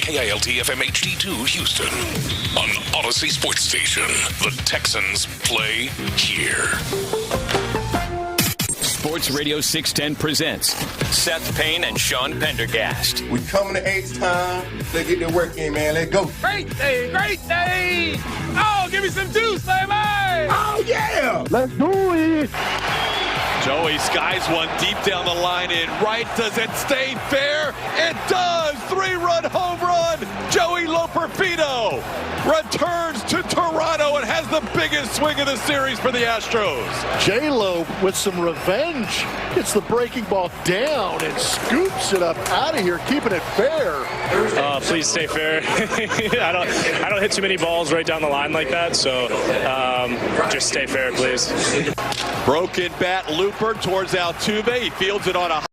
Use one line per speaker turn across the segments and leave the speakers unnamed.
KILT FM HD2 Houston. On Odyssey Sports Station, the Texans play here.
Sports Radio 610 presents Seth Payne and Sean Pendergast.
We coming to H-Town. Let's get the work in, man. Let's go.
Great day, great day. Oh, give me some juice, baby.
Oh, yeah.
Let's do it.
Joey skies one deep down the line in right. Does it stay fair? It does. 3-run home run. Joey Loperfido returns to Toronto and has the biggest swing of the series for the Astros.
J-Lo with some revenge. Gets the breaking ball down and scoops it up out of here, keeping it fair.
Please stay fair. I don't hit too many balls right down the line like that, so just stay fair, please.
Broken bat looper towards Altuve. He fields it on a hop.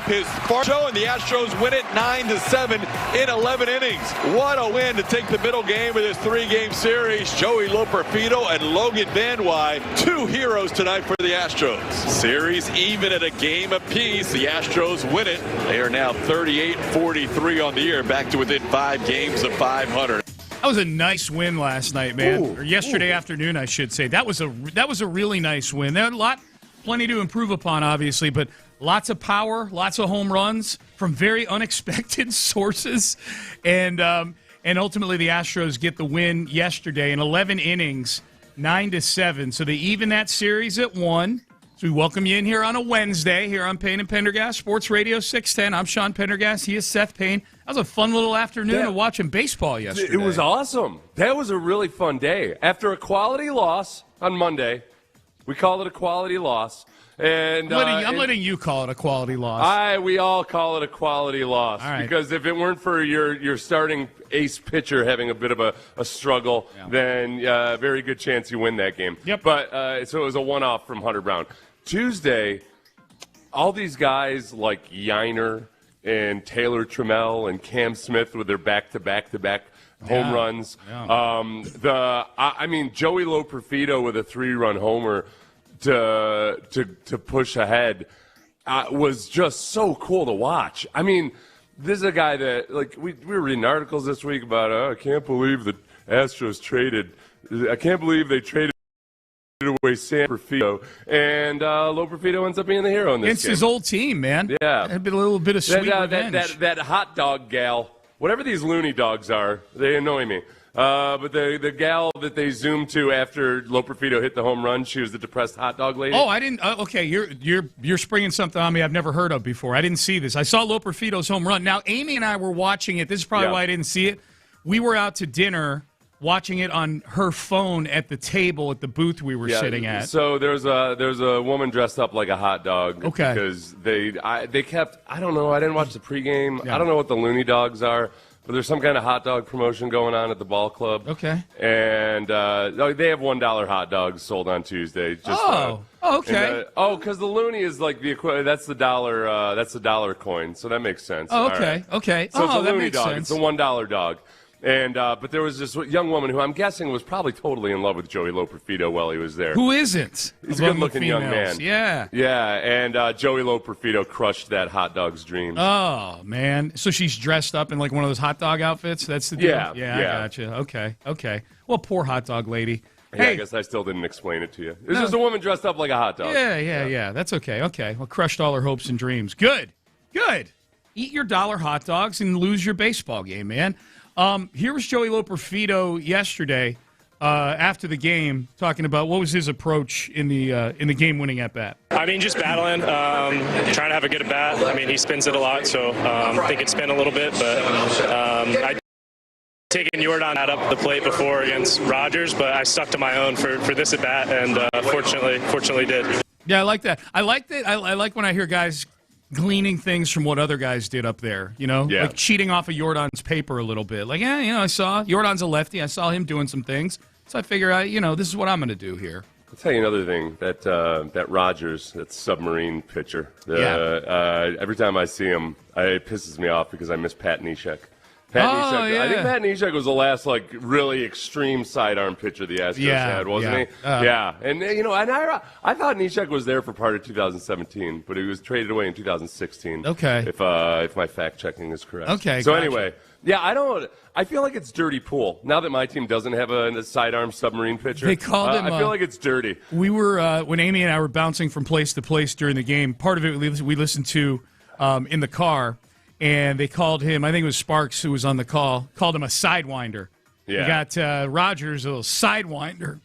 His show, and the Astros win it 9-7 in 11 innings. What a win to take the middle game of this 3-game series. Joey Loperfido and Logan Van Wy, two heroes tonight for the Astros. Series even at a game apiece. The Astros win it. They are now 38-43 on the year, back to within 5 games of 500.
That was a nice win last night, man. Or yesterday afternoon, I should say. That was a really nice win. There had plenty to improve upon, obviously, but lots of power, lots of home runs from very unexpected sources, and ultimately the Astros get the win yesterday in 11 innings, 9-7. So they even that series at 1. So we welcome you in here on a Wednesday here on Payne and Pendergast, Sports Radio 610. I'm Sean Pendergast. He is Seth Payne. That was a fun little afternoon of watching baseball yesterday.
It was awesome. That was a really fun day. After a quality loss on Monday, we call it a quality loss. And
I'm letting you call it a quality loss.
We all call it a quality loss.
All right.
Because if it weren't for your starting ace pitcher having a bit of a struggle, then very good chance you win that game.
Yep.
But so it was a one-off from Hunter Brown. Tuesday, all these guys like Yiner and Taylor Trammell and Cam Smith with their back-to-back home runs. Yeah. Joey Loperfido with a 3-run homer to push ahead was just so cool to watch. I mean, this is a guy that, like, we were reading articles this week about, I can't believe the Astros traded. I can't believe they traded away Sam Loperfido, and Loperfido ends up being the hero in this game.
It's his old team, man.
Yeah.
Had a little bit of sweet revenge.
That hot dog gal, whatever these loony dogs are, they annoy me. But the gal that they zoomed to after Loperfido hit the home run, she was the depressed hot dog lady.
Oh, I didn't. Okay, you're springing something on me I've never heard of before. I didn't see this. I saw Loperfido's home run. Now, Amy and I were watching it. This is probably why I didn't see it. We were out to dinner, watching it on her phone at the table at the booth we were sitting at.
So there's a woman dressed up like a hot dog.
Okay.
Because they kept, I don't know, I didn't watch the pregame. Yeah. I don't know what the loony dogs are. But there's some kind of hot dog promotion going on at the ball club.
Okay.
And they have $1 hot dogs sold on Tuesday.
Okay.
Because the loony is like the equivalent. That's the dollar. That's the dollar coin. So that makes sense.
Oh, okay.
Right.
Okay.
So it's a
that
loony
makes
dog.
sense.
It's a $1 dog. And but there was this young woman who I'm guessing was probably totally in love with Joey Loperfido while he was there.
Who isn't?
He's a good-looking young man.
Yeah.
Yeah, and Joey Loperfido crushed that hot dog's dreams.
Oh, man. So she's dressed up in like one of those hot dog outfits? That's the deal?
Yeah.
I gotcha. Okay. Well, poor hot dog lady.
Yeah, I guess I still didn't explain it to you. It's just a woman dressed up like a hot dog.
Yeah. That's okay. Okay. Well, crushed all her hopes and dreams. Good. Eat your dollar hot dogs and lose your baseball game, man. Here was Joey Loperfido yesterday after the game talking about what was his approach in the game-winning at-bat.
I mean, just battling, trying to have a good at-bat. I mean, he spins it a lot, so I think it spin a little bit, but I taken Jordan out up the plate before against Rogers, but I stuck to my own for this at bat, and fortunately did.
Yeah, I like that. I like that. I like when I hear guys gleaning things from what other guys did up there. Like cheating off of Jordan's paper a little bit. Like, I saw Jordan's a lefty. I saw him doing some things, so I figure this is what I'm going to do here.
I'll tell you another thing, that Rogers, that submarine pitcher, every time I see him, it pisses me off because I miss Pat Neshek. I think Pat Neshek was the last really extreme sidearm pitcher the Astros had, wasn't he? Yeah. And I thought Neshek was there for part of 2017, but he was traded away in 2016.
Okay.
If my fact checking is correct.
Okay.
So
gotcha.
Anyway, I feel like it's dirty pool. Now that my team doesn't have a sidearm submarine pitcher,
they called him.
I feel like it's dirty.
We were when Amy and I were bouncing from place to place during the game. Part of it we listened to in the car. And they called him, I think it was Sparks who was on the call, called him a sidewinder. Yeah. You got Rogers, a little sidewinder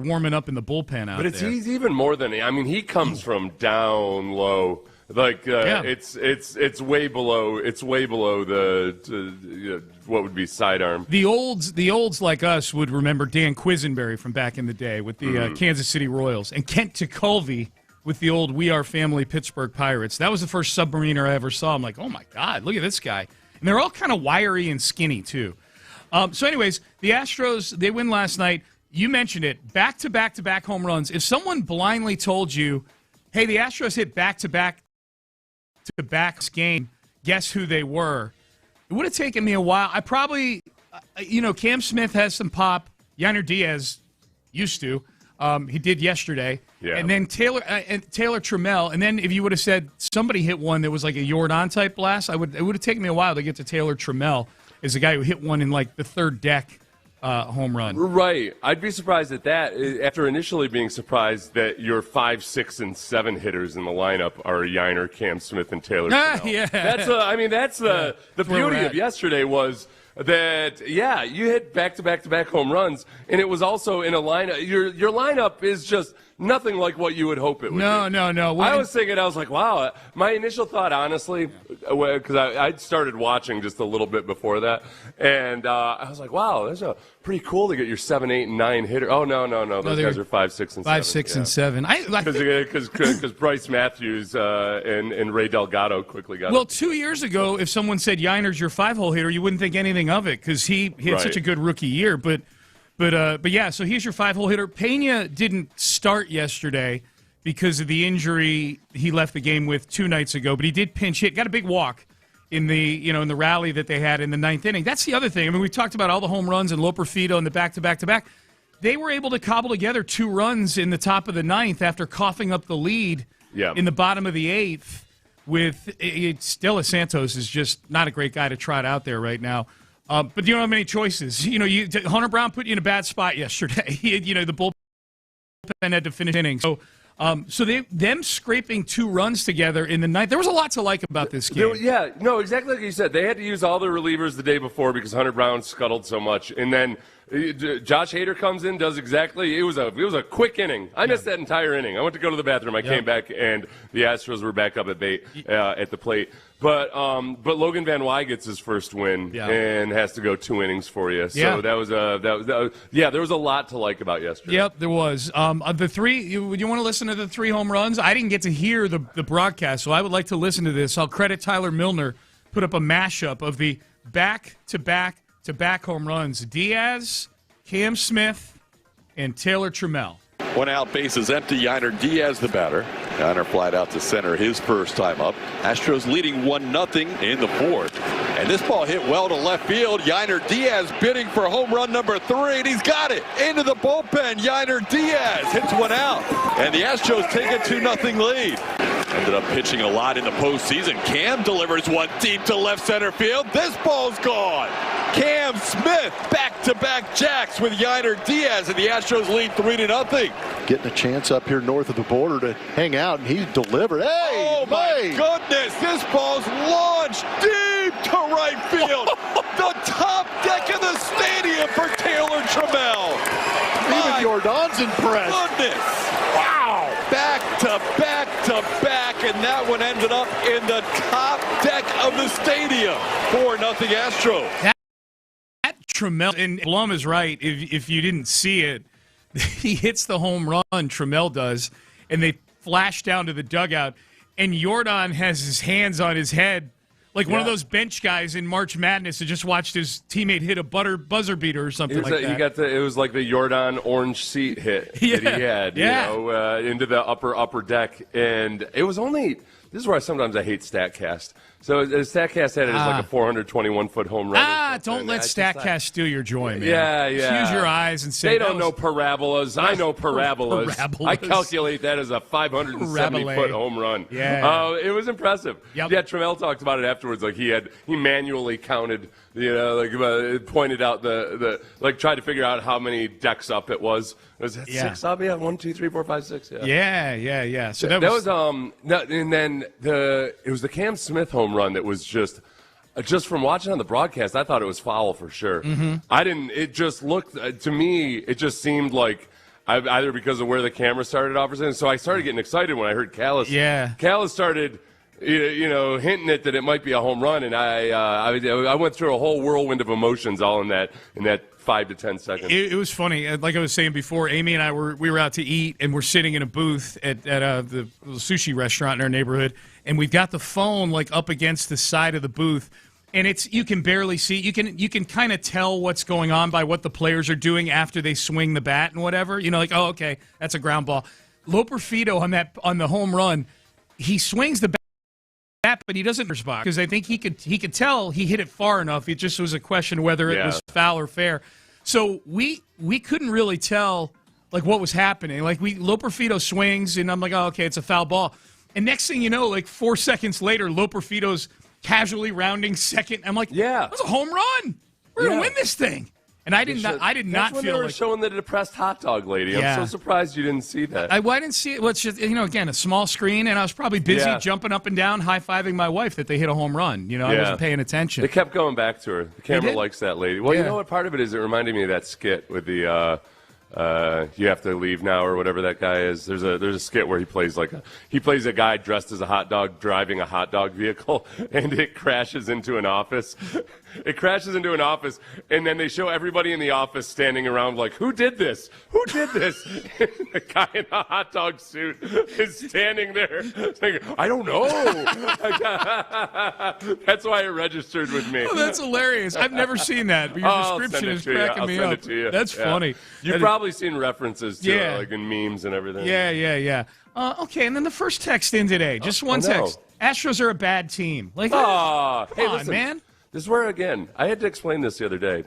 warming up in the bullpen out there.
But he's even more than he comes from down low. It's way below the what would be sidearm.
The olds like us would remember Dan Quisenberry from back in the day with the Kansas City Royals and Kent Tekulve with the old We Are Family Pittsburgh Pirates. That was the first submariner I ever saw. I'm like, oh, my God, look at this guy. And they're all kind of wiry and skinny, too. So, anyways, the Astros, they win last night. You mentioned it, back-to-back-to-back home runs. If someone blindly told you, hey, the Astros hit back-to-back game, guess who they were? It would have taken me a while. I probably, Cam Smith has some pop. Yainer Diaz used to. He did yesterday. Yeah. And then Taylor Trammell. And then if you would have said somebody hit one that was like a Jordan-type blast, it would have taken me a while to get to Taylor Trammell as the guy who hit one in like the third deck home run.
Right. I'd be surprised at that after initially being surprised that your 5, 6, and 7 hitters in the lineup are Yainer, Cam Smith, and Taylor Trammell.
Yeah.
That's the beauty of yesterday was that, you hit back-to-back-to-back home runs, and it was also in a lineup. Your lineup is just nothing like what you would hope it would be.
No.
I was thinking, I was like, wow. My initial thought, honestly, because I'd started watching just a little bit before that, and I was like, wow, that's pretty cool to get your 7, 8, and 9 hitter. Oh, no. Those guys are 5, 6, and 7.
5, 6, and 7.
Because Bryce Matthews and Ray Delgado quickly got
Well, 2 years ago, if someone said Yainer's your 5-hole hitter, you wouldn't think anything of it because he had such a good rookie year. But yeah, so he's your 5-hole hitter. Pena didn't start yesterday because of the injury he left the game with 2 nights ago, but he did pinch hit, got a big walk in the rally that they had in the 9th inning. That's the other thing. I mean, we talked about all the home runs and Loperfido and the back-to-back-to-back. They were able to cobble together 2 runs in the top of the 9th after coughing up the lead in the bottom of the 8th. Stella Santos is just not a great guy to trot out there right now. But you don't have many choices. Hunter Brown put you in a bad spot yesterday. The bullpen had to finish innings. So them scraping 2 runs together in the 9th, there was a lot to like about this game.
Exactly like you said. They had to use all the relievers the day before because Hunter Brown scuttled so much. And then Josh Hader comes in, does exactly. It was a quick inning. I missed that entire inning. I went to go to the bathroom. I came back, and the Astros were back up at the plate. But Logan Van Wy gets his first win and has to go 2 innings for you. So there was a lot to like about yesterday.
Yep, there was. The 3. You want to listen to the 3 home runs? I didn't get to hear the broadcast, so I would like to listen to this. I'll credit Tyler Milner. Put up a mashup of the back-to-back home runs. Diaz, Cam Smith, and Taylor Trammell.
1 out, bases empty. Yainer Diaz, the batter. Yainer flied out to center his first time up. Astros leading 1-0 in the 4th. And this ball hit well to left field. Yainer Diaz bidding for home run number 3, and he's got it. Into the bullpen. Yainer Diaz hits 1 out. And the Astros take a 2-0 lead. Ended up pitching a lot in the postseason. Cam delivers one deep to left center field. This ball's gone. Cam Smith back-to-back jacks with Yainer Diaz, and the Astros lead 3-0.
Getting a chance up here north of the border to hang out, and he's delivered. Hey,
my goodness, this ball's launched deep to right field. The top deck of the stadium for Taylor Trammell.
Even Jordan's impressed.
Goodness. Wow. Back-to-back-to-back, and that one ended up in the top deck of the stadium. 4-0 Astros.
Trammell, and Blum is right. If you didn't see it, he hits the home run, Trammell does, and they flash down to the dugout, and Jordan has his hands on his head like one of those bench guys in March Madness who just watched his teammate hit a buzzer beater or something like that.
It was like the Jordan orange seat hit that he had, into the upper deck. And it was only – this is where sometimes I hate StatCast. So StatCast had it as like a 421-foot home run.
Don't let StatCast steal your joy, man.
Yeah.
Just use your eyes and say
they don't know parabolas. I know parabolas. I calculate that as a 570-foot home run.
Yeah.
It was impressive.
Yep.
Yeah, Trammell talked about it afterwards. Like he manually counted, pointed out tried to figure out how many decks up it was. Was that 6 up? Yeah, 1, 2, 3, 4, 5, 6.
Yeah. So
that was and then it was the Cam Smith home run that was just from watching on the broadcast, I thought it was foul for sure.
Mm-hmm.
I didn't. It just looked to me. It just seemed like either because of where the camera started off or something. So I started getting excited when I heard Callis.
Yeah,
Callis started. Hinting it that it might be a home run, and I went through a whole whirlwind of emotions all in that 5 to 10 seconds.
It was funny. Like I was saying before, Amy and I were out to eat, and we're sitting in a booth at the sushi restaurant in our neighborhood, and we've got the phone like up against the side of the booth, and you can barely see. You can kind of tell what's going on by what the players are doing after they swing the bat and whatever. Oh, okay, that's a ground ball. Loperfido on the home run, he swings the bat. But he doesn't respond because I think he could tell he hit it far enough. It just was a question of whether it was foul or fair. So we couldn't really tell like what was happening. Like Loperfido swings and I'm like, oh, okay, it's a foul ball. And next thing you know, like 4 seconds later, Loperfido's casually rounding second. I'm like, that was a home run. We're gonna win this thing. And I did not
That's when
feel
they were
like
showing the depressed hot dog lady. I'm so surprised you didn't see that.
I didn't see it. Well, it's just, again, a small screen, and I was probably busy jumping up and down, high-fiving my wife that they hit a home run. I wasn't paying attention.
They kept going back to her. The camera likes that lady. Well, you know what part of it is? It reminded me of that skit with the you have to leave now or whatever that guy is. There's a skit where he plays a guy dressed as a hot dog driving a hot dog vehicle, and it crashes into an office. It crashes into an office, and then they show everybody in the office standing around like, who did this? Who did this? The guy in a hot dog suit is standing there saying, I don't know. That's why it registered with me.
Oh, that's hilarious. I've never seen that, but your description is cracking me up. That's funny.
You've probably seen references to it, like in memes and everything.
Yeah. Okay, and then the first text in today, just one text. Astros are a bad team. Like, come on, man.
This is where, again, I had to explain this the other day.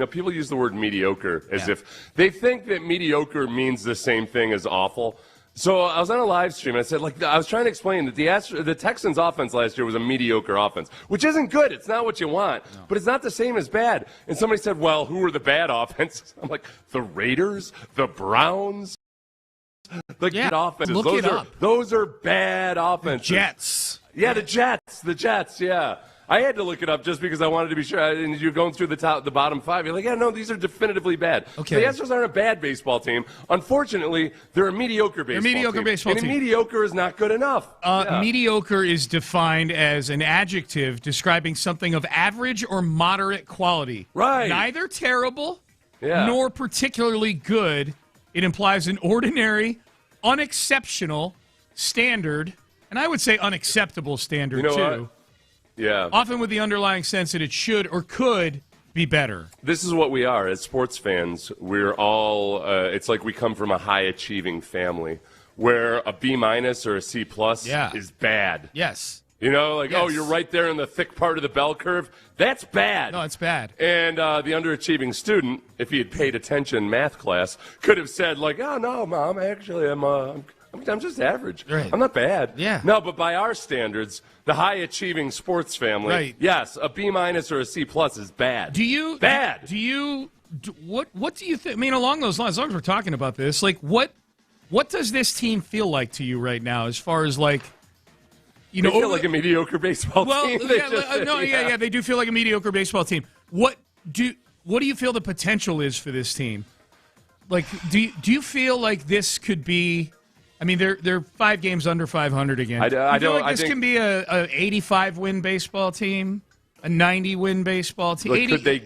People use the word mediocre as if they think that mediocre means the same thing as awful. So I was on a live stream, and I said, I was trying to explain that the Texans' offense last year was a mediocre offense, which isn't good. It's not what you want, but it's not the same as bad. And somebody said, well, who were the bad offenses? I'm like, the Raiders, the Browns, the good offenses.
Look it up.
Those are bad offenses.
The Jets.
Yeah, the Jets, yeah. I had to look it up just because I wanted to be sure. And you're going through the bottom 5. You're like, no, these are definitively bad.
Okay.
The Astros aren't a bad baseball team. Unfortunately, they're a mediocre baseball team.
Baseball team.
And mediocre is not good enough.
Mediocre is defined as an adjective describing something of average or moderate quality.
Right.
Neither terrible nor particularly good. It implies an ordinary, unexceptional standard, and I would say unacceptable standard, too.
What? Yeah.
Often with the underlying sense that it should or could be better.
This is what we are as sports fans. We're all, it's like we come from a high-achieving family where a B- or a C+ is bad.
Yes.
You're right there in the thick part of the bell curve. That's bad.
No, it's bad.
And the underachieving student, if he had paid attention in math class, could have said, oh, no, Mom, actually, I'm just average.
Right.
I'm not bad.
Yeah.
No, but by our standards, the high-achieving sports family, yes, a B- or a C+ is bad. Bad.
What do you think? I mean, along those lines, as long as we're talking about this, what does this team feel like to you right now as far as they
feel like a mediocre baseball team.
They do feel like a mediocre baseball team. What do you feel the potential is for this team? Do you feel like this could be? I mean, they're 5 games under 500 again. I think can be a 85-win baseball team, a 90-win baseball team.
Could they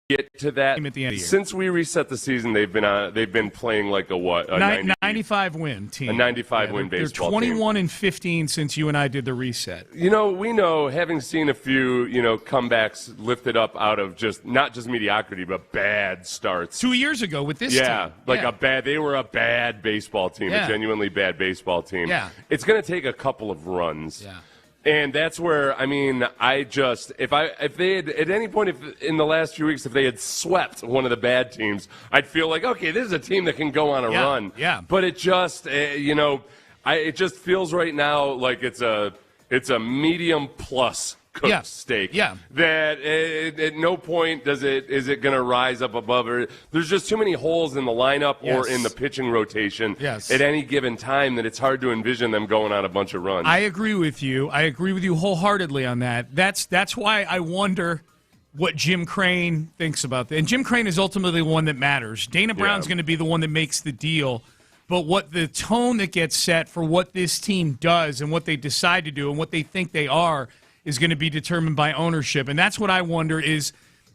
get to that.
At the end of the year.
Since we reset the season, they've been playing like a what? A
95 win team.
A 95 win baseball
team. They're 21
team.
and 15 since you and I did the reset.
We know, having seen a few, comebacks lifted up out of not just mediocrity, but bad starts.
2 years ago with this team.
They were a bad baseball team, a genuinely bad baseball team.
Yeah.
It's going to take a couple of runs.
Yeah.
And that's where, if they had, at any point in the last few weeks, if they had swept one of the bad teams, I'd feel like, okay, this is a team that can go on a run.
Yeah.
But it just, it just feels right now like it's a medium plus cooked steak.
Yeah.
That at no point is it going to rise up above it. There's just too many holes in the lineup or in the pitching rotation at any given time that it's hard to envision them going on a bunch of runs.
I agree with you. Wholeheartedly on that. That's why I wonder what Jim Crane thinks about that. And Jim Crane is ultimately the one that matters. Dana Brown's going to be the one that makes the deal. But what the tone that gets set for what this team does and what they decide to do and what they think they are is going to be determined by ownership. And that's what I wonder is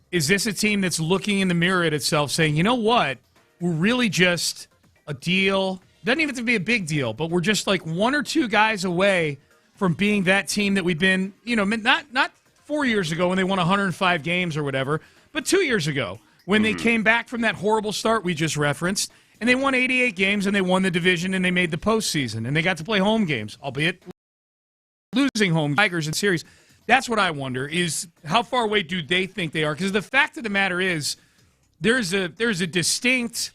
this a team that's looking in the mirror at itself saying, you know what, we're really just a deal. Doesn't even have to be a big deal, but we're just like one or two guys away from being that team that we've been, not 4 years ago when they won 105 games or whatever, but 2 years ago when they came back from that horrible start we just referenced, and they won 88 games and they won the division and they made the postseason and they got to play home games, albeit losing home Tigers in series. That's what I wonder is how far away do they think they are? Because the fact of the matter is there's a distinct,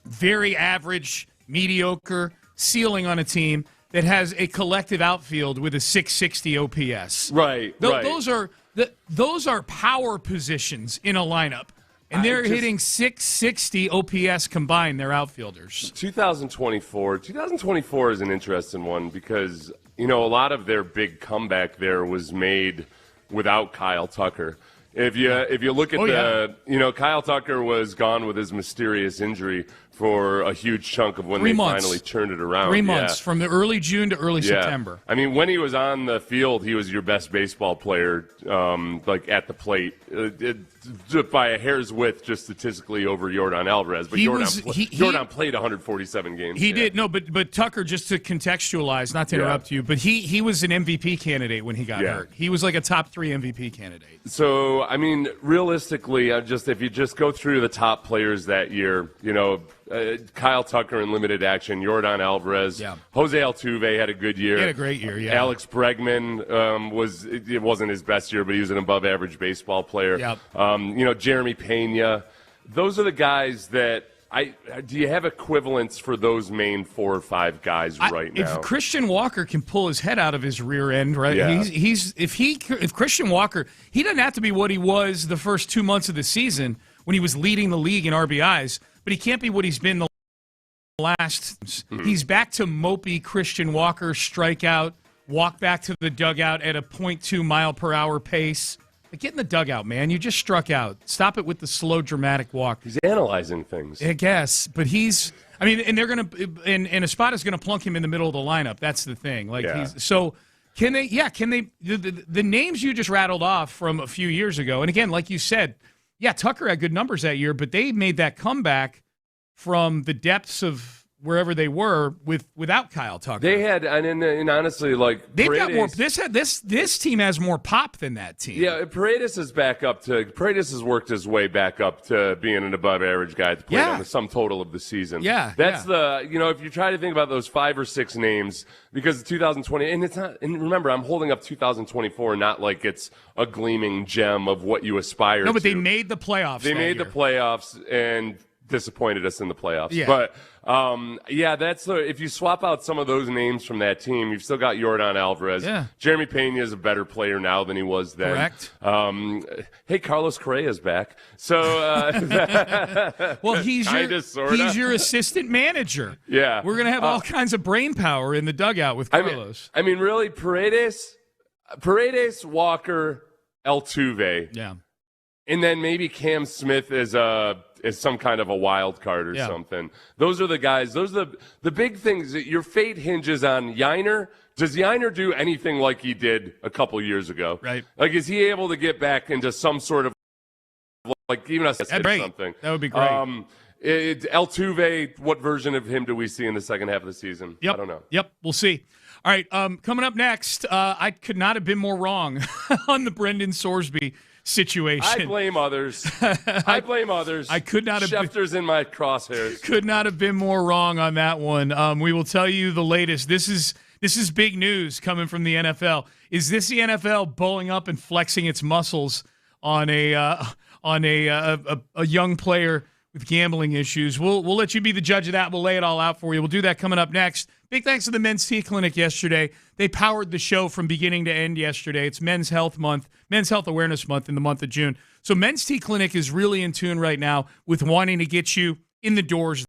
very average, mediocre ceiling on a team that has a collective outfield with a 660 OPS.
Right.
Those are power positions in a lineup. And they're hitting 660 OPS combined, their outfielders.
2024 is an interesting one because – a lot of their big comeback there was made without Kyle Tucker. If you look at Kyle Tucker was gone with his mysterious injury for a huge chunk of when they finally turned it around.
3 months, from the early June to early September.
I mean, when he was on the field, he was your best baseball player, at the plate, by a hair's width, just statistically over Yordan Alvarez. But Yordan played 147 games.
He did. No, but Tucker, just to contextualize, not to interrupt you, but he was an MVP candidate when he got hurt. He was like a top 3 MVP candidate.
So, I mean, realistically, if you just go through the top players that year, Kyle Tucker in limited action, Yordan Alvarez, Jose Altuve had a good year.
He had a great year, yeah.
Alex Bregman it wasn't his best year, but he was an above-average baseball player.
Yep.
Jeremy Pena. Those are the guys that do you have equivalents for those main 4 or 5 guys right now?
If Christian Walker can pull his head out of his rear end, right?
Yeah.
If Christian Walker, he doesn't have to be what he was the first 2 months of the season when he was leading the league in RBIs, but he can't be what he's been the last. He's back to mopey Christian Walker, strikeout, walk back to the dugout at a 0.2 mile per hour pace. Get in the dugout, man. You just struck out. Stop it with the slow, dramatic walk.
He's analyzing things.
I guess, but and they're going to, and Espada's going to plunk him in the middle of the lineup. That's the thing. Can they, the names you just rattled off from a few years ago, and again, like you said, Tucker had good numbers that year, but they made that comeback from the depths of wherever they were without Kyle Tucker.
They had, and honestly,
they've got more. This team has more pop than that team.
Yeah, Paredes has worked his way back up to being an above-average guy to play on the sum total of the season.
Yeah,
that's if you try to think about those 5 or 6 names, because 2020, and it's not. And remember, I'm holding up 2024, not like it's a gleaming gem of what you aspire to.
No, but they made the playoffs.
They made the playoffs and disappointed us in the playoffs.
Yeah.
But that's if you swap out some of those names from that team, you've still got Yordan Alvarez.
Yeah.
Jeremy Pena is a better player now than he was then.
Correct.
Hey, Carlos Correa's back. So
well, he's your assistant manager.
Yeah.
We're gonna have all kinds of brain power in the dugout with Carlos.
I mean really, Paredes, Walker, Altuve.
Yeah.
And then maybe Cam Smith is some kind of a wild card or something. Those are the guys. Those are the big things. Your fate hinges on Yainer. Does Yainer do anything like he did a couple years ago?
Right.
Like, is he able to get back into some sort of Like even us hit something.
That would be great.
Altuve, what version of him do we see in the second half of the season?
Yep.
I don't know.
Yep, we'll see. All right, coming up next, I could not have been more wrong on the Brendan Sorsby situation.
I blame others. I could not have. Schefter's in my crosshairs.
Could not have been more wrong on that one. We will tell you the latest. This is big news coming from the NFL. Is this the NFL bowling up and flexing its muscles on a young player with gambling issues? We'll let you be the judge of that. We'll lay it all out for you. We'll do that coming up next. Big thanks to the Men's Tea Clinic yesterday. They powered the show from beginning to end yesterday. It's Men's Health Month, Men's Health Awareness Month in the month of June. So Men's Tea Clinic is really in tune right now with wanting to get you in the doors.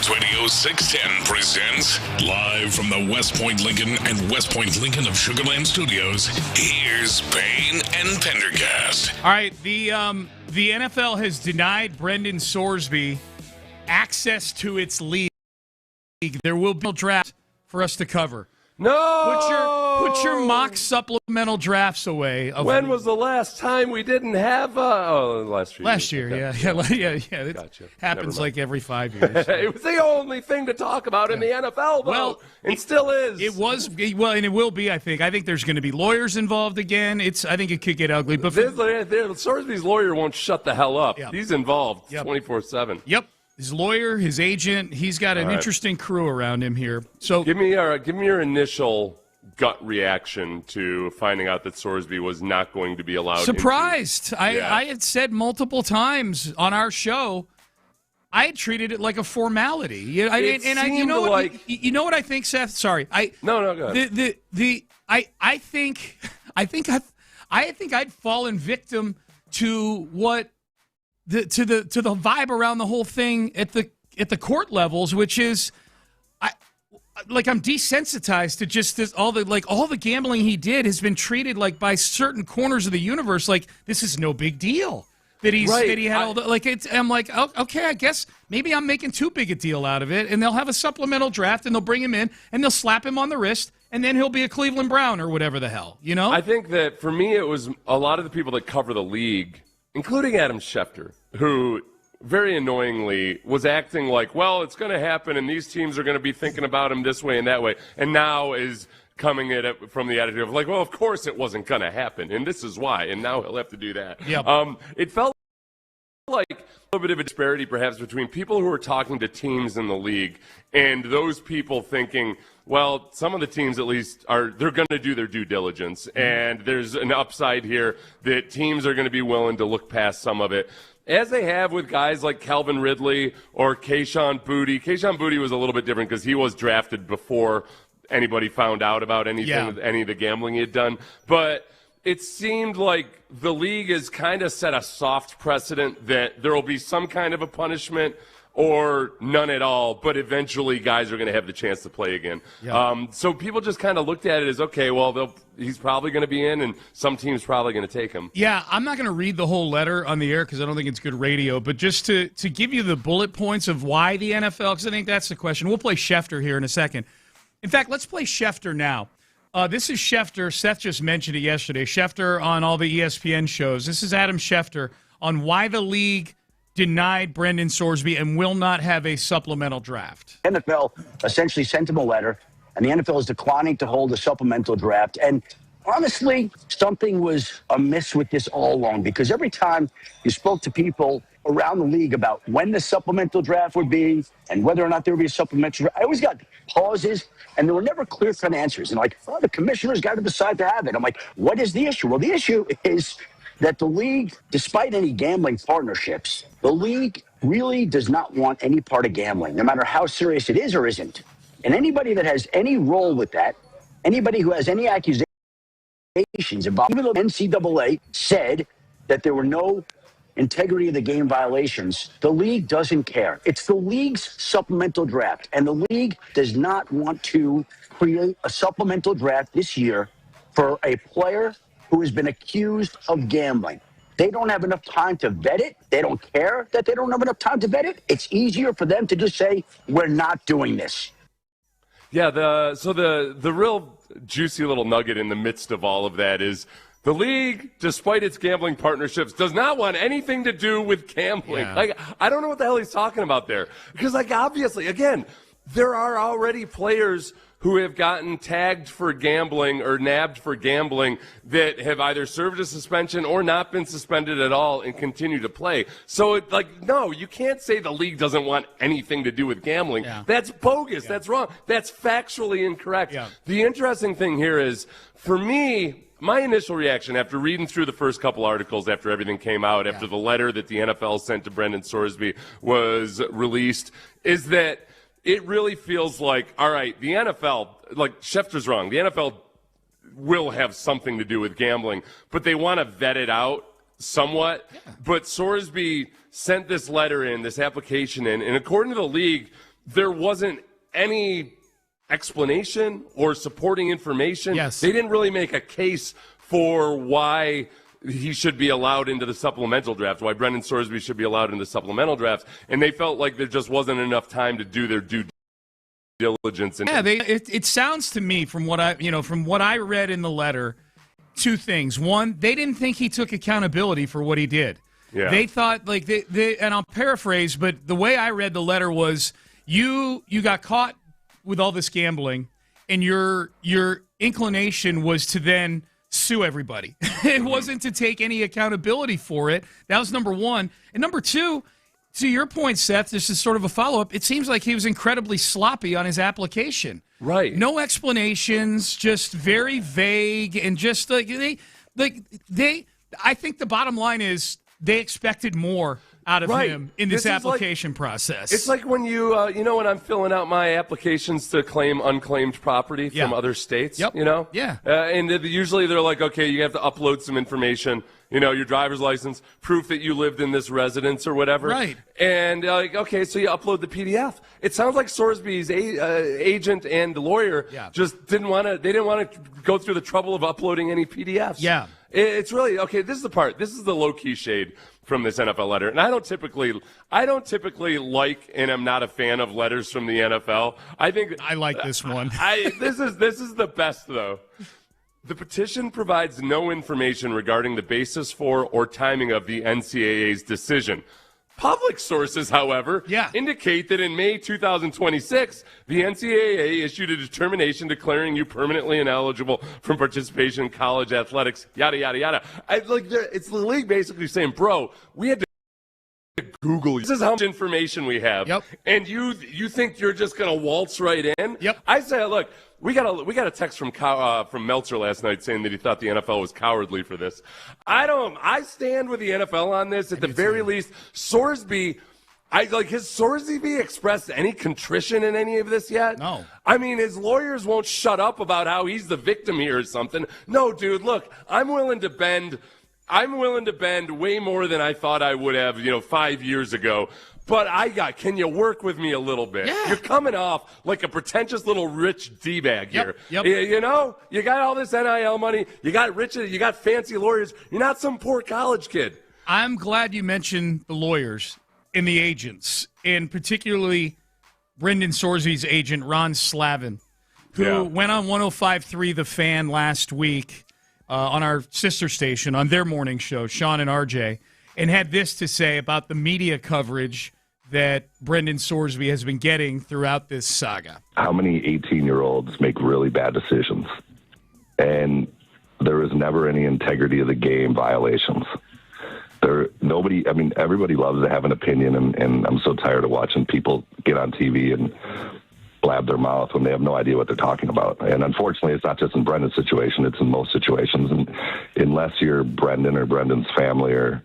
Sports Radio 610 presents live from the West Point Lincoln and West Point Lincoln of Sugar Land Studios. Here's Payne and Pendergast.
All right, the NFL has denied Brendan Sorsby access to its league. There will be a draft for us to cover.
No!
Put your mock supplemental drafts away.
When was the last time we didn't have last year?
Last year, yeah. It
Gotcha.
happens like every 5 years.
It was the only thing to talk about in the NFL, though. Well, it still is.
It was, and it will be, I think. I think there's going to be lawyers involved again. I think it could get ugly. But
Sorsby's lawyer won't shut the hell up.
Yep.
He's involved
Yep.
24/7.
Yep. His lawyer, his agent, he's got an interesting crew around him here. So
give me your initial gut reaction to finding out that Sorsby was not going to be allowed.
Surprised. I had said multiple times on our show, I had treated it like a formality. You know what I think, Seth? Sorry.
No, go ahead.
I think I'd fallen victim to what the vibe around the whole thing at the court levels, which is I'm desensitized to just this, all the gambling he did has been treated like by certain corners of the universe like this is no big deal. That he had all the I'm like, oh, okay, I guess maybe I'm making too big a deal out of it, and they'll have a supplemental draft and they'll bring him in and they'll slap him on the wrist and then he'll be a Cleveland Brown or whatever the hell, you know?
I think that for me it was a lot of the people that cover the league, including Adam Schefter, who very annoyingly was acting like, well, it's going to happen and these teams are going to be thinking about him this way and that way, and now is coming at it from the attitude of like, well, of course it wasn't going to happen, and this is why, and now he'll have to do that.
Yep.
It felt like a little bit of a disparity perhaps between people who are talking to teams in the league and those people thinking, well, some of the teams at least they're going to do their due diligence, and there's an upside here that teams are going to be willing to look past some of it, as they have with guys like Calvin Ridley or Kayshon Boutte. Kayshon Boutte was a little bit different because he was drafted before anybody found out about anything, any of the gambling he had done. But it seemed like the league has kind of set a soft precedent that there will be some kind of a punishment or none at all, but eventually guys are going to have the chance to play again. Yeah. So people just kind of looked at it as, okay, well, he's probably going to be in, and some team's probably going to take him.
Yeah, I'm not going to read the whole letter on the air because I don't think it's good radio, but just to give you the bullet points of why the NFL, because I think that's the question. We'll play Schefter here in a second. In fact, let's play Schefter now. This is Schefter. Seth just mentioned it yesterday. Schefter on all the ESPN shows. This is Adam Schefter on why the league denied Brendan Sorsby and will not have a supplemental draft.
NFL essentially sent him a letter, and the NFL is declining to hold a supplemental draft. And honestly, something was amiss with this all along, because every time you spoke to people around the league about when the supplemental draft would be and whether or not there would be a supplemental draft, I always got pauses, and there were never clear-cut answers. And the commissioner's got to decide to have it. I'm like, what is the issue? Well, the issue is that the league, despite any gambling partnerships, the league really does not want any part of gambling, no matter how serious it is or isn't. And anybody that has any role with that, anybody who has any accusations about, even though the NCAA said that there were no integrity of the game violations, the league doesn't care. It's the league's supplemental draft, and the league does not want to create a supplemental draft this year for a player who has been accused of gambling. They don't have enough time to vet it. They don't care that they don't have enough time to vet it. It's easier for them to just say, we're not doing this.
Yeah, the real juicy little nugget in the midst of all of that is the league, despite its gambling partnerships, does not want anything to do with gambling.
Yeah.
I don't know what the hell he's talking about there. Because, obviously, again, there are already players who have gotten tagged for gambling or nabbed for gambling that have either served a suspension or not been suspended at all and continue to play. So, no, you can't say the league doesn't want anything to do with gambling.
Yeah.
That's bogus. Yeah. That's wrong. That's factually incorrect. Yeah. The interesting thing here is, for me, my initial reaction after reading through the first couple articles after everything came out, after the letter that the NFL sent to Brendan Sorsby was released, is that it really feels like, all right, the NFL, Schefter's wrong. The NFL will have something to do with gambling, but they want to vet it out somewhat. Yeah. But Sorsby sent this letter in, this application in, and according to the league, there wasn't any explanation or supporting information.
Yes.
They didn't really make a case for why he should be allowed into the supplemental draft, why Brendan Sorsby should be allowed into the supplemental draft, and they felt like there just wasn't enough time to do their due diligence.
It sounds to me from what I read in the letter, two things. One, they didn't think he took accountability for what he did.
Yeah.
They thought, like, and I'll paraphrase, but the way I read the letter was you got caught with all this gambling, and your inclination was to then sue everybody. It wasn't to take any accountability for it. That was number one. And number two, to your point, Seth, this is sort of a follow-up. It seems like he was incredibly sloppy on his application.
Right.
No explanations, just very vague, and just I think the bottom line is they expected more out of him in this application process.
It's like when when I'm filling out my applications to claim unclaimed property from other states,
Yeah.
And usually they're like, okay, you have to upload some information, your driver's license, proof that you lived in this residence or whatever.
Right.
And okay, so you upload the PDF. It sounds like Sorsby's agent and lawyer just didn't want to go through the trouble of uploading any PDFs.
Yeah.
It's really, okay, this is the low-key shade from this NFL letter. And I don't typically like and am not a fan of letters from the NFL.
I like this one.
This is the best, though. The petition provides no information regarding the basis for or timing of the NCAA's decision. Public sources, however, indicate that in May 2026, the NCAA issued a determination declaring you permanently ineligible from participation in college athletics, yada, yada, yada. It's the league basically saying, bro, we had to Google. This is how much information we have.
Yep.
And you think you're just going to waltz right in?
Yep.
I say, look, we got a text from Meltzer last night saying that he thought the NFL was cowardly for this. I stand with the NFL on this. At the very least, Sorsby, has Sorsby expressed any contrition in any of this yet?
No.
I mean, his lawyers won't shut up about how he's the victim here or something. No, dude, look, I'm willing to bend way more than I thought I would have, 5 years ago. But can you work with me a little bit?
Yeah.
You're coming off like a pretentious little rich D-bag here.
Yep.
You got all this NIL money. You got fancy lawyers. You're not some poor college kid.
I'm glad you mentioned the lawyers and the agents, and particularly Brendan Sorsby's agent, Ron Slavin, who went on 105.3 The Fan last week on our sister station, on their morning show, Sean and RJ, and had this to say about the media coverage that Brendan Sorsby has been getting throughout this saga.
How many 18-year-olds make really bad decisions? And there is never any integrity of the game violations. Everybody loves to have an opinion, and I'm so tired of watching people get on TV and blab their mouth when they have no idea what they're talking about. And unfortunately, it's not just in Brendan's situation, it's in most situations. And unless you're Brendan or Brendan's family or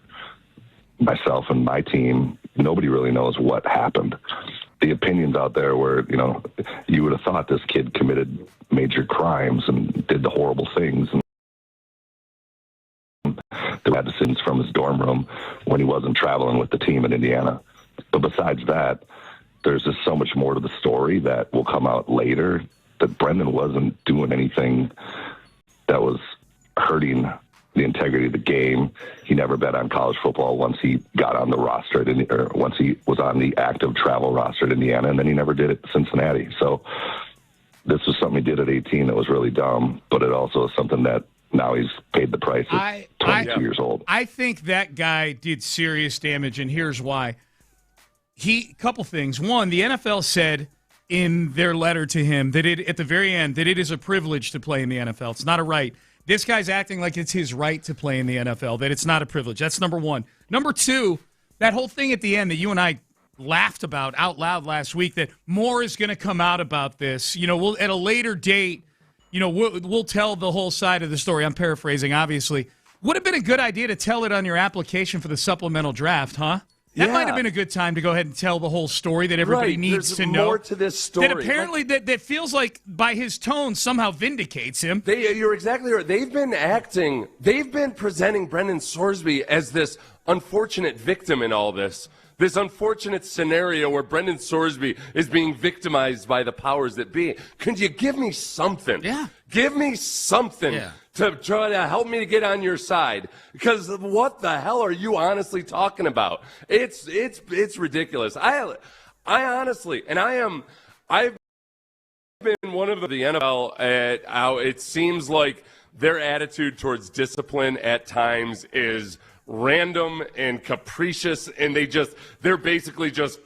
myself and my team, nobody really knows what happened. The opinions out there were, you would have thought this kid committed major crimes and did the horrible things. And they had decisions from his dorm room when he wasn't traveling with the team in Indiana. But besides that, there's just so much more to the story that will come out later, that Brendan wasn't doing anything that was hurting the integrity of the game. He never bet on college football once he got on the roster, or once he was on the active travel roster at Indiana, and then he never did it at Cincinnati. So this was something he did at 18 that was really dumb, but it also is something that now he's paid the price at 22 years old.
I think that guy did serious damage, and here's why. Couple things. One, the NFL said in their letter to him that at the very end, that it is a privilege to play in the NFL. It's not a right. This guy's acting like it's his right to play in the NFL, that it's not a privilege. That's number one. Number two, that whole thing at the end that you and I laughed about out loud last week, that more is going to come out about this. We'll at a later date, we'll tell the whole side of the story. I'm paraphrasing, obviously. Would have been a good idea to tell it on your application for the supplemental draft, huh? That might have been a good time to go ahead and tell the whole story that everybody needs to know.
There's more to this story.
That apparently that feels like, by his tone, somehow vindicates him.
You're exactly right. They've been presenting Brendan Sorsby as this unfortunate victim in all this. This unfortunate scenario where Brendan Sorsby is being victimized by the powers that be. Could you give me something?
Yeah.
Give me something to try to help me to get on your side. Because what the hell are you honestly talking about? It's ridiculous. I honestly, and I've been one of the NFL at how it seems like their attitude towards discipline at times is random and capricious, and they're basically just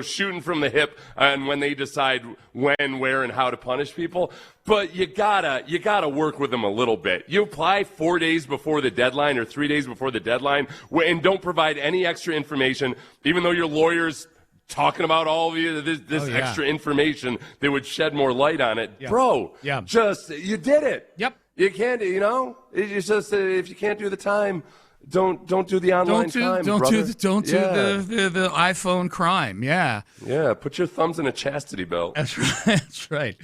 shooting from the hip and when they decide when, where, and how to punish people. But you gotta work with them a little bit. You apply 4 days before the deadline or 3 days before the deadline, and don't provide any extra information, even though your lawyer's talking about all this extra information that would shed more light on it.
Yeah.
Bro, just you did it.
Yep.
You can't, it's just if you can't do the time, don't do the online crime, brother.
Don't do the iPhone crime. Yeah.
Yeah. Put your thumbs in a chastity belt.
That's right. That's right.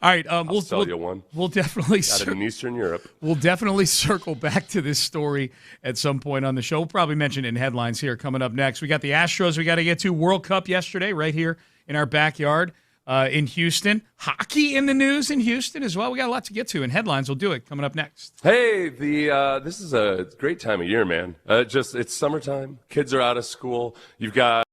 All right.
I'll sell you one.
We'll definitely
got it in Eastern Europe.
We'll definitely circle back to this story at some point on the show. We'll probably mention it in headlines here coming up next. We got the Astros we got to get to. World Cup yesterday, right here in our backyard. In Houston. Hockey in the news in Houston as well. We got a lot to get to in headlines. We'll do it coming up next.
Hey, this is a great time of year, man. It's summertime. Kids are out of school. You've got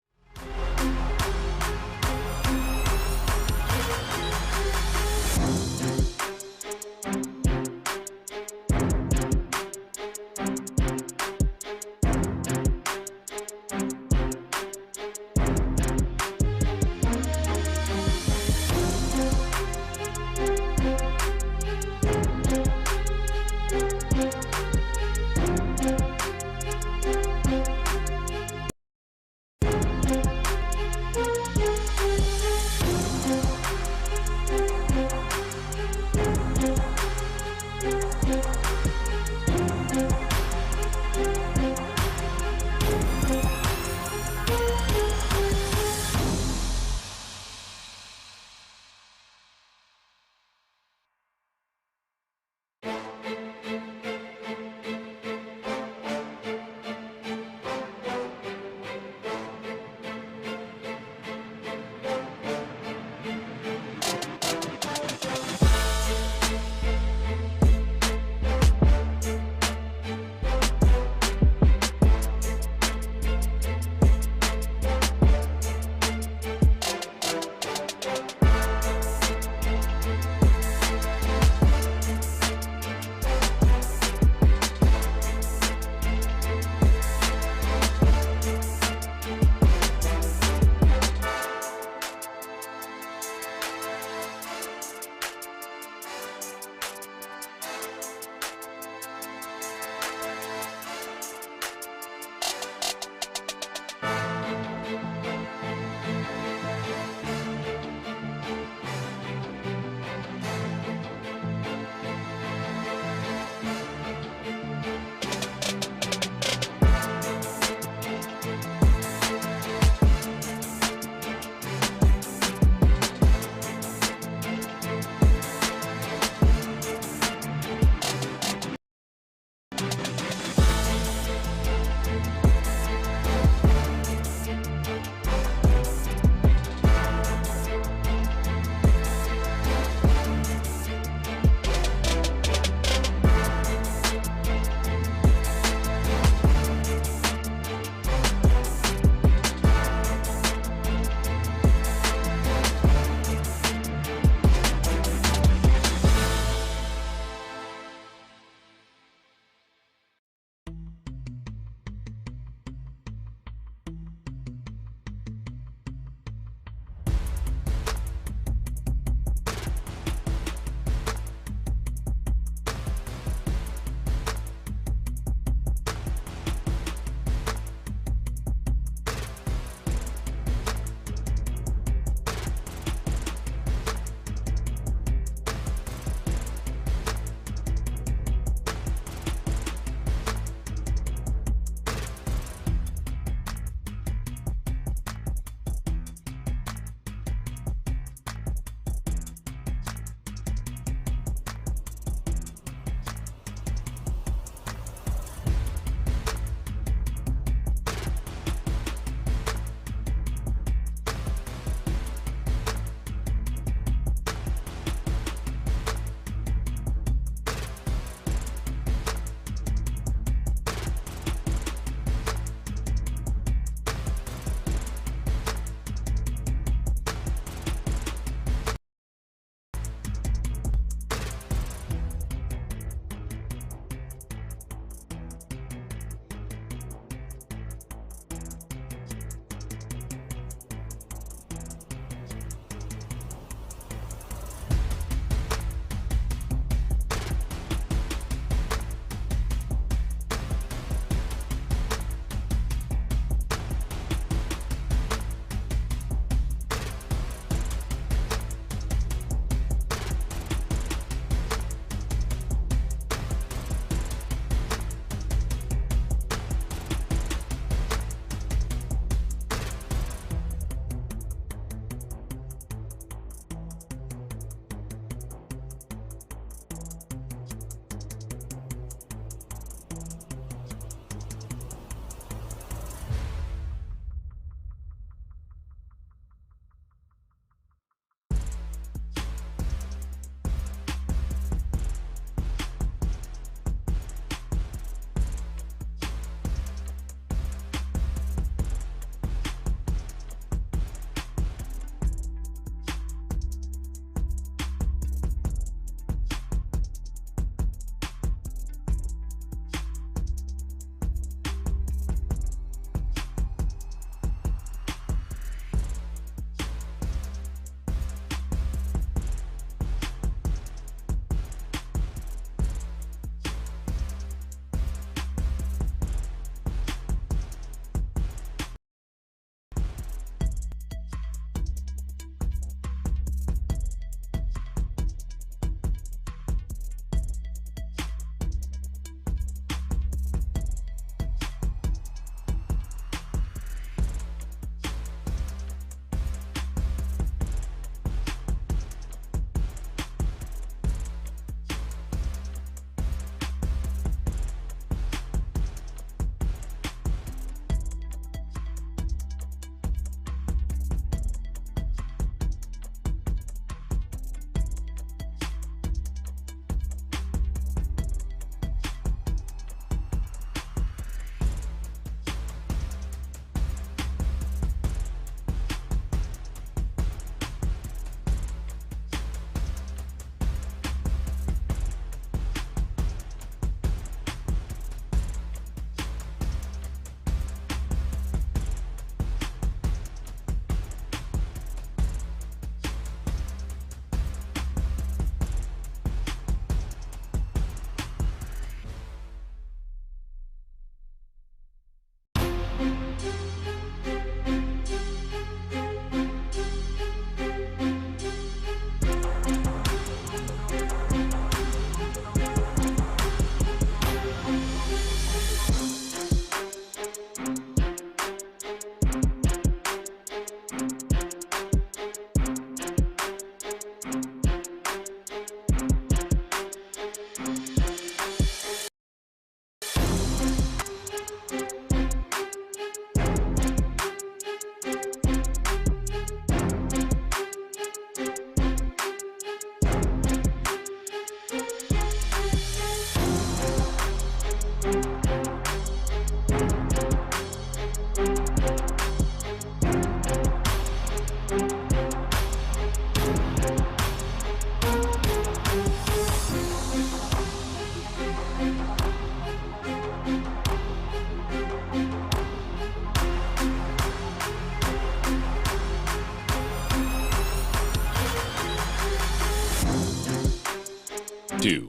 do.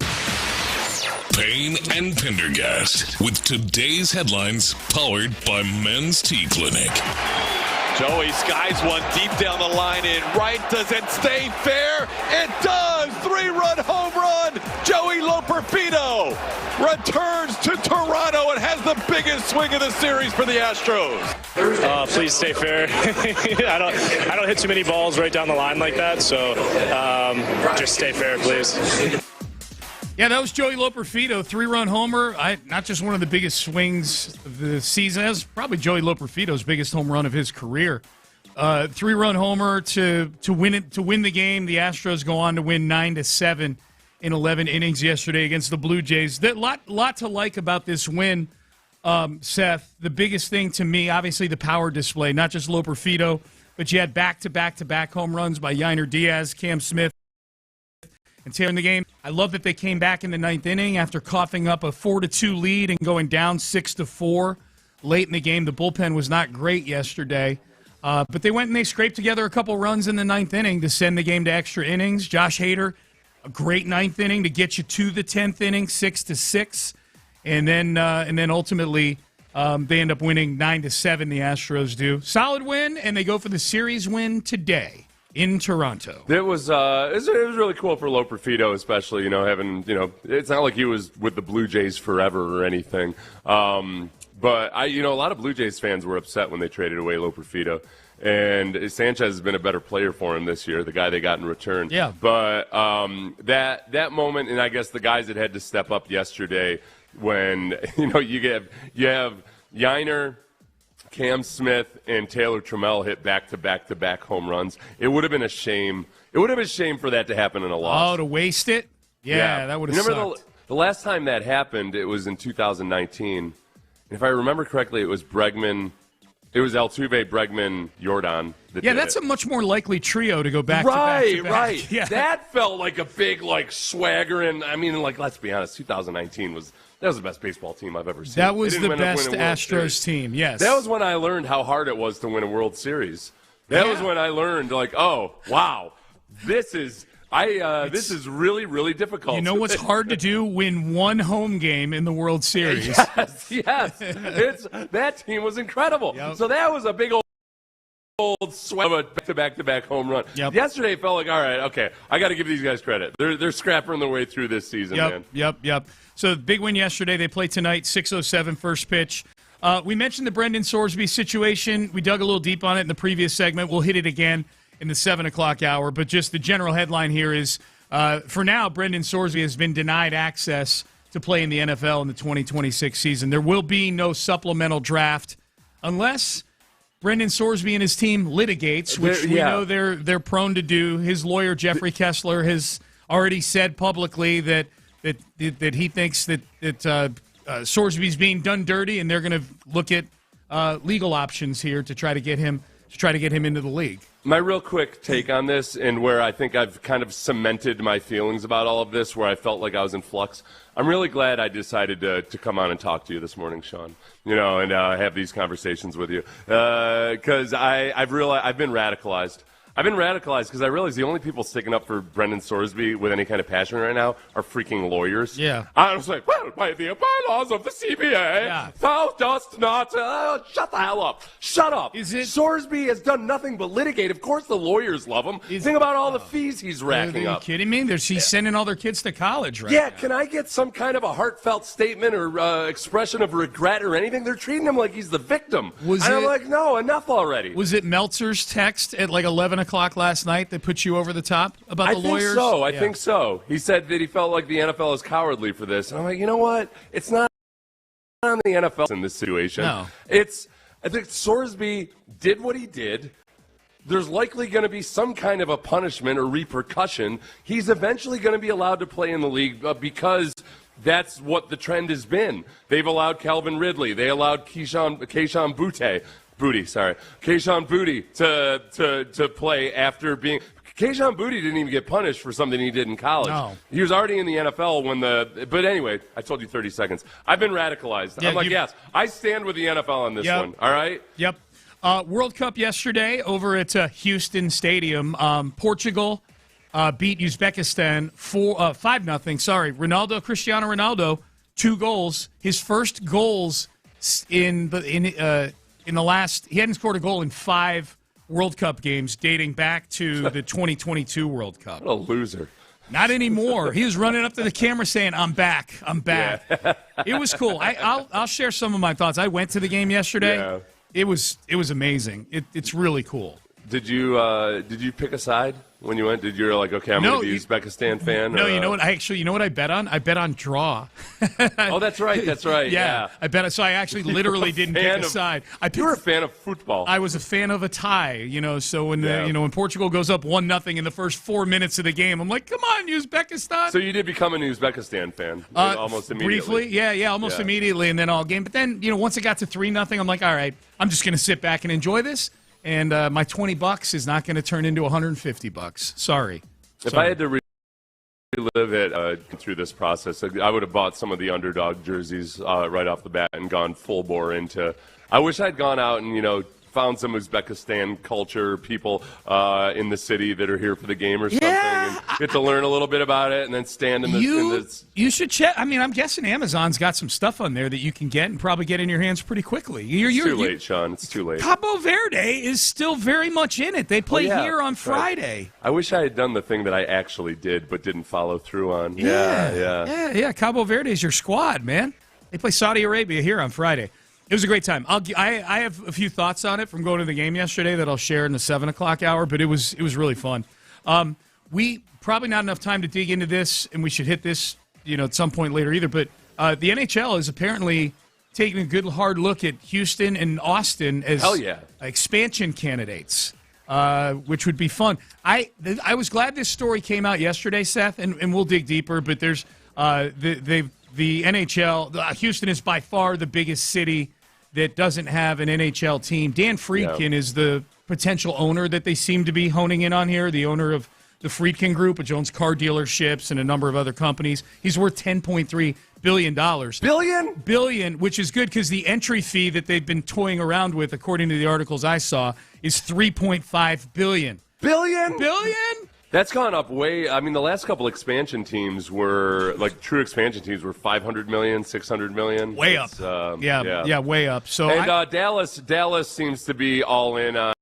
Payne and Pendergast with today's headlines powered by Men's Tea Clinic.
Joey skies one deep down the line in right. Does it stay fair? It does! 3-run home run! Joey Loperfido returns to Toronto and has the biggest swing of the series for the Astros.
Please stay fair. I don't hit too many balls right down the line like that, so just stay fair, please.
Yeah, that was Joey Loperfido, 3-run homer. Not just one of the biggest swings of the season. That was probably Joey Loperfido's biggest home run of his career. 3-run homer to win the game. The Astros go on to win 9-7 in 11 innings yesterday against the Blue Jays. There's a lot to like about this win, Seth. The biggest thing to me, obviously, the power display. Not just Loperfido, but you had back-to-back-to-back home runs by Yainer Diaz, Cam Smith, and Taylor in the game. I love that they came back in the ninth inning after coughing up a 4-2 lead and going down 6-4 late in the game. The bullpen was not great yesterday, but they went and they scraped together a couple runs in the ninth inning to send the game to extra innings. Josh Hader, a great ninth inning to get you to the 10th inning, 6-6, and then ultimately they end up winning 9-7. The Astros do. Solid win, and they go for the series win today in Toronto.
It was really cool for Loperfido, especially, having, it's not like he was with the Blue Jays forever or anything. But a lot of Blue Jays fans were upset when they traded away Loperfido. And Sanchez has been a better player for him this year, the guy they got in return.
Yeah.
But that moment, and I guess the guys that had to step up yesterday when, you have Yainer, Cam Smith, and Taylor Trammell hit back-to-back-to-back home runs. It would have been a shame. It would have been a shame for that to happen in a loss.
Oh, to waste it? Yeah. That would have sucked.
Remember the last time that happened, it was in 2019. And if I remember correctly, it was Bregman. It was Altuve, Bregman, Jordan.
That's a much more likely trio to go back-to-back.
Right.
Yeah.
That felt like a big, swaggering. I mean, let's be honest, 2019 was the best baseball team I've ever seen.
That was the best Astros team, yes.
That was when I learned how hard it was to win a World Series. That was when I learned, oh, wow, this is really, really difficult.
You know what's hard to do? Win one home game in the World Series.
Yes. That team was incredible. Yep. So that was a big old sweat of a back-to-back home run.
Yep.
Yesterday it felt like, all right, okay, I got to give these guys credit. They're scrapping their way through this season, man.
Yep. So big win yesterday. They play tonight, 6:07 first pitch. We mentioned the Brendan Sorsby situation. We dug a little deep on it in the previous segment. We'll hit it again in the 7 o'clock hour. But just the general headline here is, for now, Brendan Sorsby has been denied access to play in the NFL in the 2026 season. There will be no supplemental draft unless Brendan Sorsby and his team litigates, which we know they're prone to do. His lawyer, Jeffrey Kessler, has already said publicly that he thinks that Sorsby's being done dirty, and they're going to look at legal options here to try to get him into the league.
My real quick take on this, and where I think I've kind of cemented my feelings about all of this, where I felt like I was in flux. I'm really glad I decided to come on and talk to you this morning, Sean. And have these conversations with you, because I've realized I've been radicalized. I've been radicalized because I realize the only people sticking up for Brendan Sorsby with any kind of passion right now are freaking lawyers.
Yeah.
I was like, well, by the bylaws of the CBA, thou dost not. Shut the hell up. Shut up. Sorsby has done nothing but litigate. Of course the lawyers love him. Think about all the fees he's racking up.
Are you kidding me? He's sending all their kids to college right
now.
Yeah,
can I get some kind of a heartfelt statement or expression of regret or anything? They're treating him like he's the victim. I'm like, no, enough already.
Was it Meltzer's text at 11 o'clock last night that put you over the top about the lawyers?
I think so. He said that he felt like the NFL is cowardly for this. And I'm like, you know what? It's not on the NFL in this situation.
No.
I think Sorsby did what he did. There's likely going to be some kind of a punishment or repercussion. He's eventually going to be allowed to play in the league because that's what the trend has been. They've allowed Calvin Ridley. They allowed Keyshawn Boutte to play after being. Keyshawn Boutte didn't even get punished for something he did in college.
No.
He was already in the NFL but anyway, I told you 30 seconds. I've been radicalized. I'm like, yes, I stand with the NFL on this one. All right?
Yep. World Cup yesterday over at Houston Stadium. Portugal beat Uzbekistan 5-0. Cristiano Ronaldo, 2 goals. His first goals in the last. He hadn't scored a goal in 5 World Cup games dating back to the 2022 World Cup.
What a loser.
Not anymore. He was running up to the camera saying, "I'm back. I'm back." Yeah. It was cool. I'll share some of my thoughts. I went to the game yesterday.
Yeah.
It was amazing. It's really cool.
Did you pick a side when you went? Did you like, okay, I'm going to be Uzbekistan fan?
No, you know what? You know what I bet on? I bet on draw.
Oh, that's right. Yeah.
I bet. So I actually literally didn't pick a side.
You were a fan of football.
I was a fan of a tie. So when when Portugal goes up 1-0 in the first 4 minutes of the game, I'm like, come on, Uzbekistan.
So you did become an Uzbekistan fan almost immediately.
Briefly, almost immediately, and then all game. But then once it got to 3-0, I'm like, all right, I'm just going to sit back and enjoy this. And my $20 is not going to turn into $150. Sorry.
If I had to relive it through this process, I would have bought some of the underdog jerseys right off the bat and gone full bore into. I wish I'd gone out and found some Uzbekistan culture people in the city that are here for the game or something, and get to learn a little bit about it, and then stand in this.
You should check. I mean, I'm guessing Amazon's got some stuff on there that you can get and probably get in your hands pretty quickly.
It's too late, Sean. It's too late.
Cabo Verde is still very much in it. They play here on Friday.
Right. I wish I had done the thing that I actually did but didn't follow through on.
Yeah. Cabo Verde is your squad, man. They play Saudi Arabia here on Friday. It was a great time. I have a few thoughts on it from going to the game yesterday that I'll share in the 7 o'clock hour, but it was really fun. We probably not enough time to dig into this, and we should hit this at some point later either, but the NHL is apparently taking a good hard look at Houston and Austin as expansion candidates, which would be fun. I was glad this story came out yesterday, Seth, and we'll dig deeper, but there's the NHL, Houston is by far the biggest city that doesn't have an NHL team. Dan Friedkin is the potential owner that they seem to be honing in on here, the owner of the Friedkin Group, which owns car dealerships and a number of other companies. He's worth $10.3 billion. Billion, which is good because the entry fee that they've been toying around with, according to the articles I saw, is $3.5 billion.
Billion?
That's
gone up way. I mean, the last couple expansion teams were, true expansion teams were $500 million, $600 million.
Way up. Way up. So
Dallas seems to be all in on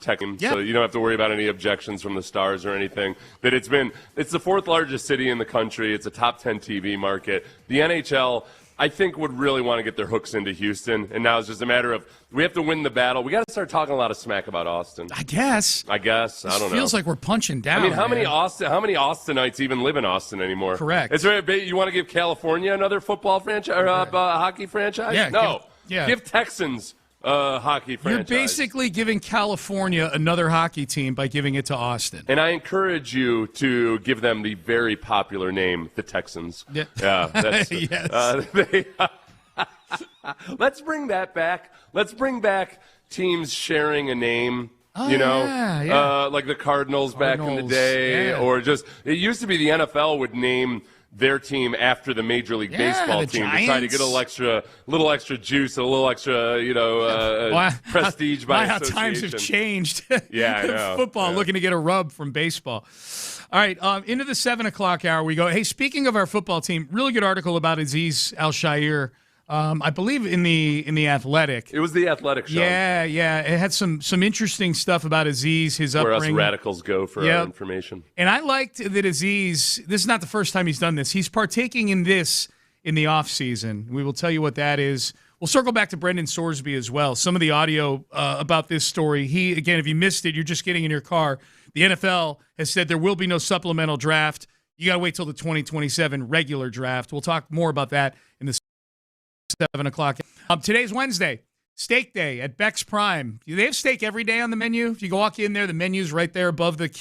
tech, so you don't have to worry about any objections from the Stars or anything. But it's the 4th largest city in the country. It's a top 10 TV market. The NHL, I think, would really want to get their hooks into Houston, and now it's just a matter of we have to win the battle. We got to start talking a lot of smack about Austin.
I guess. I don't know. Feels like we're punching down.
I mean, how many Austinites even live in Austin anymore?
Correct.
Is there you want to give California another football franchise or hockey franchise?
Yeah.
No. Give Texans hockey franchise.
You're basically giving California another hockey team by giving it to Austin.
And I encourage you to give them the very popular name, the Texans.
Yeah.
That's,
yes.
Let's bring that back. Let's bring back teams sharing a name. Like the Cardinals back in the day, or just it used to be the NFL would name their team after the Major League Baseball team
Giants.
to try to get a little extra juice, a little extra, prestige by association.
How times have changed.
Yeah, I know.
Football looking to get a rub from baseball. All right, into the 7 o'clock hour we go. Hey, speaking of our football team, really good article about Azeez Al-Shaair. I believe in the Athletic.
It was the Athletic, Sean.
Yeah. It had some interesting stuff about Azeez, his upbringing.
Where us radicals go for our information.
And I liked that Azeez, this is not the first time he's done this. He's partaking in this in the offseason. We will tell you what that is. We'll circle back to Brendan Sorsby as well. Some of the audio about this story. He, again, if you missed it, you're just getting in your car. The NFL has said there will be no supplemental draft. You got to wait till the 2027 regular draft. We'll talk more about that in the 7 o'clock. Today's Wednesday, steak day at Beck's Prime. Do they have steak every day on the menu? If you go walk in there, the menu's right there above the...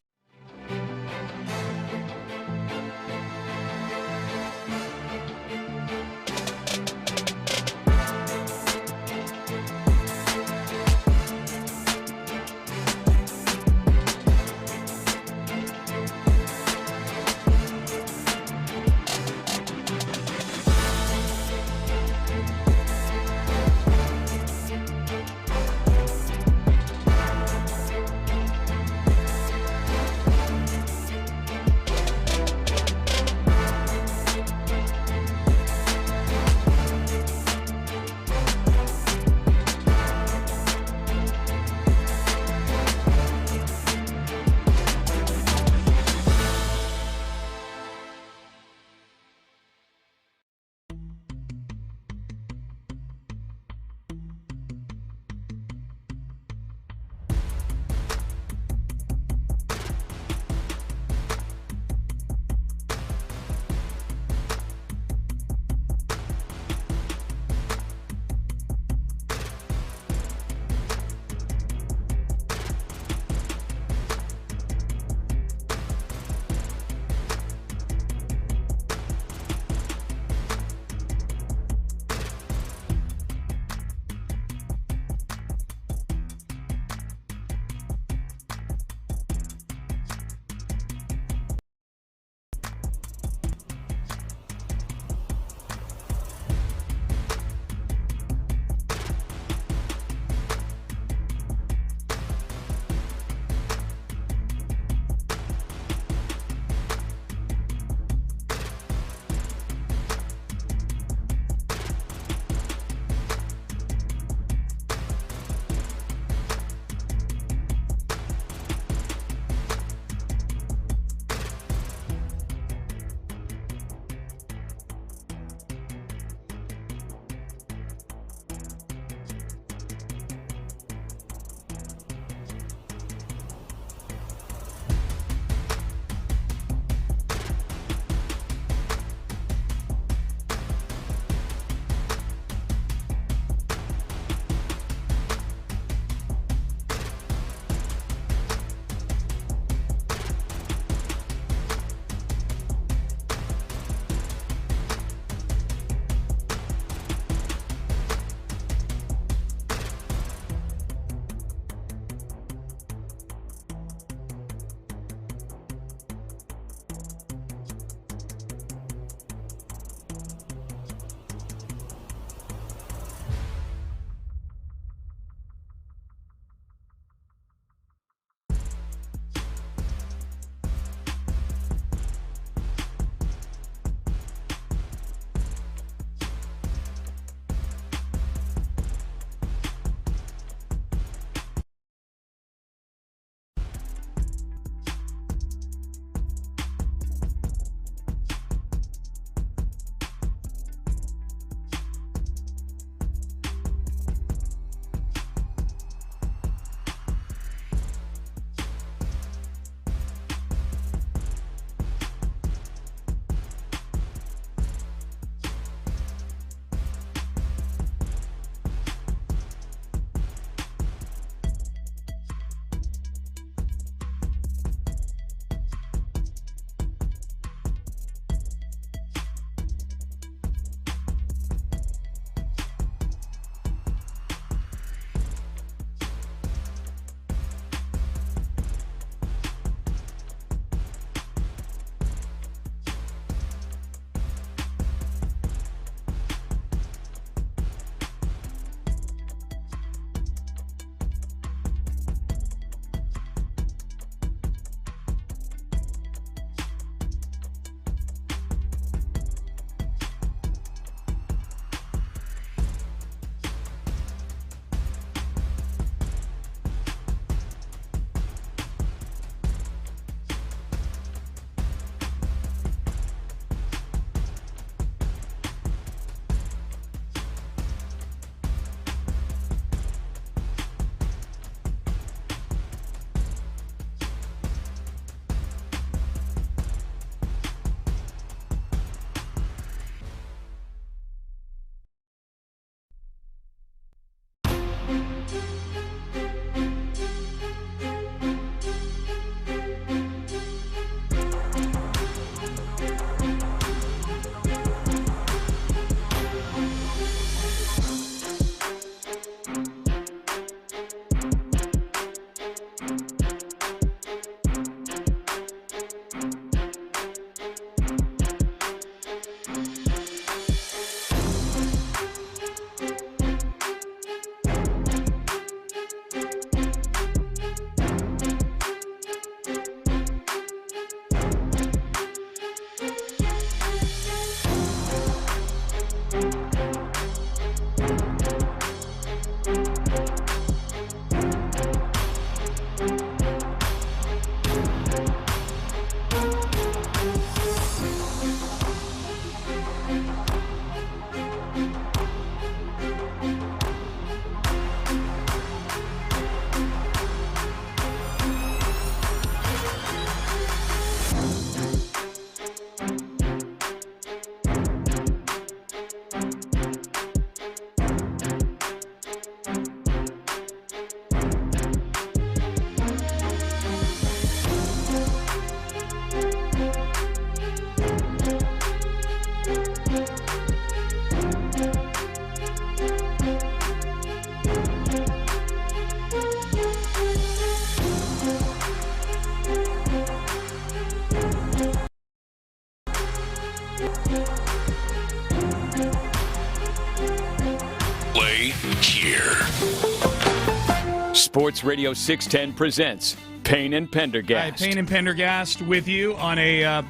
Sports Radio 610 presents Payne and Pendergast.
Right, Payne and Pendergast with you on a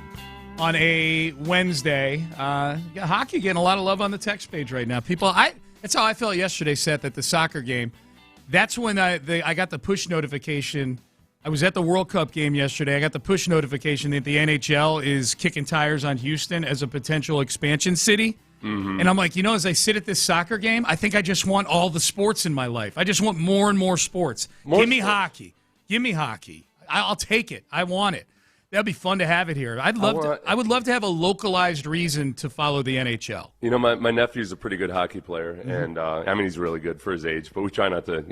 Wednesday. Hockey getting a lot of love on the text page right now. That's how I felt yesterday, Seth, at the soccer game. That's when I got the push notification. I was at the World Cup game yesterday. I got the push notification that the NHL is kicking tires on Houston as a potential expansion city. Mm-hmm. And I'm like, as I sit at this soccer game, I think I just want all the sports in my life. I just want more and more sports. Give me hockey. Give me hockey. I'll take it. I want it. That'd be fun to have it here. I would love to have a localized reason to follow the NHL.
My nephew's a pretty good hockey player, and he's really good for his age, but we try not to,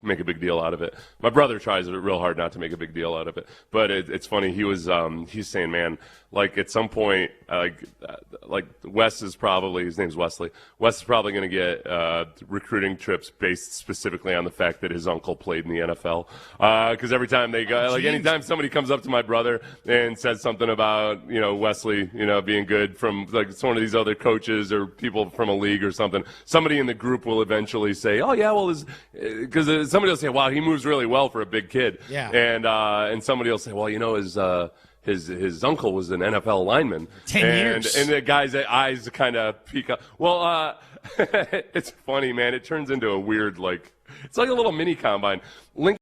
make a big deal out of it. My brother tries real hard not to make a big deal out of it, but it's funny. He's saying, man, like at some point, like Wes is probably, his name's Wesley. Wes is probably going to get recruiting trips based specifically on the fact that his uncle played in the NFL. Because every time they go, anytime somebody comes up to my brother and says something about Wesley, being good from like one of these other coaches or people from a league or something, somebody in the group will eventually say, oh yeah, well, because somebody will say, wow, he moves really well for a big kid. Yeah. And somebody will say, well, his uncle was an NFL lineman. 10 years. And the guy's eyes kind of peek up. Well, it's funny, man. It turns into a weird, it's like a little mini combine. Lincoln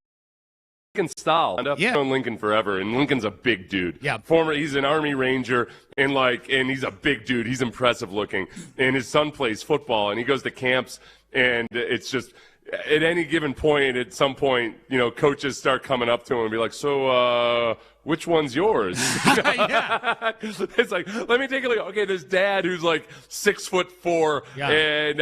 Stahl. I've known Lincoln forever, and Lincoln's a big dude. Yeah. He's an Army Ranger, and he's a big dude. He's impressive looking. And his son plays football, and he goes to camps, and it's just – at any given point, at some point, coaches start coming up to him and be like, so, which one's yours? Yeah. It's like, let me take a look. Okay, this dad who's 6'4" and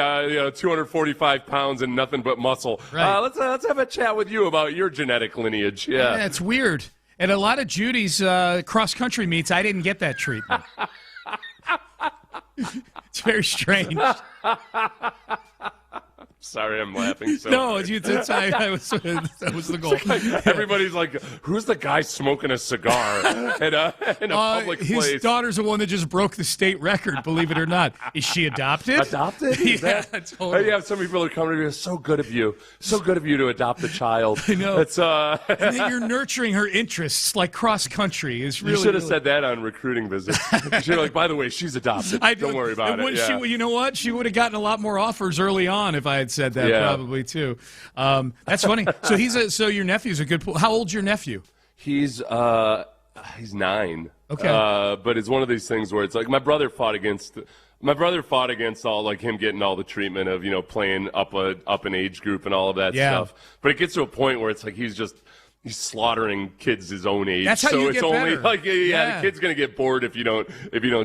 245 pounds and nothing but muscle. Right. Let's have a chat with you about your genetic lineage. Yeah,
it's weird. At a lot of Judy's cross-country meets, I didn't get that treatment. It's very strange.
Sorry, I'm laughing.
No, that was the goal.
Everybody's like, who's the guy smoking a cigar in a public place?
His daughter's the one that just broke the state record, believe it or not. Is she adopted?
Adopted?
Totally.
Yeah, some people are coming to me, so good of you. So good of you to adopt a child.
I know. And then you're nurturing her interests, like cross-country. You
should have said that on recruiting visits. You're like, by the way, she's adopted. Don't worry about it. Yeah.
You know what? She would have gotten a lot more offers early on if I had said that, probably too. That's funny. So your nephew's a good. How old's your nephew?
He's 9. Okay. But it's one of these things where it's like my brother fought against all him getting all the treatment of playing up an age group and all of that stuff. But it gets to a point where it's like he's slaughtering kids his own age.
That's how you get better.
The kid's gonna get bored if you don't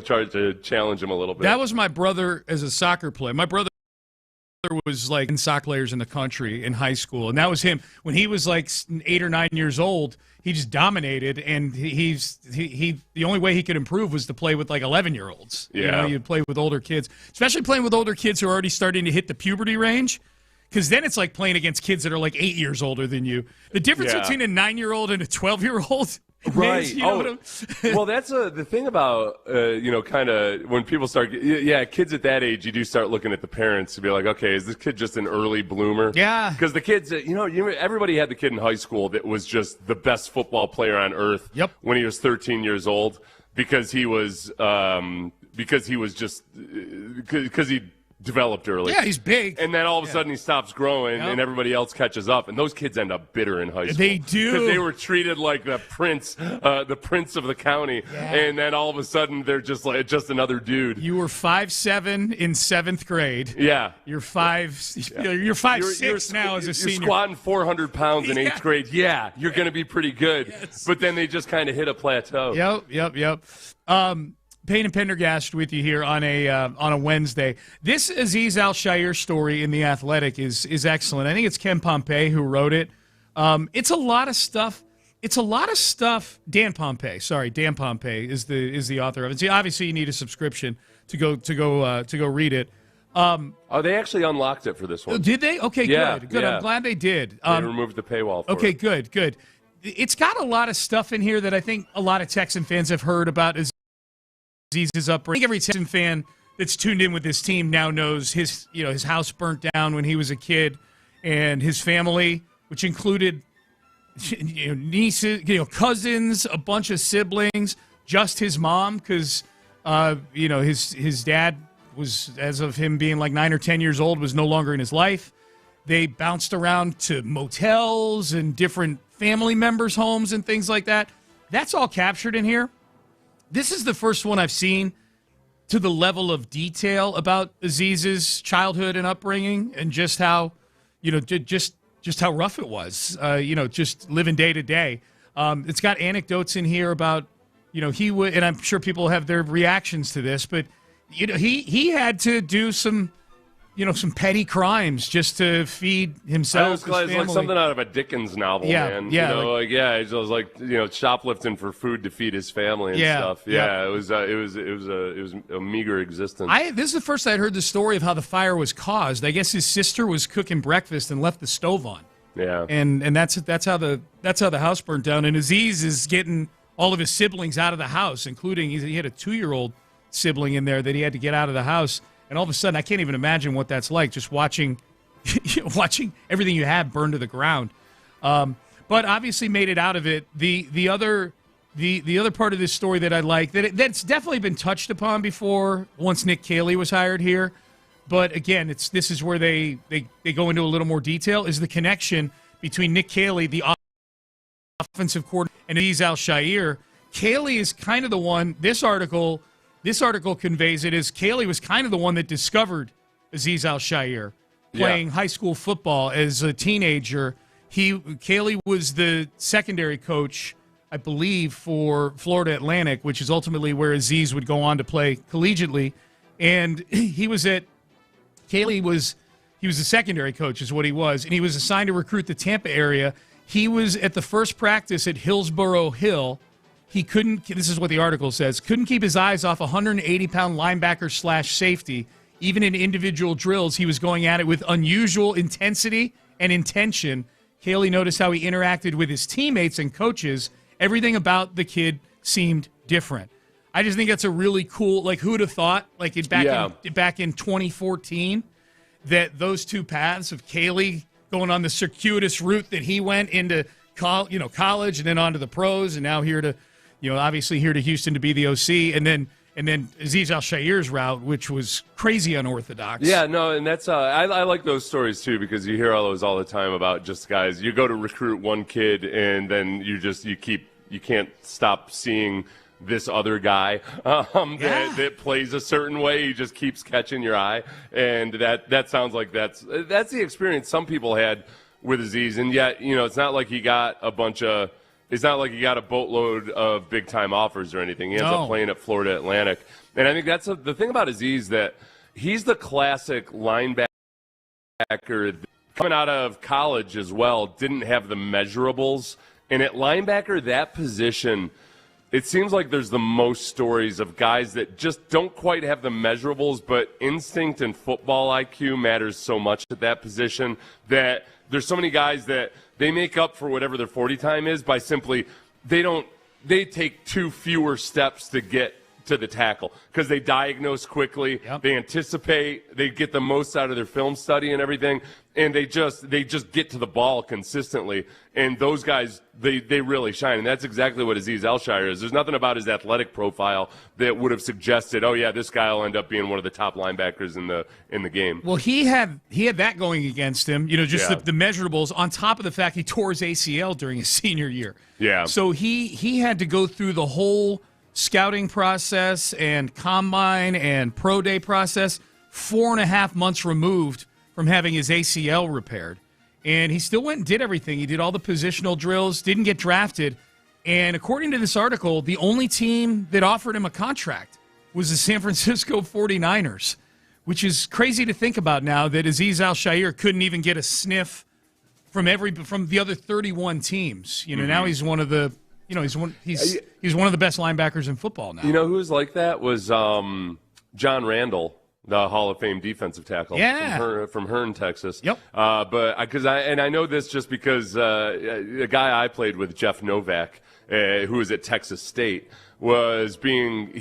try to challenge him a little bit.
That was my brother as a soccer player. My brother was in soccer players in the country in high school, and that was him when he was 8 or 9 years old. He just dominated, and he the only way he could improve was to play with 11-year-olds. You'd play with older kids, especially playing with older kids who are already starting to hit the puberty range. Because then it's like playing against kids that are 8 years older than you. The difference between a 9-year-old and a 12-year-old.
Right. Well, that's the thing about, kind of when people start, kids at that age, you do start looking at the parents to be like, okay, is this kid just an early bloomer?
Yeah.
Because the kids, everybody had the kid in high school that was just the best football player on earth when he was 13 years old because he developed early.
Yeah, he's big.
And then all of a sudden he stops growing and everybody else catches up. And those kids end up bitter in high school.
They do.
Because they were treated like the prince of the county. Yeah. And then all of a sudden they're just another dude.
You were 5'7" in 7th grade.
Yeah.
You're 5'6" now as a senior.
You're squatting 400 pounds in 8th grade. Yeah, you're going to be pretty good. Yes. But then they just kind of hit a plateau.
Yep. Payne and Pendergast with you here on a Wednesday. This Aziz Al-Shaair story in The Athletic is excellent. I think it's Ken Pompey who wrote it. It's a lot of stuff. Dan Pompey is the author of it. See, obviously you need a subscription to go read it.
They actually unlocked it for this one.
Did they? Okay, good.
Yeah.
I'm glad they did.
They removed the paywall for it.
Okay, good. It's got a lot of stuff in here that I think a lot of Texan fans have heard about Aziz's upbringing. I think every Texan fan that's tuned in with this team now knows his house burnt down when he was a kid, and his family which included nieces, cousins, a bunch of siblings, just his mom, because his dad was, as of him being like 9 or 10 years old, was no longer in his life. They bounced around to motels and different family members' homes and things like that. That's all captured in here. This is the first one I've seen to the level of detail about Aziz's childhood and upbringing, and just how, just how rough it was. Just living day to day. It's got anecdotes in here about, he would, and I'm sure people have their reactions to this, but he had to do some petty crimes just to feed himself.
It's like something out of a Dickens novel, man. It was like shoplifting for food to feed his family and stuff. Yeah, it was a meager existence.
This is the first I'd heard the story of how the fire was caused. I guess his sister was cooking breakfast and left the stove on.
Yeah,
and that's how the house burnt down. And Aziz is getting all of his siblings out of the house, including he had a 2-year-old sibling in there that he had to get out of the house. And all of a sudden, I can't even imagine what that's like, just watching everything you have burn to the ground. But obviously made it out of it. The other part of this story that I like, that's definitely been touched upon before once Nick Caley was hired here. But again, this is where they go into a little more detail, is the connection between Nick Caley, the offensive coordinator, and Aziz Al-Shaair. Caley is kind of the one, This article conveys it as Caley was kind of the one that discovered Aziz Al-Shaair playing high school football as a teenager. Caley was the secondary coach, I believe, for Florida Atlantic, which is ultimately where Aziz would go on to play collegiately. And he was the secondary coach is what he was, and he was assigned to recruit the Tampa area. He was at the first practice at Hillsborough Hill. He couldn't, this is what the article says, couldn't keep his eyes off a 180-pound linebacker / safety. Even in individual drills, he was going at it with unusual intensity and intention. Caley noticed how he interacted with his teammates and coaches. Everything about the kid seemed different. I just think that's a really cool, like, who would have thought, like, back in 2014, that those two paths of Caley going on the circuitous route that he went into college and then on to the pros, and now here to, obviously here to Houston to be the OC, and then Aziz Al-Shaair's route, which was crazy unorthodox.
Yeah, no, and that's I like those stories too, because you hear those all the time about just guys. You go to recruit one kid, and then you can't stop seeing this other guy that plays a certain way. He just keeps catching your eye, and that sounds like that's the experience some people had with Aziz. And yet, it's not like he got a boatload of big-time offers or anything. He ends up playing at Florida Atlantic. And I think that's the thing about Aziz, that he's the classic linebacker coming out of college as well, didn't have the measurables. And at linebacker, that position, it seems like there's the most stories of guys that just don't quite have the measurables, but instinct and football IQ matters so much at that position that there's so many guys that they make up for whatever their 40 time is by simply they take 2 fewer steps to get to the tackle, because they diagnose quickly, they anticipate, they get the most out of their film study and everything, and they just get to the ball consistently. And those guys, they really shine, and that's exactly what Aziz Al-Shaair is. There's nothing about his athletic profile that would have suggested, this guy will end up being one of the top linebackers in the game.
Well, he had that going against him, the measurables, on top of the fact he tore his ACL during his senior year.
Yeah.
So he had to go through the whole scouting process and combine and pro day process 4.5 months removed from having his ACL repaired. And he still went and did everything. He did all the positional drills, didn't get drafted. And according to this article, the only team that offered him a contract was the San Francisco 49ers, which is crazy to think about now, that Aziz Al-Shaair couldn't even get a sniff from the other 31 teams. Now he's one of the he's one of the best linebackers in football now.
Who was like that was John Randall, the Hall of Fame defensive tackle from Hearn, Texas.
Yep.
But I know this just because a guy I played with, Jeff Novak, who was at Texas State, was being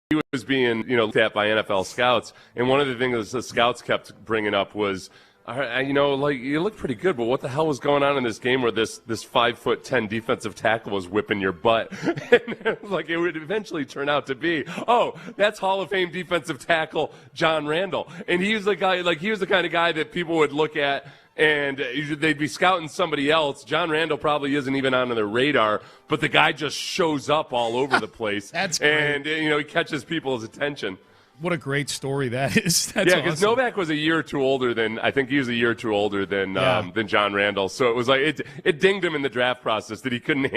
looked at by NFL scouts, and one of the things the scouts kept bringing up was you know, like you look pretty good, but what the hell was going on in this game where this 5'10" defensive tackle was whipping your butt? And like it would eventually turn out to be, oh, that's Hall of Fame defensive tackle John Randall, and he was the guy, like he was the kind of guy that people would look at. And they'd be scouting somebody else. John Randall probably isn't even on their radar, but the guy just shows up all over the place.
That's great.
And, you know, he catches people's attention.
What a great story that is. That's
yeah, because
awesome.
Novak was a year or two older than, I think he was a year or two older than John Randall. So it was like, it dinged him in the draft process that he couldn't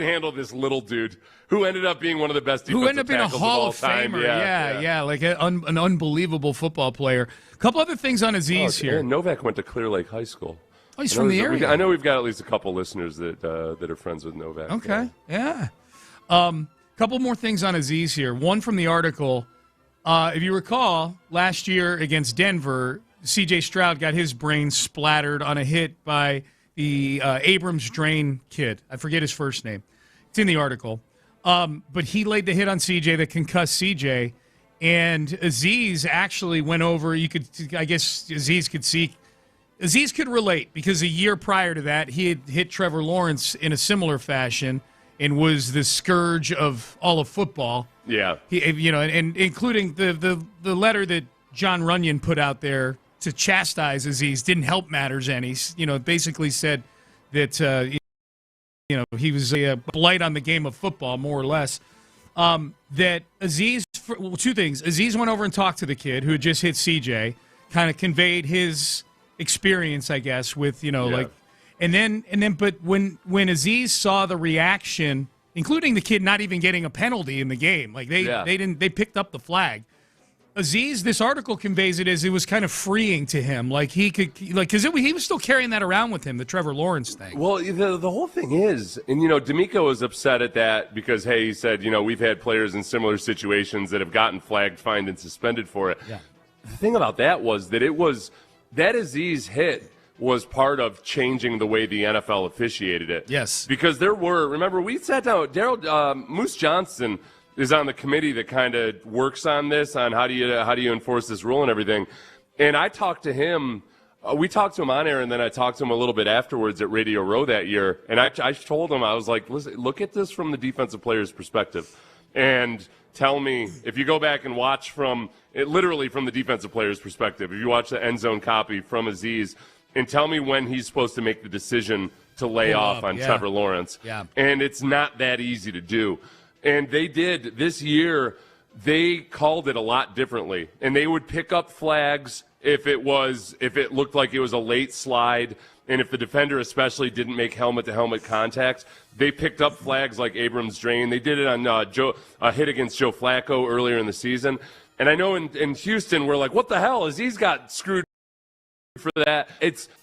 handle this little dude who ended up being one of the best defensive tackles of all time.
Who ended up being a Hall of Famer. Yeah, like an unbelievable football player. A couple other things on Aziz here.
And Novak went to Clear Lake High School.
Oh, he's from the area.
I know we've got at least a couple listeners that are friends with Novak.
Okay, yeah. Couple more things on Aziz here. One from the article. If you recall, last year against Denver, C.J. Stroud got his brain splattered on a hit by the Abrams Drain kid. I forget his first name. It's in the article. But he laid the hit on C.J. that concussed C.J. And Aziz actually went over. I guess Aziz could relate because a year prior to that, he had hit Trevor Lawrence in a similar fashion and was the scourge of all of football.
Yeah.
And including the letter that John Runyon put out there to chastise Aziz didn't help matters any. Basically said that, he was a blight on the game of football, more or less. That Aziz, two things. Aziz went over and talked to the kid who had just hit CJ, kind of conveyed his experience, I guess, with, and then, but when Aziz saw the reaction, including the kid not even getting a penalty in the game, like they picked up the flag. Aziz, this article conveys it as it was kind of freeing to him, like he could, because he was still carrying that around with him, the Trevor Lawrence thing.
Well, the whole thing is, and D'Amico was upset at that because he said, we've had players in similar situations that have gotten flagged, fined, and suspended for it.
Yeah.
The thing about that was that that Aziz hit was part of changing the way the NFL officiated it.
Yes.
Because remember, we sat down, Moose Johnson is on the committee that kind of works on this, on how do you enforce this rule and everything. And I talked to him, we talked to him on air, and then I talked to him a little bit afterwards at Radio Row that year. And I told him, I was like, listen, look at this from the defensive player's perspective. And tell me, if you go back and watch literally from the defensive player's perspective, if you watch the end zone copy from Aziz, and tell me when he's supposed to make the decision to lay off on Trevor Lawrence.
Yeah.
And it's not that easy to do. And they did this year, they called it a lot differently. And they would pick up flags if it looked like it was a late slide, and if the defender especially didn't make helmet-to-helmet contact. They picked up flags like Abrams Drain. They did it on a hit against Joe Flacco earlier in the season. And I know in Houston, we're like, what the hell? Aziz got screwed for that.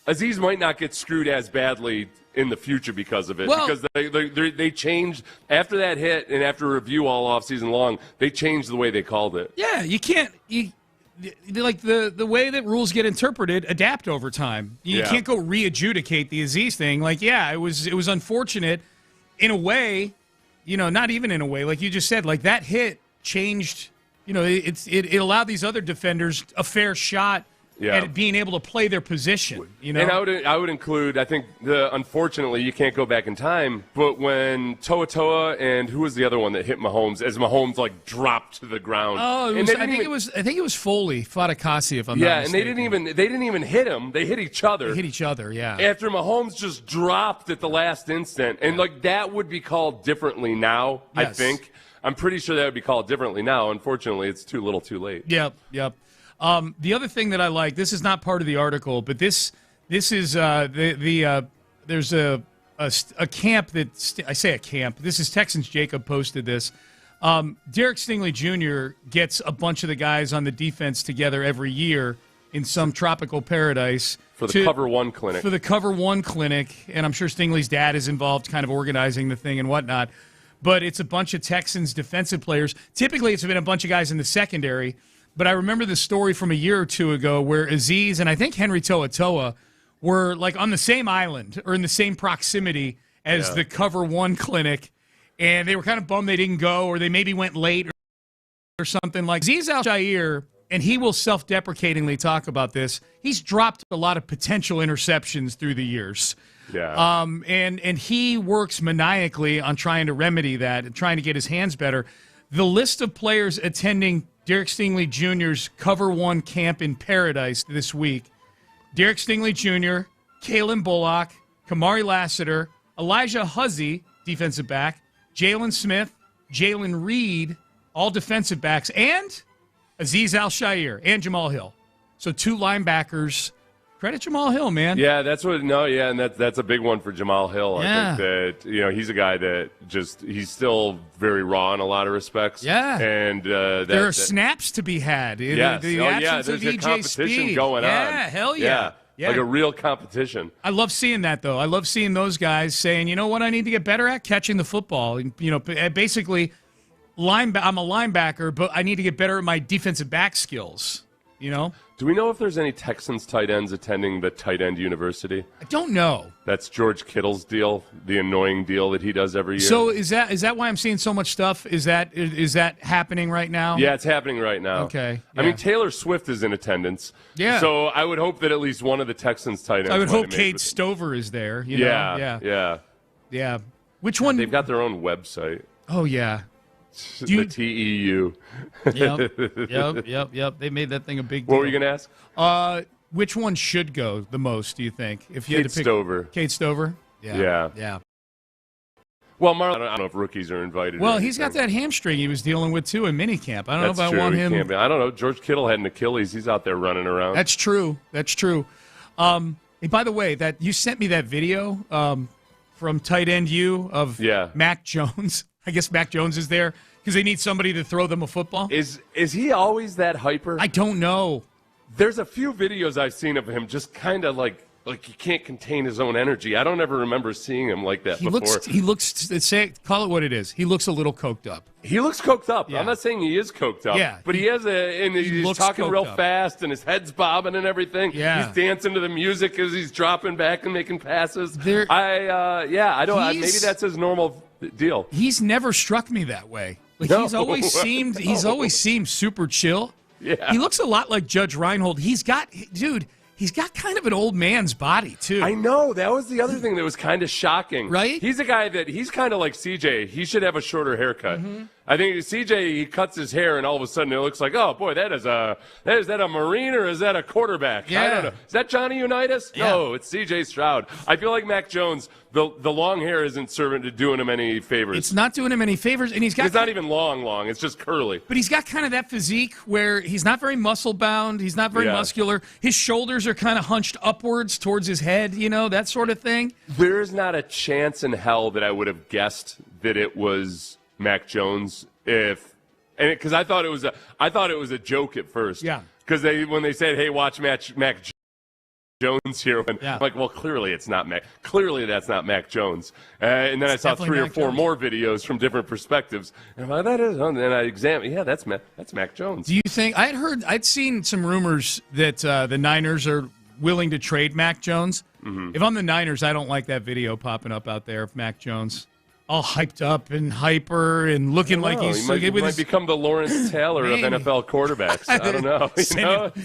Aziz might not get screwed as badly in the future because of it, because they changed after that hit and after review all off season long. They changed the way they called it.
Yeah, you can't. Like the way that rules get interpreted adapt over time. You can't go re-adjudicate the Aziz thing. Like, it was unfortunate in a way, not even in a way, like you just said, like that hit changed, it allowed these other defenders a fair shot at being able to play their position.
And I would include, I think, unfortunately, you can't go back in time, but when Toa and who was the other one that hit Mahomes, as Mahomes dropped to the ground.
Oh, I think it was Foley, Fatakasi, if I'm not mistaken.
And they didn't even hit him. They hit each other. After Mahomes just dropped at the last instant. And that would be called differently now, I think. I'm pretty sure that would be called differently now. Unfortunately, it's too little too late.
Yep. The other thing that I like, this is not part of the article, but this is there's a camp that I say a camp. This is Texans. Jacob posted this. Derek Stingley Jr. gets a bunch of the guys on the defense together every year in some tropical paradise
for the Cover One Clinic.
For the Cover One Clinic, and I'm sure Stingley's dad is involved, kind of organizing the thing and whatnot. But it's a bunch of Texans defensive players. Typically, it's been a bunch of guys in the secondary. But I remember the story from a year or two ago where Aziz and I think Henry Toa were on the same island or in the same proximity as the Cover One Clinic, and they were kind of bummed they didn't go, or they maybe went late or something. Like Aziz Al-Shaair and he will self-deprecatingly talk about this, he's dropped a lot of potential interceptions through the years.
Yeah.
And he works maniacally on trying to remedy that and trying to get his hands better. The list of players attending Derek Stingley Jr.'s Cover 1 camp in Paradise this week: Derek Stingley Jr., Kalen Bullock, Kamari Lassiter, Elijah Huzzy, defensive back, Jalen Smith, Jalen Reed, all defensive backs, and Azeez Al-Shaair and Jamal Hill. So 2 linebackers. Credit Jamal Hill, man.
Yeah, and that's a big one for Jamal Hill.
Yeah.
I think that, he's a guy that he's still very raw in a lot of respects.
Yeah.
And
there are snaps to be had.
Yes.
The
there's
of
a
EJ
competition
Speed.
going on.
Yeah, hell yeah. Yeah.
Like a real competition.
I love seeing that, though. I love seeing those guys saying, you know what I need to get better at? Catching the football. Basically, I'm a linebacker, but I need to get better at my defensive back skills,
Do we know if there's any Texans tight ends attending the tight end university?
I don't know.
That's George Kittle's deal, the annoying deal that he does every year.
So is that why I'm seeing so much stuff? Is that happening right now?
Yeah, it's happening right now.
Okay.
I mean, Taylor Swift is in attendance.
Yeah.
So I would hope that at least one of the Texans tight ends.
I would hope Kate Stover is there.
Yeah.
Which one?
They've got their own website.
Oh, yeah.
The TEU.
Yep. They made that thing a big deal.
What were you going to ask?
Which one should go the most, do you think? If you
Kate
had to pick
Stover.
Kate Stover? Yeah.
Well, Marlon, I don't know if rookies are invited.
Well, he's got that hamstring he was dealing with, too, in minicamp. I don't know if I want him.
I don't know. George Kittle had an Achilles. He's out there running around.
That's true. Hey, by the way, that you sent me that video from Tight End U of Mac Jones. I guess Mac Jones is there because they need somebody to throw them a football.
Is he always that hyper?
I don't know.
There's a few videos I've seen of him just kind of like he can't contain his own energy. I don't ever remember seeing him like that before.
He looks, call it what it is. He looks a little coked up.
He looks coked up.
Yeah.
I'm not saying he is coked up.
Yeah.
But he's talking real fast and his head's bobbing and everything.
Yeah.
He's dancing to the music as he's dropping back and making passes. Maybe that's his normal deal.
He's never struck me that way. He's always seemed super chill.
Yeah.
He looks a lot like Judge Reinhold. He's got kind of an old man's body, too.
I know. That was the other thing that was kind of shocking.
Right?
He's a guy he's kind of like CJ. He should have a shorter haircut.
Mm-hmm.
I think CJ, he cuts his hair, and all of a sudden it looks like, oh, boy, is that a Marine or is that a quarterback?
Yeah.
I don't know. Is that Johnny Unitas?
Yeah.
No, it's CJ Stroud. I feel like Mac Jones, the long hair isn't serving to doing him any favors.
It's not doing him any favors, and
it's not even long. It's just curly.
But he's got kind of that physique where he's not very muscle-bound. He's not very muscular. His shoulders are kind of hunched upwards towards his head, that sort of thing.
There's not a chance in hell that I would have guessed that it was Mac Jones because I thought it was a joke at first.
Yeah.
Because when they said, "Hey, watch Mac Jones here," I'm like, well, clearly it's not Mac. Clearly that's not Mac Jones. And then I saw 3 or 4 more videos from different perspectives, and I'm like, that is. And I examined. Yeah, that's Mac Jones.
Do you think I'd seen some rumors that the Niners are willing to trade Mac Jones? Mm-hmm. If I'm the Niners, I don't like that video popping up out there of Mac Jones. All hyped up and hyper and looking like he's...
He might become the Lawrence Taylor of NFL quarterbacks. I don't know.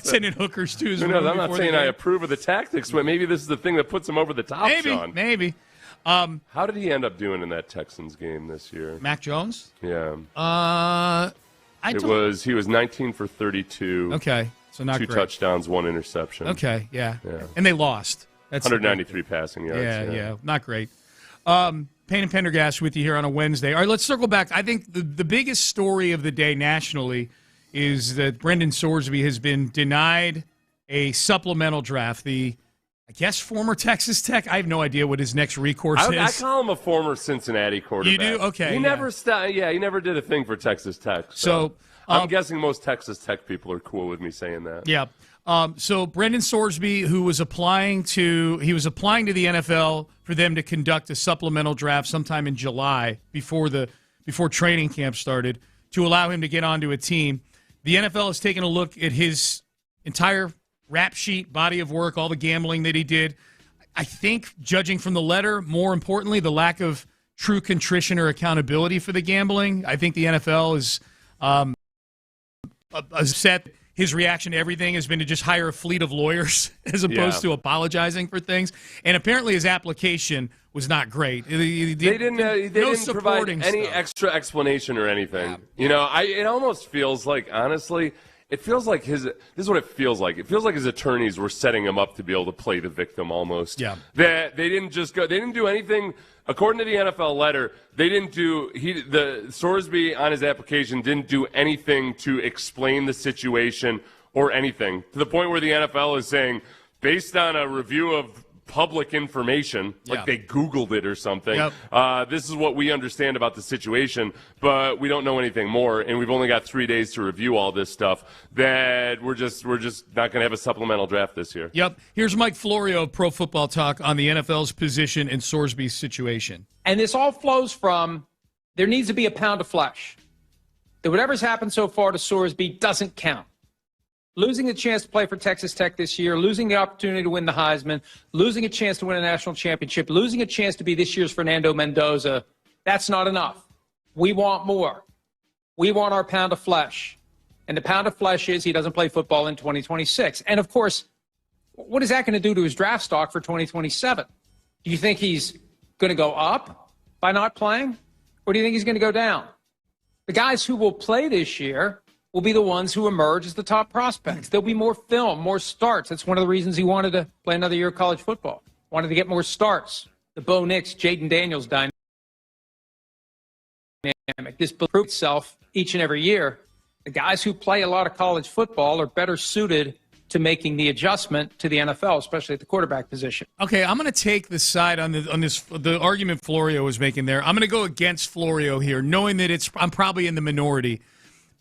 Sending hookers to his
room. I'm not saying I approve of the tactics, but maybe this is the thing that puts him over the top, Sean.
Maybe.
How did he end up doing in that Texans game this year?
Mac Jones?
Yeah.
He
was 19 for 32.
Okay, so not
2
great.
touchdowns, 1 interception.
Okay, yeah. And they lost.
That's 193 passing yards.
Yeah, not great. Payne and Pendergast with you here on a Wednesday. All right, let's circle back. I think the biggest story of the day nationally is that Brendan Sorsby has been denied a supplemental draft. I guess former Texas Tech. I have no idea what his next recourse is.
I call him a former Cincinnati quarterback.
You do? Okay.
He never he never did a thing for Texas Tech. So I'm guessing most Texas Tech people are cool with me saying that.
Yeah. So Brendan Sorsby, who was applying to the NFL for them to conduct a supplemental draft sometime in July before training camp started to allow him to get onto a team. The NFL has taken a look at his entire rap sheet, body of work, all the gambling that he did. I think, judging from the letter, more importantly, the lack of true contrition or accountability for the gambling. I think the NFL is upset. his reaction to everything has been to just hire a fleet of lawyers as opposed to apologizing for things. And apparently his application was not great. They didn't
provide any extra explanation or anything. Yeah. It almost feels like, honestly, it feels like this is what it feels like. It feels like his attorneys were setting him up to be able to play the victim almost. Yeah. That they didn't do anything. According to the NFL letter, Sorsby on his application didn't do anything to explain the situation or anything, to the point where the NFL is saying, based on a review of public information, like they Googled it or something, this is what we understand about the situation, but we don't know anything more, and we've only got 3 days to review all this stuff, that we're just not going to have a supplemental draft this year.
Yep. Here's Mike Florio of Pro Football Talk on the NFL's position in Sorsby's situation.
And this all flows from there needs to be a pound of flesh. That whatever's happened so far to Sorsby doesn't count. Losing the chance to play for Texas Tech this year, losing the opportunity to win the Heisman, losing a chance to win a national championship, losing a chance to be this year's Fernando Mendoza, that's not enough. We want more. We want our pound of flesh. And the pound of flesh is he doesn't play football in 2026. And, of course, what is that going to do to his draft stock for 2027? Do you think he's going to go up by not playing? Or do you think he's going to go down? The guys who will play this year will be the ones who emerge as the top prospects. There'll be more film, more starts. That's one of the reasons he wanted to play another year of college football. Wanted to get more starts. The Bo Nix, Jaden Daniels dynamic. This proves itself each and every year. The guys who play a lot of college football are better suited to making the adjustment to the NFL, especially at the quarterback position.
Okay, I'm going to take the side on the argument Florio was making there. I'm going to go against Florio here, knowing that I'm probably in the minority.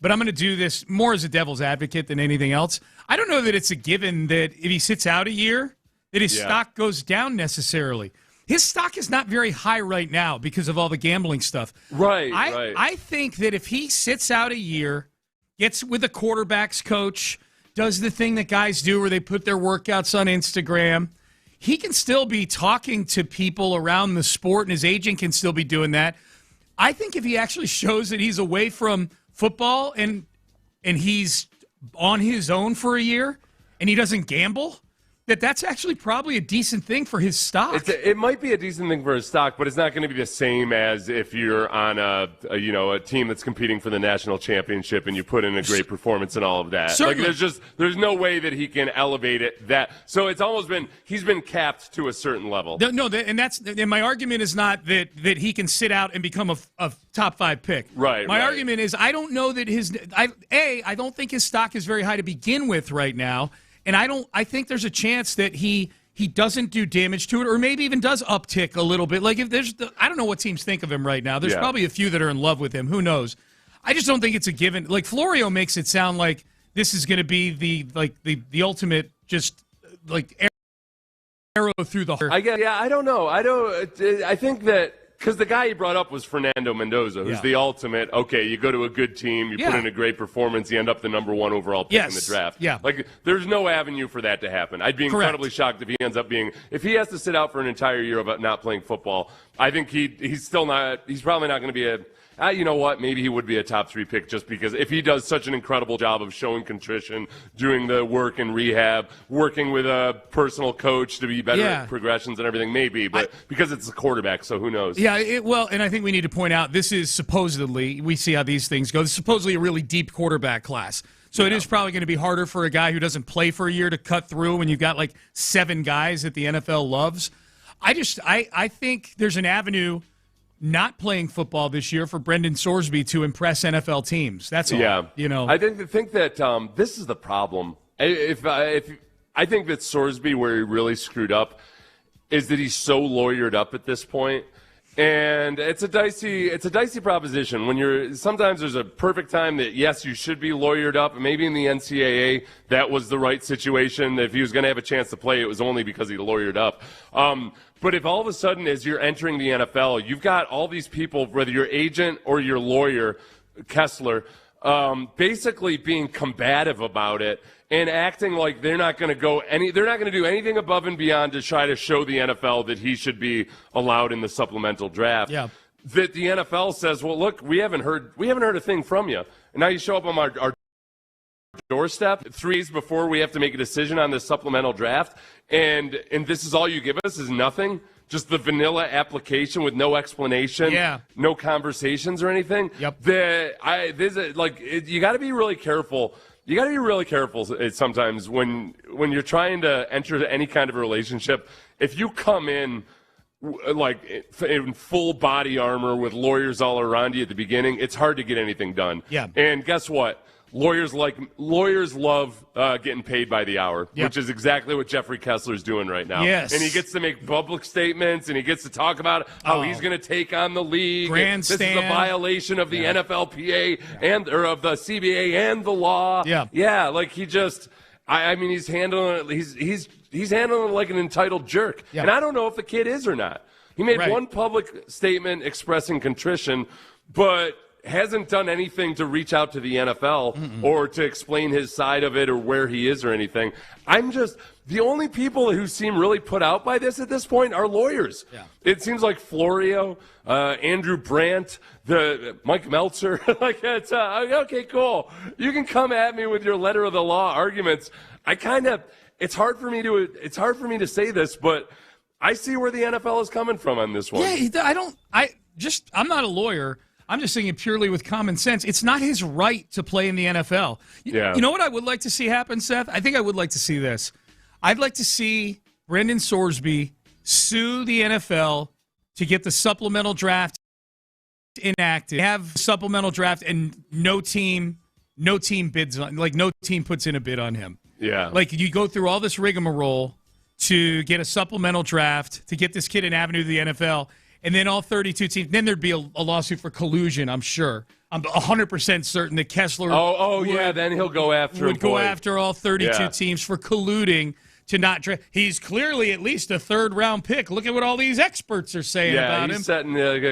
But I'm going to do this more as a devil's advocate than anything else. I don't know that it's a given that if he sits out a year, that his stock goes down necessarily. His stock is not very high right now because of all the gambling stuff.
Right.
I think that if he sits out a year, gets with a quarterback's coach, does the thing that guys do where they put their workouts on Instagram, he can still be talking to people around the sport, and his agent can still be doing that. I think if he actually shows that he's away from football and he's on his own for a year and he doesn't gamble, that's actually probably a decent thing for his stock.
It might be a decent thing for his stock, but it's not going to be the same as if you're on a team that's competing for the national championship and you put in a great performance and all of that.
Certainly.
Like there's no way that he can elevate it that. So it's almost he's been capped to a certain level.
And my argument is not that he can sit out and become a top 5 pick.
Right.
My argument is I don't know that I don't think his stock is very high to begin with right now. And I think there's a chance that he doesn't do damage to it, or maybe even does uptick a little bit. Like if I don't know what teams think of him right now. There's probably a few that are in love with him. Who knows? I just don't think it's a given. Like Florio makes it sound like this is going to be the ultimate just like arrow through the heart.
I don't know. I think that. Because the guy he brought up was Fernando Mendoza, who's the ultimate, okay, you go to a good team, you put in a great performance, you end up the number 1 overall pick in the draft.
Yeah.
Like, there's no avenue for that to happen. I'd be incredibly shocked if he ends up if he has to sit out for an entire year of not playing football, I think he's probably not going to be you know what, maybe he would be a top 3 pick just because if he does such an incredible job of showing contrition, doing the work in rehab, working with a personal coach to be better at progressions and everything, maybe. But because it's a quarterback, so who knows?
Yeah, and I think we need to point out this is supposedly, we see how these things go, this is supposedly a really deep quarterback class. So it is probably going to be harder for a guy who doesn't play for a year to cut through when you've got like 7 guys that the NFL loves. I think there's an avenue not playing football this year for Brendan Sorsby to impress NFL teams. That's all.
Yeah.
I
think that this is the problem. If I think that Sorsby, where he really screwed up, is that he's so lawyered up at this point. And it's a dicey proposition when sometimes there's a perfect time that, yes, you should be lawyered up. Maybe in the NCAA, that was the right situation. If he was going to have a chance to play, it was only because he lawyered up. But if all of a sudden, as you're entering the NFL, you've got all these people, whether your agent or your lawyer, Kessler, basically being combative about it and acting like they're not going to do anything above and beyond to try to show the NFL that he should be allowed in the supplemental draft.
Yeah.
That the NFL says, well, look, we haven't heard a thing from you. And now you show up on our doorstep 3 days before we have to make a decision on this supplemental draft, and this is all you give us is nothing, just the vanilla application with no explanation, no conversations or anything.
Yep.
You got to be really careful. You got to be really careful sometimes when you're trying to enter any kind of a relationship. If you come in like in full body armor with lawyers all around you at the beginning, it's hard to get anything done.
Yeah.
And guess what? Lawyers love getting paid by the hour, which is exactly what Jeffrey Kessler's doing right now.
Yes.
And he gets to make public statements, and he gets to talk about how he's going to take on the league.
Grandstand.
This is a violation of the NFLPA or of the CBA and the law.
Yeah.
Like he just, I mean, he's handling it. He's handling it like an entitled jerk.
Yeah.
And I don't know if the kid is or not. He made one public statement expressing contrition, but hasn't done anything to reach out to the NFL or to explain his side of it or where he is or anything. The only people who seem really put out by this at this point are lawyers.
Yeah.
It seems like Florio, Andrew Brandt, Mike Meltzer. Like, it's okay, cool. You can come at me with your letter of the law arguments. It's hard for me to say this, but I see where the NFL is coming from on this one.
Yeah, I'm not a lawyer. I'm just thinking purely with common sense. It's not his right to play in the NFL. You know what I would like to see happen, Seth? I think I would like to see this. I'd like to see Brendan Sorsby sue the NFL to get the supplemental draft enacted, have supplemental draft, and no team bids on, like no team puts in a bid on him.
Yeah.
Like you go through all this rigmarole to get a supplemental draft to get this kid an avenue to the NFL. And then all 32 teams, then there'd be a lawsuit for collusion, I'm sure. I'm 100% certain that Kessler
then he'll go after
go after all 32 teams for colluding to not draft. He's clearly at least a third-round pick. Look at what all these experts are saying about him.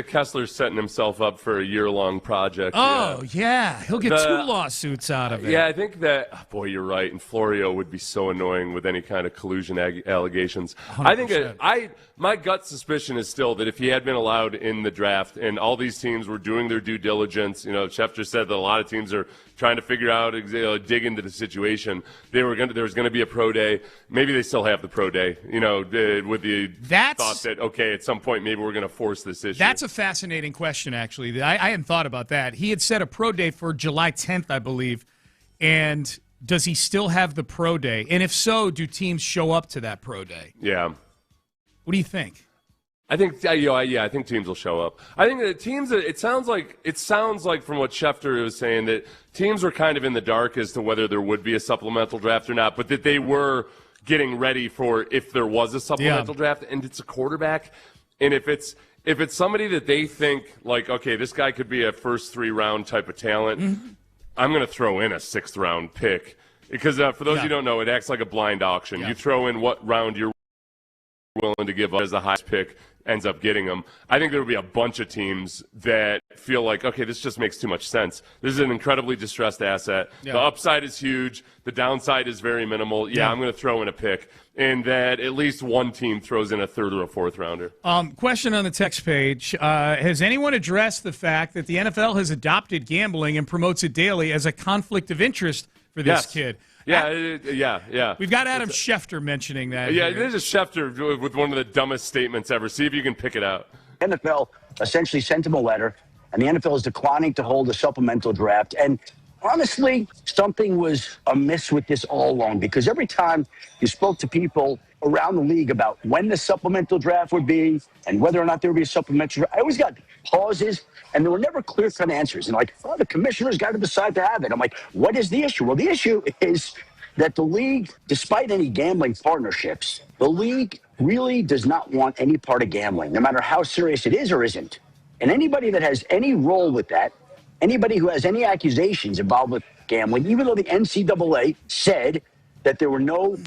Kessler's setting himself up for a year-long project.
He'll get 2 lawsuits out of it.
Yeah, I think that, boy, you're right, and Florio would be so annoying with any kind of collusion allegations. 100%. I think my gut suspicion is still that if he had been allowed in the draft and all these teams were doing their due diligence, Schefter said that a lot of teams are trying to figure out, dig into the situation. There was going to be a pro day. Maybe they still have the pro day, with the thought that, okay, at some point maybe we're going to force this issue.
That's a fascinating question, actually. I hadn't thought about that. He had set a pro day for July 10th, I believe. And does he still have the pro day? And if so, do teams show up to that pro day?
Yeah.
What do you think?
I think I think teams will show up. I think that teams. It sounds like from what Schefter was saying that teams were kind of in the dark as to whether there would be a supplemental draft or not, but that they were getting ready for if there was a supplemental draft, and it's a quarterback, and if it's somebody that they think like, okay, this guy could be a first 3-round type of talent, I'm going to throw in a 6th-round pick because for those who don't know, it acts like a blind auction. You throw in what round you're willing to give up as the highest pick ends up getting them. I think there will be a bunch of teams that feel like, okay, this just makes too much sense. This is an incredibly distressed asset. Yeah. The upside is huge. The downside is very minimal. I'm going to throw in a pick. And that at least one team throws in a 3rd or a 4th rounder.
Question on the text page. Has anyone addressed the fact that the NFL has adopted gambling and promotes it daily as a conflict of interest for this kid?
Yeah.
We've got Adam Schefter mentioning that.
Yeah, there's a Schefter with one of the dumbest statements ever. See if you can pick it out.
NFL essentially sent him a letter, and the NFL is declining to hold a supplemental draft. And honestly, something was amiss with this all along, because every time you spoke to people around the league about when the supplemental draft would be and whether or not there would be a supplemental draft, I always got pauses, and there were never clear-cut answers. And the commissioner's got to decide to have it. I'm like, what is the issue? Well, the issue is that the league, despite any gambling partnerships, the league really does not want any part of gambling, no matter how serious it is or isn't. And anybody that has any role with that, anybody who has any accusations involved with gambling, even though the NCAA said that there were no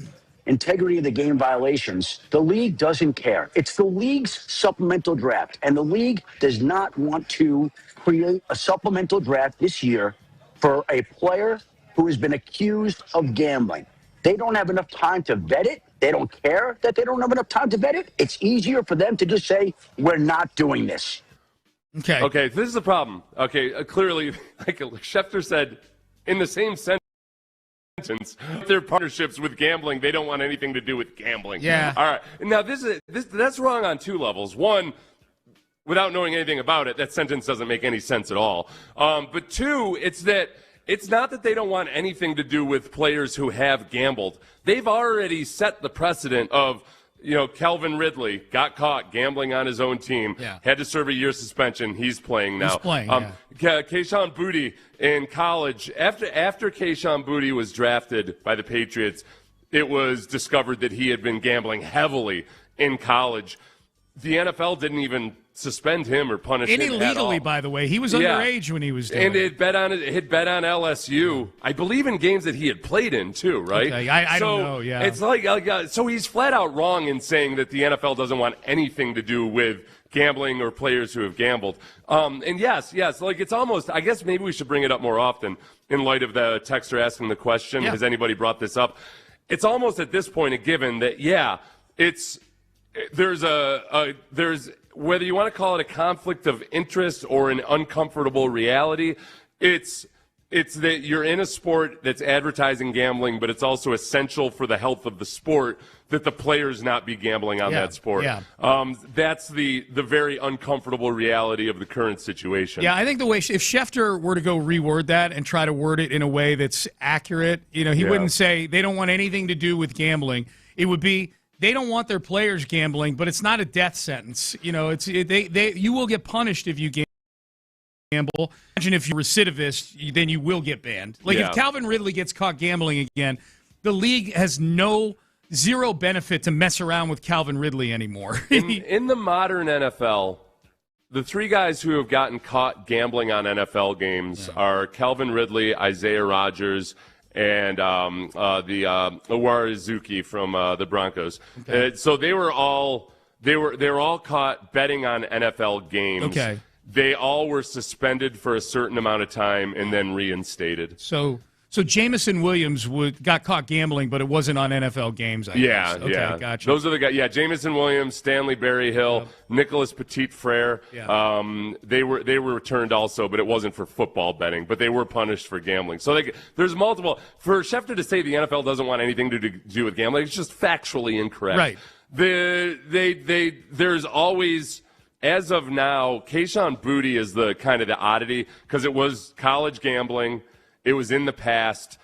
integrity of the game violations, the league doesn't care. It's the league's supplemental draft, and the league does not want to create a supplemental draft this year for a player who has been accused of gambling. They don't have enough time to vet it. They don't care that they don't have enough time to vet it. It's easier for them to just say, we're not doing this.
Okay, this is the problem. Okay, clearly, like Schefter said, in the same sentence, Their partnerships with gambling, they don't want anything to do with gambling.
Yeah.
All right. Now, that's wrong on two levels. One, without knowing anything about it, that sentence doesn't make any sense at all. But two, it's not that they don't want anything to do with players who have gambled. They've already set the precedent of, Calvin Ridley got caught gambling on his own team, had to serve a year suspension. He's playing now.
He's playing,
Kayshon Boutte in college, after Kayshon Boutte was drafted by the Patriots, it was discovered that he had been gambling heavily in college. The NFL didn't even suspend him or punish him
illegally, by the way. He was underage when he was doing
it. And it bet on LSU, I believe, in games that he had played in, too, right?
Okay. I don't know,
It's so he's flat out wrong in saying that the NFL doesn't want anything to do with gambling or players who have gambled. And yes, it's almost, I guess maybe we should bring it up more often in light of the texter asking the question, has anybody brought this up? It's almost at this point a given that, there's whether you want to call it a conflict of interest or an uncomfortable reality, it's that you're in a sport that's advertising gambling, but it's also essential for the health of the sport that the players not be gambling on that sport.
Yeah.
That's the very uncomfortable reality of the current situation.
Yeah, I think if Schefter were to go reword that and try to word it in a way that's accurate, he wouldn't say they don't want anything to do with gambling. It would be, they don't want their players gambling, but it's not a death sentence. You will get punished if you gamble. Imagine if you're recidivist, then you will get banned. If Calvin Ridley gets caught gambling again, the league has zero benefit to mess around with Calvin Ridley anymore.
In the modern NFL, the three guys who have gotten caught gambling on NFL games are Calvin Ridley, Isaiah Rodgers, and the Owaruzuki from the Broncos.
Okay.
So they were all caught betting on NFL games.
Okay.
They all were suspended for a certain amount of time and then reinstated.
So Jameson Williams got caught gambling, but it wasn't on NFL games, I guess. Okay, gotcha.
Those are the guys. Yeah, Jameson Williams, Stanley Berryhill, Nicholas Petit-Frere.
Yeah.
They were returned also, but it wasn't for football betting. But they were punished for gambling. So there's multiple. For Schefter to say the NFL doesn't want anything to do with gambling, it's just factually incorrect.
Right.
There's always. As of now, Kayshon Boutte is the kind of the oddity because it was college gambling. It was in the past.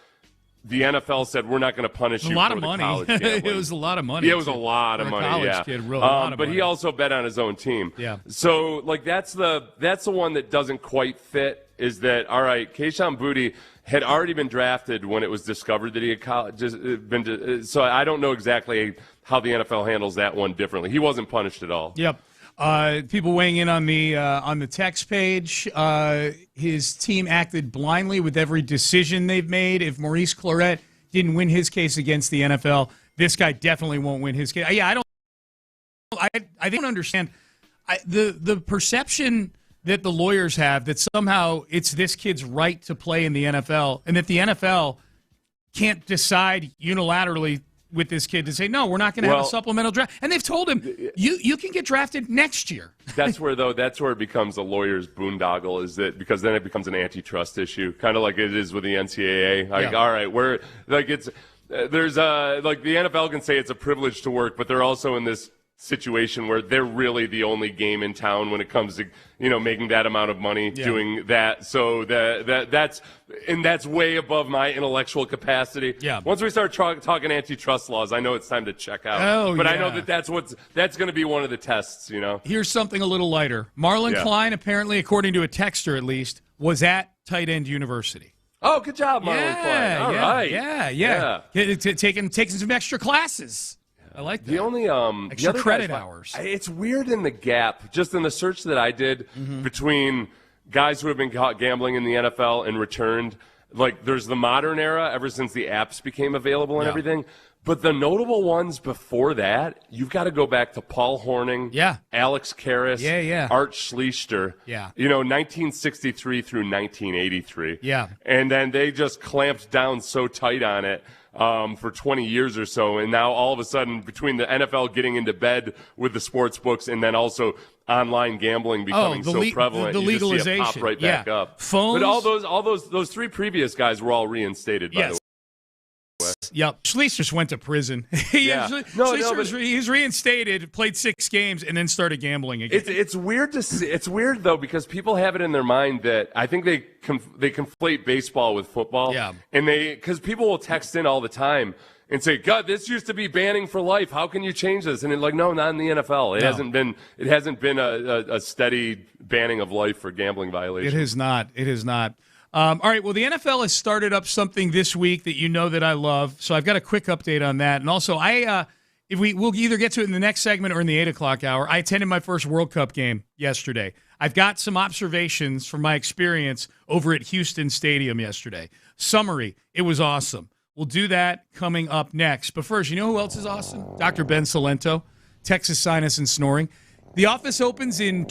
The NFL said, we're not going to punish you for the college gambling.
It was a lot of money.
Yeah, it was a lot of money.
College kid, really, a lot of
but
money.
he also bet on his own team.
Yeah.
So, that's the one that doesn't quite fit is that, all right, Kayshon Boutte had already been drafted when it was discovered that he had been so I don't know exactly how the NFL handles that one differently. He wasn't punished at all.
Yep. People weighing in on the text page. His team acted blindly with every decision they've made. If Maurice Clarett didn't win his case against the NFL, this guy definitely won't win his case. I don't understand the perception that the lawyers have that somehow it's this kid's right to play in the NFL, and that the NFL can't decide unilaterally with this kid to say, no, we're not going to have a supplemental draft. And they've told him, you can get drafted next year.
That's where it becomes a lawyer's boondoggle, is that because then it becomes an antitrust issue, kind of like it is with the NCAA. All right, the NFL can say it's a privilege to work, but they're also in this situation where they're really the only game in town when it comes to making that amount of money doing that. So that's way above my intellectual capacity.
Yeah.
Once we start talking antitrust laws, I know it's time to check out. I know that's going to be one of the tests.
Here's something a little lighter. Marlon Klein, apparently, according to a texter at least, was at Tight End University.
Oh, good job, Marlon Klein. All right.
Yeah. Taking some extra classes. I like that.
The only
extra credit hours.
It's weird in the gap, just in the search that I did between guys who have been caught gambling in the NFL and returned. There's the modern era, ever since the apps became available and everything. But the notable ones before that, you've got to go back to Paul Hornung, Alex Karras, Art Schlichter. 1963 through 1983.
Yeah.
And then they just clamped down so tight on it. For 20 years or so, and now all of a sudden, between the NFL getting into bed with the sports books and then also online gambling becoming so prevalent,
the legalization,
you just see it pop right back up.
Phones,
but all those three previous guys were all reinstated. By the way.
Yep. Schlieser just went to prison. He's reinstated, played 6 games, and then started gambling again.
It's weird to see. It's weird, though, because people have it in their mind that I think they conflate baseball with football.
Yeah.
And because people will text in all the time and say, God, this used to be banning for life. How can you change this? And it's like, no, not in the NFL. It hasn't been a steady banning of life for gambling violations.
It is not. All right, well, the NFL has started up something this week that you know that I love, so I've got a quick update on that. And also, we'll either get to it in the next segment or in the 8 o'clock hour. I attended my first World Cup game yesterday. I've got some observations from my experience over at Houston Stadium yesterday. Summary, it was awesome. We'll do that coming up next. But first, you know who else is awesome? Dr. Ben Salento, Texas Sinus and Snoring. The office opens in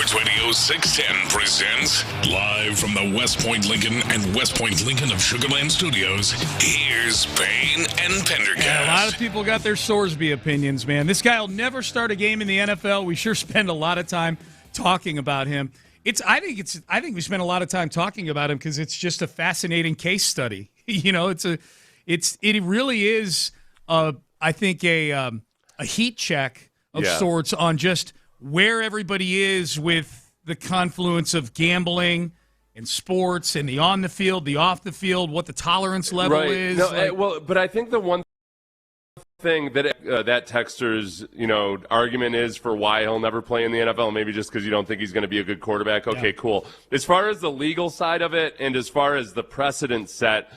Sports Radio 610 presents, live from the West Point Lincoln and West Point Lincoln of Sugar Land Studios, here's Payne and Pendergast.
Yeah, a lot of people got their Sorsby opinions, man. This guy will never start a game in the NFL. We sure spend a lot of time talking about him. I think we spend a lot of time talking about him because it's just a fascinating case study. You know, it really is, I think, a heat check of sorts on just where everybody is with the confluence of gambling and sports and the on the field, the off the field, what the tolerance level is.
No, but I think the one thing that that texter's argument is for why he'll never play in the NFL, maybe just because you don't think he's going to be a good quarterback. Okay, cool. As far as the legal side of it and as far as the precedent set,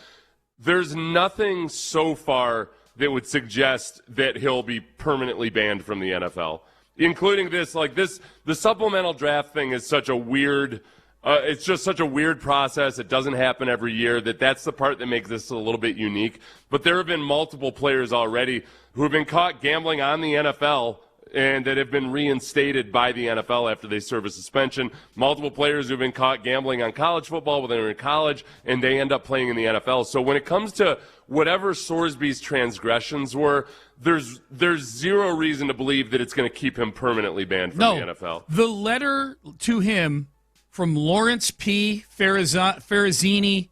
there's nothing so far that would suggest that he'll be permanently banned from the NFL, including this. The supplemental draft thing is such a weird. It's just such a weird process. It doesn't happen every year. That's the part that makes this a little bit unique. But there have been multiple players already who have been caught gambling on the NFL and that have been reinstated by the NFL after they serve a suspension. Multiple players who have been caught gambling on college football when they were in college, and they end up playing in the NFL. So when it comes to whatever Sorsby's transgressions were, there's zero reason to believe that it's going to keep him permanently banned from the NFL.
The letter to him from Lawrence P. Ferrazzini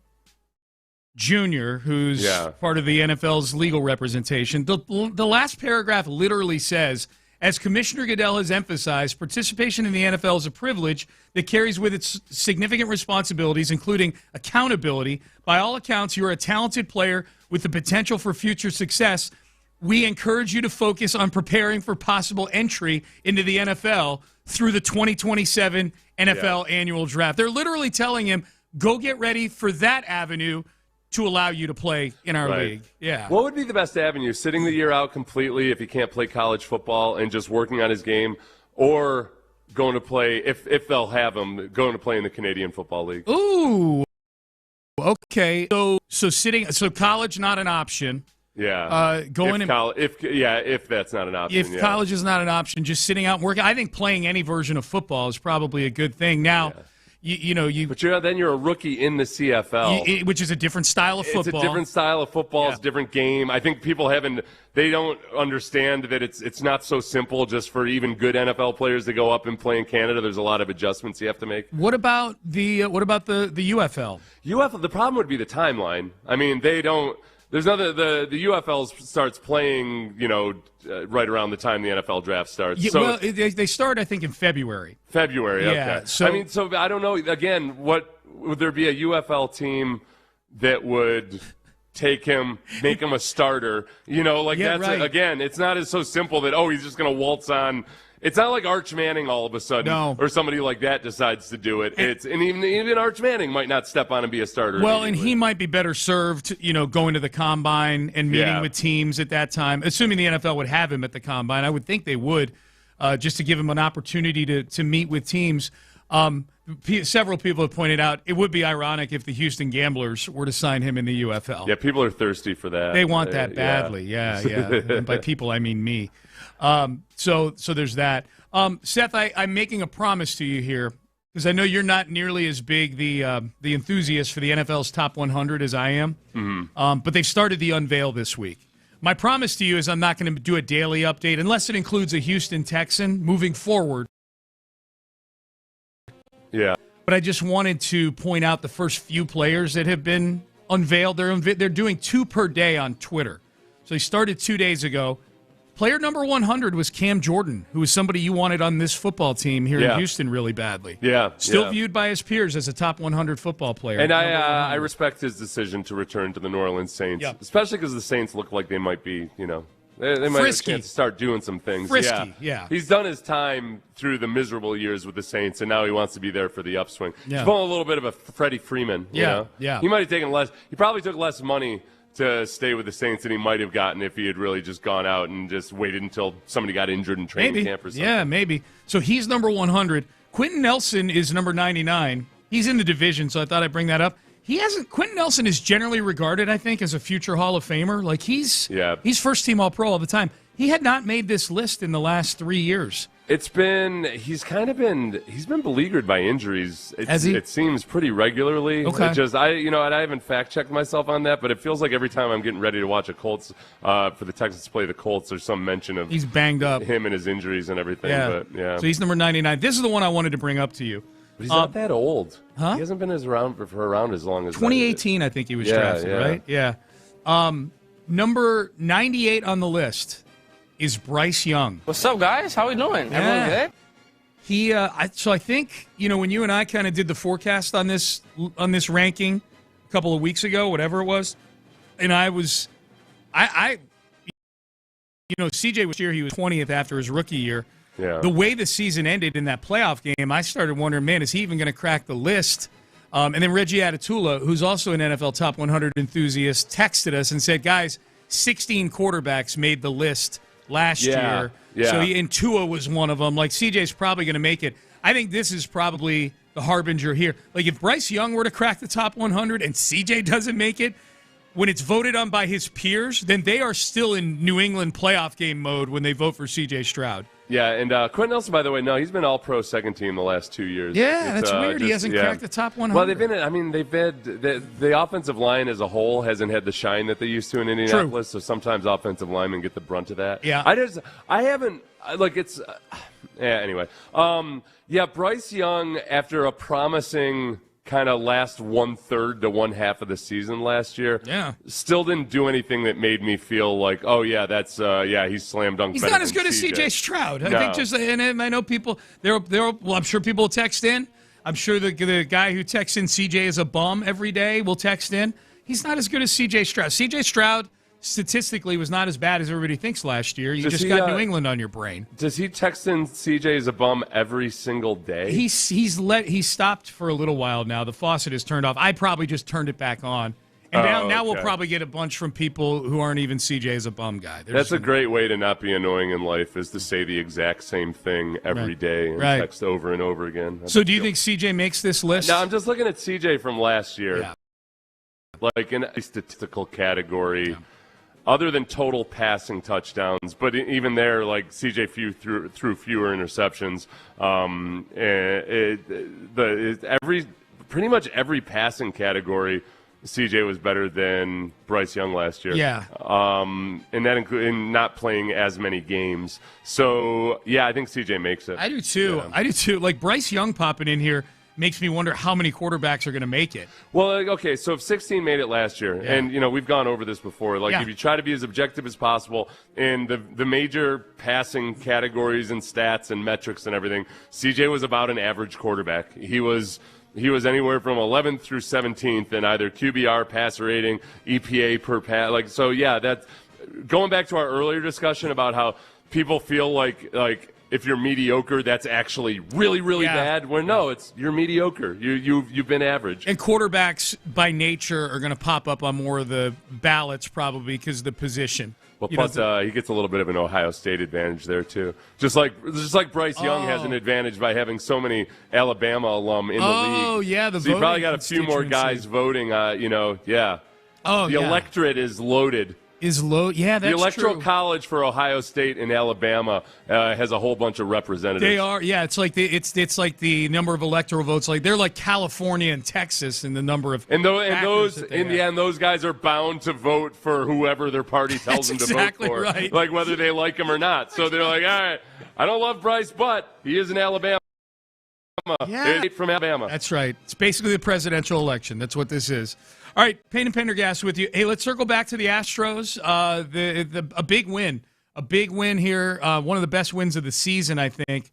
Jr., who's part of the NFL's legal representation, the last paragraph literally says, as Commissioner Goodell has emphasized, participation in the NFL is a privilege that carries with it significant responsibilities, including accountability. By all accounts, you are a talented player with the potential for future success. We encourage you to focus on preparing for possible entry into the NFL through the 2027 NFL annual draft. They're literally telling him, go get ready for that avenue to allow you to play in our league. Yeah.
What would be the best avenue? Sitting the year out completely if he can't play college football and just working on his game, or going to play, if they'll have him, going to play in the Canadian Football League?
Ooh. Okay. So college not an option.
Yeah.
If
that's not an option.
If college is not an option, just sitting out and working. I think playing any version of football is probably a good thing. Now, But
then you're a rookie in the CFL,
which is a different style of football.
It's a different style of football. It's a different game. I think people they don't understand that it's not so simple just for even good NFL players to go up and play in Canada. There's a lot of adjustments you have to make.
What about the UFL?
The problem would be the timeline. I mean, they don't. There's nothing. The UFL starts playing, right around the time the NFL draft starts.
Yeah, they start, I think, in February.
February, okay.
So
I don't know. Again, what would there be a UFL team that would take him, make him a starter? Again, it's not so simple that he's just going to waltz on. It's not like Arch Manning all of a sudden, or somebody like that decides to do it. And even Arch Manning might not step on and be a starter.
Well, and he might be better served, going to the combine and meeting with teams at that time. Assuming the NFL would have him at the combine, I would think they would, just to give him an opportunity to meet with teams. Several people have pointed out it would be ironic if the Houston Gamblers were to sign him in the UFL.
Yeah, people are thirsty for that.
They want that badly. Yeah. And by people, I mean me. So there's that. Seth, I'm making a promise to you here because I know you're not nearly as big the enthusiast for the NFL's top 100 as I am.
Mm-hmm.
But they've started the unveil this week. My promise to you is I'm not going to do a daily update unless it includes a Houston Texan moving forward.
Yeah.
But I just wanted to point out the first few players that have been unveiled. They're doing 2 per day on Twitter. So they started 2 days ago. Player number 100 was Cam Jordan, who was somebody you wanted on this football team here in Houston really badly.
Yeah.
Still viewed by his peers as a top 100 football player.
And I respect his decision to return to the New Orleans Saints, especially because the Saints look like they might be, they might have a chance to start doing some things.
Frisky, yeah.
He's done his time through the miserable years with the Saints, and now he wants to be there for the upswing.
Yeah.
He's pulling a little bit of a Freddie Freeman.
Yeah.
He might have taken less. He probably took less money to stay with the Saints than he might have gotten if he had really just gone out and just waited until somebody got injured in training camp or something.
Yeah, maybe. So he's number 100. Quentin Nelson is number 99. He's in the division, so I thought I'd bring that up. Quentin Nelson is generally regarded, I think, as a future Hall of Famer. Like he's first team All-Pro all the time. He had not made this list in the last 3 years.
He's been beleaguered by injuries.
Has he?
It seems pretty regularly.
Okay.
I haven't fact checked myself on that, but it feels like every time I'm getting ready to watch a Colts for the Texans to play the Colts, there's some mention of
he's banged up,
him and his injuries and everything.
Yeah.
But yeah.
So he's number 99. This is the one I wanted to bring up to you.
But he's not that old.
Huh?
He hasn't been around as long as
2018. I think he was drafted, right? Yeah. Number 98 on the list is Bryce Young.
What's up, guys? How we doing? Everyone good?
He, so I think, when you and I kind of did the forecast on this ranking a couple of weeks ago, whatever it was, and CJ was here, he was 20th after his rookie year.
Yeah.
The way the season ended in that playoff game, I started wondering, man, is he even going to crack the list? And then Reggie Atatula, who's also an NFL Top 100 enthusiast, texted us and said, guys, 16 quarterbacks made the list last year.
Yeah.
So and Tua was one of them. Like, CJ's probably going to make it. I think this is probably the harbinger here. Like, if Bryce Young were to crack the top 100 and CJ doesn't make it, when it's voted on by his peers, then they are still in New England playoff game mode when they vote for CJ Stroud.
Yeah, and Quentin Nelson, by the way, no, he's been all-pro second team the last 2 years.
Yeah, that's weird. He hasn't cracked the top 100.
Well, they've had the offensive line as a whole hasn't had the shine that they used to in Indianapolis. True. So sometimes offensive linemen get the brunt of that.
Yeah,
Anyway, Bryce Young, after a promising kind of last 1/3 to 1/2 of the season last year, still didn't do anything that made me feel like, oh yeah, he's slam dunk.
He's not as good as CJ Stroud. I think and I know people. I'm sure people will text in. I'm sure the guy who texts in CJ is a bum every day will text in. He's not as good as CJ Stroud. CJ Stroud statistically was not as bad as everybody thinks last year. You just got New England on your brain.
Does he text in CJ as a bum every single day?
He's stopped for a little while now. The faucet is turned off. I probably just turned it back on. And now we'll probably get a bunch from people who aren't even CJ as a bum guy.
That's a great way to not be annoying in life, is to say the exact same thing every day and text over and over again.
So do you think CJ makes this list?
No, I'm just looking at CJ from last year. Yeah. Like in a statistical category. Yeah. Other than total passing touchdowns, but even there, like CJ threw fewer interceptions. Pretty much every passing category, CJ was better than Bryce Young last year.
Yeah.
And that in not playing as many games. So yeah, I think CJ makes it.
I do too.
Yeah.
I do too. Like Bryce Young popping in here makes me wonder how many quarterbacks are going to make it.
Well, okay, so if 16 made it last year, and we've gone over this before, if you try to be as objective as possible in the major passing categories and stats and metrics and everything, CJ was about an average quarterback. He was anywhere from 11th through 17th in either QBR, passer rating, EPA per pass. That's going back to our earlier discussion about how people feel like if you're mediocre, that's actually really, really bad. Well, no, you're mediocre. You've been average.
And quarterbacks, by nature, are going to pop up on more of the ballots probably because of the position.
Well, plus he gets a little bit of an Ohio State advantage there too. Just like Bryce Young has an advantage by having so many Alabama alum in the league.
Oh yeah,
so you probably got a few more guys voting. The electorate is loaded.
That's
the Electoral
true.
College for Ohio State and Alabama has a whole bunch of representatives.
They are, it's like the number of electoral votes. Like they're like California and Texas in the number of
those guys are bound to vote for whoever their party tells them to vote for,
right.
Like whether they like him or not. So they're like, all right, I don't love Bryce, but he is in Alabama.
Yeah.
From Alabama.
That's right. It's basically the presidential election. That's what this is. All right, Payne and Pendergast with you. Hey, let's circle back to the Astros. A big win. A big win here. One of the best wins of the season, I think,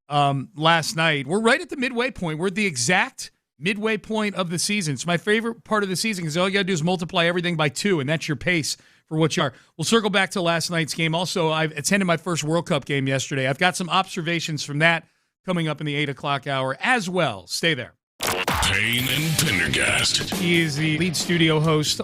last night. We're right at the midway point. We're at the exact midway point of the season. It's my favorite part of the season because all you got to do is multiply everything by 2, and that's your pace for what you are. We'll circle back to last night's game. Also, I attended my first World Cup game yesterday. I've got some observations from that coming up in the 8 o'clock hour as well. Stay there.
Payne and Pendergast.
He is the lead studio host.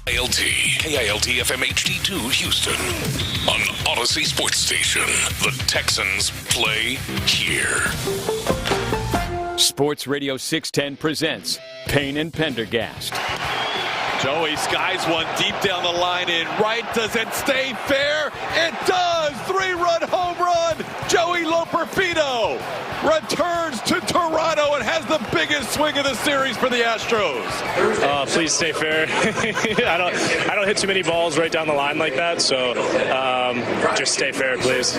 KILT FM HD2 Houston. On Odyssey Sports Station, the Texans play here.
Sports Radio 610 presents Payne and Pendergast.
Joey skies one deep down the line in right. Does it stay fair? It does! 3-run home run! Joey Loperfido returns to Toronto and has the biggest swing of the series for the Astros.
Please stay fair. I don't hit too many balls right down the line like that, so just stay fair, please.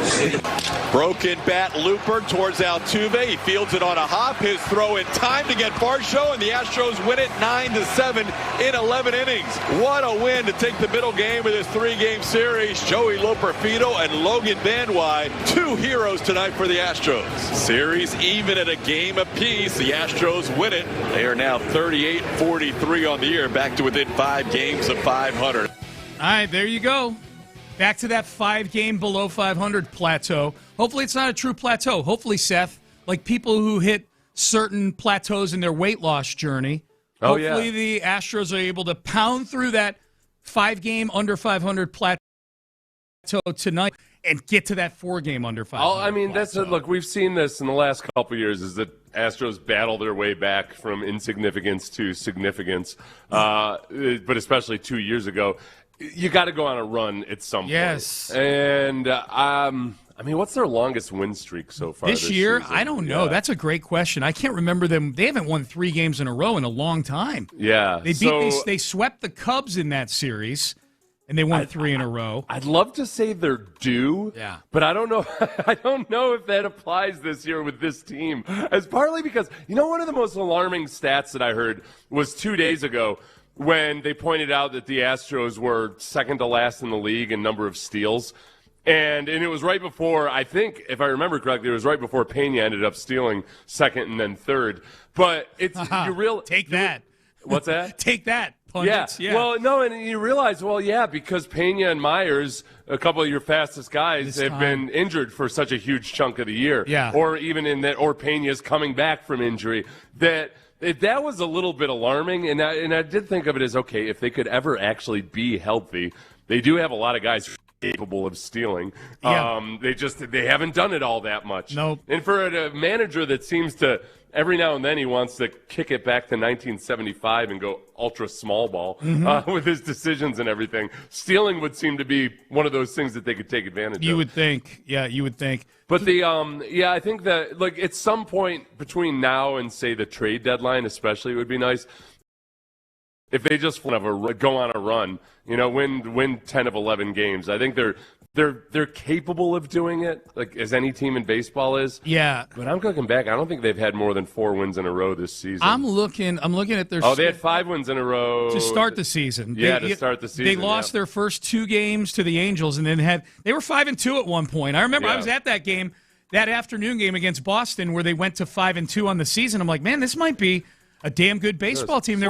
Broken bat looper towards Altuve. He fields it on a hop. His throw in time to get Varsho, and the Astros win it 9-7 in 11 innings. What a win to take the middle game of this 3-game series. Joey Loperfido and Logan Banwai, 2 heroes tonight for the Astros. Series even at a game apiece. The Astros win it. They are now 38-43 on the year, back to within 5 games of 500.
All right, there you go. Back to that 5-game below 500 plateau. Hopefully it's not a true plateau. Hopefully, Seth, like people who hit certain plateaus in their weight loss journey, hopefully the Astros are able to pound through that 5-game under 500 plateau tonight and get to that 4-game under 500.
I mean, look, we've seen this in the last couple of years, is that Astros battle their way back from insignificance to significance, but especially 2 years ago. You got to go on a run at some point.
Yes.
And, I mean, what's their longest win streak so far this
year?
season?
I don't know.
Yeah.
That's a great question. I can't remember them. They haven't won 3 games in a row in a long time.
Yeah.
They swept the Cubs in that series, and they won 3 in a row.
I'd love to say they're due, but I don't know. I don't know if that applies this year with this team. As partly because, one of the most alarming stats that I heard was 2 days ago, when they pointed out that the Astros were second to last in the league in number of steals. And it was right before, I think, if I remember correctly, it was right before Pena ended up stealing second and then third. But it's
Take that.
What's that?
Take that, pundits. Yeah.
Well, no, and you realize, because Pena and Myers, a couple of your fastest guys, have been injured for such a huge chunk of the year.
Yeah.
Or even or Pena's coming back from injury, that was a little bit alarming, and I did think of it as, okay, if they could ever actually be healthy, they do have a lot of guys capable of stealing.
Yeah.
They haven't done it all that much.
Nope.
And for a manager that seems to, every now and then he wants to kick it back to 1975 and go ultra small ball with his decisions and everything, stealing would seem to be one of those things that they could take advantage of.
You would think. Yeah, you would think.
But I think that, like, at some point between now and, say, the trade deadline especially, it would be nice if they just go on a run, win 10 of 11 games. I think they're capable of doing it, like as any team in baseball is.
Yeah.
But I'm looking back, I don't think they've had more than 4 wins in a row this season.
I'm looking at their.
Oh, they had 5 wins in a row
to start the season.
To start the season.
They lost their first 2 games to the Angels, and then they were 5-2 at one point. I remember I was at that game, that afternoon game against Boston, where they went to 5-2 on the season. I'm like, man, this might be a damn good baseball team. They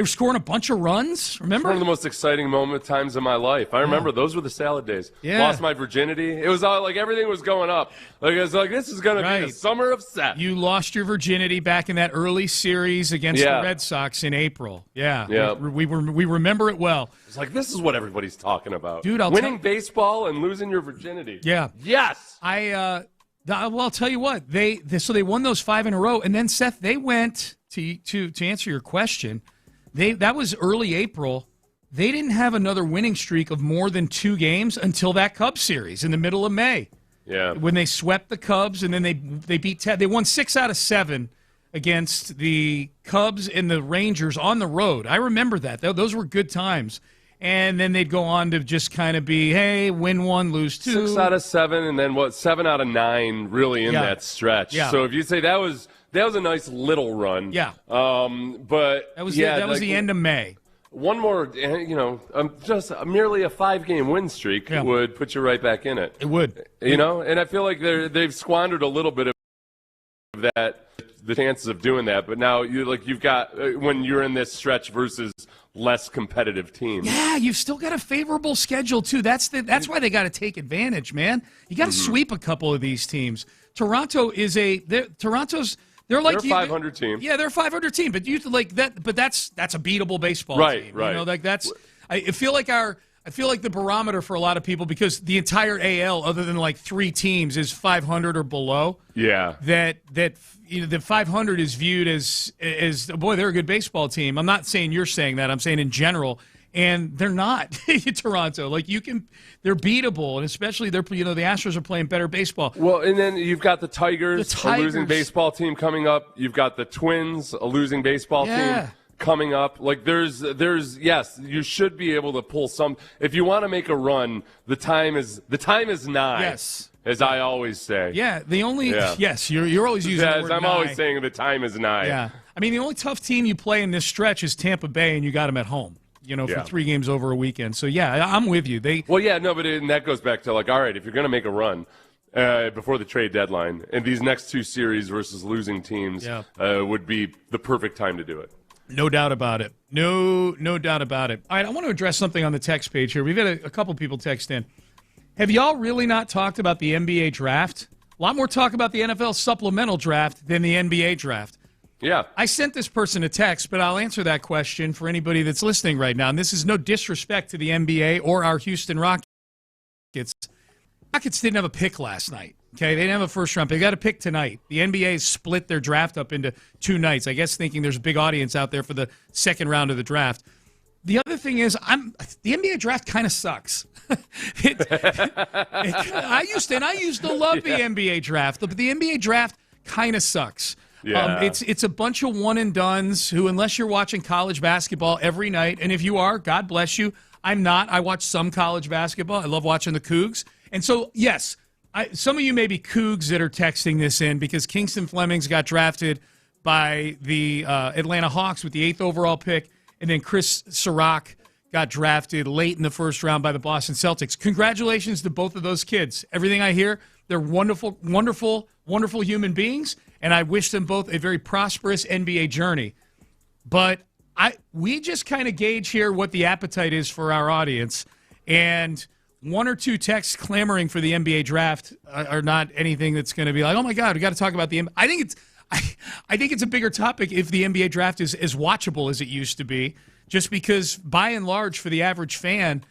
were scoring a bunch of runs. Remember?
One of the most exciting times of my life. I remember those were the salad days.
Yeah.
Lost my virginity. It was all like everything was going up. Like, it was like, this is going to be the summer of Seth.
You lost your virginity back in that early series against the Red Sox in April. Yeah. We remember it well.
It's like, this is what everybody's talking about.
Dude,
winning baseball and losing your virginity.
Yeah.
Yes.
I'll tell you what. So they won those 5 in a row, and then Seth, they went to answer your question. That was early April. They didn't have another winning streak of more than 2 games until that Cubs series in the middle of May.
Yeah.
When they swept the Cubs, and then they beat Ted. They won 6 out of 7 against the Cubs and the Rangers on the road. I remember that. Those were good times. And then they'd go on to just kind of be, hey, win 1, lose 2.
6 out of 7, and then 7 out of 9 really in that stretch.
Yeah.
So if you say that was a nice little run.
Yeah.
But
that was the end of May.
One more, just merely a 5-game win streak would put you right back in it.
It would.
And I feel like they've squandered a little bit of that, the chances of doing that. But now you've got, when you're in this stretch versus less competitive teams.
Yeah, you've still got a favorable schedule too. That's why they got to take advantage, man. You got to sweep a couple of these teams. Toronto is they're like
a 500 team.
Yeah, they're a 500 team, but you like that. But that's a beatable baseball team.
Right.
Like that's. I feel like the barometer for a lot of people, because the entire AL, other than like 3 teams, is 500 or below.
Yeah.
That the 500 is viewed as boy, they're a good baseball team. I'm not saying you're saying that. I'm saying in general. And they're not. Toronto, they're beatable, and especially the Astros are playing better baseball.
Well, and then you've got the Tigers, a losing baseball team coming up. You've got the Twins, a losing baseball team coming up. Like there's yes, you should be able to pull some. If you want to make a run, the time is nigh.
Yes.
As I always say.
Yeah, yes, you're always using the word
I'm
nigh.
always saying the time is nigh.
Yeah. I mean, the only tough team you play in this stretch is Tampa Bay, and you got them at home. For 3 games over a weekend. So, yeah, I'm with you.
But that goes back to, all right, if you're going to make a run before the trade deadline, and these next 2 series versus losing teams would be the perfect time to do it.
No doubt about it. No doubt about it. All right, I want to address something on the text page here. We've had a couple people text in. Have y'all really not talked about the NBA draft? A lot more talk about the NFL supplemental draft than the NBA draft.
Yeah. I
sent this person a text, but I'll answer that question for anybody that's listening right now. And this is no disrespect to the NBA or our Houston Rockets. Rockets didn't have a pick last night. Okay, they didn't have a first-round pick. They got a pick tonight. The NBA split their draft up into 2 nights, I guess thinking there's a big audience out there for the second round of the draft. The other thing is, the NBA draft kind of sucks. I used to love the NBA draft, but the NBA draft kind of sucks.
Yeah.
It's a bunch of one-and-dones who, unless you're watching college basketball every night, and if you are, God bless you. I'm not. I watch some college basketball. I love watching the Cougs. And so, yes, some of you may be Cougs that are texting this in because Kingston Flemings got drafted by the Atlanta Hawks with the 8th overall pick, and then Chris Sirac got drafted late in the first round by the Boston Celtics. Congratulations to both of those kids. Everything I hear, they're wonderful, wonderful, wonderful human beings, and I wish them both a very prosperous NBA journey. But we just kind of gauge here what the appetite is for our audience, and 1 or 2 texts clamoring for the NBA draft are not anything that's going to be like, oh my God, we got to talk about the NBA. I think it's a bigger topic if the NBA draft is as watchable as it used to be, just because by and large for the average fan,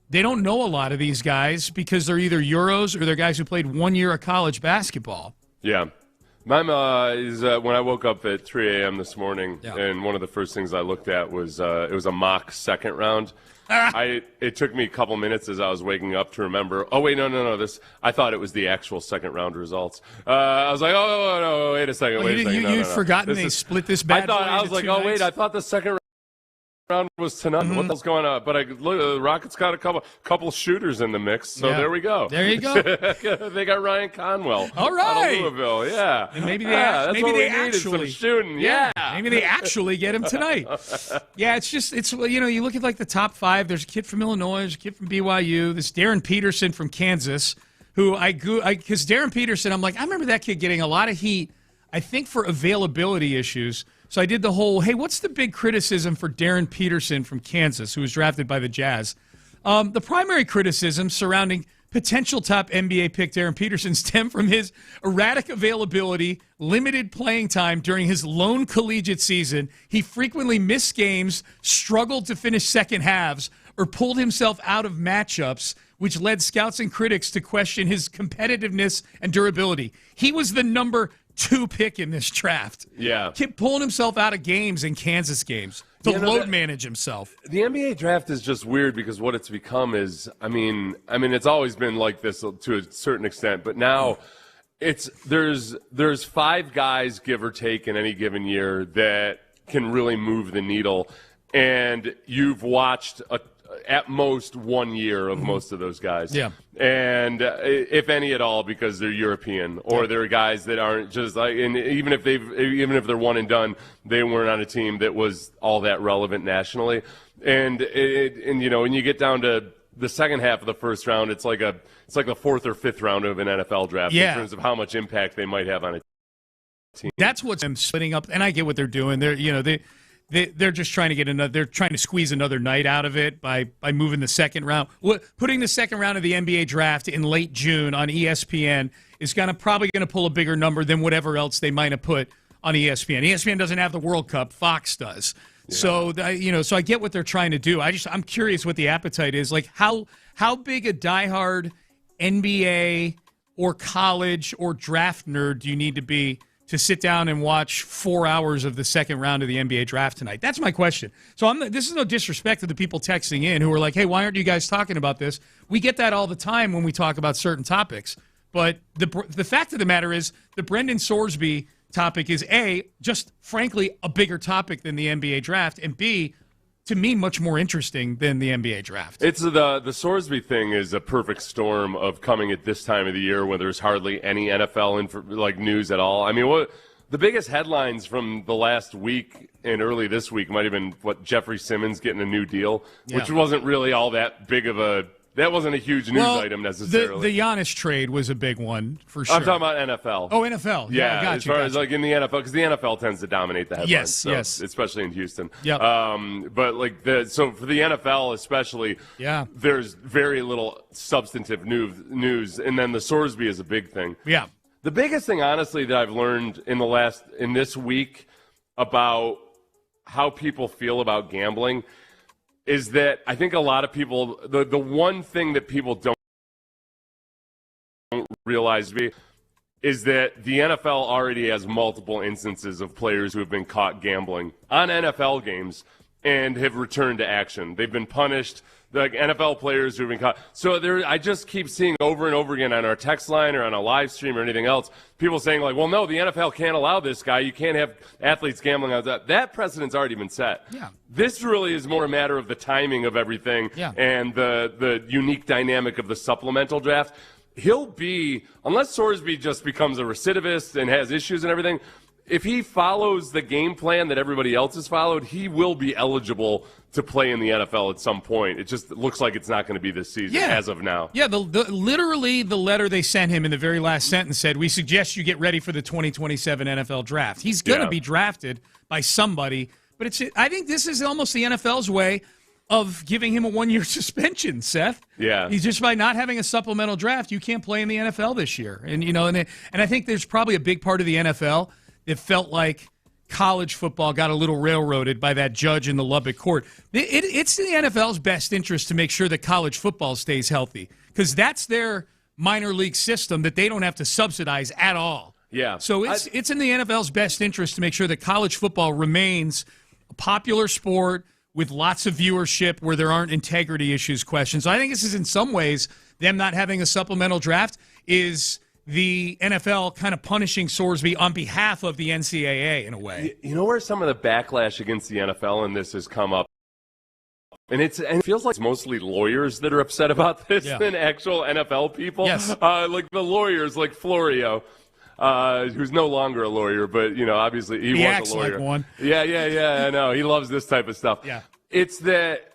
they don't know a lot of these guys because they're either Euros or they're guys who played 1 year of college basketball.
Yeah. Mine is when I woke up at 3 a.m. this morning, and one of the first things I looked at was it was a mock second round. It took me a couple minutes as I was waking up to remember. Oh wait, no! I thought it was the actual second round results. I was like, oh no, wait a second,
You'd forgotten they split this bad.
I was like, oh wait, I thought the second round was tonight. Mm-hmm. What the hell's going on? But look, the Rockets got a couple shooters in the mix, so there we go.
There you go.
They got Ryan Conwell.
All right,
out of Louisville, yeah.
And maybe
that's
maybe
what
they
we needed,
actually
some shooting. Yeah,
maybe they actually get him tonight. Yeah, it's you look at like the top 5. There's a kid from Illinois, there's a kid from BYU, this Darren Peterson from Kansas, who because Darren Peterson, I'm like, I remember that kid getting a lot of heat, I think for availability issues. So I did the whole, hey, what's the big criticism for Darren Peterson from Kansas, who was drafted by the Jazz? The primary criticism surrounding potential top NBA pick Darren Peterson stemmed from his erratic availability, limited playing time during his lone collegiate season. He frequently missed games, struggled to finish second halves, or pulled himself out of matchups, which led scouts and critics to question his competitiveness and durability. He was the number 2 pick in this draft.
Yeah.
Kept pulling himself out of games in Kansas games to load manage himself.
The NBA draft is just weird because what it's become is, I mean, it's always been like this to a certain extent, but now there's 5 guys, give or take, in any given year that can really move the needle, and you've watched at most 1 year of most of those guys.
Yeah.
And if any at all, because they're European or they're guys that aren't just like, and even if they're one and done, they weren't on a team that was all that relevant nationally. And when you get down to the second half of the first round, it's like the 4th or 5th round of an NFL draft in terms of how much impact they might have on a team.
That's what's them splitting up, and I get what they're doing. They're just trying to get they're trying to squeeze another night out of it by moving the second round. Putting the second round of the NBA draft in late June on ESPN is probably going to pull a bigger number than whatever else they might have put on ESPN. ESPN doesn't have the World Cup. Fox does. So, so I get what they're trying to do. I'm curious what the appetite is. Like, how big a diehard NBA or college or draft nerd do you need to be to sit down and watch 4 hours of the second round of the NBA draft tonight? That's my question. So this is no disrespect to the people texting in who are like, hey, why aren't you guys talking about this? We get that all the time when we talk about certain topics. But the fact of the matter is the Brendan Sorsby topic is, A, just frankly a bigger topic than the NBA draft, and B, to me, much more interesting than the NBA draft.
It's the Sorsby thing is a perfect storm of coming at this time of the year when there's hardly any NFL news at all. I mean, the biggest headlines from the last week and early this week might have been Jeffrey Simmons getting a new deal, which wasn't really all that big of that wasn't a huge news item necessarily.
The Giannis trade was a big one for sure.
I'm talking about NFL.
Oh, NFL. Yeah,
as far as in the NFL, because the NFL tends to dominate the headlines.
Yes.
Especially in Houston.
Yep.
But so for the NFL especially, there's very little substantive news, and then the Sorsby is a big thing.
Yeah.
The biggest thing, honestly, that I've learned in this week about how people feel about gambling is that I think a lot of people, the one thing that people don't realize is that the NFL already has multiple instances of players who have been caught gambling on NFL games and have returned to action. They've been punished. Like NFL players who have been caught. So I just keep seeing over and over again on our text line or on a live stream or anything else, people saying like, well, no, the NFL can't allow this guy. You can't have athletes gambling on that. That precedent's already been set.
Yeah.
This really is more a matter of the timing of everything and the unique dynamic of the supplemental draft. He'll be, unless Sorsby just becomes a recidivist and has issues and everything, if he follows the game plan that everybody else has followed, he will be eligible to play in the NFL at some point. It just looks like it's not going to be this season as of now.
Yeah, literally the letter they sent him in the very last sentence said, we suggest you get ready for the 2027 NFL draft. He's going to be drafted by somebody, but I think this is almost the NFL's way of giving him a 1-year suspension, Seth.
Yeah.
He's just by not having a supplemental draft, you can't play in the NFL this year. And and I think there's probably a big part of the NFL that felt like college football got a little railroaded by that judge in the Lubbock court. It's in the NFL's best interest to make sure that college football stays healthy because that's their minor league system that they don't have to subsidize at all.
Yeah.
So it's in the NFL's best interest to make sure that college football remains a popular sport with lots of viewership where there aren't integrity issues questions. So I think this is in some ways them not having a supplemental draft is the NFL kind of punishing Sorsby on behalf of the NCAA in a way.
You know where some of the backlash against the NFL and this has come up? And it feels like it's mostly lawyers that are upset about this than actual NFL people.
Yes.
Like the lawyers, like Florio, who's no longer a lawyer, but, obviously he was
acts
a lawyer.
like one.
Yeah, I know. He loves this type of stuff.
Yeah.
It's that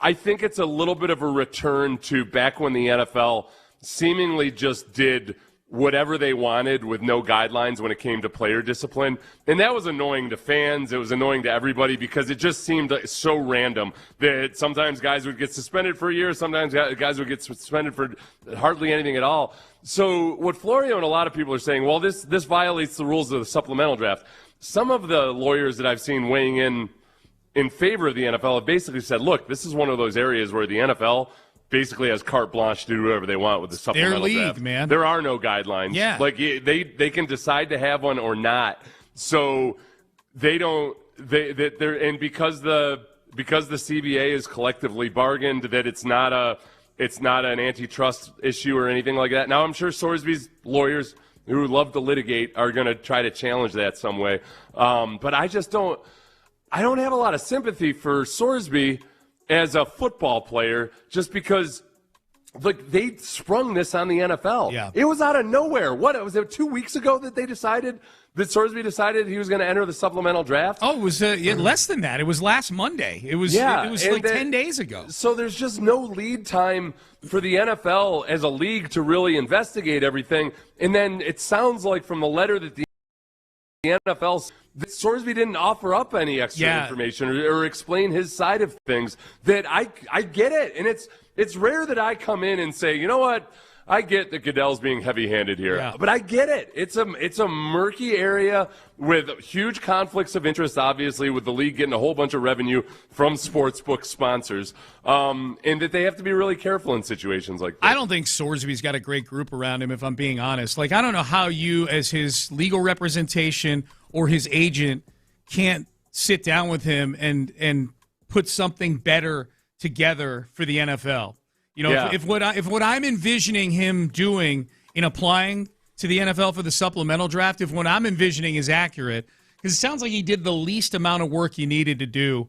I think it's a little bit of a return to back when the NFL seemingly just did whatever they wanted with no guidelines when it came to player discipline. And that was annoying to fans. It was annoying to everybody because it just seemed so random that sometimes guys would get suspended for a year, sometimes guys would get suspended for hardly anything at all. So what Florio and a lot of people are saying, well, this violates the rules of the supplemental draft. Some of the lawyers that I've seen weighing in favor of the NFL have basically said, look, this is one of those areas where the NFL basically has carte blanche to do whatever they want with the supplemental
their league,
draft.
Man.
There are no guidelines.
Yeah.
Like they can decide to have one or not. So they don't. They're and because the CBA is collectively bargained that it's not an antitrust issue or anything like that. Now I'm sure Sorsby's lawyers who love to litigate are going to try to challenge that some way. But I just don't. I don't have a lot of sympathy for Sorsby as a football player, just because, they sprung this on the NFL.
Yeah.
It was out of nowhere. What, was it 2 weeks ago that Sorsby decided he was going to enter the supplemental draft?
Oh, it was less than that. It was last Monday. It was like 10 days ago.
So there's just no lead time for the NFL as a league to really investigate everything. And then it sounds like from the letter that the NFL, that Sorsby didn't offer up any extra information or explain his side of things. That I get it, and it's rare that I come in and say, you know what, I get that Goodell's being heavy-handed here, but I get it. It's a murky area with huge conflicts of interest, obviously, with the league getting a whole bunch of revenue from sportsbook sponsors, and that they have to be really careful in situations like that.
I don't think Sorsby's got a great group around him, if I'm being honest. Like, I don't know how you, as his legal representation or his agent, can't sit down with him and put something better together for the NFL. You know, if what I'm envisioning him doing in applying to the NFL for the supplemental draft, if what I'm envisioning is accurate, because it sounds like he did the least amount of work he needed to do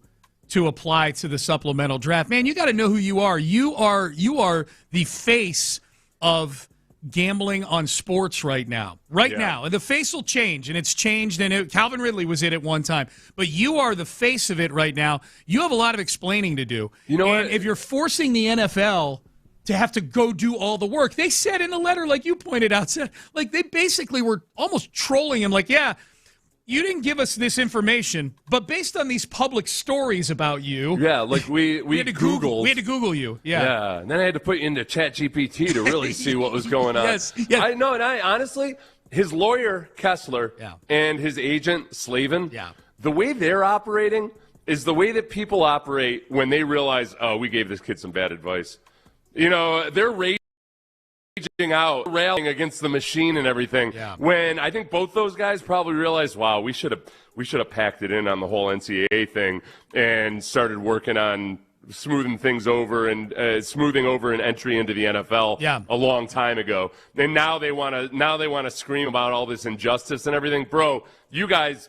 to apply to the supplemental draft. Man, you got to know who you are. You are the face of gambling on sports right now. Now. And the face will change, and it's changed, and Calvin Ridley was it at one time. But you are the face of it right now. You have a lot of explaining to do.
You know what?
If you're forcing the NFL to have to go do all the work, they said in the letter, like you pointed out, like they basically were almost trolling him, like, yeah, you didn't give us this information, but based on these public stories about you.
Yeah, like we had to
Google you.
Yeah. And then I had to put you into ChatGPT to really see what was going on.
Yes.
I know, and I honestly, his lawyer, Kessler, and his agent, Slavin, the way they're operating is the way that people operate when they realize, oh, we gave this kid some bad advice. You know, they're raging out, railing against the machine and everything. Yeah. When I think both those guys probably realized, wow, we should have packed it in on the whole NCAA thing and started working on smoothing things over and smoothing over an entry into the NFL a long time ago. And now they want to scream about all this injustice and everything. Bro, you guys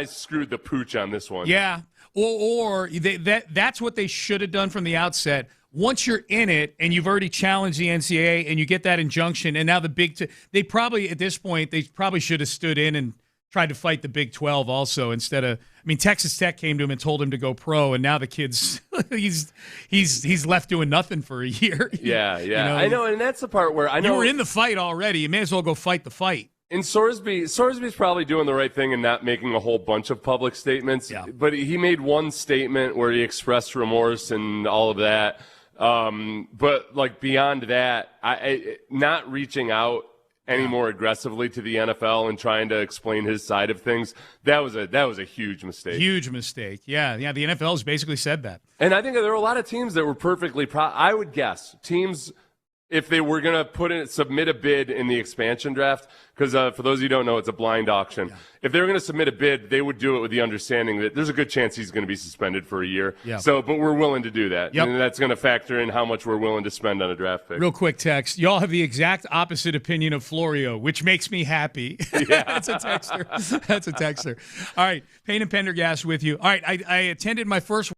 screwed the pooch on this one.
Yeah. Or that's what they should have done from the outset. Once you're in it and you've already challenged the NCAA and you get that injunction, and now the they probably, at this point, they probably should have stood in and tried to fight the Big 12 also instead of, I mean, Texas Tech came to him and told him to go pro, and now the kid's, he's left doing nothing for a year.
Yeah.
You know,
I know, and that's the part where I know.
You were in the fight already. You may as well go fight the fight.
And Sorsby's probably doing the right thing and not making a whole bunch of public statements. Yeah. But he made one statement where he expressed remorse and all of that. But like beyond that, not reaching out any more aggressively to the NFL and trying to explain his side of things, that was a huge mistake.
Huge mistake. Yeah. The NFL has basically said that.
And I think there were a lot of teams that were perfectly I would guess teams, if they were going to submit a bid in the expansion draft, because for those of you who don't know, it's a blind auction. Yeah. If they were going to submit a bid, they would do it with the understanding that there's a good chance he's going to be suspended for a year. Yeah. But we're willing to do that. Yep. And that's going to factor in how much we're willing to spend on a draft pick.
Real quick text. Y'all have the exact opposite opinion of Florio, which makes me happy. Yeah. That's a texter. All right. Payne and Pendergast with you. All right. I attended my first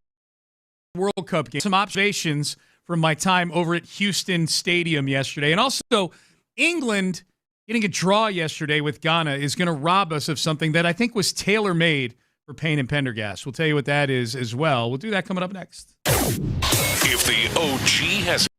World Cup game. Some observations from my time over at Houston Stadium yesterday. And also, England getting a draw yesterday with Ghana is going to rob us of something that I think was tailor-made for Payne and Pendergast. We'll tell you what that is as well. We'll do that coming up next.
If the OG has...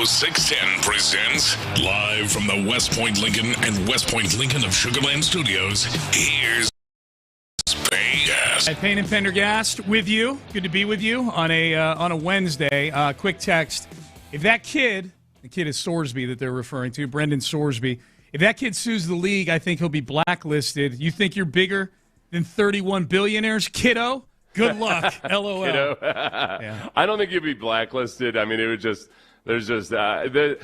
Studio 610 presents live from the West Point Lincoln and West Point Lincoln of Sugar Land Studios. Here's
Payne and Pendergast with you. Good to be with you on a Wednesday. Quick text. If that kid, the kid is Sorsby that they're referring to, Brendan Sorsby, if that kid sues the league, I think he'll be blacklisted. You think you're bigger than 31 billionaires, kiddo? Good luck. LOL.
Kiddo.
Yeah.
I don't think you'd be blacklisted. I mean, it would just, there's just, the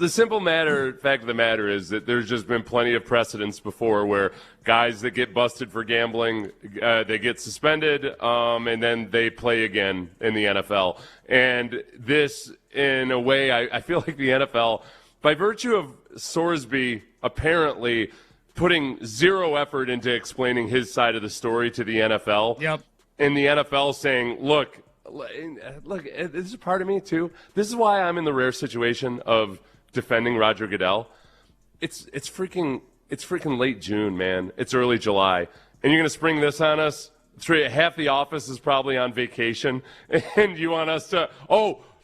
simple fact of the matter is that there's just been plenty of precedents before where guys that get busted for gambling, they get suspended, and then they play again in the NFL. And this, in a way, I feel like the NFL, by virtue of Sorsby apparently putting zero effort into explaining his side of the story to the NFL, and the NFL saying, look, this is part of me too. This is why I'm in the rare situation of defending Roger Goodell. It's freaking late June, man. It's early July, and you're gonna spring this on us. Half the office is probably on vacation, and you want us to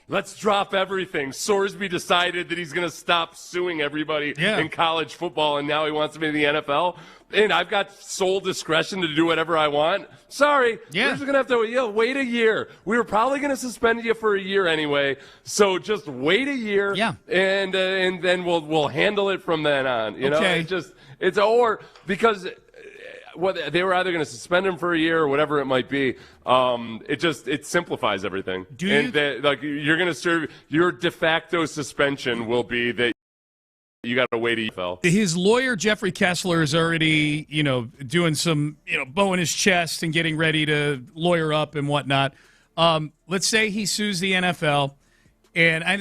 let's drop everything. Sorsby decided that he's gonna stop suing everybody in college football, and now he wants to be in the NFL. And I've got sole discretion to do whatever I want. Sorry, we're just gonna have to wait a year. We were probably gonna suspend you for a year anyway, so just wait a year. And then we'll handle it from then on. You know, because they were either going to suspend him for a year or whatever it might be. It simplifies everything. You're going to serve your de facto suspension will be that. You got to wait a year.
His lawyer, Jeffrey Kessler, is already, doing some, bowing his chest and getting ready to lawyer up and whatnot. Let's say he sues the NFL, and I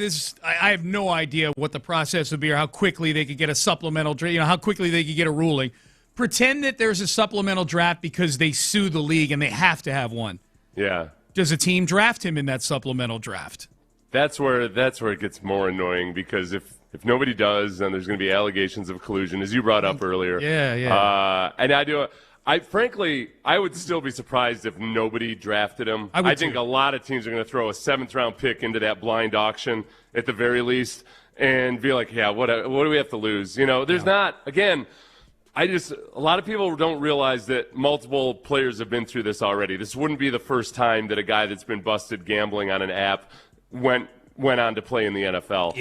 have no idea what the process would be or how quickly they could get a supplemental draft, how quickly they could get a ruling. Pretend that there's a supplemental draft because they sue the league and they have to have one.
Yeah.
Does a team draft him in that supplemental draft? That's where
it gets more annoying, because if nobody does, then there's going to be allegations of collusion, as you brought up earlier.
Yeah.
And frankly, I would still be surprised if nobody drafted him. I think a lot of teams are going to throw a 7th-round pick into that blind auction at the very least and be like, what do we have to lose? There's not, again, a lot of people don't realize that multiple players have been through this already. This wouldn't be the first time that a guy that's been busted gambling on an app went on to play in the NFL.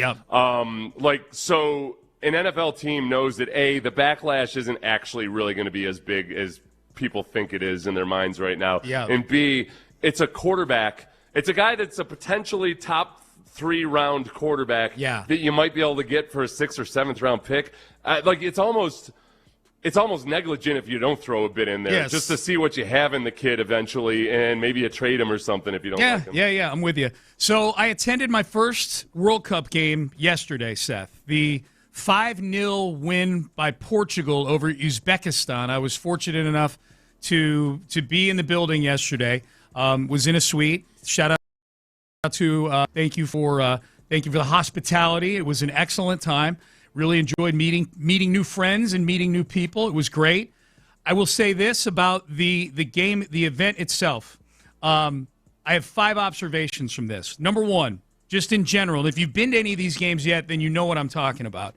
So an NFL team knows that the backlash isn't actually really going to be as big as people think it is in their minds right now. And B, it's a quarterback. It's a guy that's a potentially top 3-round quarterback that you might be able to get for a 6th or 7th round pick. It's almost negligent if you don't throw a bit in there, just to see what you have in the kid eventually, and maybe you trade him or something if you don't like him.
Yeah, I'm with you. So I attended my first World Cup game yesterday, Seth. The 5-0 win by Portugal over Uzbekistan. I was fortunate enough to be in the building yesterday. Was in a suite. Shout out to thank you for the hospitality. It was an excellent time. Really enjoyed meeting new friends and meeting new people. It was great. I will say this about the game, the event itself. I have 5 observations from this. Number 1, just in general, if you've been to any of these games yet, then you know what I'm talking about.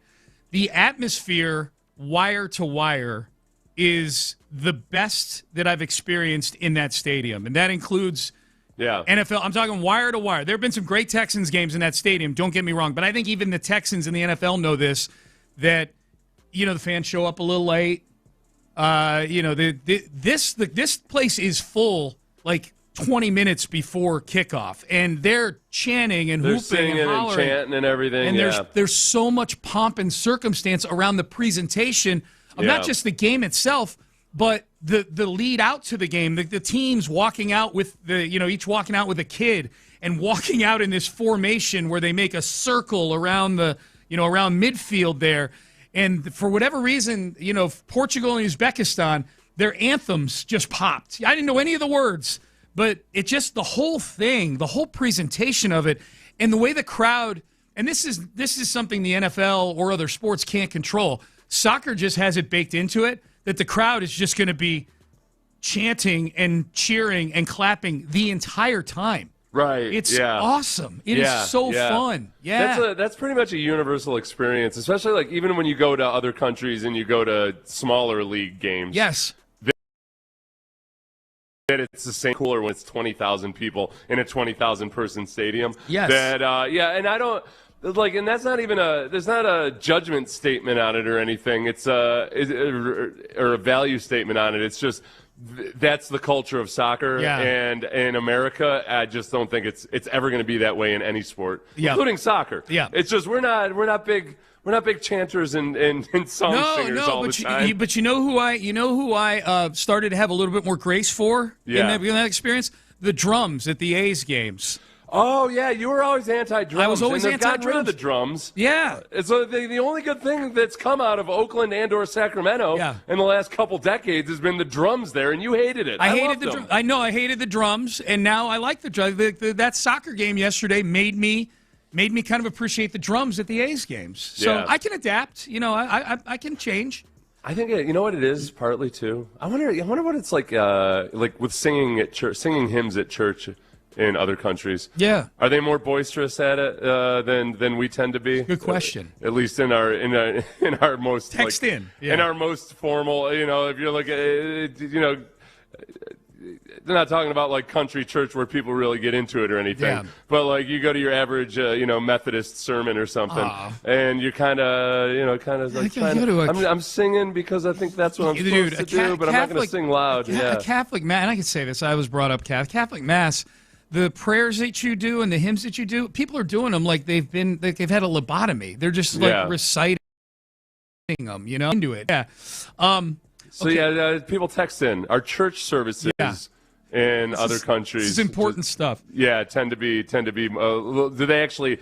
The atmosphere, wire to wire, is the best that I've experienced in that stadium, and that includes NFL. I'm talking wire to wire. There have been some great Texans games in that stadium, don't get me wrong, but I think even the Texans in the NFL know this, that, the fans show up a little late. This place is full like 20 minutes before kickoff, and they're chanting and hooping and hollering
and chanting and everything.
And there's so much pomp and circumstance around the presentation of not just the game itself, but the lead out to the game, the teams walking out with each walking out with a kid and walking out in this formation where they make a circle around around midfield there. And for whatever reason, Portugal and Uzbekistan, their anthems just popped. I didn't know any of the words, but it just, the whole thing, the whole presentation of it, and the way the crowd, and this is something the NFL or other sports can't control. Soccer just has it baked into it that the crowd is just going to be chanting and cheering and clapping the entire time.
Right.
It's awesome. It is so fun. Yeah.
That's pretty much a universal experience, especially like even when you go to other countries and you go to smaller league games.
Yes.
That it's the same cooler when it's 20,000 people in a 20,000 person stadium.
Yes.
That and I don't like, and that's not even there's not a judgment statement on it or anything. It's or a value statement on it. It's just that's the culture of soccer, and in America, I just don't think it's ever going to be that way in any sport, including soccer.
Yeah,
it's just we're not big chanters and song singers all the time.
But you know who I started to have a little bit more grace for in that experience? The drums at the A's games.
Oh, yeah, you were always anti-drums.
I was always anti-drums.
Got rid of the drums.
Yeah.
So the only good thing that's come out of Oakland and or Sacramento in the last couple decades has been the drums there, and you hated it.
I hated the drums. I know, I hated the drums, and now I like the drums. That soccer game yesterday made me kind of appreciate the drums at the A's games. So I can adapt. You know, I can change.
I think you know what it is partly too. I wonder what it's like with singing at church, singing hymns at church in other countries.
Yeah.
Are they more boisterous at it than we tend to be?
Good question.
At least in our most in our most formal. You know, if you're like they're not talking about like country church where people really get into it or anything, but like you go to your average, Methodist sermon or something, and you're kind of like I'm singing because I think that's what I'm supposed to do, but I'm not going to sing loud.
A Catholic Mass, and I can say this, I was brought up Catholic Mass. The prayers that you do and the hymns that you do, people are doing them like they've had a lobotomy. They're just like reciting them, into it. Yeah.
People text in our church services in other countries.
This is important stuff.
Yeah, tend to be. Do they actually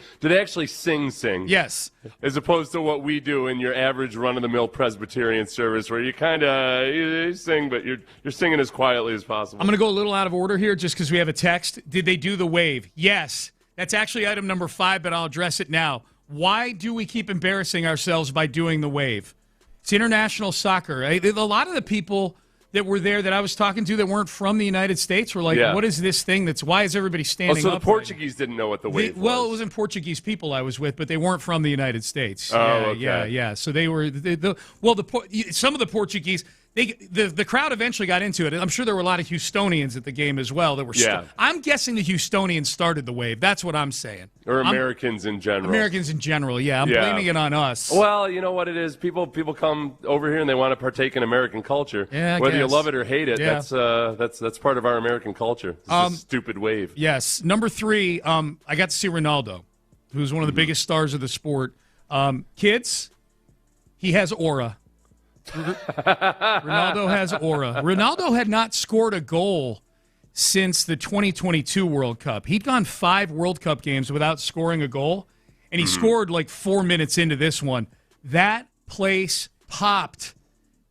sing?
Yes.
As opposed to what we do in your average run-of-the-mill Presbyterian service, where you kind of you sing, but you're singing as quietly as possible.
I'm going to go a little out of order here, just because we have a text. Did they do the wave? Yes. That's actually item number 5, but I'll address it now. Why do we keep embarrassing ourselves by doing the wave? It's international soccer. A lot of the people that were there that I was talking to that weren't from the United States were like, what is this thing why is everybody standing up?
So the Portuguese didn't know what the wave was?
Well, it wasn't Portuguese people I was with, but they weren't from the United States.
Oh, okay.
Yeah. So they were, some of the Portuguese, the crowd eventually got into it. I'm sure there were a lot of Houstonians at the game as well that were I'm guessing the Houstonians started the wave. That's what I'm saying.
Or Americans in general.
Americans in general, yeah. I'm blaming it on us.
Well, you know what it is? People come over here and they want to partake in American culture.
Yeah,
whether you love it or hate it, that's part of our American culture. It's a stupid wave.
Yes. Number 3, I got to see Ronaldo, who's one of the biggest stars of the sport. Kids, he has aura. Ronaldo has aura. Ronaldo had not scored a goal since the 2022 World Cup. He'd gone 5 World Cup games without scoring a goal, and he scored like 4 minutes into this one. That place popped.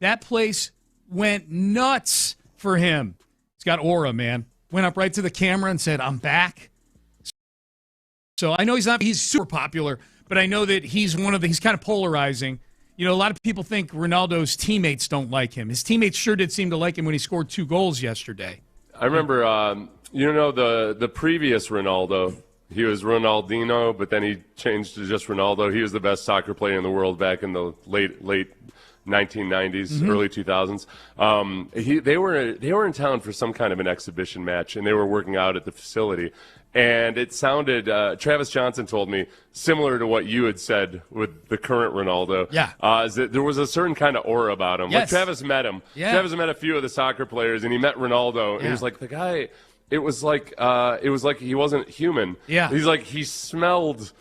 That place went nuts for him. He's got aura, man. Went up right to the camera and said, "I'm back." So I know he's super popular, but I know that he's kind of polarizing. A lot of people think Ronaldo's teammates don't like him. His teammates sure did seem to like him when he scored 2 goals yesterday.
I remember, the previous Ronaldo, he was Ronaldinho, but then he changed to just Ronaldo. He was the best soccer player in the world back in the late 1990s, early 2000s. They were in town for some kind of an exhibition match, and they were working out at the facility. And it sounded, Travis Johnson told me, similar to what you had said with the current Ronaldo.
Yeah.
Is that there was a certain kind of aura about him.
Yes.
Like Travis met him. Yeah. Travis met a few of the soccer players, and he met Ronaldo. And he was like, the guy, it was like he wasn't human.
Yeah.
He's like, he smelled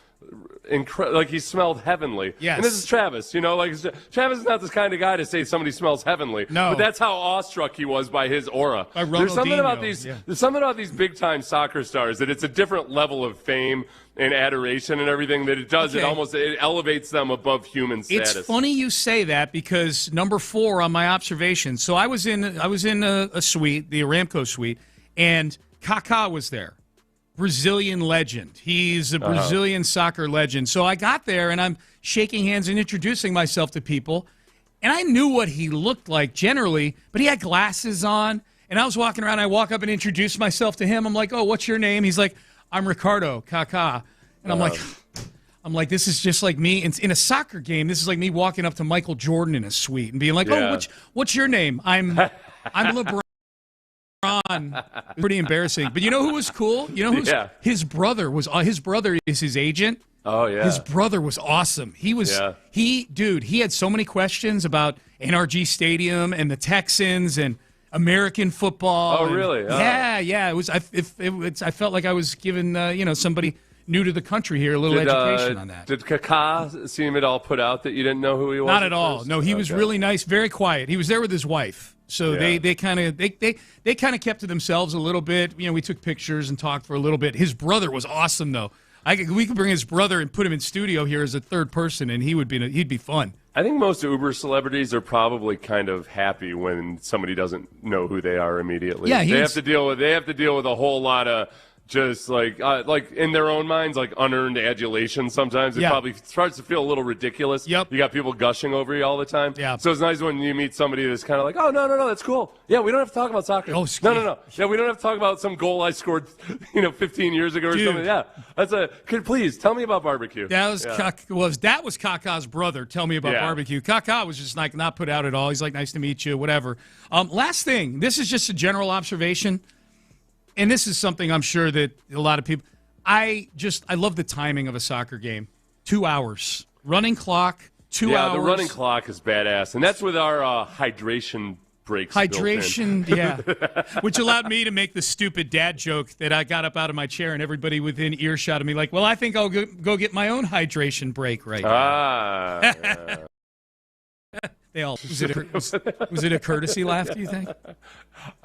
like he smelled hevelenly.
Yes.
And this is Travis, Travis is not this kind of guy to say somebody smells heavenly.
No.
But that's how awestruck he was by his aura.
By
There's something about
Ronaldinho,
there's something about these big time soccer stars that it's a different level of fame and adoration and everything that it does.
Okay.
It elevates them above human status.
It's funny you say that because number 4 on my observation. So I was in a suite, the Aramco suite, and Kaká was there. Brazilian legend. He's a Brazilian soccer legend. So I got there, and I'm shaking hands and introducing myself to people, and I knew what he looked like generally, but he had glasses on, And I was walking around. I walk up and introduce myself to him. I'm like, oh, what's your name? He's like, I'm Ricardo, Kaká. And I'm like, this is just like me. In a soccer game, this is like me walking up to Michael Jordan in a suite and being like, oh, what's your name? I'm LeBron. Pretty embarrassing. But you know who was cool? You know who's his brother was. His brother is his agent.
Oh yeah.
His brother was awesome. He was he had so many questions about NRG Stadium and the Texans and American football.
Oh really?
Yeah. It was. I felt like I was giving somebody new to the country here a little education on that.
Did Kaká seem at all put out that you didn't know who he was?
Not at all. No, he was really nice, very quiet. He was there with his wife. So they kind of kept to themselves a little bit. We took pictures and talked for a little bit. His brother was awesome though. We could bring his brother and put him in studio here as a third person, and he'd be fun.
I think most Uber celebrities are probably kind of happy when somebody doesn't know who they are immediately. Yeah, they have to deal with a whole lot of just like in their own minds, like unearned adulation. Sometimes it probably starts to feel a little ridiculous. Yep. You got people gushing over you all the time. Yeah. So it's nice when you meet somebody that's kind of like, oh no, that's cool. Yeah, we don't have to talk about soccer. Oh, no. Yeah, we don't have to talk about some goal I scored, 15 years ago or something. Yeah, please tell me about barbecue.
That was Kaká's brother. Tell me about barbecue. Kaká was just like not put out at all. He's like, nice to meet you, whatever. Last thing, this is just a general observation. And this is something I'm sure that a lot of people – I love the timing of a soccer game. 2 hours. Running clock, 2 hours.
Yeah, the running clock is badass. And that's with our hydration breaks.
Hydration, yeah. Which allowed me to make the stupid dad joke that I got up out of my chair and everybody within earshot of me like, well, I think I'll go get my own hydration break right now.
Yeah.
Was it a courtesy laugh, do you think?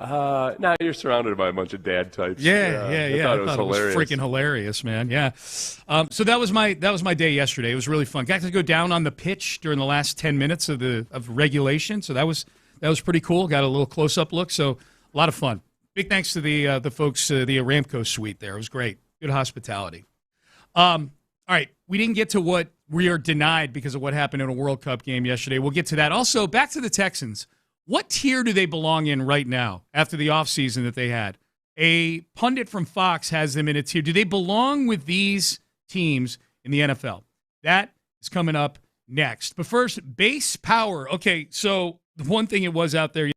No, you're surrounded by a bunch of dad types.
Yeah.
I thought it was hilarious.
Freaking hilarious, man. Yeah. So that was my day yesterday. It was really fun. Got to go down on the pitch during the last 10 minutes of regulation. So that was pretty cool. Got a little close up look. So a lot of fun. Big thanks to the folks, the Aramco suite there. It was great. Good hospitality. All right, we didn't get to what we are denied because of what happened in a World Cup game yesterday. We'll get to that. Also, back to the Texans. What tier do they belong in right now after the offseason that they had? A pundit from Fox has them in a tier. Do they belong with these teams in the NFL? That is coming up next. But first, base power. Okay, so the one thing it was out there.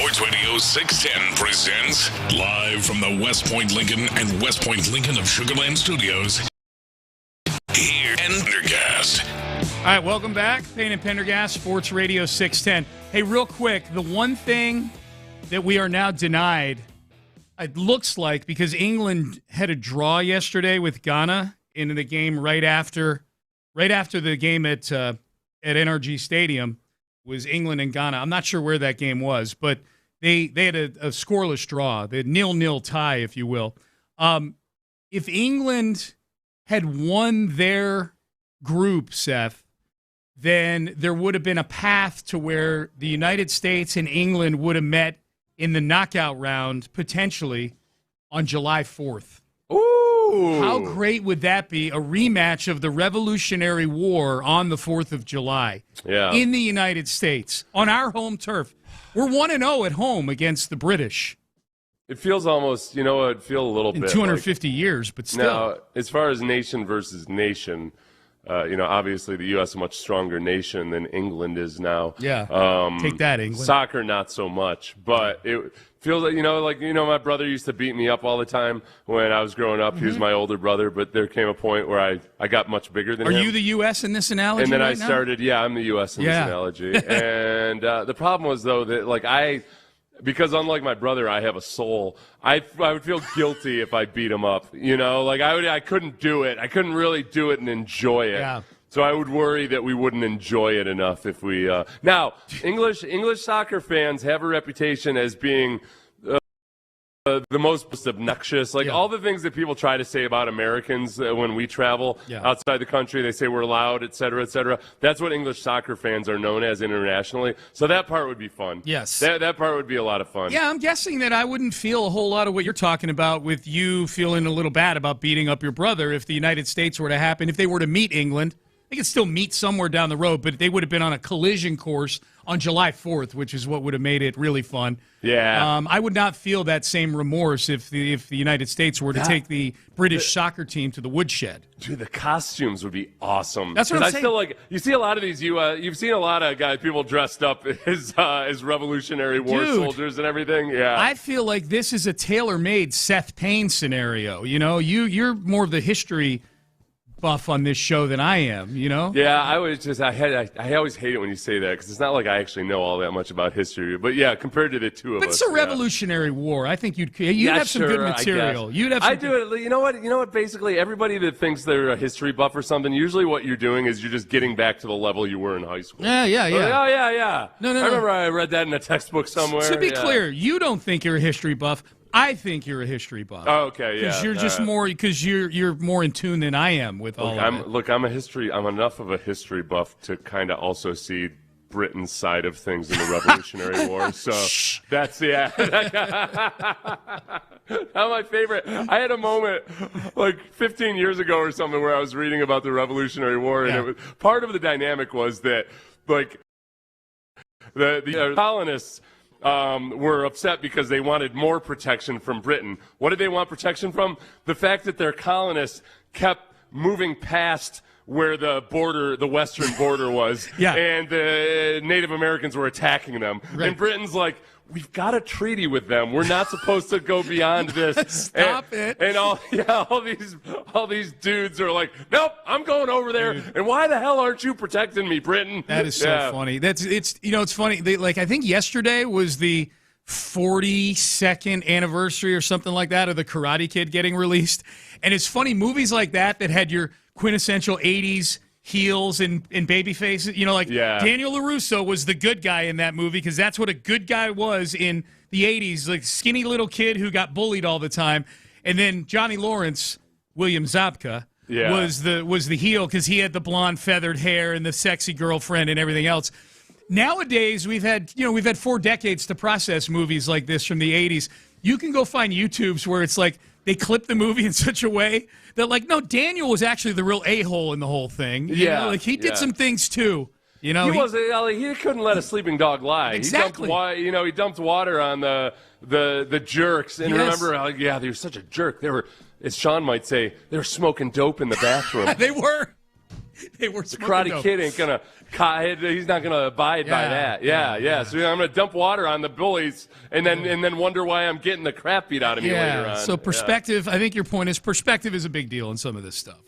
Sports Radio 610 presents live from the West Point Lincoln and West Point Lincoln of Sugarland Studios. Here and Pendergast.
All right, welcome back. Payne and Pendergast, Sports Radio 610. Hey, real quick, the one thing that we are now denied, it looks like, because England had a draw yesterday with Ghana in the game right after the game at NRG Stadium was England and Ghana. I'm not sure where that game was, but they had a scoreless draw. They had 0-0 tie, if you will. If England had won their group, Seth, then there would have been a path to where the United States and England would have met in the knockout round, potentially, on July 4th.
Ooh!
How great would that be? A rematch of the Revolutionary War on the 4th of July in the United States, on our home turf. We're 1-0 at home against the British.
It feels almost, it'd feel a little
in
bit
250 years, but still.
Now, as far as nation versus nation, obviously the U.S. is a much stronger nation than England is now.
Yeah, take that, England.
Soccer, not so much, but it feels like, my brother used to beat me up all the time when I was growing up. He was my older brother, but there came a point where I got much bigger than him.
Are you the U.S. in this analogy?
And then
right
I started, I'm the U.S. in this analogy. And the problem was, though, that, because unlike my brother, I have a soul. I would feel guilty if I beat him up. I couldn't do it. I couldn't really do it and enjoy it.
Yeah.
So I would worry that we wouldn't enjoy it enough if we. Now, English soccer fans have a reputation as being the most obnoxious. All the things that people try to say about Americans when we travel outside the country, they say we're loud, et cetera, et cetera. That's what English soccer fans are known as internationally. So that part would be fun.
Yes.
That part would be a lot of fun.
Yeah, I'm guessing that I wouldn't feel a whole lot of what you're talking about with you feeling a little bad about beating up your brother if the United States were to happen. If they were to meet England, they could still meet somewhere down the road, but they would have been on a collision course on July 4th, which is what would have made it really fun.
Yeah.
I would not feel that same remorse if the United States were to take the British soccer team to the woodshed.
Dude, the costumes would be awesome.
That's what I'm saying.
I feel you see a lot of these. You've seen a lot of people dressed up as Revolutionary War soldiers and everything. Yeah.
I feel like this is a tailor-made Seth Payne scenario. You're more of the history buff on this show than I am,
Yeah, I always hate it when you say that because it's not like I actually know all that much about history. But yeah, compared to the two of us,
it's a Revolutionary War. I think you'd have some good material. You'd have.
I do it. You know what? Basically, everybody that thinks they're a history buff or something, usually what you're doing is you're just getting back to the level you were in high school.
Yeah.
No. I remember I read that in a textbook somewhere.
To be clear, you don't think you're a history buff. I think you're a history buff.
Oh, okay, yeah.
Because you're just more you're more in tune than I am with all of it.
I'm enough of a history buff to kind of also see Britain's side of things in the Revolutionary War. So that's not my favorite. I had a moment 15 years ago or something where I was reading about the Revolutionary War, and it was, part of the dynamic was that the colonists were upset because they wanted more protection from Britain. What did they want protection from? The fact that their colonists kept moving past where the western border was, and the Native Americans were attacking them. Right. And Britain's like, we've got a treaty with them. We're not supposed to go beyond this.
Stop it.
And all these dudes are like, nope, I'm going over there. And why the hell aren't you protecting me, Britain?
That is so funny. It's funny. I think yesterday was the 42nd anniversary or something like that of the Karate Kid getting released. And it's funny, movies like that had your quintessential 80s heels and baby faces. Daniel LaRusso was the good guy in that movie because that's what a good guy was in the 80s, like skinny little kid who got bullied all the time. And then Johnny Lawrence, William Zabka, was the heel because he had the blonde feathered hair and the sexy girlfriend and everything else. Nowadays, we've had 4 decades to process movies like this from the 80s. You can go find YouTubes where it's like they clip the movie in such a way that, like, no, Daniel was actually the real a-hole in the whole thing. He did some things too. He
couldn't let a sleeping dog lie.
Exactly.
He dumped water on the jerks. And remember, they were such a jerk. They were, as Sean might say, they were smoking dope in the bathroom.
They were. They were.
The Karate Kid ain't gonna. He's not gonna abide by that. Yeah. So I'm gonna dump water on the bullies, and then wonder why I'm getting the crap beat out of me later on.
So perspective. I think your point is perspective is a big deal in some of this stuff,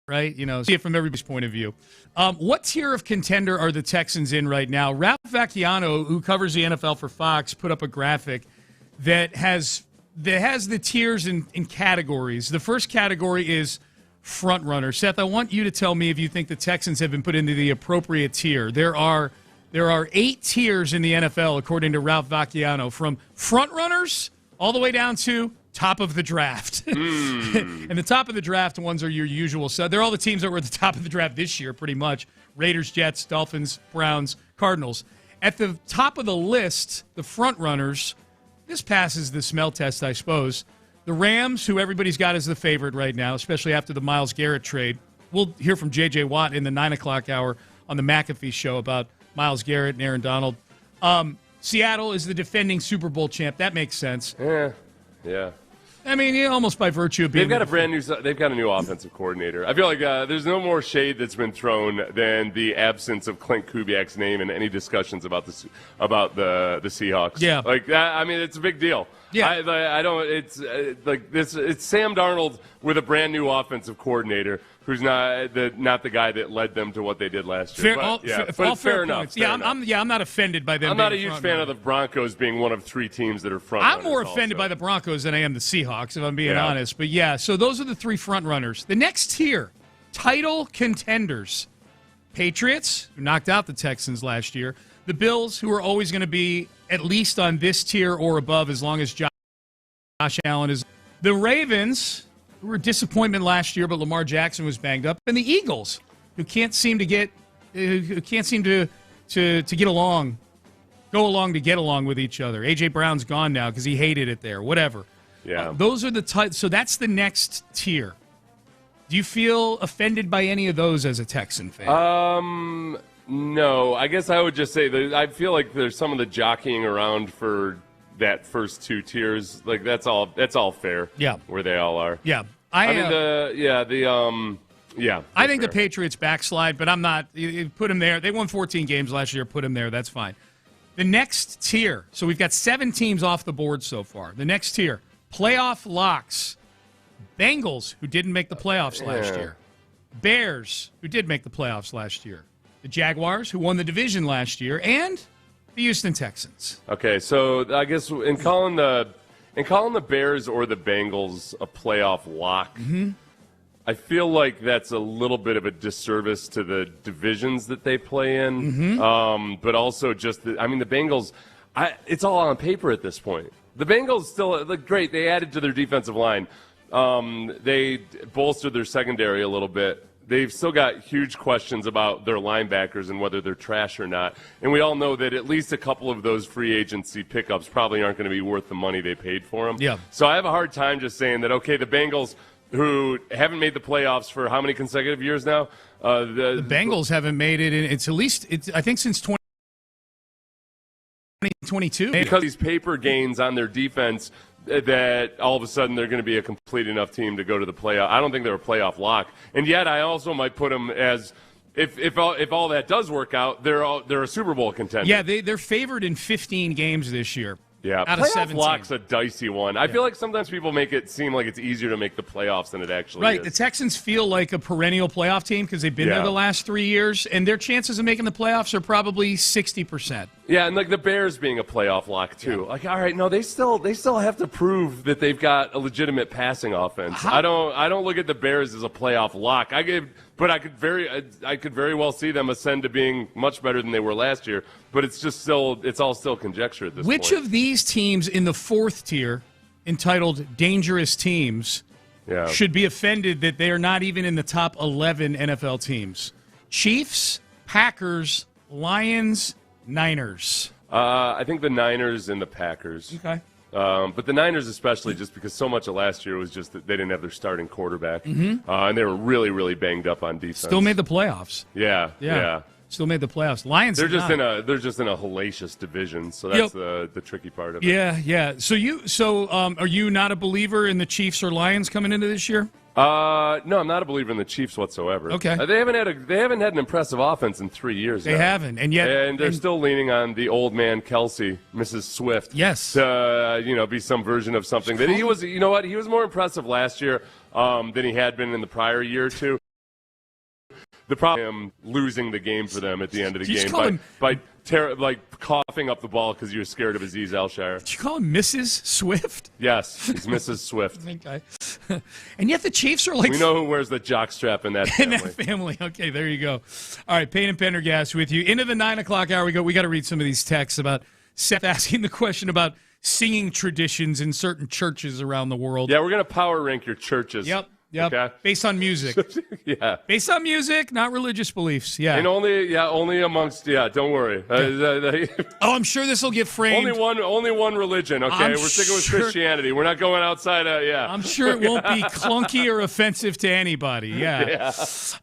right? See it from everybody's point of view. What tier of contender are the Texans in right now? Ralph Vacchiano, who covers the NFL for Fox, put up a graphic that has the tiers in categories. The first category is front runner. Seth, I want you to tell me if you think the Texans have been put into the appropriate tier. There are 8 tiers in the NFL, according to Ralph Vacchiano, from front runners all the way down to top of the draft. And the top of the draft ones are your usual. So they're all the teams that were at the top of the draft this year, pretty much. Raiders, Jets, Dolphins, Browns, Cardinals. At the top of the list, the front runners, this passes the smell test, I suppose. The Rams, who everybody's got as the favorite right now, especially after the Myles Garrett trade. We'll hear from J.J. Watt in the 9 o'clock hour on the McAfee show about Myles Garrett and Aaron Donald. Seattle is the defending Super Bowl champ. That makes sense.
Yeah.
I mean, almost by virtue of being...
They've got a new offensive coordinator. I feel like there's no more shade that's been thrown than the absence of Clint Kubiak's name in any discussions about the Seahawks.
Yeah.
Like that, I mean, it's a big deal.
Yeah.
I don't. It's like this. It's Sam Darnold with a brand new offensive coordinator who's not the guy that led them to what they did last year. Fair enough.
I'm not offended by them.
I'm not a huge fan of the Broncos being one of 3 teams that are front.
I'm more offended by the Broncos than I am the Seahawks, if I'm being honest. But so those are the 3 front runners. The next tier, title contenders: Patriots, who knocked out the Texans last year; the Bills, who are always going to be at least on this tier or above as long as Josh Allen is; the Ravens, who were a disappointment last year, but Lamar Jackson was banged up; and the Eagles, who can't seem to get along with each other. A.J. Brown's gone now because he hated it there. Whatever.
Yeah.
Those are the so that's the next tier. Do you feel offended by any of those as a Texan fan?
No. I guess I would just say that I feel like there's some of the jockeying around for that first 2 tiers. Like that's all fair.
Yeah.
Where they all are.
Yeah.
I think
the Patriots backslide, but I'm not. You put them there. They won 14 games last year. Put them there. That's fine. The next tier. So we've got 7 teams off the board so far. The next tier, playoff locks. Bengals, who didn't make the playoffs last year. Bears, who did make the playoffs last year. The Jaguars, who won the division last year, and the Houston Texans.
Okay, so I guess in calling the Bears or the Bengals a playoff lock, I feel like that's a little bit of a disservice to the divisions that they play in, but also just the Bengals. It's all on paper at this point. The Bengals still look great. They added to their defensive line. They bolstered their secondary a little bit. They've still got huge questions about their linebackers and whether they're trash or not. And we all know that at least a couple of those free agency pickups probably aren't going to be worth the money they paid for them.
Yeah.
So I have a hard time just saying that, okay, the Bengals, who haven't made the playoffs for how many consecutive years now?
The Bengals haven't made it in, I think since 2022.
Because these paper gains on their defense that all of a sudden they're going to be a complete enough team to go to the playoff. I don't think they're a playoff lock, and yet I also might put them as if all that does work out, they're a Super Bowl contender.
Yeah, they're favored in 15 games this year.
Yeah,
out of
playoff
17.
lock's a dicey one. I feel like sometimes people make it seem like it's easier to make the playoffs than it actually
Right,
is.
the Texans feel like a perennial playoff team because they've been there the last 3 years, and their chances of making the playoffs are probably 60%.
Yeah, and like the Bears being a playoff lock too. Yeah. Like, all right, no, they still have to prove that they've got a legitimate passing offense. I don't look at the Bears as a playoff lock. But I could very well see them ascend to being much better than they were last year. But it's all still conjecture at this point.
Which of these teams in the fourth tier, entitled dangerous teams, should be offended that they are not even in the top 11 NFL teams? Chiefs, Packers, Lions, Niners.
I think the Niners and the Packers.
Okay.
But the Niners especially, just because so much of last year was just that they didn't have their starting quarterback. And they were really, really banged up on defense.
Still made the playoffs.
Yeah.
Still made the playoffs. Lions.
They're just in a hellacious division, so that's the tricky part of it.
Yeah. So are you not a believer in the Chiefs or Lions coming into this year?
No, I'm not a believer in the Chiefs whatsoever.
Okay.
They haven't had an impressive offense in 3 years.
They haven't, and
they're still leaning on the old man Kelsey, Mrs. Swift.
Yes.
To be some version of something that he was. You know what? He was more impressive last year than he had been in the prior year or two. The problem is him losing the game for them at the end of the game by coughing up the ball because you were scared of Aziz Al-Shire.
Did you call him Mrs. Swift?
Yes, he's Mrs. Swift.
Okay. And yet the Chiefs are like...
We know who wears the jockstrap in that family.
In that family. Okay, there you go. All right, Payne and Pendergast with you. Into the 9 o'clock hour we go. We got to read some of these texts about Seth asking the question about singing traditions in certain churches around the world.
Yeah, we're going to power rank your churches.
Yep.
Okay.
Based on music.
Yeah.
Based on music, not religious beliefs. Yeah.
And only amongst. Yeah. Don't worry.
I'm sure this will get framed.
Only one religion. Okay. We're sticking with Christianity. We're not going outside.
I'm sure it won't be clunky or offensive to anybody. Yeah.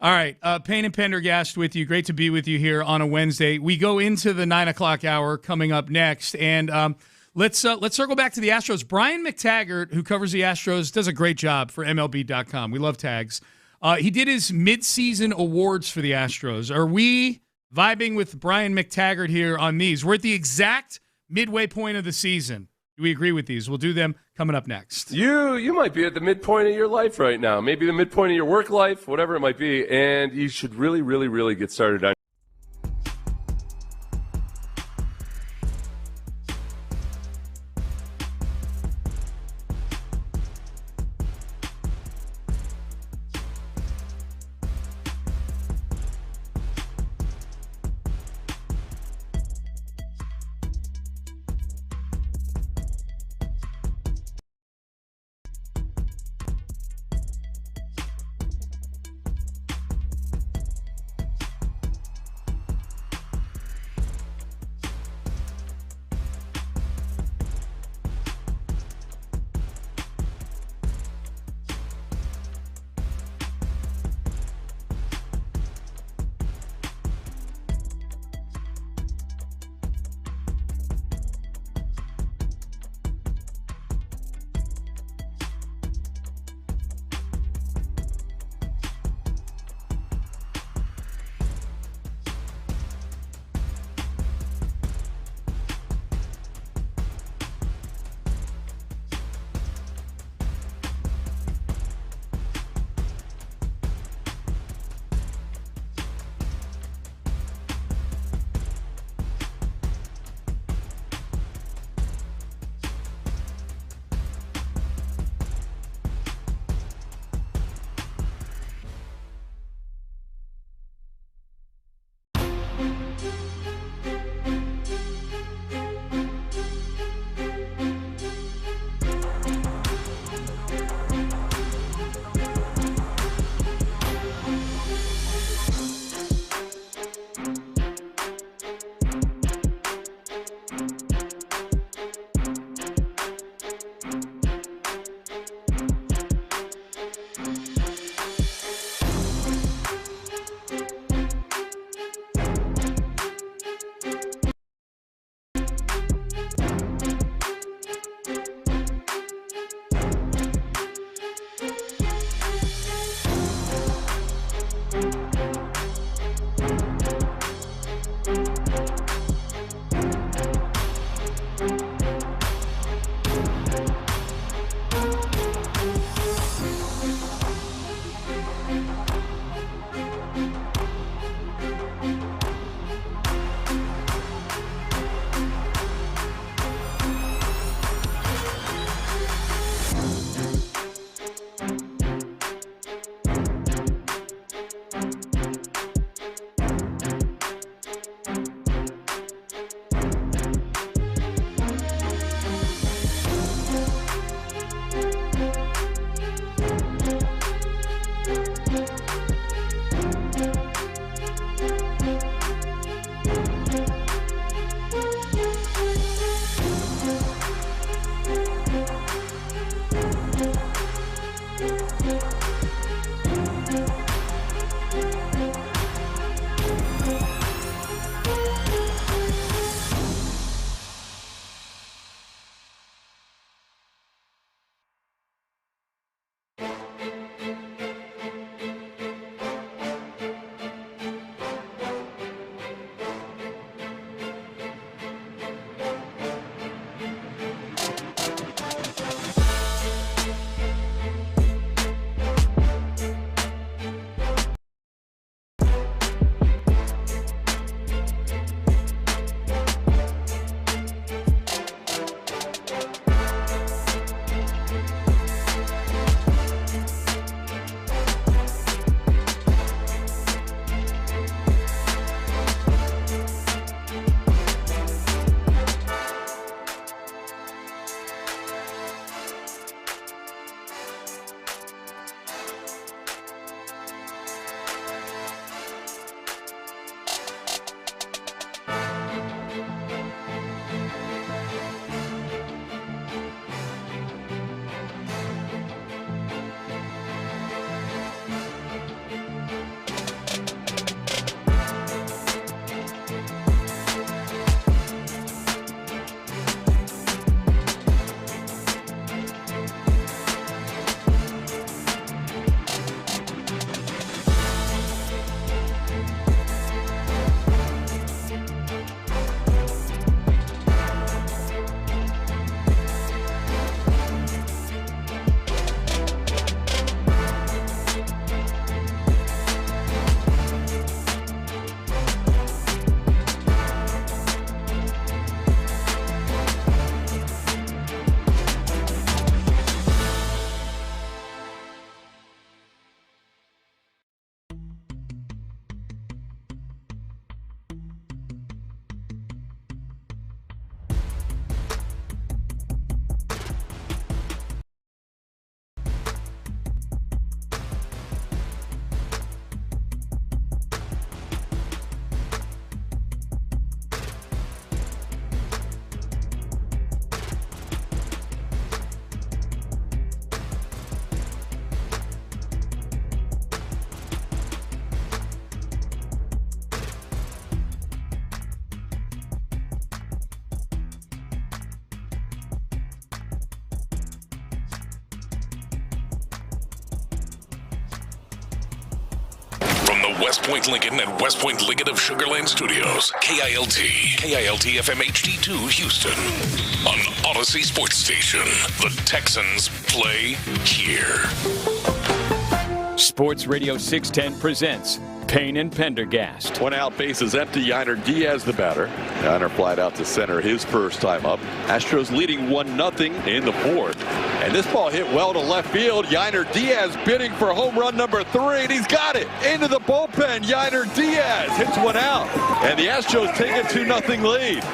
All right. Payne and Pendergast with you. Great to be with you here on a Wednesday. We go into the 9 o'clock hour coming up next, and Let's circle back to the Astros. Brian McTaggart, who covers the Astros, does a great job for MLB.com. We love tags. He did his midseason awards for the Astros. Are we vibing with Brian McTaggart here on these? We're at the exact midway point of the season. Do we agree with these? We'll do them coming up next.
You might be at the midpoint of your life right now. Maybe the midpoint of your work life, whatever it might be. And you should really, really, really get started on
West Point Lincoln and West Point Lincoln of Sugar Land Studios. KILT FM HD2 Houston. On Odyssey Sports Station. The Texans play here.
Sports Radio 610 presents Payne and Pendergast.
One out, base is empty. Yiner Diaz the batter. Yiner flied out to center his first time up. Astros leading 1-0 in the fourth. And this ball hit well to left field. Yiner Diaz bidding for home run number 3, and he's got it. Into the bullpen. Yiner Diaz hits one out. And the Astros take a 2-0 lead.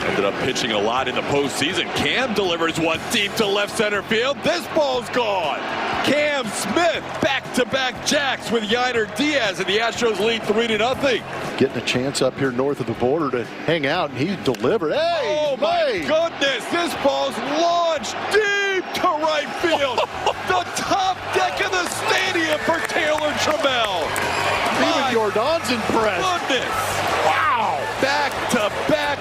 Ended up pitching a lot in the postseason. Cam delivers one deep to left center field. This ball's gone. Cam Smith back-to-back jacks with Yiner Diaz, and the Astros lead 3-0.
Getting a chance up here north of the border to hang out, and he delivered. Hey!
Oh, my goodness! This ball's launched deep to right field. The top deck of the stadium for Taylor Trammell.
Even Jordan's impressed.
Goodness! Wow! Back-to-back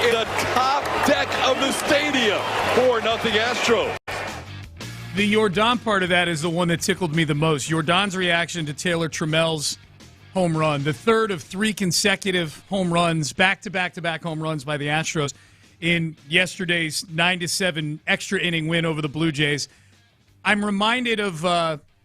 in the top deck of the stadium. 4-0 Astros.
The Jordan part of that is the one that tickled me the most. Jordan's reaction to Taylor Trammell's home run, the third of 3 consecutive home runs, back-to-back home runs by the Astros in yesterday's 9-7 extra inning win over the Blue Jays. I'm reminded of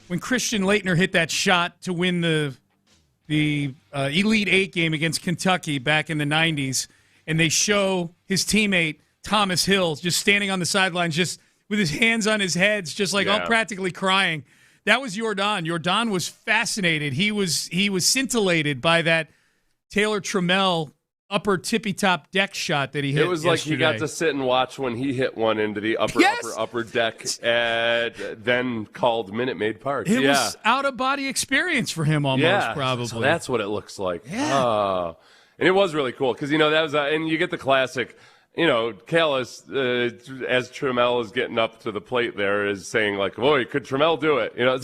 when Christian Laettner hit that shot to win the Elite Eight game against Kentucky back in the 90s, and they show his teammate Thomas Hill just standing on the sidelines, just with his hands on his head, just like all practically crying. That was Jordan. Jordan was fascinated. He was scintillated by that Taylor Trammell upper tippy-top deck shot that he hit.
It was
yesterday.
like he got to sit and watch when he hit one into the upper deck at then called Minute Maid Park.
It was out-of-body experience for him almost, probably.
So that's what it looks like. Yeah. And it was really cool because, that was and you get the classic – Callis, as Trammell is getting up to the plate there, is saying, like, boy, could Trammell do it? It was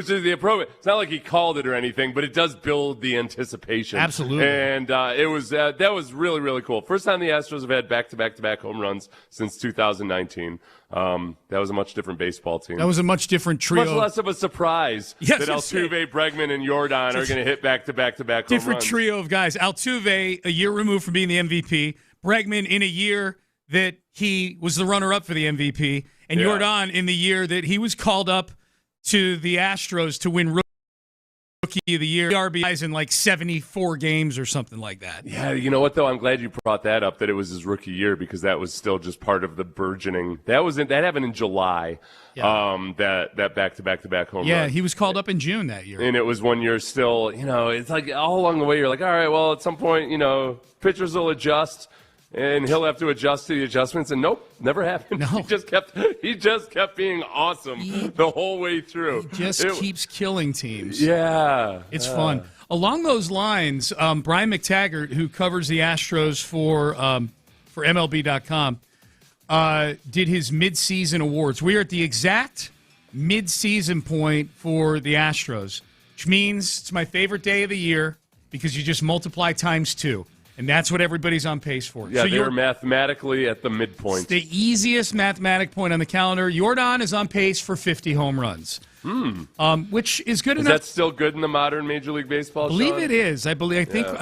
just the appropriate. It's not like he called it or anything, but it does build the anticipation.
Absolutely.
And it was that was really, really cool. First time the Astros have had back-to-back home runs since 2019. That was a much different baseball team.
That was a much different trio.
Much less of a surprise that Altuve, Bregman, and Jordan are going to hit back-to-back home runs.
Different trio of guys. Altuve, a year removed from being the MVP. Bregman in a year that he was the runner-up for the MVP, and Jordan in the year that he was called up to the Astros to win Rookie of the Year, RBIs in like 74 games or something like that.
Yeah, you know what, though? I'm glad you brought that up, that it was his rookie year, because that was still just part of the burgeoning. That happened in July, that back-to-back home run.
Yeah, he was called up in June that year.
And it was when you're still, it's like all along the way you're like, all right, well, at some point, pitchers will adjust. And he'll have to adjust to the adjustments, and nope, never happened.
No.
He just kept being awesome the whole way through.
He just keeps killing teams.
Yeah.
It's fun. Along those lines, Brian McTaggart, who covers the Astros for MLB.com, did his midseason awards. We are at the exact midseason point for the Astros, which means it's my favorite day of the year because you just multiply times 2. And that's what everybody's on pace for.
Yeah, so they're mathematically at the midpoint.
It's the easiest mathematic point on the calendar. Jordan is on pace for 50 home runs, which is good enough.
Is that still good in the modern Major League Baseball?
I believe it is. I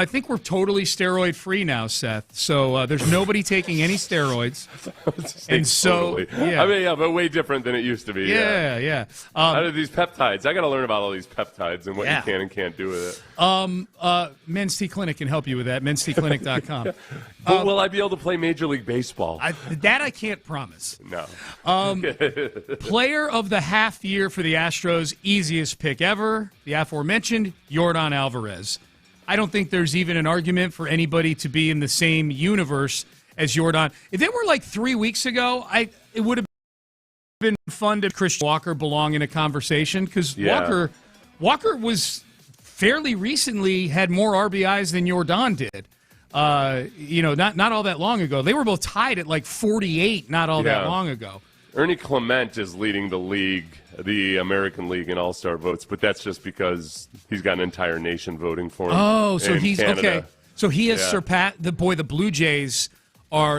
think we're totally steroid free now, Seth. So there's nobody taking any steroids, and so
but way different than it used to be.
Yeah.
How do these peptides? I got to learn about all these peptides and what you can and can't do with it.
Men's T Clinic can help you with that. mensteclinic.com.
But will I be able to play Major League Baseball?
That I can't promise.
No.
Player of the half year for the Astros, easiest pick ever, the aforementioned Yordan Alvarez. I don't think there's even an argument for anybody to be in the same universe as Jordan. If it were like 3 weeks ago, it would have been fun to Christian Walker belong in a conversation, because Walker was fairly recently had more RBIs than Jordan did. Not all that long ago. They were both tied at like 48 not all that long ago.
Ernie Clement is leading the league, the American League, in All-Star votes, but that's just because he's got an entire nation voting for him.
Oh, so he's
Canada.
okay. So he has surpassed the Blue Jays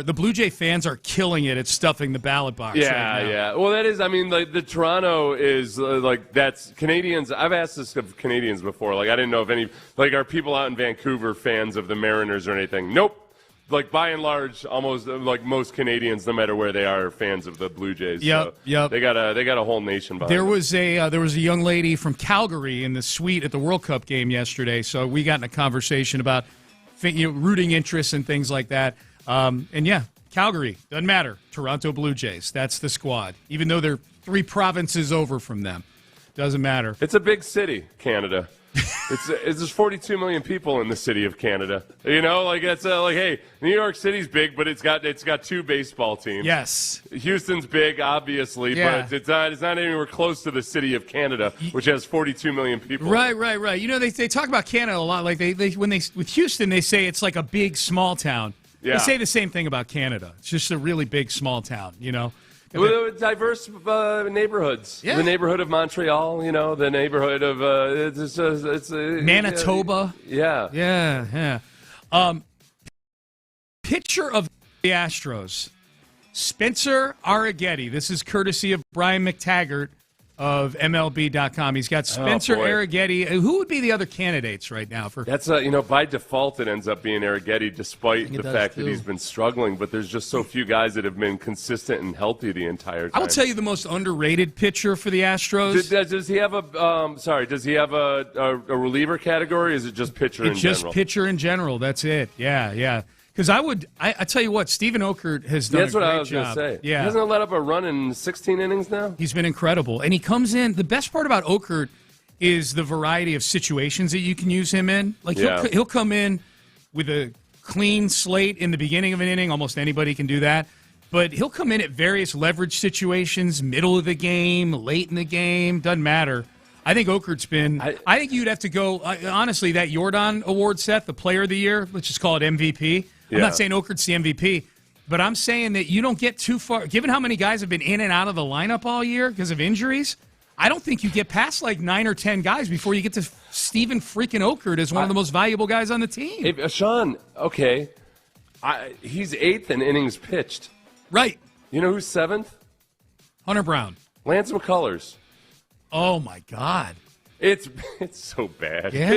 the Blue Jay fans are killing it at stuffing the ballot box.
Yeah,
right now.
yeah. Well, that is. I mean, like the Toronto is that's Canadians. I've asked this of Canadians before. Like, I didn't know if any are people out in Vancouver fans of the Mariners or anything. Nope. Like, by and large, almost like most Canadians, no matter where they are fans of the Blue Jays.
Yep.
They got a whole nation behind them.
There was a young lady from Calgary in the suite at the World Cup game yesterday. So we got in a conversation about rooting interests and things like that. And yeah, Calgary doesn't matter. Toronto Blue Jays, that's the squad. Even though they're 3 provinces over from them, doesn't matter.
It's a big city, Canada. There's 42 million people in the city of Canada. You know, like it's hey, New York City's big, but it's got 2 baseball teams.
Yes,
Houston's big, obviously, but it's not anywhere close to the city of Canada, which has 42 million people.
Right. You know, they talk about Canada a lot. Like with Houston, they say it's like a big small town.
Yeah.
They say the same thing about Canada. It's just a really big small town. You know.
With diverse neighborhoods.
Yeah.
The neighborhood of Montreal, the neighborhood of it's
Manitoba.
Yeah.
Picture of the Astros. Spencer Arrighetti. This is courtesy of Brian McTaggart of MLB.com. He's got Spencer Arrighetti. Who would be the other candidates right now for?
That's by default it ends up being Arrighetti, despite the fact that he's been struggling. But there's just so few guys that have been consistent and healthy the entire time.
I will tell you the most underrated pitcher for the Astros.
Does he have Does he have a reliever category? Or is it just pitcher in general?
Just pitcher in general. That's it. Yeah. Because I tell you what, Stephen Okert has done a great job.
That's what I was going to say.
Yeah.
He hasn't let up a run in 16 innings now?
He's been incredible. And he comes in, the best part about Okert is the variety of situations that you can use him in. Like, he'll come in with a clean slate in the beginning of an inning. Almost anybody can do that. But he'll come in at various leverage situations, middle of the game, late in the game, doesn't matter. I think Okert's been. I think you'd have to go, honestly, that Jordan Award, Seth, the player of the year, let's just call it MVP. I'm not saying Okert's the MVP, but I'm saying that you don't get too far. Given how many guys have been in and out of the lineup all year because of injuries, I don't think you get past like 9 or 10 guys before you get to Stephen freaking Okert as one of the most valuable guys on the team.
Hey, Sean, okay, he's 8th in innings pitched.
Right.
You know who's 7th?
Hunter Brown.
Lance McCullers.
Oh my God.
It's so bad.
Yeah.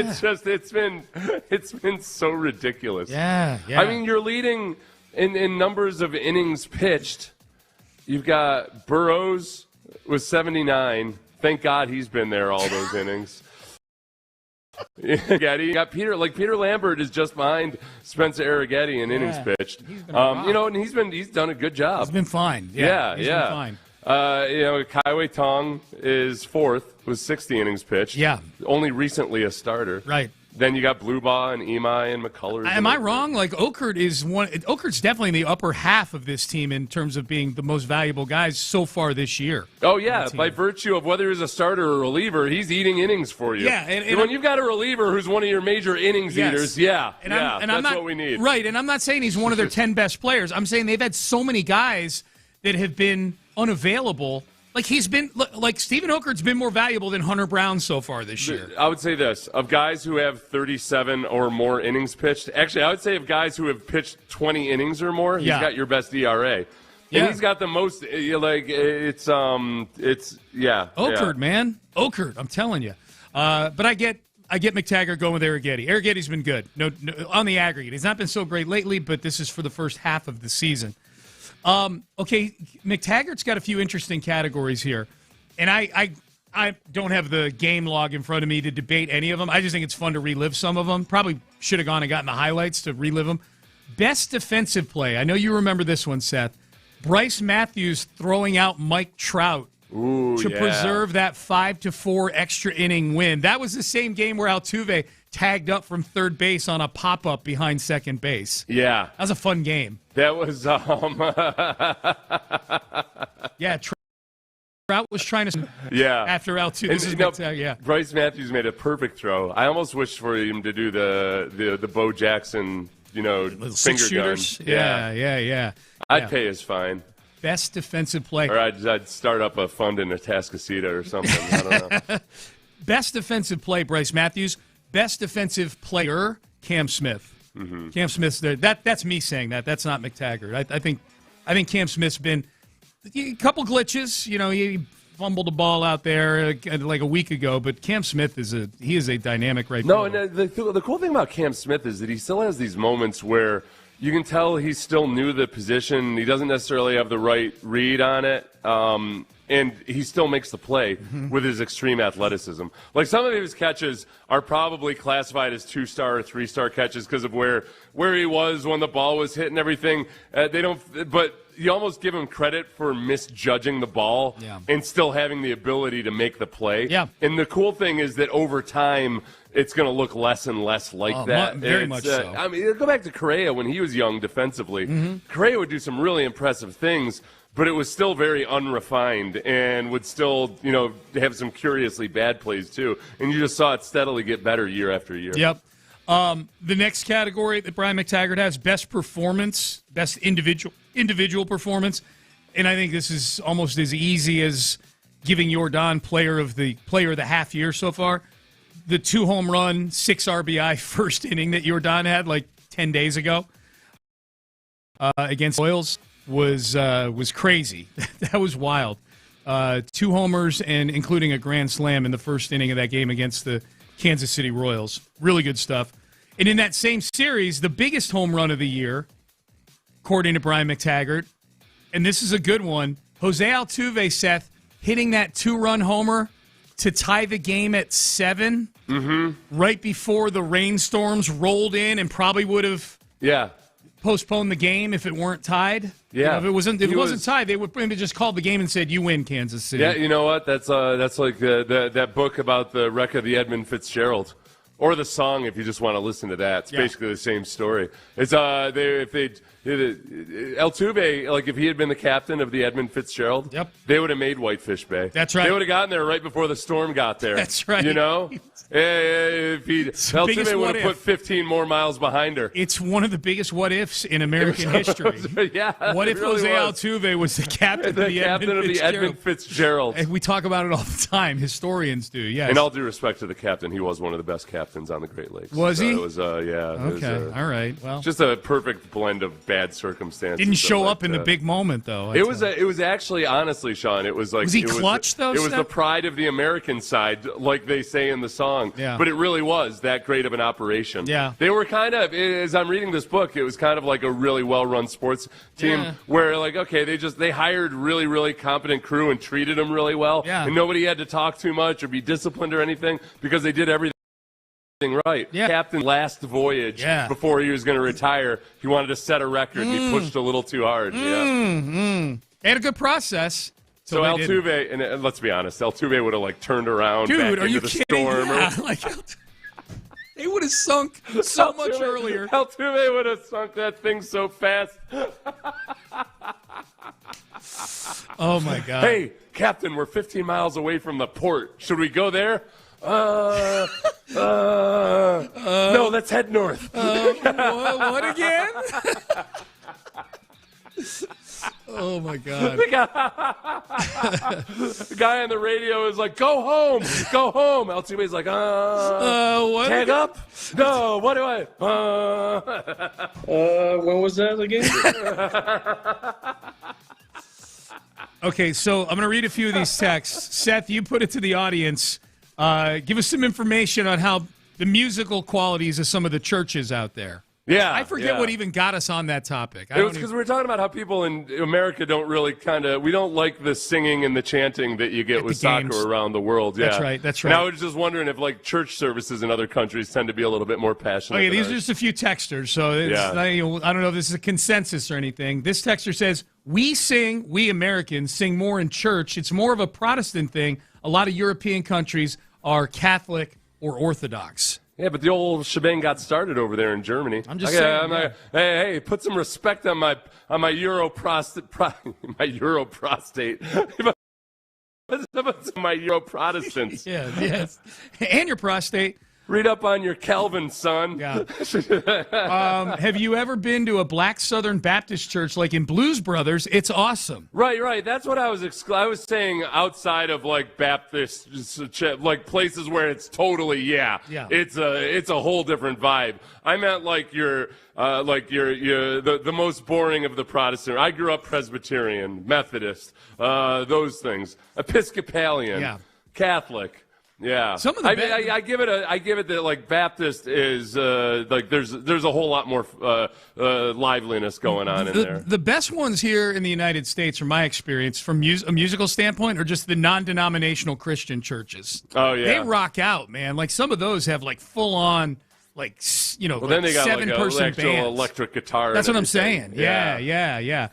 It's been so ridiculous.
Yeah.
I mean, you're leading in numbers of innings pitched. You've got Burrows with 79. Thank God he's been there all those innings. You got Peter Lambert is just behind Spencer Arrighetti in innings pitched. And he's done a good job.
He's been fine. He's been fine.
Kaiwei Tong is 4th with 60 innings pitched.
Yeah.
Only recently a starter.
Right.
Then you got Blubaugh and Imai and McCullers.
Am I wrong? Like, Okert's definitely in the upper half of this team in terms of being the most valuable guys so far this year.
Oh, yeah. By virtue of whether he's a starter or a reliever, he's eating innings for you.
Yeah. And
when you've got a reliever who's one of your major innings eaters, that's what we need.
Right. And I'm not saying he's one of their 10 best players. I'm saying they've had so many guys that have been unavailable. Like, Stephen Okert's been more valuable than Hunter Brown so far this year.
I would say this. Of guys who have 37 or more innings pitched, actually, I would say of guys who have pitched 20 innings or more, he's got your best ERA. And he's got the most, Okert,
man. Okert, I'm telling you. But I get McTaggart going with Arrighetti. Arrighetti's been good. No, on the aggregate. He's not been so great lately, but this is for the first half of the season. Okay, McTaggart's got a few interesting categories here, and I don't have the game log in front of me to debate any of them. I just think it's fun to relive some of them. Probably should have gone and gotten the highlights to relive them. Best defensive play. I know you remember this one, Seth. Bryce Matthews throwing out Mike Trout to preserve that 5-4 extra inning win. That was the same game where Altuve tagged up from third base on a pop-up behind second base.
Yeah.
That was a fun game.
That was,
Trout was trying to after Altuve.
Bryce Matthews made a perfect throw. I almost wished for him to do the Bo Jackson, finger
shooters.
Gun.
Yeah.
I'd pay his fine.
Best defensive play.
Or I'd start up a fund in Atascocita or something. I don't know.
Best defensive play, Bryce Matthews. Best defensive player, Cam Smith.
Mm-hmm.
Cam Smith's there. That's me saying that. That's not McTaggart. I think Cam Smith's been a couple glitches. He fumbled the ball out there like a week ago, but Cam Smith is a dynamic right
now.
fielder.
No, and the cool thing about Cam Smith is that he still has these moments where you can tell he's still new to the position. He doesn't necessarily have the right read on it. And he still makes the play with his extreme athleticism. Like some of his catches are probably classified as 2-star or 3-star catches because of where he was when the ball was hit and everything. But you almost give him credit for misjudging the ball and still having the ability to make the play.
Yeah.
And the cool thing is that over time, it's going to look less and less like that.
Very much so.
I mean, go back to Correa when he was young defensively. Correa would do some really impressive things, but it was still very unrefined and would still, have some curiously bad plays too. And you just saw it steadily get better year after year.
Yep. The next category that Brian McTaggart has, best performance, best individual performance. And I think this is almost as easy as giving Jordan player of the half year so far. The 2-home run, 6 RBI first inning that Jordan had like 10 days ago against Royals was crazy. That was wild. 2 homers and including a grand slam in the first inning of that game against the Kansas City Royals. Really good stuff. And in that same series, the biggest home run of the year, according to Brian McTaggart, and this is a good one, Jose Altuve, Seth, hitting that 2-run homer to tie the game at 7 right before the rainstorms rolled in and probably would have postponed the game if it weren't tied.
Yeah.
If it wasn't tied, they would just called the game and said, "You win, Kansas City."
Yeah, you know what? That's like that book about the wreck of the Edmund Fitzgerald. Or the song, if you just want to listen to that. It's basically the same story. It's Altuve, like if he had been the captain of the Edmund Fitzgerald, they would have made Whitefish Bay.
That's right.
They would have gotten there right before the storm got there.
That's right.
If Altuve would have put 15 more miles behind her.
It's one of the biggest what ifs in American history. What if
really
Jose Altuve was the captain of the Edmund Fitzgerald? And we talk about it all the time. Historians do. Yes.
In all due respect to the captain, he was one of the best captains on the Great Lakes.
Was he?
It was
okay. All right. Well,
just a perfect blend of bad circumstances.
Didn't show up in the big moment though.
It was actually, honestly, Sean. It was like
was he clutch though?
It was the pride of the American side, like they say in the song.
Yeah.
But it really was that great of an operation.
Yeah.
They were kind of, as I'm reading this book, it was kind of like a really well-run sports team where, like, okay, they hired really, really competent crew and treated them really well.
Yeah.
And nobody had to talk too much or be disciplined or anything because they did everything right.
Yeah.
Captain last voyage before he was going to retire, he wanted to set a record. He pushed a little too hard.
They had a good process.
So Altuve, and let's be honest, Altuve would have turned around back into the storm.
They would have sunk so much earlier.
Altuve would have sunk that thing so fast.
Oh my God!
Hey, Captain, we're 15 miles away from the port. Should we go there? No, let's head north.
What again? Oh, my God.
The guy on the radio is like, go home. Altuve's like,
what?
Tag up? No, what do I?
When was that again?
Okay, so I'm going to read a few of these texts. Seth, you put it to the audience. Give us some information on how the musical qualities of some of the churches out there.
Yeah,
I forget what even got us on that topic.
It was because we were talking about how people in America don't really we don't like the singing and the chanting that you get with soccer around the world. Yeah.
That's right.
And I was just wondering if like church services in other countries tend to be a little bit more passionate.
Okay, these are just a few texters, so I don't know if this is a consensus or anything. This texter says, we Americans sing more in church. It's more of a Protestant thing. A lot of European countries are Catholic or Orthodox.
Yeah, but the old shebang got started over there in Germany.
I'm just saying.
Like, hey, put some respect on my Euro prostate. My Euro prostate. My Euro Protestants.
Yes. And your prostate.
Read up on your Calvin, son.
Yeah. Have you ever been to a black Southern Baptist church like in Blues Brothers? It's awesome.
Right. That's what I was saying outside of like Baptist, like places where it's totally, it's a whole different vibe. I meant like the most boring of the Protestant. I grew up Presbyterian, Methodist, those things, Episcopalian, Catholic. Yeah,
some of the
I give it that like Baptist is like there's a whole lot more liveliness going on in there.
The best ones here in the United States, from my experience, from a musical standpoint, are just the non-denominational Christian churches.
Oh yeah,
they rock out, man. Like some of those have like full on, like
well, then they got
7-person
like an
bands.
electric guitar.
That's what I'm saying. Yeah.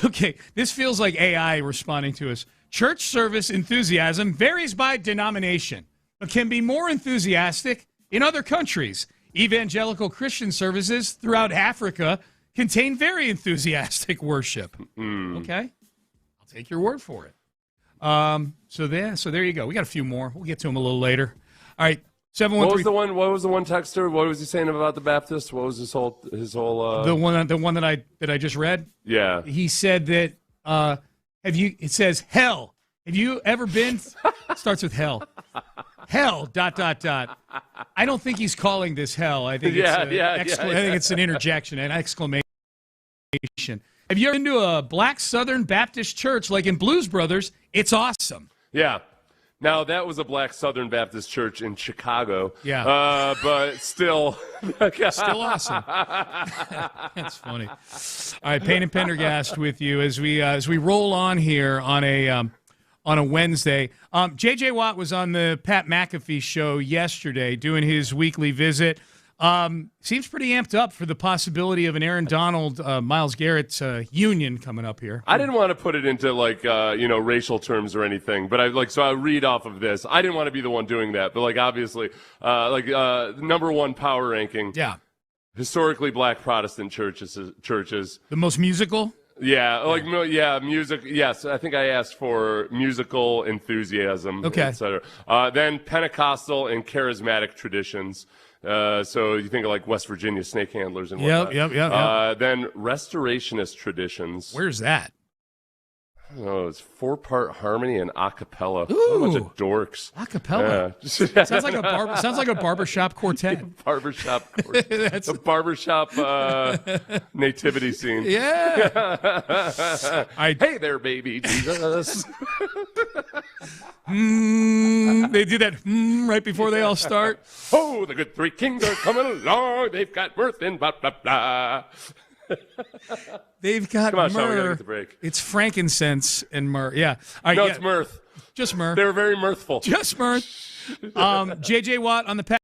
Okay, this feels like AI responding to us. Church service enthusiasm varies by denomination, but can be more enthusiastic in other countries. Evangelical Christian services throughout Africa contain very enthusiastic worship. Okay, I'll take your word for it. So there you go. We got a few more. We'll get to them a little later. All right, 713.
What was the one texter? What was he saying about the Baptist? What was his whole?
The one that I just read.
Yeah,
he said that. It says hell. Have you ever been? Starts with hell. Hell. ... I don't think he's calling this hell. I think I think it's an interjection, an exclamation. Have you ever been to a black Southern Baptist church like in Blues Brothers? It's awesome.
Yeah. Now, that was a black Southern Baptist church in Chicago.
Yeah.
But still.
Still awesome. That's funny. All right, Payne and Pendergast with you as we roll on here on a Wednesday. J.J. Watt was on the Pat McAfee show yesterday doing his weekly visit. Seems pretty amped up for the possibility of an Aaron Donald, Myles Garrett union coming up here.
I didn't want to put it into like racial terms or anything, but I read off of this. I didn't want to be the one doing that, but like obviously, number one power ranking.
Yeah.
Historically black Protestant churches.
The most musical.
Yeah, music. Yes, I think I asked for musical enthusiasm.
Okay.
Et cetera. Then Pentecostal and charismatic traditions. So you think of like West Virginia snake handlers and whatnot.
Yep.
Then restorationist traditions.
Where's that?
I don't know, it's 4-part harmony and a cappella.
Ooh.
What a bunch of dorks.
A cappella.
Yeah.
sounds like a barbershop quartet.
Barbershop quartet. A barbershop nativity scene.
Yeah.
Hey there, baby Jesus.
They do that right before they all start.
Oh, the good three kings are coming along. They've got mirth and blah, blah, blah.
They've got
Come on,
myrrh.
Sean, we gotta get the break.
It's frankincense and myrrh. Yeah. All right,
no, it's mirth.
Just myrrh.
They were very mirthful.
Just mirth. J.J. Watt on the Pat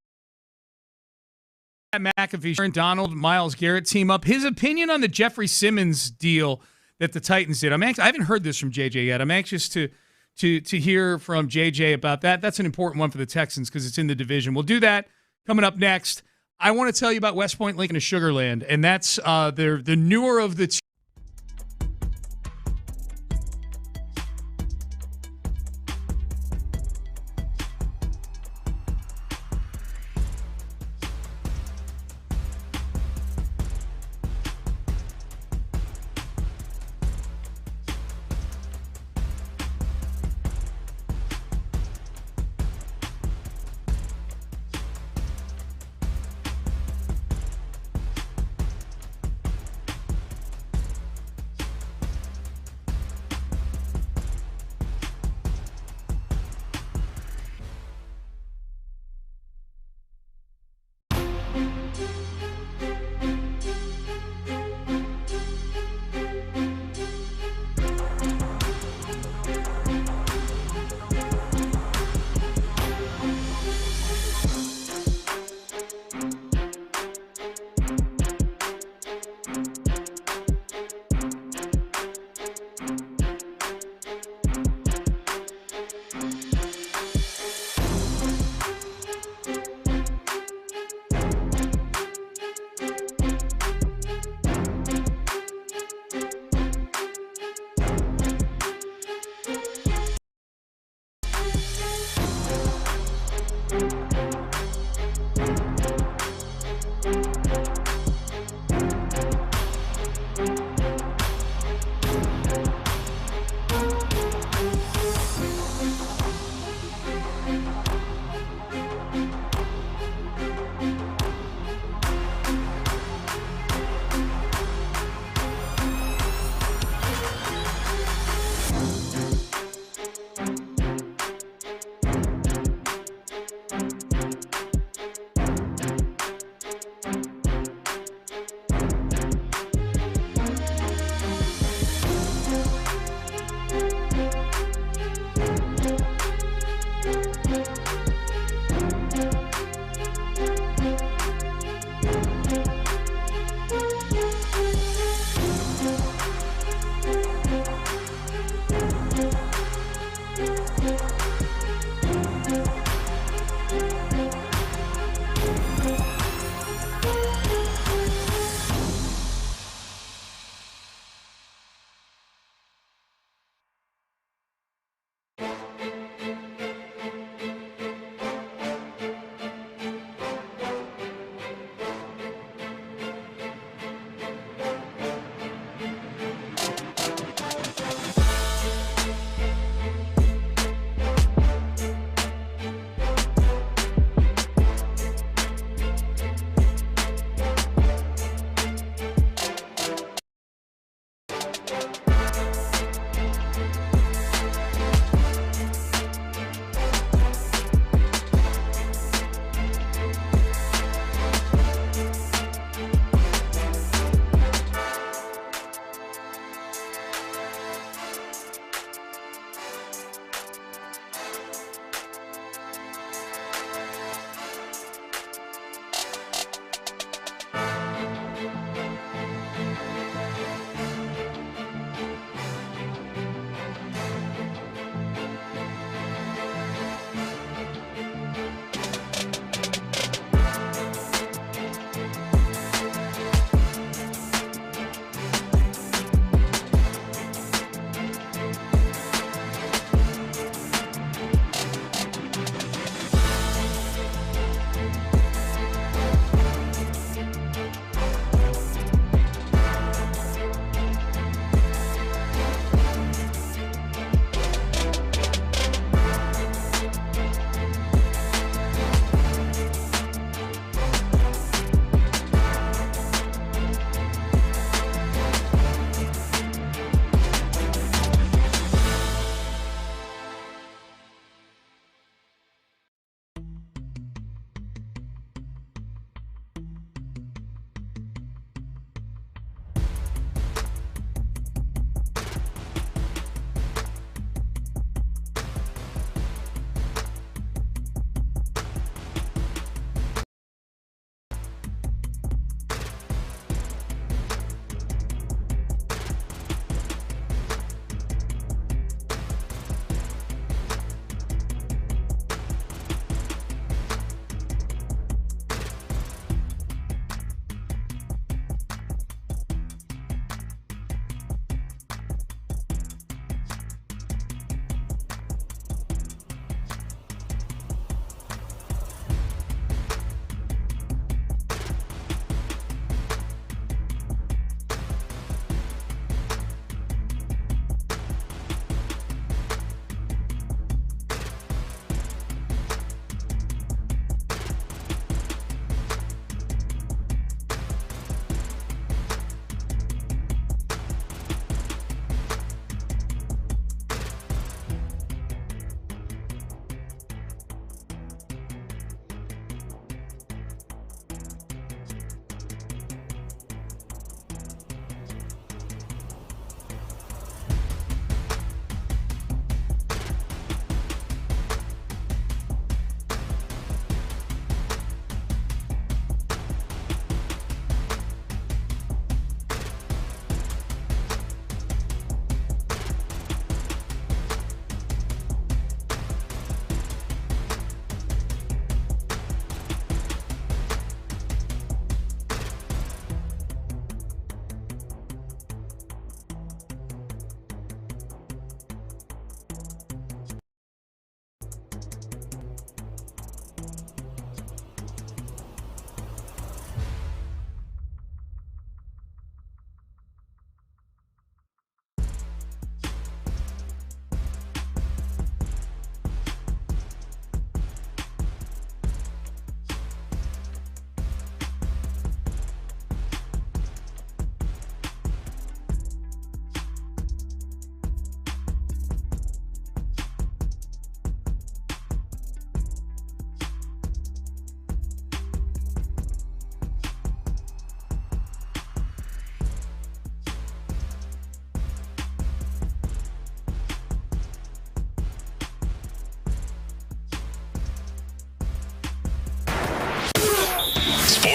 McAfee, Aaron Donald, Myles Garrett team up. His opinion on the Jeffrey Simmons deal that the Titans did. I haven't heard this from J.J. yet. I'm anxious to hear from J.J. about that. That's an important one for the Texans because it's in the division. We'll do that coming up next. I want to tell you about West Point, Lincoln, and Sugar Land, and that's the newer of the two.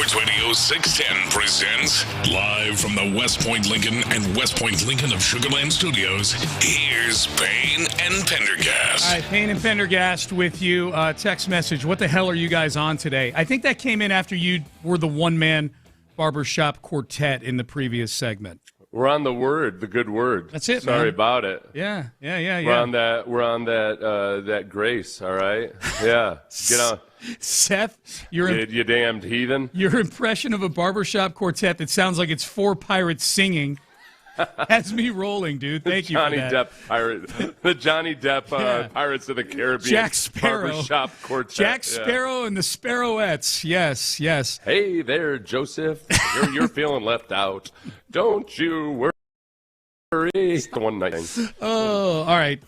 Sports Radio 610 presents live from the West Point Lincoln and West Point Lincoln of Sugarland Studios. Here's Payne and Pendergast.
All right, Payne and Pendergast with you. Text message. What the hell are you guys on today? I think that came in after you were the one-man barbershop quartet in the previous segment.
We're on the good word.
That's it,
Sorry
man.
about it.
Yeah.
We're on that grace, all right? Yeah. Get on.
Seth,
you damned heathen.
Your impression of a barbershop quartet that sounds like it's four pirates singing has me rolling, dude. Thank you for that.
The Johnny Depp Pirates of the Caribbean
Jack Sparrow.
Barbershop quartet.
Jack Sparrow and the Sparrowettes. Yes.
Hey there, Joseph. You're feeling left out. Don't you worry. One night thing.
Oh, all right.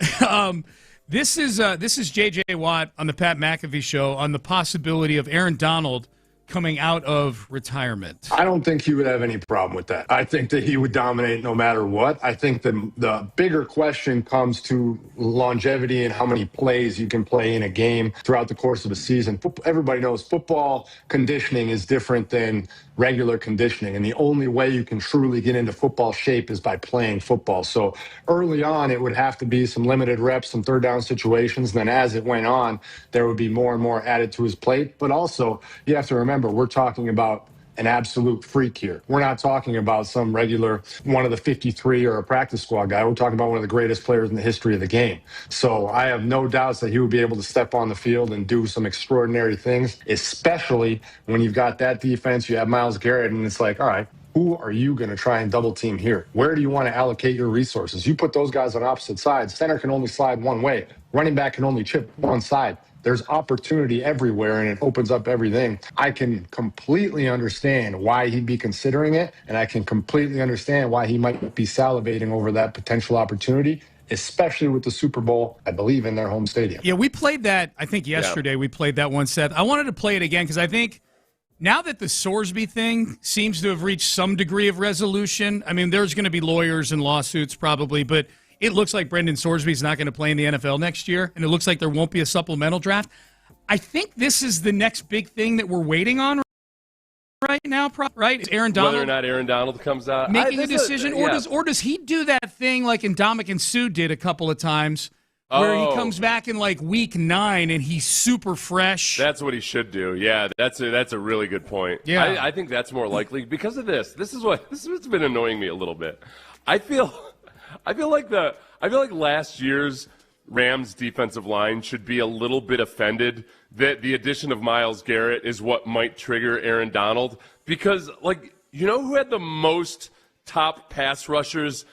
This is J.J. Watt on the Pat McAfee Show on the possibility of Aaron Donald coming out of retirement.
I don't think he would have any problem with that. I think that he would dominate no matter what. I think the bigger question comes to longevity and how many plays you can play in a game throughout the course of a season. Everybody knows football conditioning is different than regular conditioning, and the only way you can truly get into football shape is by playing football. So early on, it would have to be some limited reps, some third down situations. And then as it went on, there would be more and more added to his plate. But also, you have to remember, we're talking about an absolute freak here. We're not talking about some regular one of the 53 or a practice squad guy. We're talking about one of the greatest players in the history of the game. So I have no doubts that he would be able to step on the field and do some extraordinary things, especially when you've got that defense, you have Myles Garrett, and it's like, all right, who are you going to try and double team here? Where do you want to allocate your resources? You put those guys on opposite sides. Center can only slide one way. Running back can only chip one side. There's opportunity everywhere, and it opens up everything. I can completely understand why he'd be considering it, and I can completely understand why he might be salivating over that potential opportunity, especially with the Super Bowl, I believe, in their home stadium.
Yeah, we played that, I think, yesterday. Yeah. We played that one, Seth. I wanted to play it again because I think now that the Sorsby thing seems to have reached some degree of resolution, I mean, there's going to be lawyers and lawsuits probably, but it looks like Brendan Sorsby is not going to play in the NFL next year, and it looks like there won't be a supplemental draft. I think this is the next big thing that we're waiting on right now, right? Is Aaron Donald,
whether or not Aaron Donald comes out,
making a decision, or does he do that thing like Ndamukong Suh did a couple of times, where he comes back in like week 9 and he's super fresh?
That's what he should do. Yeah, that's a really good point.
Yeah,
I think that's more likely because of this. This is what's been annoying me a little bit. I feel like last year's Rams defensive line should be a little bit offended that the addition of Myles Garrett is what might trigger Aaron Donald, because, like, you know who had the most top pass rushers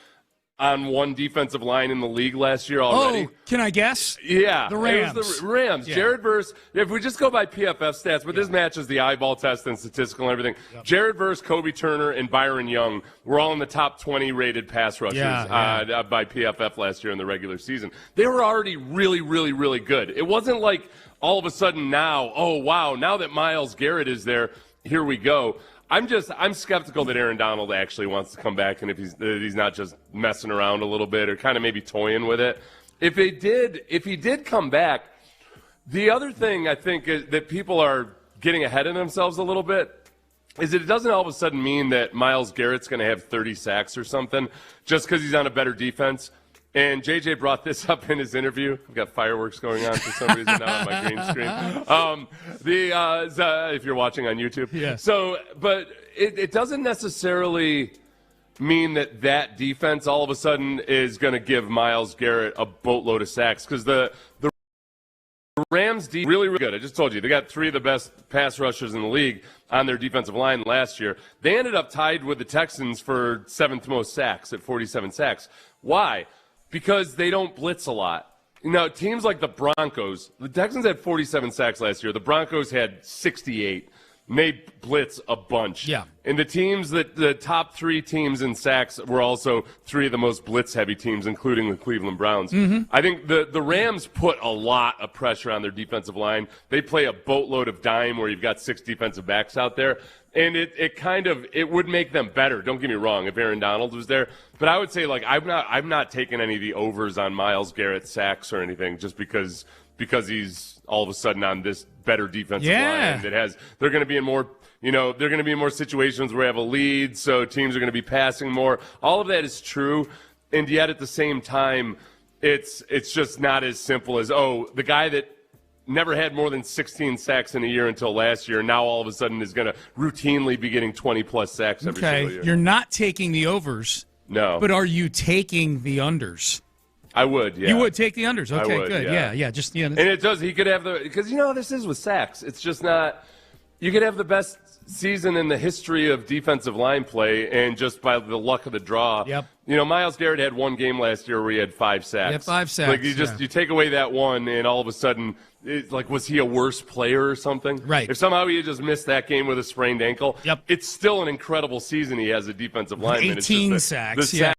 on one defensive line in the league last year already?
Oh, can I guess?
Yeah.
The Rams.
It was the Rams.
Yeah.
Jared Verse, if we just go by PFF stats, but this matches the eyeball test and statistical and everything. Yep. Jared Verse, Kobe Turner, and Byron Young were all in the top 20 rated pass rushers by PFF last year in the regular season. They were already really, really, really good. It wasn't like all of a sudden now, oh, wow, now that Myles Garrett is there, here we go. I'm skeptical that Aaron Donald actually wants to come back, and if he's not just messing around a little bit or kind of maybe toying with it. If he did come back, the other thing I think is that people are getting ahead of themselves a little bit is that it doesn't all of a sudden mean that Myles Garrett's going to have 30 sacks or something just because he's on a better defense. And JJ brought this up in his interview. I've got fireworks going on for some reason now on my green screen. If you're watching on YouTube.
Yeah.
So, but it doesn't necessarily mean that defense all of a sudden is going to give Myles Garrett a boatload of sacks, because the Rams D really, really good. I just told you, they got 3 of the best pass rushers in the league on their defensive line last year. They ended up tied with the Texans for 7th most sacks at 47 sacks. Why? Because they don't blitz a lot. Now, teams like the Broncos, the Texans had 47 sacks last year. The Broncos had 68. And they blitz a bunch.
Yeah.
And the top 3 teams in sacks were also 3 of the most blitz-heavy teams, including the Cleveland Browns. Mm-hmm. I think the Rams put a lot of pressure on their defensive line. They play a boatload of dime where you've got 6 defensive backs out there. And it would make them better. Don't get me wrong, if Aaron Donald was there. But I would say, like, I'm not taking any of the overs on Myles Garrett sacks or anything, just because because he's all of a sudden on this better defensive line that they're going to be in more, they're going to be in more situations where we have a lead, so teams are going to be passing more. All of that is true, and yet at the same time, it's just not as simple as, the guy that never had more than 16 sacks in a year until last year, now all of a sudden is going to routinely be getting 20-plus sacks every single year.
You're not taking the overs.
No.
But are you taking the unders?
I would, yeah.
You would take the unders. Okay,
would,
good. Yeah. Just
And it does. He could have because this is with sacks. It's just not. You could have the best season in the history of defensive line play, and just by the luck of the draw.
Yep.
Myles Garrett had one game last year where he had 5 sacks.
He had 5 sacks.
Like you take away that one, and all of a sudden, was he a worse player or something?
Right.
If somehow he had just missed that game with a sprained ankle, it's still an incredible season he has a defensive lineman.
18 sacks.
The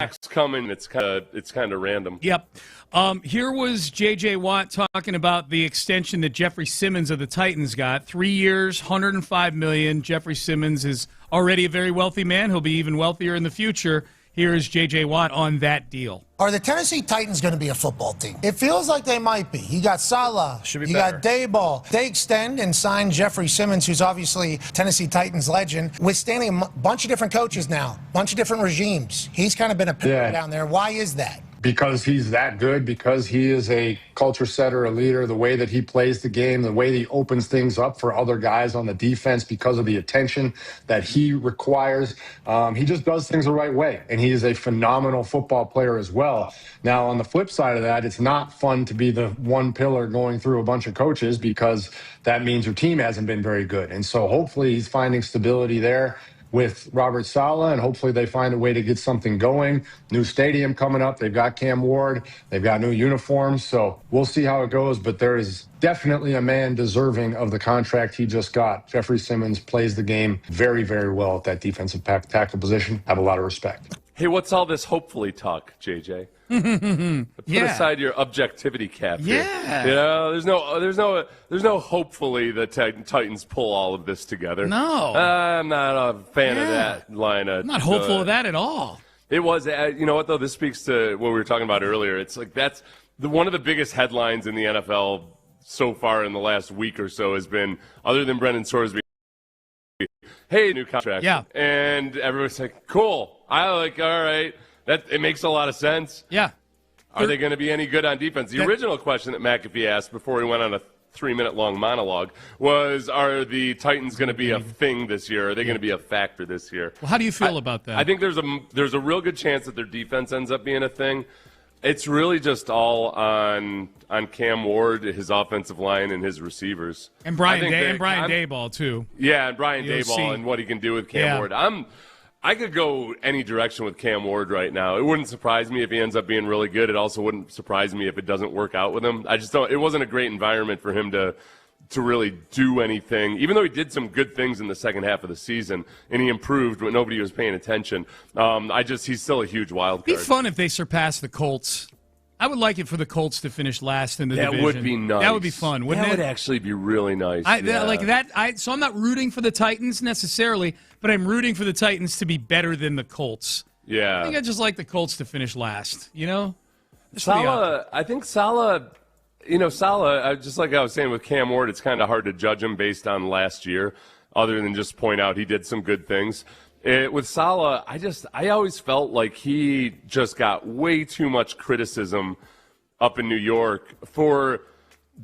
sacks coming. It's kind of random.
Yep. Here was J.J. Watt talking about the extension that Jeffrey Simmons of the Titans got. 3 years, $105 million. Jeffrey Simmons is already a very wealthy man. He'll be even wealthier in the future. Here is J.J. Watt on that deal.
Are the Tennessee Titans going to be a football team? It feels like they might be. You got Salah. You got Dayball. They extend and sign Jeffrey Simmons, who's obviously Tennessee Titans legend, withstanding a bunch of different coaches now, a bunch of different regimes. He's kind of been a pillar down there. Why is that?
Because he's that good, because he is a culture setter, a leader, the way that he plays the game, the way that he opens things up for other guys on the defense because of the attention that he requires. He just does things the right way, and he is a phenomenal football player as well. Now, on the flip side of that, it's not fun to be the one pillar going through a bunch of coaches because that means your team hasn't been very good. And so hopefully he's finding stability there with Robert Saleh, and hopefully they find a way to get something going. New stadium coming up. They've got Cam Ward. They've got new uniforms. So we'll see how it goes, but there is definitely a man deserving of the contract he just got. Jeffrey Simmons plays the game very, very well at that defensive tackle position. I have a lot of respect.
Hey, what's all this hopefully talk, JJ? Put aside your objectivity cap here. There's no hopefully the Titans pull all of this together.
No.
I'm not a fan of that line.
I'm not hopeful of that at all.
It was, you know what, though? This speaks to what we were talking about earlier. It's like that's one of the biggest headlines in the NFL so far in the last week or so has been, other than Brendan Sorsby, hey, new contract.
Yeah.
And everyone's like, cool. All right. It makes a lot of sense.
Yeah.
Are they going to be any good on defense? The original question that McAfee asked before he went on a 3-minute long monologue was, are the Titans going to be a thing this year? Are they going to be a factor this year?
Well, how do you feel about that?
I think there's a real good chance that their defense ends up being a thing. It's really just all on Cam Ward, his offensive line, and his receivers.
And Brian Dayball, too.
Yeah, and Brian Dayball and what he can do with Cam Ward. I could go any direction with Cam Ward right now. It wouldn't surprise me if he ends up being really good. It also wouldn't surprise me if it doesn't work out with him. I just don't. It wasn't a great environment for him to really do anything, even though he did some good things in the second half of the season, and he improved when nobody was paying attention. He's still a huge wild card.
It'd be fun if they surpassed the Colts. I would like it for the Colts to finish last in the division.
That would be nice.
That would be fun, wouldn't it?
That would actually be really nice.
So I'm not rooting for the Titans necessarily, but I'm rooting for the Titans to be better than the Colts.
Yeah.
I think I just like the Colts to finish last,
Salah, I think Salah, just like I was saying with Cam Ward, it's kind of hard to judge him based on last year, other than just point out he did some good things. With Salah, I always felt like he just got way too much criticism up in New York for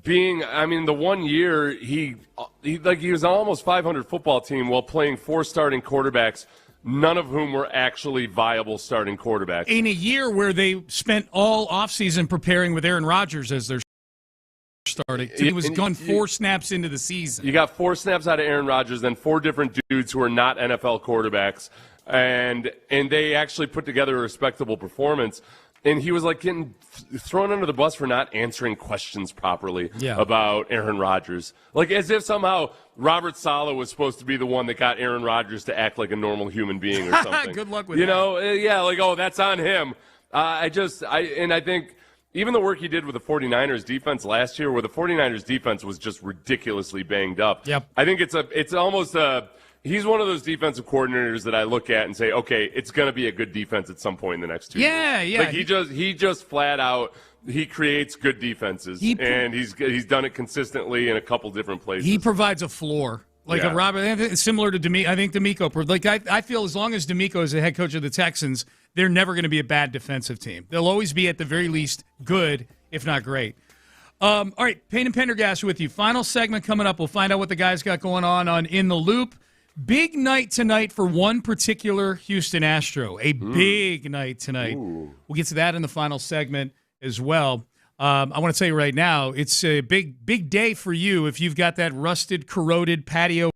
being, the 1 year he was an almost 500 football team while playing 4 starting quarterbacks, none of whom were actually viable starting quarterbacks.
In a year where they spent all offseason preparing with Aaron Rodgers as their starting. He was gone 4 snaps into the season.
You got 4 snaps out of Aaron Rodgers, then 4 different dudes who are not NFL quarterbacks, and they actually put together a respectable performance. And he was like getting thrown under the bus for not answering questions properly about Aaron Rodgers. Like as if somehow Robert Saleh was supposed to be the one that got Aaron Rodgers to act like a normal human being or something.
Good luck with that.
That's on him. I think even the work he did with the 49ers defense last year, where the 49ers defense was just ridiculously banged up.
Yep.
I think it's almost a he's one of those defensive coordinators that I look at and say, okay, it's going to be a good defense at some point in the next 2 years.
Yeah.
Like he just flat out he creates good defenses, and he's done it consistently in a couple different places.
He provides a floor. Like a Robert, similar to D'Amico. I think D'Amico. Like I feel as long as D'Amico is the head coach of the Texans, they're never going to be a bad defensive team. They'll always be at the very least good, if not great. All right, Payne and Pendergast with you. Final segment coming up. We'll find out what the guys got going on In the Loop. Big night tonight for one particular Houston Astro. A big night tonight. Ooh. We'll get to that in the final segment as well. I want to tell you right now, it's a big day for you if you've got that rusted, corroded patio.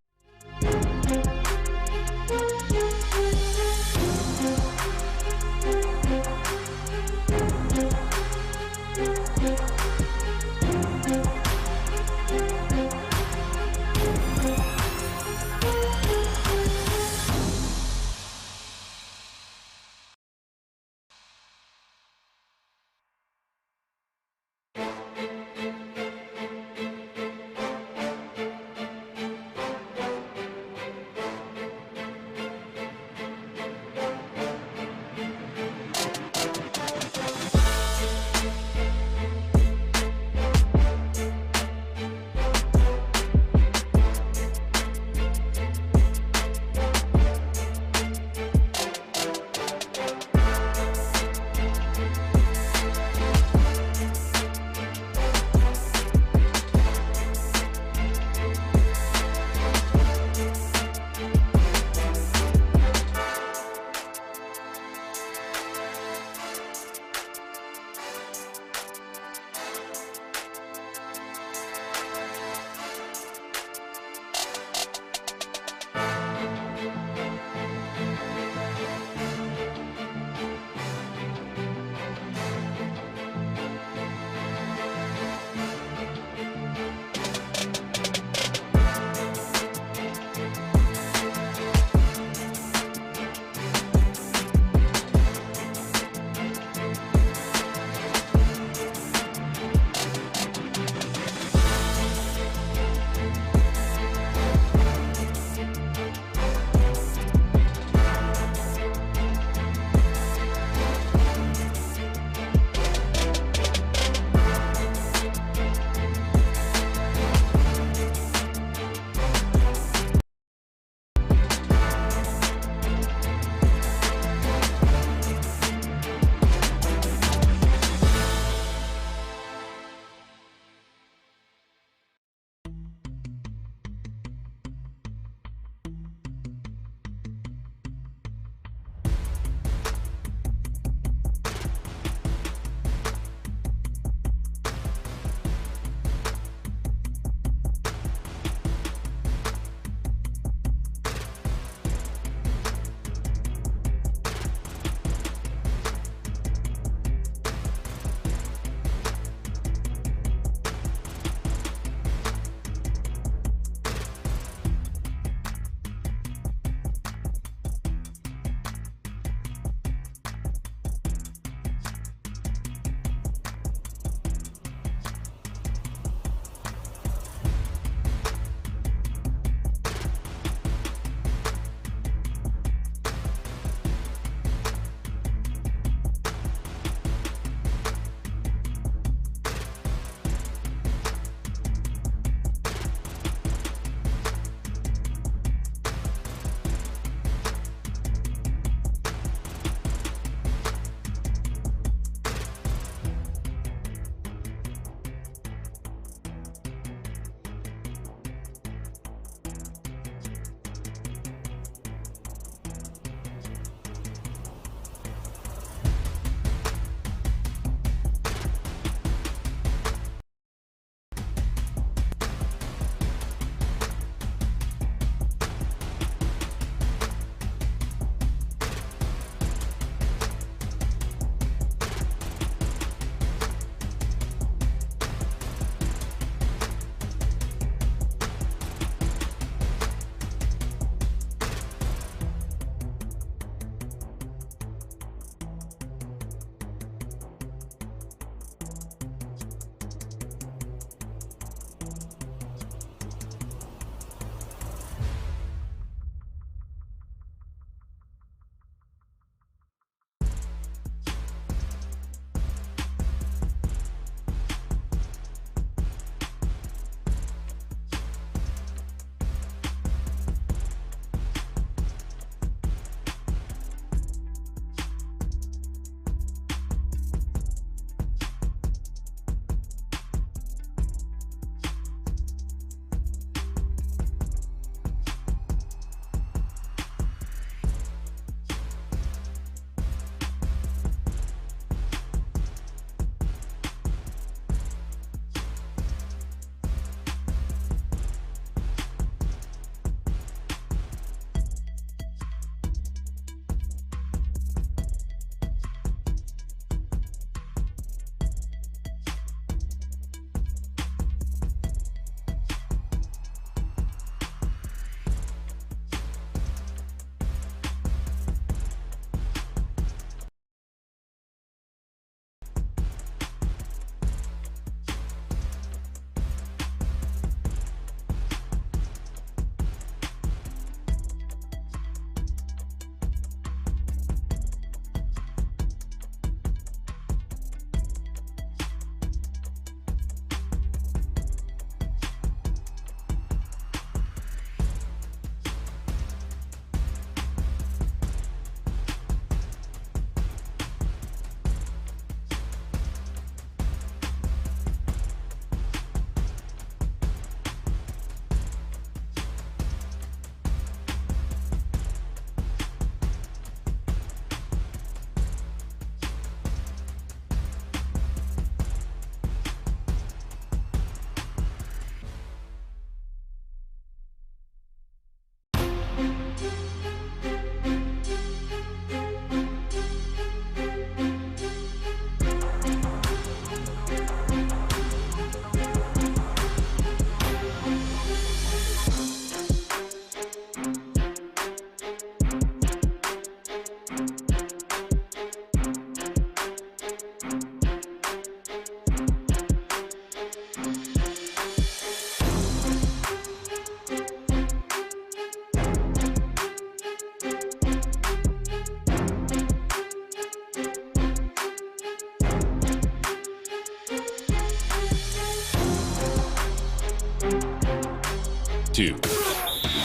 2.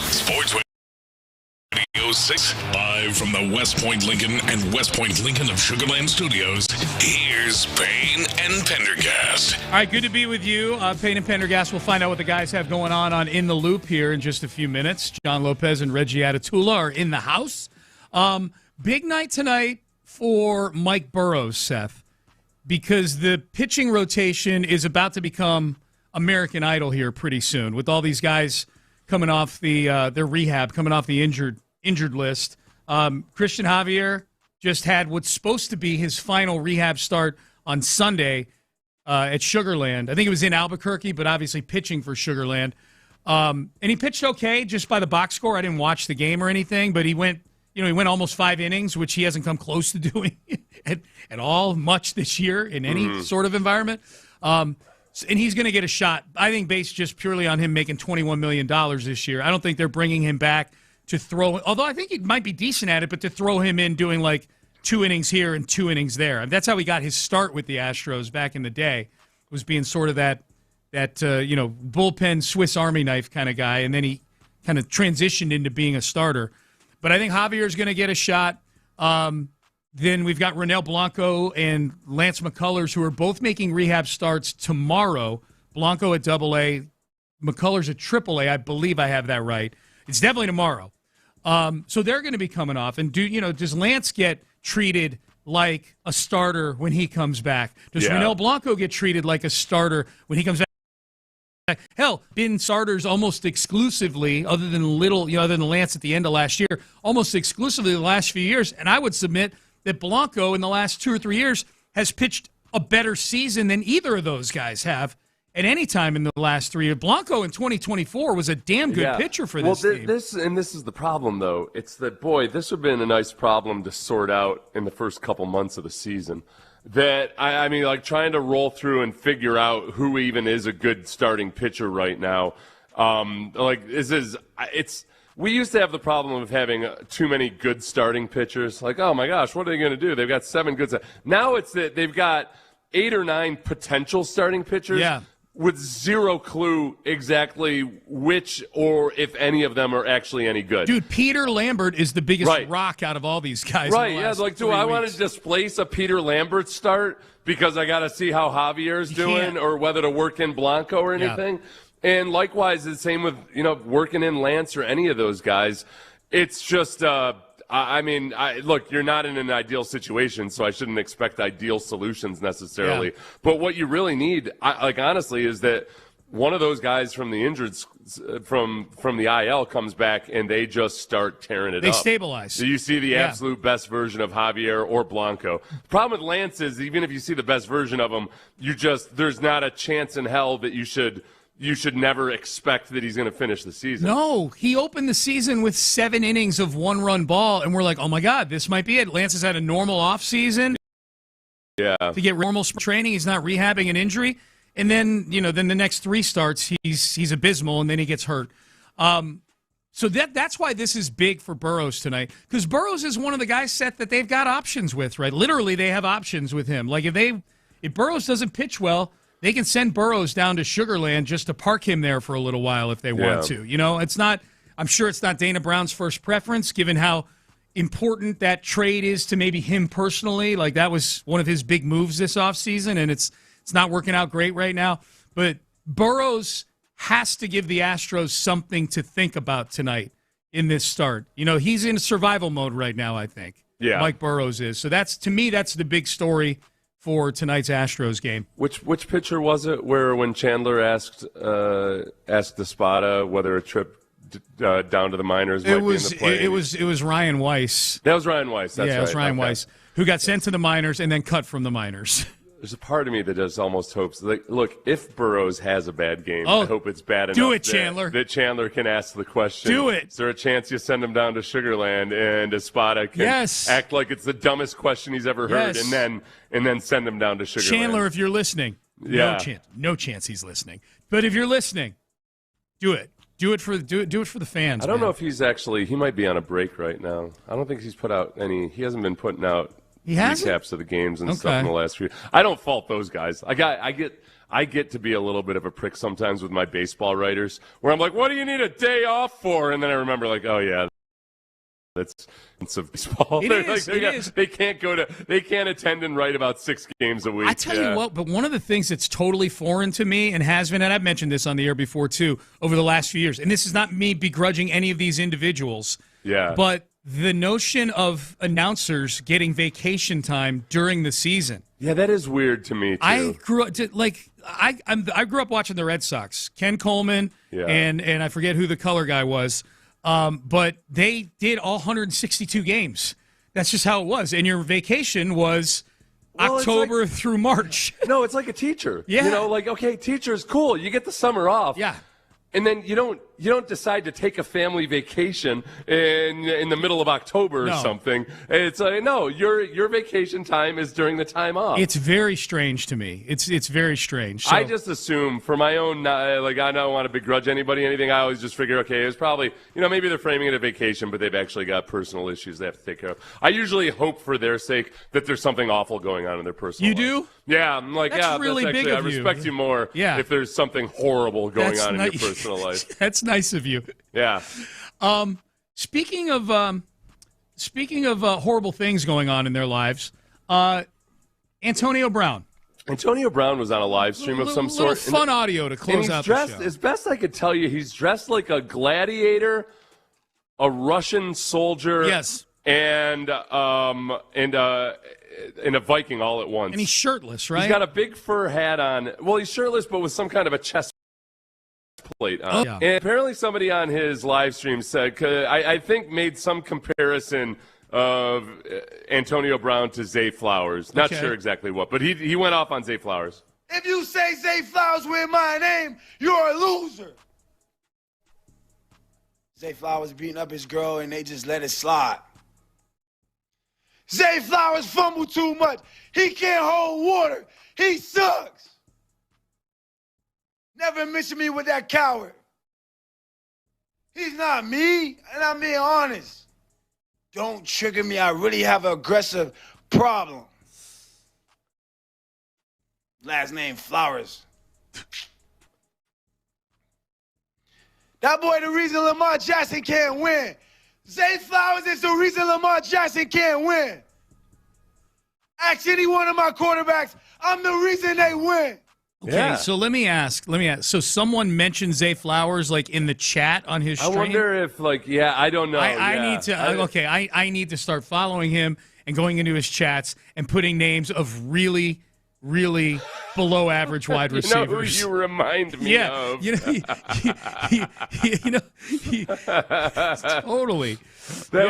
Sports Radio 6, live from the West Point Lincoln and West Point Lincoln of Sugarland Studios. Here's Payne and Pendergast.
All right, good to be with you. Payne and Pendergast. We'll find out what the guys have going on In the Loop here in just a few minutes. John Lopez and Reggie Atatula are in the house. Big night tonight for Mike Burrows, Seth, because the pitching rotation is about to become American Idol here pretty soon with all these guys coming off their rehab, coming off the injured list. Christian Javier just had what's supposed to be his final rehab start on Sunday at Sugarland. I think it was in Albuquerque, but obviously pitching for Sugarland. And he pitched okay just by the box score. I didn't watch the game or anything, but he went almost 5 innings, which he hasn't come close to doing at all much this year in any sort of environment. And he's going to get a shot, I think, based just purely on him making $21 million this year. I don't think they're bringing him back to throw, although I think he might be decent at it, but to throw him in doing like 2 innings here and 2 innings there. And that's how he got his start with the Astros back in the day, was being sort of that bullpen Swiss Army knife kind of guy, and then he kind of transitioned into being a starter. But I think Javier's going to get a shot. Then we've got Ronel Blanco and Lance McCullers, who are both making rehab starts tomorrow. Blanco at AA, McCullers at AAA. I believe I have that right. It's definitely tomorrow. So they're going to be coming off. And does Lance get treated like a starter when he comes back? Does Ronel Blanco get treated like a starter when he comes back? Hell, been starters almost exclusively, other than Lance at the end of last year, almost exclusively the last few years. And I would submit that Blanco in the last 2 or 3 years has pitched a better season than either of those guys have at any time in the last 3 years. Blanco in 2024 was a damn good pitcher for this team.
This is the problem, though. It's that, this would have been a nice problem to sort out in the first couple months of the season. That, I mean, like trying to roll through and figure out who even is a good starting pitcher right now. We used to have the problem of having too many good starting pitchers. Like, oh my gosh, what are they going to do? They've got 7 good. Now it's that they've got 8 or 9 potential starting pitchers with zero clue exactly which or if any of them are actually any good.
Dude, Peter Lambert is the biggest rock out of all these guys.
Right, do I want to displace a Peter Lambert start because I got to see how Javier's doing or whether to work in Blanco or anything? Yeah. And likewise, the same with, working in Lance or any of those guys. It's just, look, you're not in an ideal situation, so I shouldn't expect ideal solutions necessarily. Yeah. But what you really need, honestly, is that one of those guys from the injured, from the IL comes back and they just start tearing it up.
They stabilize.
So you see the absolute best version of Javier or Blanco. The problem with Lance is even if you see the best version of him, there's not a chance in hell that you should never expect that he's going to finish the season.
No, he opened the season with 7 innings of 1-run ball, and we're like, oh, my God, this might be it. Lance has had a normal offseason to get normal training. He's not rehabbing an injury. And then, then the next 3 starts, he's abysmal, and then he gets hurt. So that's why this is big for Burrows tonight, because Burrows is one of the guys, Seth, that they've got options with, right? Literally, they have options with him. Like, if Burrows doesn't pitch well, they can send Burrows down to Sugarland just to park him there for a little while if they want to. It's not. I'm sure it's not Dana Brown's first preference, given how important that trade is to maybe him personally. Like, that was one of his big moves this offseason, and it's not working out great right now. But Burrows has to give the Astros something to think about tonight in this start. He's in survival mode right now, I think. Yeah. Mike Burrows is. So that's the big story for tonight's Astros game.
Which pitcher was it where when Chandler asked Espada whether a trip down to the minors might be in the play?
It was Ryan Weiss.
That was Ryan Weiss. That's right.
It was Ryan Weiss, who got sent to the minors and then cut from the minors.
There's a part of me that just almost hopes, look, if Burrows has a bad game, I hope it's bad enough that Chandler can ask the question.
Do it.
Is there a chance you send him down to Sugarland and Espada can act like it's the dumbest question he's ever heard and then send him down to Sugarland?
Chandler, if you're listening, no chance he's listening. But if you're listening, do it. Do it for the fans.
I don't know if he's he might be on a break right now. I don't think he's he hasn't been putting out recaps of the games and stuff in the last few. I don't fault those guys. I get to be a little bit of a prick sometimes with my baseball writers, where I'm like, what do you need a day off for? And then I remember, like, oh, yeah. That's of baseball. They can't attend and write about 6 games a week.
I tell you what, but one of the things that's totally foreign to me and has been, and I've mentioned this on the air before too, over the last few years, and this is not me begrudging any of these individuals, but the notion of announcers getting vacation time during the season.
Yeah, that is weird to me too.
I grew up watching the Red Sox. Ken Coleman and I forget who the color guy was. But they did all 162 games. That's just how it was. And your vacation was October through March.
No, it's like a teacher.
Yeah.
You know, like, okay, teacher's cool. You get the summer off.
Yeah.
And then you don't decide to take a family vacation in the middle of October or something. It's like, no, your vacation time is during the time off.
It's very strange to me. It's very strange. So,
I just assume for my own, I don't want to begrudge anybody anything. I always just figure, okay, it's probably, maybe they're framing it a vacation, but they've actually got personal issues they have to take care of. I usually hope for their sake that there's something awful going on in their personal life.
You do?
Yeah, I'm like,
that's really
that's actually,
big of
I respect you more if there's something horrible going on in your personal life.
That's nice of you.
Yeah.
Speaking of horrible things going on in their lives, Antonio Brown.
Antonio Brown was on a live stream of some sort.
Fun audio to close out the show.
As best I could tell you, he's dressed like a gladiator, a Russian soldier, and a Viking all at once.
And he's shirtless, right?
He's got a big fur hat on. Well, he's shirtless, but with some kind of a chest plate on. And apparently somebody on his live stream said, I think made some comparison of Antonio Brown to Zay Flowers. Not sure exactly what, but he went off on Zay Flowers.
If you say Zay Flowers with my name, you're a loser. Zay Flowers beating up his girl and they just let it slide. Zay Flowers fumbled too much. He can't hold water. He sucks. Never mention me with that coward. He's not me, and I'm being honest. Don't trigger me. I really have an aggressive problem. Last name Flowers. That boy the reason Lamar Jackson can't win. Zay Flowers is the reason Lamar Jackson can't win. Ask any one of my quarterbacks, I'm the reason they win.
Okay, so let me ask. So someone mentioned Zay Flowers like in the chat on his stream?
I wonder if I don't know.
I need to start following him and going into his chats and putting names of really, really below average wide receivers.
You know who you remind me of.
Totally.
Who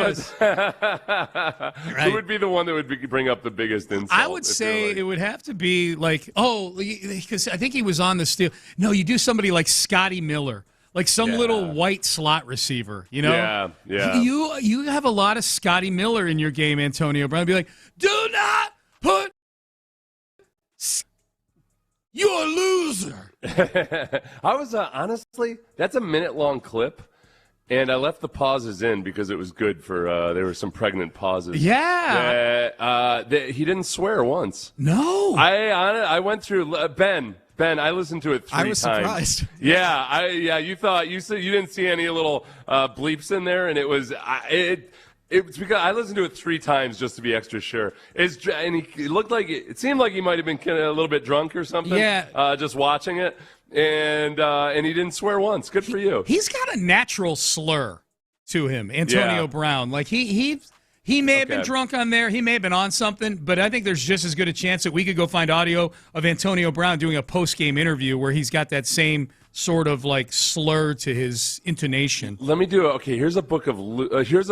would be the one that would bring up the biggest insult?
I would say it would have to be because I think he was on the Steel. No, you do somebody like Scotty Miller, like some little white slot receiver,
Yeah.
You have a lot of Scotty Miller in your game, Antonio Brown. Be like, do not put. You're a loser.
I was honestly, that's a minute-long clip, and I left the pauses in because it was good for. There were some pregnant pauses.
Yeah.
He didn't swear once.
No.
I went through Ben. I listened to it 3 times.
I was surprised.
You thought you didn't see any little bleeps in there, and it was It's because I listened to it 3 times just to be extra sure. And he looked like it seemed like he might have been kind of a little bit drunk or something.
Yeah.
Just watching it, and he didn't swear once. Good for you.
He's got a natural slur to him, Antonio Brown. Like he may have been drunk on there. He may have been on something, but I think there's just as good a chance that we could go find audio of Antonio Brown doing a post-game interview where he's got that same sort of like slur to his intonation.
Let me do it. Okay, here's a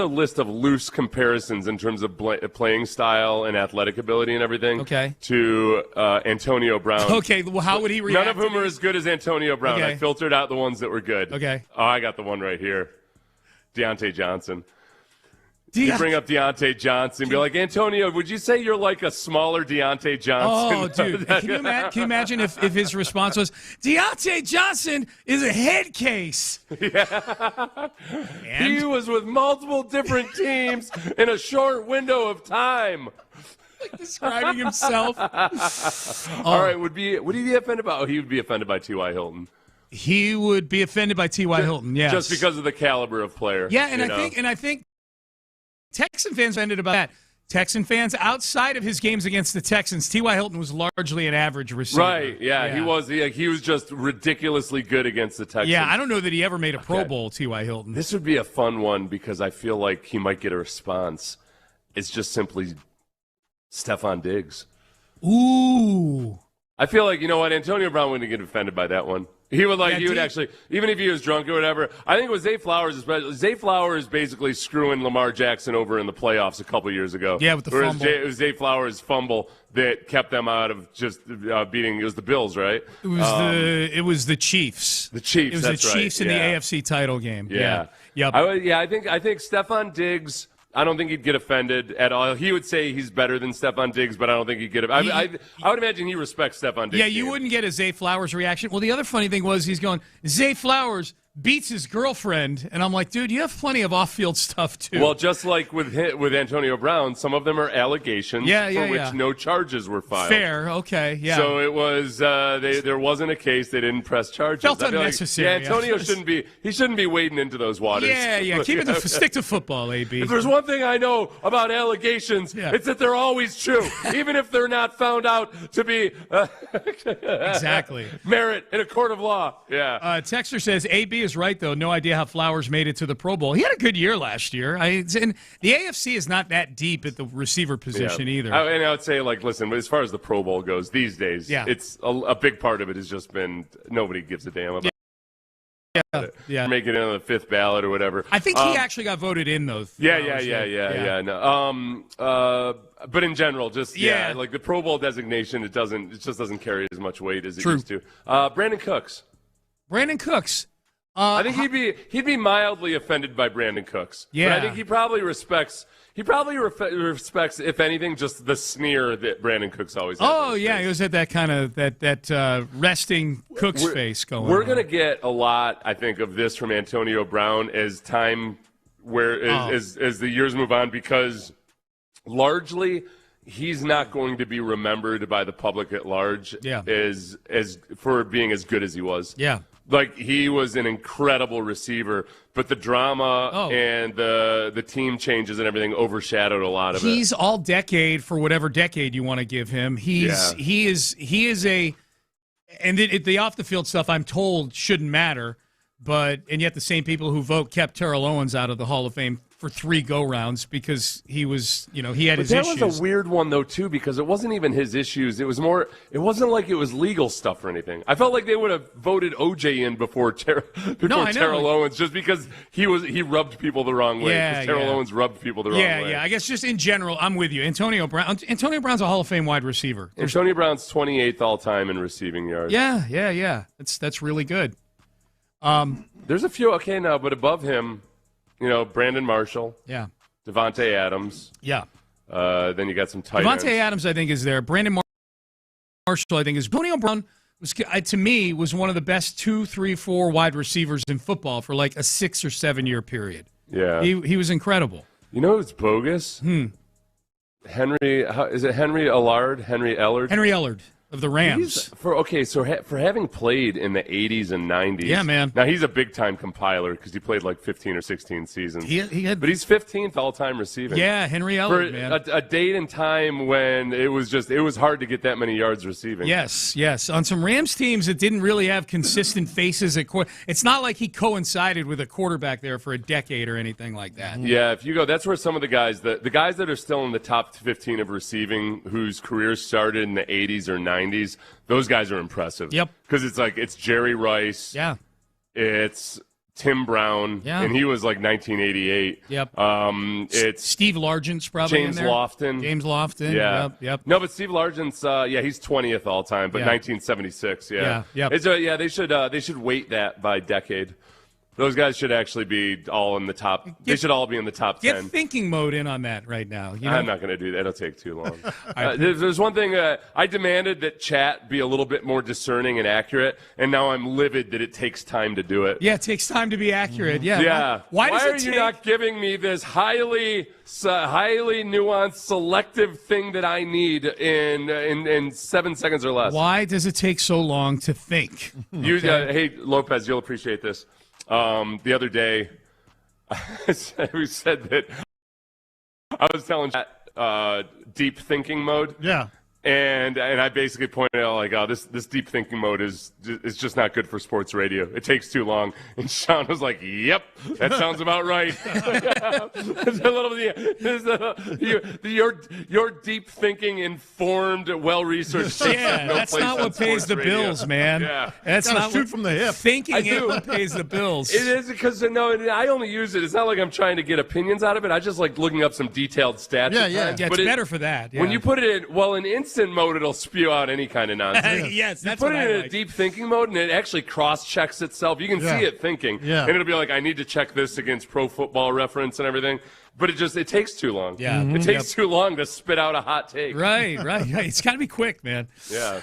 list of loose comparisons in terms of playing style and athletic ability and everything.
Okay.
To Antonio Brown.
Okay, well, how would he react?
None of whom are as good as Antonio Brown.
Okay.
I filtered out the ones that were good.
Okay.
Oh, I got the one right here. Deontay Johnson. You bring up Deontay Johnson, be like, Antonio, would you say you're like a smaller Deontay Johnson?
Oh, dude. Can you imagine if his response was, Deontay Johnson is a head case?
Yeah. He was with multiple different teams in a short window of time.
like describing himself.
All right, would he be offended by? Oh, he would be offended by T.Y. Hilton.
He would be offended by T.Y. Hilton. Yes,
just because of the caliber of player.
Yeah, and I think Texan fans offended about that. Texan fans, outside of his games against the Texans, T.Y. Hilton was largely an average receiver.
Right, yeah. He was just ridiculously good against the Texans.
Yeah, I don't know that he ever made a Pro Bowl, T.Y. Hilton.
This would be a fun one because I feel like he might get a response. It's just simply Stephon Diggs.
Ooh.
I feel like, you know what, Antonio Brown wouldn't get offended by that one. He would actually, even if he was drunk or whatever. I think with Zay Flowers, especially, Zay Flowers basically screwing Lamar Jackson over in the playoffs a couple years ago.
Yeah, with the fumble.
It was Zay Flowers' fumble that kept them out of just beating. It was the Bills, right?
It was the Chiefs.
The Chiefs.
It was
that's
the Chiefs
right.
in the AFC title game.
Yeah.
Yep.
I think Stephon Diggs. I don't think he'd get offended at all. He would say he's better than Stephon Diggs, but I don't think he'd get it. I would imagine he respects Stephon Diggs.
Yeah, you wouldn't get a Zay Flowers reaction. Well, the other funny thing was he's going, Zay Flowers beats his girlfriend, and I'm like, dude, you have plenty of off-field stuff too.
Well, just like with Antonio Brown, some of them are allegations for which no charges were filed.
Fair, okay, yeah.
So it was there wasn't a case they didn't press charges.
Felt unnecessary.
Antonio shouldn't be wading into those waters.
Yeah. Stick to football, AB.
If there's one thing I know about allegations, it's that they're always true, even if they're not found out to be
exactly
merit in a court of law. Yeah.
Texter says AB is right, though. No idea how Flowers made it to the Pro Bowl. He had a good year last year. And the AFC is not that deep at the receiver position either.
And I would say, listen, as far as the Pro Bowl goes, these days, it's a big part of it has just been nobody gives a damn about
Yeah.
Make it into the fifth ballot or whatever.
I think he actually got voted in, though.
Yeah. No. But in general, just like the Pro Bowl designation, it just doesn't carry as much weight as it used to. Brandon Cooks. I think he'd be mildly offended by Brandon Cooks.
Yeah.
But I think he probably respects, if anything, just the sneer that Brandon Cooks always has.
Oh, yeah. He was at that kind of that resting Cooks face going on.
We're going to get a lot, I think, of this from Antonio Brown as time as the years move on, because largely he's not going to be remembered by the public at large as for being as good as he was.
Yeah.
Like, he was an incredible receiver, but the drama and the team changes and everything overshadowed a lot of it.
He's all decade for whatever decade you want to give him. He is a, and the off the field stuff I'm told shouldn't matter, and yet the same people who vote kept Terrell Owens out of the Hall of Fame for 3 go-rounds because he was, he had his issues.
That was a weird one, though, too, because it wasn't even his issues. It wasn't like it was legal stuff or anything. I felt like they would have voted OJ in before Terrell Owens, just because he rubbed people the wrong way.
Yeah,
Terrell Owens rubbed people the wrong way.
Yeah. I guess just in general, I'm with you. Antonio Brown's a Hall of Fame wide receiver.
Antonio Brown's 28th all-time in receiving yards.
Yeah. That's really good.
There's a few, but above him, Brandon Marshall.
Yeah.
Devontae Adams.
Yeah.
Then you got some tight ends.
Devontae Adams, I think, is there. Brandon Marshall, I think, is. Antonio Brown, to me, was one of the best 2, 3, 4 wide receivers in football for like a 6 or 7 year period.
Yeah.
He was incredible.
You know who's bogus? Henry Ellard? Henry Ellard of the Rams. For having played in the 80s and 90s.
Yeah, man.
Now, he's a big-time compiler because he played like 15 or 16 seasons. But he's 15th all-time receiving.
Yeah, Henry Ellard, man.
A date and time when it was hard to get that many yards receiving.
Yes. On some Rams teams that didn't really have consistent faces at it's not like he coincided with a quarterback there for a decade or anything like that.
Yeah, if you go, that's where some of the guys that are still in the top 15 of receiving, whose careers started in the 80s or 90s, those guys are impressive.
Yep.
Because it's Jerry Rice.
Yeah.
It's Tim Brown.
Yeah.
And he was like 1988.
Yep.
It's
Steve Largent's probably
James
in there.
Lofton.
James Lofton.
Yeah.
Yep.
No, but Steve Largent's he's 20th all time, but 1976. Yeah.
Yep.
They should weight that by decade. Those guys should actually be all in the top. They should all be in the top 10.
Get thinking mode in on that right now. You know?
I'm not going to do that. It'll take too long. There's one thing. I demanded that chat be a little bit more discerning and accurate, and now I'm livid that it takes time to do it.
Yeah, it takes time to be accurate. Yeah.
Yeah.
Why
are you not giving me this highly nuanced, selective thing that I need in 7 seconds or less?
Why does it take so long to think?
Hey, Lopez, you'll appreciate this. The other day, we said that I was telling chat deep thinking mode.
Yeah.
And I basically pointed out, like, oh, this deep thinking mode is just not good for sports radio. It takes too long. And Sean was like, yep, that sounds about right. Your deep thinking, informed, well-researched.
Yeah, that's not what pays the bills, man.
Yeah.
That's not
shoot from the hip.
Thinking ain't what pays the bills.
It is because, I only use it. It's not like I'm trying to get opinions out of it. I just like looking up some detailed stats.
Yeah, it's better for that. Yeah.
When you put it in instant mode, it'll spew out any kind of nonsense.
Yes, that's
you put
what
it
I
in
like.
a deep thinking mode, and it actually cross-checks itself. You can see it thinking, and it'll be like, I need to check this against Pro Football Reference and everything. But it takes too long.
Yeah,
it takes too long to spit out a hot take.
Right. It's got to be quick, man.
Yeah.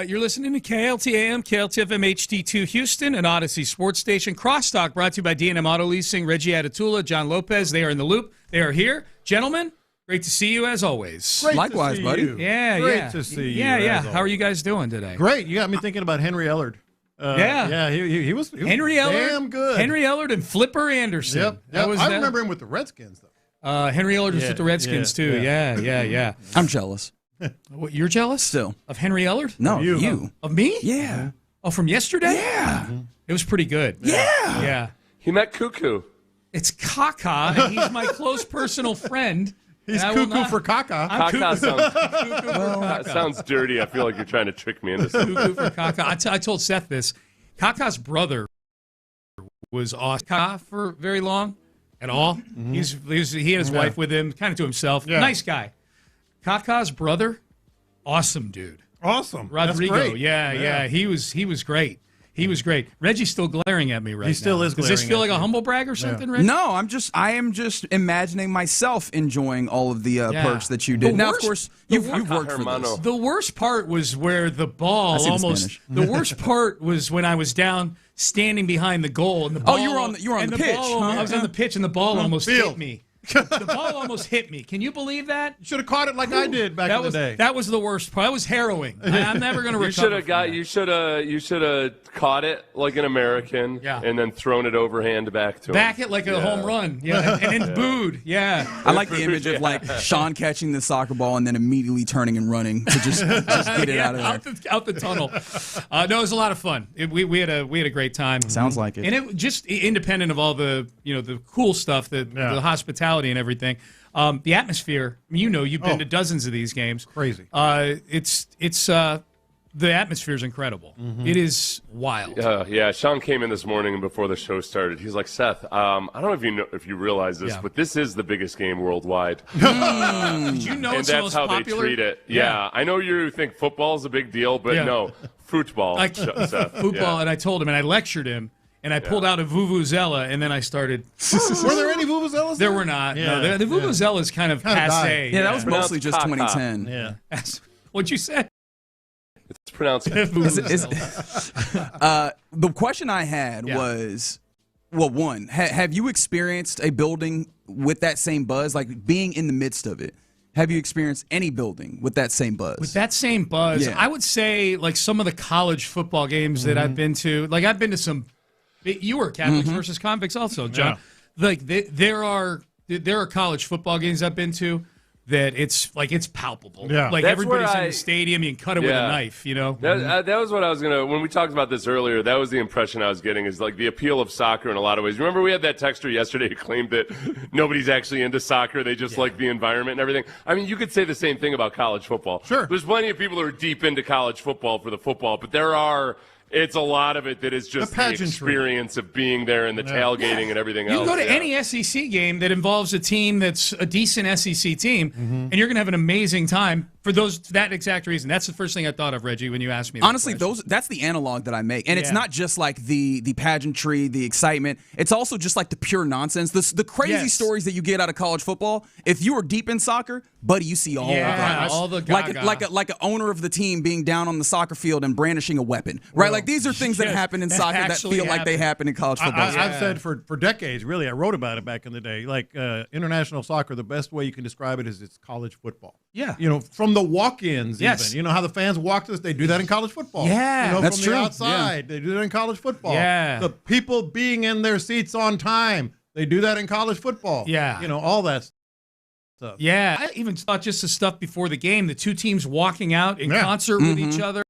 You're listening to KLT AM, KLT FM HD2 Houston, an Odyssey sports station. Crosstalk brought to you by D&M Auto Leasing, Reggie Atatula, John Lopez. They are in the loop. They are here. Gentlemen, great to see you as always.
Likewise, buddy.
Yeah,
Great to see you.
Yeah. How are you guys doing today?
Great. You got me thinking about Henry Ellard. He was
Henry Ellard,
damn good.
Henry Ellard and Flipper Anderson.
Yep. I remember him with the Redskins, though.
Henry Ellard was with the Redskins, too. Yeah.
I'm jealous.
What, you're jealous?
Still.
Of Henry Ellard?
No, you.
Of me?
Yeah.
Oh, from yesterday?
Yeah.
It was pretty good.
Yeah.
He met Cuckoo.
It's Kaka, and he's my close personal friend.
He's cuckoo for Kaka.
Kaka sounds dirty. I feel like you're trying to trick me into something.
Cuckoo for Kaka. I told Seth this. Kaka's brother was awesome for very long at all. He had his wife with him, kind of to himself.
Yeah.
Nice guy. Kaka's brother, awesome dude.
Awesome.
Rodrigo.
That's great.
Yeah. He was great. He was great. Reggie's still glaring at me right now.
He still is glaring.
Does this feel like
at
a
you.
humble brag or something, Reggie?
No, I am just imagining myself enjoying all of the perks that you did. Now, of course, you've worked for this.
The worst part was where the ball
I see the
almost.
Spanish.
The worst part was when I was down, standing behind the goal, and the ball.
You were on the pitch.
Ball, I was on the pitch, and the ball almost
Field.
hit me. The ball almost hit me. Can you believe that?
You should have caught it like I did back in the day.
That was the worst part. That was harrowing. I'm never going to recover.
You should have caught it like an American, and then thrown it overhand back to him.
Back it like a home run, and then booed. Yeah.
I like the image of like Sean catching the soccer ball and then immediately turning and running to just get it out of there.
Out the tunnel. No, it was a lot of fun. We had a great time.
Sounds like it.
And it just independent of all the the cool stuff, the hospitality and everything. The atmosphere. You've been to dozens of these games.
Crazy.
It's the atmosphere is incredible. It is wild.
Yeah. Sean came in this morning before the show started. He's like, Seth, I don't know if you realize this, but this is the biggest game worldwide.
Did you know
and
it's
that's
the most
how
popular?
they treat it. Yeah. I know you think football is a big deal, but no, football. Seth.
Football, and I told him, and I lectured him. And I pulled out a vuvuzela, and then I started.
Were there any vuvuzelas?
There were not.
Yeah.
No, the vuvuzela is kind of passe.
Yeah, that was mostly just 2010.
Yeah.
What'd you say?
It's pronounced.
The question I had was, well, one, have you experienced a building with that same buzz, like being in the midst of it? Have you experienced any building with that same buzz?
With that same buzz, I would say like some of the college football games that I've been to. Like I've been to some. You were Catholics versus convicts, also, John.
Yeah.
Like there are college football games I've been to that it's palpable.
Yeah.
Like
That's
everybody's
where
in the stadium, you can cut it with a knife.
That was what I was gonna. When we talked about this earlier, that was the impression I was getting. Is like the appeal of soccer in a lot of ways. Remember, we had that texter yesterday who claimed that nobody's actually into soccer; they just like the environment and everything. I mean, you could say the same thing about college football.
Sure,
there's plenty of people who are deep into college football for the football, but there are. It's a lot of it that is just the experience of being there and the tailgating and everything else.
You can go to any SEC game that involves a team that's a decent SEC team, and you're going to have an amazing time For that exact reason. That's the first thing I thought of, Reggie, when you asked me that
Honestly,
question.
that's the analog that I make. And it's not just like the pageantry, the excitement. It's also just like the pure nonsense. The crazy stories that you get out of college football. If you are deep in soccer, buddy, you see all of that.
All the gaga.
Like an owner of the team being down on the soccer field and brandishing a weapon. Right? Like these are things that happen in soccer that feel like they happen in college football.
I've said for decades, really, I wrote about it back in the day. Like international soccer, the best way you can describe it is it's college football.
Yeah.
From the walk-ins.
Yes.
Even. You know how the fans walk us? They do that in college football.
Yeah,
that's
from
true.
the outside, they do that in college football.
Yeah.
The people being in their seats on time, they do that in college football.
Yeah.
All that stuff.
Yeah, I even thought just the stuff before the game, the two teams walking out in concert with each other.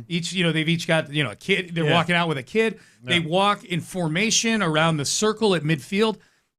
Each, they've each got, a kid. They're walking out with a kid. They walk in formation around the circle at midfield.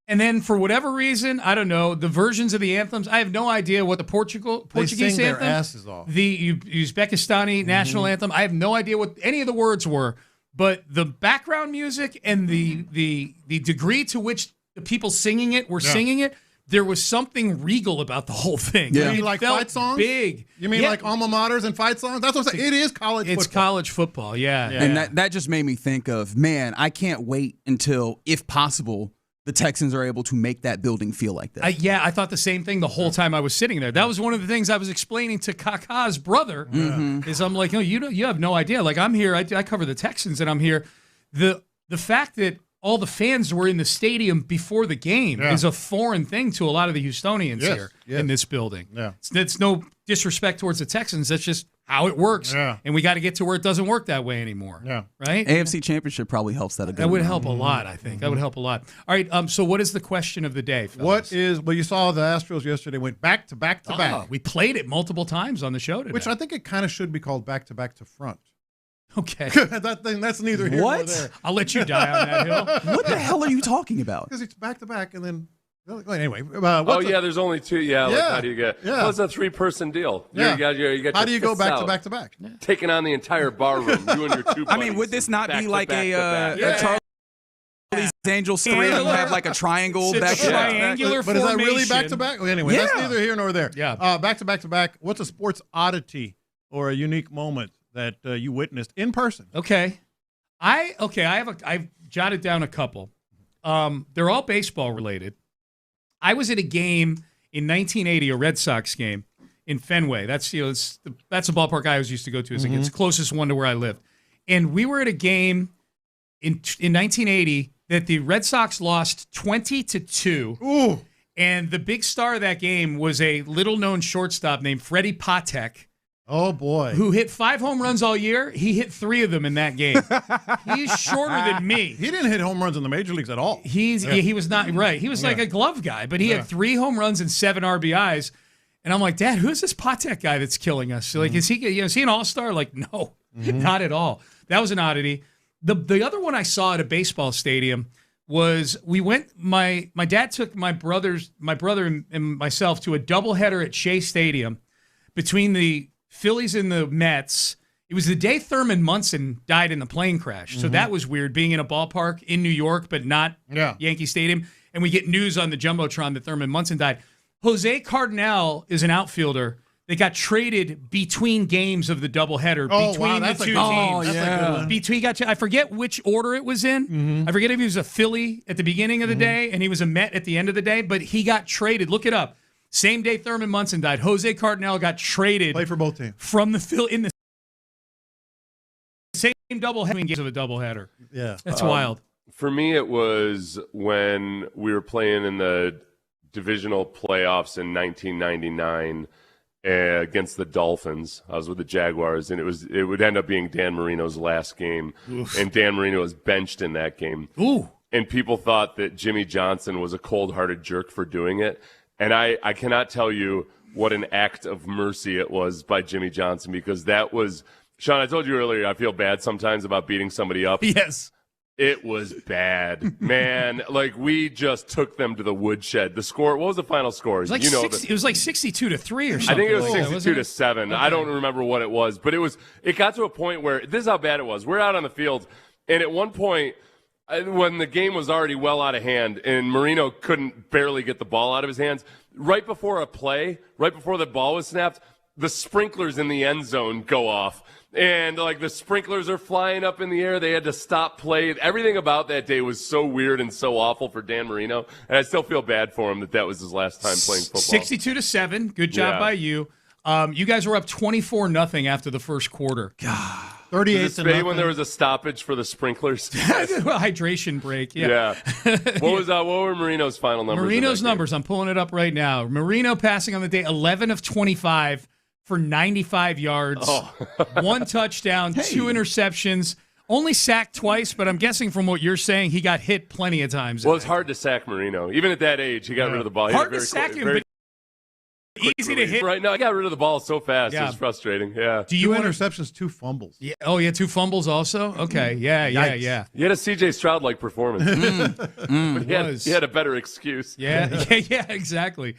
And then for whatever reason, I don't know, the versions of the anthems, I have no idea what the Portuguese
sing
anthem,
their asses off.
the Uzbekistani national anthem, I have no idea what any of the words were, but the background music and the degree to which the people singing it were singing it, there was something regal about the whole thing.
You mean like fight songs?
Big.
You mean like alma maters and fight songs? That's what I'm saying. It is college football.
It's college football, yeah.
And that just made me think of, man, I can't wait until, if possible, the Texans are able to make that building feel like that.
I thought the same thing the whole time I was sitting there. That was one of the things I was explaining to Kaka's brother. Is I'm like, no, you have no idea. Like I'm here, I cover the Texans, and I'm here. The fact that all the fans were in the stadium before the game is a foreign thing to a lot of the Houstonians here in this building.
Yeah.
It's no disrespect towards the Texans. That's just how it works.
Yeah.
And we got to get to where it doesn't work that way anymore.
Yeah.
Right?
AFC Championship probably helps that a good
That would
amount.
help a lot, I think. That would help a lot. All right, so what is the question of the day, fellas?
You saw the Astros yesterday went back to back to back.
We played it multiple times on the show today.
Which I think it kind of should be called back to back to front.
Okay.
That's neither here nor there.
I'll let you die on that hill.
What the hell are you talking about?
Because it's back to back and then anyway.
There's only two. Yeah, like how do you get?
Yeah.
Well, it's a 3-person deal.
Yeah.
You got
how
your
do you go
fists
back
out,
to back to back?
taking on the entire bar room, you and your two buddies.
I mean, would this not
back
be
to
like
back to back.
a Charlie's Angels 3 and have like a triangle
It's
back
a triangular
But is that really
formation.
back to back? Anyway, that's neither here nor there.
Yeah.
Back to back to back. What's a sports oddity or a unique moment that you witnessed in person?
Okay. I've jotted down a couple. They're all baseball related. I was at a game in 1980, a Red Sox game in Fenway. That's that's a ballpark I always used to go to. It's the closest one to where I lived. And we were at a game in 1980 that the Red Sox lost 20-2.
Ooh.
And the big star of that game was a little-known shortstop named Freddie Patek.
Oh, boy.
Who hit 5 home runs all year. He hit 3 of them in that game. He's shorter than me.
He didn't hit home runs in the major leagues at all.
He was not right. He was like a glove guy, but he had 3 home runs and 7 RBIs. And I'm like, Dad, who's this Patek guy that's killing us? Like, is he an all-star? Like, no, not at all. That was an oddity. The other one I saw at a baseball stadium was my dad took my brother and myself to a doubleheader at Shea Stadium between the Phillies and the Mets. It was the day Thurman Munson died in the plane crash. So that was weird, being in a ballpark in New York, but not Yankee Stadium. And we get news on the Jumbotron that Thurman Munson died. Jose Cardinal is an outfielder that got traded between games of the doubleheader between the two teams. I forget which order it was in. I forget if he was a Philly at the beginning of the day and he was a Met at the end of the day, but he got traded. Look it up. Same day Thurman Munson died, Jose Cardinal got traded.
Played for both teams.
From the Philly in the same doubleheader games of a doubleheader.
Yeah.
That's wild.
For me, it was when we were playing in the divisional playoffs in 1999 against the Dolphins. I was with the Jaguars, and it would end up being Dan Marino's last game. Oof. And Dan Marino was benched in that game.
Ooh.
And people thought that Jimmy Johnson was a cold-hearted jerk for doing it. And I cannot tell you what an act of mercy it was by Jimmy Johnson, because that was – Sean, I told you earlier I feel bad sometimes about beating somebody up.
Yes.
It was bad, man. Like, we just took them to the woodshed. The score, what was the final score?
It was like, it was like 62-3 or something.
I think it was 62-7. Okay. I don't remember what it was, but it got to a point where, this is how bad it was. We're out on the field, and at one point, when the game was already well out of hand and Marino couldn't barely get the ball out of his hands, right before a play, right before the ball was snapped, the sprinklers in the end zone go off. And, like, the sprinklers are flying up in the air. They had to stop play. Everything about that day was so weird and so awful for Dan Marino. And I still feel bad for him that was his last time playing football.
62-7. Good job by you. You guys were up 24-0ing after the first quarter.
God. 38-0.
When there was a stoppage for the sprinklers.
Hydration break. Yeah.
What were Marino's final numbers?
Marino's numbers. I'm pulling it up right now. Marino passing on the day 11 of 25 for 95 yards, 1 touchdown, 2 interceptions. Only sacked twice, but I'm guessing from what you're saying, he got hit plenty of times.
Well, it's hard to sack Marino. Even at that age, he got rid of the ball.
Hard to sack him, but easy to hit.
Right now, I got rid of the ball so fast. It was frustrating. Yeah.
Do you 2 interceptions, 2 fumbles?
Yeah. Oh, yeah, 2 fumbles also? Okay. Yeah.
You had a C.J. Stroud-like performance. But he had a better excuse.
Yeah, exactly.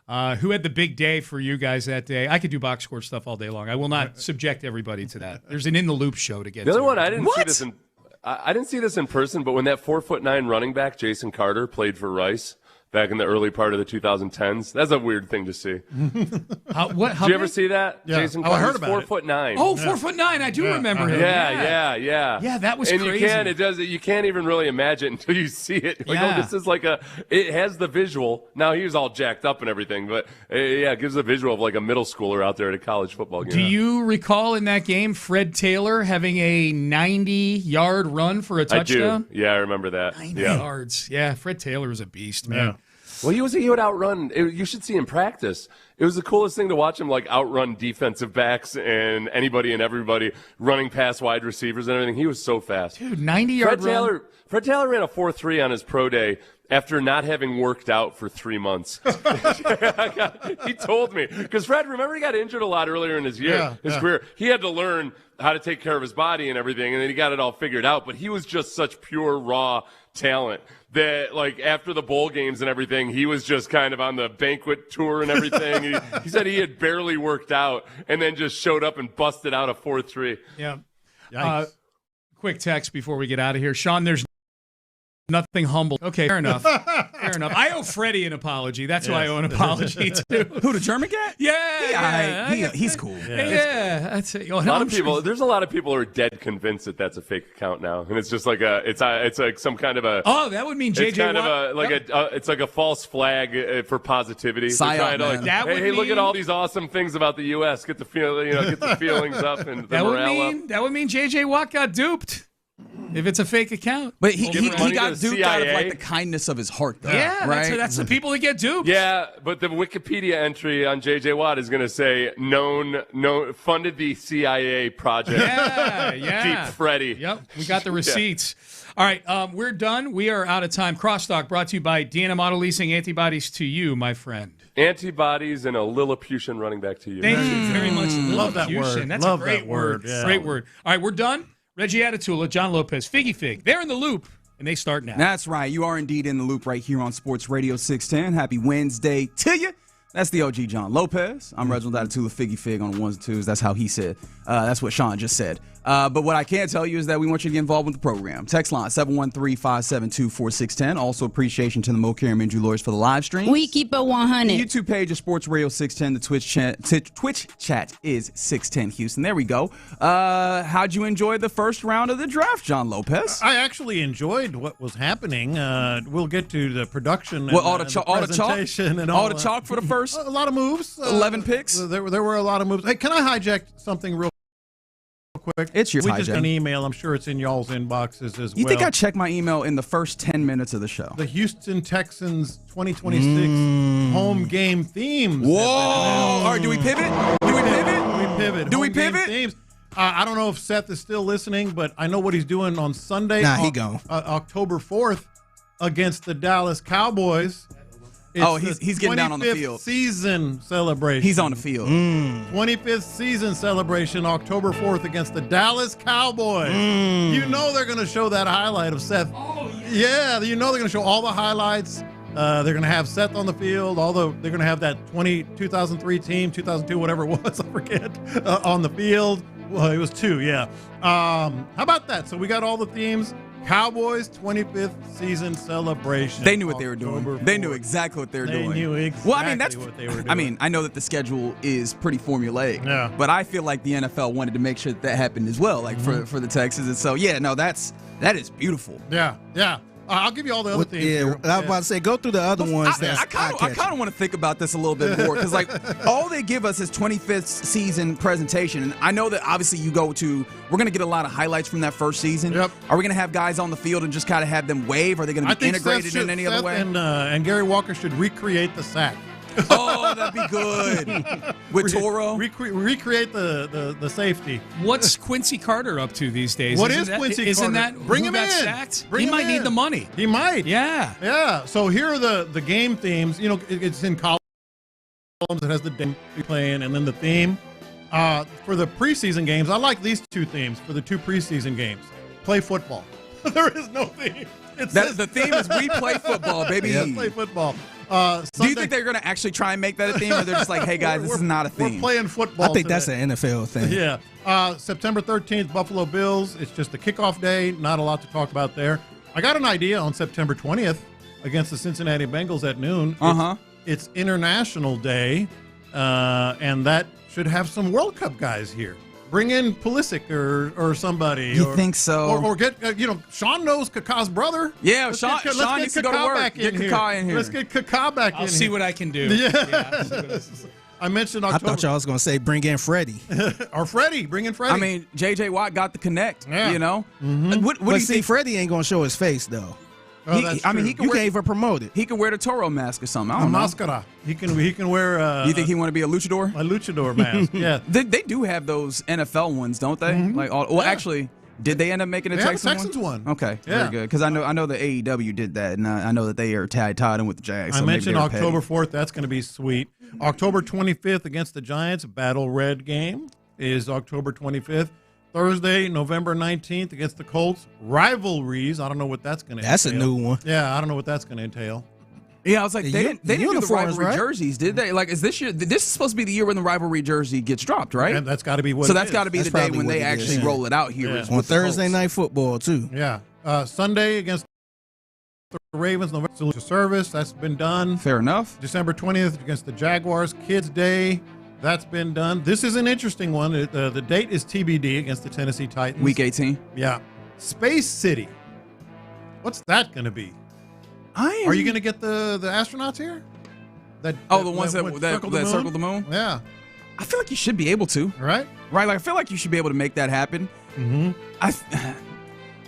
Who had the big day for you guys that day? I could do box score stuff all day long. I will not subject everybody to that. There's an In the Loop show to get to.
The other one, I didn't see this in person, but when that 4'9" running back, Jason Carter, played for Rice back in the early part of the 2010s. That's a weird thing to see. Did you ever see that?
Yeah.
Jason
Carter's
I heard about 4'9".
Oh, 4'9". I do remember him.
Yeah.
Yeah, that was crazy.
And you can't even really imagine until you see it. Like, this is like it has the visual. Now, he was all jacked up and everything, but it gives a visual of like a middle schooler out there at a college football game.
Do you recall in that game Fred Taylor having a 90-yard run for a touchdown?
I do. Yeah, I remember that.
90 yards. Yeah, Fred Taylor is a beast, man.
Yeah.
Well, he would outrun. You should see him practice. It was the coolest thing to watch him like outrun defensive backs and anybody and everybody running past wide receivers and everything. He was so fast.
Dude, 90-yard run.
Fred Taylor ran a 4.3 on his pro day after not having worked out for 3 months. He told me. Because Fred, remember, he got injured a lot earlier in his career. He had to learn how to take care of his body and everything, and then he got it all figured out. But he was just such pure, raw talent that, like, after the bowl games and everything, he was just kind of on the banquet tour and everything. He said he had barely worked out and then just showed up and busted out a 4.3.
Yeah. Quick text before we get out of here. Sean, there's nothing humble. Okay, fair enough. I owe Freddie an apology. That's who I owe an apology to.
Who, the German guy?
Yeah.
He's cool.
Yeah. That's it.
A lot of people. There's a lot of people who are dead convinced that that's a fake account now, and it's just like it's like some kind of a.
Oh, that would mean JJ.
It's kind of it's like a false flag for positivity. Hey, look at all these awesome things about the U.S. Get the feelings up and the morale up.
That would mean JJ Watt got duped. If it's a fake account.
But he got duped out of like the kindness of his heart, though.
Yeah, right? That's the people that get duped.
Yeah, but the Wikipedia entry on J.J. Watt is going to say, funded the CIA project.
Yeah.
Keep Freddie.
Yep, we got the receipts. All right, we're done. We are out of time. Crosstalk brought to you by Deanna Auto Leasing. Antibodies to you, my friend.
Antibodies and a Lilliputian running back to you.
Thank you very much.
Love that word.
That's a great word. Yeah. Great word. All right, we're done. Reggie Atatula, John Lopez, Figgy Fig. They're in the loop, and they start now.
That's right. You are indeed in the loop right here on Sports Radio 610. Happy Wednesday to you. That's the OG John Lopez. I'm Reginald Atatula, Figgy Fig on the ones and twos. That's how he said. That's what Sean just said. But what I can tell you is that we want you to get involved with the program. Text line 713-572-4610. Also appreciation to the Mo Caram Injury Lawyers for the live stream.
We keep it 100.
The YouTube page is Sports Radio 610. The Twitch chat is 610 Houston. There we go. How'd you enjoy the first round of the draft, John Lopez?
I actually enjoyed what was happening. We'll get to the production and
all the chalk for the first.
A lot of moves.
11 picks.
There were a lot of moves. Hey, can I hijack something real quick?
It's your hijack.
We just got an email. I'm sure it's in y'all's inboxes as well.
You think I checked my email in the first 10 minutes of the show?
The Houston Texans 2026 home game themes.
Whoa! All right, do we pivot? Do we pivot?
Themes. I don't know if Seth is still listening, but I know what he's doing on Sunday.
He go.
October 4th against the Dallas Cowboys.
He's getting down on the field.
25th season celebration.
He's on the field.
25th season celebration, October 4th against the Dallas Cowboys. You know they're going to show that highlight of Seth. Yeah, you know they're going to show all the highlights. They're going to have Seth on the field, although they're going to have that 2003 team, 2002, whatever it was, I forget, on the field. Well, it was 2, yeah. How about that? So we got all the themes. Cowboys 25th season celebration.
They knew what they were doing.
October
They knew
4th.
exactly what they were
They
doing.
knew exactly
well, I mean, that's
what they were doing.
I mean, I know that the schedule is pretty formulaic.
Yeah.
But I feel like the NFL wanted to make sure that happened as well, like for the Texans. And so, yeah, no, that is beautiful.
Yeah. I'll give you all the other things.
Yeah,
here.
I was about to say, go through the other ones.
I kind of want to think about this a little bit more because, like, all they give us is 25th season presentation. And I know that obviously we're going to get a lot of highlights from that first season.
Yep.
Are we going to have guys on the field and just kind of have them wave? Are they going to be integrated in any other way?
And Gary Walker should recreate the sack.
Oh, that'd be good. With Toro?
Recreate the safety.
What's Quincy Carter up to these days?
What is Quincy
Isn't
Carter?
that
Bring
who
him
got
in.
sacked?
Bring
He
him
might need
in.
the money.
He might.
Yeah.
So here are the game themes. You know, it's in columns. It has the day we playing and then the theme. For the preseason games, I like these two themes for the two preseason games. Play football. There is no theme.
The theme is we play football, baby.
Yeah, play football.
Do you think they're going to actually try and make that a theme, or they're just like, hey, guys, this is not a theme?
We're playing football
I think
today.
that's an NFL thing.
Yeah. September 13th, Buffalo Bills. It's just a kickoff day. Not a lot to talk about there. I got an idea on September 20th against the Cincinnati Bengals at noon. It's International Day, and that should have some World Cup guys here. Bring in Pulisic or somebody.
You think so?
Or get, Sean knows Kaka's brother.
Yeah,
Let's
Sean needs to go to
Kaká
work.
back
Get
in here.
Kaká in here.
Let's get Kaká back in here.
I'll see what I can do.
Yeah. I mentioned October.
I thought y'all was going to say bring in Freddie.
Or Freddie. Bring in Freddie.
I mean, J.J. Watt got the connect, you know?
Mm-hmm.
What do
But
you
see,
think?
Freddie ain't going to show his face, though.
Oh, that's true.
He can
You
wear,
can't even promote it.
He could wear the Toro mask or something. I
A
don't know.
mascara. He can wear.
You think he want to be a luchador?
A luchador mask? Yeah.
They do have those NFL ones, don't they? Actually, did they end up making a
They have a
Texans
Texans one.
Okay,
Yeah.
very good. Because I know the AEW did that, and I know that they are tied in with the Jags.
I
so maybe
mentioned
they were
October
petty.
4th. That's going to be sweet. October 25th against the Giants. Battle Red game is October 25th. Thursday, November 19th against the Colts. Rivalries. I don't know what that's going to entail.
That's a new one.
Yeah, I don't know what that's going to entail.
Yeah, I was like, they didn't do the
uniforms,
rivalry
right?
jerseys, did they? Like, is this year? This is supposed to be the year when the rivalry jersey gets dropped, right?
And that's got to be what
So
it
that's
is.
got to be
That's
the day
probably
when
what
they
it is.
actually
Yeah.
roll it out here.
Yeah.
is
On
with the
Thursday
Colts.
night football, too.
Yeah. Sunday against the Ravens. November Salute to Service. That's been done.
Fair enough.
December 20th against the Jaguars. Kids Day. That's been done. This is an interesting one. The date is TBD against the Tennessee Titans.
Week 18.
Yeah. Space City. What's that going to be? Are you going to get the astronauts here?
The ones that circled the moon?
Yeah.
I feel like you should be able to.
Right?
Right. Like I feel like you should be able to make that happen.
Mm-hmm.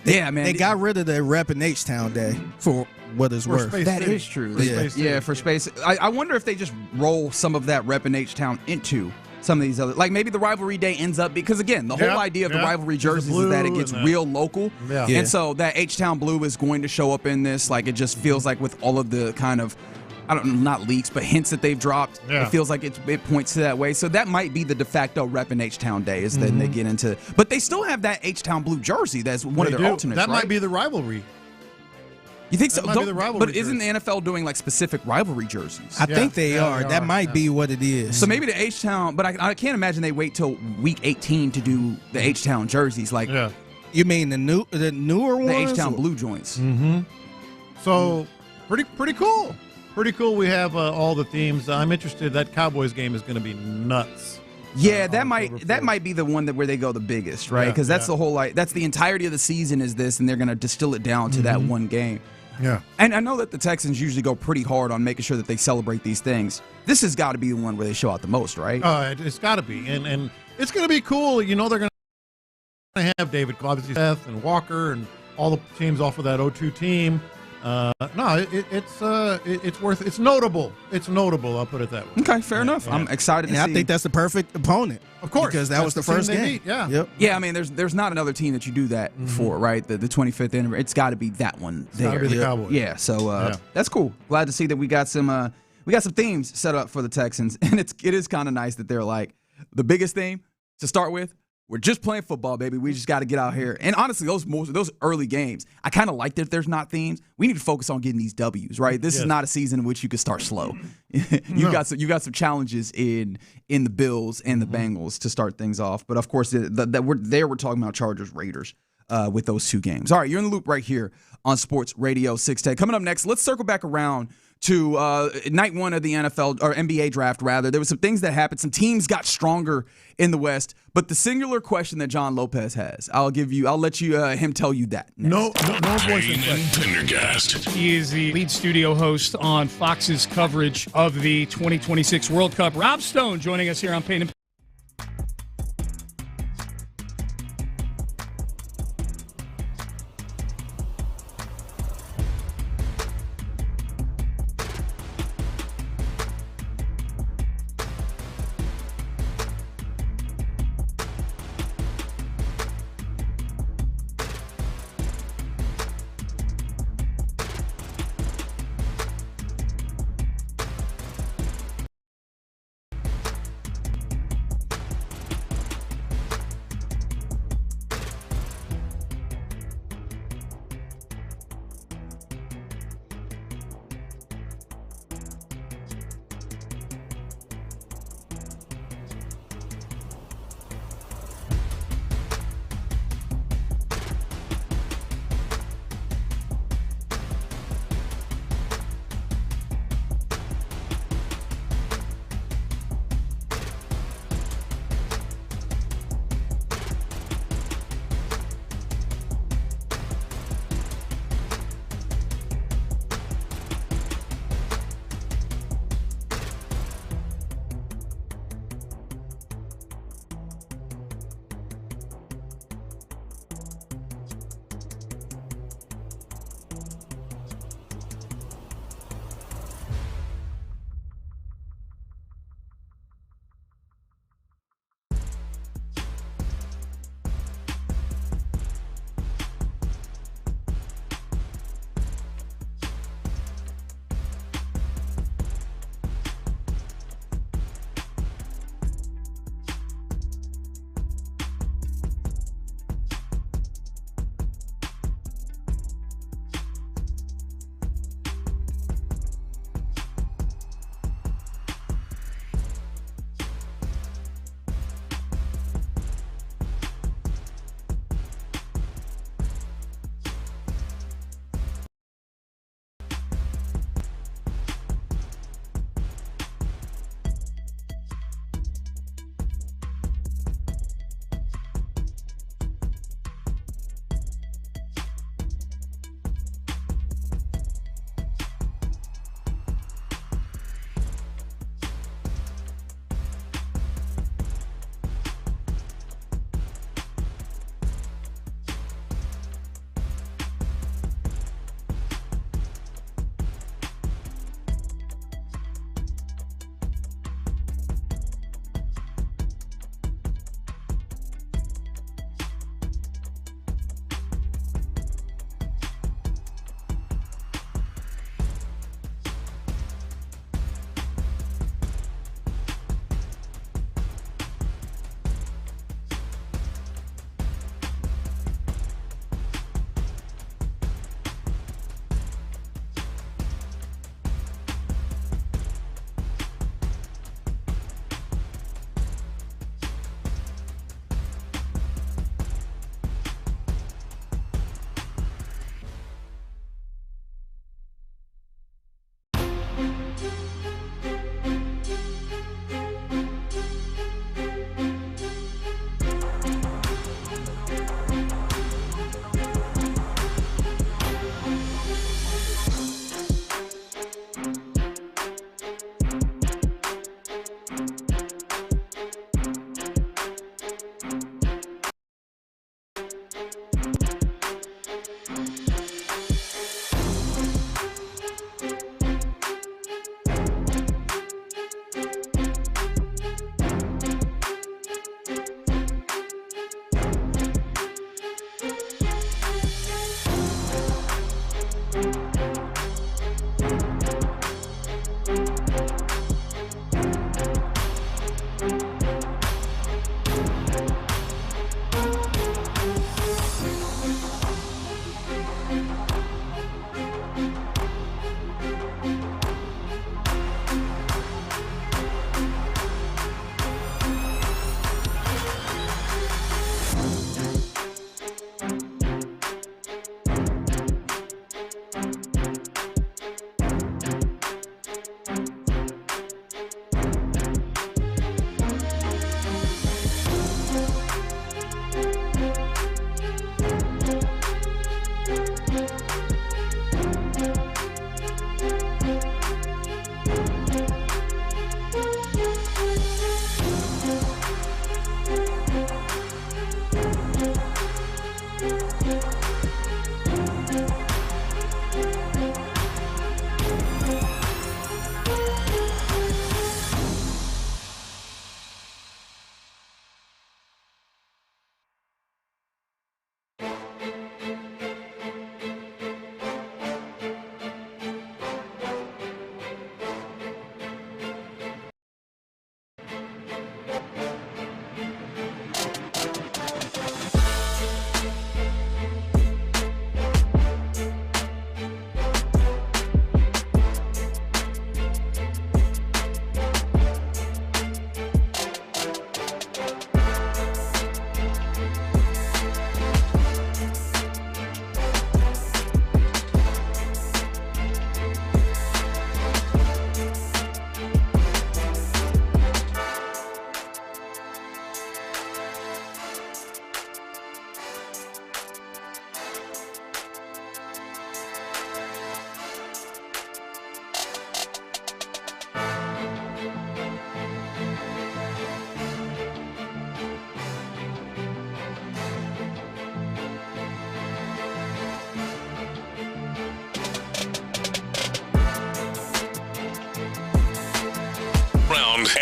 Yeah, man.
They got rid of the Rep in H-Town Day for what it's worth.
That is true. Yeah, for space. I wonder if they just roll some of that Rep in H-Town into some of these other, like maybe the rivalry day ends up, because again, the whole idea of the rivalry jerseys is that it gets real local.
Yeah.
And so that H-Town blue is going to show up in this. Like it just feels like with all of the kind of, I don't know, not leaks, but hints that they've dropped.
Yeah.
It feels like it points to that way. So that might be the de facto rep in H-Town day is then they get into, but they still have that H-Town blue jersey. That's one of their alternates,
That
right?
might be the rivalry.
You think so?
That might be the rivalry
But isn't the NFL doing like specific rivalry jerseys?
I think they are. That might be what it is.
So maybe the H-Town, but I can't imagine they wait till week 18 to do the H-Town jerseys. Like,
you mean the newer ones?
The H-Town blue joints.
Mm-hmm. So pretty cool. Pretty cool. We have all the themes. I'm interested. That Cowboys game is going to be nuts.
Yeah, that might be the one where they go the biggest, right? Because that's the whole that's the entirety of the season is this, and they're going to distill it down to that one game.
Yeah.
And I know that the Texans usually go pretty hard on making sure that they celebrate these things. This has got to be the one where they show out the most, right?
It's got to be, and it's going to be cool. You know, they're going to have David, obviously Seth and Walker, and all the teams off of that 0-2 team. It's notable. It's notable. I'll put it that way.
Okay, fair enough. I'm excited to see.
I think that's the perfect opponent.
Of course,
because that was the first
team they
game.
beat, yeah.
Yep.
Yeah, I mean, there's not another team that you do that for, right? The 25th anniversary. It's got to be that one.
It's got to be the Cowboys.
Yeah, so that's cool. Glad to see that we got some themes set up for the Texans, and it is kind of nice that they're like the biggest theme to start with. We're just playing football, baby. We just got to get out here. And honestly, those early games, I kind of like that there's not themes. We need to focus on getting these W's, right? This is not a season in which you could start slow. You got some challenges in the Bills and the Bengals to start things off. But of course, we're talking about Chargers, Raiders. with those 2 games. All right, you're in the loop right here on Sports Radio 610. Coming up next, let's circle back around to night 1 of the NFL or NBA draft, rather. There were some things that happened. Some teams got stronger in the West, but the singular question that John Lopez has, I'll let him tell you that next.
No voice in
Payne and Pendergast.
He is the lead studio host on Fox's coverage of the 2026 World Cup. Rob Stone joining us here on Payne and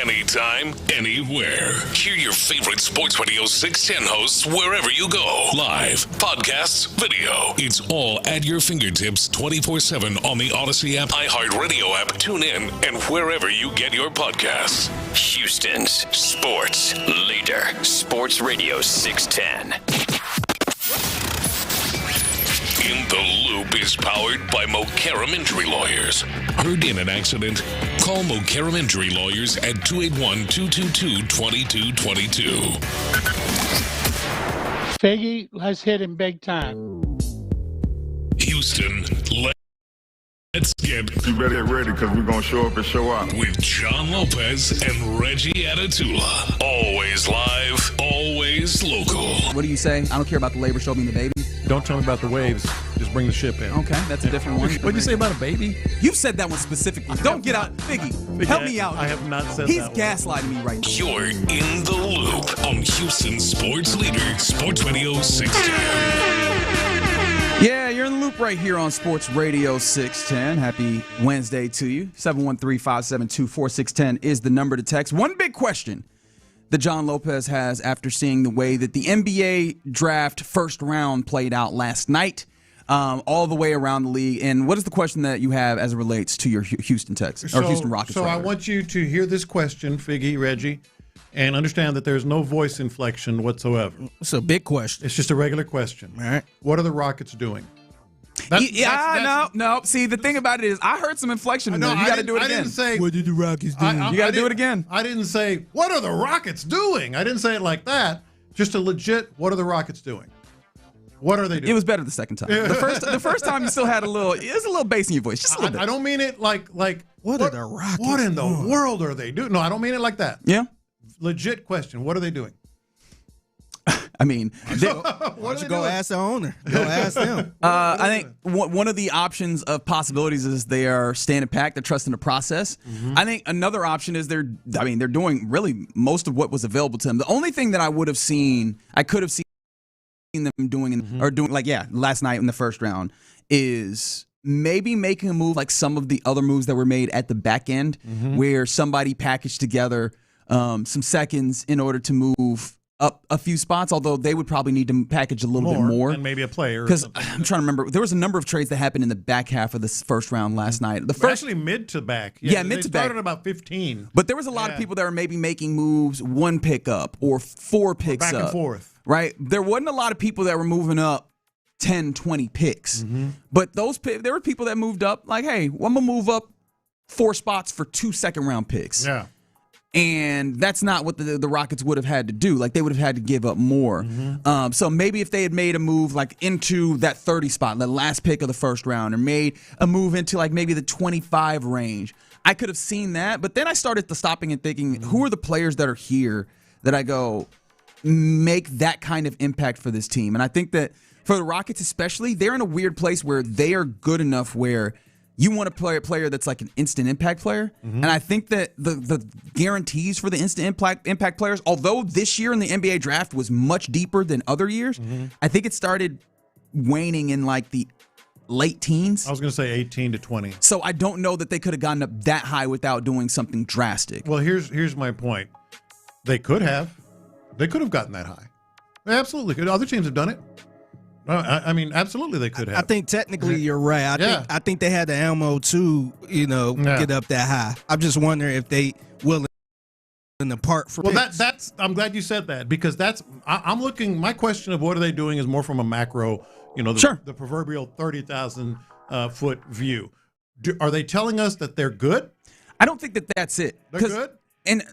Anytime, anywhere. Hear your favorite Sports Radio 610 hosts wherever you go. Live, podcasts, video. It's all at your fingertips 24/7 on the Odyssey app, iHeartRadio app, TuneIn, and wherever you get your podcasts.
Houston's sports leader. Sports Radio 610.
In the Loop is powered by Mokaram Injury Lawyers. Heard in an accident? Call Mokaram Injury Lawyers at 281-222-2222.
Figgy, let's hit him big time.
Houston, let's get...
You better get ready because we're going to show up and show out.
With John Lopez and Reggie Atatula. Always live, always local.
What do you say? I don't care about the labor, show me the baby.
Don't tell me about the waves. Just bring the ship in.
Okay, that's a different one.
What'd you say about a baby?
You've said that one specifically. Don't get out. Figgy, help me out.
I have not said
He's
that
gaslighting me right now.
You're in the Loop on Houston Sports Leader, Sports Radio 610.
Yeah, you're in the loop right here on Sports Radio 610. Happy Wednesday to you. 713-572-4610 is the number to text. One big question that John Lopez has after seeing the way that the NBA draft first round played out last night, all the way around the league. And what is the question that you have as it relates to your Houston Texans or Houston Rockets?
So I want you to hear this question, Figgy, Reggie, and understand that there's no voice inflection whatsoever.
It's a big question.
It's just a regular question.
All right.
What are the Rockets doing?
No. See, the thing about it is, I heard some inflection in there. You got to do it again.
I didn't say,
what did the Rockets do?
You got to do it again.
I didn't say, what are the Rockets doing? I didn't say it like that. Just a legit, what are the Rockets doing? What are they doing?
It was better the second time. The first time you still had it was a little bass in your voice, just a little bit.
I don't mean it like
what are the Rockets?
What in the world are they doing? No, I don't mean it like that.
Yeah.
Legit question. What are they doing?
I mean,
why don't you go ask the owner? Go ask them.
I think one of the options of possibilities is they are standing pat. They're trusting the process. Mm-hmm. I think another option is they're doing really most of what was available to them. The only thing that I could have seen them doing last night in the first round is maybe making a move like some of the other moves that were made at the back end, where somebody packaged together some seconds in order to move up a few spots, although they would probably need to package a little bit more.
And maybe a player.
Because I'm trying to remember, there was a number of trades that happened in the back half of this first round last night.
Actually mid to back.
Yeah, mid to back.
They started about 15.
But there was a lot of people that were maybe making moves 1 pickup or 4 picks
back
up.
and forth.
Right? There wasn't a lot of people that were moving up 10, 20 picks. Mm-hmm. But there were people that moved up like, hey, I'm going to move up 4 spots for 2 second-round picks.
Yeah.
And that's not what the Rockets would have had to do. Like, they would have had to give up more. Mm-hmm. So maybe if they had made a move like into that 30 spot, the last pick of the first round, or made a move into like maybe the 25 range, I could have seen that, but then I started to stopping and thinking, who are the players that are here that I go make that kind of impact for this team? And I think that for the Rockets especially, they're in a weird place where they are good enough where you want to play a player that's like an instant impact player. And I think that the guarantees for the instant impact players, although this year in the NBA draft was much deeper than other years, I think it started waning in like the late teens.
I was going to say 18 to 20.
So I don't know that they could have gotten up that high without doing something drastic.
Well, here's my point. They could have gotten that high. They absolutely could. Other teams have done it. I mean, absolutely they could have.
I think technically you're right. I think they had the ammo to, get up that high. I'm just wondering if they willing to part for.
Well, that's. I'm glad you said that because I'm looking. My question of what are they doing is more from a macro. The proverbial 30,000 foot view. Are they telling us that they're good?
I don't think that that's it.
They're good.
And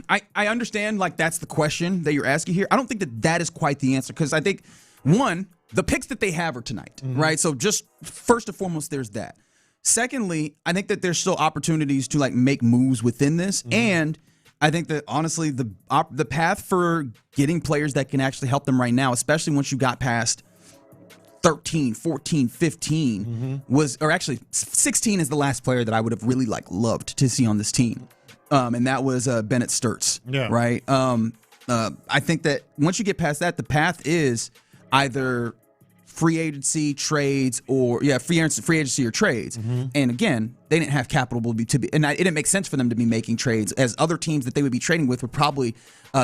I understand like that's the question that you're asking here. I don't think that is quite the answer because I think one. The picks that they have are tonight, right? So just first and foremost, there's that. Secondly, I think that there's still opportunities to like make moves within this. And I think that honestly, the path for getting players that can actually help them right now, especially once you got past 13, 14, 15 was, or actually 16 is the last player that I would have really like loved to see on this team. And that was Bennett Sturts, right? I think that once you get past that, the path is either free agency, trades, or free agency or trades. And again, they didn't have capital to be, and it didn't make sense for them to be making trades as other teams that they would be trading with would probably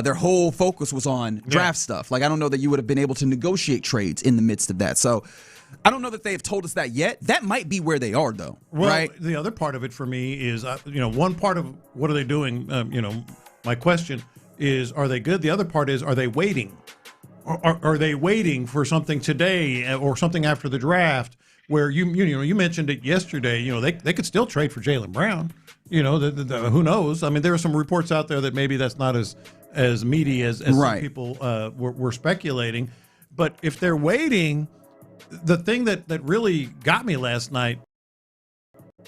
their whole focus was on draft stuff. Like I don't know that you would have been able to negotiate trades in the midst of that. So I don't know that they have told us that yet. That might be where they are though.
Well,
right?
The other part of it for me is one part of what are they doing? My question is, are they good? The other part is, are they waiting? Are they waiting for something today or something after the draft where you mentioned it yesterday? They could still trade for Jaylen Brown. Who knows? I mean, there are some reports out there that maybe that's not as meaty as some people were speculating. But if they're waiting, the thing that really got me last night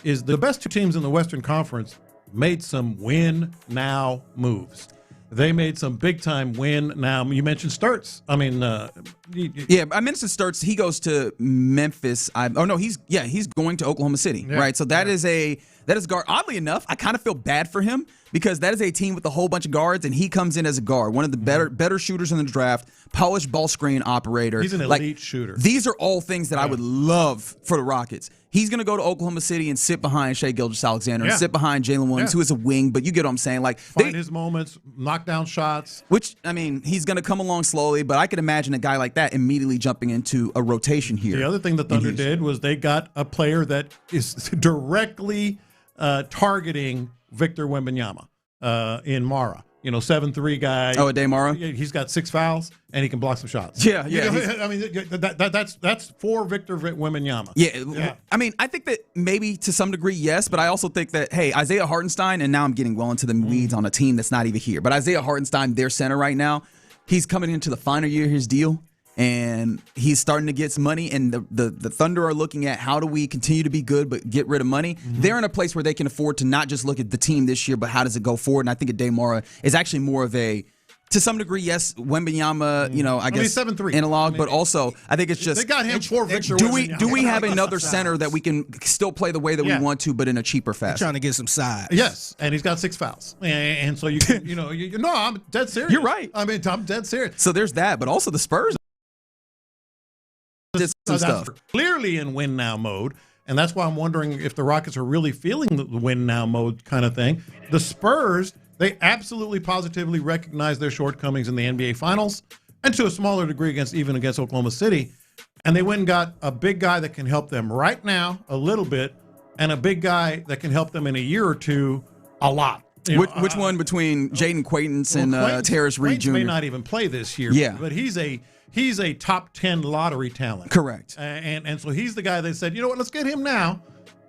is the best two teams in the Western Conference made some win now moves. They made some big-time win. Now, you mentioned Sturts. I mean,
I mentioned Sturts. He goes to Memphis. He's going to Oklahoma City, right? So that is a guard. Oddly enough, I kind of feel bad for him because that is a team with a whole bunch of guards, and he comes in as a guard, one of the better shooters in the draft, polished ball screen operator.
He's an elite shooter.
These are all things that I would love for the Rockets. He's going to go to Oklahoma City and sit behind Shai Gilgeous-Alexander and sit behind Jalen Williams, who is a wing, but you get what I'm saying. Like
find his moments, knock down shots.
Which, I mean, he's going to come along slowly, but I could imagine a guy like that immediately jumping into a rotation here.
The other thing the Thunder did was they got a player that is directly targeting Victor Wembanyama in Mara. 7'3" guy.
Oh, Ade Mara?
He's got 6 fouls, and he can block some shots.
Yeah.
I mean, that's for Victor Wembanyama.
Yeah. I mean, I think that maybe to some degree, yes, but I also think that, hey, Isaiah Hartenstein, and now I'm getting well into the weeds on a team that's not even here, but Isaiah Hartenstein, their center right now, he's coming into the final year of his deal. And he's starting to get some money, and the Thunder are looking at how do we continue to be good but get rid of money. They're in a place where they can afford to not just look at the team this year, but how does it go forward. And I think Ade Mara is actually more of a, to some degree, yes, Wembanyama, I guess
7'3"
analog, but also I think it's just
they got him for Victor.
Do we have another center that we can still play the way that we want to, but in a cheaper fashion?
Trying to get some size.
Yes, and he's got 6 fouls, and so you can, no, I'm dead serious.
You're right.
I mean, I'm dead serious.
So there's that, but also the Spurs did some stuff.
Clearly in win now mode, and that's why I'm wondering if the Rockets are really feeling the win now mode kind of thing. The Spurs, they absolutely positively recognize their shortcomings in the NBA Finals, and to a smaller degree against Oklahoma City, and they went and got a big guy that can help them right now a little bit, and a big guy that can help them in a year or two a lot.
Which one between Jaden Quaintance and Terrace Reed Jr.?
May not even play this year, but he's a top 10 lottery talent.
Correct.
And so he's the guy they said, you know what, let's get him now.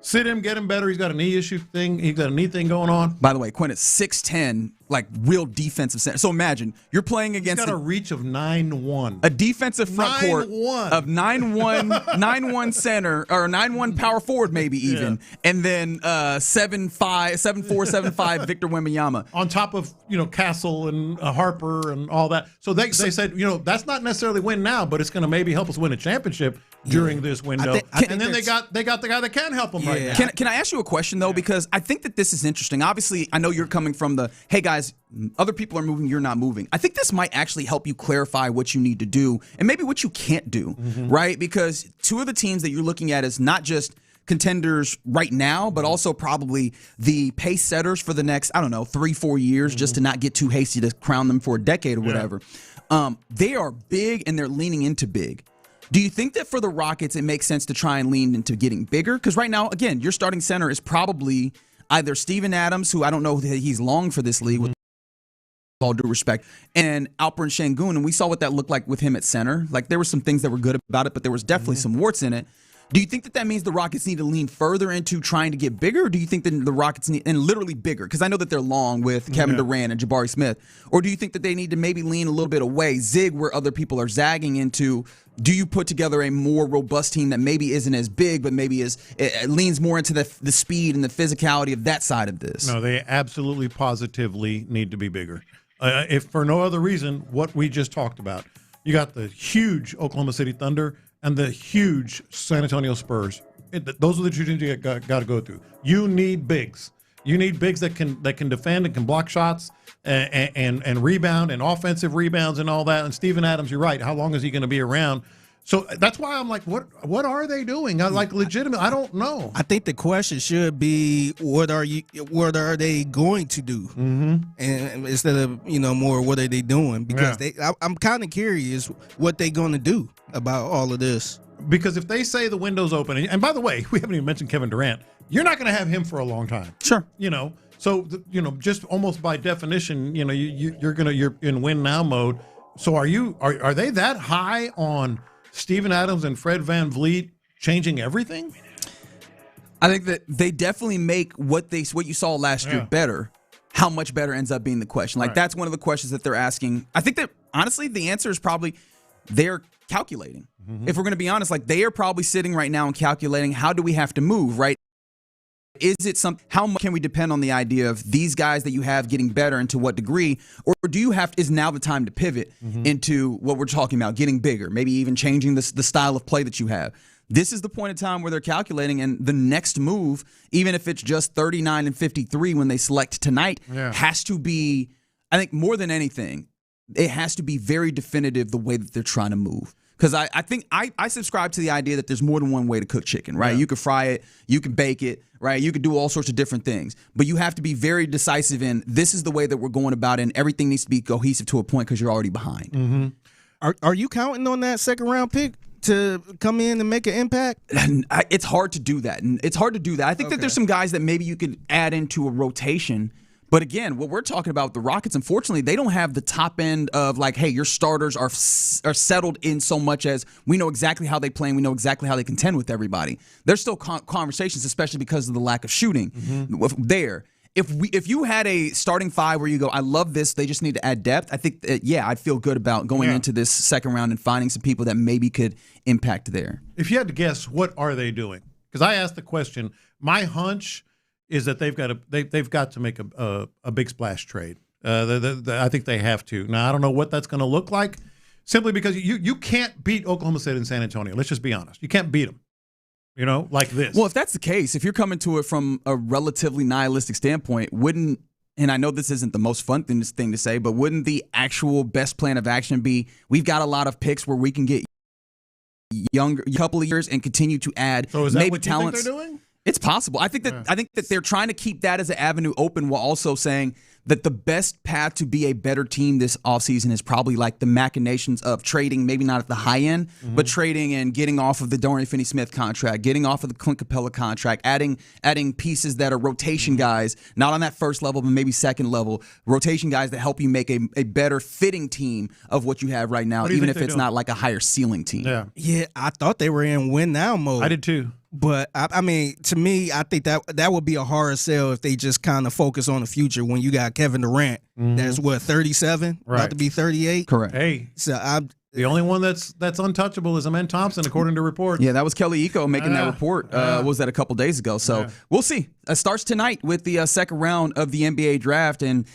Sit him, get him better. He's got a knee issue thing. He's got a knee thing going on.
By the way, Quinn is 6'10", like real defensive center. So imagine you're playing against
He's got a reach of 9'1",
a defensive front court of 9'1", 9'1" center or 9'1" power forward maybe even, and then 7'5", 7'4", 7'5" Victor Wembanyama
on top of Castle and Harper and all that. So they said that's not necessarily win now, but it's going to maybe help us win a championship during this window. And then they got the guy that can help them right now.
Can I ask you a question though? Because I think that this is interesting. Obviously, I know you're coming from the hey guys. Other people are moving, you're not moving. I think this might actually help you clarify what you need to do and maybe what you can't do, right? Because two of the teams that you're looking at is not just contenders right now, but also probably the pace setters for the next, 3-4 years, just to not get too hasty to crown them for a decade or whatever. They are big and they're leaning into big. Do you think that for the Rockets, it makes sense to try and lean into getting bigger? Because right now, again, your starting center is probably either Steven Adams, who I don't know that he's long for this league, with all due respect, and Alperen Şengün, and we saw what that looked like with him at center. Like, there were some things that were good about it, but there was definitely some warts in it. Do you think that means the Rockets need to lean further into trying to get bigger, or do you think that the Rockets need, and literally bigger, because I know that they're long with Kevin Durant and Jabari Smith, or do you think that they need to maybe lean a little bit away, zig where other people are zagging into? Do you put together a more robust team that maybe isn't as big, but maybe it leans more into the speed and the physicality of that side of this?
No, they absolutely positively need to be bigger. If for no other reason, what we just talked about. You got the huge Oklahoma City Thunder and the huge San Antonio Spurs. Those are the two teams you got to go through. You need bigs. You need bigs that can defend and can block shots and rebound and offensive rebounds and all that. And Steven Adams, you're right. How long is he going to be around? So that's why I'm like, what are they doing? Legitimate. I don't know.
I think the question should be, what are they going to do? And instead of more, what are they doing? Because I'm kind of curious what they're going to do about all of this.
Because if they say the window's open, and by the way, we haven't even mentioned Kevin Durant. You're not going to have him for a long time.
Sure.
So just almost by definition, you're in win now mode. So are they that high on Steven Adams and Fred VanVleet changing everything?
I think that they definitely make what you saw last year better. How much better ends up being the question. That's one of the questions that they're asking. I think that honestly, the answer is probably they're calculating. If we're going to be honest, they are probably sitting right now and calculating, how do we have to move, right? Is it how much can we depend on the idea of these guys that you have getting better, and to what degree? Or is now the time to pivot into what we're talking about, getting bigger, maybe even changing the style of play that you have? This is the point in time where they're calculating, and the next move, even if it's just 39 and 53 when they select tonight, has to be, I think more than anything, it has to be very definitive the way that they're trying to move. Because I think I subscribe to the idea that there's more than one way to cook chicken, right? Yeah. You can fry it, you can bake it, right? You can do all sorts of different things. But you have to be very decisive in, this is the way that we're going about it, and everything needs to be cohesive to a point because you're already behind.
Are you counting on that second round pick to come in and make an impact?
It's hard to do that. I think that there's some guys that maybe you could add into a rotation. But again, what we're talking about with the Rockets, unfortunately, they don't have the top end of hey, your starters are settled in so much as we know exactly how they play and we know exactly how they contend with everybody. There's still conversations, especially because of the lack of shooting there. If you had a starting five where you go, I love this, they just need to add depth, I think I'd feel good about going into this second round and finding some people that maybe could impact there. If
you had to guess, what are they doing? Because I asked the question, my hunch is that they've got to make a big splash trade. I think they have to. Now, I don't know what that's going to look like, simply because you can't beat Oklahoma City and San Antonio. Let's just be honest. You can't beat them, like this.
Well, if that's the case, if you're coming to it from a relatively nihilistic standpoint, and I know this isn't the most fun thing to say, but wouldn't the actual best plan of action be, we've got a lot of picks where we can get younger a couple of years and continue to add
so is that
maybe
what
talents.
You think they're doing?
It's possible. I think that they're trying to keep that as an avenue open, while also saying that the best path to be a better team this offseason is probably the machinations of trading, maybe not at the high end, but trading and getting off of the Dorian Finney-Smith contract, getting off of the Clint Capella contract, adding pieces that are rotation guys, not on that first level, but maybe second level, rotation guys that help you make a better fitting team of what you have right now, even if it's not a higher ceiling team.
Yeah,
I thought they were in win now mode.
I did too.
But I mean, to me, I think that would be a hard sell if they just kind of focus on the future when you got Kevin Durant, that's 37, about to be 38.
Correct.
Hey,
so
the only one that's untouchable is Amen Thompson, according to reports.
Yeah, that was Kelly Eco making that report. Was that a couple days ago? So we'll see. It starts tonight with the second round of the NBA draft, and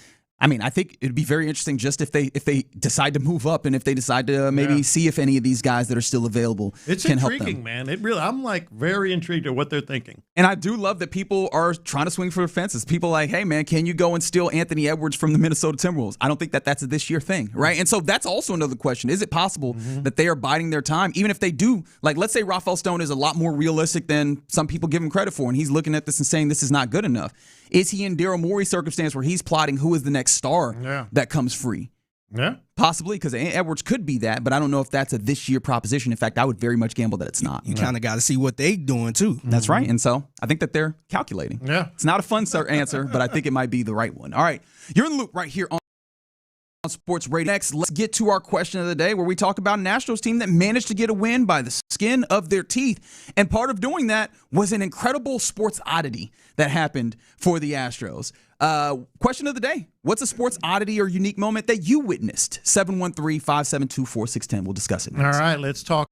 I mean, I think it'd be very interesting just if they decide to move up and if they decide to maybe see if any of these guys that are still available can help them.
It's intriguing, man. I'm like very intrigued at what they're thinking.
And I do love that people are trying to swing for the fences. People are like, hey, man, can you go and steal Anthony Edwards from the Minnesota Timberwolves? I don't think that's a this year thing, right? And so that's also another question. Is it possible that they are biding their time, even if they do? Like, let's say Rafael Stone is a lot more realistic than some people give him credit for, and he's looking at this and saying this is not good enough. Is he in Daryl Morey's circumstance where he's plotting who is the next star that comes free?
Yeah.
Possibly, because Edwards could be that, but I don't know if that's a this year proposition. In fact, I would very much gamble that it's not.
You kind of got to see what they doing, too.
That's right. And so I think that they're calculating.
Yeah.
It's not a fun answer, but I think it might be the right one. All right. You're in the loop right here on Sports Radio. Next, let's get to our question of the day, where we talk about an Astros team that managed to get a win by the skin of their teeth. And part of doing that was an incredible sports oddity that happened for the Astros. Question of the day: what's a sports oddity or unique moment that you witnessed? 713-572-4610. We'll discuss it next.
All right, let's talk.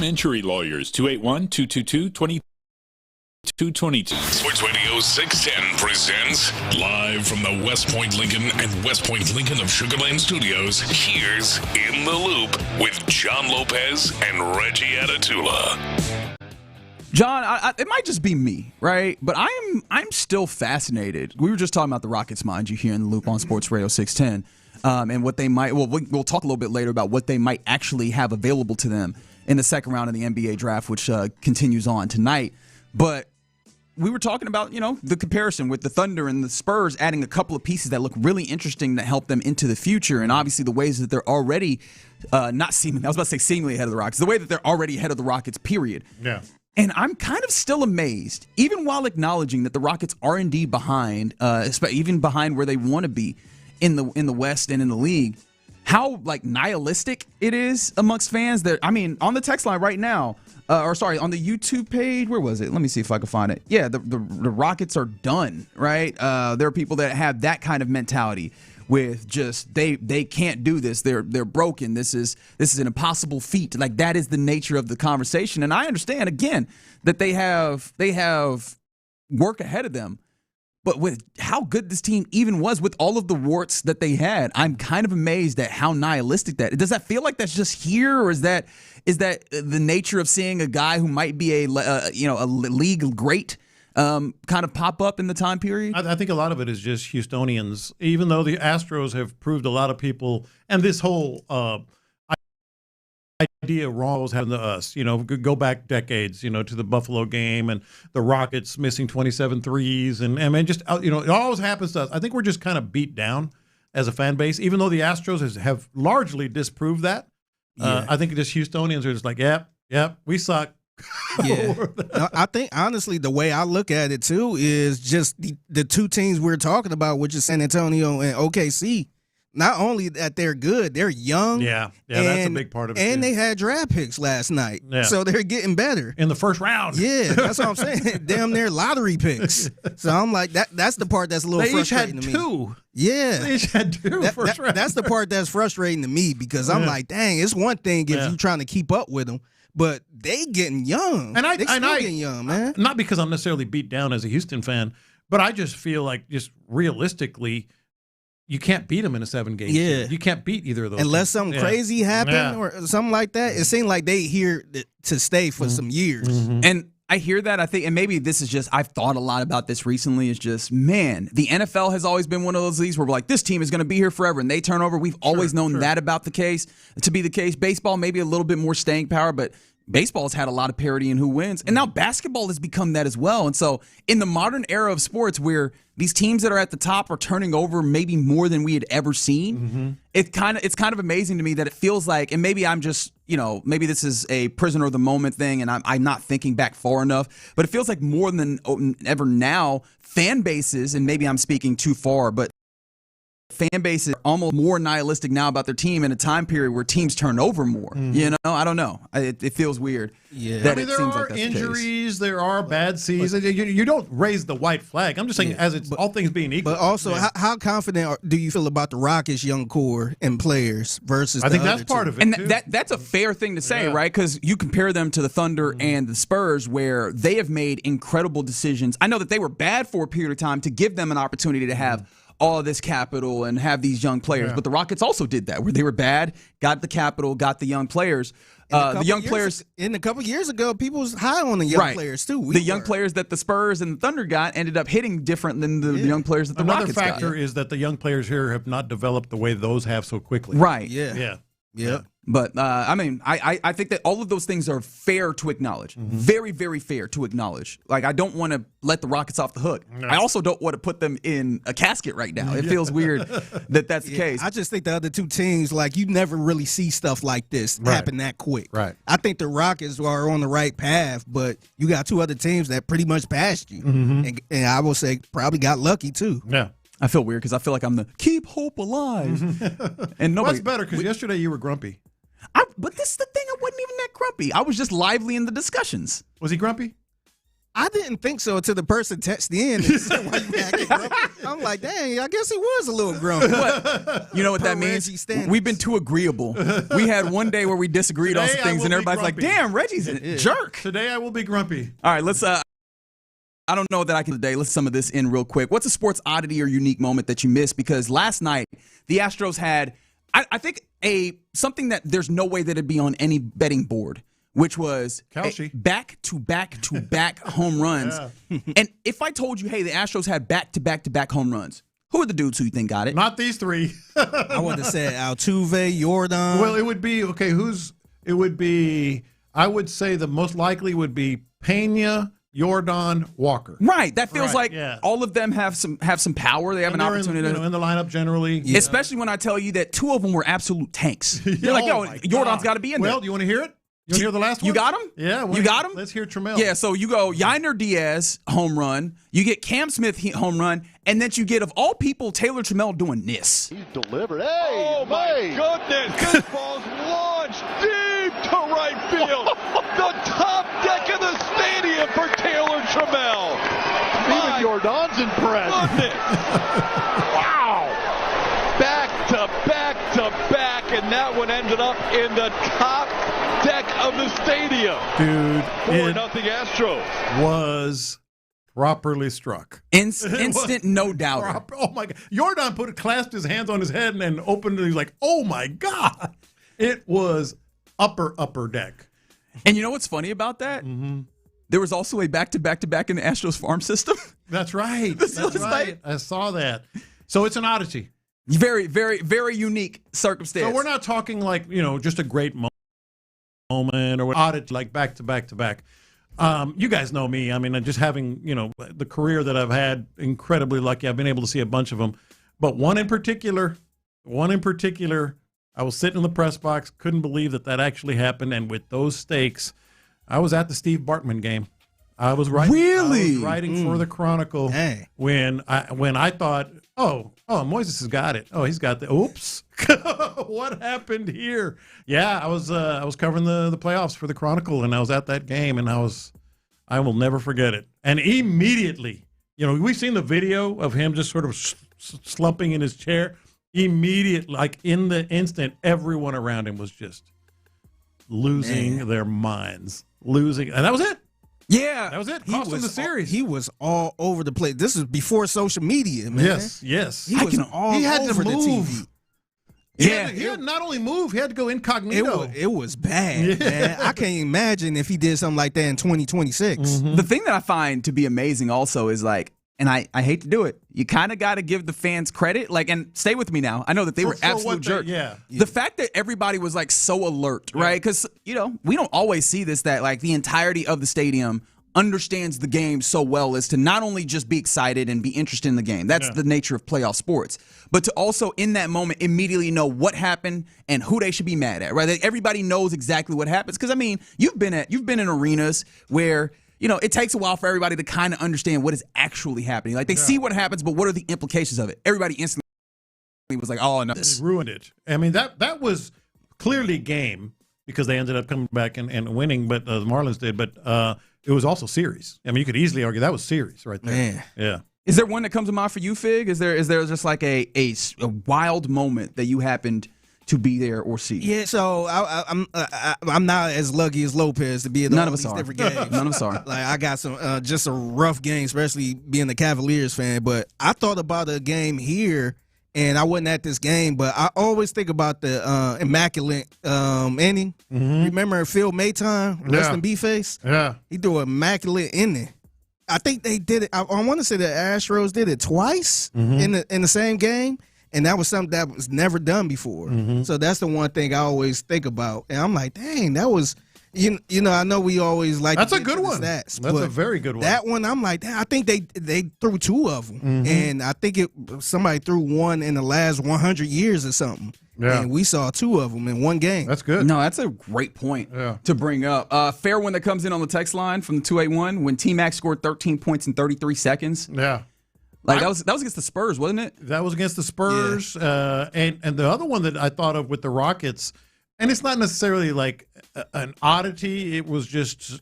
Injury Lawyers, 281-222-2222.
Sports Radio 610 presents live from the West Point Lincoln and West Point Lincoln of Sugar Land Studios. Here's In the Loop with John Lopez and Reggie Atatula.
John, it might just be me, right? But I'm still fascinated. We were just talking about the Rockets, mind you, here in the Loop on Sports Radio 610, and what they might. Well, we'll talk a little bit later about what they might actually have available to them in the second round of the NBA draft, which continues on tonight. But we were talking about, the comparison with the Thunder and the Spurs adding a couple of pieces that look really interesting to help them into the future, and obviously the ways that they're already seemingly ahead of the Rockets, the way that they're already ahead of the Rockets, period.
Yeah.
And I'm kind of still amazed, even while acknowledging that the Rockets are indeed behind, even behind where they want to be in the West and in the league, how nihilistic it is amongst fans. That on the text line right now, on the YouTube page, where was it? Let me see if I can find it. Yeah, the Rockets are done, right? There are people that have that kind of mentality with just they can't do this. They're broken. This is an impossible feat. That is the nature of the conversation. And I understand again that they have work ahead of them. But with how good this team even was, with all of the warts that they had, I'm kind of amazed at how nihilistic that is. Does that feel like that's just here, or is that the nature of seeing a guy who might be a league great kind of pop up in the time period?
I think a lot of it is just Houstonians. Even though the Astros have proved a lot of people, and this whole idea wrong was happening to us, go back decades, to the Buffalo game and the Rockets missing 27 threes. And just, it always happens to us. I think we're just kind of beat down as a fan base, even though the Astros have largely disproved that. Yeah. I think just Houstonians are just like, yep, we suck.
Yeah. I think, honestly, the way I look at it, too, is just the two teams we're talking about, which is San Antonio and OKC. Not only that they're good, they're young.
Yeah, that's a big part of it.
And
too.
They had draft picks last night, so they're getting better.
In the first round.
Yeah, that's what I'm saying. Damn near lottery picks. So I'm like, that's the part that's a little frustrating to me.
They each had two.
Yeah.
They each had two first round.
That's the part that's frustrating to me, because I'm like, dang, it's one thing if you're trying to keep up with them, but they getting young.
And
they still getting young, man.
Not because I'm necessarily beat down as a Houston fan, but I just feel like, just realistically, you can't beat them in a 7-game series. You can't beat either of those
unless
teams.
something crazy happened or something like that. It seemed like they here to stay for some years.
Mm-hmm. And I hear that. I think, and maybe this is just, I've thought a lot about this recently, is just, man, the NFL has always been one of those leagues where we're like, this team is going to be here forever, and they turn over. We've always known that about to be the case. Baseball, maybe a little bit more staying power, but baseball's had a lot of parity in who wins. And now basketball has become that as well. And so in the modern era of sports, where these teams that are at the top are turning over maybe more than we had ever seen, it's kind of amazing to me that it feels like, and maybe I'm just, maybe this is a prisoner of the moment thing and I'm not thinking back far enough, but it feels like more than ever now, fan bases, and maybe I'm speaking too far, but fan base is almost more nihilistic now about their team in a time period where teams turn over more. I don't know. It feels weird.
Yeah,
that
there are injuries, there are bad seasons. You don't raise the white flag. I'm just saying, all things being equal.
But also, how confident do you feel about the Rockets' young core and players versus?
I think that's part of it,
and
too.
that's a fair thing to say, right? Because you compare them to the Thunder and the Spurs, where they have made incredible decisions. I know that they were bad for a period of time to give them an opportunity to have all of this capital and have these young players. But the Rockets also did that, where they were bad, got the capital, got the young players. The young players
in a couple years ago, people was high on the young players too.
Young players that the Spurs and the Thunder got ended up hitting different than the young players that the Rockets got.
Another factor is that the young players here have not developed the way those have so quickly.
Right.
Yeah.
But, I think that all of those things are fair to acknowledge. Very, very fair to acknowledge. I don't want to let the Rockets off the hook. No. I also don't want to put them in a casket right now. It feels weird that that's the case.
I just think the other two teams, you never really see stuff like this happen that quick.
Right.
I think the Rockets are on the right path, but you got two other teams that pretty much passed you. And I will say probably got lucky, too.
Yeah.
I feel weird because I feel like I'm the keep hope alive. And nobody.
That's better because yesterday you were grumpy.
But this is the thing. I wasn't even that grumpy. I was just lively in the discussions.
Was he grumpy?
I didn't think so until the person texted in and said, "Why you acting grumpy?" I'm like, dang, I guess he was a little grumpy.
You know what that means? We've been too agreeable. We had one day where we disagreed on some things, and everybody's like, damn, Reggie's a jerk.
Today I will be grumpy.
All right, let's I don't know that I can today. Let's sum of this in real quick. What's a sports oddity or unique moment that you missed? Because last night, the Astros had, I think, something that there's no way that it'd be on any betting board, which was back-to-back-to-back home runs. Yeah. And if I told you, hey, the Astros had back-to-back-to-back home runs, who are the dudes who you think got it?
Not these three.
I would have said Altuve, Jordan.
Well, it would be, I would say the most likely would be Pena, Jordan, Walker.
Right. That feels like all of them have some power. They have an opportunity
in the lineup generally.
Yeah. Especially when I tell you that two of them were absolute tanks. You're like, yo, Jordan's got to be in there.
Well, do you want to hear it? You want to hear the last one?
You got him?
Yeah.
You got him?
Let's hear Trammell.
Yeah, so you go Yainer Diaz, home run. You get Cam Smith, home run. And then you get, of all people, Taylor Trammell doing this.
He's delivered. Hey,
oh, my goodness. This ball's launched deep to right field. The top deck of the stadium for Taylor Trammell.
Even Jordan's impressed.
Goodness. Wow. Back to back to back, and that one ended up in the top deck of the stadium.
Dude,
4-0 Astros.
Was properly struck.
Instant no doubt.
Oh my God. Jordan clasped his hands on his head and then opened it. He's like, oh my God. It was upper deck.
And you know what's funny about that?
Mm-hmm.
There was also a back-to-back-to-back in the Astros farm system.
That's right. That's right. I saw that. So it's an oddity.
Very, very, very unique circumstance.
So we're not talking like, just a great moment or oddity, like back-to-back-to-back. You guys know me. I mean, just having, the career that I've had, incredibly lucky. I've been able to see a bunch of them. But one in particular, I was sitting in the press box, couldn't believe that actually happened. And with those stakes, I was at the Steve Bartman game. I was writing.
Really?
I was writing for the Chronicle when I thought, oh, Moises has got it. Oh, he's got the. Oops, what happened here? Yeah, I was covering the playoffs for the Chronicle, and I was at that game, and I will never forget it. And immediately, we've seen the video of him just sort of slumping in his chair. Immediately, like in the instant, everyone around him was just losing their minds, and that was it.
Yeah,
that was it. Cost him the series.
He was all over the place. This is before social media, man.
Yes.
He was all over the TV.
He had to not only move, he had to go incognito.
It was bad, man. I can't imagine if he did something like that in 2026.
Mm-hmm. The thing that I find to be amazing also is like, and I hate to do it, you kind of got to give the fans credit. Like, and stay with me now. I know that they were absolute jerks. The fact that everybody was like so alert, right? Because, we don't always see this, that like the entirety of the stadium understands the game so well as to not only just be excited and be interested in the game. That's the nature of playoff sports. But to also in that moment immediately know what happened and who they should be mad at, right? That everybody knows exactly what happens. Because, I mean, you've been in arenas where it takes a while for everybody to kind of understand what is actually happening. Like, they see what happens, but what are the implications of it? Everybody instantly was like, oh, no.
This ruined it. I mean, that was clearly game because they ended up coming back and winning, but the Marlins did. But it was also series. I mean, you could easily argue that was series right there.
Man.
Yeah.
Is there one that comes to mind for you, Fig? Is there just like a wild moment that you happened to be there or see?
Yeah, so I'm not as lucky as Lopez to be in all these different games.
None of us are.
Like, I got some just a rough game, especially being a Cavaliers fan. But I thought about a game here, and I wasn't at this game, but I always think about the immaculate inning. Mm-hmm. Remember Phil Maytime, Western B-Face?
Yeah.
He threw an immaculate inning. I think they did it. I want to say the Astros did it twice in the same game. And that was something that was never done before. Mm-hmm. So that's the one thing I always think about. And I'm like, dang, that was, I know we always like
that's a good one. That's a very good one.
That one, I'm like, I think they threw two of them. Mm-hmm. And I think somebody threw one in the last 100 years or something. Yeah. And we saw two of them in one game.
That's good.
No, that's a great point to bring up. Fair one that comes in on the text line from the 281 when T-Mac scored 13 points in 33 seconds.
Yeah.
Like that was against the Spurs, wasn't it?
That was against the Spurs. Yeah. And the other one that I thought of with the Rockets, and it's not necessarily like an oddity. It was just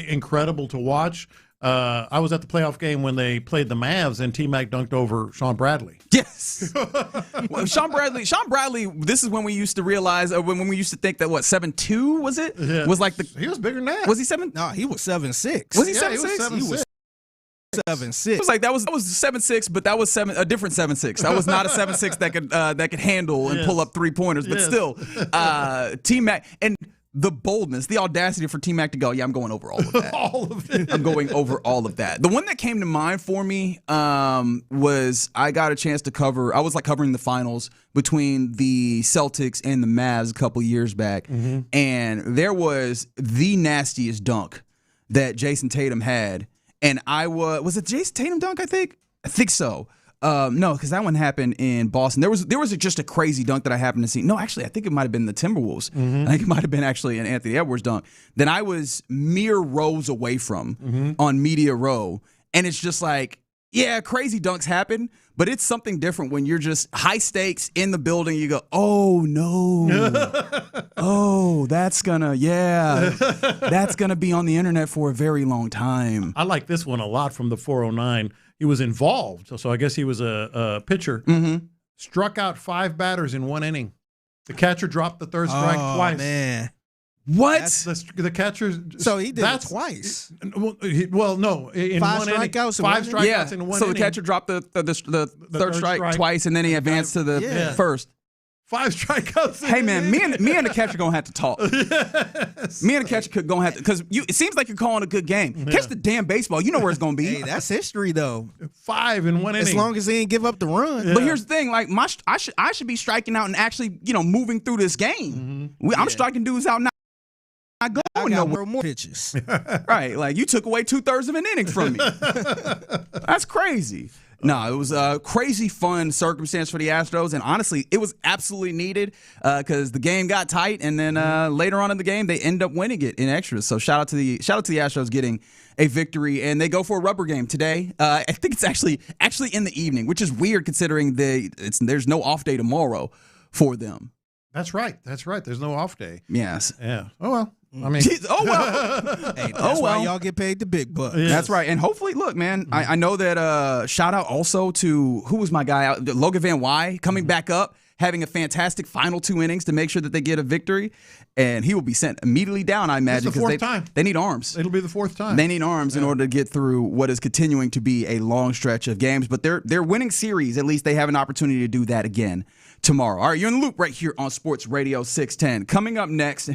incredible to watch. I was at the playoff game when they played the Mavs and T-Mac dunked over Sean Bradley.
Yes. Well, Sean Bradley, this is when we used to realize, or when we used to think that, 7'2", was it?
Yeah.
Was like
he was bigger than that.
Was he 7?
No, he was 7'6".
Was he 7'6"?
He was
7'6".
It was like that was 7'6", but that was a different 7'6". That was not a 7'6" that could handle and pull up 3-pointers. But still, T-Mac and the boldness, the audacity for T-Mac to go, I'm going over all of that.
All of it.
I'm going over all of that. The one that came to mind for me was I got a chance to cover. I was covering the finals between the Celtics and the Mavs a couple years back, and there was the nastiest dunk that Jason Tatum had. And was it Jason Tatum dunk, I think so. No, because that one happened in Boston. There was just a crazy dunk that I happened to see. No, actually, I think it might have been the Timberwolves. I think it might have been actually an Anthony Edwards dunk that I was mere rows away from on Media Row. And it's just like, crazy dunks happen, but it's something different when you're just high stakes in the building. You go, oh, no. Oh, that's going to be on the internet for a very long time.
I like this one a lot from the 409. He was involved, so I guess he was a pitcher. Struck out 5 batters in 1 inning. The catcher dropped the third strike twice.
Oh, man.
What?
The catcher.
So he did it twice.
Well, no. In
5
one
strikeouts.
Inning, 5 strikeouts in 1
so
inning.
The catcher dropped the third strike twice, and then he advanced to the first.
5 strikeouts.
Hey man, me and the catcher gonna have to talk. Yes. Me and the catcher gonna have to, because it seems like you're calling a good game. Catch the damn baseball. You know where it's gonna be.
Hey, that's history though.
5 in 1 inning.
As long as he didn't give up the run.
Yeah. But here's the thing: I should be striking out and actually moving through this game. I'm striking dudes out now. I got
more pitches.
Right, like you took away 2/3 of an inning from me. That's crazy. No, it was a crazy fun circumstance for the Astros, and honestly, it was absolutely needed because the game got tight, and then later on in the game, they end up winning it in extras. So shout out to the Astros getting a victory, and they go for a rubber game today. I think it's actually in the evening, which is weird considering there's no off day tomorrow for them.
That's right. There's no off day.
Yes.
Yeah. Oh well. I mean,
hey, that's
why y'all get paid the big bucks.
Yes. That's right. And hopefully, look, man, I know that shout out also to, who was my guy out, Logan Van Wy, coming back up, having a fantastic final 2 innings to make sure that they get a victory. And he will be sent immediately down, I imagine, because they need arms.
It'll be the 4th time.
They need arms in order to get through what is continuing to be a long stretch of games. But they're winning series. At least they have an opportunity to do that again tomorrow. All right, you're in the loop right here on Sports Radio 610. Coming up next,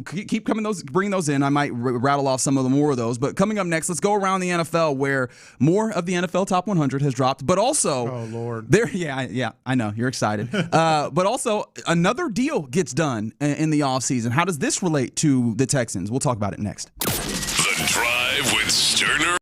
keep bring those in. I might rattle off some of the more of those. But coming up next, let's go around the NFL where more of the NFL Top 100 has dropped. But also,
oh Lord,
I know you're excited. But also, another deal gets done in the offseason. How does this relate to the Texans? We'll talk about it next.
The Drive with Stoerner.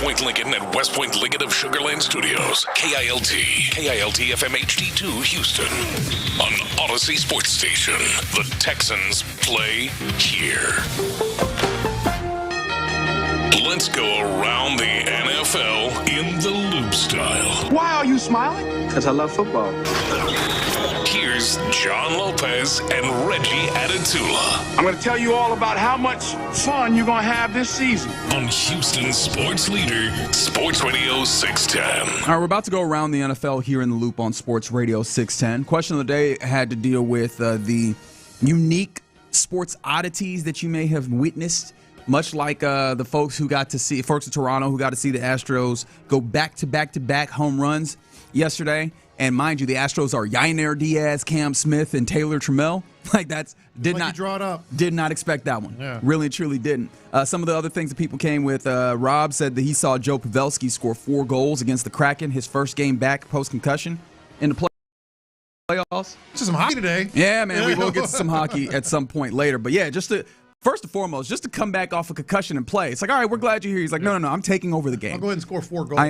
Point Lincoln and West Point Lincoln of Sugar Land Studios. KILT FM HD2 Houston. On Odyssey Sports Station. The Texans play here. Let's go around the NFL in the loop style.
Why are you smiling? Because I love football.
Here's John Lopez and Reggie Adatula.
I'm going to tell you all about how much fun you're going to have this season.
On Houston sports leader, Sports Radio 610.
All right, we're about to go around the NFL here in the loop on Sports Radio 610. Question of the day had to deal with the unique sports oddities that you may have witnessed, much like the folks in Toronto who got to see the Astros go back-to-back home runs yesterday. And mind you, the Astros are Yainer Diaz, Cam Smith, and Taylor Trammell. Did not expect that one.
Yeah.
Really and truly didn't. Some of the other things that people came with, Rob said that he saw Joe Pavelski score 4 goals against the Kraken, his first game back post-concussion in the playoffs.
Just some hockey today.
Yeah, man, we will get to some hockey at some point later. But yeah, first and foremost, just to come back off a concussion and play. It's like, all right, we're glad you're here. He's like, no, I'm taking over the game.
I'll go ahead and score 4 goals.
I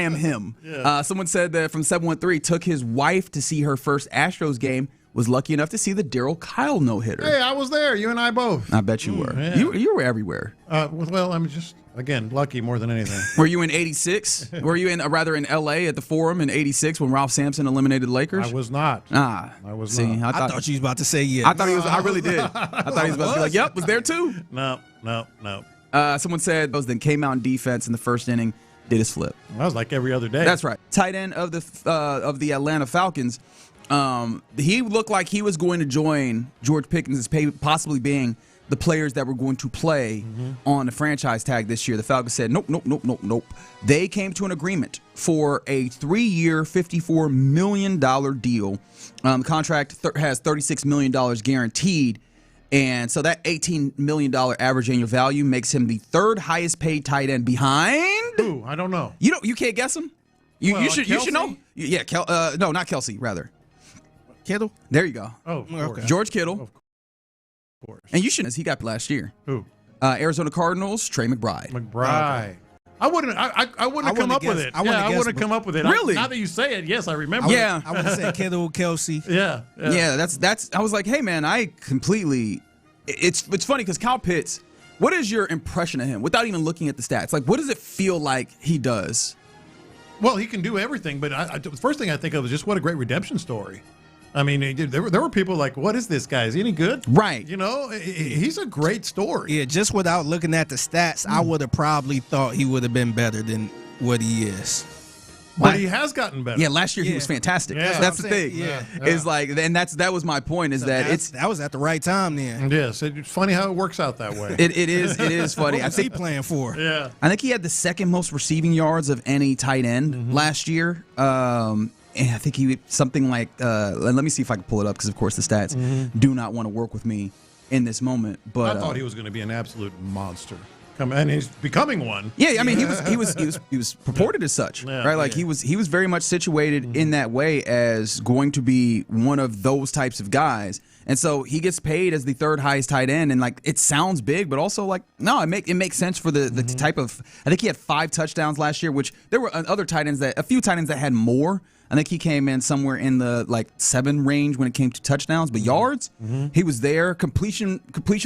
am him.
Yeah.
Someone said that from 713 took his wife to see her first Astros game. Was lucky enough to see the Darryl Kyle no-hitter.
Hey, I was there. You and I both.
I bet you were.
Yeah.
You were everywhere.
Well, I'm just, again, lucky more than anything.
Were you in 86? Were you in L.A. at the Forum in 86 when Ralph Sampson eliminated the Lakers?
I was not.
I
was not.
I thought you was about to say yes.
I thought he was. I really did. I thought he was about to be like, yep, was there too.
No.
Someone said then came out in defense in the first inning, did his flip.
That was like every other day.
That's right. Tight end of the Atlanta Falcons. He looked like he was going to join George Pickens as possibly being the players that were going to play on the franchise tag this year. The Falcons said, nope. They came to an agreement for a 3-year, $54 million deal. The contract has $36 million guaranteed. And so that $18 million average annual value makes him the 3rd highest paid tight end behind.
Ooh, I don't know.
You can't guess him? You should know. Yeah, no, not Kelsey, rather.
Kittle?
There you go.
Oh, of course.
George Kittle.
Of course.
And you should, as he got last year.
Who?
Arizona Cardinals, Trey McBride.
Okay. I wouldn't have come up with it. I wouldn't have come up with it.
Really?
Now that you say it, yes, I remember.
Yeah.
I would have said Kittle, Kelsey.
Yeah.
That's. I was like, hey man, I completely. It's funny because Kyle Pitts. What is your impression of him without even looking at the stats? Like, what does it feel like he does?
Well, he can do everything, but the first thing I think of is just what a great redemption story. I mean, there were people like, what is this guy? Is he any good?
Right.
You know, he's a great story.
Yeah, just without looking at the stats, I would have probably thought he would have been better than what he is.
But he has gotten better.
Yeah, last year he was fantastic.
Yeah.
That's the thing.
Yeah.
It's like, and that was my point. That
was at the right time then.
Yes, it's funny how it works out that way.
It is funny.
What was he playing for?
Yeah,
I think he had the 2nd most receiving yards of any tight end last year. And I think he something like. Let me see if I can pull it up because of course the stats do not want to work with me in this moment. But
I thought he was going to be an absolute monster and he's becoming one.
Yeah, I mean he was purported as such, right? Like he was very much situated in that way as going to be one of those types of guys. And so he gets paid as the third highest tight end, and like it sounds big, but also like no, it makes sense for the type of. I think he had 5 touchdowns last year, which there were other tight ends a few tight ends that had more. I think he came in somewhere in the 7 range when it came to touchdowns, but yards, he was there. Completion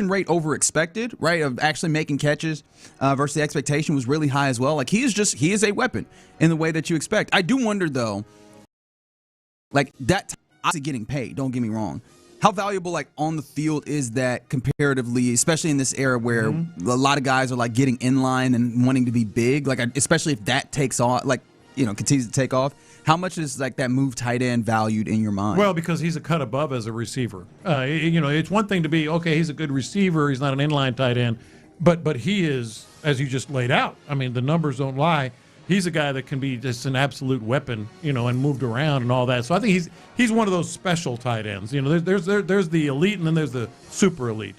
rate over expected, right? Of actually making catches versus the expectation was really high as well. Like he is a weapon in the way that you expect. I do wonder though, like that obviously getting paid. Don't get me wrong. How valuable, like on the field, is that comparatively, especially in this era where a lot of guys are like getting in line and wanting to be big, like especially if that takes off, continues to take off. How much is like that move tight end valued in your mind?
Well, because he's a cut above as a receiver. It's one thing to be he's a good receiver. He's not an inline tight end, but he is, as you just laid out. I mean, the numbers don't lie. He's a guy that can be just an absolute weapon, and moved around and all that. So I think he's one of those special tight ends. There's the elite and then there's the super elite.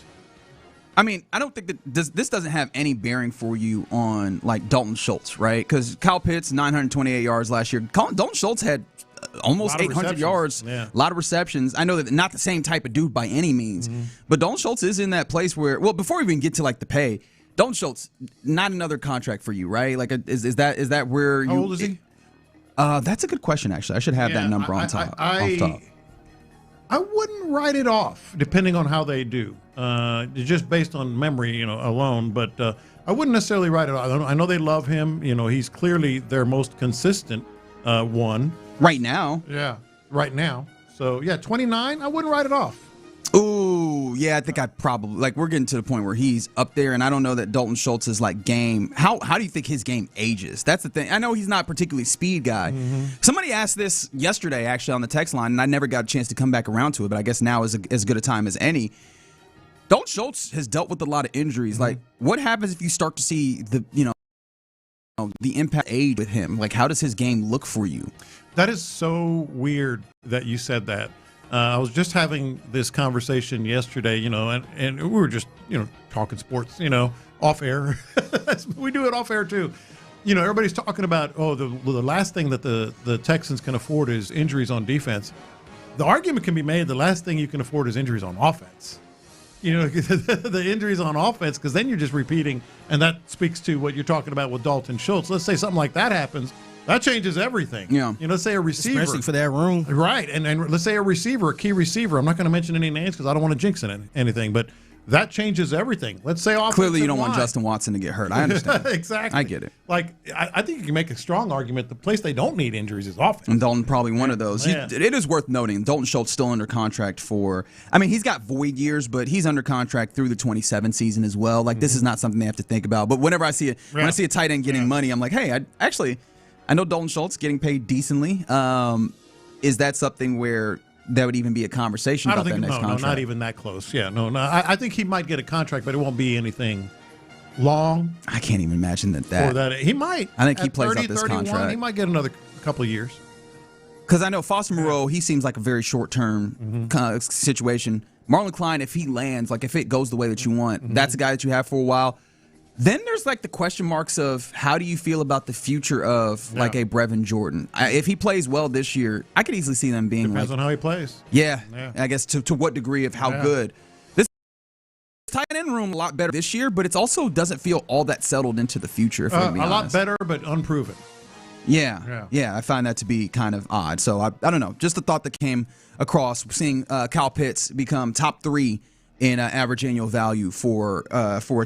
I mean, I don't think that this doesn't have any bearing for you on like Dalton Schultz, right? Because Kyle Pitts 928 yards last year. Dalton Schultz had almost 800 yards, a lot of receptions. I know that not the same type of dude by any means, but Dalton Schultz is in that place where, well, before we even get to like the pay. Dalton Schultz, not another contract for you, right? Like, is that where you?
How old is he?
That's a good question. Actually, I should have that number on top. Off top.
I wouldn't write it off, depending on how they do, just based on memory, alone. But I wouldn't necessarily write it off. I know they love him. He's clearly their most consistent one
right now.
Yeah, right now. So 29. I wouldn't write it off.
Ooh, yeah, I think I probably we're getting to the point where he's up there, and I don't know that Dalton Schultz's game. How do you think his game ages? That's the thing. I know he's not a particularly speed guy. Somebody asked this yesterday actually on the text line, and I never got a chance to come back around to it, but I guess now is as good a time as any. Dalton Schultz has dealt with a lot of injuries. Like, what happens if you start to see the impact age with him? Like, how does his game look for you?
That is so weird that you said that. I was just having this conversation yesterday, and we were just, talking sports, off air. We do it off air too. Everybody's talking about, the last thing that the Texans can afford is injuries on defense. The argument can be made the last thing you can afford is injuries on offense. The injuries on offense, because then you're just repeating, and that speaks to what you're talking about with Dalton Schultz. Let's say something like that happens. That changes everything. Yeah. Let's say a receiver.
Especially for that room.
Right. And let's say a receiver, a key receiver. I'm not going to mention any names because I don't want to jinx anything, but that changes everything. Let's say offensive
Clearly you don't
line.
want Justin Watson to get hurt. I understand.
Exactly.
I get it.
I think you can make a strong argument the place they don't need injuries is offense.
And Dalton probably one of those.
Yeah.
It is worth noting, Dalton Schultz still under contract for, he's got void years, but he's under contract through the 27 season as well. This is not something they have to think about. But whenever I see when I see a tight end getting money, I'm like, hey, I know Dalton Schultz getting paid decently. Is that something where that would even be a conversation about that next contract?
No, not even that close. Yeah, no. I think he might get a contract, but it won't be anything long.
I can't even imagine that.
He might.
I think he plays
30,
out this
31,
contract.
He might get another couple of years.
Because I know Foster Moreau, he seems like a very short-term kind of situation. Marlon Klein, if he lands, if it goes the way that you want, that's a guy that you have for a while. Then there's the question marks of how do you feel about the future of a Brevin Jordan? If he plays well this year, I could easily see them being
depends on how he plays.
Yeah. I guess to what degree of how good. This tight end room a lot better this year, but it also doesn't feel all that settled into the future. If I'm
a lot better, but unproven.
Yeah, I find that to be kind of odd. So I don't know. Just a thought that came across seeing Kyle Pitts become top 3 in average annual value for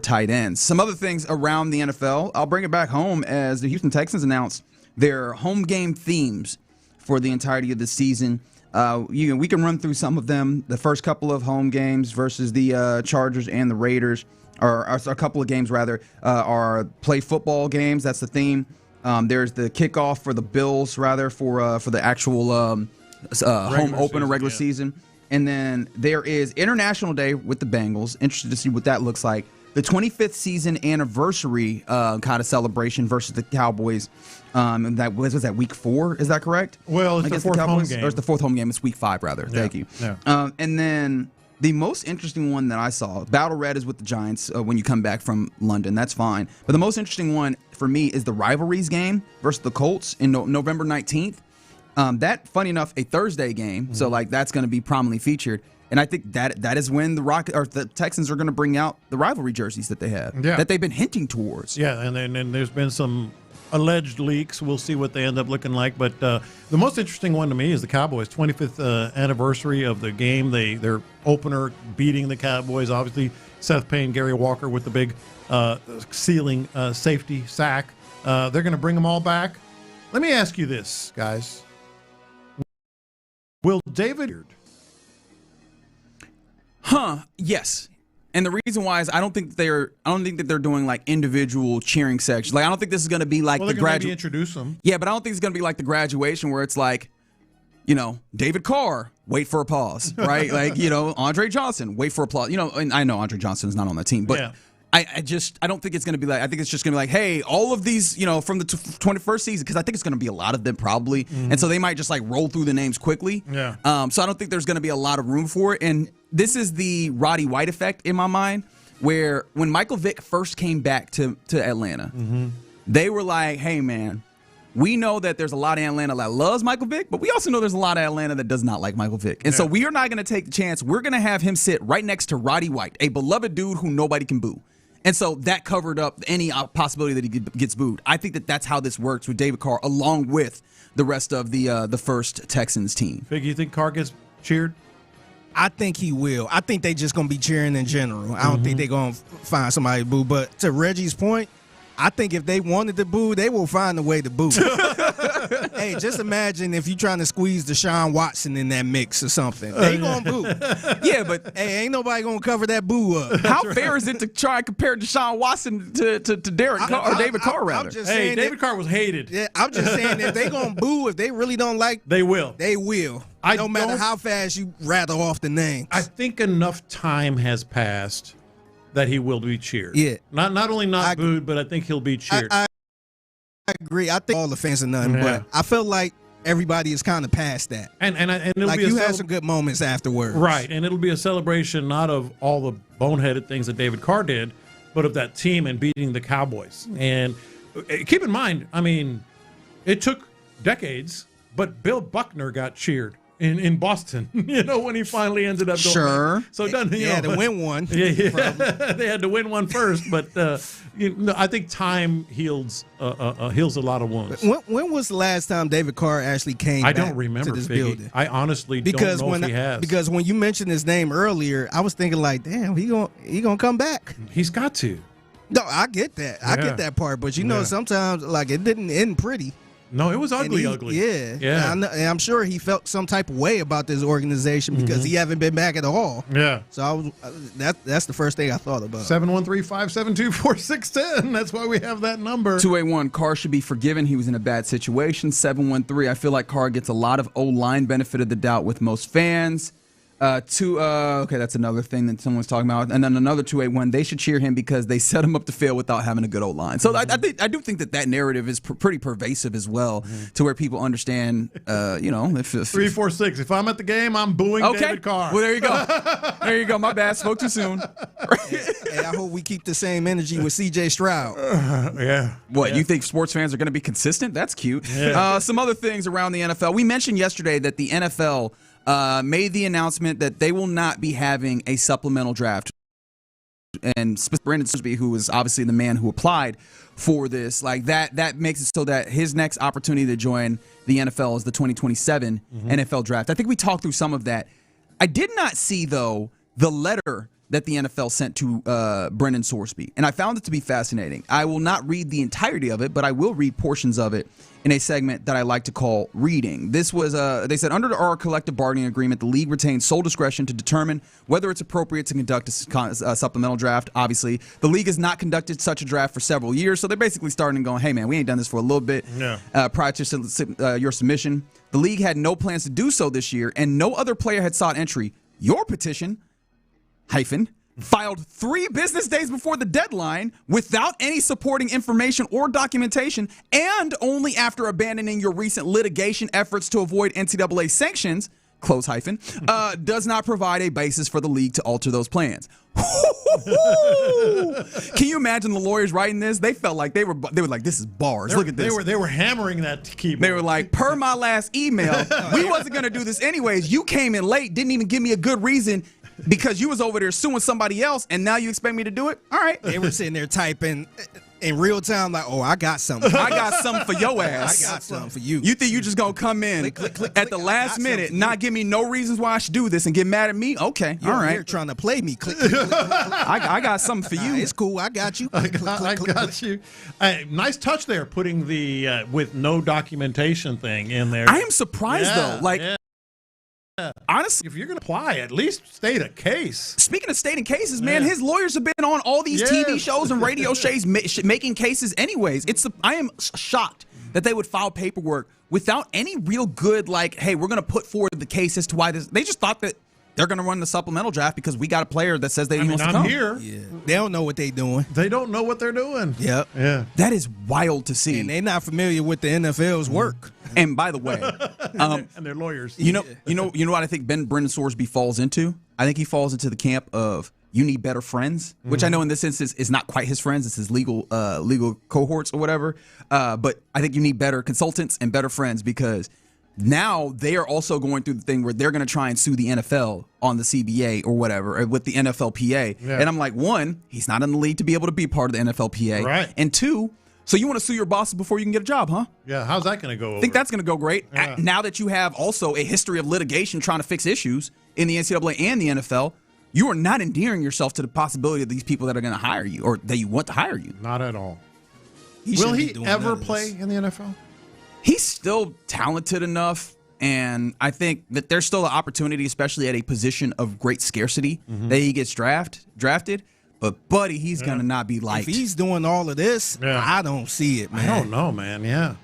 tight ends. Some other things around the NFL. I'll bring it back home as the Houston Texans announced their home game themes for the entirety of the season. We can run through some of them. The first couple of home games versus the Chargers and the Raiders, or a couple of games rather, are play football games. That's the theme. There's the kickoff for the Bills rather for the actual home opener regular season. And then there is International Day with the Bengals. Interested to see what that looks like. The 25th season anniversary kind of celebration versus the Cowboys. That was that week 4? Is that correct?
Well, it's the fourth home game.
Or it's the fourth home game. It's week 5 rather. Thank you.
Yeah.
And then The most interesting one that I saw, Battle Red is with the Giants when you come back from London. That's fine. But the most interesting one for me is the Rivalries game versus the Colts in November 19th. That, funny enough, a Thursday game. So, that's going to be prominently featured. And I think that is when the Texans are going to bring out the rivalry jerseys that they have, that they've been hinting towards.
Yeah, and there's been some alleged leaks. We'll see what they end up looking like. But the most interesting one to me is the Cowboys' 25th anniversary of the game. Their opener beating the Cowboys. Obviously, Seth Payne, Gary Walker with the big ceiling safety sack. They're going to bring them all back. Let me ask you this, guys. Will David...
Yes. And the reason why is I don't think that they're doing like individual cheering sections. Like I don't think this is going to be like the graduation.
Introduce them.
Yeah, but I don't think it's going to be like the graduation where it's like, David Carr, wait for a pause, right? Like, Andre Johnson, wait for applause. And I know Andre Johnson is not on that team, but yeah. I don't think it's going to be like, I think it's just going to be like, hey, all of these, from the 21st season, because I think it's going to be a lot of them probably. Mm-hmm. And so they might just like roll through the names quickly.
Yeah.
So I don't think there's going to be a lot of room for it. And this is the Roddy White effect in my mind, where when Michael Vick first came back to Atlanta, they were like, hey, man, we know that there's a lot of Atlanta that loves Michael Vick, but we also know there's a lot of Atlanta that does not like Michael Vick. And so we are not going to take the chance. We're going to have him sit right next to Roddy White, a beloved dude who nobody can boo. And so that covered up any possibility that he gets booed. I think that that's how this works with David Carr, along with the rest of the first Texans team.
Fig, you think Carr gets cheered?
I think he will. I think they just going to be cheering in general. I don't think they're going to find somebody to boo. But to Reggie's point, I think if they wanted to boo, they will find a way to boo. Hey, just imagine if you're trying to squeeze Deshaun Watson in that mix or something. They going to boo.
Yeah, but
hey, ain't nobody going to cover that boo up.
How fair is it to try and compare Deshaun Watson to Derek Carr, or David Carr, rather?
Hey, David Carr was hated.
Yeah, I'm just saying if they going to boo, if they really don't like,
they will.
They will. No matter how fast you rattle off the names.
I think enough time has passed that he will be cheered.
Yeah.
Not only booed, but I think he'll be cheered.
I agree. I think all the fans are nothing, but I feel like everybody is kind of past that.
And it'll
like
be
you had some good moments afterwards.
Right, and it'll be a celebration not of all the boneheaded things that David Carr did, but of that team and beating the Cowboys. And keep in mind, I mean, it took decades, but Bill Buckner got cheered in Boston, when he finally ended up going back. So
they had to win one.
Yeah. They had to win one first, but I think time heals a lot of wounds.
When was the last time David Carr actually came back
don't remember,
to this
Figgy.
building?
I honestly don't know if he has.
Because when you mentioned his name earlier, I was thinking like, damn, he gonna come back.
He's got to.
No, I get that. I get that part, but sometimes like it didn't end pretty.
No, it was ugly.
Yeah. And I'm sure he felt some type of way about this organization because he haven't been back at all.
Yeah.
So that's the first thing I thought about.
713-572-4610. That's why we have that number.
281, Carr should be forgiven. He was in a bad situation. 713, I feel like Carr gets a lot of O-line benefit of the doubt with most fans. Okay, that's another thing that someone's talking about. And then another 281, they should cheer him because they set him up to fail without having a good O-line. So I do think that narrative is pretty pervasive as well, to where people understand, if
346, if I'm at the game, I'm booing David Carr.
Well, there you go. There you go. My bad. Spoke too soon.
Hey, I hope we keep the same energy with C.J. Stroud.
You think sports fans are going to be consistent? That's cute.
Yeah.
Some other things around the NFL. We mentioned yesterday that the NFL made the announcement that they will not be having a supplemental draft. And Brandon Sosby, who was obviously the man who applied for this, like that makes it so that his next opportunity to join the NFL is the 2027 NFL draft. I think we talked through some of that. I did not see, though, the letter that the NFL sent to Brendan Sorsby, and I found it to be fascinating. I will not read the entirety of it, but I will read portions of it in a segment that I like to call Reading. This was, they said, under our collective bargaining agreement, the league retains sole discretion to determine whether it's appropriate to conduct a supplemental draft. Obviously, the league has not conducted such a draft for several years, so they're basically starting and going, hey, man, we ain't done this for a little bit. Prior to your submission, the league had no plans to do so this year, and no other player had sought entry. Your petition, filed 3 business days before the deadline without any supporting information or documentation, and only after abandoning your recent litigation efforts to avoid NCAA sanctions close hyphen, does not provide a basis for the league to alter those plans. Can you imagine the lawyers writing this? They felt like they were like, this is bars. Look at this.
They were hammering that keyboard.
They were like, per my last email, we wasn't going to do this anyways. You came in late, didn't even give me a good reason because you was over there suing somebody else, and now you expect me to do it? All right.
They were sitting there typing in real time like, oh, I got something.
I got something for your ass.
I got something for you.
You think you just going to come in at the last minute, not give me no reasons why I should do this and get mad at me? Okay,
You're
all right.
You're trying to play me. Click, click, click, click.
I got something for you.
It's cool. I got you.
I got you. Nice touch there, putting the with no documentation thing in there.
I am surprised, though. Like, honestly,
if you're going to apply, at least state a case.
Speaking of stating cases, man, his lawyers have been on all these TV shows and radio shows making cases anyways. I am shocked that they would file paperwork without any real good, like, hey, we're going to put forward the case as to why this. They just thought that they're going to run the supplemental draft because we got a player that says he wants to come.
Here.
Yeah. They don't know what they're doing.
They don't know what they're doing.
Yep.
Yeah.
That is wild to see.
And they're not familiar with the NFL's work.
And by the way,
and their lawyers.
You know what I think Ben Brendan Sorsby falls into? I think he falls into the camp of you need better friends, which I know in this instance is not quite his friends. It's his legal cohorts or whatever. But I think you need better consultants and better friends because now they are also going through the thing where they're going to try and sue the NFL on the CBA or whatever, or with the NFLPA. Yeah. And I'm like, one, he's not in the league to be able to be part of the NFLPA.
Right.
And two, so you want to sue your bosses before you can get a job, huh?
Yeah, how's that going to go over?
I think that's going to go great.
Yeah.
Now that you have also a history of litigation trying to fix issues in the NCAA and the NFL, you are not endearing yourself to the possibility of these people that are going to hire you or that you want to hire you.
Not at all. Will he ever play in the NFL?
He's still talented enough, and I think that there's still an opportunity, especially at a position of great scarcity, that he gets drafted. But, buddy, he's going to not be liked.
If he's doing all of this, I don't see it, man.
I don't know, man. Yeah.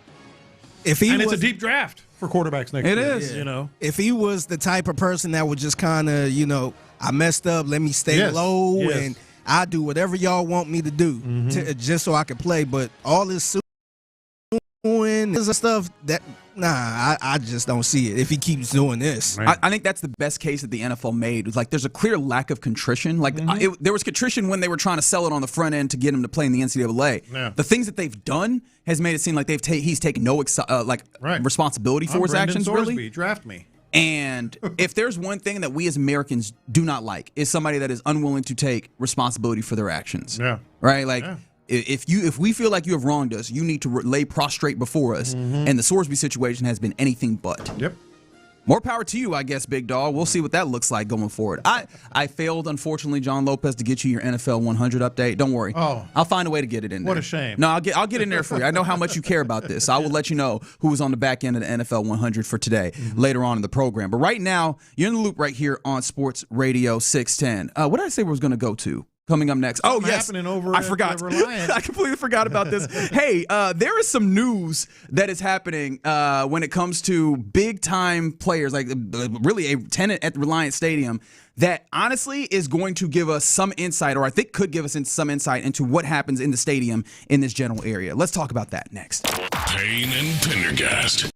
It's a deep draft for quarterbacks next year.
It is.
You know.
If he was the type of person that would just kind of, I messed up, let me stay low, and I do whatever y'all want me to do just so I can play. But all this suing is stuff that, I just don't see it if he keeps doing this.
Right. I think that's the best case that the NFL made. It was like there's a clear lack of contrition. Like there was contrition when they were trying to sell it on the front end to get him to play in the NCAA. Yeah. The things that they've done has made it seem like he's taken no responsibility for his actions.
Sorsby,
really,
draft me.
And if there's one thing that we as Americans do not like, is somebody that is unwilling to take responsibility for their actions. Yeah. Right. Like. Yeah. If we feel like you have wronged us, you need to lay prostrate before us. And the Sorsby situation has been anything but.
Yep.
More power to you, I guess, big dog. We'll see what that looks like going forward. I failed, unfortunately, John Lopez, to get you your NFL 100 update. Don't worry.
Oh.
I'll find a way to get it in there.
What a shame.
No, I'll get in there for you. I know how much you care about this. I will let you know who was on the back end of the NFL 100 for today later on in the program. But right now, you're in the loop right here on Sports Radio 610. What did I say we was going to go to? Coming up next.
Something happening over
I forgot. I completely forgot about this. Hey, there is some news that is happening when it comes to big-time players, like really a tenant at the Reliant Stadium, that honestly is going to give us some insight, or I think could give us some insight into what happens in the stadium in this general area. Let's talk about that next.
Payne and Pendergast.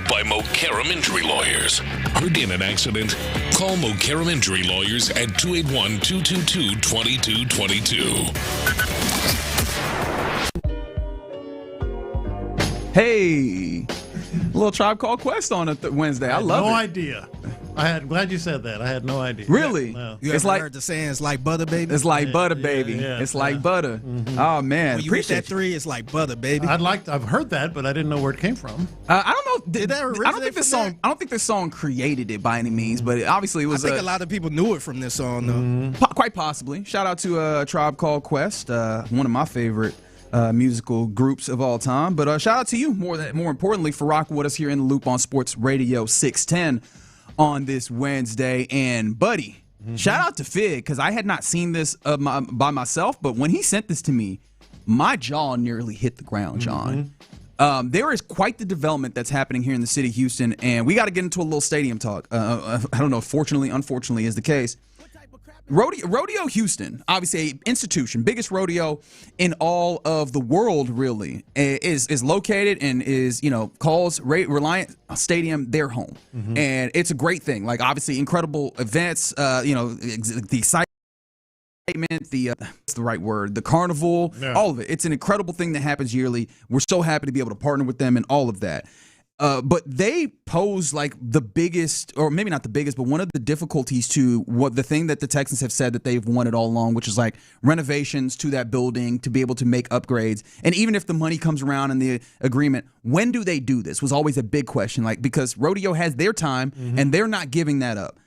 by Mokaram Injury Lawyers. Heard in an accident? Call Mokaram Injury Lawyers at 281-222-2222.
Hey, a little Tribe Called Quest on a Wednesday. I love it.
No idea. Glad you said that. I had no idea.
Really?
No.
You ever heard the saying, it's like butter, baby?
It's like butter, baby. It's like butter. Oh, man.
When you hit that three, it's like butter, baby.
I've heard that, but I didn't know where it came from.
I don't know.
Did that originate
I don't think this song created it by any means, but obviously it was.
I think a lot of people knew it from this song, though.
Quite possibly. Shout out to Tribe Called Quest, one of my favorite musical groups of all time. But shout out to you, more importantly, for rocking with us here in the Loop on Sports Radio 610 on this Wednesday. And buddy, shout out to Fig, because I had not seen this by myself, but when he sent this to me, my jaw nearly hit the ground, John. There is quite the development that's happening here in the city of Houston, and we got to get into a little stadium talk. I don't know, fortunately, unfortunately is the case. Rodeo Houston, obviously an institution, biggest rodeo in all of the world, really, is located and is, calls Reliant Stadium their home. And it's a great thing. Like, obviously, incredible events, the excitement, what's the right word? The carnival, all of it. It's an incredible thing that happens yearly. We're so happy to be able to partner with them and all of that. But they pose like the biggest, or maybe not the biggest, but one of the difficulties to what the thing that the Texans have said that they've wanted all along, which is like renovations to that building to be able to make upgrades. And even if the money comes around in the agreement, when do they do this was always a big question, like, because rodeo has their time and they're not giving that up.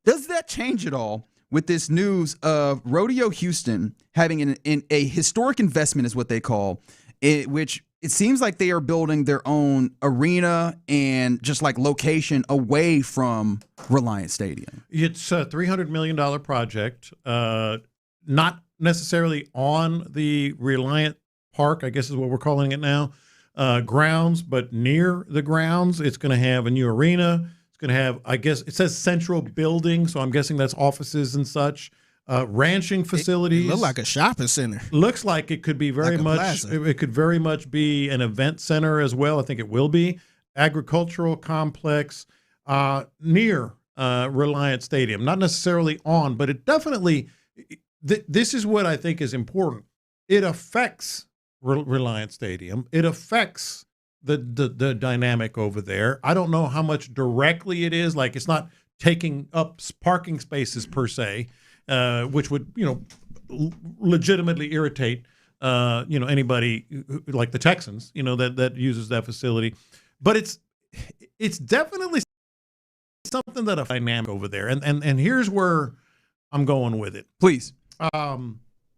Does that change at all with this news of Rodeo Houston having a historic investment, is what they call it, which it seems like they are building their own arena and just like location away from Reliant Stadium?
It's a $300 million project, not necessarily on the Reliant Park, I guess is what we're calling it now, grounds, but near the grounds. It's going to have a new arena. It's going to have, I guess, it says central building, so I'm guessing that's offices and such. Ranching facilities.
It look like a shopping center.
Looks like it could be very much. It could very much be an event center as well. I think it will be. Agricultural complex near Reliant Stadium. Not necessarily on, but it definitely. This is what I think is important. It affects Reliant Stadium. It affects the dynamic over there. I don't know how much directly it is. Like, it's not taking up parking spaces per se. Which would, legitimately irritate, anybody like the Texans, that uses that facility. But it's definitely something that a dynamic over there. And here's where I'm going with it.
Please.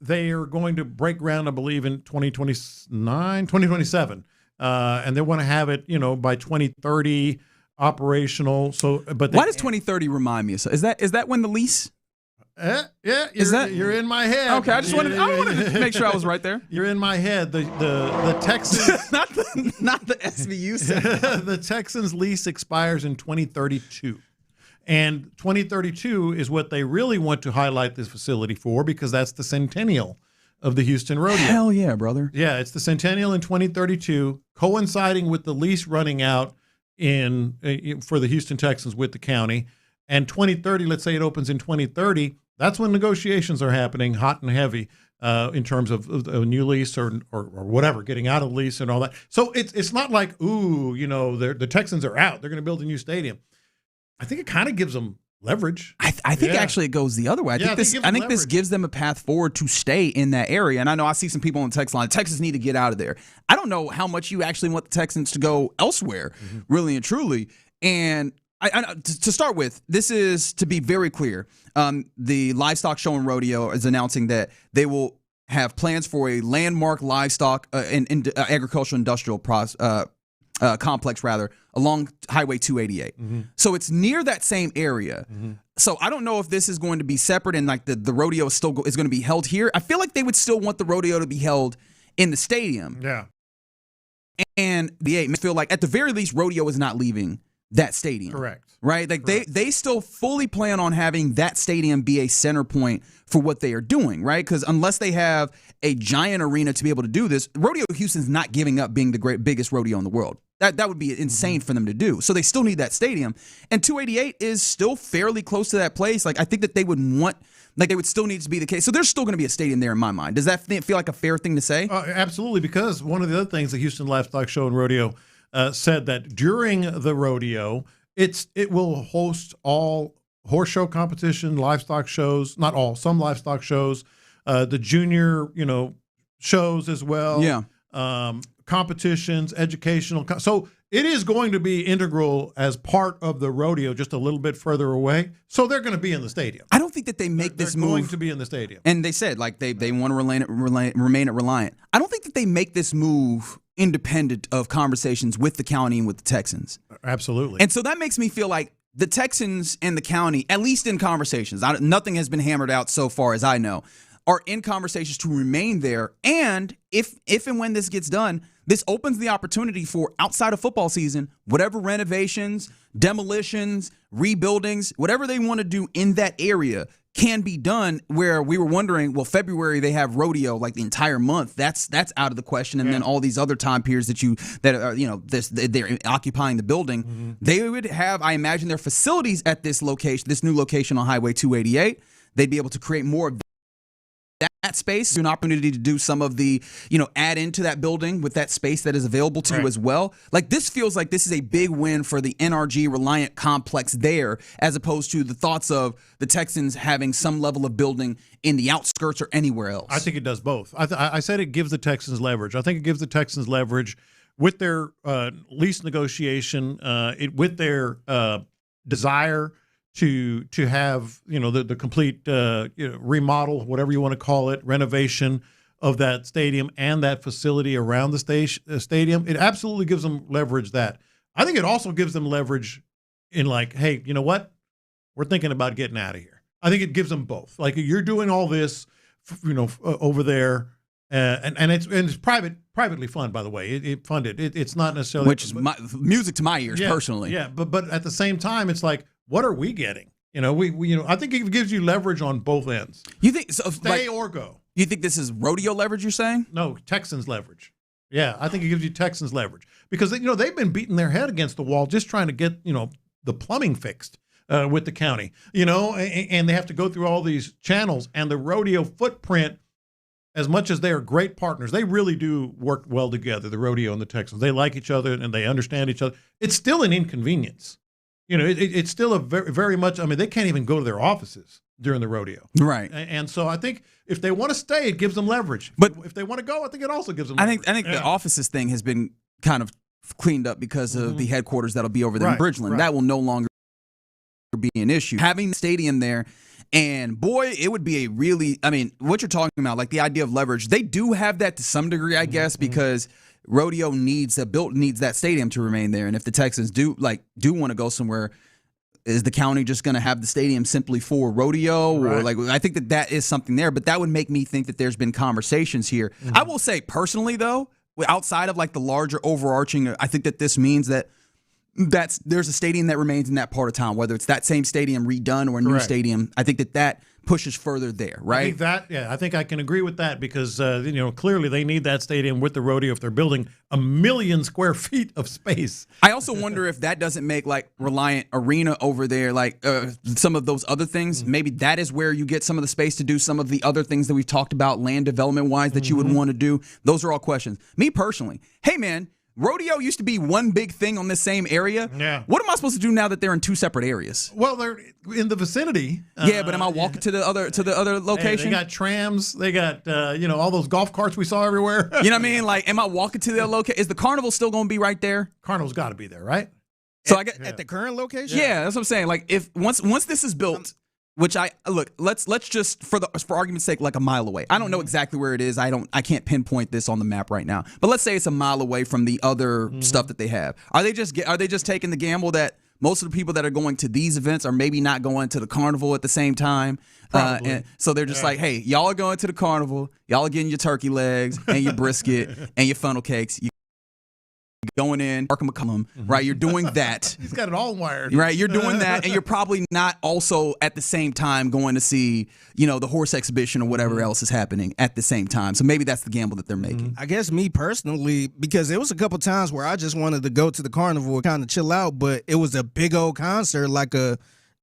They are going to break ground, I believe, in 2027. And they want to have it, by 2030 operational. So, but
why does 2030 remind me of? Is that when the lease?
Yeah, you're in my head.
Okay, I wanted to make sure I was right there.
You're in my head. The Texans,
not the SVU center.
The Texans lease expires in 2032, and 2032 is what they really want to highlight this facility for, because that's the centennial of the Houston Rodeo.
Hell yeah, brother!
Yeah, it's the centennial in 2032, coinciding with the lease running out for the Houston Texans with the county. And 2030, let's say it opens in 2030, that's when negotiations are happening, hot and heavy, in terms of a new lease or whatever, getting out of lease and all that. So it's not like, the Texans are out. They're going to build a new stadium. I think it kind of gives them leverage.
I think actually it goes the other way. I think this gives them a path forward to stay in that area. And I know I see some people on the text line, Texans need to get out of there. I don't know how much you actually want the Texans to go elsewhere, really and truly. And to start with, this is, to be very clear, the Livestock Show and Rodeo is announcing that they will have plans for a landmark livestock and agricultural industrial complex along Highway 288. So it's near that same area. So I don't know if this is going to be separate and like the rodeo is going to be held here. I feel like they would still want the rodeo to be held in the stadium.
Yeah.
And I feel like at the very least, rodeo is not leaving that stadium.
Correct.
Right? Like they still fully plan on having that stadium be a center point for what they are doing, right? Because unless they have a giant arena to be able to do this, Rodeo Houston's not giving up being the biggest rodeo in the world. That would be insane for them to do. So they still need that stadium. And 288 is still fairly close to that place. Like, I think that they would want, like, they would still need to be the case. So there's still going to be a stadium there in my mind. Does that feel like a fair thing to say?
Absolutely, because one of the other things the Houston Livestock Show and Rodeo said that during the rodeo, it will host all horse show competition, livestock shows, not all, some livestock shows, the junior, shows as well.
Yeah.
Competitions, educational. So it is going to be integral as part of the rodeo, just a little bit further away. So they're going to be in the stadium.
I don't think that they make this move.
They're going to be in the stadium.
And they said, like, they want to remain at Reliant. I don't think that they make this move independent of conversations with the county and with the Texans.
Absolutely.
And so that makes me feel like the Texans and the county, at least in conversations, nothing has been hammered out so far as I know, are in conversations to remain there. And if and when this gets done, this opens the opportunity for, outside of football season, whatever renovations, demolitions, rebuildings, whatever they want to do in that area can be done, where we were wondering, well, February they have rodeo like the entire month. That's out of the question. And then all these other time periods they're occupying the building. Mm-hmm. They would have, I imagine, their facilities at this location, this new location on Highway 288. They'd be able to create more of that space, an opportunity to do some of the, add into that building with that space that is available to you as well. Like, this feels like this is a big win for the NRG Reliant complex there, as opposed to the thoughts of the Texans having some level of building in the outskirts or anywhere else.
I think it does both. I said it gives the Texans leverage. I think it gives the Texans leverage with their lease negotiation, with their desire to have the complete remodel, whatever you want to call it, renovation of that stadium and that facility around the stadium. It absolutely gives them leverage. That I think it also gives them leverage in, like, hey, you know what, we're thinking about getting out of here. I think it gives them both. Like, you're doing all this, over there, and it's privately funded, by the way. It funded. It's not necessarily,
which is music to my ears personally.
Yeah, but at the same time, it's like, what are we getting? I think it gives you leverage on both ends.
You think so?
Stay or go.
You think this is rodeo leverage? You're saying?
No, Texans leverage. Yeah, I think it gives you Texans leverage because they've been beating their head against the wall just trying to get the plumbing fixed with the county. And they have to go through all these channels, and the rodeo footprint. As much as they are great partners, they really do work well together. The rodeo and the Texans, they like each other and they understand each other. It's still an inconvenience. It's still a very, very much. I mean, they can't even go to their offices during the rodeo.
Right.
And so I think if they want to stay, it gives them leverage. But if they want to go, I think it also gives them leverage.
I think the offices thing has been kind of cleaned up because of the headquarters that'll be over there in Bridgeland. Right. That will no longer be an issue. Having the stadium there, and boy, it would be what you're talking about, like the idea of leverage, they do have that to some degree, I guess, because rodeo needs that stadium to remain there. And if the Texans do want to go somewhere, is the county just going to have the stadium simply for rodeo? Or I think that is something there, but that would make me think that there's been conversations here. Mm-hmm. I will say personally, though, outside of like the larger overarching, I think that this means that there's a stadium that remains in that part of town, whether it's that same stadium redone or a new stadium. I think that pushes further there, right?
I think I can agree with that because clearly they need that stadium with the rodeo if they're building 1 million square feet of space.
I also wonder if that doesn't make like Reliant Arena over there, like some of those other things. Maybe that is where you get some of the space to do some of the other things that we've talked about land development wise that you would want to do. Those are all questions. Me personally, hey man, rodeo used to be one big thing on this same area. Yeah. What am I supposed to do now that they're in two separate areas?
Well, they're in the vicinity.
Yeah, but am I walking to the other location?
Hey, they got trams. They got all those golf carts we saw everywhere.
You know what I mean? Like, am I walking to the location? Is the carnival still going to be right there?
Carnival's got to be there, right?
So I get
at the current location.
Yeah, that's what I'm saying. Like, if once this is built. Which let's just for argument's sake, like a mile away. I don't know exactly where it is. I can't pinpoint this on the map right now. But let's say it's a mile away from the other stuff that they have. Are they just taking the gamble that most of the people that are going to these events are maybe not going to the carnival at the same time? And so they're just like, hey, y'all are going to the carnival. Y'all are getting your turkey legs and your brisket and your funnel cakes. You going in, Markham McCollum, right? You're doing that.
He's got it all wired.
Right, you're doing that, and you're probably not also at the same time going to see, the horse exhibition or whatever else is happening at the same time. So maybe that's the gamble that they're making.
I guess me personally, because there was a couple times where I just wanted to go to the carnival and kind of chill out, but it was a big old concert like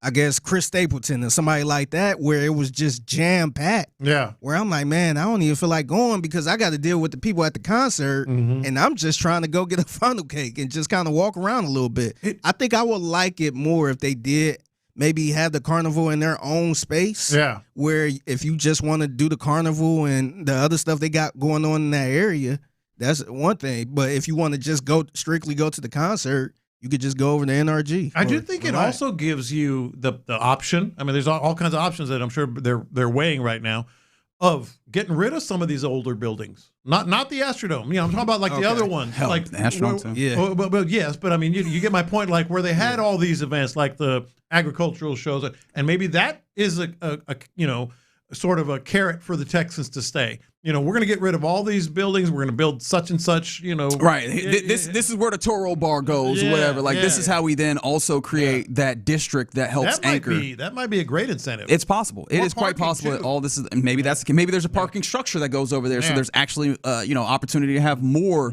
I guess Chris Stapleton or somebody like that, where it was just jam-packed.
Yeah.
Where I'm like, man, I don't even feel like going because I got to deal with the people at the concert, and I'm just trying to go get a funnel cake and just kind of walk around a little bit. I think I would like it more if they did maybe have the carnival in their own space.
Yeah.
Where if you just want to do the carnival and the other stuff they got going on in that area, that's one thing. But if you want to just strictly go to the concert, you could just go over to NRG.
I do think it also gives you the option. I mean, there's all kinds of options that I'm sure they're weighing right now of getting rid of some of these older buildings. Not the Astrodome. I'm talking about the other ones.
Hell,
like
the Astrodome too.
Yeah. But yes, but I mean, you get my point. Like where they had all these events, like the agricultural shows, and maybe that is a sort of a carrot for the Texans to stay. We're going to get rid of all these buildings. We're going to build such and such,
Right. This is where the Toro Bar goes or whatever. This is how we then also create that district that helps anchor.
That might be a great incentive.
It's possible. It is quite possible that all this is, and maybe there's a parking structure that goes over there. So there's actually, opportunity to have more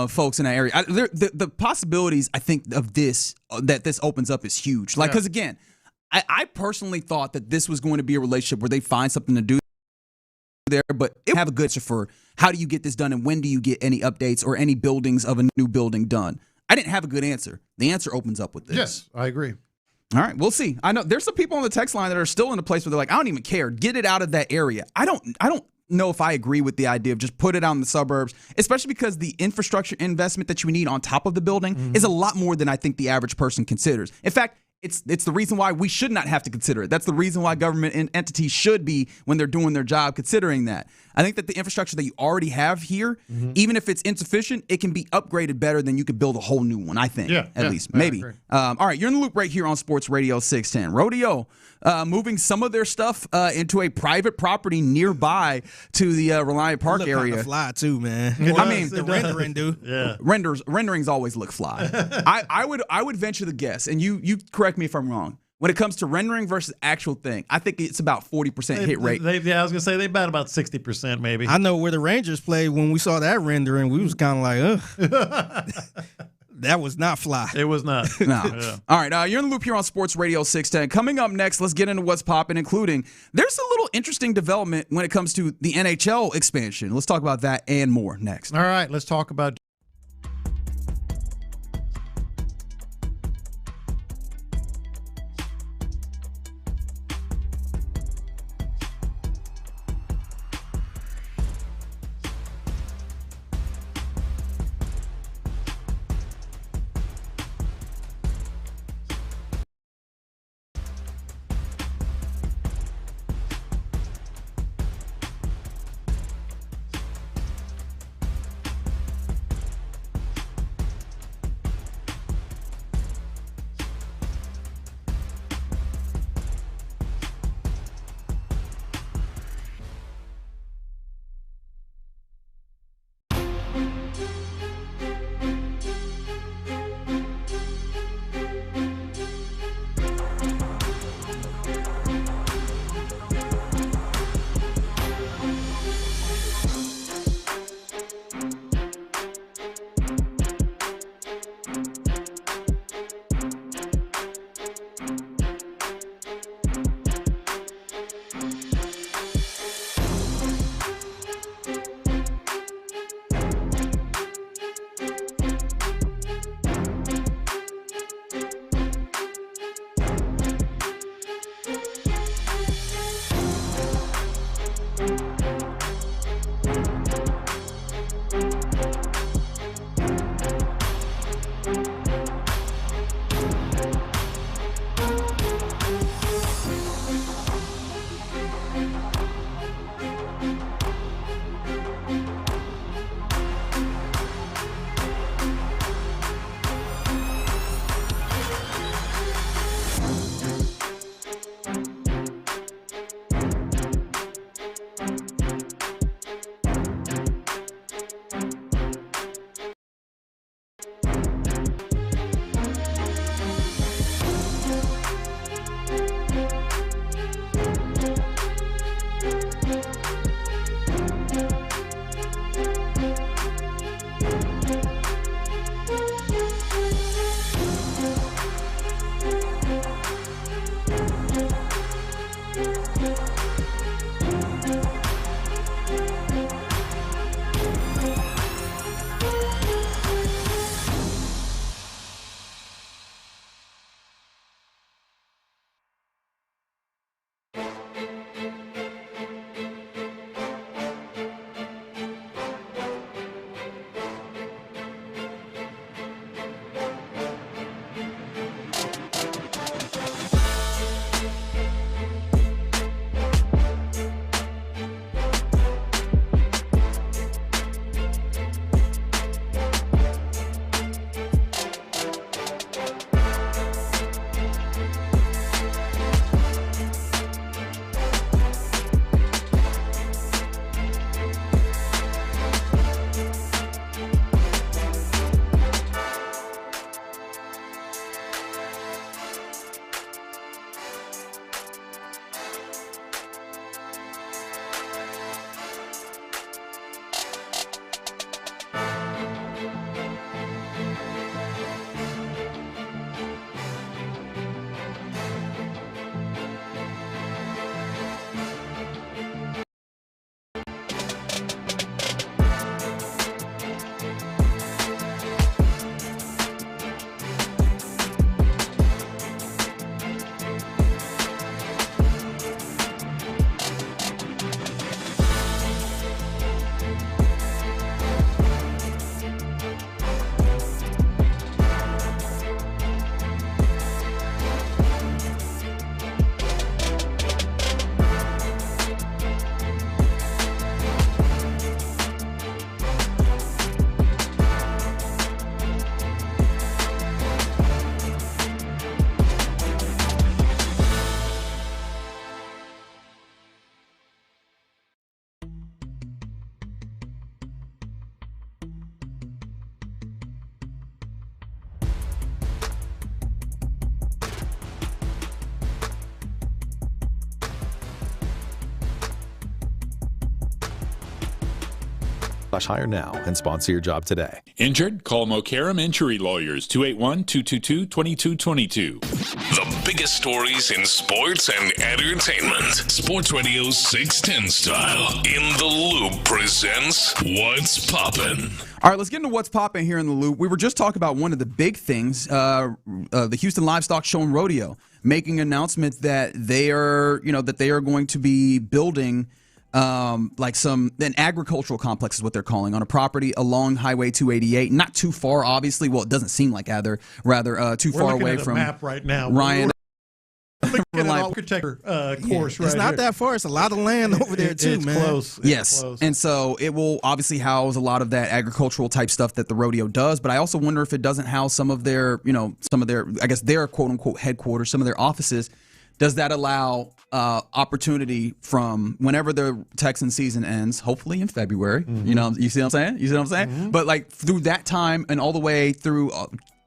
folks in that area. The possibilities, I think, of this, that this opens up is huge. Because again, I personally thought that this was going to be a relationship where they find something to do there, but it have a good answer for how do you get this done and when do you get any updates or any buildings of a new building done. I didn't have a good answer. The answer opens up with this.
Yes, I agree.
All right, we'll see. I know there's some people on the text line that are still in a place where they're like, I don't even care. Get it out of that area. I don't know if I agree with the idea of just put it out in the suburbs, especially because the infrastructure investment that you need on top of the building is a lot more than I think the average person considers. In fact, it's the reason why we should not have to consider it. That's the reason why government entities should be, when they're doing their job, considering that. I think that the infrastructure that you already have here, even if it's insufficient, it can be upgraded better than you could build a whole new one, I think, at least. Maybe. All right, you're in the loop right here on Sports Radio 610. Rodeo moving some of their stuff into a private property nearby to the Reliant Park area.
Look fly too, man.
I mean,
the rendering, dude.
Yeah.
Renderings always look fly. I would venture the guess, and you correct me if I'm wrong. When it comes to rendering versus actual thing, I think it's about 40% hit rate.
I was going to say they bat about 60% maybe.
I know where the Rangers played. When we saw that rendering, we was kind of like, ugh. That was not fly.
It was not.
No. Yeah. All right, you're in the loop here on Sports Radio 610. Coming up next, let's get into what's popping, including there's a little interesting development when it comes to the NHL expansion. Let's talk about that and more next.
All right, let's talk about
hire now and sponsor your job today.
Injured? Call Mokaram Injury Lawyers, 281-222-2222.
The biggest stories in sports and entertainment. Sports Radio 610 style. In the Loop presents What's Poppin'.
All right, let's get into what's popping here in the Loop. We were just talking about one of the big things, the Houston Livestock Show and Rodeo, making an announcement that they are going to be building an agricultural complex is what they're calling on a property along Highway 288, not too far, obviously. Well, it doesn't seem like rather too far away from
the map right now.
Ryan.
An architecture course, right?
It's not that far. It's a lot of land over there too,
it's
man.
Close.
Yes,
close.
And so it will obviously house a lot of that agricultural type stuff that the rodeo does. But I also wonder if it doesn't house some of their quote unquote headquarters, some of their offices. Does that allow opportunity from whenever the Texan season ends, hopefully in February?
Mm-hmm.
You see what I'm saying?
Mm-hmm.
But like through that time and all the way through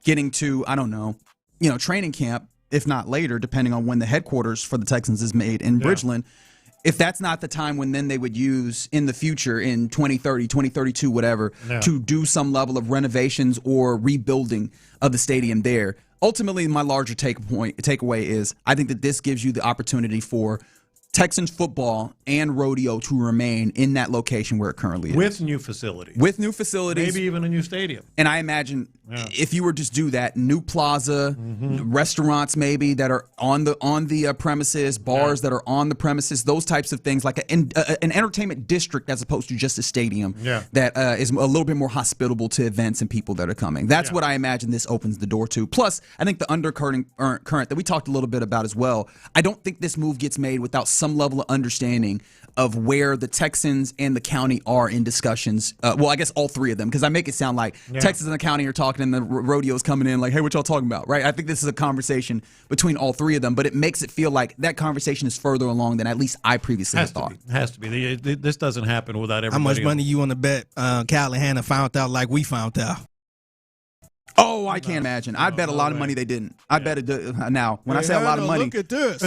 getting to training camp. If not later, depending on when the headquarters for the Texans is made in Bridgeland, if that's not the time when then they would use in the future in 2030, 2032, whatever, to do some level of renovations or rebuilding of the stadium there. Ultimately, my larger takeaway is I think that this gives you the opportunity for Texans football and rodeo to remain in that location where it currently is.
With new facilities. Maybe even a new stadium.
And I imagine if you were to do that, new plaza, restaurants maybe that are on the premises, bars that are on the premises, those types of things, like an entertainment district as opposed to just a stadium that is a little bit more hospitable to events and people that are coming. That's what I imagine this opens the door to. Plus, I think the undercurrent that we talked a little bit about as well, I don't think this move gets made without some level of understanding of where the Texans and the county are in discussions. Well, I guess all three of them, because I make it sound like Texans and the county are talking and the rodeo's coming in like, hey, what y'all talking about, right? I think this is a conversation between all three of them, but it makes it feel like that conversation is further along than at least I previously had thought.
Has to be. This doesn't happen without everybody.
How much money you want to bet Cal and Hannah found out like we found out?
Oh, I can't imagine. I bet a lot of money they didn't. I bet it. Now, when I say a lot of money,
look at this.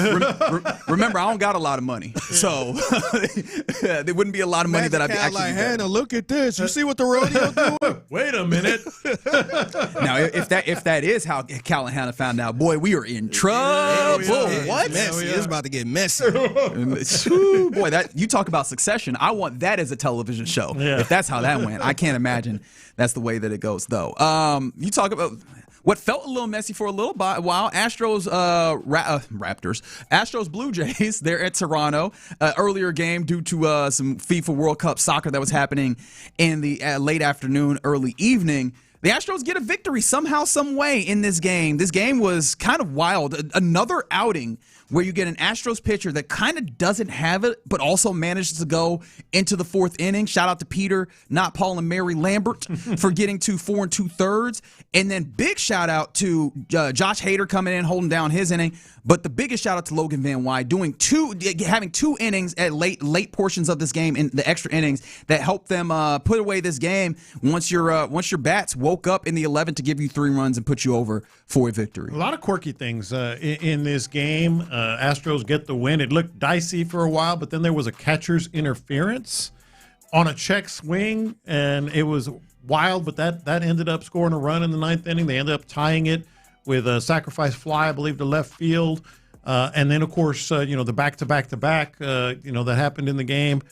Remember, I don't got a lot of money, so there wouldn't be a lot of money that I'd be actually.
Like, Hannah, look at this. You see what the rodeo doing?
Wait a minute.
Now, if that is how Cal and Hannah found out, boy, we are in trouble. What?
Messy. It's about to get messy.
Boy, that you talk about Succession. I want that as a television show. Yeah. If that's how that went, I can't imagine that's the way that it goes, though. You talk about what felt a little messy for a little while. Astros, Raptors, Astros, Blue Jays. They're at Toronto. Earlier game due to some FIFA World Cup soccer that was happening in the late afternoon, early evening. The Astros get a victory somehow, some way in this game. This game was kind of wild. Another outing where you get an Astros pitcher that kind of doesn't have it, but also manages to go into the fourth inning. Shout out to Peter, not Paul, and Mary Lambert for getting to 4 2/3. And then big shout out to Josh Hader coming in, holding down his inning. But the biggest shout out to Logan Van Wy having two innings at late portions of this game in the extra innings that helped them put away this game once your bats woke up in the 11th to give you 3 runs and put you over for a victory.
A lot of quirky things in this game. Astros get the win. It looked dicey for a while, but then there was a catcher's interference on a check swing, and it was wild, but that ended up scoring a run in the 9th inning. They ended up tying it with a sacrifice fly, I believe, to left field. And then, of course, the back-to-back-to-back, that happened in the game.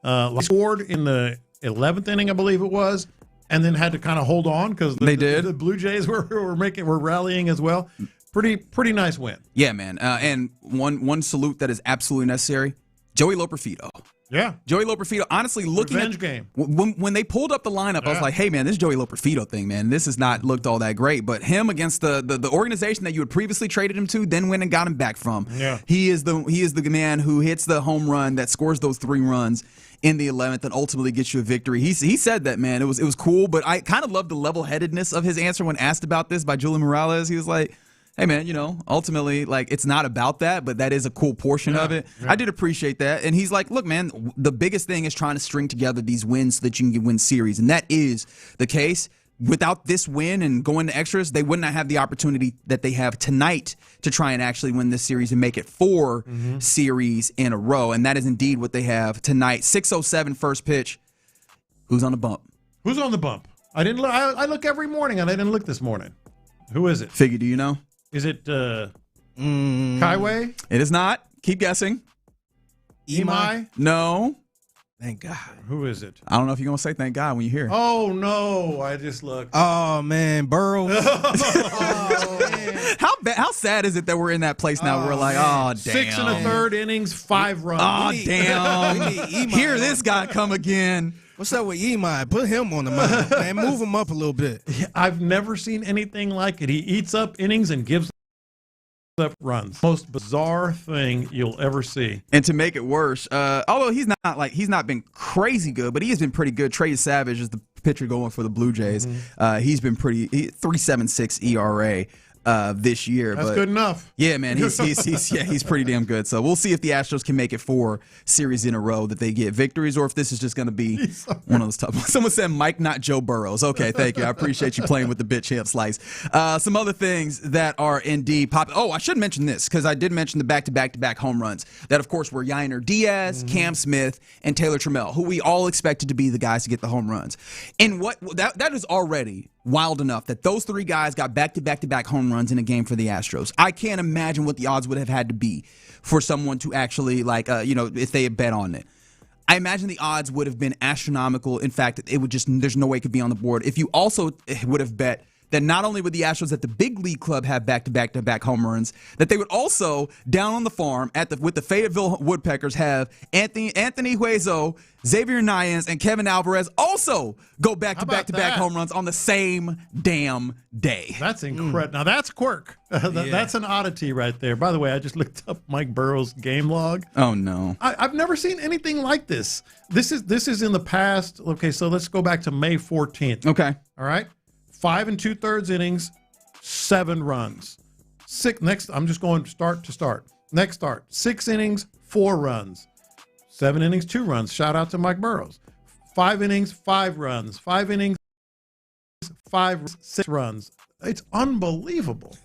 Scored in the 11th inning, I believe it was, and then had to kind of hold on because the Blue Jays were rallying as well. Pretty nice win.
Yeah, man. And one salute that is absolutely necessary, Joey Loperfido.
Yeah.
Joey Loperfido, honestly, looking
Revenge
at
game.
When they pulled up the lineup, I was like, hey, man, this Joey Loperfido thing, man, this has not looked all that great. But him against the organization that you had previously traded him to, then went and got him back from. Yeah. He is the man who hits the home run that scores those 3 runs in the 11th and ultimately gets you a victory. He said that, man. It was cool, but I kind of loved the level-headedness of his answer when asked about this by Julian Morales. He was like, hey, man, ultimately, like, it's not about that, but that is a cool portion of it. Yeah. I did appreciate that. And he's like, look, man, the biggest thing is trying to string together these wins so that you can win series. And that is the case. without this win and going to extras, they would not have the opportunity that they have tonight to try and actually win this series and make it 4 series in a row. And that is indeed what they have tonight. 6:07 first pitch. Who's on the bump?
Who's on the bump? I didn't look. I look every morning, and I didn't look this morning. Who is it?
Figgy, do you know?
Is it Kaiway?
It is not. Keep guessing.
Imai?
No.
Thank God.
Who is it?
I don't know if you're going to say thank God when you hear it.
Oh, no. I just looked.
Oh, man. Burrows.
How sad is it that we're in that place now? We're like, oh, damn.
6 1/3 innings, 5 runs.
Oh, damn. Hear this guy come again.
What's up with Imai? Put him on the mound, man. Move him up a little bit.
I've never seen anything like it. He eats up innings and gives up runs. Most bizarre thing you'll ever see.
And to make it worse, although he's not been crazy good, but he has been pretty good. Trey Savage is the pitcher going for the Blue Jays. He's been pretty 3.76 ERA. This year.
That's good enough.
Yeah, man, he's pretty damn good. So we'll see if the Astros can make it 4 series in a row that they get victories, or if this is just going to be one of those tough ones. Someone said Mike, not Joe Burrows. Okay, thank you. I appreciate you playing with the bit champ slice. Some other things that are indeed pop. Oh, I should mention this because I did mention the back-to-back home runs that, of course, were Yainer Diaz, Cam Smith, and Taylor Trammell, who we all expected to be the guys to get the home runs. And that is already wild enough that those 3 guys got back-to-back home runs in a game for the Astros. I can't imagine what the odds would have had to be for someone to actually, if they had bet on it. I imagine the odds would have been astronomical. In fact, there's no way it could be on the board. If you also would have bet that not only would the Astros at the big league club have back-to-back home runs, that they would also, down on the farm with the Fayetteville Woodpeckers, have Anthony Hueso, Xavier Nayans, and Kevin Alvarez also go back-to-back home runs on the same damn day.
That's incredible. Now, that's quirk. That's an oddity right there. By the way, I just looked up Mike Burrow's game log.
Oh, no.
I've never seen anything like this. This is in the past. Okay, so let's go back to May 14th.
Okay.
All right. 5 2/3 innings, 7 runs. Next, I'm just going start to start. Next start, 6 innings, 4 runs. 7 innings, 2 runs. Shout out to Mike Burrows. 5 innings, 5 runs. 5 innings, 6 runs. It's unbelievable.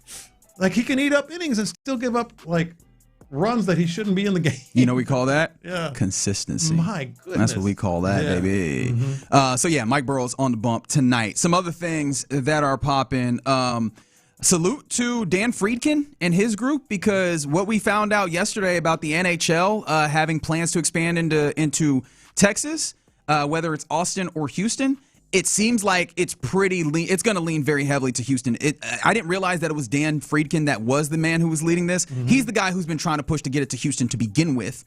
Like, he can eat up innings and still give up, runs that he shouldn't be in the game.
You know what we call that?
Yeah.
Consistency.
My goodness.
That's what we call that, baby. Mike Burrow's on the bump tonight. Some other things that are popping. Salute to Dan Friedkin and his group, because what we found out yesterday about the NHL having plans to expand into Texas, whether it's Austin or Houston, it seems like it's pretty lean. It's going to lean very heavily to Houston. I didn't realize that it was Dan Friedkin that was the man who was leading this. He's the guy who's been trying to push to get it to Houston to begin with.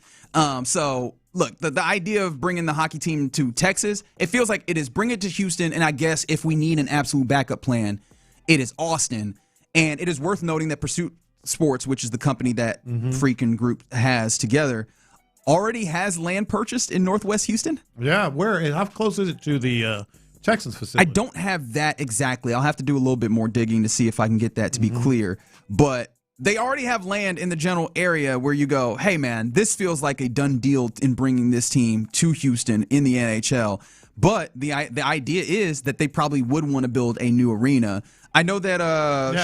So, look, the idea of bringing the hockey team to Texas, it feels like it is bring it to Houston, and I guess if we need an absolute backup plan, it is Austin. And it is worth noting that Pursuit Sports, which is the company that Friedkin Group has together, already has land purchased in Northwest Houston.
Yeah, where? How close is it to the Texans facility?
I don't have that exactly. I'll have to do a little bit more digging to see if I can get that to be clear. But they already have land in the general area where you go, hey, man, this feels like a done deal in bringing this team to Houston in the NHL. But the idea is that they probably would want to build a new arena. I know that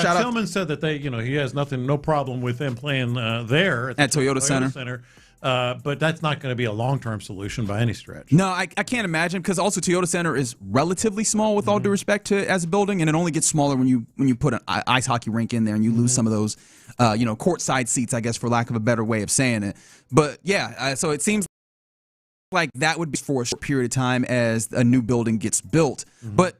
Tillman said that he has no problem with them playing there at
Toyota Center.
But that's not going to be a long-term solution by any stretch.
No, I can't imagine, because also Toyota Center is relatively small with all due respect to as a building, and it only gets smaller when you put an ice hockey rink in there and you lose some of those courtside seats, I guess, for lack of a better way of saying it. But yeah, so it seems like that would be for a short period of time as a new building gets built. But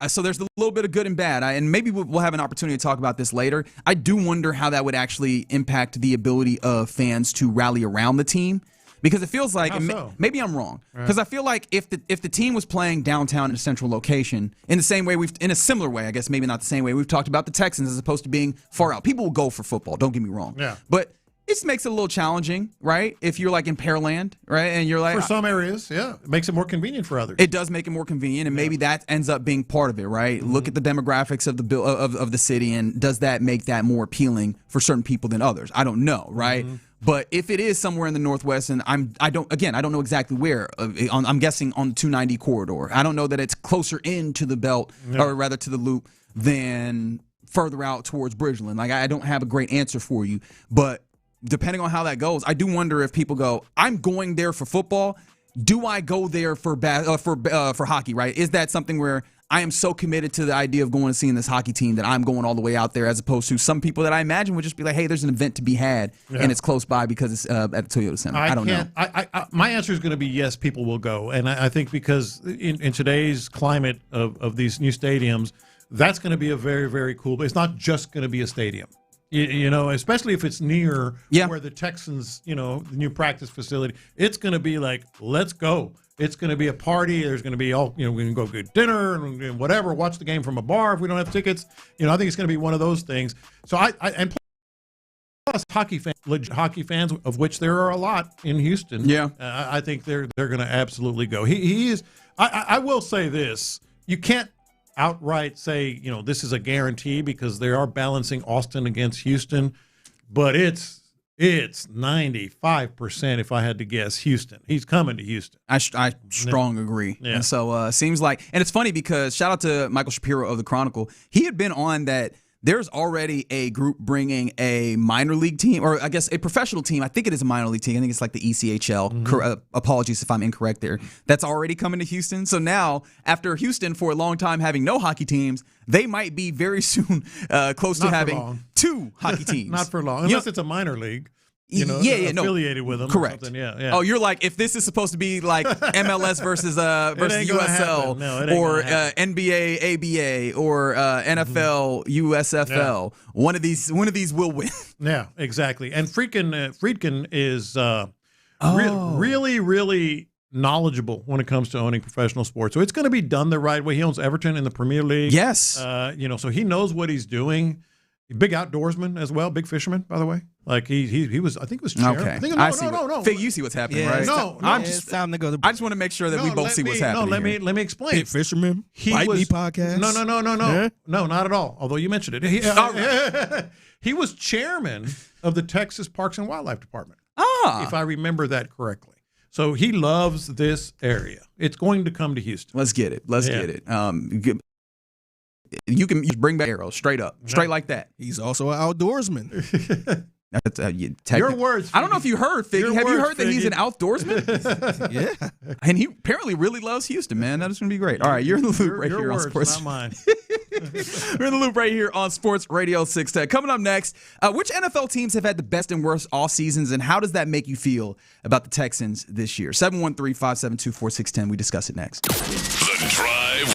so there's a little bit of good and bad, and maybe we'll have an opportunity to talk about this later. I do wonder how that would actually impact the ability of fans to rally around the team, because it feels like maybe I'm wrong, because I feel like if the team was playing downtown in a central location in the same way in a similar way, I guess maybe not the same way we've talked about the Texans as opposed to being far out. People will go for football. Don't get me wrong.
Yeah.
But It makes it a little challenging, right? If you're like in Pearland, right? And you're like.
For some areas, yeah. It makes it more convenient for others.
It does make it more convenient, and maybe that ends up being part of it, right? Mm-hmm. Look at the demographics of the city, and does that make that more appealing for certain people than others? I don't know, right? Mm-hmm. But if it is somewhere in the Northwest, and I don't know exactly where. I'm guessing on the 290 corridor. I don't know that it's closer into the belt, or rather to the loop, than further out towards Bridgeland. Like, I don't have a great answer for you, but depending on how that goes, I do wonder if people go, I'm going there for football. Do I go there for hockey, right? Is that something where I am so committed to the idea of going and seeing this hockey team that I'm going all the way out there, as opposed to some people that I imagine would just be like, hey, there's an event to be had, and it's close by because it's at the Toyota Center. I don't know.
My answer is going to be yes, people will go. And I think because in today's climate of these new stadiums, that's going to be a very, very cool, but it's not just going to be a stadium. You know, especially if it's near where the Texans, the new practice facility, it's going to be like, let's go. It's going to be a party. There's going to be we can go get dinner and whatever, watch the game from a bar if we don't have tickets. I think it's going to be one of those things. So and plus hockey fans, of which there are a lot in Houston.
Yeah.
I think they're going to absolutely go. He is. I will say this: you can't outright say, this is a guarantee, because they are balancing Austin against Houston, but it's 95%, if I had to guess, Houston. He's coming to Houston.
I strong agree. Yeah. And so seems like, and it's funny because shout out to Michael Shapiro of the Chronicle. He had been on that. There's already a group bringing a minor league team, or I guess a professional team. I think it is a minor league team. I think it's like the ECHL. Mm-hmm. Apologies if I'm incorrect there. That's already coming to Houston. So now, after Houston for a long time having no hockey teams, they might be very soon close to having two hockey teams.
Not for long, unless it's a minor league. Affiliated with them.
Correct.
Yeah.
Oh, you're like, if this is supposed to be like MLS versus USL, or NBA ABA, or NFL USFL, one of these will win.
Yeah, exactly. And Friedkin is really, really knowledgeable when it comes to owning professional sports. So it's going to be done the right way. He owns Everton in the Premier League.
Yes.
So he knows what he's doing. Big outdoorsman as well, big fisherman, by the way. Like he was, I think it was chairman.
Okay.
No.
Fig, you see what's happening, right?
No.
It's time to go to.
I just want to make sure that we both see what's happening.
No, let me explain.
Big fisherman, Bite Me podcast.
No, not at all. Although you mentioned it, he was chairman of the Texas Parks and Wildlife Department. If I remember that correctly. So he loves this area. It's going to come to Houston.
Let's get it. Get it. You can just bring back arrows straight like that.
He's also an outdoorsman.
That's,
your words.
I don't know if you heard, Figgy. Have you heard that he's an outdoorsman?
Yeah.
And he apparently really loves Houston, man. That is going to be great. All right, you're in the loop right here on Sports.
Not mine.
We're in the loop right here on Sports Radio 610. Coming up next, which NFL teams have had the best and worst off seasons, and how does that make you feel about the Texans this year? 713-572-4610. We discuss it next.
The Drive.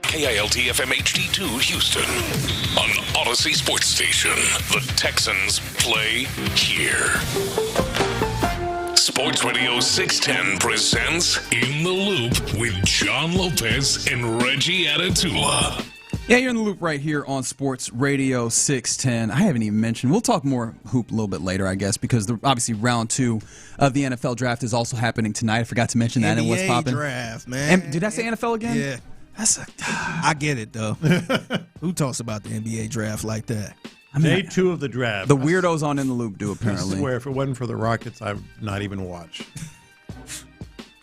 KILT FM HD2 Houston. On Odyssey Sports Station, the Texans play here. Sports Radio 610 presents In the Loop with John Lopez and Reggie Atatula.
Yeah, you're in the loop right here on Sports Radio 610. I haven't even mentioned, we'll talk more hoop a little bit later, I guess, because obviously round 2 of the NFL draft is also happening tonight. I forgot to mention that.
NBA
and what's popping.
Draft, man.
And did I say NFL again?
Yeah. I get it, though. Who talks about the NBA draft like that?
Day 2 of the draft.
The weirdos on In the Loop do, apparently.
I swear, if it wasn't for the Rockets, I would not even watch.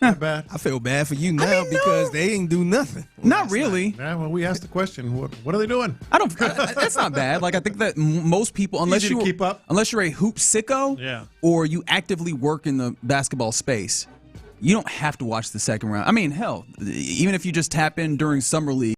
Not bad.
I feel bad for you now because they ain't do nothing.
Not really.
Yeah, well, we asked the question, what are they doing?
That's not bad. Like, I think that most people, unless
Easy to keep up.
unless you're a hoop sicko, or you actively work in the basketball space, you don't have to watch the second round. I mean, hell, even if you just tap in during summer league,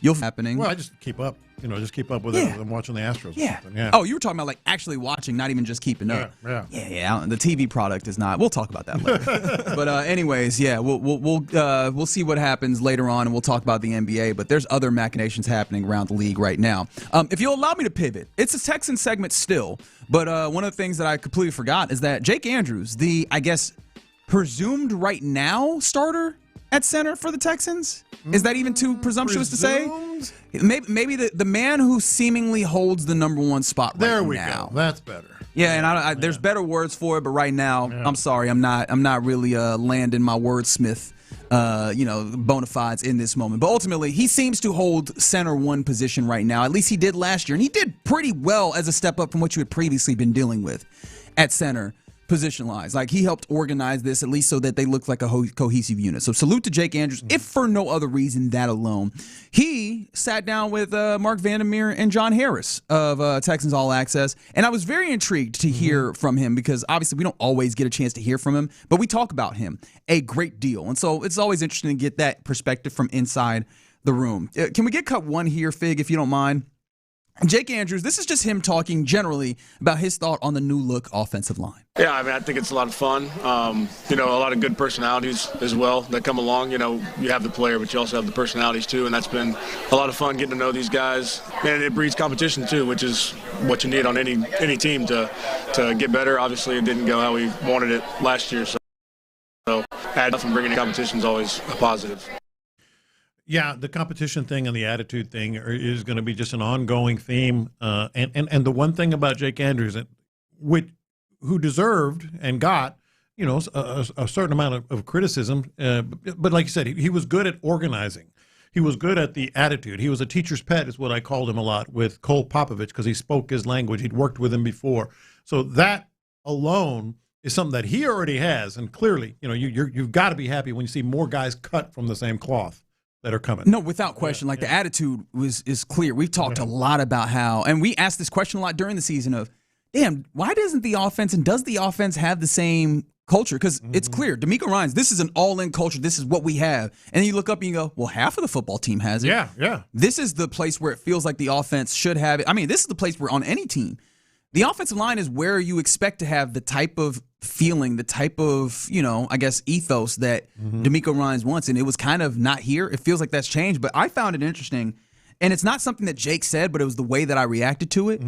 you'll happening.
Well, I just keep up. Just keep up with it. I'm watching the Astros.
Yeah.
Or something. Yeah.
Oh, you were talking about like actually watching, not even just keeping up.
Yeah.
The TV product is not. We'll talk about that later. But anyways, yeah, we'll see what happens later on, and we'll talk about the NBA. But there's other machinations happening around the league right now. If you'll allow me to pivot, it's a Texan segment still. But one of the things that I completely forgot is that Jake Andrews, the I guess presumed right now starter at center for the Texans? Is that even too presumptuous to say? Maybe the man who seemingly holds the number 1 spot right now.
There we go. That's better.
Yeah, and there's better words for it, but right now, I'm sorry, I'm not really landing my wordsmith, bona fides in this moment. But ultimately, he seems to hold center 1 position right now. At least he did last year, and he did pretty well as a step up from what you had previously been dealing with at center. Position-wise. Like, he helped organize this, at least so that they look like a cohesive unit. So salute to Jake Andrews, if for no other reason that alone. He sat down with Mark Vandermeer and John Harris of Texans All Access, and I was very intrigued to hear from him because obviously we don't always get a chance to hear from him, but we talk about him a great deal. And so it's always interesting to get that perspective from inside the room. Can we get cut 1 here, Fig, if you don't mind? Jake Andrews, this is just him talking generally about his thought on the new look offensive line.
Yeah, I think it's a lot of fun. A lot of good personalities as well that come along. You have the player, but you also have the personalities too, and that's been a lot of fun getting to know these guys. And it breeds competition too, which is what you need on any team to get better. Obviously, it didn't go how we wanted it last year, so add up and bringing in competition is always a positive.
Yeah, the competition thing and the attitude thing is going to be just an ongoing theme. And the one thing about Jake Andrews, who deserved and got, a certain amount of criticism, but like you said, he was good at organizing. He was good at the attitude. He was a teacher's pet, is what I called him a lot with Cole Popovich, because he spoke his language. He'd worked with him before. So that alone is something that he already has. And clearly, you've got to be happy when you see more guys cut from the same cloth that are coming.
No, without question. The attitude is clear. We've talked a lot about how, and we asked this question a lot during the season of, damn, why doesn't the offense, and does the offense have the same culture? Because it's clear. DeMeco Ryans, this is an all-in culture. This is what we have. And then you look up and you go, well, half of the football team has it.
Yeah.
This is the place where it feels like the offense should have it. I mean, this is the place where on any team, the offensive line is where you expect to have the type of feeling, the type of, ethos that DeMeco Ryans wants. And it was kind of not here. It feels like that's changed. But I found it interesting. And it's not something that Jake said, but it was the way that I reacted to it.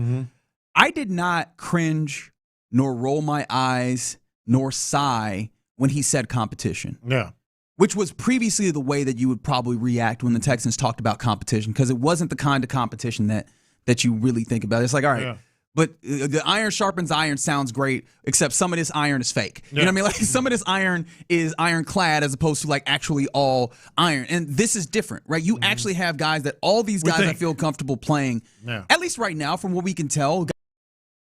I did not cringe, nor roll my eyes, nor sigh when he said competition.
Yeah.
Which was previously the way that you would probably react when the Texans talked about competition, because it wasn't the kind of competition that you really think about. It's like, all right. Yeah. But the iron sharpens iron sounds great, except some of this iron is fake. You know what I mean? Like, some of this iron is ironclad as opposed to actually all iron. And this is different, right? You actually have guys that all these guys I feel comfortable playing, at least right now, from what we can tell,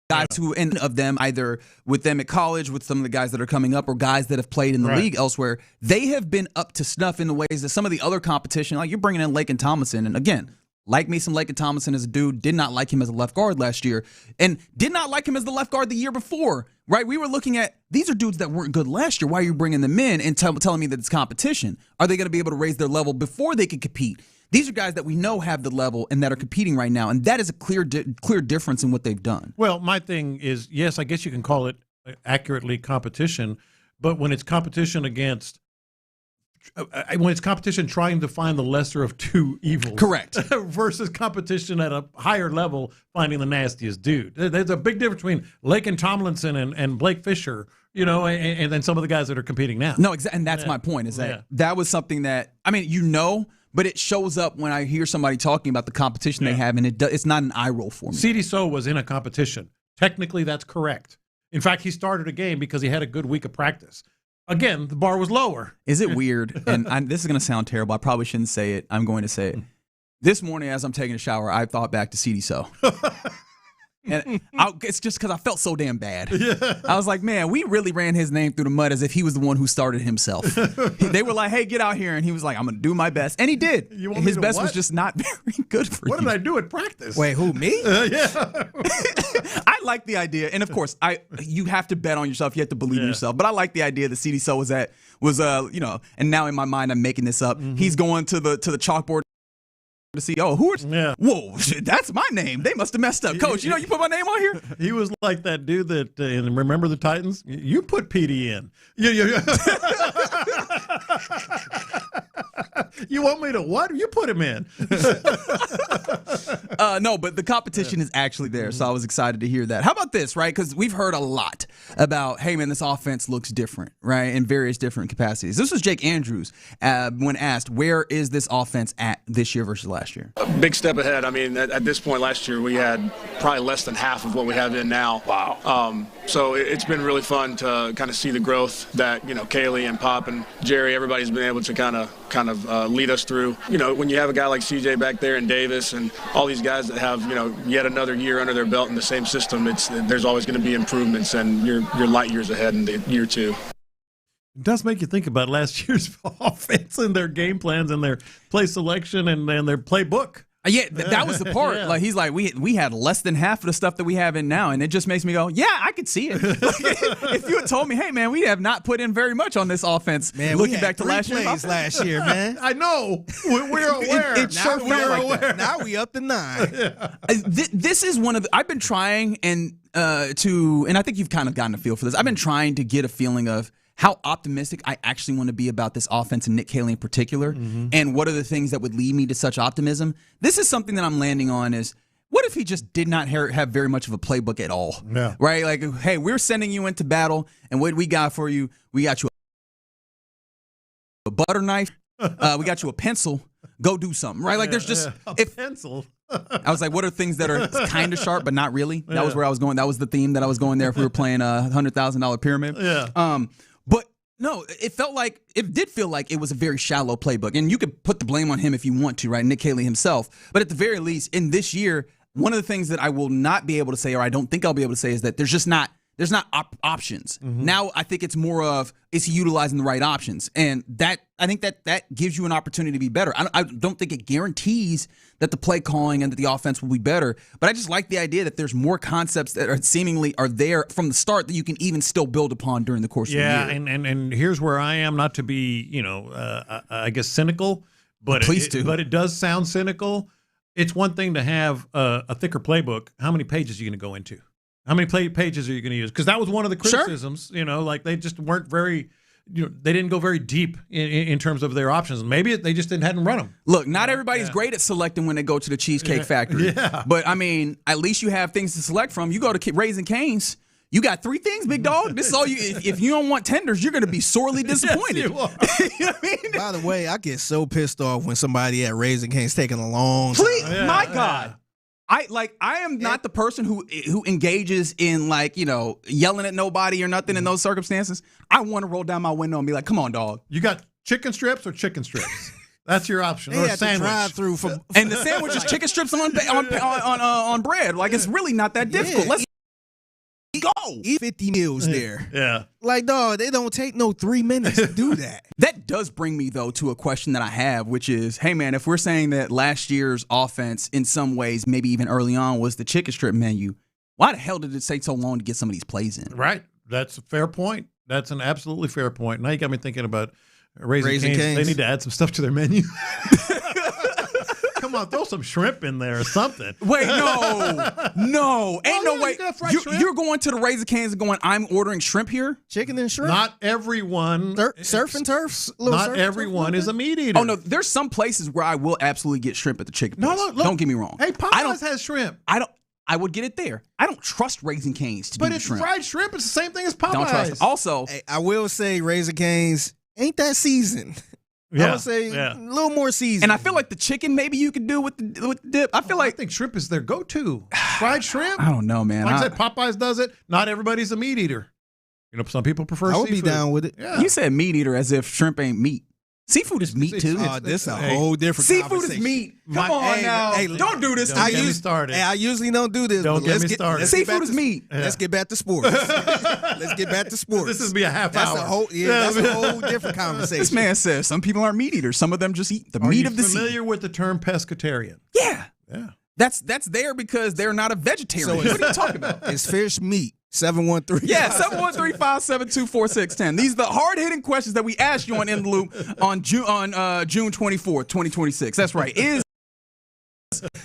guys who end of them either with them at college, with some of the guys that are coming up, or guys that have played in the league elsewhere, they have been up to snuff in the ways that some of the other competition, like you're bringing in Laken Tomlinson, and again, like me some Laken Tomlinson as a dude, did not like him as a left guard last year, and did not like him as the left guard the year before, right? We were looking at, these are dudes that weren't good last year. Why are you bringing them in and telling me that it's competition? Are they going to be able to raise their level before they can compete? These are guys that we know have the level and that are competing right now, and that is a clear difference in what they've done.
Well, my thing is, yes, I guess you can call it accurately competition, but when it's competition against when it's competition, trying to find the lesser of two evils.
Correct.
Versus competition at a higher level, finding the nastiest dude. There's a big difference between Lakin Tomlinson and Blake Fisher, and then some of the guys that are competing now.
No, exactly. And that's my point, is that was something that, but it shows up when I hear somebody talking about the competition they have, and it's not an eye roll for me.
C.D. So was in a competition. Technically, that's correct. In fact, he started a game because he had a good week of practice. Again, the bar was lower.
Is it weird? And this is going to sound terrible. I probably shouldn't say it. I'm going to say it. This morning, as I'm taking a shower, I thought back to C.D. So. And it's just because I felt so damn bad. Yeah. I was like, man, we really ran his name through the mud as if he was the one who started himself. They were like, hey, get out here. And he was like, I'm going to do my best. And he did. His best was just not very good for
What did I do at practice?
Wait, who, me?
Yeah.
I like the idea. And, of course, you have to bet on yourself. You have to believe in yourself. But I like the idea that C.D. So was and now in my mind I'm making this up. Mm-hmm. He's going to the chalkboard to see, whoa, shit, that's my name. They must have messed up. Coach, you put my name on here?
He was like that dude that, remember the Titans? You put Petey in. You want me to what? You put him in.
No, but the competition is actually there, so I was excited to hear that. How about this, right? Because we've heard a lot about, hey, man, this offense looks different, right, in various different capacities. This was Jake Andrews when asked, where is this offense at this year versus last year?
A big step ahead. I mean, at this point last year, we had probably less than half of what we have in now. Wow. So it's been really fun to kind of see the growth that, Kaylee and Pop and Jerry, everybody's been able to kind of lead us through. When you have a guy like CJ back there and Davis and all these guys that have, yet another year under their belt in the same system, there's always going to be improvements, and you're light years ahead in the year two.
It does make you think about last year's offense and their game plans and their play selection and their playbook.
Yeah, that was the part. Yeah. Like he's like, we had less than half of the stuff that we have in now, and it just makes me go, yeah, I could see it. If you had told me, hey man, we have not put in very much on this offense,
man,
looking back to last year.
Last year, man.
I know. We're aware.
It sure felt like
aware.
That.
Now we up to 9.
Yeah. This is one of I've been trying and I think you've kind of gotten a feel for this. I've been trying to get a feeling of how optimistic I actually want to be about this offense and Nick Caley in particular, and what are the things that would lead me to such optimism. This is something that I'm landing on is, what if he just did not have very much of a playbook at all?
Yeah.
Right? Like, hey, we're sending you into battle, and what we got for you, we got you a butter knife, we got you a pencil, go do something, right? Like, there's just...
pencil?
I was like, what are things that are kind of sharp but not really? That was where I was going. That was the theme that I was going there if we were playing a $100,000 pyramid.
Yeah.
But no, it did feel like it was a very shallow playbook. And you could put the blame on him if you want to, right? Nick Caley himself. But at the very least, in this year, one of the things that I will not be able to say, or I don't think I'll be able to say, is that there's not options. Now I think it's more of, is he utilizing the right options? And I think that gives you an opportunity to be better. I don't think it guarantees that the play calling and that the offense will be better, but I just like the idea that there's more concepts that are seemingly there from the start that you can even still build upon during the course of the year.
Yeah, and here's where I am, not to be, I guess cynical, but it does sound cynical. It's one thing to have a thicker playbook. How many pages are you going to go into? How many pages are you going to use? Because that was one of the criticisms, like they just weren't very, they didn't go very deep in terms of their options. Maybe they just hadn't run them.
Look, not everybody's great at selecting when they go to the Cheesecake Factory.
Yeah.
But, I mean, at least you have things to select from. You go to Raising Cane's, you got 3 things, big dog. This is all you. If you don't want tenders, you're going to be sorely disappointed.
Yes, you are.
You know what I mean?
By the way, I get so pissed off when somebody at Raising Cane's taking a long time.
Please, my God. I am not the person who engages in yelling at nobody or nothing in those circumstances. I want to roll down my window and be like, "Come on, dog."
You got chicken strips or chicken strips? That's your option.
They
or a
had
sandwich.
to drive through
and the sandwich is chicken strips on bread. Like, it's really not that difficult. Let's go.
Eat 50 meals there.
Yeah.
Like, dog, they don't take no 3 minutes to do that.
That does bring me, though, to a question that I have, which is, hey, man, if we're saying that last year's offense in some ways, maybe even early on, was the chicken strip menu, why the hell did it take so long to get some of these plays in?
Right. That's a fair point. That's an absolutely fair point. Now you got me thinking about Raising Cane's. They need to add some stuff to their menu. Come Come on, throw some shrimp in there or something.
Wait, no. Ain't no way. You're going to the Raising Cane's and going, I'm ordering shrimp here?
Chicken and shrimp?
Not everyone.
Surf and turfs?
Not everyone is a meat eater.
Oh, no. There's some places where I will absolutely get shrimp at the chicken place.
No, look.
Don't get me wrong.
Hey, Popeyes has shrimp.
I would get it there. I don't trust Raising Cane's to do
But it's
shrimp.
fried shrimp. It's the same thing as Popeyes.
Don't trust it. Also,
Hey, I will say Raising Cane's ain't that seasoned.
Yeah,
I would say a little more seasoned.
and I feel like the chicken maybe you could do with the dip. I
think shrimp is their go-to. Fried shrimp.
I don't know, man.
Like I said, Popeyes does it. Not everybody's a meat eater. You know, some people prefer
I would
seafood.
be down with it.
Yeah.
You said meat eater as if shrimp ain't meat. Seafood is meat too.
This a whole different
Seafood is
conversation.
meat. Come on now. Don't do this.
Don't get me started.
I usually don't do this.
Don't
but
get
let's
me started.
Seafood is meat.
Let's get back to sports. Let's get back to sports.
This is be a half
That's
hour.
That's a whole different conversation.
This man says some people aren't meat eaters. Some of them just eat the meat of the sea.
Are you familiar with the term pescatarian?
Yeah.
Yeah.
That's there because they're not a vegetarian.
So
what are you talking about?
It's fish meat. 713.
Yeah, 713-572-4610. These are the hard-hitting questions that we asked you on In the Loop on June 24th, 2026. That's right. Is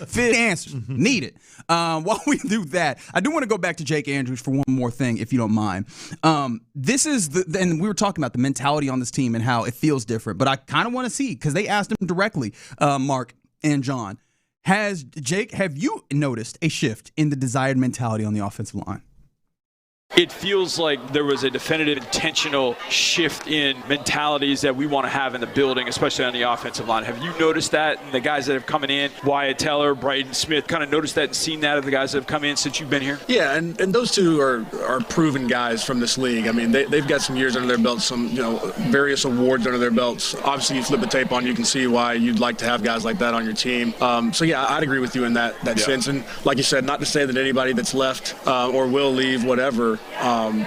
fit answers needed. While we do that, I do want to go back to Jake Andrews for one more thing, if you don't mind. This is and we were talking about the mentality on this team and how it feels different, but I kind of want to see, because they asked him directly, Mark and John, have you noticed a shift in the desired mentality on the offensive line?
It feels like there was a definitive, intentional shift in mentalities that we want to have in the building, especially on the offensive line. Have you noticed that? And the guys that have come in, Wyatt Teller, Brighton Smith, kind of noticed that and seen that of the guys that have come in since you've been here?
Yeah, and those two are proven guys from this league. I mean, they've got some years under their belts, some various awards under their belts. Obviously, you flip the tape on, you can see why you'd like to have guys like that on your team. So yeah, I'd agree with you in that sense. And like you said, not to say that anybody that's left or will leave, whatever,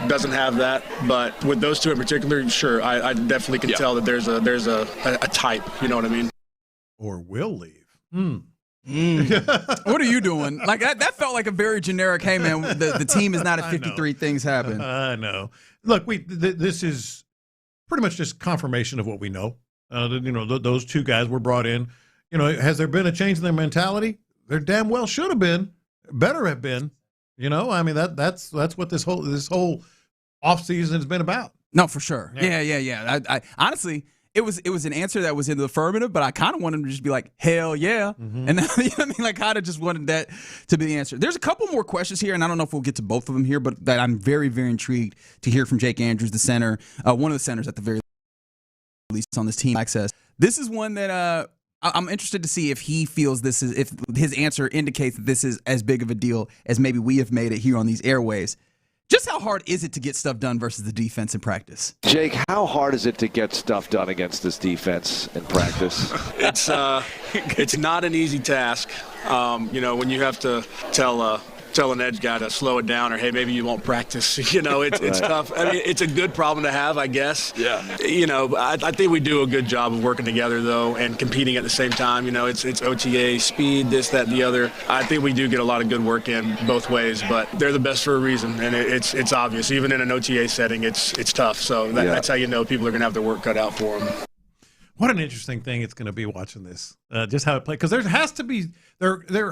doesn't have that, but with those two in particular, sure, I definitely can tell that there's a type. You know what I mean?
Or will leave.
What are you doing? Like that felt like a very generic. Hey man, the team is not at 53. Things happen.
I know. Look, this is pretty much just confirmation of what we know. Those two guys were brought in. Has there been a change in their mentality? There damn well should have been. Better have been. I mean that's what this whole offseason has been about.
No, for sure. Yeah. I honestly, it was an answer that was in the affirmative, but I kind of wanted him to just be like, hell yeah. And you know what I mean? Like, kind of just wanted that to be the answer. There's a couple more questions here, and I don't know if we'll get to both of them here, but that I'm very, very intrigued to hear from Jake Andrews, the center, one of the centers at the very least on this team access. This is one that I'm interested to see if he feels if his answer indicates that this is as big of a deal as maybe we have made it here on these airways. Just how hard is it to get stuff done versus the defense in practice?
Jake, how hard is it to get stuff done against this defense in practice?
It's not an easy task. When you have to tell an edge guy to slow it down, or hey, maybe you won't practice. It's tough. I mean, it's a good problem to have, I guess.
Yeah.
I think we do a good job of working together though, and competing at the same time. It's OTA, speed, this, that, and the other. I think we do get a lot of good work in both ways, but they're the best for a reason, and it's obvious. Even in an OTA setting, it's tough. So that's how you know people are going to have their work cut out for them.
What an interesting thing it's going to be watching this. Just how it plays, because there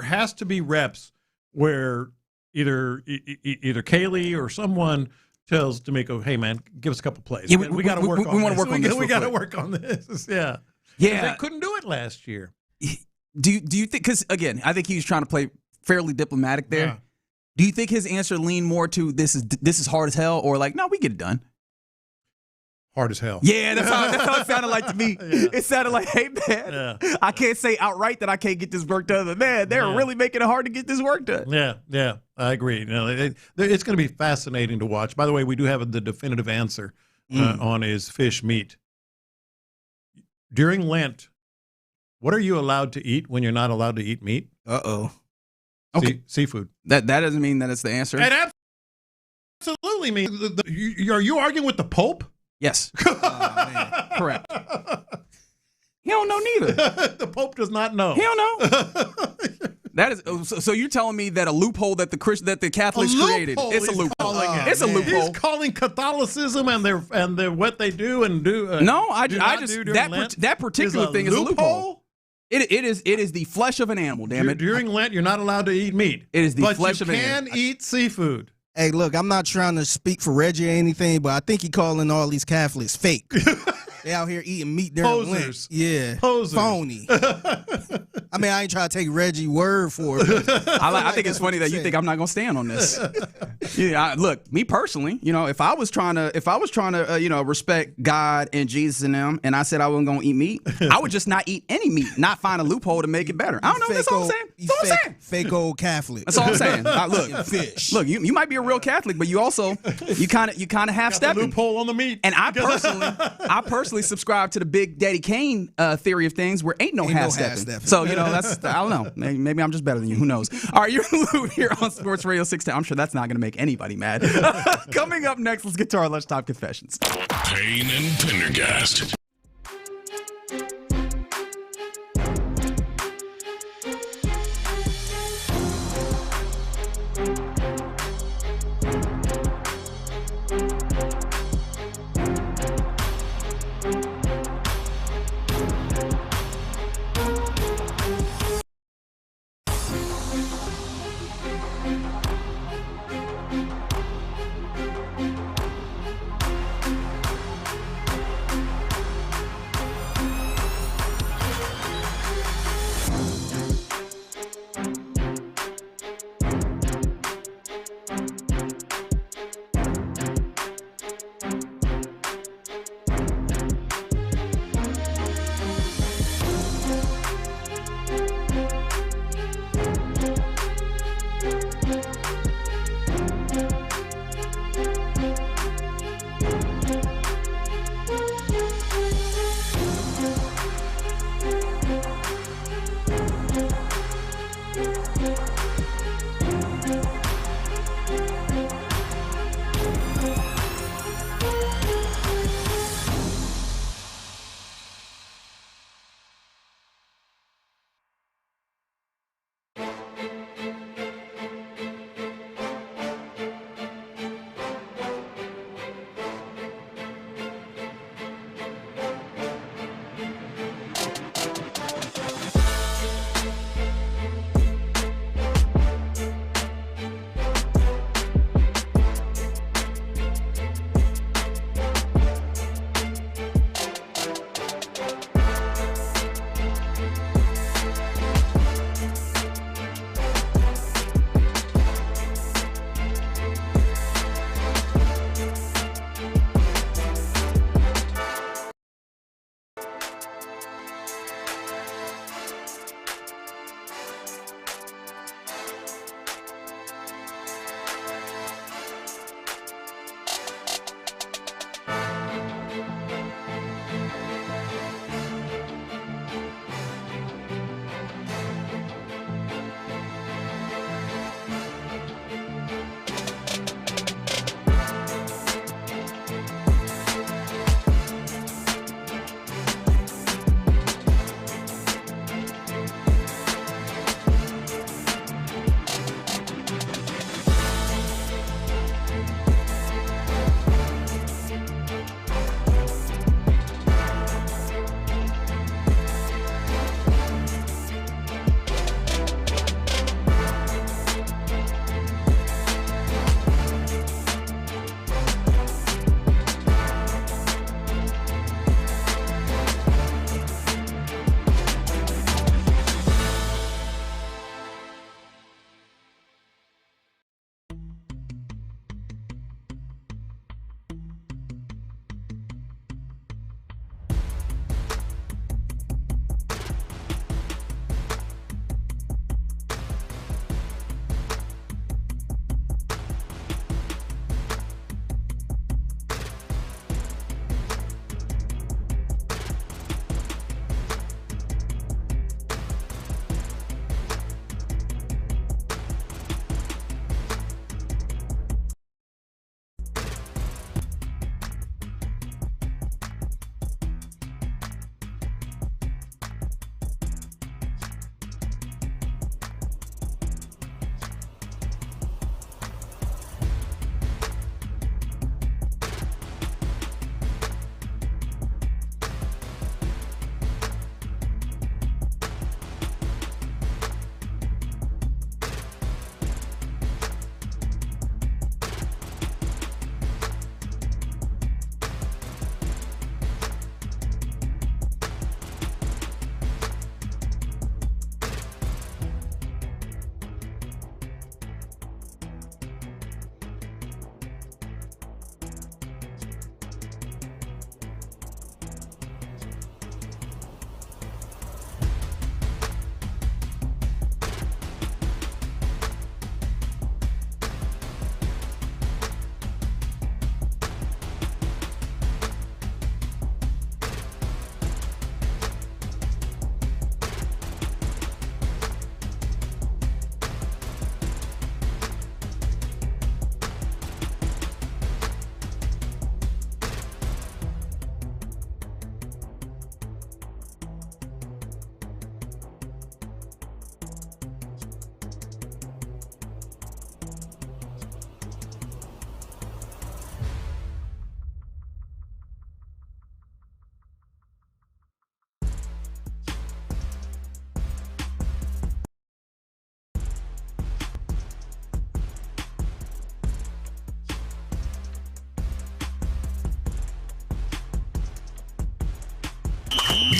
has to be reps where either Kaylee or someone tells D'Amico, "Hey man, give us a couple plays.
Yeah,
we got to work on this.
We want to work on this.
We got to work on this." Yeah. They couldn't do it last year.
Do you think? Because again, I think he was trying to play fairly diplomatic there. Yeah. Do you think his answer leaned more to this is hard as hell, or like, no, we get it done?
Hard as hell.
Yeah, that's how it sounded like to me. Yeah. It sounded like, hey, man, I can't say outright that I can't get this work done, but, man, they're really making it hard to get this work done.
Yeah, I agree. It's going to be fascinating to watch. By the way, we do have the definitive answer on his fish meat. During Lent, what are you allowed to eat when you're not allowed to eat meat?
Uh-oh. Okay.
Seafood.
That doesn't mean that it's the answer.
It absolutely means. Are you arguing with the Pope?
Yes. Correct. He don't know neither.
The Pope does not know.
He don't know. That is so. You're telling me that a loophole that the Catholics created? It's a loophole. It's a loophole.
He's calling Catholicism and their what they do and do.
No, that particular thing is a loophole. It is the flesh of an animal, damn it.
During Lent, you're not allowed to eat meat.
It is the flesh of an
animal. But you can eat seafood.
Hey, look, I'm not trying to speak for Reggie or anything, but I think he calling all these Catholics fake. They out here eating meat during Lent. Yeah.
Posers.
Phony. I mean, I ain't trying to take Reggie's word for it.
I think it's funny that you think I'm not going to stand on this. Look, me personally, if I was trying to, respect God and Jesus and them, and I said I wasn't going to eat meat, I would just not eat any meat, not find a loophole to make it better. I don't know. That's all I'm saying. That's all I'm saying.
Fake old Catholic.
That's all I'm saying. Look, you might be a real Catholic, but you also you kind of half stepping.
Loophole on the meat.
And I personally subscribe to the Big Daddy Kane theory of things, where ain't no half stepping. So that's I don't know. Maybe I'm just better than you. Who knows? All right, you're here on Sports Radio 610. I'm sure that's not going to make anybody mad. Coming up next, let's get to our lunchtime confessions.
Payne and Pendergast.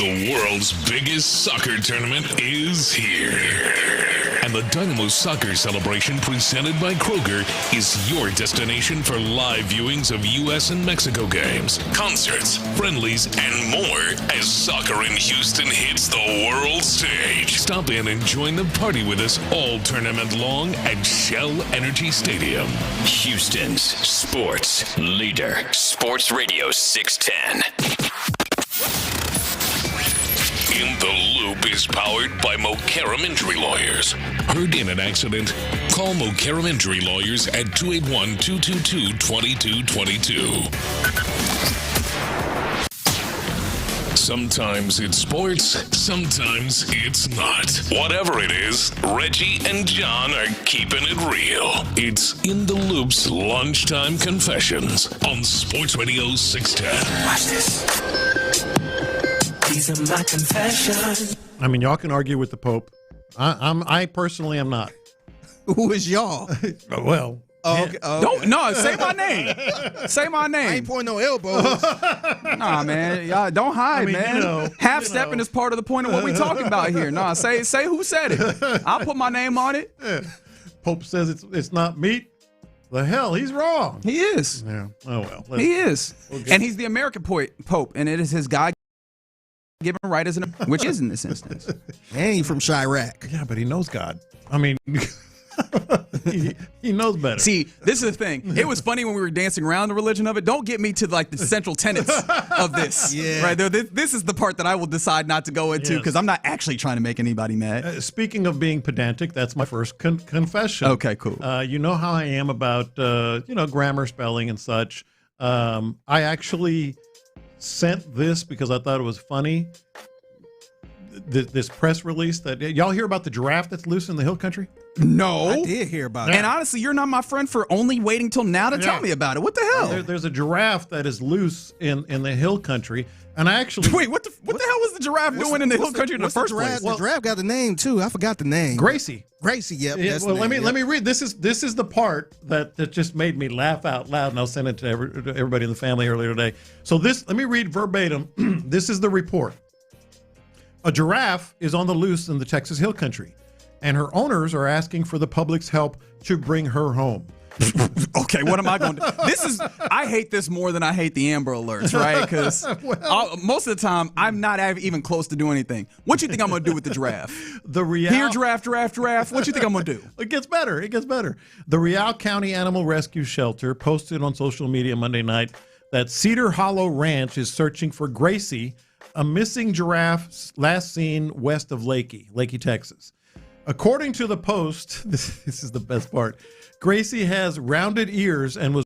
The world's biggest soccer tournament is here. And the Dynamo Soccer Celebration presented by Kroger is your destination for live viewings of U.S. and Mexico games, concerts, friendlies, and more as soccer in Houston hits the world stage. Stop in and join the party with us all tournament long at Shell Energy Stadium.
Houston's sports leader. Sports Radio 610.
In the Loop is powered by Mokaram Injury Lawyers. Heard in an accident? Call Mokaram Injury Lawyers at 281-222-2222. Sometimes it's sports, sometimes it's not. Whatever it is, Reggie and John are keeping it real. It's In the Loop's Lunchtime Confessions on Sports Radio 610.
Watch this. These are my confessions.
I mean, y'all can argue with the Pope. I personally am not.
Who is y'all?
Well.
Oh, okay. Don't say my name. Say my name.
I ain't pointing no elbows.
Nah, man. Y'all don't hide, man. Half stepping is part of the point of what we talking about here. Nah, say who said it. I'll put my name on it.
Yeah. Pope says it's not meat. The hell, he's wrong.
He is.
Yeah. Oh well.
He is. And he's the American Pope, and it is his God given right as which is in this instance.
And he's from Chirac.
Yeah, but he knows God. I mean, he knows better.
See, this is the thing. It was funny when we were dancing around the religion of it. Don't get me to like the central tenets of this.
Yeah.
Right. This is the part that I will decide not to go into because I'm not actually trying to make anybody mad.
Speaking of being pedantic, that's my first confession.
Okay, cool.
You know how I am about grammar, spelling, and such. I actually sent this because I thought it was funny. This press release that y'all hear about the giraffe that's loose in the hill country?
No,
I did hear about it.
And honestly, you're not my friend for only waiting till now to tell me about it. What the hell?
There's a giraffe that is loose in the hill country, and I actually
wait. What the hell was the giraffe doing in the hill country in the first place?
The giraffe got the name too. I forgot the name.
Gracie.
Yep.
Yeah, well, let me read. This is the part that just made me laugh out loud, and I'll send it to everybody in the family earlier today. So let me read verbatim. This is the report. A giraffe is on the loose in the Texas Hill Country, and her owners are asking for the public's help to bring her home.
Okay, what am I going to do? I hate this more than I hate the Amber Alerts, right? Because most of the time, I'm not even close to doing anything. What you think I'm going to do with the giraffe? Here, giraffe. What you think I'm going to do?
It gets better. The Real County Animal Rescue Shelter posted on social media Monday night that Cedar Hollow Ranch is searching for Gracie, a missing giraffe last seen west of Lakey, Texas. According to the post, this is the best part, Gracie has rounded ears and was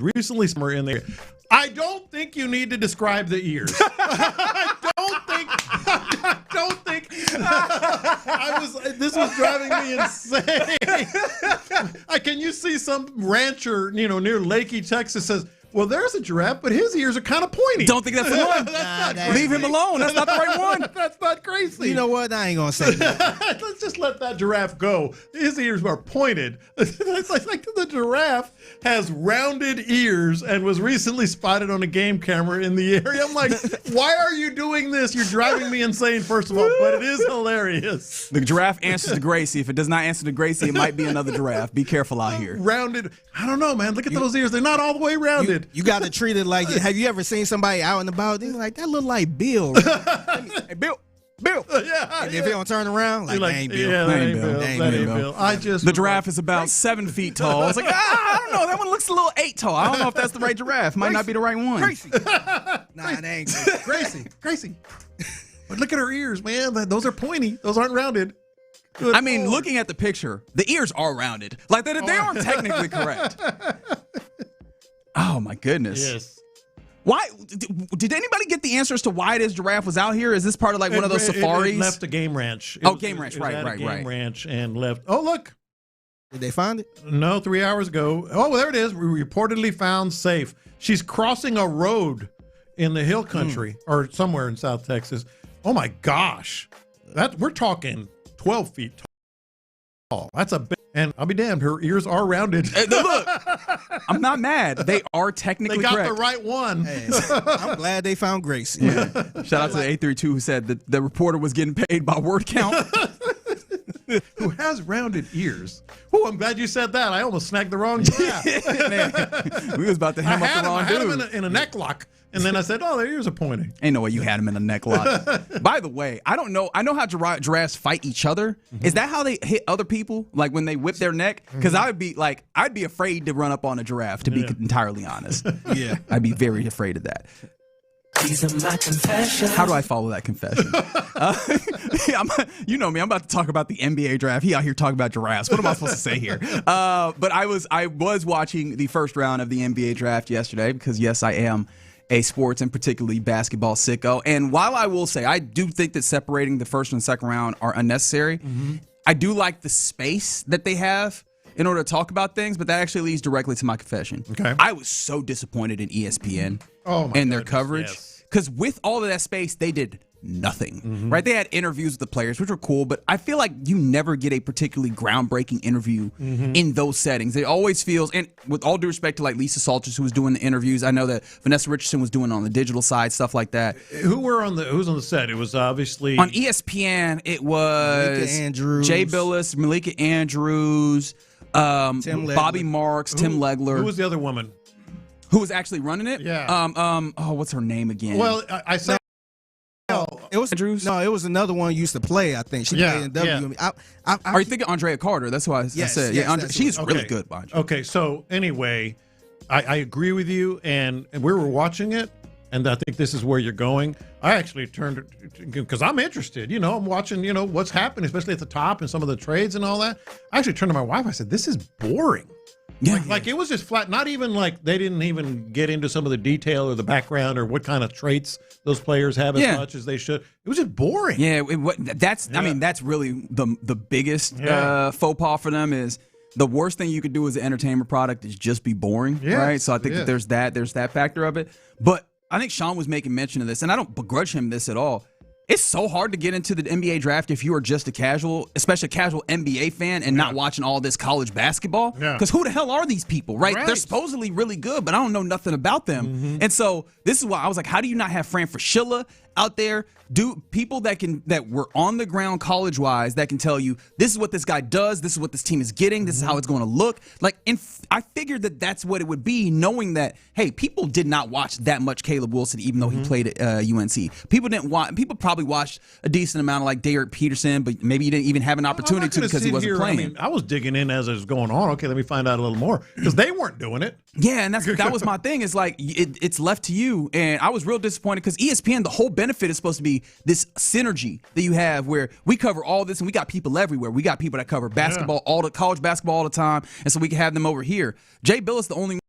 recently somewhere in there. I don't think you need to describe the ears. I don't think. This was driving me insane. Can you see some rancher, near Lakey, Texas says, well, there's a giraffe, but his ears are kind of pointy.
Don't think that's the one. Leave him alone. That's not the right one.
That's not Gracie.
You know what? I ain't going to say that.
Let's just let that giraffe go. His ears are pointed. It's like the giraffe has rounded ears and was recently spotted on a game camera in the area. I'm like, why are you doing this? You're driving me insane, first of all, but it is hilarious.
The giraffe answers to Gracie. If it does not answer to Gracie, it might be another giraffe. Be careful out here.
Rounded. I don't know, man. Look at those ears. They're not all the way rounded.
You got to treat it like, have you ever seen somebody out and about? They're like, that look like Bill. Hey, Bill.
Yeah.
And if they don't turn around, like, that ain't Bill.
Yeah, that ain't Bill.
The giraffe is about 7 feet tall. It's like, I don't know. That one looks a little 8 tall. I don't know if that's the right giraffe. Might not be the right one.
Gracie.
Nah, it ain't
Gracie. But look at her ears, man. Those are pointy. Those aren't rounded. Good
I mean, looking at the picture, the ears are rounded. Like, they aren't technically correct. Oh, my goodness.
Yes.
Why did anybody get the answers to why this giraffe was out here? Is this part of like one of those safaris?
It left a game ranch.
Game ranch, right.
Game ranch and left. Oh, look.
Did they find it?
No, 3 hours ago. Oh, there it is. We reportedly found safe. She's crossing a road in the hill country or somewhere in South Texas. Oh my gosh. We're talking 12 feet tall. That's a big. And I'll be damned, her ears are rounded.
Look, I'm not mad. They are technically correct.
They got the right one.
Hey, I'm glad they found Gracie.
Yeah. Shout out to the 832 who said that the reporter was getting paid by word count.
Who has rounded ears. Oh, I'm glad you said that. I almost snagged the wrong giraffe.
We was about to hem up the wrong dude.
I had him in a neck lock, and then I said, their ears are pointing.
Ain't no way you had him in a neck lock. By the way, I don't know. I know how giraffes fight each other. Mm-hmm. Is that how they hit other people? Like when they whip their neck? Because I'd be afraid to run up on a giraffe, to be entirely honest.
Yeah.
I'd be very afraid of that.
These are my confessions.
How do I follow that confession? You know me. I'm about to talk about the NBA draft. He out here talking about giraffes. What am I supposed to say here? But I was watching the first round of the NBA draft yesterday because, yes, I am a sports and particularly basketball sicko. And while I will say I do think that separating the first and second round are unnecessary, I do like the space that they have in order to talk about things, but that actually leads directly to my confession.
Okay.
I was so disappointed in ESPN
and
their coverage because with all of that space, they did nothing, right? They had interviews with the players, which were cool, but I feel like you never get a particularly groundbreaking interview in those settings. It always feels, and with all due respect to like Lisa Salters, who was doing the interviews, I know that Vanessa Richardson was doing on the digital side, stuff like that.
Who was on the set? It was obviously
on ESPN. It was Jay Billis, Malika Andrews, Bobby Marks, Tim Legler.
Who was the other woman?
Who was actually running it?
Yeah.
What's her name again?
Well, I said.
It was
Andrews?
No, it was another one who used to play. I think she played in W.
Are you thinking Andrea Carter? That's what I said.
Yes,
she's really good.
Okay, so anyway, I agree with you, and we were watching it, and I think this is where you're going. I actually turned because I'm interested. I'm watching. What's happening, especially at the top and some of the trades and all that. I actually turned to my wife. I said, "This is boring."
Yeah,
like it was just flat. Not even like they didn't even get into some of the detail or the background or what kind of traits those players have as much as they should. It was just boring.
Yeah, I mean, that's really the biggest faux pas for them is the worst thing you could do as an entertainment product is just be boring, right? So I think that there's that factor of it. But I think Sean was making mention of this, and I don't begrudge him this at all. It's so hard to get into the NBA draft if you are just especially a casual NBA fan and not watching all this college basketball. Because who the hell are these people, right? They're supposedly really good, but I don't know nothing about them. And so this is why I was like, how do you not have Fran Fraschilla out there? People that were on the ground college-wise that can tell you this is what this guy does, this is what this team is getting, this is how it's going to look. I figured that that's what it would be, knowing that, hey, people did not watch that much Caleb Wilson, even though he played at UNC. People probably watched a decent amount of like Derek Peterson, but maybe you didn't even have an opportunity to because he wasn't playing.
I was digging in as it was going on. Okay, let me find out a little more because they weren't doing it.
Yeah, and that was my thing. Is like it's left to you, and I was real disappointed because ESPN, the whole benefit is supposed to be this synergy that you have where we cover all this and we got people everywhere. We got people that cover basketball, all the college basketball all the time, and so we can have them over here. Jay Billis, the only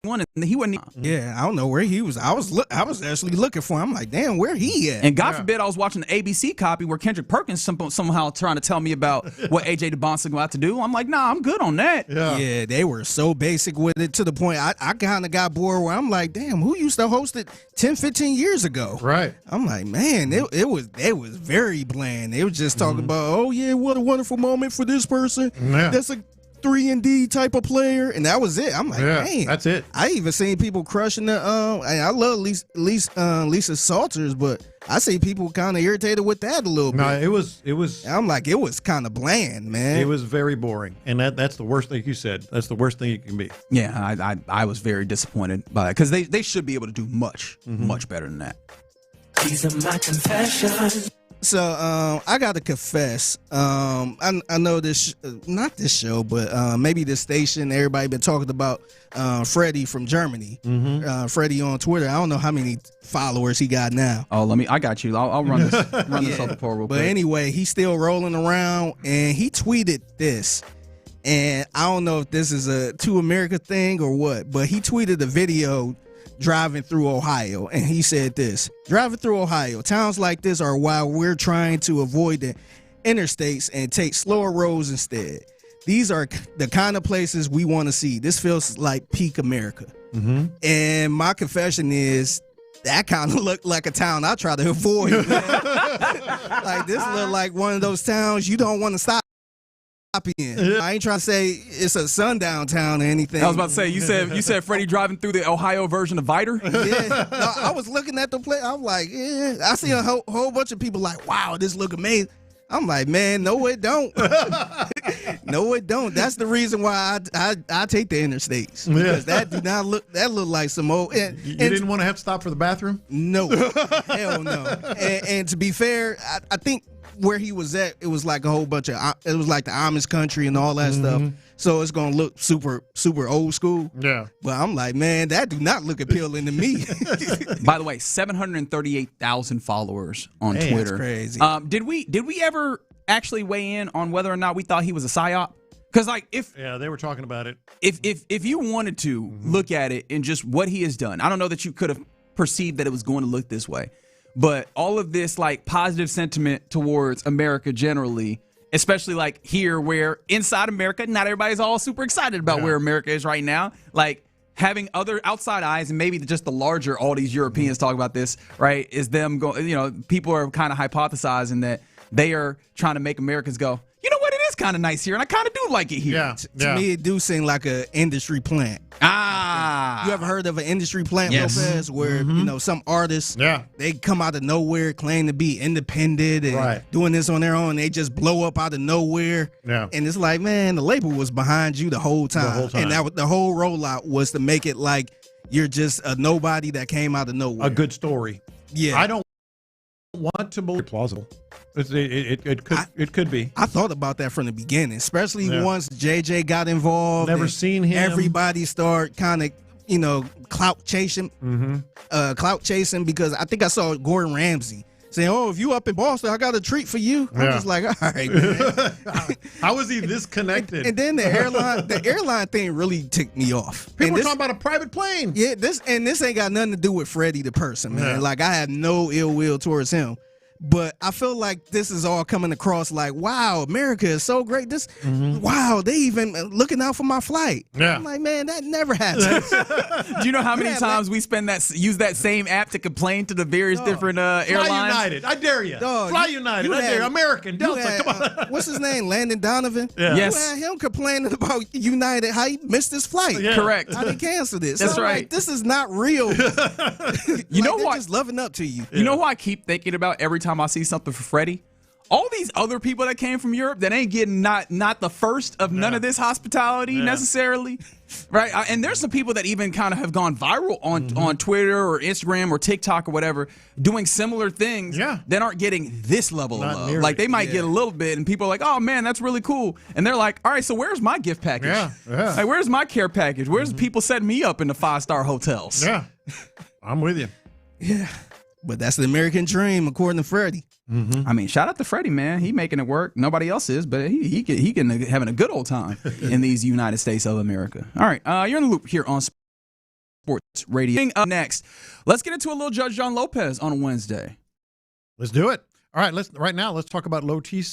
one, and he wasn't.
Yeah, I don't know where he was. I was actually looking for him. I'm like, damn, where he at?
And God forbid I was watching the ABC copy where Kendrick Perkins somehow trying to tell me about what AJ DeBonson about to do. I'm like, nah, I'm good on that.
Yeah, they were so basic with it to the point I kind of got bored where I'm like, damn, who used to host it 10, 15 years ago?
Right.
I'm like, man, it was very bland. They was just talking about, oh yeah, what a wonderful moment for this person.
Yeah.
That's a 3-and-D type of player, and that was it. I'm like, man,
that's it.
I even seen people crushing the. I love Lisa Salters, but I see people kind of irritated with that a little bit.
No, it was.
I'm like, it was kind of bland, man.
It was very boring, and that's the worst thing you said. That's the worst thing you can be.
Yeah, I was very disappointed by that because they should be able to do much better than that.
These are my confessions.
So I got to confess, I know this, not this show, but maybe this station, everybody been talking about Freddie from Germany. Freddie on Twitter. I don't know how many followers he got now.
Oh, I got you. I'll run this off the poll real quick.
But anyway, he's still rolling around, and he tweeted this. And I don't know if this is a To America thing or what, but he tweeted a video driving through Ohio, and he said this: driving through Ohio, towns like this are why we're trying to avoid the interstates and take slower roads instead. These are the kind of places we want to see. This feels like peak America. And my confession is that kind of looked like a town I try to avoid. Like this looked like one of those towns you don't want to stop in. I ain't trying to say it's a sundown town or anything.
I was about to say, you said Freddie driving through the Ohio version of Viter?
Yeah. No, I was looking at the play. I was like, yeah. I see a whole bunch of people like, wow, this look amazing. I'm like, man, no, it don't. No, it don't. That's the reason why I take the interstates. Because that look like some old. And
you didn't want to have to stop for the bathroom?
No. Hell no. And to be fair, I think where he was at, it was like a whole bunch of, it was like the Amish country and all that stuff. So it's going to look super, super old school.
Yeah.
But I'm like, man, that do not look appealing to me.
By the way, 738,000 followers on Twitter.
That's crazy.
Did we ever actually weigh in on whether or not we thought he was a psyop? Because
they were talking about it.
If you wanted to look at it and just what he has done, I don't know that you could have perceived that it was going to look this way. But all of this like positive sentiment towards America generally, especially like here where inside America, not everybody's all super excited about where America is right now. Like having other outside eyes and maybe just the larger, all these Europeans talk about this, right, is them going, people are kind of hypothesizing that they are trying to make Americans go, you know what, it is kind of nice here and I kind of do like it here.
Yeah. To me, it do seem like an industry plant. You ever heard of an industry plant, Lopez, where some artists, they come out of nowhere, claim to be independent and doing this on their own, they just blow up out of nowhere.
Yeah.
And it's like, man, the label was behind you the whole time. And the whole rollout was to make it like you're just a nobody that came out of nowhere.
A good story.
Yeah.
I don't want to believe plausible. It could be.
I thought about that from the beginning, especially once JJ got involved.
Never seen him.
Everybody start kind of, clout chasing. Clout chasing, because I think I saw Gordon Ramsay saying, "Oh, if you up in Boston, I got a treat for you." I'm just like, all right, man.
How is he this connected?
And then the airline thing really ticked me off.
People were talking about a private plane.
Yeah, this ain't got nothing to do with Freddie the person, man. Like, I had no ill will towards him. But I feel like this is all coming across like, wow, America is so great. Wow, they even looking out for my flight.
Yeah.
I'm like, man, that never happens.
Do you know how many times we use that same app to complain to the various different airlines?
Fly United, I dare you. Fly United, I dare you. American, Delta, come on.
What's his name? Landon Donovan?
Yeah. Yes.
You had him complaining about United, how he missed his flight.
Yeah. Correct.
How they canceled this.
That's
so
right.
Like, this is not real.
You know what?
Just loving up to you.
You know who I keep thinking about every time I see something for Freddie? All these other people that came from Europe that ain't getting not the first of none of this hospitality necessarily, right? And there's some people that even kind of have gone viral on Twitter or Instagram or TikTok or whatever, doing similar things that aren't getting this level of love. Like they might get a little bit, and people are like, "Oh man, that's really cool," and they're like, "All right, so where's my gift package? Like, where's my care package? Where's the people setting me up in the 5-star hotels?"
Yeah, I'm with you.
Yeah, but that's the American dream, according to Freddie.
I mean, shout out to Freddie, man. He making it work. Nobody else is, but he can having a good old time in these United States of America. All right, you're in the loop here on Sports Radio. Up next, let's get into a little Judge John Lopez on a Wednesday.
Let's do it. All right, let's talk about low T.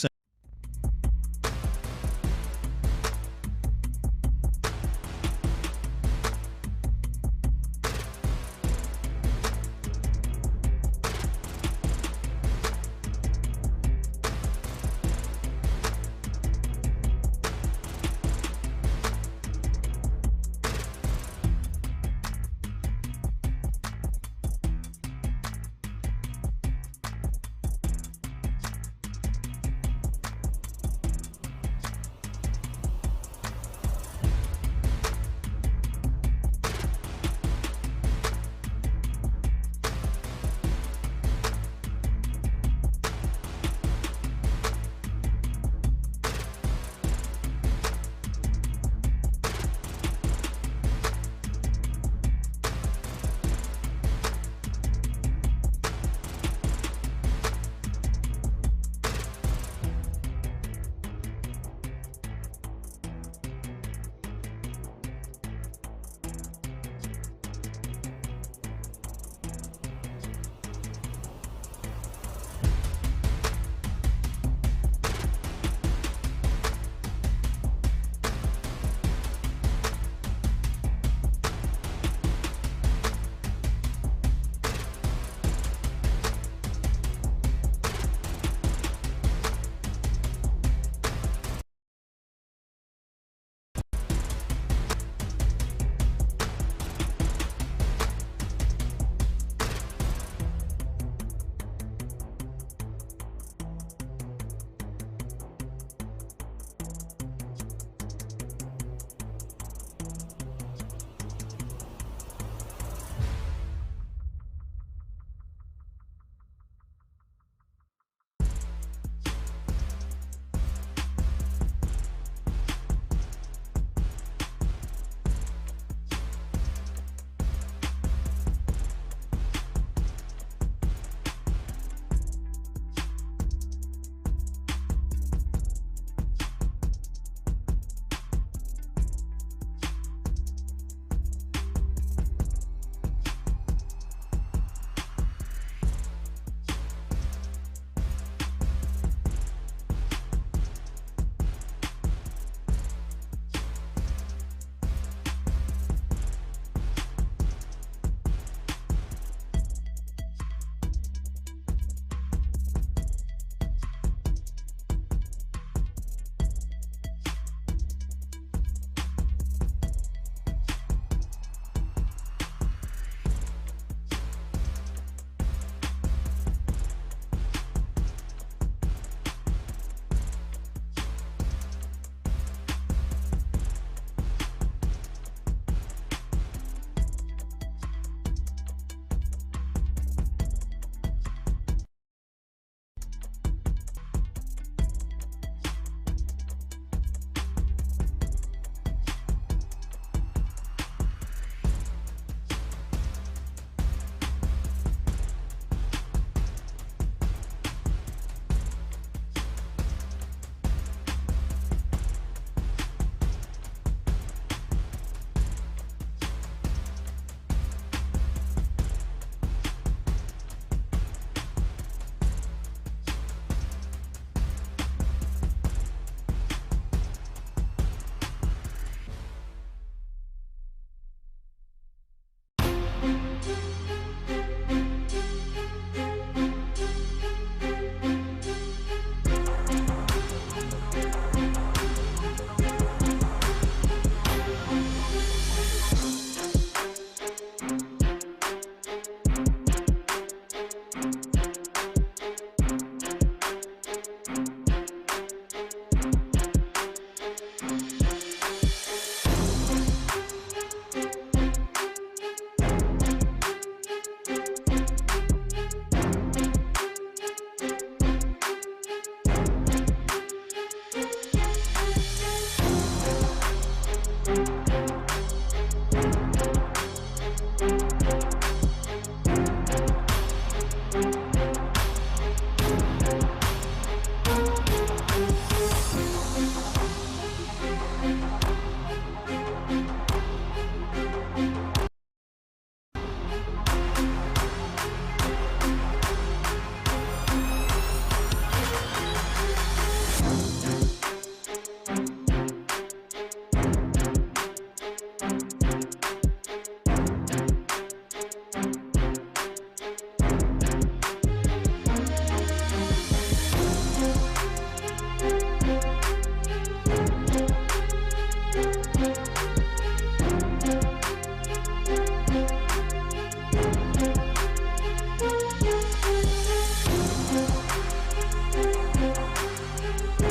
Two.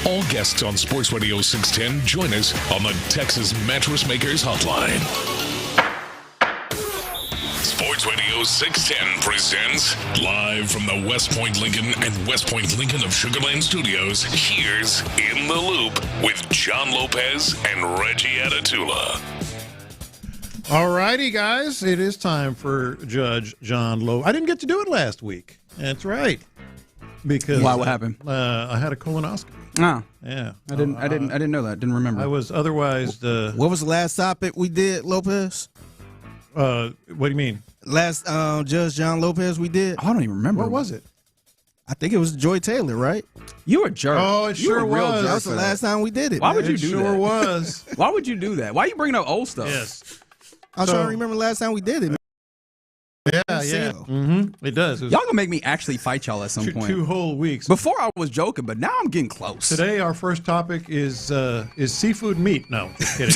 All guests on Sports Radio 610 join us on the Texas Mattress Makers Hotline. Sports Radio 610 presents live from the West Point Lincoln and West Point Lincoln of Sugar Land Studios. Here's In the Loop with John Lopez and Reggie Atatula.
All righty, guys. It is time for Judge John Lowe. I didn't get to do it last week. That's right. Because
why? What happened?
I had a colonoscopy.
Oh,
yeah.
I didn't know that. Didn't remember.
I was otherwise.
What was the last topic we did, Lopez?
What do you mean?
Last Judge John Lopez we did.
I don't even remember.
What was it?
I think it was Joy Taylor, right?
You a jerk.
Oh, it sure was.
That was the last time we did it.
Why
man.
would you do that?
Sure was.
Why would you do that? Why are you bringing up old stuff?
Yes.
I'm trying to remember the last time we did it. Man.
Yeah. Mm-hmm. It does.
Y'all gonna make me actually fight y'all at some point.
2 whole weeks.
Before I was joking, but now I'm getting close.
Today our first topic is seafood meat. No, just kidding.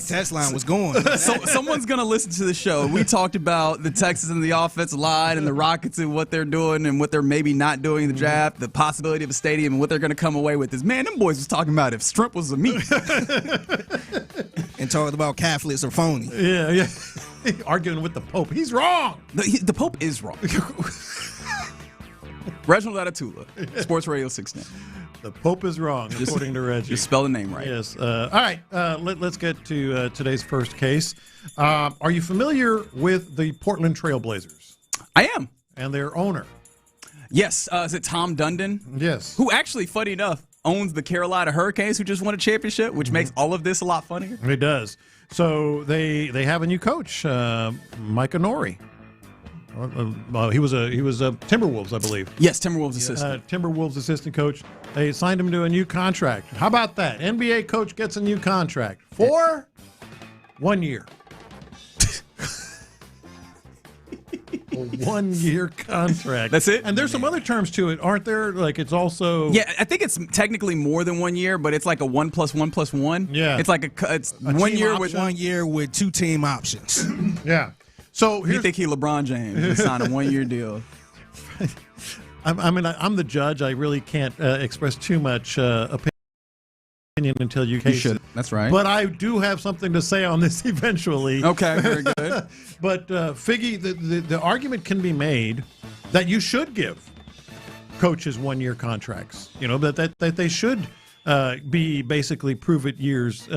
Test line was going.
So someone's gonna listen to the show. We talked about the Texans and the offensive line and the Rockets and what they're doing and what they're maybe not doing in the draft, the possibility of a stadium and what they're gonna come away with. Is man, them boys was talking about if shrimp was a meat.
And talking about Catholics are phony.
Yeah. Arguing with the Pope. He's wrong.
The Pope is wrong. Reginald Atatula, Sports Radio 610.
The Pope is wrong, according to Reggie.
Just spell the name right.
Yes. All right. Let's get to today's first case. Are you familiar with the Portland Trail Blazers?
I am.
And their owner?
Yes. Is it Tom Dundon?
Yes.
Who actually, funny enough, owns the Carolina Hurricanes, who just won a championship, which makes all of this a lot funnier.
It does. So they have a new coach, Micah Nori. He was a Timberwolves, I believe.
Yes, Timberwolves assistant.
Timberwolves assistant coach. They signed him to a new contract. How about that? NBA coach gets a new contract for 1 year. A 1 year contract.
That's it?
And there's some other terms to it, aren't there? Like it's also.
Yeah, I think it's technically more than 1 year, but it's like a 1 + 1 + 1.
Yeah.
It's like it's 1 year with
1 year with 2 team options.
Yeah. So
you think he LeBron James and signed a 1 year deal?
I'm the judge. I really can't express too much opinion until you case
should.
it.
That's right.
But I do have something to say on this eventually.
Okay, very good.
But Figgy, the argument can be made that you should give coaches 1 year contracts. You know, that they should be basically prove it years.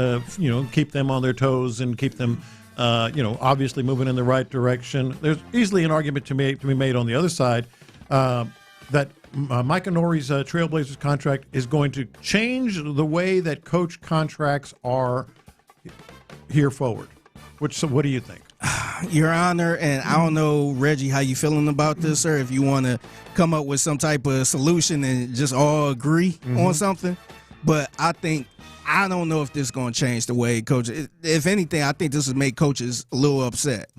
Keep them on their toes and keep them. Obviously moving in the right direction. There's easily an argument to be made on the other side that Micah Nori's Trailblazers contract is going to change the way that coach contracts are here forward. So what do you think?
Your Honor, and I don't know, Reggie, how you feeling about this, sir, if you want to come up with some type of solution and just all agree on something. But I don't know if this is going to change the way coaches. If anything, I think this will make coaches a little upset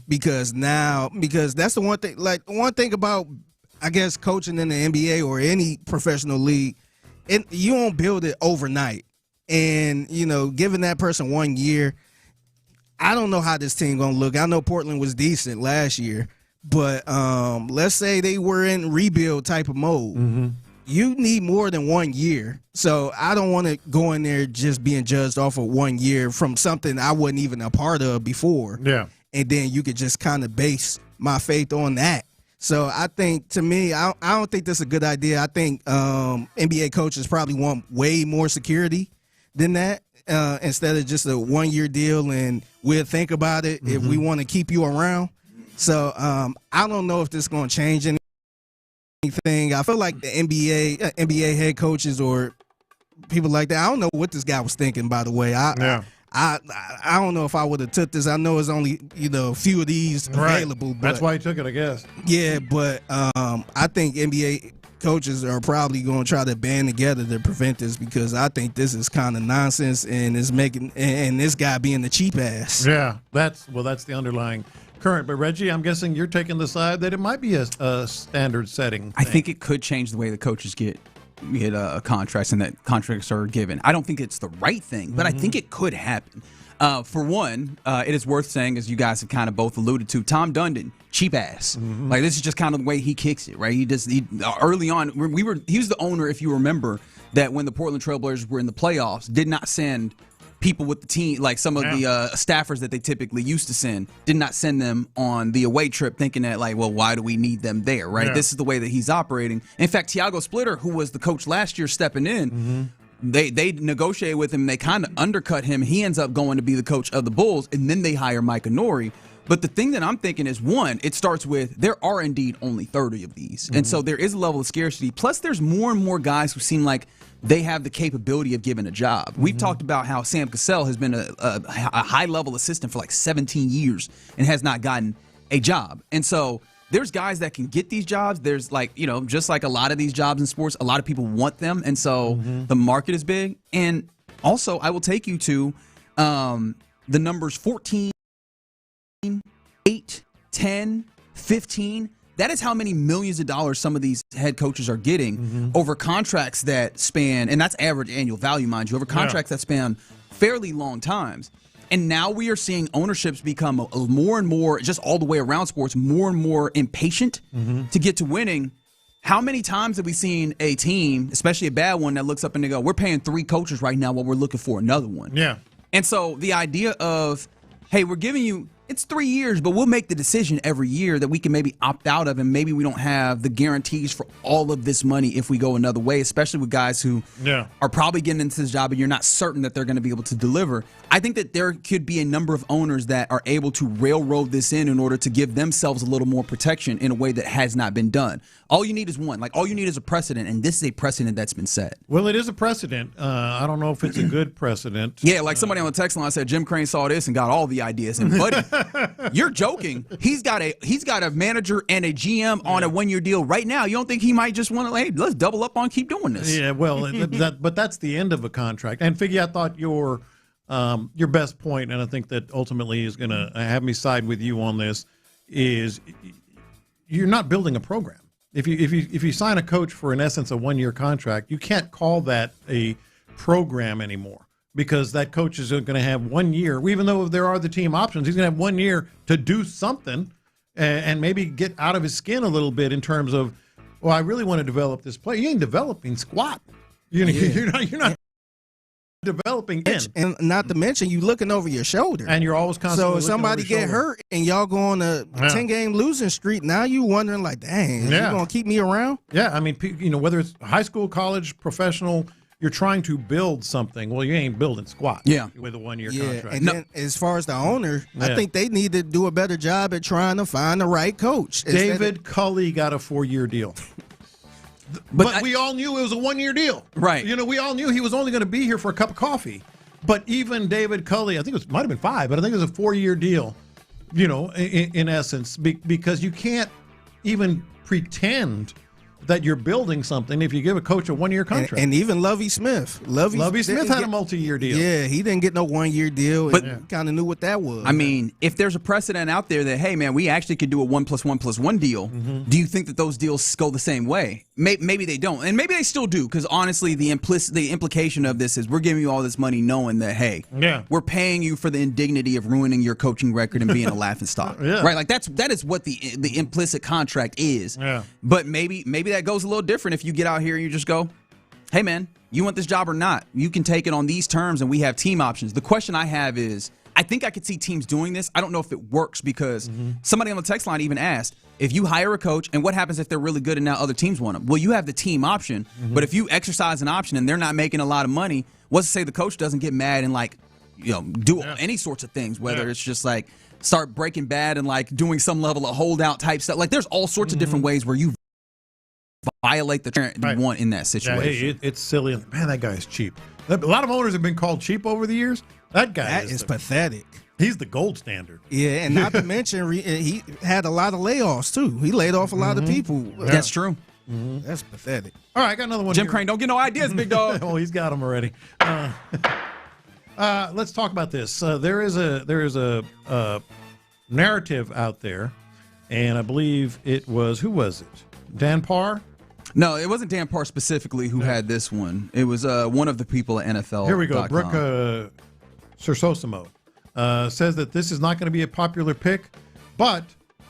because that's the one thing. Like one thing about, I guess, coaching in the NBA or any professional league, you won't build it overnight. And giving that person 1 year, I don't know how this team going to look. I know Portland was decent last year, but let's say they were in rebuild type of mode. You need more than 1 year. So I don't want to go in there just being judged off of 1 year from something I wasn't even a part of before.
Yeah.
And then you could just kind of base my faith on that. So I think, to me, I don't think this is a good idea. I think NBA coaches probably want way more security than that instead of just a 1 year deal and we'll think about it if we want to keep you around. So I don't know if this is going to change anything. I feel like the NBA head coaches or people like that, I don't know what this guy was thinking, by the way. I don't know if I would have took this. I know it's only a few of these available. But,
that's why he took it, I guess.
Yeah, but I think NBA coaches are probably going to try to band together to prevent this because I think this is kind of nonsense and is making and this guy being the cheap ass.
Yeah, that's the underlying current. But Reggie, I'm guessing you're taking the side that it might be a standard setting thing.
I think it could change the way the coaches get contracts and that contracts are given. I don't think it's the right thing, but I think it could happen. For one, it is worth saying, as you guys have kind of both alluded to, Tom Dundon, cheap ass. Like, this is just kind of the way he kicks it, right? Early on, he was the owner, if you remember, that when the Portland Trailblazers were in the playoffs, did not send people with the team, like some of the staffers that they typically used to send, did not send them on the away trip thinking that, like, well, why do we need them there, right? Yeah. This is the way that he's operating. In fact, Tiago Splitter, who was the coach last year stepping in, they negotiated with him. They kind of undercut him. He ends up going to be the coach of the Bulls, and then they hire Mike Nori. But the thing that I'm thinking is, one, it starts with there are indeed only 30 of these. And so there is a level of scarcity. Plus, there's more and more guys who seem like they have the capability of giving a job. We've talked about how Sam Cassell has been a high-level assistant for like 17 years and has not gotten a job. And so there's guys that can get these jobs. There's like, just like a lot of these jobs in sports, a lot of people want them. And so the market is big. And also, I will take you to the numbers 14, 8, 10, 15. That is how many millions of dollars some of these head coaches are getting over contracts that span, and that's average annual value, mind you, over contracts that span fairly long times. And now we are seeing ownerships become more and more, just all the way around sports, more and more impatient to get to winning. How many times have we seen a team, especially a bad one, that looks up and they go, we're paying 3 coaches right now while we're looking for another one?
Yeah.
And so the idea of, hey, we're giving you, it's 3 years, but we'll make the decision every year that we can maybe opt out of, and maybe we don't have the guarantees for all of this money if we go another way, especially with guys who are probably getting into this job and you're not certain that they're going to be able to deliver. I think that there could be a number of owners that are able to railroad this in order to give themselves a little more protection in a way that has not been done. All you need is one. Like, all you need is a precedent, and this is a precedent that's been set.
Well, it is a precedent. I don't know if it's a good precedent.
Yeah, like somebody on the text line said, Jim Crane saw this and got all the ideas. And buddy, you're joking. He's got a manager and a GM on a 1-year deal right now. You don't think he might just want to, hey, let's double up on keep doing this?
Yeah, well, but that's the end of a contract. And Figgy, I thought your best point, and I think that ultimately is going to have me side with you on this, is you're not building a program. If you sign a coach for, in essence, a 1-year contract, you can't call that a program anymore, because that coach is going to have 1 year, even though there are the team options, he's going to have 1 year to do something and maybe get out of his skin a little bit in terms of, well, I really want to develop this player. You ain't developing squat. You're not developing in.
And not to mention, you looking over your shoulder.
And you're always constantly
So if somebody get hurt and y'all go on a 10-game losing streak, now you wondering like, dang, is you going to keep me around?
Yeah, I mean, whether it's high school, college, professional, you're trying to build something. Well, you ain't building squat with a 1-year contract.
And then as far as the owner, I think they need to do a better job at trying to find the right coach.
David Culley got a 4-year deal. But we all knew it was a 1-year deal.
Right.
We all knew he was only going to be here for a cup of coffee. But even David Culley, I think it might have been 5, but I think it was a 4-year deal, in essence, because you can't even pretend that you're building something if you give a coach a 1-year contract.
And even Lovie Smith. Lovie Smith
had a multi-year deal.
Yeah, he didn't get no 1-year deal. But kind of knew what that was.
I mean, if there's a precedent out there that, hey, man, we actually could do a 1+1+1 deal, do you think that those deals go the same way? Maybe they don't. And maybe they still do, because honestly, the implication of this is we're giving you all this money knowing that, hey, we're paying you for the indignity of ruining your coaching record and being a laughingstock. Right? Like, that is what the implicit contract is. Yeah. But maybe that goes a little different if you get out here and you just go, hey, man, you want this job or not? You can take it on these terms, and we have team options. The question I have is, I think I could see teams doing this. I don't know if it works, because somebody on the text line even asked, if you hire a coach, and what happens if they're really good and now other teams want them? Well, you have the team option, but if you exercise an option and they're not making a lot of money, what's to say the coach doesn't get mad and do any sorts of things, whether it's just like start breaking bad and like doing some level of holdout type stuff. Like, there's all sorts of different ways where you violate the term you want in that situation.
It's silly. Man, that guy is cheap. A lot of owners have been called cheap over the years. That guy
is pathetic.
He's the gold standard.
Yeah, and not to mention, he had a lot of layoffs, too. He laid off a lot of people.
That's true.
That's pathetic.
All right, I got another one.
Jim Crane, don't get no ideas, big dog.
Oh, he's got them already. Let's talk about this. There is a narrative out there, and I believe it was, who was it? Dan Parr?
No, it wasn't Dan Parr specifically who had this one. It was one of the people at NFL.
Here we go. Brooke Sersosimo says that this is not going to be a popular pick, but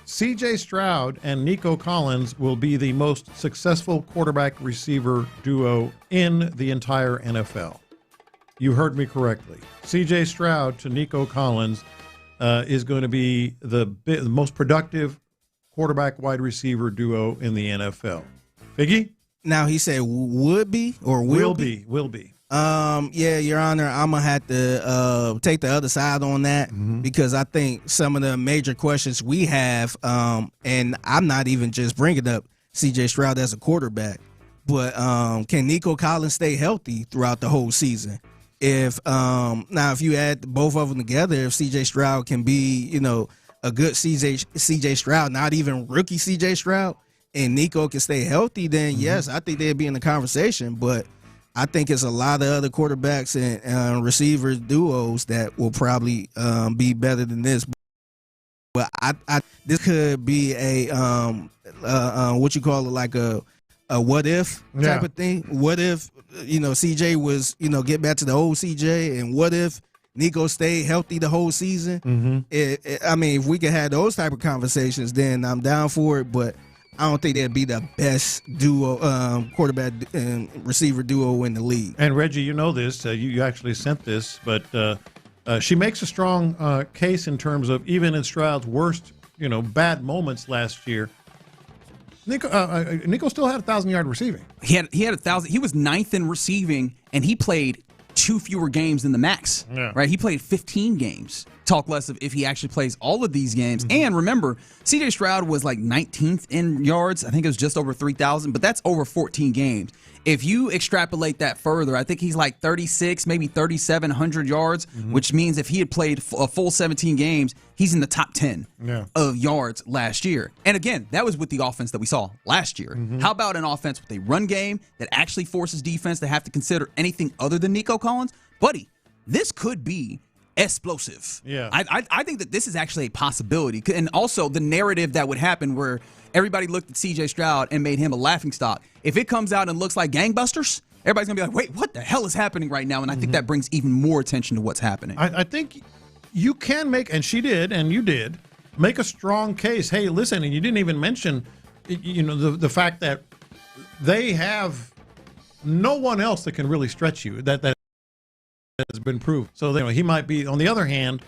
C.J. Stroud and Nico Collins will be the most successful quarterback-receiver duo in the entire NFL. You heard me correctly. C.J. Stroud to Nico Collins is going to be the most productive quarterback-wide receiver duo in the NFL. Figgy?
Now, he said would be or will be?
Will be.
Yeah, Your Honor, I'm going to have to take the other side on that because I think some of the major questions we have, and I'm not even just bringing up C.J. Stroud as a quarterback, but can Nico Collins stay healthy throughout the whole season? If you add both of them together, if C.J. Stroud can be, a good C.J. Stroud, not even rookie C.J. Stroud, and Nico can stay healthy, then yes, I think they'd be in the conversation, but I think it's a lot of other quarterbacks and receivers duos that will probably be better than this. But this could be a what you call it, like a what if type of thing. What if CJ was get back to the old CJ, and what if Nico stayed healthy the whole season? If we could have those type of conversations, then I'm down for it. But I don't think that'd be the best duo, quarterback and receiver duo in the league.
And Reggie, you know this. You actually sent this, but she makes a strong case in terms of even in Stroud's worst, bad moments last year. Nico still had 1,000-yard receiving.
He had 1,000. He was 9th in receiving, and he played 2 fewer games than the max. Yeah. Right? He played 15 games. Talk less of if he actually plays all of these games. And remember, C.J. Stroud was like 19th in yards. I think it was just over 3,000, but that's over 14 games. If you extrapolate that further, I think he's like 36, maybe 3,700 yards, which means if he had played a full 17 games, he's in the top 10 of yards last year. And again, that was with the offense that we saw last year. How about an offense with a run game that actually forces defense to have to consider anything other than Nico Collins? Buddy, this could be explosive.
Yeah.
I think that this is actually a possibility. And also the narrative that would happen where everybody looked at C.J. Stroud and made him a laughingstock. If it comes out and looks like gangbusters, everybody's going to be like, wait, what the hell is happening right now? And I think that brings even more attention to what's happening.
I think you can make, and she did, and you did, make a strong case. Hey, listen, and you didn't even mention, the fact that they have no one else that can really stretch you. That has been proved. So he might be. On the other hand,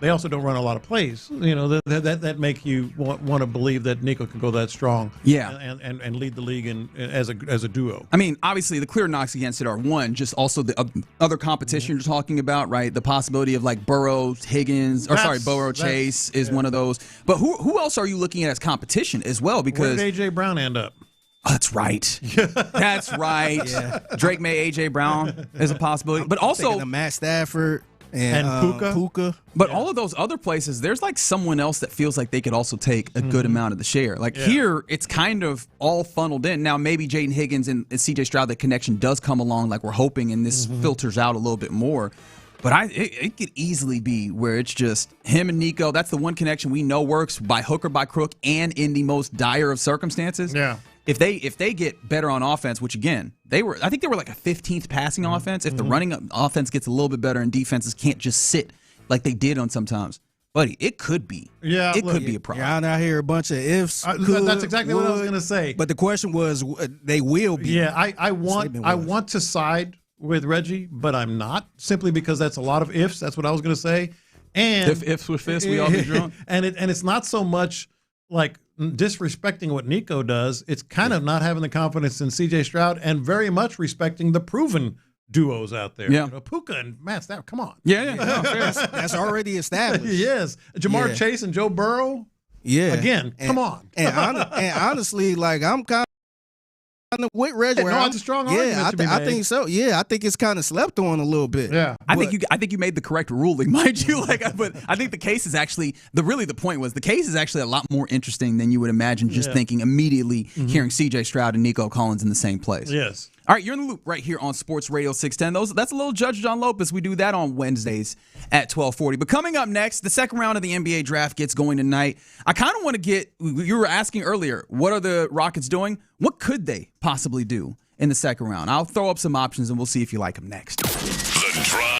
they also don't run a lot of plays. That make you want to believe that Nico can go that strong.
Yeah,
and lead the league as a duo.
I mean, obviously the clear knocks against it are one, just also the other competition you're talking about, right? The possibility of like Burrow, Higgins, Burrow, Chase is one of those. But who else are you looking at as competition as well? Because
where did A.J. Brown end up?
Oh, that's right. That's right. Yeah. Drake May, A.J. Brown is a possibility. But also
Matt Stafford
and
Puka.
But all of those other places, there's like someone else that feels like they could also take a good amount of the share. Like here, it's kind of all funneled in. Now, maybe Jaden Higgins and C.J. Stroud, that connection does come along like we're hoping, and this filters out a little bit more. But it could easily be where it's just him and Nico. That's the one connection we know works by hook or by crook and in the most dire of circumstances.
Yeah.
If they get better on offense, which again, I think they were like a 15th passing offense. If the running offense gets a little bit better and defenses can't just sit like they did on sometimes, buddy, it could be. Yeah, it could be a problem.
You're out here a bunch of ifs.
That's exactly what I was going to say.
But the question was, they will be.
Yeah, I want to side with Reggie, but I'm not, simply because that's a lot of ifs. That's what I was going to say. And
if ifs were fists, we all be drunk.
And it's not so much like disrespecting what Nico does. It's kind of not having the confidence in C.J. Stroud and very much respecting the proven duos out there.
Yeah.
Puka and Matt Stafford, come on.
Yeah.
That's already established.
Yes. Jamar Chase and Joe Burrow.
Yeah.
Again, come on.
And honestly, like, I'm kind of with Reggie.
No, it's a strong argument to be made.
I think so. Yeah, I think it's kind of slept on a little bit.
Yeah,
I think you made the correct ruling, mind you. But I think the case is actually the point was the case is actually a lot more interesting than you would imagine. Just thinking immediately hearing C.J. Stroud and Nico Collins in the same place.
Yes.
All right, you're in the loop right here on Sports Radio 610. That's a little Judge John Lopez. We do that on Wednesdays at 12:40. But coming up next, the second round of the NBA draft gets going tonight. I kind of want to get, you were asking earlier, what are the Rockets doing? What could they possibly do in the second round? I'll throw up some options and we'll see if you like them next.
The Drive.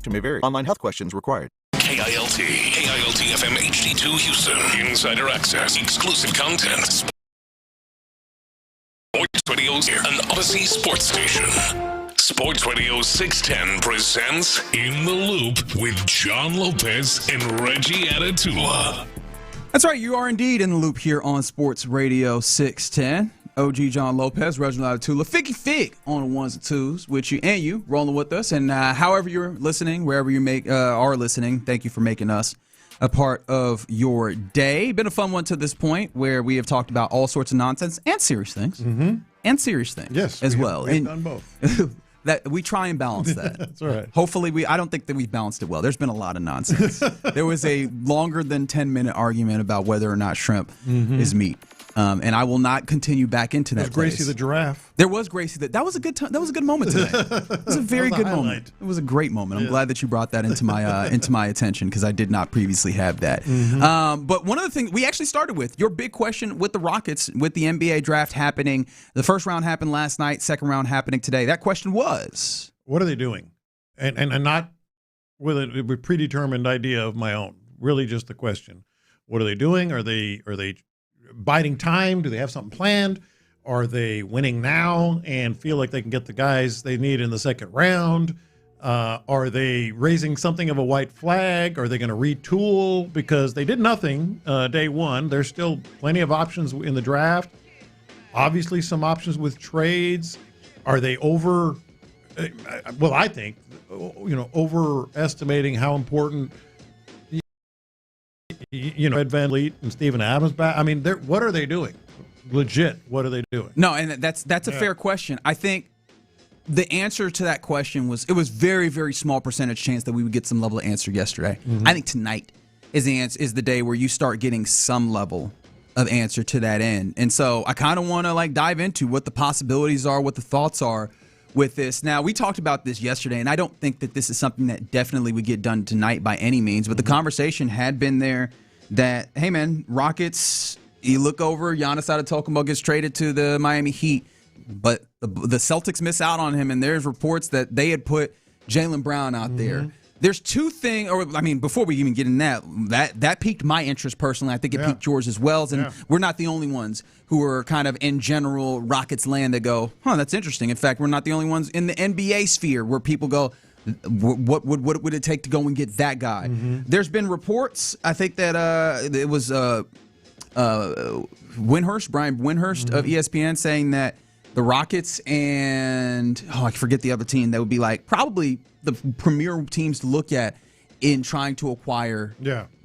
May vary. Online health questions required.
KILT FM HD2 Houston. Insider access, exclusive content. Sports Radio's an Odyssey sports station. Sports Radio 610 presents In the Loop with John Lopez and Reggie Atatula.
That's right, you are indeed in the loop here on Sports Radio 610. OG John Lopez, Reginald Atatula, Figgy Fig on the ones and twos with you and you rolling with us. And however you're listening, wherever you are listening, thank you for making us a part of your day. Been a fun one to this point where we have talked about all sorts of nonsense and serious things.
Mm-hmm.
And serious things as well.
We've done both.
That we try and balance that.
That's right.
Hopefully, I don't think that we've balanced it well. There's been a lot of nonsense. There was a longer than 10-minute argument about whether or not shrimp is meat. And I will not continue back into that.
There's Gracie the giraffe.
There was Gracie. That was a good time. That was a good moment today. It was a very good moment. It was a great moment. I'm glad that you brought that into my attention because I did not previously have that. But one of the things we actually started with your big question with the Rockets with the NBA draft happening. The first round happened last night. Second round happening today. That question was,
what are they doing? And not with a predetermined idea of my own. Really, just the question: what are they doing? Are they biding time? Do they have something planned? Are they winning now and feel like they can get the guys they need in the second round? Are they raising something of a white flag? Are they going to retool? Because they did nothing day one. There's still plenty of options in the draft. Obviously, some options with trades. Are they I think, overestimating how important Ed Van Vliet and Steven Adams back. I mean, what are they doing? Legit, what are they doing?
No, and that's a fair question. I think the answer to that question was very, very small percentage chance that we would get some level of answer yesterday. I think tonight is the day where you start getting some level of answer to that end. And so I kind of want to dive into what the possibilities are, what the thoughts are with this. Now, we talked about this yesterday, and I don't think that this is something that definitely would get done tonight by any means, but the conversation had been there that, hey, man, Rockets, you look over, Giannis Antetokounmpo gets traded to the Miami Heat, but the Celtics miss out on him, and there's reports that they had put Jaylen Brown out there. There's two things, before we even get in that piqued my interest personally. I think it piqued yours as well. And we're not the only ones who are kind of in general Rockets land that go, that's interesting. In fact, we're not the only ones in the NBA sphere where people go, what would it take to go and get that guy? There's been reports, I think that it was Brian Windhurst of ESPN saying that the Rockets and, I forget the other team, that would be probably the premier teams to look at in trying to acquire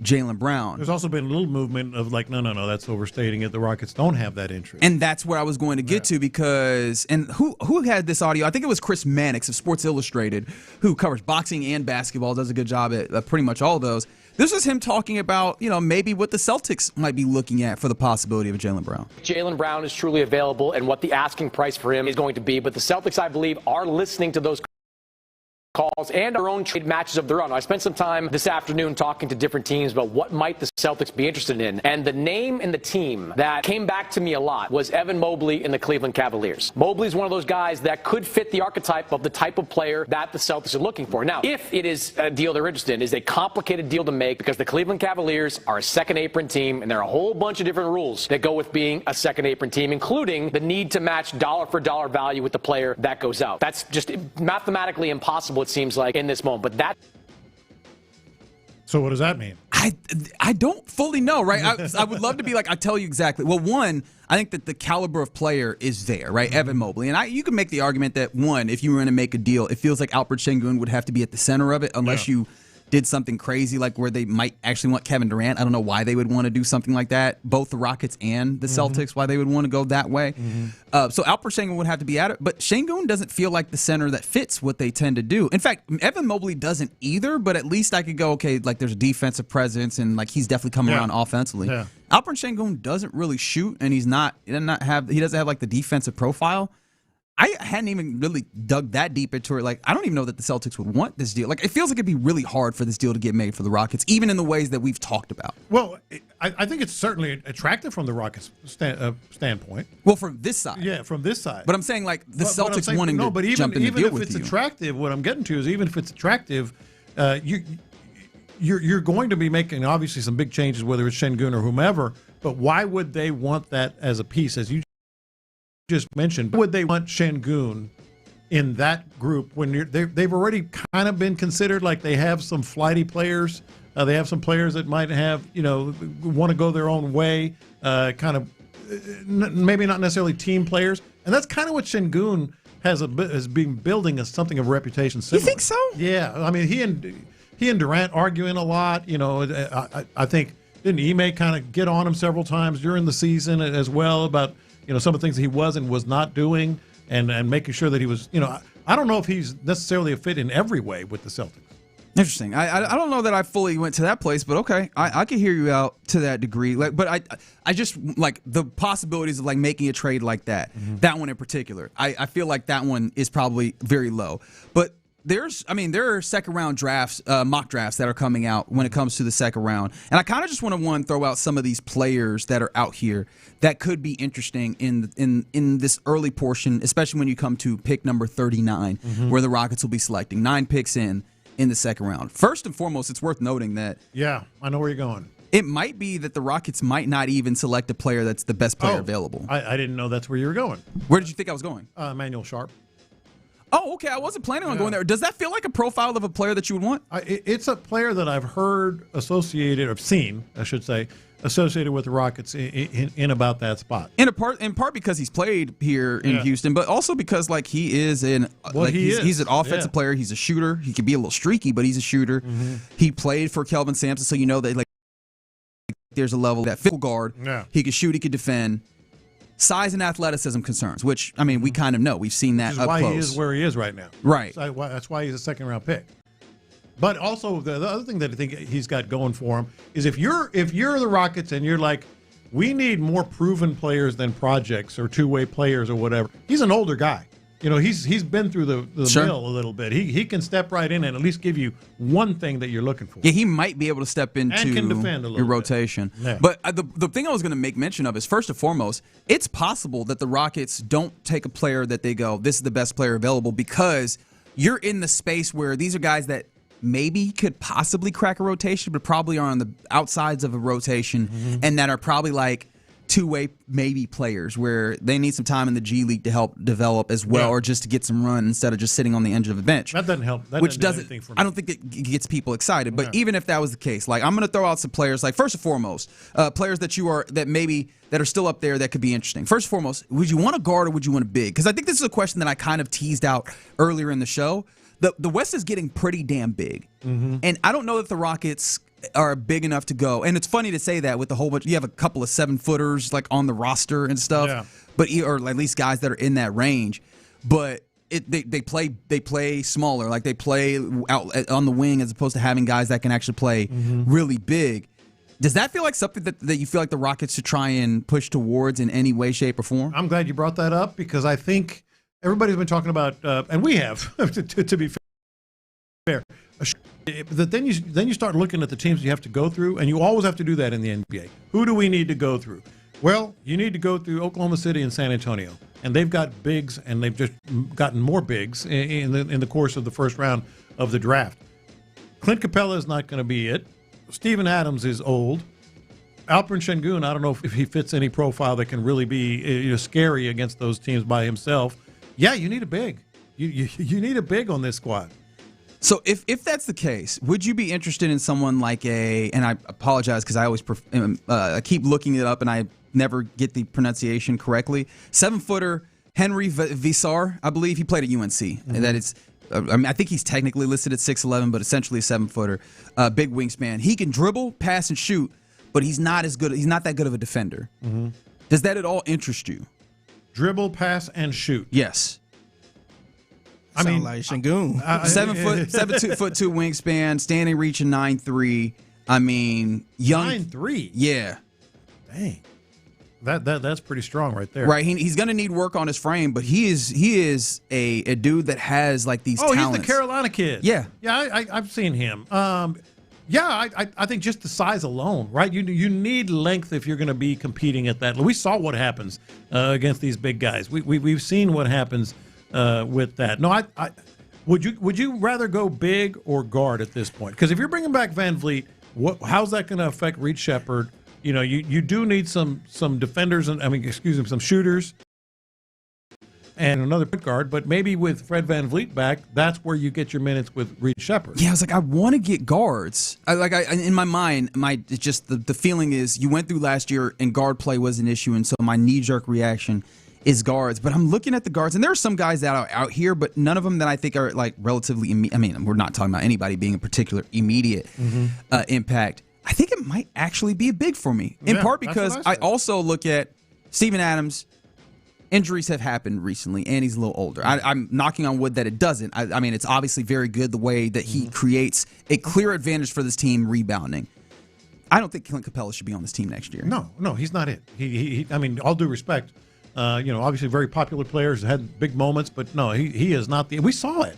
Jaylen Brown.
There's also been a little movement of no, that's overstating it. The Rockets don't have that interest.
And that's where I was going to get to because, and who had this audio? I think it was Chris Mannix of Sports Illustrated, who covers boxing and basketball, does a good job at pretty much all of those. This was him talking about, maybe what the Celtics might be looking at for the possibility of Jaylen Brown.
Jaylen Brown is truly available and what the asking price for him is going to be, but the Celtics, I believe, are listening to those calls and our own trade matches of their own. I spent some time this afternoon talking to different teams about what might the Celtics be interested in. And the name and the team that came back to me a lot was Evan Mobley in the Cleveland Cavaliers. Mobley is one of those guys that could fit the archetype of the type of player that the Celtics are looking for. Now, if it is a deal they're interested in, is a complicated deal to make because the Cleveland Cavaliers are a second apron team and there are a whole bunch of different rules that go with being a second apron team, including the need to match dollar for dollar value with the player that goes out. That's just mathematically impossible, it seems like, in this moment. But that.
So what does that mean?
I don't fully know, right? I would love to be I tell you exactly. Well, one, I think that the caliber of player is there, right? Evan Mobley. And you can make the argument that, one, if you were going to make a deal, it feels like Alperen Sengun would have to be at the center of it unless you did something crazy where they might actually want Kevin Durant. I don't know why they would want to do something like that, both the Rockets and the Celtics, why they would want to go that way. So Alperen Sengun would have to be at it, but Sengun doesn't feel like the center that fits what they tend to do. In fact, Evan Mobley doesn't either, but at least I could go, okay, there's a defensive presence and he's definitely coming around offensively. Alperen Sengun doesn't really shoot and he doesn't have the defensive profile. I hadn't even really dug that deep into it. I don't even know that the Celtics would want this deal. It feels like it'd be really hard for this deal to get made for the Rockets, even in the ways that we've talked about.
Well, I think it's certainly attractive from the Rockets' standpoint.
Well, from this side.
Yeah, from this side.
But I'm saying, Celtics wanting to jump in the deal with you.
Even if it's attractive, what I'm getting to is even if it's attractive, you're going to be making obviously some big changes, whether it's Şengün or whomever. But why would they want that as a piece, as you just mentioned? Would they want Şengün in that group when they've already kind of been considered like they have some flighty players? They have some players that might have, want to go their own way, kind of maybe not necessarily team players. And that's kind of what Şengün has been building something of a reputation. Similar.
You think so?
Yeah. I mean, he and Durant arguing a lot. I think didn't Ime kind of get on him several times during the season as well about some of the things that he was and was not doing and making sure that he was. I don't know if he's necessarily a fit in every way with the Celtics.
Interesting. I don't know that I fully went to that place, but okay, I can hear you out to that degree. But I just like the possibilities of like making a trade like that. Mm-hmm. That one in particular, I feel like that one is probably very low. But there are second round drafts, mock drafts that are coming out when it comes to the second round, and I kind of just want to throw out some of these players that are out here that could be interesting in this early portion, especially when you come to pick number 39, mm-hmm. where the Rockets will be selecting 9 picks in the second round. First and foremost, it's worth noting that
yeah, I know where you're going.
It might be that the Rockets might not even select a player that's the best player available.
I didn't know that's where you were going.
Where did you think I was going?
Manuel Sharp.
Oh, okay. I wasn't planning on going there. Does that feel like a profile of a player that you would want?
It's a player that I've heard associated, or seen, I should say, associated with the Rockets in about that spot.
In part because he's played here in Houston, but also because like he is he's an offensive player. He's a shooter. He can be a little streaky, but he's a shooter. Mm-hmm. He played for Kelvin Sampson, so that like there's a level that physical guard. Yeah. He can shoot. He can defend. Size and athleticism concerns, which, we kind of know. We've seen that up close.
Which is why he is where he is right now.
Right.
That's why he's a second-round pick. But also, the other thing that I think he's got going for him is if you're the Rockets and you're like, we need more proven players than projects or two-way players or whatever, he's an older guy. He's been through the mill a little bit. He can step right in and at least give you one thing that you're looking for.
Yeah, he might be able to step into
and can defend a little
your rotation.
Yeah.
But the thing I was going to make mention of is, first and foremost, it's possible that the Rockets don't take a player that they go, this is the best player available, because you're in the space where these are guys that maybe could possibly crack a rotation, but probably are on the outsides of a rotation, mm-hmm. and that are probably like two-way maybe players where they need some time in the G League to help develop as well, or just to get some run instead of just sitting on the end of the bench.
That doesn't help.
Which doesn't. I don't think it gets people excited. But even if that was the case, like I'm going to throw out some players. Like first and foremost, players that are still up there that could be interesting. First and foremost, would you want a guard or would you want a big? Because I think this is a question that I kind of teased out earlier in the show. The West is getting pretty damn big, mm-hmm. and I don't know that the Rockets are big enough to go. And it's funny to say that with the whole bunch. You have a couple of 7-footers like on the roster and stuff, but or at least guys that are in that range. But they play smaller, like they play out on the wing as opposed to having guys that can actually play really big. Does that feel like something that you feel like the Rockets should try and push towards in any way, shape, or form?
I'm glad you brought that up because I think everybody's been talking about, and we have, to be fair. But then you start looking at the teams you have to go through, and you always have to do that in the NBA. Who do we need to go through? Well, you need to go through Oklahoma City and San Antonio, and they've got bigs, and they've just gotten more bigs in the course of the first round of the draft. Clint Capella is not going to be it. Steven Adams is old. Alperen Şengün, I don't know if he fits any profile that can really be scary against those teams by himself. Yeah, you need a big. You need a big on this squad.
So if that's the case, would you be interested in someone like and I apologize because I always I keep looking it up and I never get the pronunciation correctly, 7-footer Henry Visar, I believe he played at UNC. Mm-hmm. That it's, I think he's technically listed at 6'11", but essentially a 7-footer, big wingspan. He can dribble, pass, and shoot, but he's not as good. He's not that good of a defender. Mm-hmm. Does that at all interest you?
Dribble, pass, and shoot.
Yes.
I mean, like Şengün.
7'2" wingspan, standing reach of 9'3". I mean, young
9'3".
Yeah.
Dang. That's pretty strong right there.
Right. He's going to need work on his frame, but he is a dude that has like these talents.
He's the Carolina kid.
Yeah.
Yeah, I've seen him. I think just the size alone, right? You need length if you're going to be competing at that. We saw what happens against these big guys. We've seen what happens with that. No, Would you rather go big or guard at this point? Because if you're bringing back Van Vliet, how's that going to affect Reed Sheppard? You do need some defenders and some shooters and another point guard. But maybe with Fred Van Vliet back, that's where you get your minutes with Reed Sheppard.
Yeah, I was like, I want to get guards. In my mind, the feeling is you went through last year and guard play was an issue, and so my knee-jerk reaction is guards. But I'm looking at the guards, and there are some guys that are out here, but none of them that I think are like relatively. We're not talking about anybody being a particular immediate impact. I think it might actually be a big for me, in part because I also look at Steven Adams. Injuries have happened recently, and he's a little older. I'm knocking on wood that it doesn't. It's obviously very good the way that he creates a clear advantage for this team rebounding. I don't think Clint Capella should be on this team next year.
No, he's not it. He all due respect, obviously very popular players, had big moments, but no, he is not the. We saw it.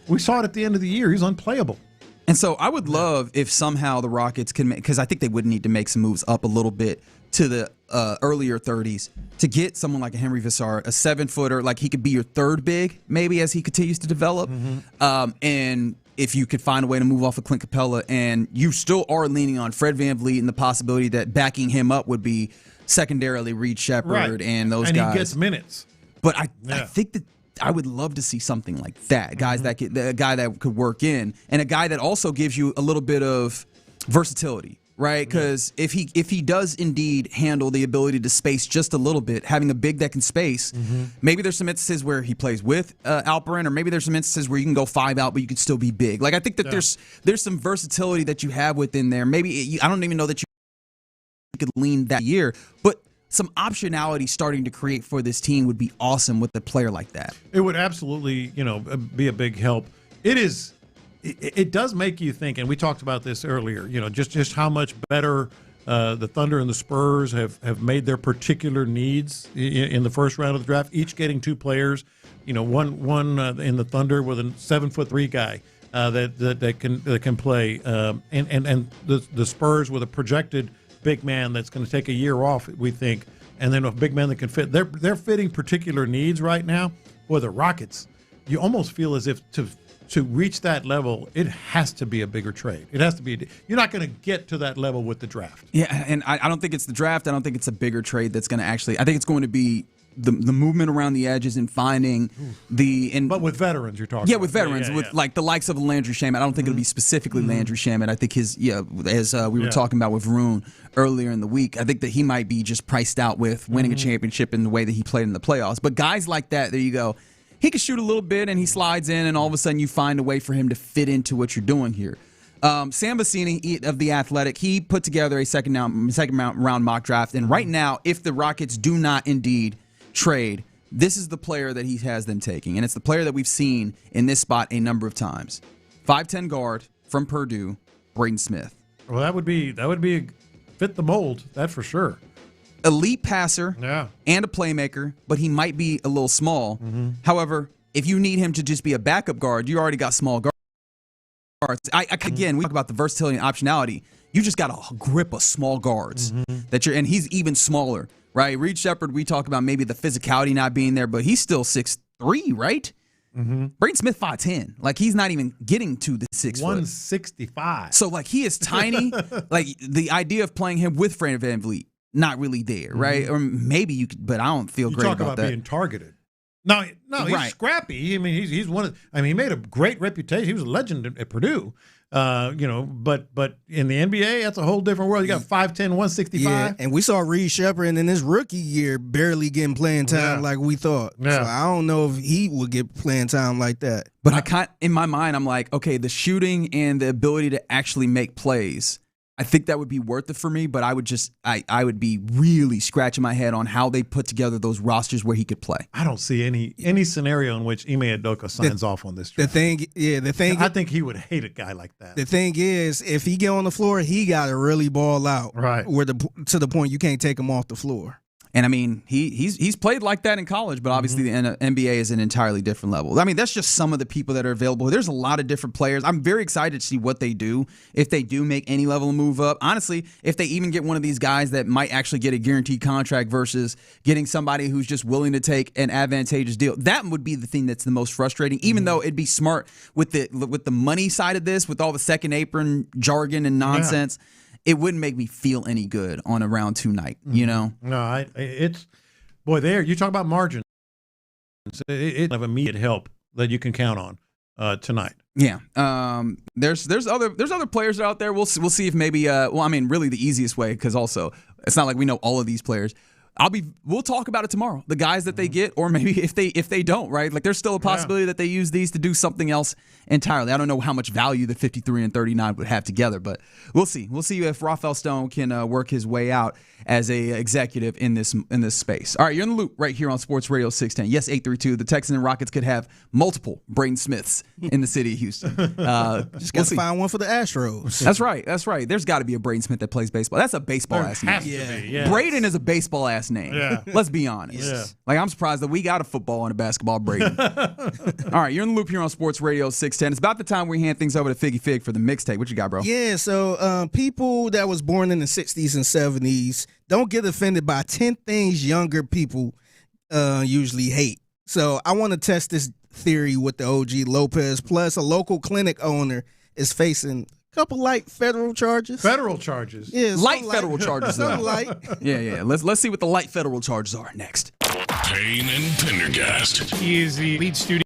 We saw it at the end of the year. He's unplayable.
And so I would love if somehow the Rockets can, because I think they would need to make some moves up a little bit to the earlier 30s to get someone like a Henry Vassar, a 7-footer, like he could be your third big maybe as he continues to develop. And if you could find a way to move off of Clint Capella, and you still are leaning on Fred Van Vliet and the possibility that backing him up would be secondarily Reed Sheppard and those guys.
And he gets minutes.
But I think that I would love to see something like that. Guys a guy that could work in, and a guy that also gives you a little bit of versatility, right? Because if he does indeed handle the ability to space just a little bit, having a big that can space, maybe there's some instances where he plays with Alperen, or maybe there's some instances where you can go 5 out, but you can still be big. Like I think that there's some versatility that you have within there. Maybe I don't even know that you could lean that year, but some optionality starting to create for this team would be awesome with a player like that.
It would absolutely, be a big help. It does make you think, and we talked about this earlier, just how much better the Thunder and the Spurs have made their particular needs in the first round of the draft, each getting 2 players, one in the Thunder with a 7'3" guy that can play, and the Spurs with a projected big man that's going to take a year off, we think, and then a big man that can fit. They're fitting particular needs right now. Boy, the Rockets, you almost feel as if to reach that level, it has to be a bigger trade. It has to be. You're not going to get to that level with the draft.
Yeah, and I don't think it's the draft. I don't think it's a bigger trade that's going to actually. I think it's going to be the movement around the edges and finding but
with veterans you're talking.
Yeah, with veterans, with like the likes of Landry Shamet. I don't think it'll be specifically Landry Shamet. I think his as we were talking about with Varun earlier in the week, I think that he might be just priced out with winning a championship in the way that he played in the playoffs. But guys like that, there you go. He can shoot a little bit and he slides in, and all of a sudden you find a way for him to fit into what you're doing here. Sam Vecini of The Athletic, he put together a second round mock draft, and right now, if the Rockets do not indeed trade, this is the player that he has them taking, and it's the player that we've seen in this spot a number of times. 5'10" guard from Purdue, Braden Smith.
Well, that would be fit the mold, that's for sure.
Elite passer and a playmaker, but he might be a little small. However, if you need him to just be a backup guard, you already got small guards. Again, we talk about the versatility and optionality. You just got a grip of small guards and he's even smaller. Right, Reed Sheppard, we talk about maybe the physicality not being there, but he's still 6'3", right? Braden Smith 5'10". Like he's not even getting to the 6 foot.
165.
So like he is tiny. Like the idea of playing him with Fred Van Vliet, not really there, right? Or maybe you could, but I don't feel great about that.
You talk about being targeted. No, he's scrappy. I mean, he's one of. I mean, he made a great reputation. He was a legend at Purdue. But in the NBA, that's a whole different world. You got 5'10", 165.
Yeah, and we saw Reed Sheppard in his rookie year barely getting playing time like we thought. So I don't know if he would get playing time like that.
But in my mind, I'm like, okay, the shooting and the ability to actually make plays, I think that would be worth it for me, but I would I would be really scratching my head on how they put together those rosters where he could play.
I don't see any scenario in which Ime Udoka signs off on this draft.
The thing
I think he would hate a guy like that.
The thing is, if he get on the floor, he got to really ball out.
Right.
To the point you can't take him off the floor.
And I mean, he's played like that in college, but obviously the NBA is an entirely different level. I mean, that's just some of the people that are available. There's a lot of different players. I'm very excited to see what they do, if they do make any level of move up. Honestly, if they even get one of these guys that might actually get a guaranteed contract versus getting somebody who's just willing to take an advantageous deal. That would be the thing that's the most frustrating, even though it'd be smart with the money side of this, with all the second apron jargon and nonsense. Yeah. It wouldn't make me feel any good on a round 2 night, you know?
No, you talk about margins. It's of immediate help that you can count on tonight.
Yeah. There's other players out there. We'll see if maybe really the easiest way, because also it's not like we know all of these players. We'll talk about it tomorrow. The guys that they get, or maybe if they don't, right? Like there's still a possibility that they use these to do something else entirely. I don't know how much value the 53 and 39 would have together, but we'll see. We'll see if Rafael Stone can work his way out as a executive in this space. All right, you're in the loop right here on Sports Radio 610. Yes, 832. The Texans and Rockets could have multiple Braden Smiths in the city of Houston.
Just got to find one for the Astros.
That's right. There's got to be a Braden Smith that plays baseball. That's a baseball-ass name.
Yeah.
Braden is a baseball-ass name. Yeah. Let's be honest. Yeah. Like, I'm surprised that we got a football and a basketball Braden. All right, you're in the loop here on Sports Radio 610. It's about the time we hand things over to Figgy Fig for the mixtape. What you got, bro?
Yeah, so people that was born in the 60s and 70s don't get offended by 10 things younger people usually hate. So I want to test this theory with the OG Lopez. Plus, a local clinic owner is facing a couple light federal charges.
Federal charges?
Yeah,
light federal charges.
Light.
Yeah. Let's see what the light federal charges are next.
Payne and Pendergast.
He is the lead studio.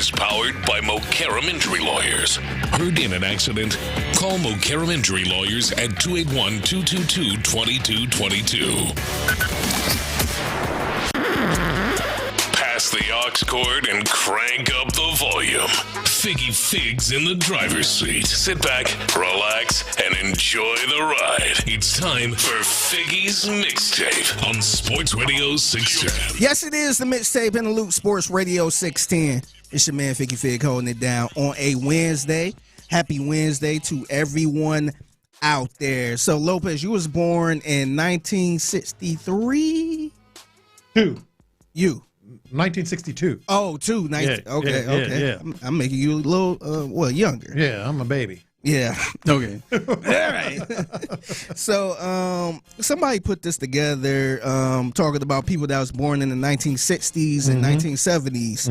is powered by Mokaram Injury Lawyers. Heard in an accident? Call Mokaram Injury Lawyers at 281-222-2222. Pass the aux cord and crank up the volume. Figgy Fig's in the driver's seat. Sit back, relax, and enjoy the ride. It's time for Figgy's Mixtape on Sports Radio 610.
Yes, it is the Mixtape in the Loop, Sports Radio 610. It's your man Figgy Fig holding it down on a Wednesday. Happy Wednesday to everyone out there. So, Lopez, you was born in 1963?
Two.
You.
1962.
Oh, two. Okay. I'm making you a little, younger.
Yeah, I'm a baby.
Yeah.
Okay.
All right. So, somebody put this together, talking about people that was born in the 1960s and 1970s,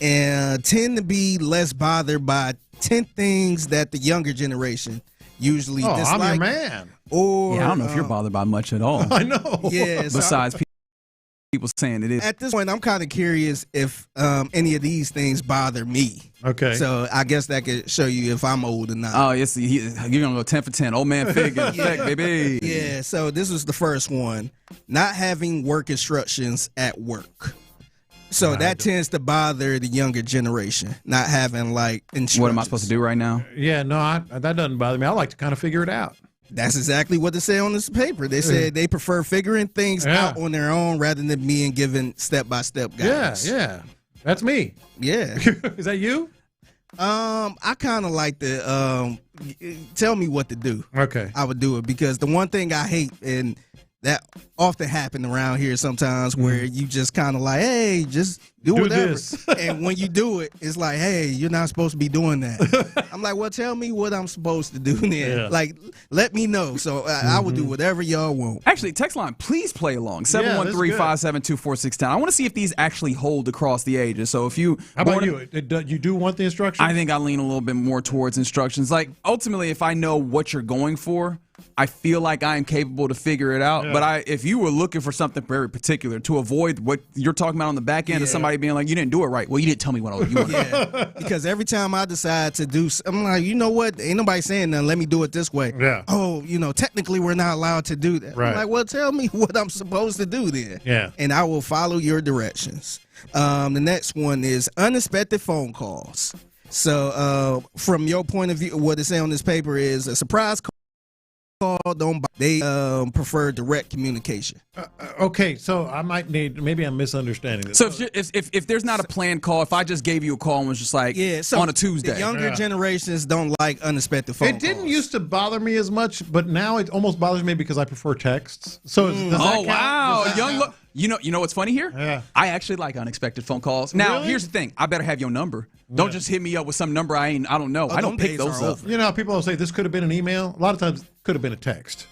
and tend to be less bothered by 10 things that the younger generation usually dislike.
I'm your man.
Or
I don't know if you're bothered by much at all.
I know.
Yeah.
Besides people saying it is.
At this point, I'm kind of curious if any of these things bother me.
Okay.
So I guess that could show you if I'm old or not.
Oh, yes. You're going to go 10 for 10. Old man Fig in effect, baby.
Yeah, so this was the first one. Not having work instructions at work. So that tends to bother the younger generation, not having, like, instructions.
What am I supposed to do right now?
Yeah, no, that doesn't bother me. I like to kind of figure it out.
That's exactly what they say on this paper. They said they prefer figuring things out on their own rather than being given step-by-step guidance.
Yeah. That's me.
Yeah.
Is that you?
I kind of like to tell me what to do.
Okay.
I would do it because the one thing I hate, and that often happen around here sometimes, where you just kind of like, hey, just do whatever.
This.
And when you do it, it's like, hey, you're not supposed to be doing that. I'm like, well, tell me what I'm supposed to do then.
Yeah.
Like, let me know. So I will do whatever y'all want.
Actually, text line, please play along. 713-572-4610. I want to see if these actually hold across the ages. So if you...
How about you? You do want the instructions?
I think I lean a little bit more towards instructions. Like, ultimately, if I know what you're going for, I feel like I am capable to figure it out. Yeah. But if you were looking for something very particular to avoid what you're talking about on the back end of somebody being like, you didn't do it right. Well, you didn't tell me what you wanted.
Yeah, because every time I decide to do, I'm like, you know what? Ain't nobody saying nothing. Let me do it this way.
Yeah.
Oh, technically we're not allowed to do that.
Right.
I'm like, well, tell me what I'm supposed to do then.
Yeah.
And I will follow your directions. The next one is unexpected phone calls. So from your point of view, what it say on this paper is a surprise call. They prefer direct communication.
Okay, so I might maybe I'm misunderstanding this.
So if there's not a planned call, if I just gave you a call and was just like on a Tuesday.
The younger generations don't like unexpected phone calls.
It didn't used to bother me as much, but now it almost bothers me because I prefer texts. So
wow, you know what's funny here?
Yeah.
I actually like unexpected phone calls. Now,
Really?
Here's the thing. I better have your number. Don't just hit me up with some number I don't know. I don't pick those up.
You know how people will say this could have been an email? A lot of times it could have been a text.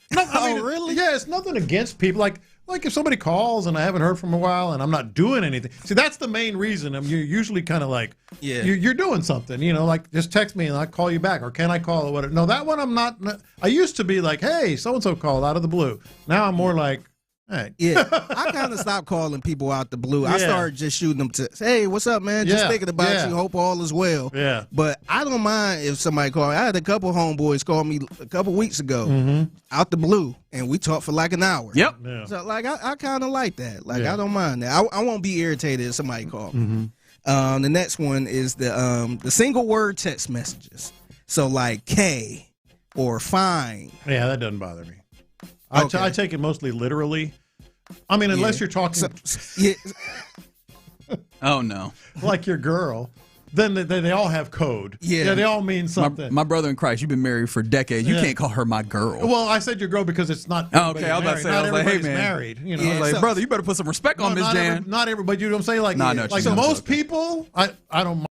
Really?
Yeah, it's nothing against people. Like if somebody calls and I haven't heard from a while and I'm not doing anything. See, that's the main reason. You're usually kind of like, you're doing something, like just text me and I'll call you back, or can I call or whatever. No, that one I'm not. I used to be like, hey, so-and-so called out of the blue. Now I'm more like, hey.
Yeah, I kind of stopped calling people out the blue. I started just shooting them to, hey, what's up, man? Just thinking about you. Hope all is well.
Yeah.
But I don't mind if somebody called. I had a couple homeboys call me a couple weeks ago out the blue, and we talked for like an hour.
Yep.
Yeah.
So, like, I kind of like that. Like, I don't mind that. I won't be irritated if somebody calls me. The next one is the single word text messages. So, like, K or fine.
Yeah, that doesn't bother me. I take it mostly literally. I mean, unless you're talking
oh, no.
like your girl, then they all have code. Yeah, they all mean something.
My brother in Christ, you've been married for decades. You can't call her my girl.
Well, I said your girl because it's not.
Oh, okay, I was about to say,
not
I was like, hey, man.
married.
I was like, brother, you better put some respect on Miss Jan.
Not everybody. You know what I'm saying? Like, most people, I don't mind.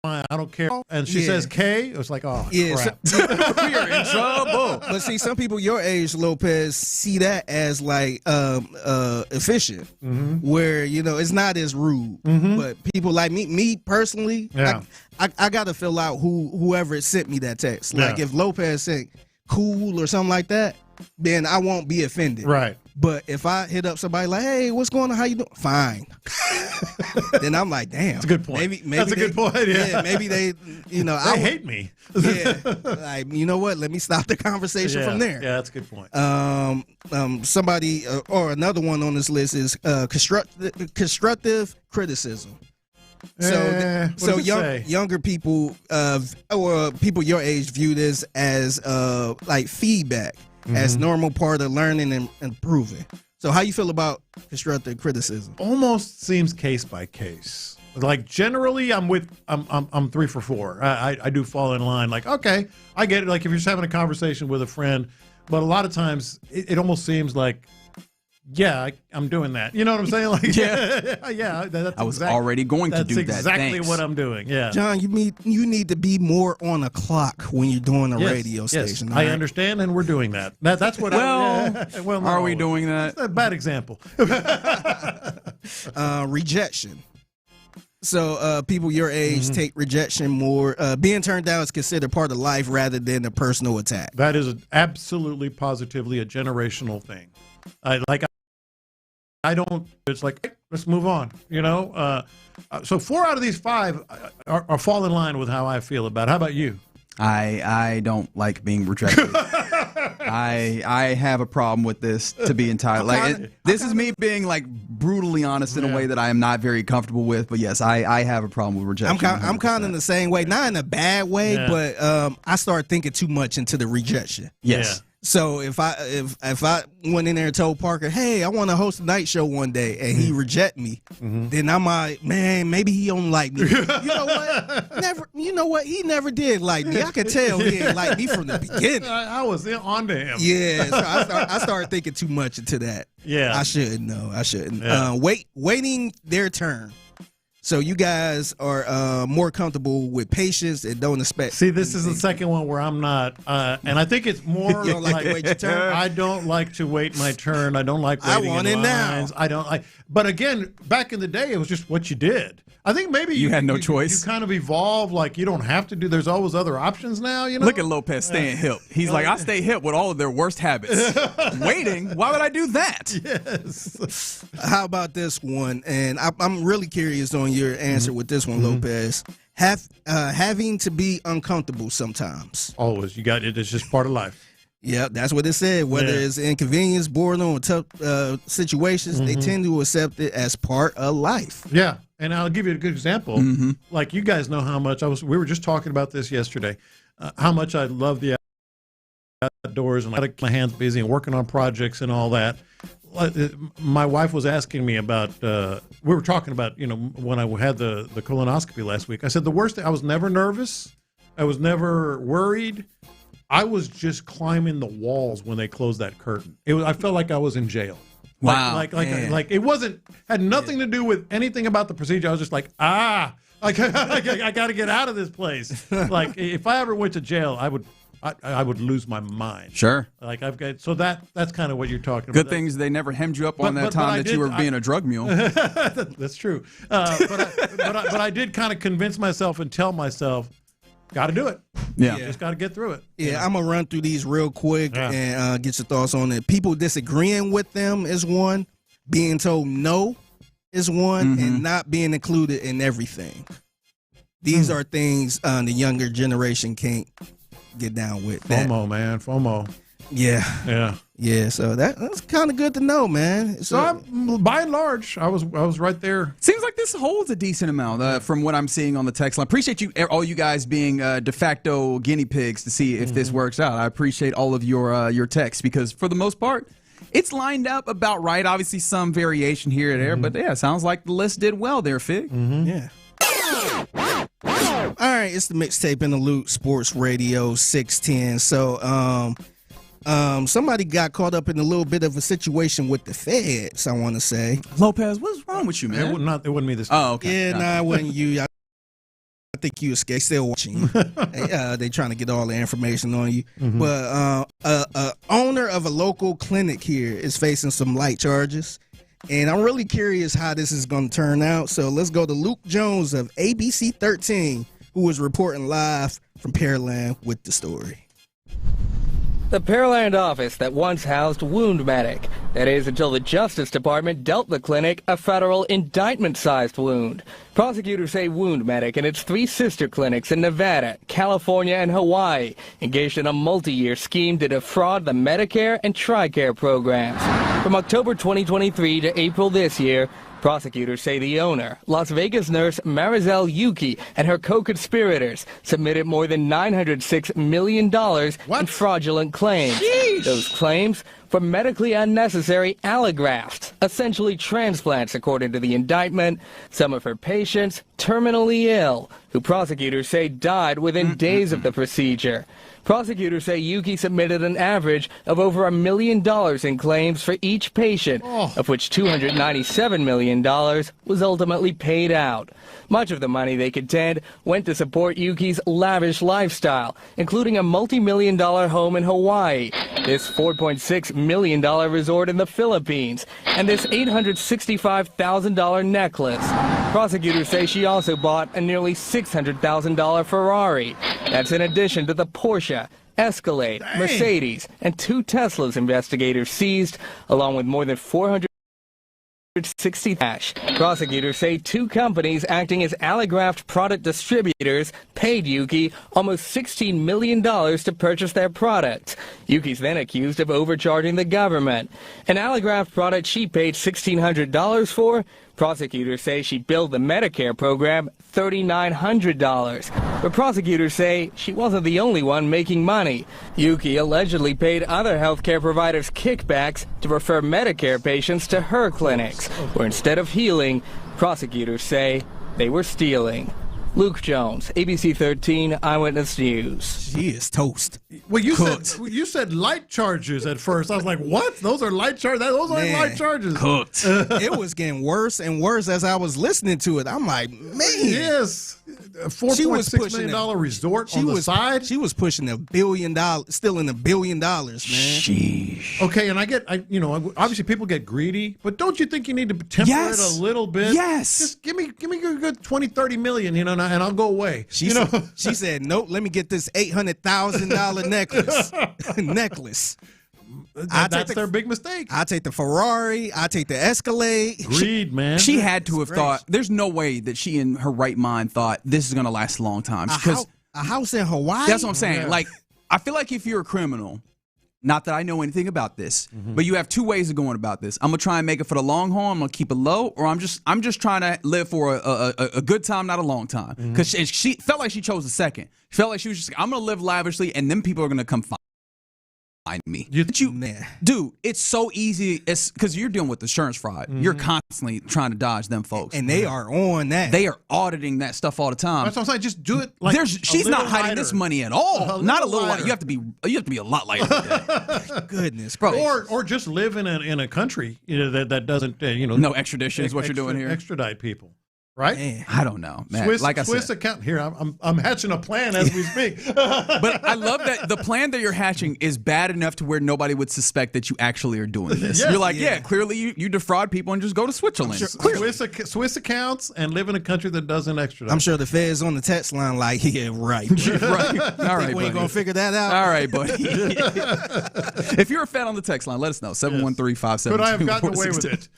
I don't care. And she says K. It was like, oh, crap.
We are in trouble.
But see, some people your age, Lopez, see that as like efficient, where it's not as rude. But people like me personally, I got to fill out whoever sent me that text. Like if Lopez sent cool or something like that, then I won't be offended.
Right.
But if I hit up somebody like, "Hey, what's going on? How you doing?" Fine. Then I'm like, "Damn,
that's a good point.
Maybe
that's a good point. Yeah.
Maybe they, they
hate me.
Yeah, like, you know what? Let me stop the conversation from there.
Yeah, that's a good point.
Somebody or another one on this list is constructive criticism. So younger people or people your age view this as like feedback, as normal part of learning and improving. So how you feel about constructive criticism?
Almost seems case by case. Like generally, I'm 3 for 4. I do fall in line. Like, okay, I get it. Like if you're just having a conversation with a friend, but a lot of times it almost seems like, yeah, I'm doing that. You know what I'm saying? Like, yeah.
I was already going to do that.
That's exactly
Thanks.
what I'm doing. Yeah,
John, you need to be more on a clock when you're doing a radio station.
Yes, I understand, and we're doing that. That's what.
Are we doing that?
That's a bad example.
Rejection. So people your age take rejection more. Being turned down is considered part of life rather than a personal attack.
That is absolutely, positively a generational thing. I don't. It's like, hey, let's move on. You know. So 4 out of these 5 are fall in line with how I feel about it. How about you?
I don't like being rejected. I have a problem with this, to be entirely this is me being like brutally honest in a way that I am not very comfortable with. But yes, I have a problem with rejection.
I'm kind of in the same way, not in a bad way, but I start thinking too much into the rejection.
Yes.
Yeah.
So if I went in there and told Parker, "Hey, I want to host a night show one day," and he reject me, then I might, man, maybe he don't like me. You know what? You know what? He never did like me. I could tell he didn't like me from the beginning.
I was on to him.
Yeah, so I started thinking too much into that.
Yeah,
I shouldn't. No, I shouldn't.
Yeah.
Waiting their turn. So you guys are more comfortable with patience and don't expect.
See, this is the second one where I'm not, and I think it's more.
You don't like to wait your turn?
I don't like to wait my turn. I don't like waiting
I want
in
it
lines.
now.
I don't like. But again, back in the day, it was just what you did. I think maybe
you had no choice.
You kind of evolve. Like you don't have to do. There's always other options now. You know.
Look at Lopez staying hip. He's like, I stay hip with all of their worst habits. Waiting. Why would I do that?
Yes.
How about this one? And I'm really curious on your answer with this one, Lopez. Having to be uncomfortable sometimes.
Always. You got it. It's just part of life.
Yeah, that's what it said. Whether it's inconvenience, boredom, or tough situations, they tend to accept it as part of life.
Yeah, and I'll give you a good example. Like you guys know how much we were just talking about this yesterday, how much I love the outdoors and I like my hands busy and working on projects and all that. My wife was asking me about, we were talking about, when I had the colonoscopy last week. I said the worst thing, I was never nervous. I was never worried. I was just climbing the walls when they closed that curtain. I felt like I was in jail.
Wow.
Like it had nothing to do with anything about the procedure. I was just like, I got to get out of this place. Like if I ever went to jail, I would lose my mind.
Sure.
Like so that's kind of what you're talking about.
Good things they never hemmed you up on that time that you were being a drug mule.
That's true. But I did kind of convince myself and tell myself, got to do it.
Yeah.
Just got to get through it.
Yeah, I'm going to run through these real quick and get your thoughts on it. People disagreeing with them is one. Being told no is one. And not being included in everything. These are things the younger generation can't get down with.
FOMO, man. FOMO.
Yeah. Yeah, so that's kind of good to know, man.
So by and large, I was right there.
Seems like this holds a decent amount from what I'm seeing on the text line. Appreciate all you guys being de facto guinea pigs to see if this works out. I appreciate all of your texts because for the most part, it's lined up about right. Obviously, some variation here and there, but yeah, sounds like the list did well there, Fig.
Yeah. All right, it's the Mixtape in the Loop, Sports Radio 610. So, somebody got caught up in a little bit of a situation with the feds, I want to say.
Lopez, what's wrong with you, man?
It wasn't me this time.
Oh, okay.
Yeah, it wasn't you. I think you escaped. Still watching you. They trying to get all the information on you. But owner of a local clinic here is facing some light charges. And I'm really curious how this is going to turn out. So let's go to Luke Jones of ABC 13, who was reporting live from Pearland with the story.
The Pearland office that once housed Wound Medic That is, until the Justice Department dealt the clinic a federal indictment-sized wound. Prosecutors say Wound Medic and its 3 sister clinics in Nevada, California, and Hawaii engaged in a multi-year scheme to defraud the Medicare and TRICARE programs. From October 2023 to April this year, prosecutors say the owner, Las Vegas nurse Marisol Yuki, and her co-conspirators submitted more than $906 million in fraudulent claims. Sheesh. Those claims for medically unnecessary allografts, essentially transplants according to the indictment. Some of her patients terminally ill, who prosecutors say died within days of the procedure. Prosecutors say Yuki submitted an average of over $1 million in claims for each patient, of which $297 million was ultimately paid out. Much of the money, they contend, went to support Yuki's lavish lifestyle, including a multi-million-dollar home in Hawaii, this $4.6 million resort in the Philippines, and this $865,000 necklace. Prosecutors say she also bought a nearly $600,000 Ferrari. That's in addition to the Porsche, Escalade, Mercedes, and 2 Teslas investigators seized, along with more than 460 cash. Prosecutors say 2 companies acting as allograft product distributors paid Yuki almost $16 million to purchase their products. Yuki's then accused of overcharging the government. An allograft product she paid $1,600 for, prosecutors say she billed the Medicare program $3,900. But prosecutors say she wasn't the only one making money. Yuki allegedly paid other healthcare providers kickbacks to refer Medicare patients to her clinics, where instead of healing, prosecutors say they were stealing. Luke Jones, ABC 13 Eyewitness News.
She is toast. Well, you said light charges at first. I was like, what? Those are light charges? Those aren't light charges.
Cooked. It was getting worse and worse as I was listening to it. I'm like, man.
Yes. $4.6 million resort on the side.
She was pushing $1 billion, still in $1 billion, man.
Sheesh. Okay, and obviously people get greedy, but don't you think you need to temper it a little bit?
Yes.
Just give me a good 20, 30 million, and I'll go away.
She said, nope, let me get this $800,000 necklace.
That's their big mistake.
I take the Ferrari. I take the Escalade.
Greed, man.
She had to have thought. There's no way that she, in her right mind, thought this is going to last a long time.
A house in Hawaii.
That's what I'm saying. Yeah. Like, I feel like if you're a criminal, not that I know anything about this, but you have 2 ways of going about this. I'm gonna try and make it for the long haul. I'm gonna keep it low, or I'm just trying to live for a good time, not a long time. Because she felt like she chose the second. She felt like she was just, I'm gonna live lavishly, and then people are gonna come find me. Dude, it's so easy. It's because you're dealing with insurance fraud. You're constantly trying to dodge them folks,
and they are on that.
They are auditing that stuff all the time.
That's what I'm saying. Just do it. Like
she's not hiding this money at all. Not a little lighter. You have to be a lot lighter than that.
Goodness, bro.
Or just live in a country that doesn't
no extradition is what you're doing here.
Extradite people. Right?
Man, I don't know, man.
Swiss account here. I'm hatching a plan as we speak.
But I love that the plan that you're hatching is bad enough to where nobody would suspect that you actually are doing this. You're like, clearly you defraud people and just go to Switzerland.
Swiss accounts and live in a country that doesn't extradite.
I'm sure the Fed's on the text line like, yeah, right.
Right. All right,
we ain't gonna figure that out.
All right, buddy. If you're a Fed on the text line, let us know. 713-572.
Could I have gotten away with it?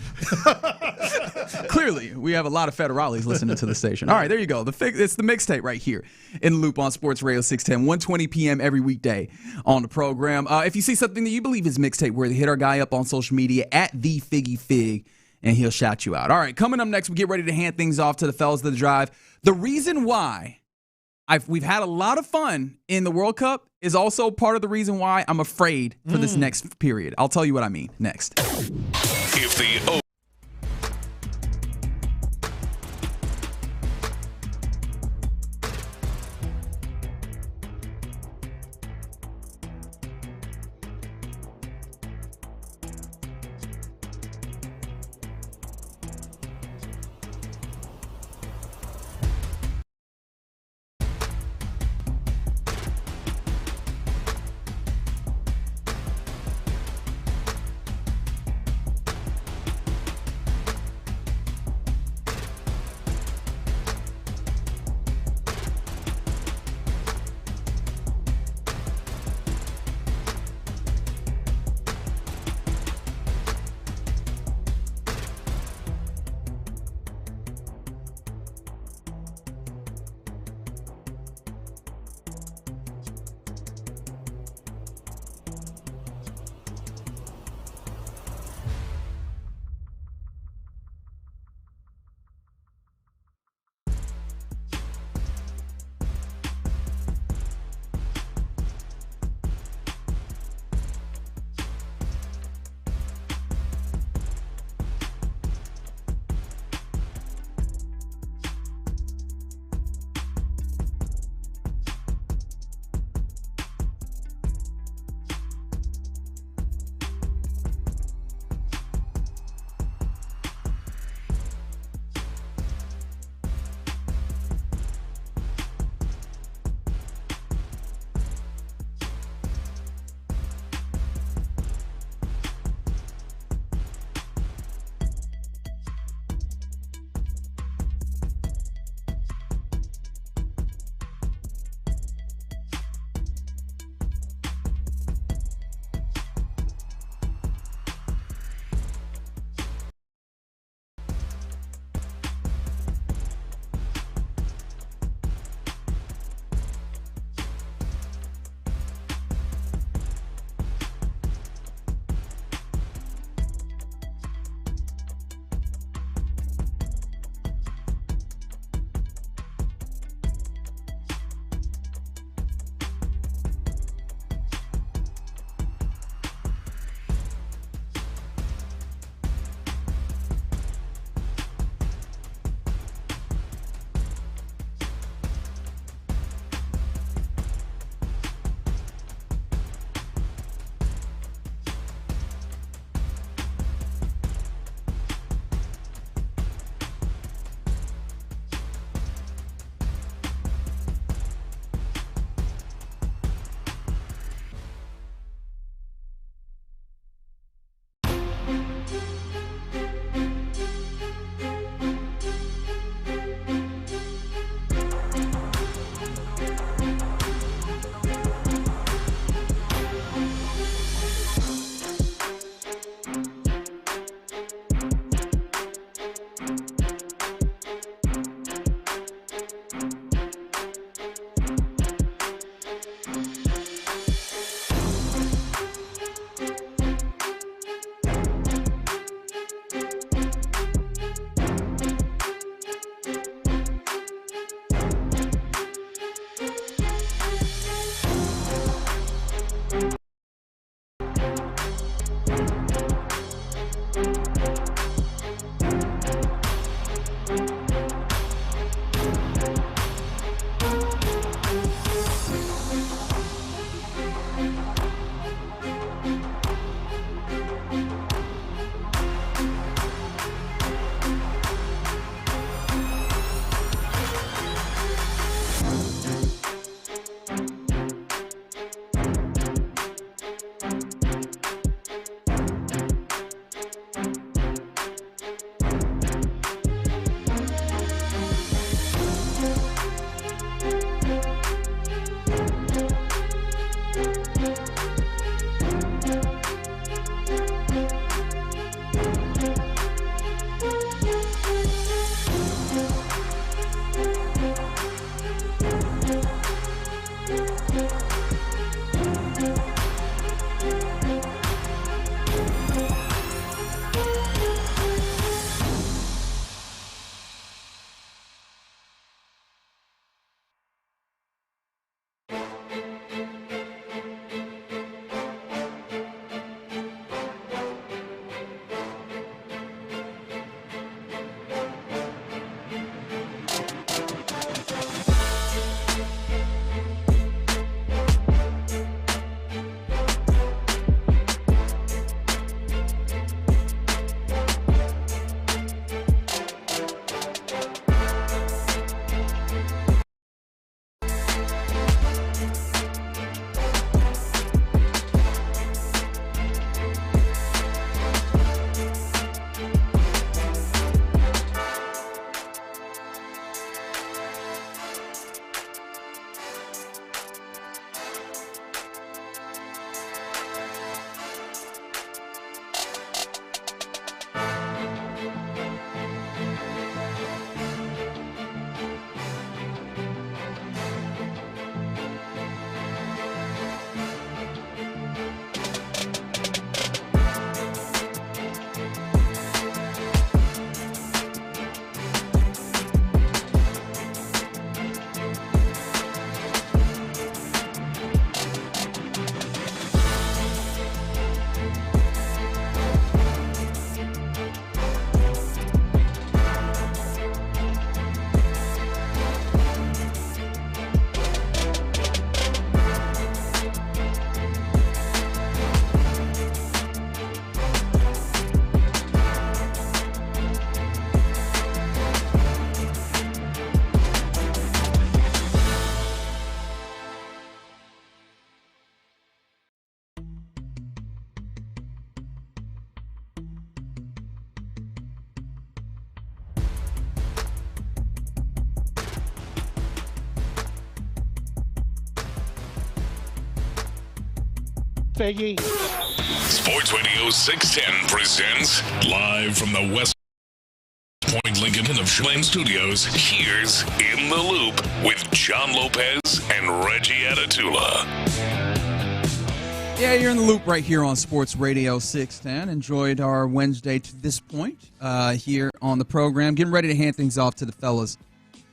Clearly, we have a lot of federales listening to the station. All right, there you go. It's the mixtape right here in Loop on Sports Radio 610, 1:20 p.m. every weekday on the program. If you see something that you believe is mixtape worthy, hit our guy up on social media at the Figgy Fig, and he'll shout you out. All right, coming up next, we get ready to hand things off to the fellas of the drive. The reason why we've had a lot of fun in the World Cup is also part of the reason why I'm afraid for this next period. I'll tell you what I mean next.
If the
Peggy.
Sports Radio 610 presents live from the West Point Lincoln of Sugarland Studios. Here's In the Loop with John Lopez and Reggie Atatula.
Yeah, you're in the loop right here on Sports Radio 610. Enjoyed our Wednesday to this point here on the program. Getting ready to hand things off to the fellas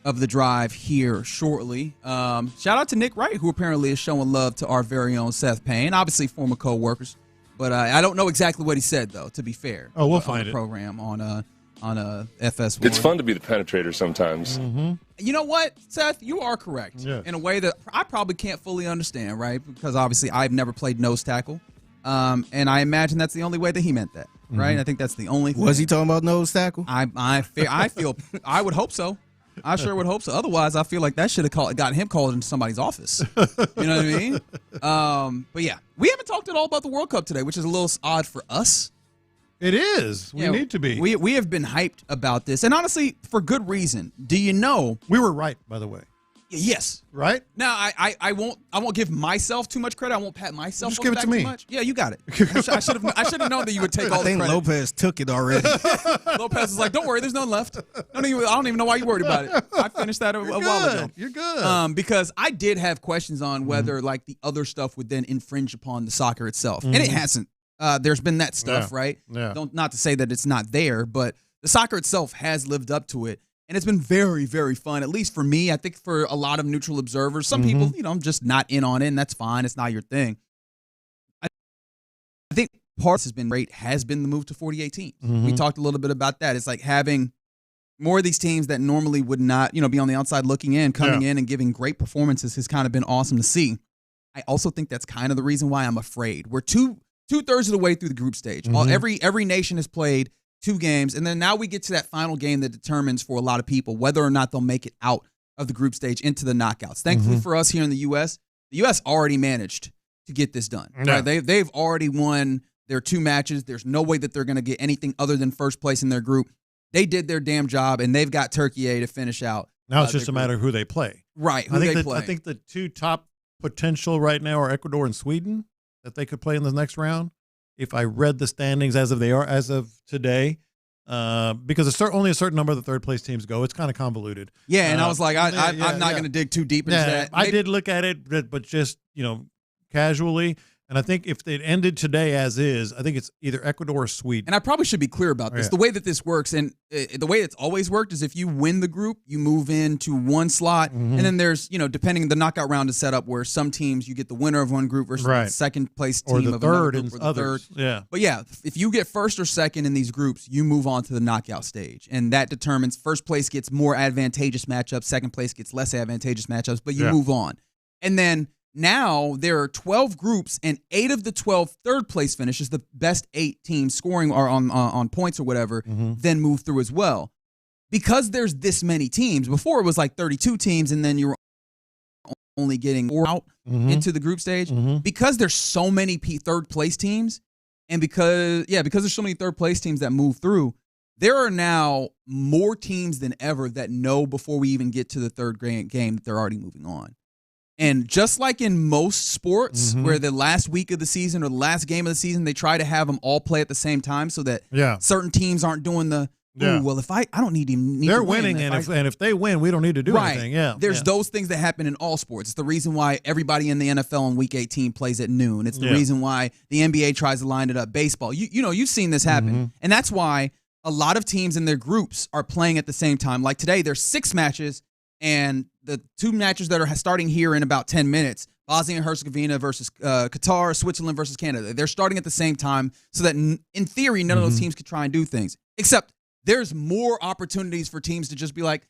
of the drive here shortly. Shout out to Nick Wright, who apparently is showing love to our very own Seth Payne. Obviously former co-workers, but I don't know exactly what he said, though, to be fair.
Oh, we'll find
the
it.
Program on FS1.
It's fun to be the penetrator sometimes.
Mm-hmm.
You know what, Seth? You are correct in a way that I probably can't fully understand, right? Because obviously I've never played nose tackle. And I imagine that's the only way that he meant that, right? I think that's the only thing.
Was he talking about nose tackle?
I feel I would hope so. I sure would hope so. Otherwise, I feel like that should have got him called into somebody's office. You know what I mean? But yeah, we haven't talked at all about the World Cup today, which is a little odd for us.
It is. We need to be.
We have been hyped about this, and honestly, for good reason. Do you know
we were right? By the way.
Yes.
Right?
Now, I won't give myself too much credit. I won't pat myself
Just
on
give
the
it
back
to me.
too much. Yeah, you got it. I should have known that you would take all the credit.
I think Lopez took it already.
Lopez is like, don't worry, there's none left. I don't even know why you're worried about it. I finished that a while ago.
You're good.
Because I did have questions on whether like the other stuff would then infringe upon the soccer itself. And it hasn't. There's been that stuff, right?
Yeah.
Not to say that it's not there, but the soccer itself has lived up to it. And it's been very, very fun, at least for me. I think for a lot of neutral observers. Some people, I'm just not in on it, and that's fine. It's not your thing. I think part has been great, has been the move to 48 teams. We talked a little bit about that. It's like having more of these teams that normally would not, be on the outside looking in, coming in and giving great performances has kind of been awesome to see. I also think that's kind of the reason why I'm afraid. We're two-thirds of the way through the group stage. Every nation has played 2 games, and then now we get to that final game that determines for a lot of people whether or not they'll make it out of the group stage into the knockouts. Thankfully for us here in the U.S., the U.S. already managed to get this done. Right? They've already won their 2 matches. There's no way that they're going to get anything other than first place in their group. They did their damn job, and they've got Turkey A to finish out.
Now it's just a matter of who they play.
Right,
I think the 2 top potential right now are Ecuador and Sweden that they could play in the next round. If I read the standings as of today, because only a certain number of the third place teams go, it's kind of convoluted.
Yeah, and I was like, I'm not going to dig too deep into that.
I did look at it, but just casually. And I think if it ended today as is, I think it's either Ecuador or Sweden.
And I probably should be clear about this. The way that this works, and the way it's always worked, is if you win the group, you move into one slot. And then there's, depending, the knockout round is set up where some teams you get the winner of one group versus the second place team
or the
of
third
another group,
and
or the
others.
third.
Yeah.
But yeah, if you get first or second in these groups, you move on to the knockout stage. And that determines first place gets more advantageous matchups, second place gets less advantageous matchups, but you move on. And then now there are 12 groups, and 8 of the 12 third place finishes, the best 8 teams scoring or on points or whatever, then move through as well. Because there's this many teams, before it was like 32 teams, and then you were only getting 4 out into the group stage. Because there's so many third place teams, and because there's so many third place teams that move through, there are now more teams than ever that know before we even get to the third game that they're already moving on. And just like in most sports, where the last week of the season or the last game of the season, they try to have them all play at the same time so that certain teams aren't doing the, well, if I don't need
they're
to
winning,
win.
and if they win, we don't need to do anything. Yeah,
there's those things that happen in all sports. It's the reason why everybody in the NFL in Week 18 plays at noon. It's the reason why the NBA tries to line it up. Baseball, you've seen this happen, and that's why a lot of teams in their groups are playing at the same time. Like today, there's 6 matches. And the 2 matches that are starting here in about 10 minutes, Bosnia and Herzegovina versus Qatar, Switzerland versus Canada, they're starting at the same time so that, in theory, none of those teams could try and do things. Except there's more opportunities for teams to just be like,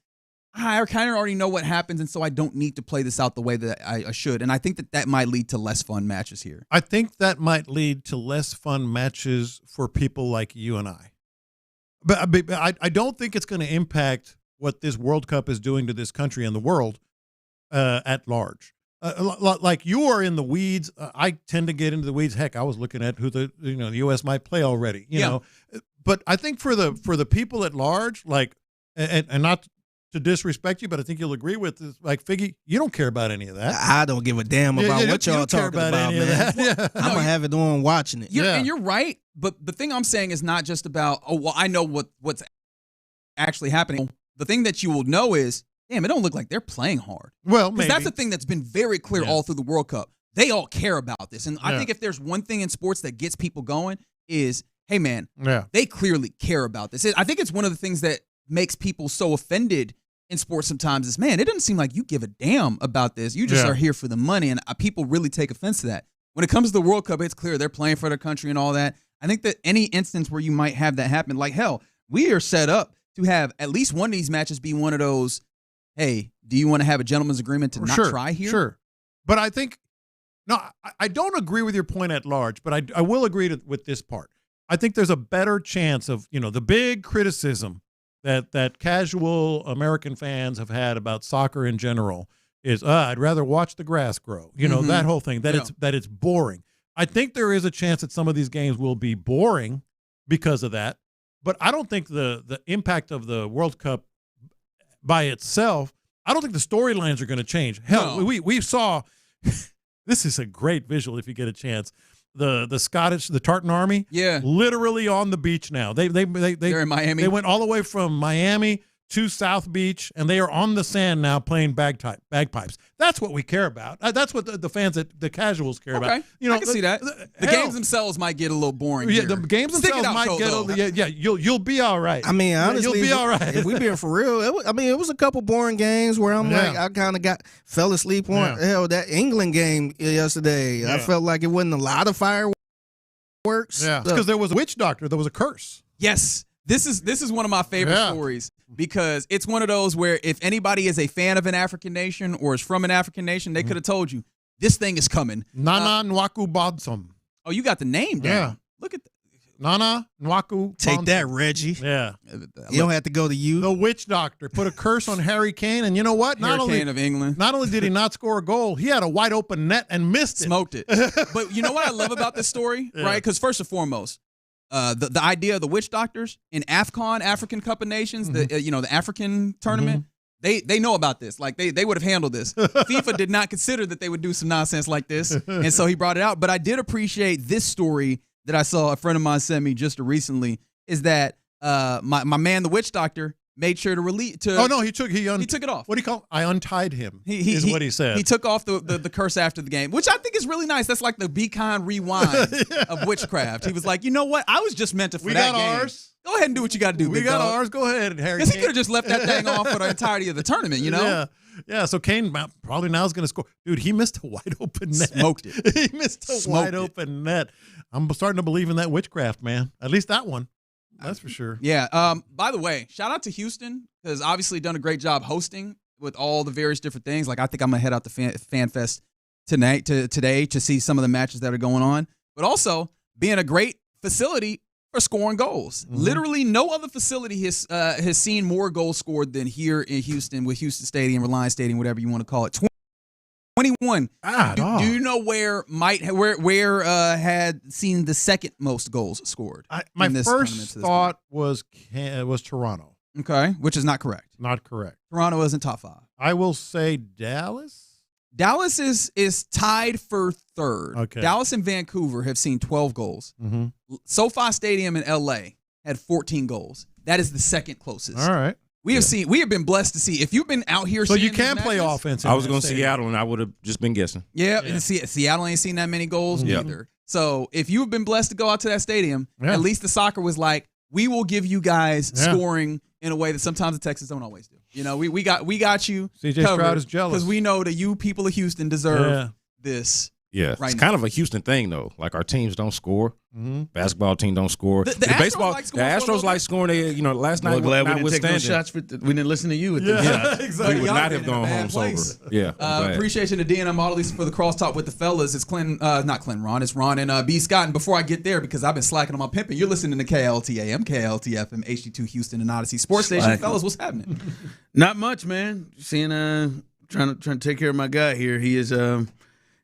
I kind of already know what happens, and so I don't need to play this out the way that I should. And I think that might lead to less fun matches here.
I think that might lead to less fun matches for people like you and I. But I don't think it's going to impact what this World Cup is doing to this country and the world at large. Like you are in the weeds. I tend to get into the weeds. Heck, I was looking at who the U.S. might play already. You know, but I think for the people at large, like and not to disrespect you, but I think you'll agree with this. Like, Figgy, you don't care about any of that.
I don't give a damn about what y'all talking about, man.
Yeah.
I'm going to have it on watching it.
And you're right, but the thing I'm saying is not just about, I know what's actually happening. The thing that you will know is, damn, it don't look like they're playing hard.
Well,
because that's the thing that's been very clear all through the World Cup. They all care about this. And I think if there's one thing in sports that gets people going is, hey, man, they clearly care about this. I think it's one of the things that makes people so offended in sports sometimes is, man, it doesn't seem like you give a damn about this. You just are here for the money, and people really take offense to that. When it comes to the World Cup, it's clear they're playing for their country and all that. I think that any instance where you might have that happen, like, hell, we are set up to have at least one of these matches be one of those, hey, do you want to have a gentleman's agreement to not try here?
Sure. But I think, I don't agree with your point at large, but I will agree with this part. I think there's a better chance of, the big criticism that casual American fans have had about soccer in general is, I'd rather watch the grass grow. That whole thing, that it's boring. I think there is a chance that some of these games will be boring because of that, but I don't think the impact of the World Cup by itself, I don't think the storylines are going to change. Hell, we saw, this is a great visual if you get a chance, the Scottish, the Tartan Army, literally on the beach now. They're
in Miami.
They went all the way from Miami to South Beach, and they are on the sand now playing bagpipes. That's what we care about. That's what the fans, the casuals care about.
I can see that. The games themselves might get a little boring.
Yeah, the games themselves might get a little. You'll be all right.
I mean, honestly,
you'll be all right.
If we being for real, it was a couple boring games where I'm like, I kind of fell asleep on that England game yesterday. I felt like it wasn't a lot of fireworks.
Yeah, because there was a witch doctor. There was a curse.
Yes. This is one of my favorite stories because it's one of those where if anybody is a fan of an African nation or is from an African nation, they could have told you this thing is coming.
Nana Nwaku Bodsom.
Oh, you got the name down.
Yeah.
Look at that.
Nana Nwaku.
Take that, Reggie.
Yeah.
You don't have to go to you.
The witch doctor put a curse on Harry Kane, and you know what?
Hurricane of England.
Not only did he not score a goal, he had a wide open net and missed it.
Smoked it. But you know what I love about this story, right? Because first and foremost, the idea of the witch doctors in AFCON, African Cup of Nations, the African tournament, they know about this. Like they would have handled this. FIFA did not consider that they would do some nonsense like this, and so he brought it out. But I did appreciate this story that I saw a friend of mine send me just recently. Is that my man, the witch doctor, made sure to release.
Oh no, he took
it off.
What do you call it? I untied him. Is what he said.
He took off the curse after the game, which I think is really nice. That's like the Be Kind rewind of witchcraft. He was like, you know what? I was just meant to for that game. We got ours. Go ahead and do what you got to do.
We got ours. Go ahead, Harry.
Because he could have just left that thing off for the entirety of the tournament.
Yeah. So Kane probably now is going to score. Dude, he missed a wide open net.
Smoked it.
He missed a wide open net. I'm starting to believe in that witchcraft, man. At least that one. That's for sure.
Yeah. By the way, shout out to Houston because obviously done a great job hosting with all the various different things. Like I think I'm gonna head out to Fan Fest today to see some of the matches that are going on, but also being a great facility for scoring goals. Literally, no other facility has seen more goals scored than here in Houston with Houston Stadium, Reliance Stadium, whatever you want to call it. 21. Do you know where had seen the second most goals scored?
My first thought was Toronto.
Okay, which is not correct.
Not correct.
Toronto isn't top 5.
I will say Dallas.
Dallas is tied for third.
Okay.
Dallas and Vancouver have seen 12 goals. SoFi Stadium in LA had 14 goals. That is the second closest.
All right.
We have been blessed to see. If you've been out here,
so
seeing
you can play offense.
I was going to Seattle, and I would have just been guessing.
Yeah. And Seattle ain't seen that many goals either. So if you've been blessed to go out to that stadium, at least the soccer was like, we will give you guys scoring in a way that sometimes the Texans don't always do. We got you.
CJ Stroud is jealous
because we know that you people of Houston deserve this.
Yeah,
right
it's
now.
kind of a Houston thing though. Like our teams don't score. Basketball team don't score.
The baseball,
the Astros like scoring. They, last night.
Glad we didn't take no shots. We didn't listen to you.
Exactly. We would not have gone home sober. Yeah.
Appreciation to D&M Audley for the crosstalk with the fellas. It's not Clint Ron. It's Ron and B Scott. And before I get there, because I've been slacking on my pimping, you're listening to KLTAM, KLTFM, HD2 Houston, and Odyssey Sports Station. Fellas, what's happening?
Not much, man. Seeing trying to take care of my guy here. He is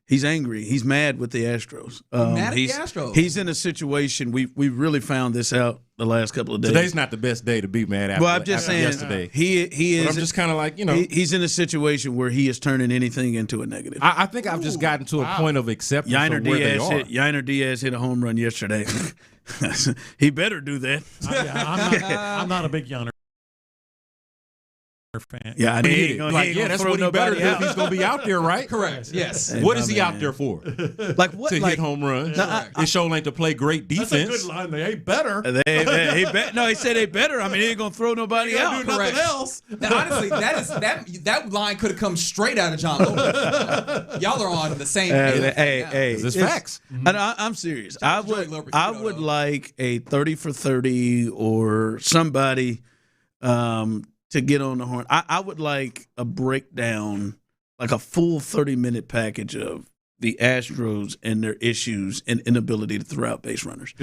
He's angry. He's mad with the Astros.
Mad at the Astros.
He's in a situation. We really found this out the last couple of days.
Today's not the best day to be mad after.
Well, I'm just saying.
Yesterday,
he is.
But I'm just kind of like
he's in a situation where he is turning anything into a negative.
I think I've just gotten to a point of acceptance of where they are.
Yainer Diaz hit a home run yesterday. He better do that.
I'm not a big Yainer fan.
Yeah, I mean,
that's what he better do if he's going to be out there, right?
Correct. Yes.
What is he out there for?
Like what?
To hit home runs. It sure ain't to play great defense.
That's a good line. They ain't better.
No, he said they better. I mean, he ain't gonna throw nobody out.
Do nothing else.
Now, honestly, that line could have come straight out of John Lopez. Y'all are on the same page.
Hey,
it's facts.
And I'm serious. I would like a 30 for 30 or somebody to get on the horn. I would like a breakdown, like a full 30-minute package of the Astros and their issues and inability to throw out base runners.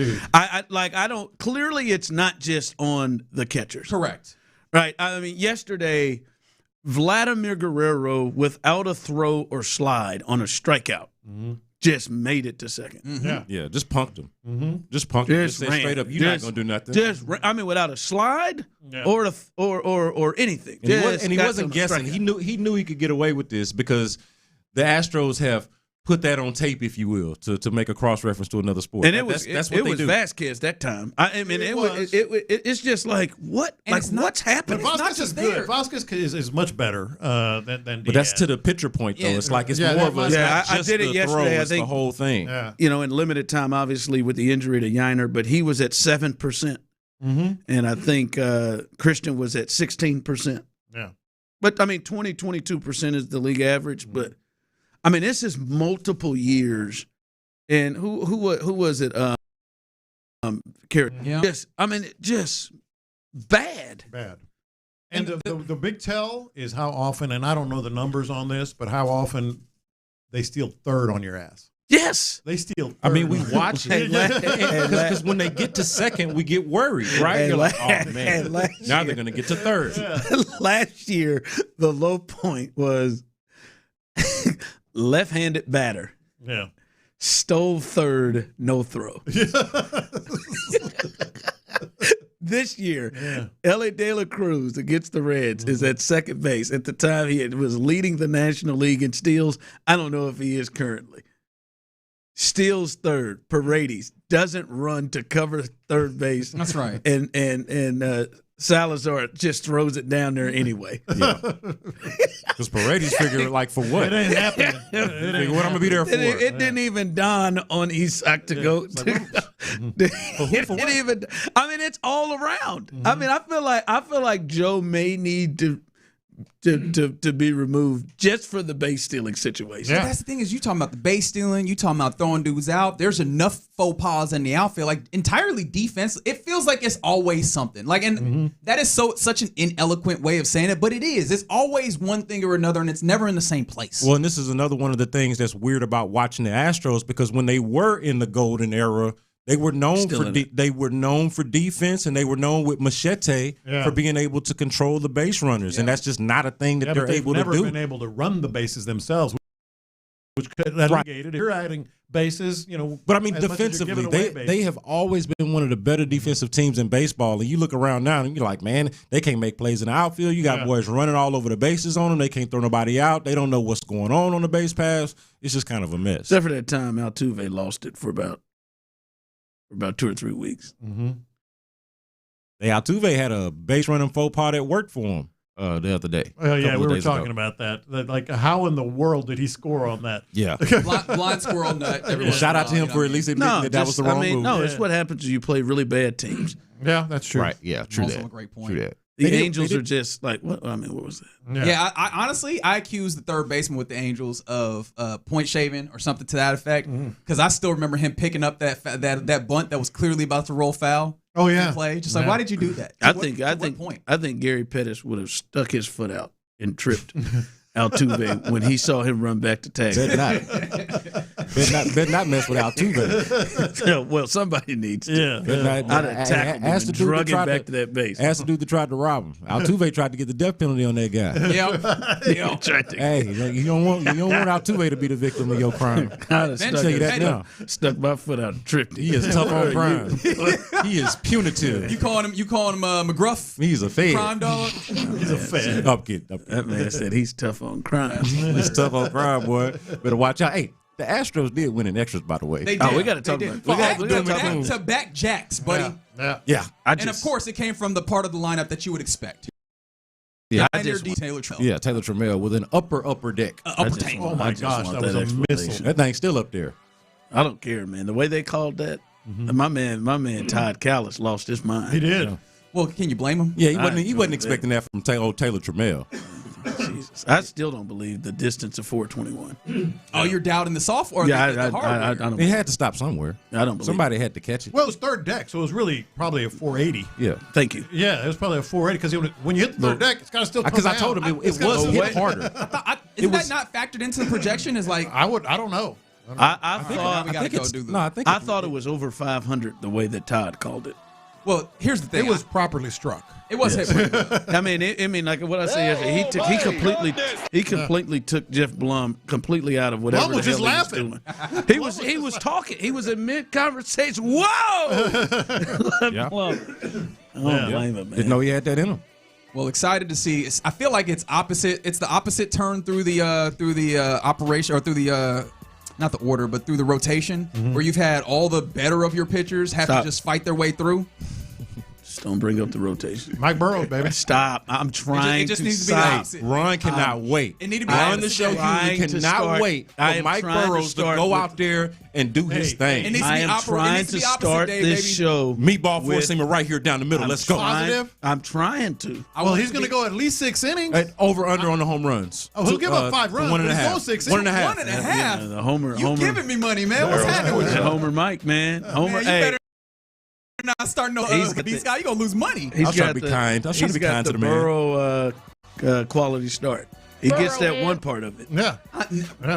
Clearly it's not just on the catchers.
Correct.
Right. I mean, yesterday, Vladimir Guerrero, without a throw or slide on a strikeout, just made it to second.
Yeah, just punked him. Just punked him. Just said straight up, you're not gonna do nothing.
Without a slide or anything.
And he wasn't guessing. He knew he could get away with this because the Astros have put that on tape, if you will, to make a cross reference to another sport.
And that's what they do. Vasquez that time. It's just like what?
And
like what's happening?
But Vasquez is good. Vasquez is much better than Diaz.
But that's to the pitcher point, though. It's like it's more of a
I did it yesterday. I think
the whole thing.
Yeah.
In limited time, obviously with the injury to Yainer, but he was at 7%, and I think Christian was at 16%.
Yeah.
But I mean, 22% is the league average, but. I mean, this is multiple years, and who was it? Just bad.
Bad. And the big tell is how often, and I don't know the numbers on this, but how often they steal third on your ass.
Yes,
they steal third.
I mean, we watch it because when they get to second, we get worried, right? You're like, oh man, now they're going to get to third.
Yeah.
Last year, the low point was. Left-handed batter.
Yeah.
Stole third, no throw. This year, L.A. De La Cruz against the Reds is at second base. At the time, he was leading the National League in steals. I don't know if he is currently. Steals third. Paredes doesn't run to cover third base.
That's right.
And Salazar just throws it down there anyway.
Yeah. Because Paredes figured, like, for what?
It ain't happening.
What I'm going to be there for?
It didn't even dawn on Isak to go. I mean, it's all around. I mean, I feel like Joe may need to be removed just for the base stealing situation.
Yeah. That's the thing is you talking about the base stealing, you talking about throwing dudes out. There's enough faux pas in the outfield, like entirely defense. It feels like it's always something. Like, and that is such an ineloquent way of saying it, but it is. It's always one thing or another, and it's never in the same place.
Well, and this is another one of the things that's weird about watching the Astros because when they were in the golden era, they were known for defense, and they were known with Machete for being able to control the base runners, and that's just not a thing that they're able to do.
They've never been able to run the bases themselves, which could have negated. If you're adding bases,
But I mean, defensively, they have always been one of the better defensive teams in baseball. And you look around now, and you're like, man, they can't make plays in the outfield. You got boys running all over the bases on them. They can't throw nobody out. They don't know what's going on the base paths. It's just kind of a mess.
Except for that time, Altuve lost it for about 2 or 3 weeks.
Hey, Altuve had a base running faux pas that worked for him the other day.
Well, yeah, we were talking about that. Like, how in the world did he score on that?
Yeah.
blind squirrel nut.
Shout out to him for at least admitting that was the wrong move.
No, it's what happens when you play really bad teams.
Yeah, that's true.
Right, yeah, true
also
that.
A great point.
True that.
The Angels are just like, what? I mean, what was that?
Yeah, I honestly, I accused the third baseman with the Angels of point shaving or something to that effect because I still remember him picking up that bunt that was clearly about to roll foul.
Oh yeah,
play. Just like, why did you do that?
I think Gary Pettis would have stuck his foot out and tripped Altuve when he saw him run back to tag.
better not mess with Altuve.
Yeah, well, somebody needs to.
Yeah.
I'd have tackled him and drug him back to that base.
Ask the dude that tried to rob him. Altuve tried to get the death penalty on that guy. Hey, you don't want Altuve to be the victim of your crime.
I'd have stuck my foot out and tripped.
He is tough on crime. He is punitive.
You calling him McGruff?
He's a fed.
Crime dog?
He's a fed.
That
man said he's tough on crime.
He's tough on crime, boy. Better watch out. Hey, the Astros did win in extras, by the way.
They did.
Oh, we got to talk about it.
We got to back Jacks, buddy.
Yeah.
And of course, it came from the part of the lineup that you would expect.
Yeah,
Taylor Trammell.
Yeah, Taylor Trammell with an upper deck.
Oh my gosh, that was a missile.
That thing's still up there.
I don't care, man. The way they called that, my man Todd Callis lost his mind.
He did.
Well, can you blame him?
Yeah, he wasn't expecting that from Taylor Trammell.
Jesus. I still don't believe the distance of 421.
Oh, you're doubting the soft or
yeah,
the hard?
I don't.
He had to stop somewhere.
I don't believe
somebody had to catch it.
Well, it was third deck, so it was really probably a 480.
Yeah,
thank you.
Yeah, it was probably a 480 because when you hit the third deck, it's got to still come
because
down.
I told him it was hit harder.
Isn't that not factored into the projection? Is like
I don't know.
I thought it was over 500 the way that Todd called it.
Well, here's the thing.
It was properly struck.
It was hit pretty well.
I mean, like what I say yesterday, he completely took Jeff Blum completely out of whatever
Blum was
the
just
hell
laughing.
he was doing. He was talking. He was in mid conversation. Whoa! Blum. I don't blame him, man.
Didn't know he had that in him.
Well, excited to see. I feel like it's opposite. It's the opposite turn through the operation or through the. Not the order, but through the rotation, where you've had all the better of your pitchers have to just fight their way through.
Just don't bring up the rotation.
Mike Burrows, baby.
Stop. I'm trying
it just
to
needs to be the opposite.
Ron cannot wait.
It need to be
on the show. He cannot wait for Mike Burrows to go out there and do his thing.
It needs to be
trying to start this show.
Meatball four-seamer right here down the middle. Let's go.
I'm trying to.
Well, he's going to go at least 6 innings.
Over under on the home runs.
Oh, he'll give up 5 runs.
1.5.
6
1.5.
1.5.
The Homer.
You giving me money, man? What's happening with you?
Homer Mike, man. Homer.
Man, you better not start these guys. You gonna lose money.
I was trying to be kind. I was trying to be kind to the man.
Burrow quality start. He gets that one part of it.
Yeah.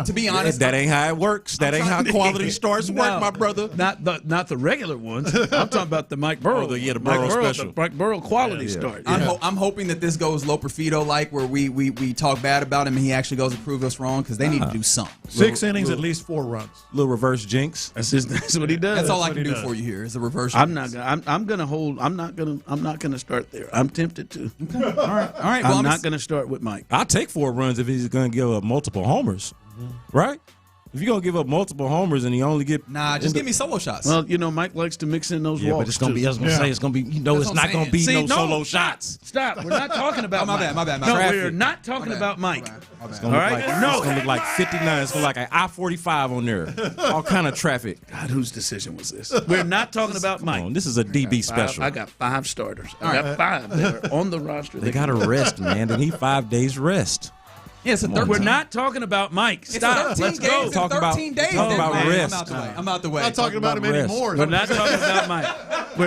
To be honest,
that ain't how it works. That ain't how quality starts work, my brother.
Not the regular ones. I'm talking about the Mike Burrow.
The Burrow special.
The Mike Burrow quality start.
I'm hoping that this goes low Perfido like, where we talk bad about him and he actually goes and proves us wrong, because they need to do something.
6 innings, at least 4 runs.
Little reverse jinx.
That's what he does.
That's all I can do for you here is a reverse.
I'm not gonna start there. I'm tempted to.
Okay. All right.
Well, I'm not gonna start with Mike.
I'll take 4 runs if he's gonna give up multiple homers, right? If you're gonna give up multiple homers and he only get
just give me solo shots.
Well, Mike likes to mix in those walks.
But it's gonna be. I was gonna say it's gonna be. It's not gonna be solo shots.
Stop. We're not talking about.
My bad.
No, we're not talking about Mike.
It's gonna look it's gonna look like 59. It's gonna look like an I-45 on there. All kind of traffic.
God, whose decision was this? We're not talking about Mike.
This is a DB special.
I got 5 starters. I got 5 that are on the roster.
They got to rest, man. They need 5 days rest.
Yeah, it's a 13.
We're not talking about Mike. Stop.
It's 13 games in 13 days.
Talking about rest.
I'm out the way.
I'm not talking about him anymore.
We're not talking about Mike.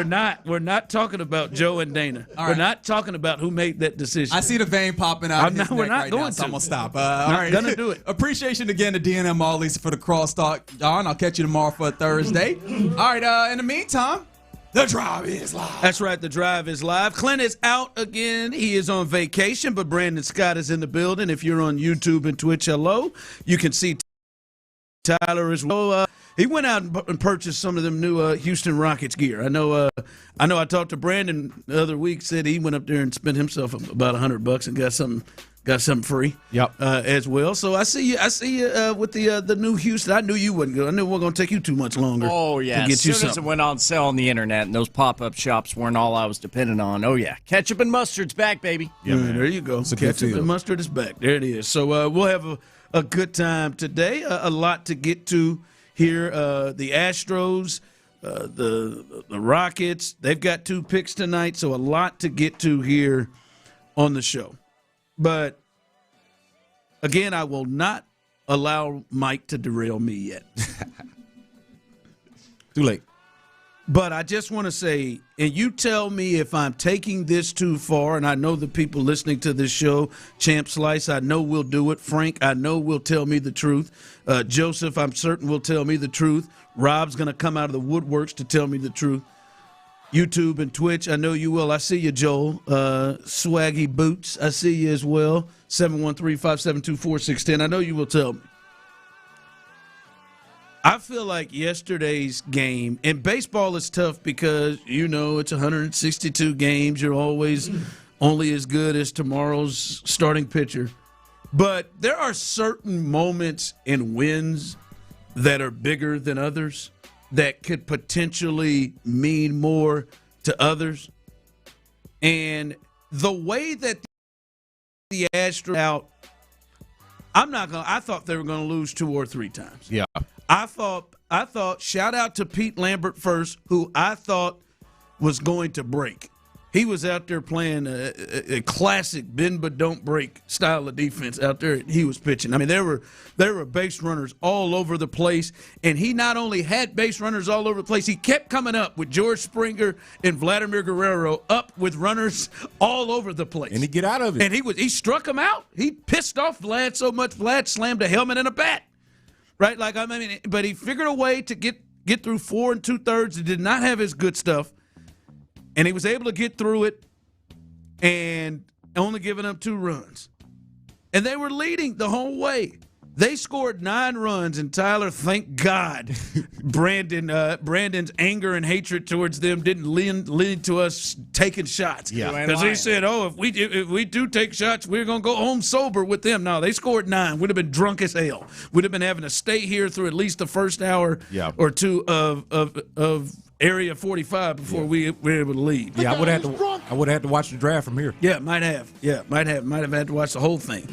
We're not talking about Joe and Dana. We're not talking about who made that decision.
I see the vein popping out.
We're not going to.
So I'm gonna stop.
All right, gonna do it.
Appreciation again to DNM Molly's for the crosstalk, Don. I'll catch you tomorrow for a Thursday. All right. In the meantime, the drive is live.
That's right. The drive is live. Clint is out again. He is on vacation, but Brandon Scott is in the building. If you're on YouTube and Twitch, hello. You can see Tyler as well. He went out and purchased some of them new Houston Rockets gear. I know. I talked to Brandon the other week. Said he went up there and spent himself about $100 and got something free.
Yep.
As well. So I see you with the new Houston. I knew you wouldn't go. I knew it wasn't going to take you too much longer.
Oh yeah.
To get
as
you
soon as it
something.
went on sale on the internet, and those pop-up shops weren't all I was dependent on. Oh yeah, ketchup and mustard's back, baby.
Yeah, there you go. Ketchup and mustard is back. There it is. So we'll have a good time today. A lot to get to here. The Astros, the Rockets. They've got 2 picks tonight, so a lot to get to here on the show. But again, I will not allow Mike to derail me yet.
Too late.
But I just want to say, and you tell me if I'm taking this too far, and I know the people listening to this show, Champ Slice, I know will do it. Frank, I know will tell me the truth. Joseph, I'm certain will tell me the truth. Rob's going to come out of the woodworks to tell me the truth. YouTube and Twitch, I know you will. I see you, Joel. Swaggy Boots, I see you as well. 713-572-4610. I know you will tell me. I feel like yesterday's game, and baseball is tough because, it's 162 games. You're always only as good as tomorrow's starting pitcher. But there are certain moments and wins that are bigger than others that could potentially mean more to others. And the way that the Astros out, I thought they were going to lose 2 or 3 times.
Yeah.
I thought, shout out to Pete Lambert first, who I thought was going to break. He was out there playing a classic bend but don't break style of defense out there. He was pitching. I mean, there were base runners all over the place, and he not only had base runners all over the place, he kept coming up with George Springer and Vladimir Guerrero up with runners all over the place.
And he get out of it.
And he struck him out. He pissed off Vlad so much, Vlad slammed a helmet and a bat. Right? But he figured a way to get through 4 2/3. He did not have his good stuff. And he was able to get through it and only giving up 2 runs. And they were leading the whole way. They scored 9 runs, and Tyler, thank God, Brandon's anger and hatred towards them didn't lead to us taking shots.
Yeah,
because he said, if we do take shots, we're going to go home sober with them. No, they scored 9. We'd have been drunk as hell. We'd have been having to stay here through at least the first hour or 2 of Area 45 before we were able to leave.
Yeah, I would have had to watch the draft from here.
Yeah, might have. Yeah, might have had to watch the whole thing.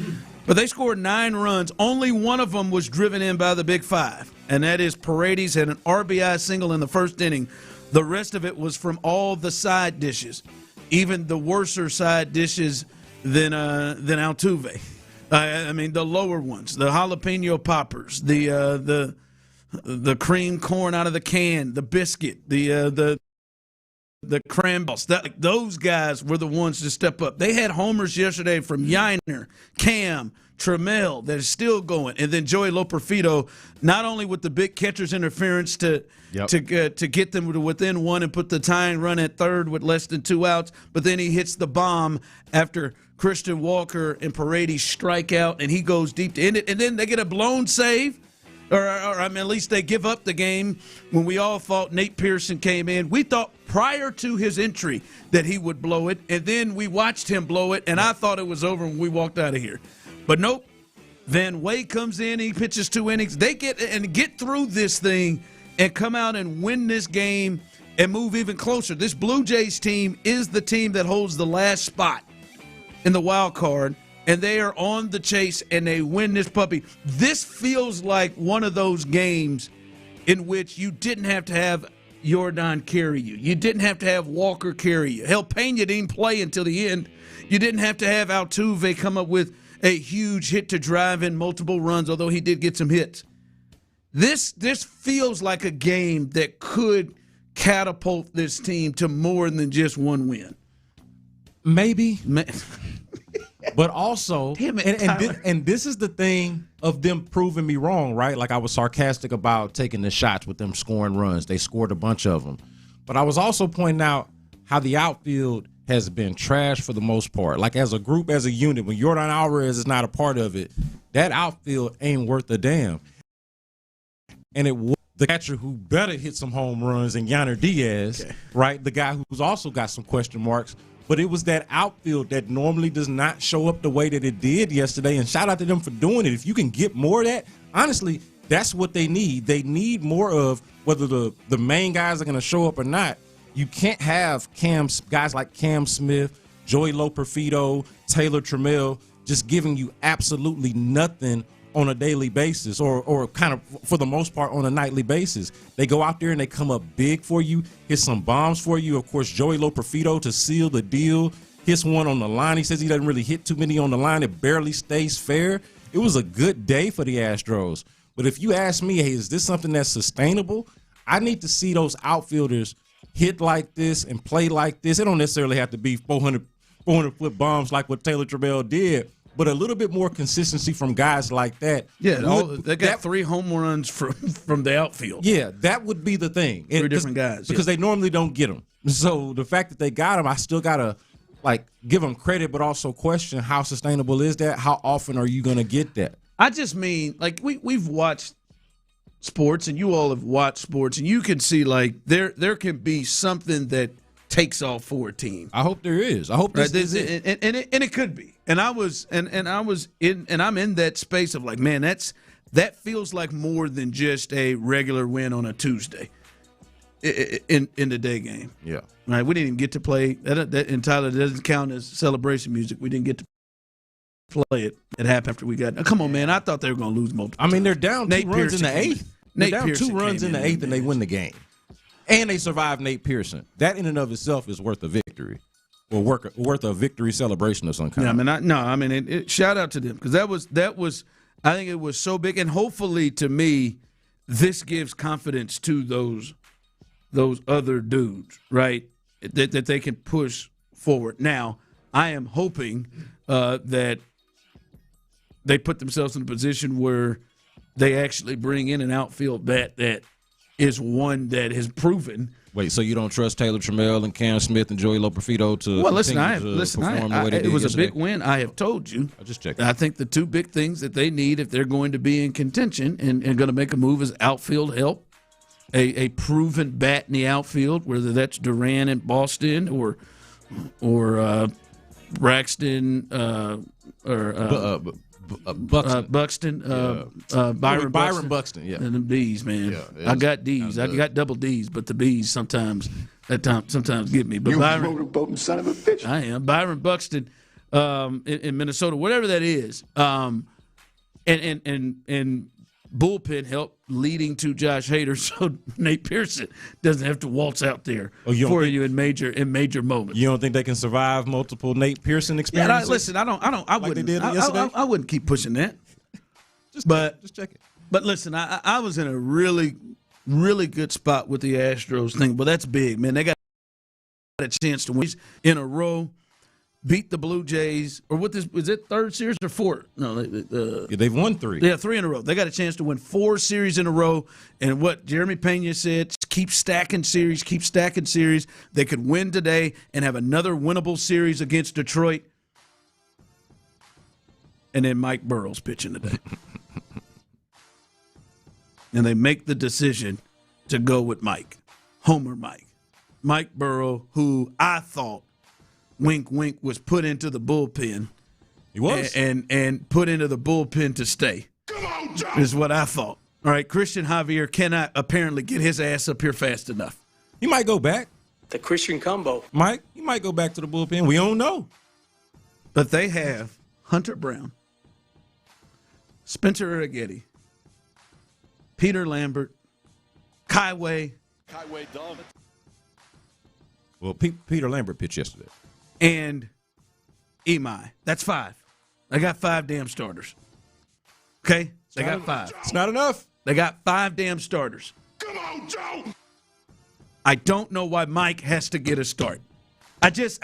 But they scored 9 runs. Only one of them was driven in by the Big 5, and that is Paredes had an RBI single in the first inning. The rest of it was from all the side dishes, even the worser side dishes than Altuve. The lower ones, the jalapeno poppers, the cream corn out of the can, the biscuit, the cranballs. Those guys were the ones to step up. They had homers yesterday from Yiner, Cam, Trammell that is still going, and then Joey Loperfido, not only with the big catcher's interference to get them to within 1 and put the tying run at third with less than 2 outs, but then he hits the bomb after Christian Walker and Paredes strike out, and he goes deep to end it, and then they get a blown save. At least they give up the game when we all thought Nate Pearson came in. We thought prior to his entry that he would blow it, and then we watched him blow it, and I thought it was over when we walked out of here. But nope. Van Way comes in, he pitches 2 innings. They get through this thing and come out and win this game and move even closer. This Blue Jays team is the team that holds the last spot in the wild card. And they are on the chase, and they win this puppy. This feels like one of those games in which you didn't have to have Jordan carry you. You didn't have to have Walker carry you. Hell, Pena didn't play until the end. You didn't have to have Altuve come up with a huge hit to drive in multiple runs, although he did get some hits. This feels like a game that could catapult this team to more than just 1 win.
Maybe. But also, and this is the thing of them proving me wrong, right? Like I was sarcastic about taking the shots with them scoring runs. They scored a bunch of them. But I was also pointing out how the outfield has been trash for the most part. Like as a group, as a unit, when Yordan Alvarez is not a part of it, that outfield ain't worth a damn. And it was the catcher who better hit some home runs than Yainer Diaz, right? The guy who's also got some question marks. But it was that outfield that normally does not show up the way that it did yesterday. And shout out to them for doing it. If you can get more of that, honestly, that's what they need. They need more of whether the main guys are going to show up or not. You can't have guys like Cam Smith, Joey Loperfido, Taylor Trammell just giving you absolutely nothing on a daily basis or kind of for the most part on a nightly basis. They go out there and they come up big for you, hit some bombs for you. Of course, Joey Loperfido to seal the deal, hits one on the line. He says he doesn't really hit too many on the line. It barely stays fair. It was a good day for the Astros. But if you ask me, hey, is this something that's sustainable? I need to see those outfielders hit like this and play like this. It don't necessarily have to be 400-foot bombs like what Taylor Trammell did, but a little bit more consistency from guys like that.
Yeah, they got 3 home runs from the outfield.
Yeah, that would be the thing.
3 different guys.
Because they normally don't get them. So the fact that they got them, I still got to give them credit, but also question how sustainable is that? How often are you going to get that?
I just mean, we've watched sports, and you all have watched sports, and you can see there can be something that takes off for a team.
I hope there is. I hope this is it.
And it could be. And I'm in that space of man, that feels like more than just a regular win on a Tuesday in the day game.
Yeah.
Right. We didn't even get to play that, and Tyler, doesn't count as celebration music. We didn't get to play it. It happened after we got. Come on, man! I thought they were going to lose multiple.
I mean, they're down 2 runs in the 8th. They're down
Pearson
2 runs in the 8th, and they win the game. And they survived Nate Pearson. That in and of itself is worth a victory, or worth a victory celebration of some kind.
Yeah, shout out to them because that was. I think it was so big, and hopefully, to me, this gives confidence to those other dudes, right? That they can push forward. Now, I am hoping that they put themselves in a position where they actually bring in an outfield that is one that has proven.
Wait, so you don't trust Taylor Trammell and Cam Smith and Joey Loperfido to perform the way they did
it was
yesterday?
A big win. I have told you.
I just checked.
I think the 2 big things that they need if they're going to be in contention and going to make a move is outfield help. A proven bat in the outfield, whether that's Duran in Boston or Braxton Buxton, Byron
Buxton, yeah,
and the B's, man. Yeah, I got D's. I got double D's, but the B's sometimes get me. But
Byron, son of a bitch.
I am Byron Buxton in Minnesota, whatever that is, and bullpen help leading to Josh Hader, so Nate Pearson doesn't have to waltz out there for you in major moments.
You don't think they can survive multiple Nate Pearson experiences?
Yeah, I wouldn't. I wouldn't keep pushing that. Just check it. But listen, I was in a really, really good spot with the Astros thing. But that's big, man. They got a chance to win in a row. Beat the Blue Jays, or what? Was it 3rd series or 4th? No,
they've won 3.
Yeah, 3 in a row. They got a chance to win 4 series in a row. And what Jeremy Pena said, keep stacking series. They could win today and have another winnable series against Detroit. And then Mike Burrow's pitching today. And they make the decision to go with Homer Mike Burrow, who I thought, wink, wink, was put into the bullpen.
He was.
And put into the bullpen to stay. Come on, Joe! Is what I thought. All right, Christian Javier cannot apparently get his ass up here fast enough.
He might go back.
The Christian combo.
He might go back to the bullpen. We don't know.
But they have Hunter Brown, Spencer Arrighetti, Peter Lambert, Kaiway Dove.
Well, Peter Lambert pitched yesterday.
And Imai. That's 5. They got 5 damn starters. Okay? They got 5.
It's not enough.
They got 5 damn starters.
Come on, Joe!
I don't know why Mike has to get a start. I just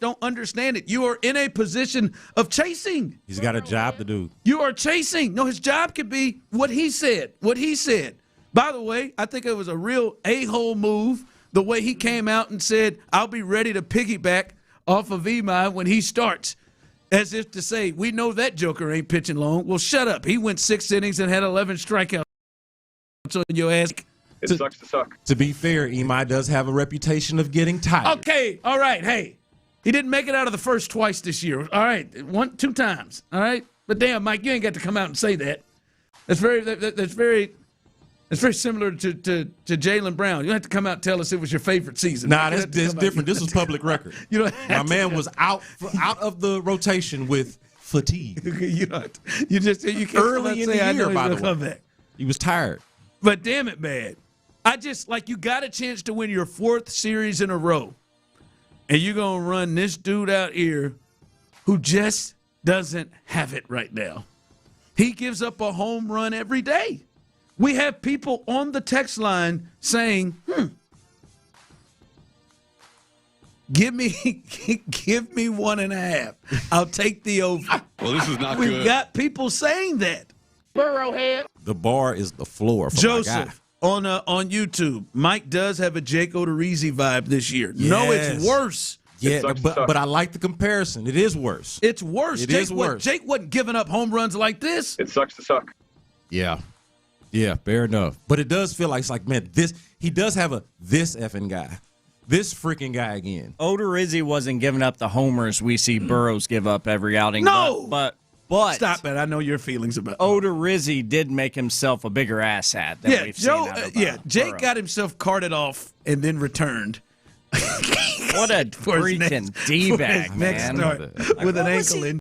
don't understand it. You are in a position of chasing.
He's got a job to do.
You are chasing. No, his job could be what he said. By the way, I think it was a real a-hole move the way he came out and said, I'll be ready to piggyback off of Imai when he starts. As if to say, we know that joker ain't pitching long. Well, shut up. He went 6 innings and had 11 strikeouts on your ass.
It sucks to suck.
To be fair, Imai does have a reputation of getting tired.
Okay, all right. Hey, he didn't make it out of the first twice this year. All right, 2 times. All right, but damn, Mike, you ain't got to come out and say that. That's very similar to Jaylen Brown. You don't have to come out and tell us it was your favorite season.
Nah, that's different. This was public record. My man was out of the rotation with fatigue.
You can't
early in the year, by the way. He was tired.
But damn it, man. You got a chance to win your 4th series in a row. And you're going to run this dude out here who just doesn't have it right now. He gives up a home run every day. We have people on the text line saying, Give me 1.5. I'll take the over.
Well, this is not
We've
good.
got people saying that.
Burrowhead.
The bar is the floor for
Joseph on YouTube. Mike does have a Jake Odorizzi vibe this year.
Yes.
No, it's worse.
Yeah, but I like the comparison. It is worse.
It's worse.
It is worse.
Jake wasn't giving up home runs like this.
It sucks to suck.
Yeah. Yeah, fair enough. But it does feel like it's like, man, he does have this effing guy. This freaking guy again.
Odorizzi wasn't giving up the homers we see Burrows give up every outing.
No!
But
Stop it. I know your feelings about
Odorizzi did make himself a bigger asshat than we've seen out of
Jake
Burrow.
got himself carted off and then returned.
What a freaking D-bag, man.
With an ankle injury.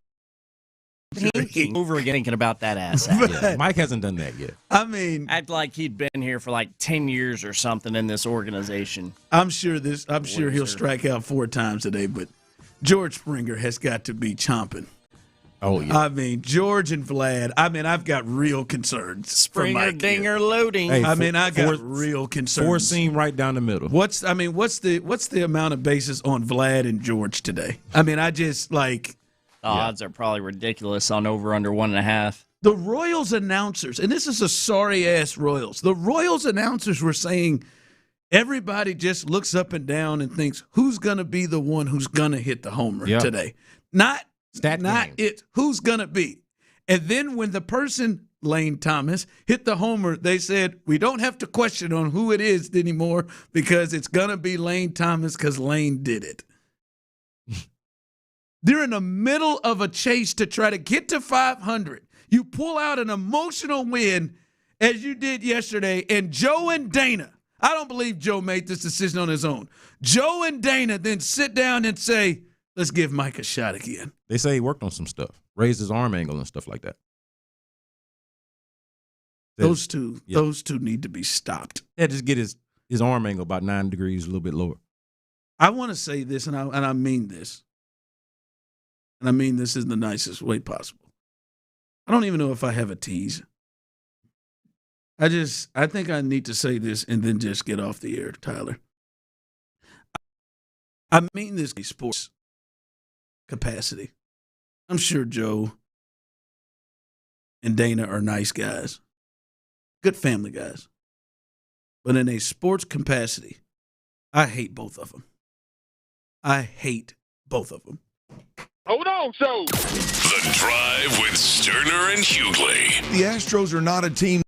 Over again thinking about that asshat.
Yeah, Mike hasn't done that yet.
I mean,
act like he'd been here for like 10 years or something in this organization.
I'm sure he'll strike out 4 times today, but George Springer has got to be chomping.
Oh yeah.
I mean, George and Vlad. I mean, I've got real concerns.
Springer dinger loading.
Hey,
I mean, I got real concerns.
4 seam right down the middle.
What's the amount of bases on Vlad and George today? I mean, I just like.
The odds are probably ridiculous on over under 1.5.
The Royals announcers, and this is a sorry-ass Royals, the Royals announcers were saying everybody just looks up and down and thinks, who's going to be the one who's going to hit the homer today? Not it, who's going to be? And then when the person, Lane Thomas, hit the homer, they said, we don't have to question on who it is anymore because it's going to be Lane Thomas because Lane did it. They're in the middle of a chase to try to get to 500. You pull out an emotional win as you did yesterday, and Joe and Dana, I don't believe Joe made this decision on his own. Joe and Dana then sit down and say, let's give Mike a shot again.
They say he worked on some stuff, raised his arm angle and stuff like that.
Those two need to be stopped.
Yeah, just get his arm angle about 9 degrees, a little bit lower.
I want to say this, and I mean this. And I mean this in the nicest way possible. I don't even know if I have a tease. I think I need to say this and then just get off the air, Tyler. I mean this in sports capacity. I'm sure Joe and Dana are nice guys, good family guys. But in a sports capacity, I hate both of them. I hate both of them.
Hold on, so.
The Drive with Stoerner and Hughley.
The Astros are not a team.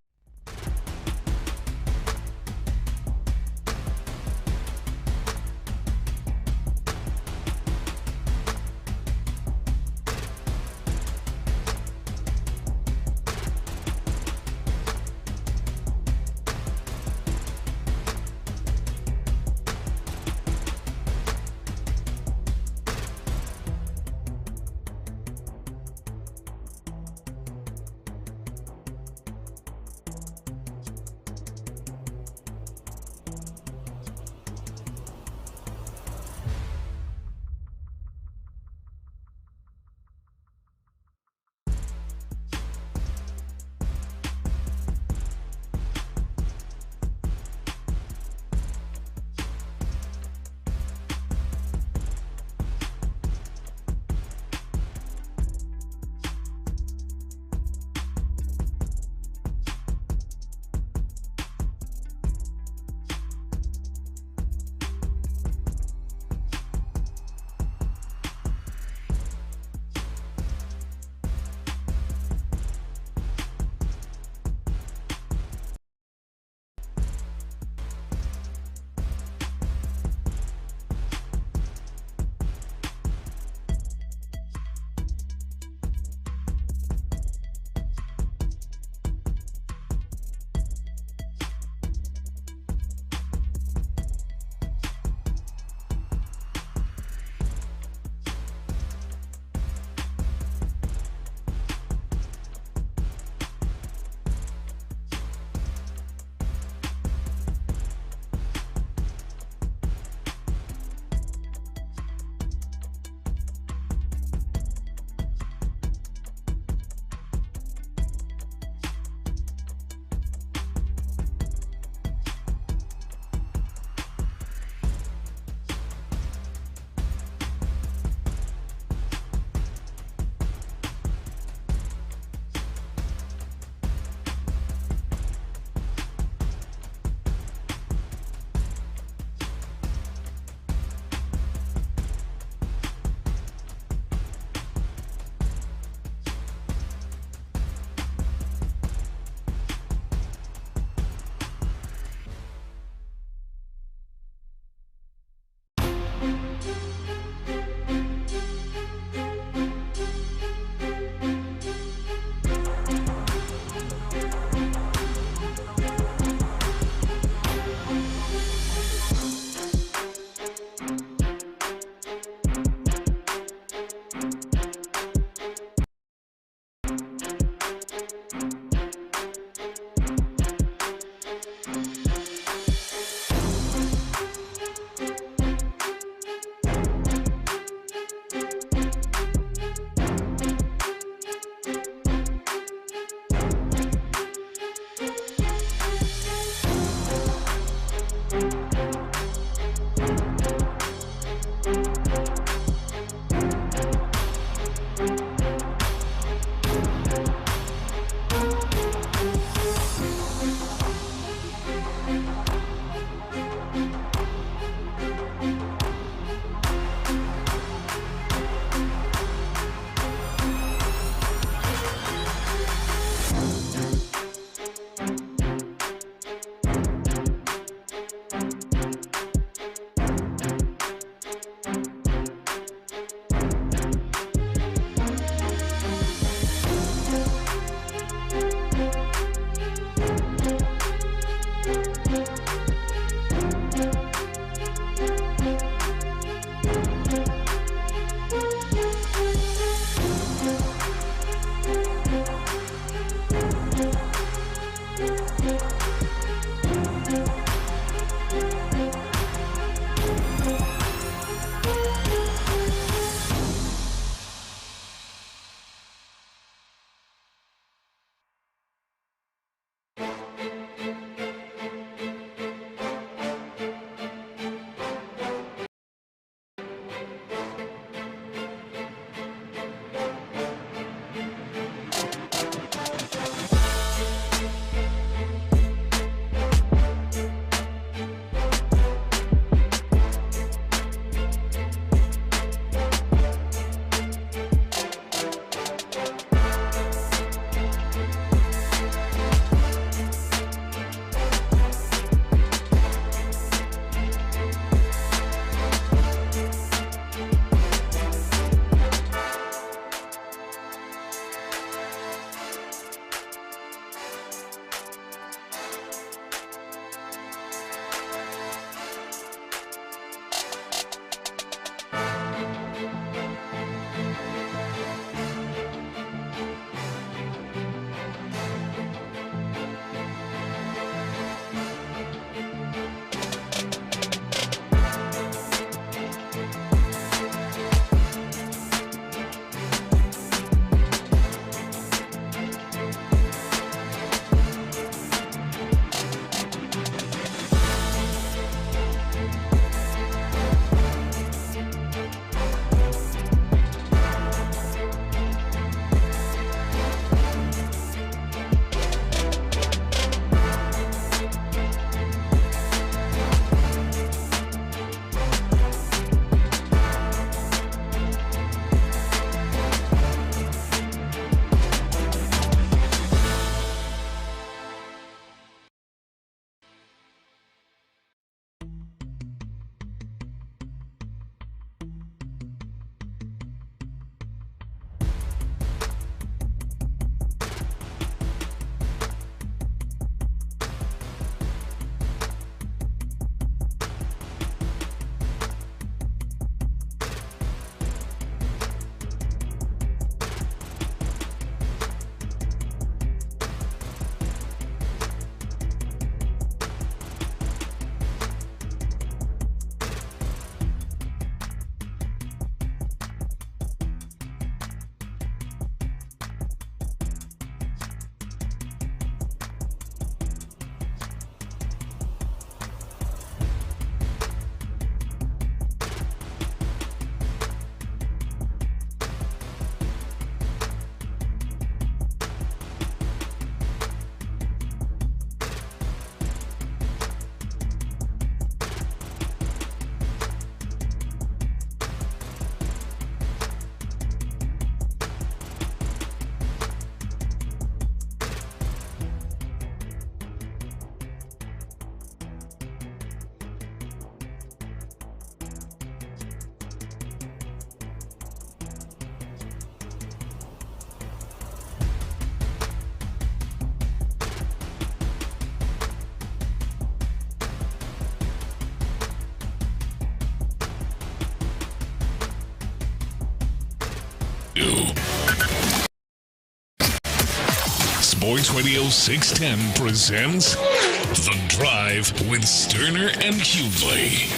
Sports Radio 610 presents The Drive with Stoerner and Hughley.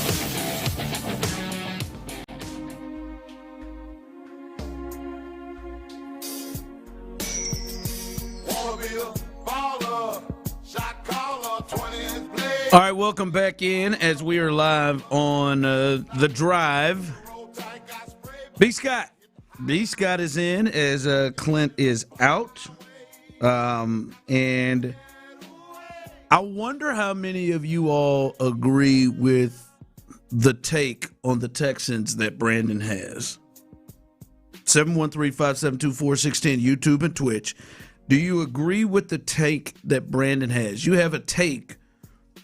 All right, welcome back in as we are live on The Drive. B. Scott is in as Clint is out. And I wonder how many of you all agree with the take on the Texans that Brandon has. 713-572-4610, YouTube and Twitch. Do you agree with the take that Brandon has? You have a take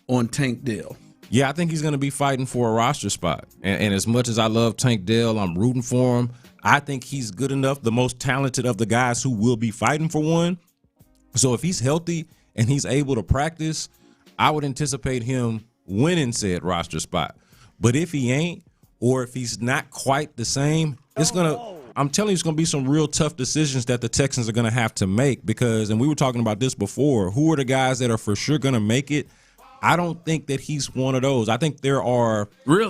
on Tank Dell.
Yeah, I think he's going to be fighting for a roster spot. And as much as I love Tank Dell, I'm rooting for him. I think he's good enough, the most talented of the guys who will be fighting for one. So if he's healthy and he's able to practice, I would anticipate him winning said roster spot. But if he ain't, or if he's not quite the same, I'm telling you, it's going to be some real tough decisions that the Texans are going to have to make because, and we were talking about this before, who are the guys that are for sure going to make it? I don't think that he's one of those. I think there are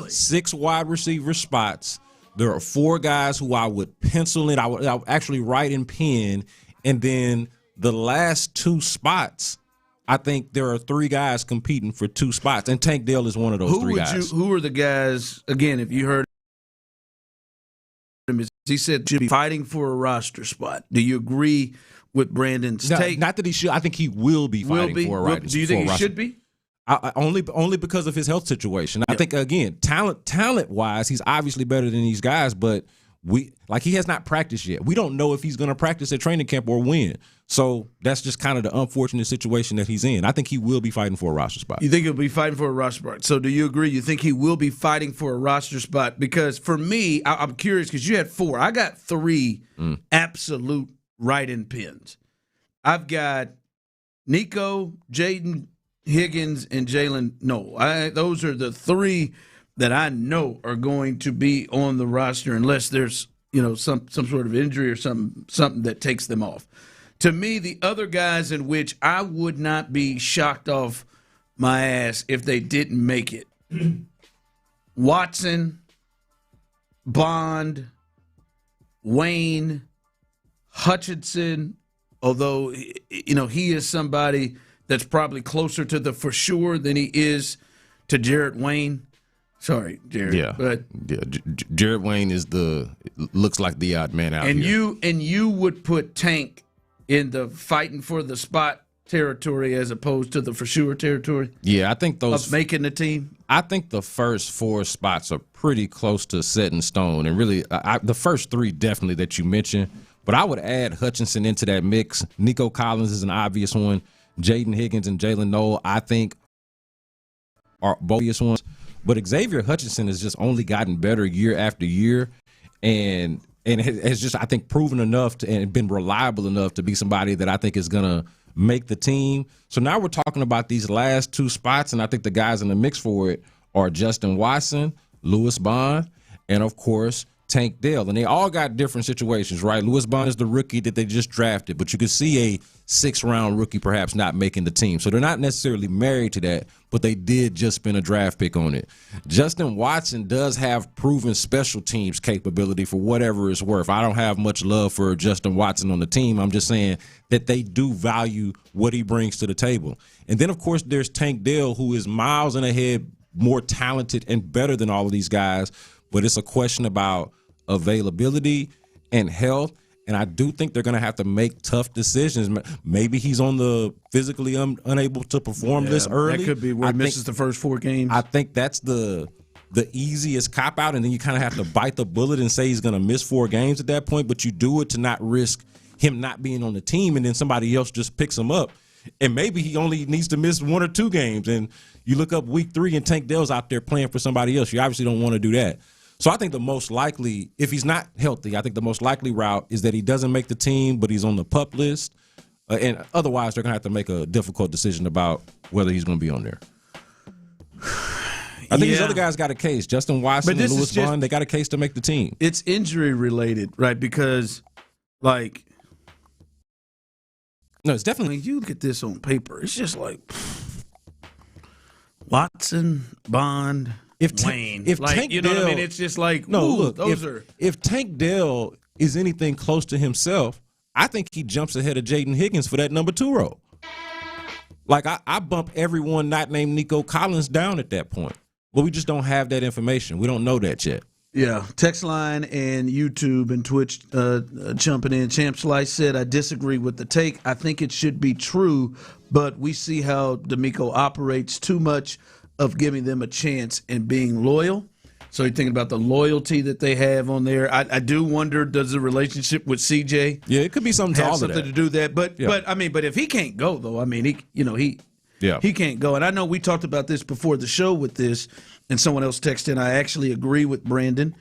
6 wide receiver spots. There are 4 guys who I would pencil in. I would actually write in pen. And then the last 2 spots, I think there are 3 guys competing for 2 spots. And Tank Dell is one of those 3 guys.
Who are the guys, again, if you heard him, he said should be fighting for a roster spot. Do you agree with Brandon's take?
Not that he should. I think he will be fighting for a roster spot.
Do you think he should be?
Only because of his health situation. I think, again, talent-wise, he's obviously better than these guys, but he has not practiced yet. We don't know if he's going to practice at training camp or when. So that's just kind of the unfortunate situation that he's in. I think he will be fighting for a roster spot.
You think he'll be fighting for a roster spot? So do you agree? You think he will be fighting for a roster spot? Because for me, I'm curious because you had 4. I got 3 absolute write-in pins. I've got Nico, Jaden Higgins, and Jalen Noel. Those are the 3 that I know are going to be on the roster unless there's some sort of injury or something that takes them off. To me, the other guys in which I would not be shocked off my ass if they didn't make it. Watson, Bond, Wayne, Hutchinson, although he is somebody that's probably closer to the for sure than he is to Jarrett Wayne. Sorry, Jarrett.
Yeah, Jarrett Wayne looks like the odd man out here.
And you would put Tank in the fighting for the spot territory as opposed to the for sure territory.
Yeah, I think those
of making the team.
I think the first 4 spots are pretty close to set in stone, and really the first 3 definitely that you mentioned. But I would add Hutchinson into that mix. Nico Collins is an obvious one. Jaden Higgins and Jalen Noel, I think, are both obvious ones. But Xavier Hutchinson has just only gotten better year after year, and has just, I think, proven enough and been reliable enough to be somebody that I think is going to make the team. So now we're talking about these last 2 spots, and I think the guys in the mix for it are Justin Watson, Lewis Bond, and, of course, Tank Dell. And they all got different situations, right? Lewis Bond is the rookie that they just drafted, but you could see a 6th-round rookie perhaps not making the team. So they're not necessarily married to that, but they did just spend a draft pick on it. Justin Watson does have proven special teams capability for whatever it's worth. I don't have much love for Justin Watson on the team. I'm just saying that they do value what he brings to the table. And then, of course, there's Tank Dell, who is miles and ahead, more talented and better than all of these guys. But it's a question about availability and health. And I do think they're going to have to make tough decisions. Maybe he's on the physically unable to perform this early.
That could be where he misses the first 4 games.
I think that's the easiest cop-out, and then you kind of have to bite the bullet and say he's going to miss 4 games at that point. But you do it to not risk him not being on the team, and then somebody else just picks him up. And maybe he only needs to miss 1 or 2 games. And you look up week 3 and Tank Dell's out there playing for somebody else. You obviously don't want to do that. So I think the most likely, if he's not healthy, I think the most likely route is that he doesn't make the team, but he's on the PUP list. And otherwise, they're going to have to make a difficult decision about whether he's going to be on there. I think these other guys got a case. Justin Watson and Lewis Bond, they got a case to make the team.
It's injury related, right? Because Like,
no, it's definitely.
When you look at this on paper, it's just like Watson, Bond, Wayne.
If
like,
Tank
you know
Dell,
what I mean? It's just like,
no,
ooh,
look,
those are.
If Tank Dell is anything close to himself, I think he jumps ahead of Jaden Higgins for that number 2 role. Like, I bump everyone not named Nico Collins down at that point. But we just don't have that information. We don't know that yet.
Yeah, text line and YouTube and Twitch jumping in. Champ Slice said, I disagree with the take. I think it should be true, but we see how D'Amico operates, too much of giving them a chance and being loyal. So you're thinking about the loyalty that they have on there. I do wonder, does the relationship with CJ?
Yeah, it could be something to all of that.
Something to do that. But but if he can't go though, I mean he can't go. And I know we talked about this before the show with this, and someone else texted in. I actually agree with Brandon.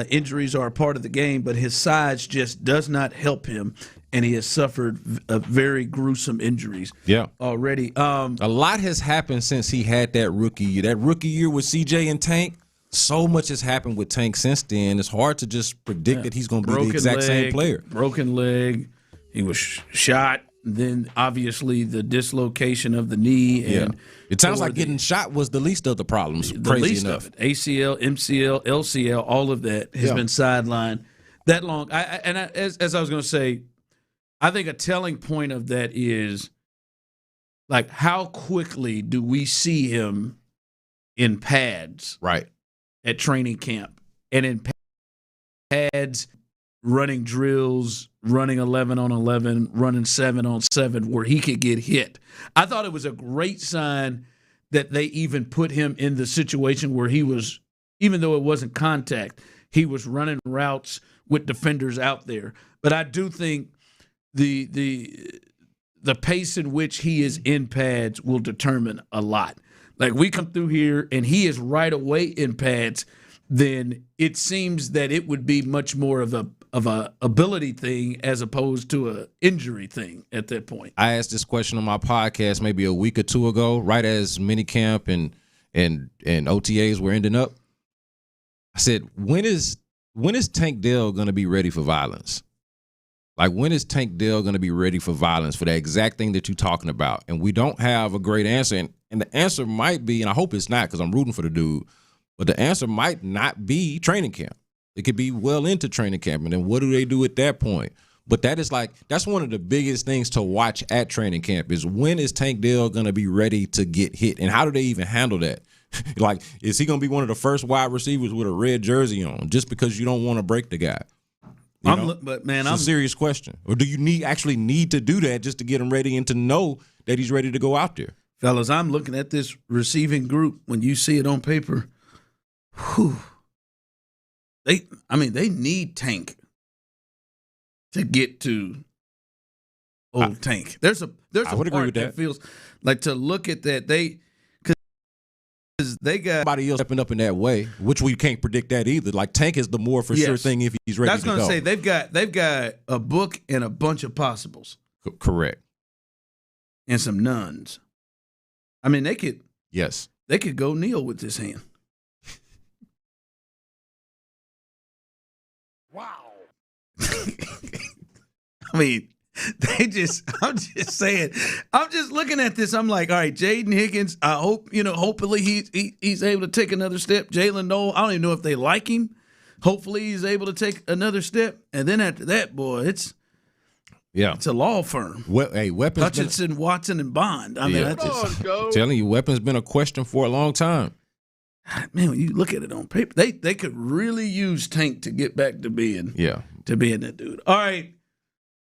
Injuries are a part of the game, but his size just does not help him, and he has suffered very gruesome injuries. Already. A
lot has happened since he had that rookie year. That rookie year with CJ and Tank. So much has happened with Tank since then. It's hard to just predict that he's going to be the exact same player.
Broken leg. He was shot. Then, obviously, the dislocation of the knee. And
it sounds like getting shot was the least of the problems, crazy enough.
Of it. ACL, MCL, LCL, all of that has been sidelined that long. As I was going to say, I think a telling point of that is, like, how quickly do we see him in pads?
Right.
At training camp and in pads, running drills, running 11 on 11, running 7 on 7 where he could get hit. I thought it was a great sign that they even put him in the situation where he was, even though it wasn't contact, he was running routes with defenders out there. But I do think the pace in which he is in pads will determine a lot. Like, we come through here and he is right away in pads, then it seems that it would be much more of a ability thing as opposed to a injury thing at that point.
I asked this question on my podcast maybe a week or two ago, right as minicamp and OTAs were ending up. I said, when is Tank Dell going to be ready for violence? Like, when is Tank Dell going to be ready for violence, for that exact thing that you're talking about? And we don't have a great answer. And the answer might be, and I hope it's not because I'm rooting for the dude, but the answer might not be training camp. It could be well into training camp. And then what do they do at that point? But that's one of the biggest things to watch at training camp is, when is Tank Dell going to be ready to get hit? And how do they even handle that? Like, is he going to be one of the first wide receivers with a red jersey on just because you don't want to break the guy? It's a serious question. Or do you actually need to do that just to get him ready and to know that he's ready to go out there?
Fellas, I'm looking at this receiving group. When you see it on paper, they need Tank to get to Tank. There's a
I would agree with that.
Feels like, to look at that, because they got
somebody else stepping up in that way, which we can't predict that either. Like, Tank is the more for sure thing if he's ready to go.
That's going to say they've got a book and a bunch of possibles.
Correct.
And some nuns. I mean, they could go kneel with this hand.
Wow.
I mean, I'm just saying, I'm just looking at this. I'm like, all right, Jaden Higgins, I hope, hopefully he's able to take another step. Jalen Noel, I don't even know if they like him. Hopefully he's able to take another step. And then after that, boy, it's a law firm.
Weapons.
Hutchinson, Watson, and Bond. I mean,
telling you, weapons been a question for a long time.
Man, when you look at it on paper, they could really use Tank to get back to being that dude. All right,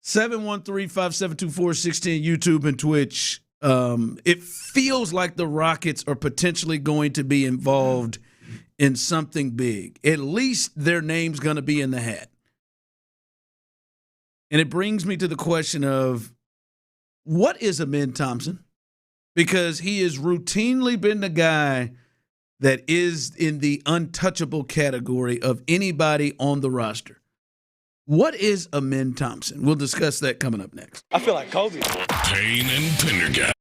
713-572-4610, YouTube and Twitch. It feels like the Rockets are potentially going to be involved in something big. At least their name's going to be in the hat. And it brings me to the question of, what is Amin Thompson? Because he has routinely been the guy that is in the untouchable category of anybody on the roster. What is Amin Thompson? We'll discuss that coming up next.
I feel like Kobe.
Payne and Pendergast.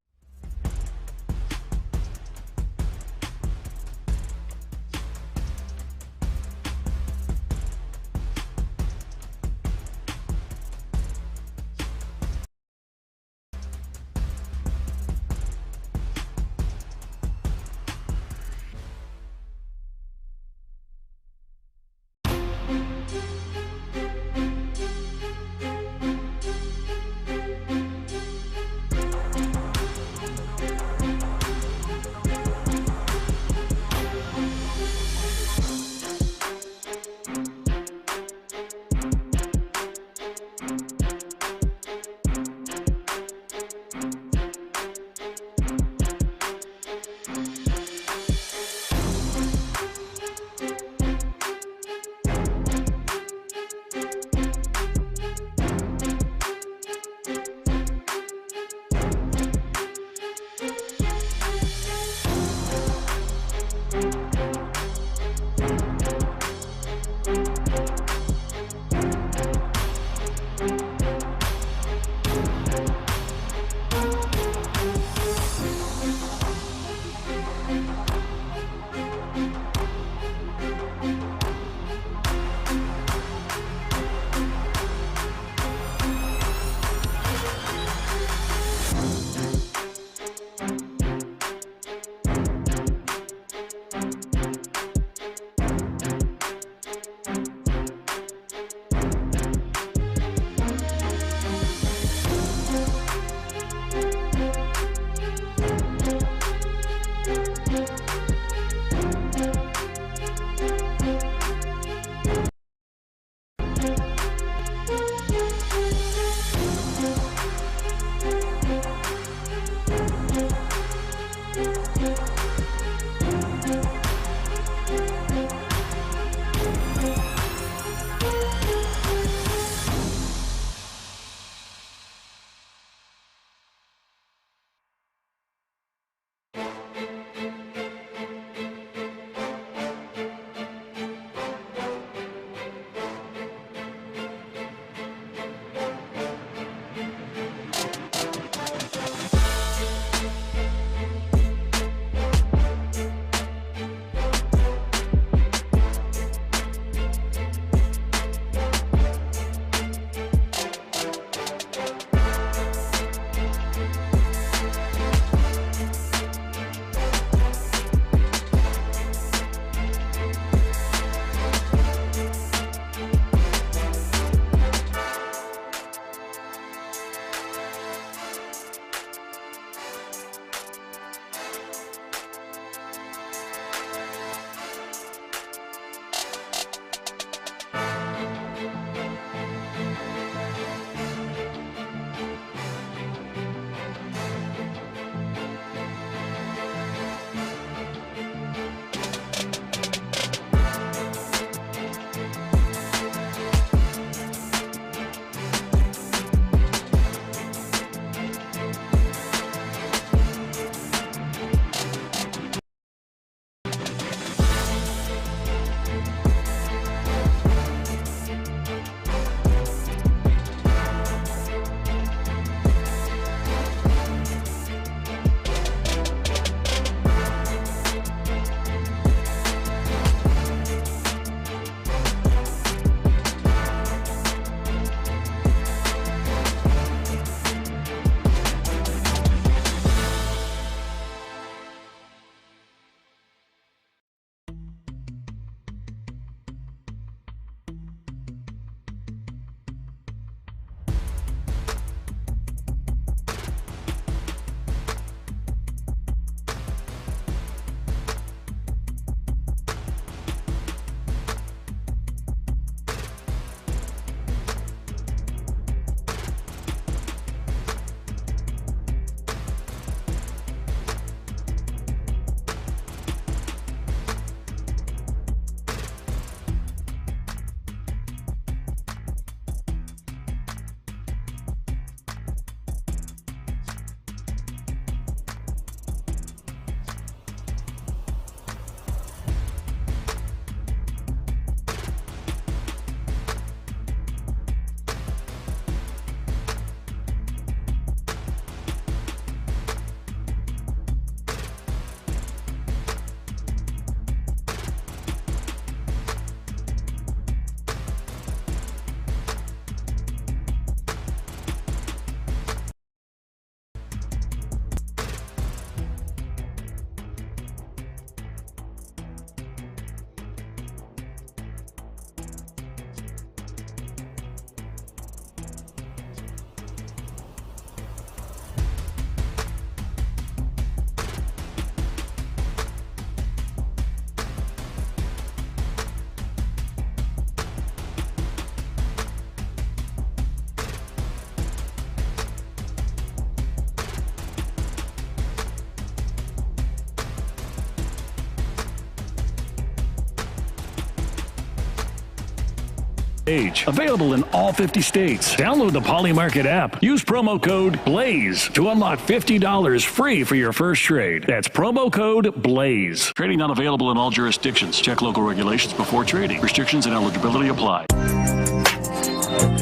Age. Available in all 50 states. Download the Polymarket app. Use promo code BLAZE to unlock $50 free for your first trade. That's promo code BLAZE. Trading not available in all jurisdictions. Check local regulations before trading. Restrictions and eligibility apply.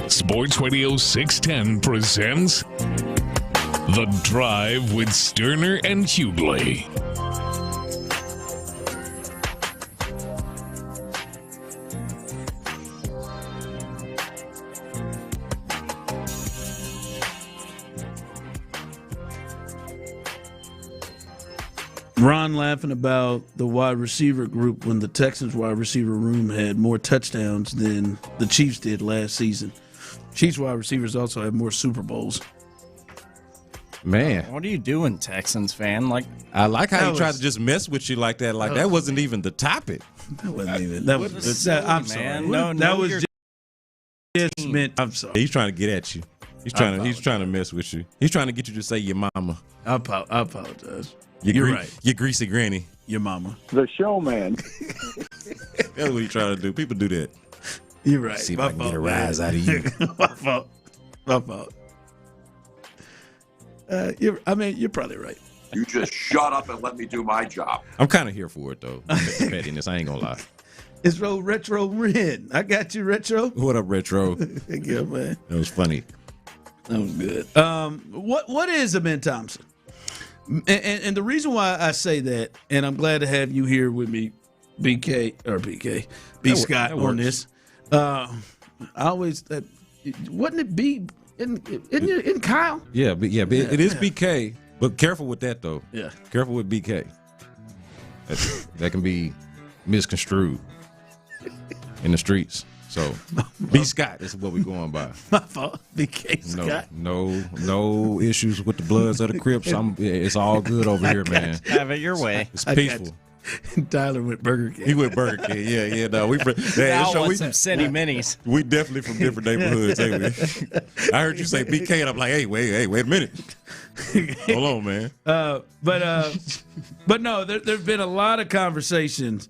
Sports Radio 610 presents The Drive with Stoerner and Hughley.
Ron laughing about the wide receiver group when the Texans wide receiver room had more touchdowns than the Chiefs did last season. Chiefs wide receivers also have more Super Bowls.
Man,
what are you doing, Texans fan? Like,
I like how you tried to just mess with you like that. Like that wasn't even the topic.
That wasn't even. That was. I'm sorry.
Man.
That was just meant. I'm sorry.
He's trying to get at you. He's trying to mess with you. He's trying to get you to say your mama.
I apologize.
You're right. You greasy granny.
Your mama.
The showman.
That's what he's trying to do. People do that.
You're right.
See if I can get a rise out of you.
My fault. You're probably right.
You just shut up and let me do my job.
I'm kind of here for it, though. The pettiness, I ain't going to lie.
It's Retro Ren. I got you, Retro.
What up, Retro?
Yeah, man.
That was funny.
That was good. What is Amen Thompson? And the reason why I say that, and I'm glad to have you here with me, B. Scott, on this. I always wasn't it B in Kyle?
Yeah, but it is BK. But careful with that though.
Yeah,
careful with BK. That can be misconstrued in the streets. So, B. Scott is what we're going by.
My fault, BK Scott.
No issues with the Bloods or the Crips. It's all good over here, man.
Have it your way.
It's peaceful.
Tyler went Burger King.
He went Burger King. Yeah. No, we
some city minis.
We definitely from different neighborhoods, ain't we? I heard you say BK, and I'm like, hey, wait a minute. Hold on, man.
But no, there've been a lot of conversations.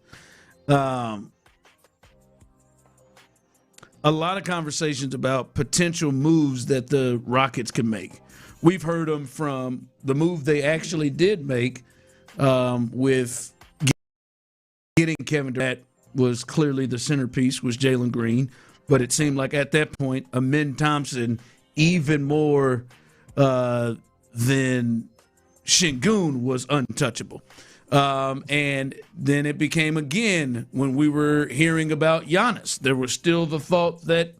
A lot of conversations about potential moves that the Rockets can make. We've heard them from the move they actually did make with getting Kevin Durant was clearly the centerpiece, was Jalen Green. But it seemed like at that point, Amen Thompson, even more than Şengün, was untouchable. And then it became again when we were hearing about Giannis. There was still the thought that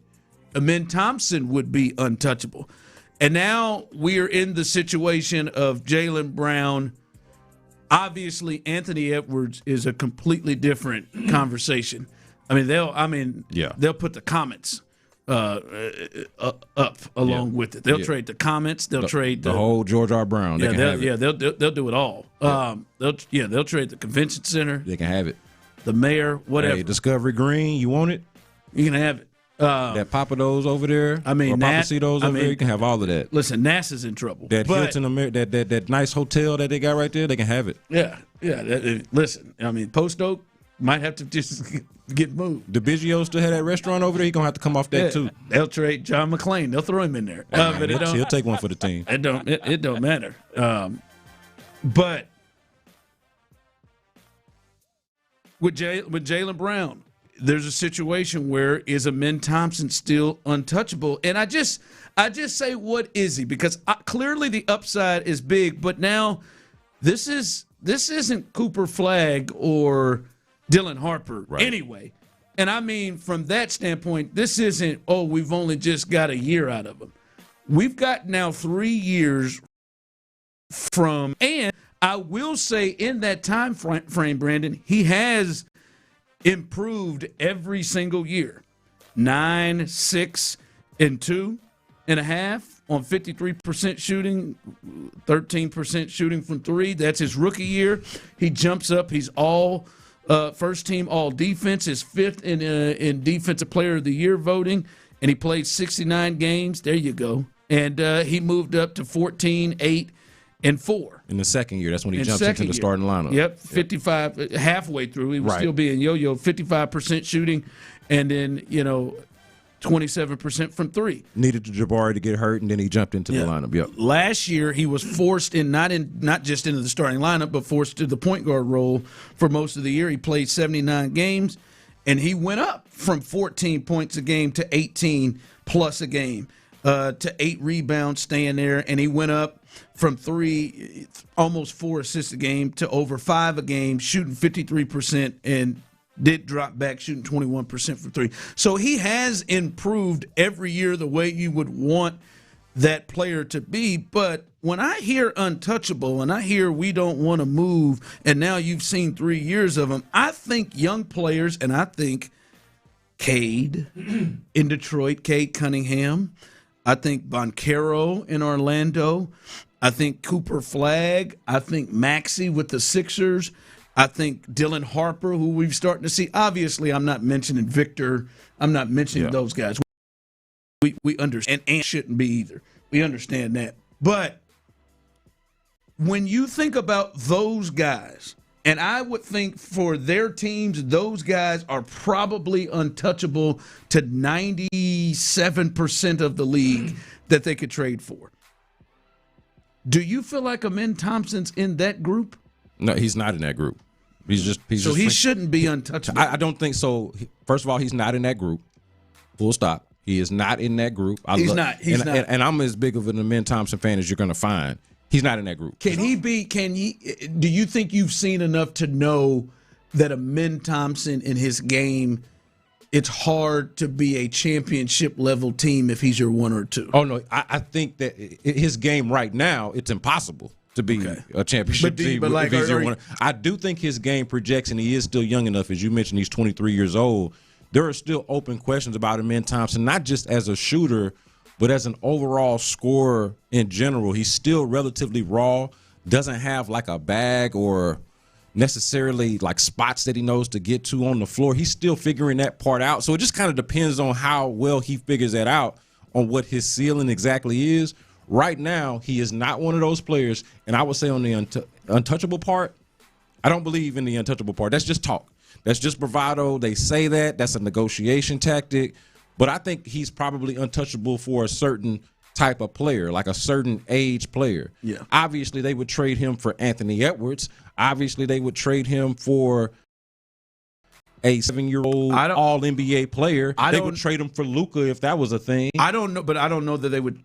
Amen Thompson would be untouchable. And now we are in the situation of Jaylen Brown. Obviously, Anthony Edwards is a completely different conversation. I mean, they'll put the comments up along with it. They'll trade the comments. They'll trade
the whole George R. Brown. They'll
do it all. They'll trade the convention center.
They can have it.
The mayor, whatever.
Hey, Discovery Green, you want it?
You can have it.
That Papados over there. I mean, Papacitos over there. You can have all of that.
Listen, NASA's in trouble.
That Hilton, that nice hotel that they got right there, they can have it.
Yeah. Listen, I mean, Post Oak might have to just get moved.
DiBiggio still had that restaurant over there. He's going to have to come off that, too.
They'll trade John McClain. They'll throw him in there.
But he'll take one for the team.
It don't matter. But with Jaylen Brown, there's a situation where is Amen Thompson still untouchable? And I just say, what is he? Because clearly the upside is big, but now this isn't Cooper Flagg or Dylan Harper anyway. And I mean, from that standpoint, this isn't, we've only just got a year out of him. We've got now 3 years from, and I will say in that time frame, Brandon, he has improved every single year. 9, 6, and 2.5 on 53% shooting, 13% shooting from three. That's his rookie year. He jumps up. He's all first team all defense. His fifth in defensive player of the year voting, and he played 69 games. There you go. And he moved up to 14, 8, and 4.
In the second year, that's when he jumps into the starting lineup.
Yep, 55, halfway through. He was still being yo-yo, 55% shooting. And then, 27% from three.
Needed Jabari to get hurt, and then he jumped into the lineup. Yep.
Last year, he was forced not just into the starting lineup, but forced to the point guard role for most of the year. He played 79 games, and he went up from 14 points a game to 18 plus a game, to 8 rebounds staying there, and he went up from 3, almost 4 assists a game to over 5 a game, shooting 53%, and did drop back, shooting 21% from 3. So he has improved every year the way you would want that player to be. But when I hear untouchable and I hear we don't want to move, and now you've seen 3 years of him, I think young players, and I think Cade in Detroit, Cade Cunningham, I think Boncaro in Orlando, I think Cooper Flagg, I think Maxey with the Sixers, I think Dylan Harper, who we've starting to see. Obviously, I'm not mentioning Victor. I'm not mentioning those guys. We understand, and shouldn't be either. We understand that. But when you think about those guys, and I would think for their teams, those guys are probably untouchable to 97% of the league that they could trade for. Do you feel like Amen Thompson's in that group?
No, he's not in that group. He
shouldn't be untouchable.
I don't think so. First of all, he's not in that group. Full stop. He is not in that group.
He's not.
And I'm as big of an Amen Thompson fan as you're going to find. He's not in that group.
Do you think you've seen enough to know that Amen Thompson in his game, it's hard to be a championship level team if he's your 1 or 2?
Oh, no. I think that his game right now, it's impossible to be a championship team.
But like,
I do think his game projects, and he is still young enough. As you mentioned, he's 23 years old. There are still open questions about Amen Thompson, not just as a shooter, but as an overall scorer in general. He's still relatively raw, doesn't have like a bag or necessarily like spots that he knows to get to on the floor. He's still figuring that part out. So it just kind of depends on how well he figures that out, on what his ceiling exactly is. Right now, he is not one of those players, and I would say on the untouchable part, I don't believe in the untouchable part. That's just talk. That's just bravado. They say that. That's a negotiation tactic. But I think he's probably untouchable for a certain type of player, like a certain age player.
Yeah.
Obviously, they would trade him for Anthony Edwards. Obviously, they would trade him for a 7-year-old all-NBA player. They would trade him for Luka if that was a thing.
I don't know, but I don't know that they would.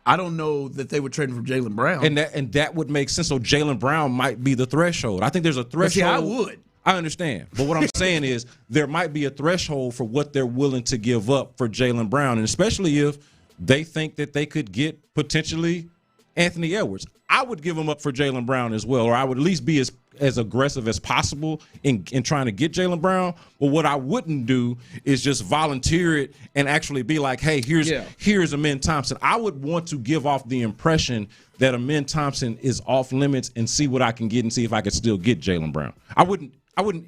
I don't know that they would trade him for Jaylen Brown.
And that would make sense. So Jaylen Brown might be the threshold. I think there's a threshold.
See, I would.
I understand. But what I'm saying is there might be a threshold for what they're willing to give up for Jaylen Brown, and especially if they think that they could get potentially Anthony Edwards. I would give him up for Jaylen Brown as well, or I would at least be as aggressive as possible in trying to get Jaylen Brown. But what I wouldn't do is just volunteer it and actually be like, hey, here's Amen Thompson. I would want to give off the impression that Amen Thompson is off limits and see what I can get and see if I could still get Jaylen Brown. I wouldn't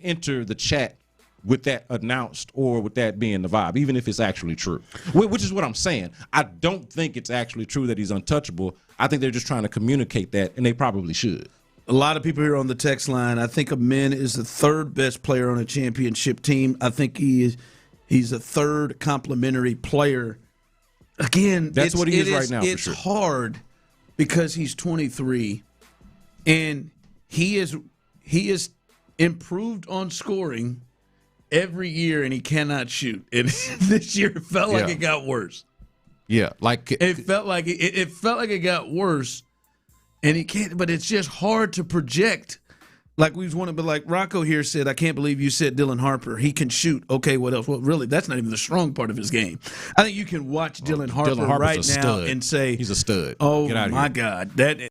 enter the chat with that announced or with that being the vibe, even if it's actually true, which is what I'm saying. I don't think it's actually true that he's untouchable. I think they're just trying to communicate that, and they probably should.
A lot of people here on the text line, I think Amen is the 3rd best player on a championship team. I think he's a 3rd complimentary player. Again,
that's what he is right now.
It's hard because he's 23, and he is improved on scoring every year, and he cannot shoot. And this year it felt like it got worse.
Yeah, like
it felt like it got worse, and he can't. But it's just hard to project. Like we want to, but like Rocco here said, I can't believe you said Dylan Harper. He can shoot. Okay, what else? Well, really, that's not even the strong part of his game. I think you can watch Dylan Harper right now and say
he's a stud.
Oh my God, that.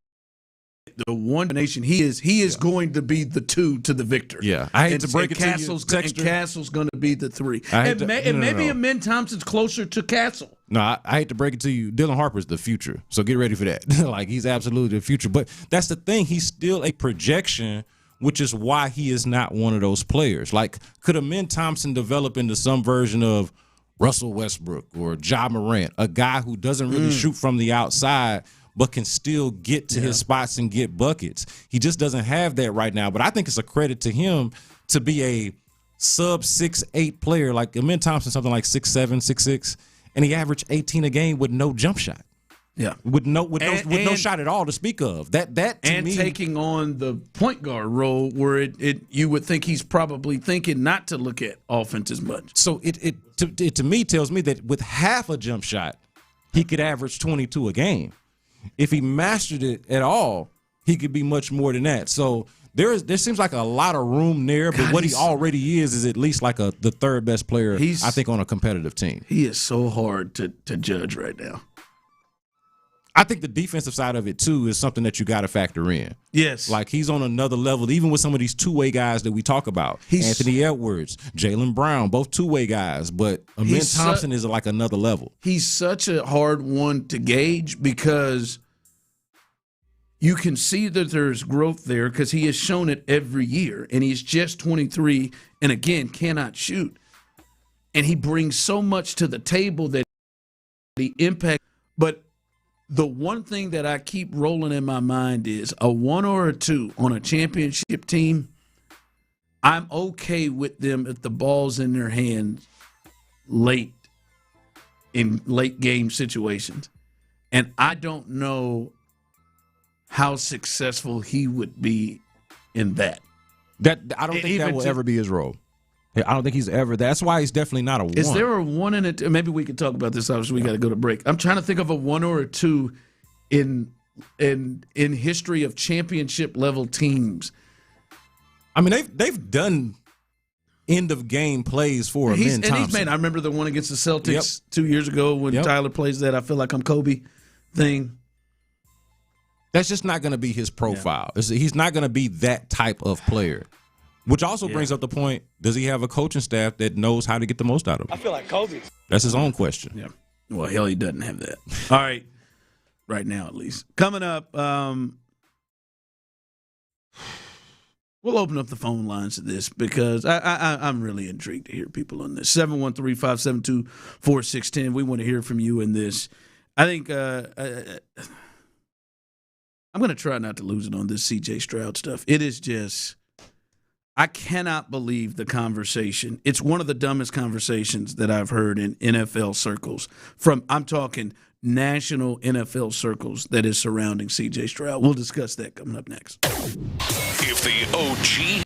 The one nation he is going to be the 2 to the Victor.
Yeah, I hate to break it
Castle's
to you.
And Castle's going to be the 3. Maybe Amen Thompson's closer to Castle.
No, I hate to break it to you. Dylan Harper's the future, so get ready for that. Like, he's absolutely the future. But that's the thing. He's still a projection, which is why he is not one of those players. Like, could Amen Thompson develop into some version of Russell Westbrook or Ja Morant, a guy who doesn't really shoot from the outside, but can still get to his spots and get buckets? He just doesn't have that right now. But I think it's a credit to him to be a sub 6'8" player. Like Amen Thompson, something like 6'7", 6'6". and he averaged 18 a game with no jump shot.
Yeah,
with no shot at all to speak of. That to
and
me,
taking on the point guard role where you would think he's probably thinking not to look at offense as much.
So it to me tells me that with half a jump shot, he could average 22 a game. If he mastered it at all, he could be much more than that. So there seems like a lot of room there, but what he already is at least like the third best player, I think, on a competitive team.
He is so hard to judge right now.
I think the defensive side of it, too, is something that you got to factor in.
Yes.
Like, he's on another level, even with some of these two-way guys that we talk about. Anthony Edwards, Jaylen Brown, both two-way guys, but Amin Thompson is like another level.
He's such a hard one to gauge because you can see that there's growth there because he has shown it every year, and he's just 23 and, again, cannot shoot. And he brings so much to the table that the impact – but – the one thing that I keep rolling in my mind is a 1 or a 2 on a championship team. I'm okay with them if the ball's in their hands late in late game situations. And I don't know how successful he would be in that.
I don't think that will ever be his role. I don't think he's ever. That's why he's definitely not a 1.
Is there a 1 and a 2? Maybe we can talk about this. Obviously, we got to go to break. I'm trying to think of a 1 or a 2 in history of championship level teams.
I mean, they've done end of game plays for Amin Thompson.
I remember the one against the Celtics 2 years ago when Tyler plays that I feel like I'm Kobe thing.
That's just not going to be his profile. Yeah. He's not going to be that type of player. Which also brings up the point, does he have a coaching staff that knows how to get the most out of him?
I feel like Kobe.
That's his own question.
Yeah. Well, hell, he doesn't have that. All right. Right now, at least. Coming up, we'll open up the phone lines to this because I'm really intrigued to hear people on this. 713-572-4610. We want to hear from you in this. I think I'm going to try not to lose it on this C.J. Stroud stuff. It is just – I cannot believe the conversation. It's one of the dumbest conversations that I've heard in NFL circles. I'm talking national NFL circles that is surrounding C.J. Stroud. We'll discuss that coming up next.
If the OG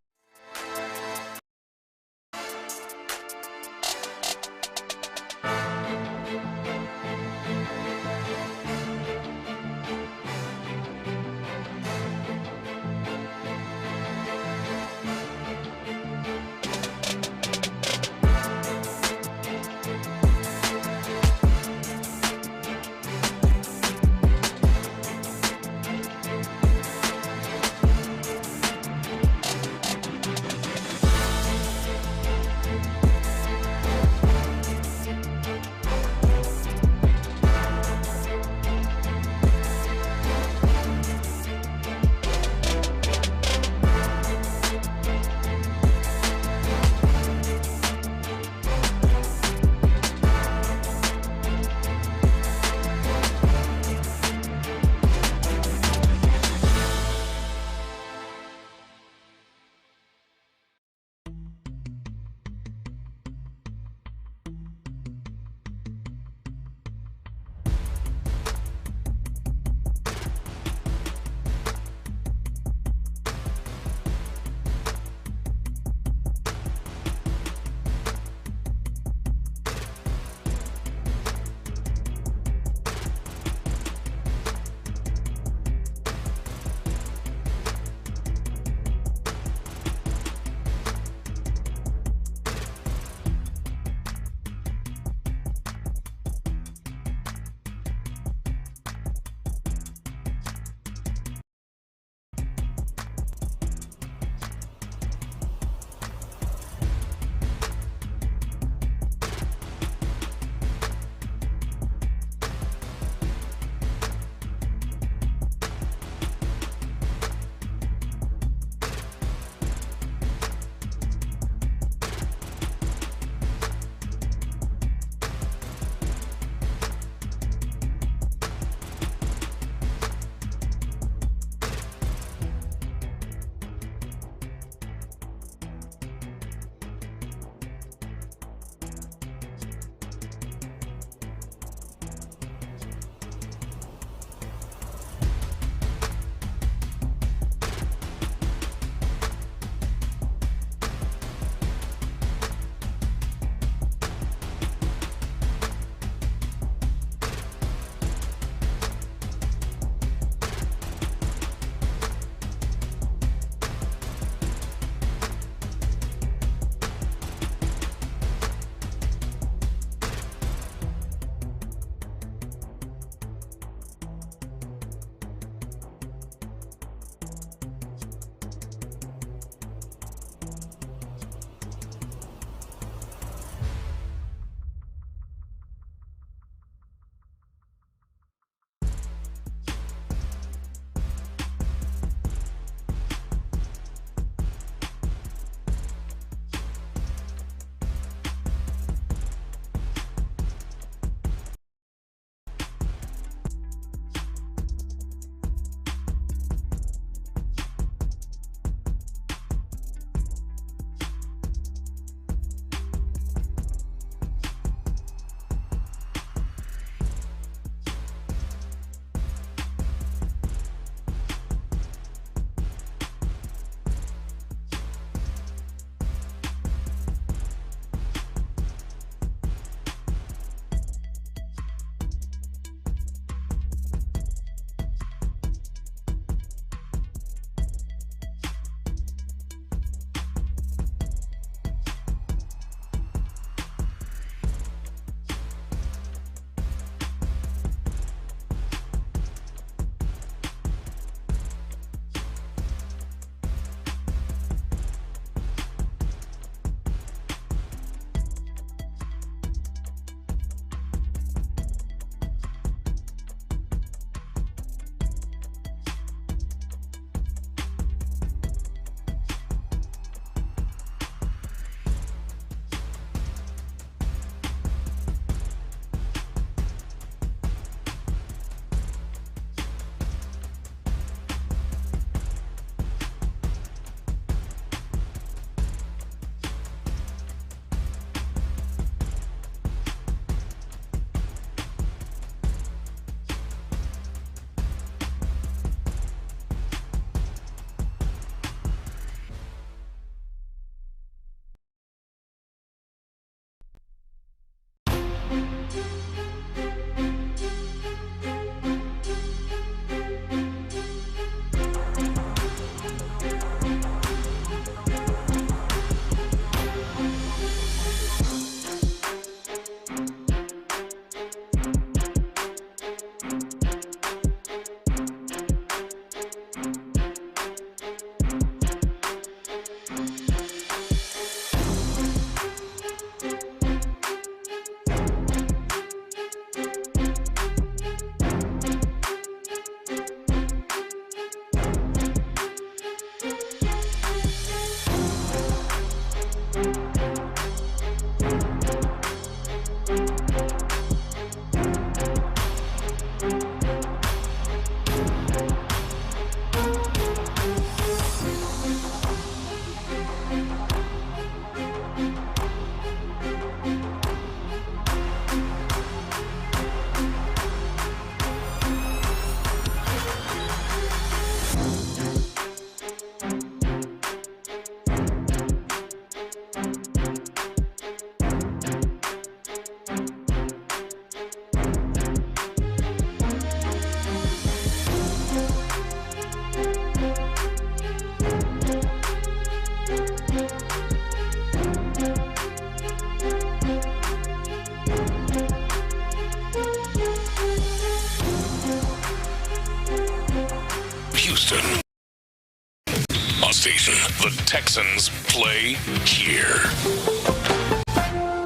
Texans play here.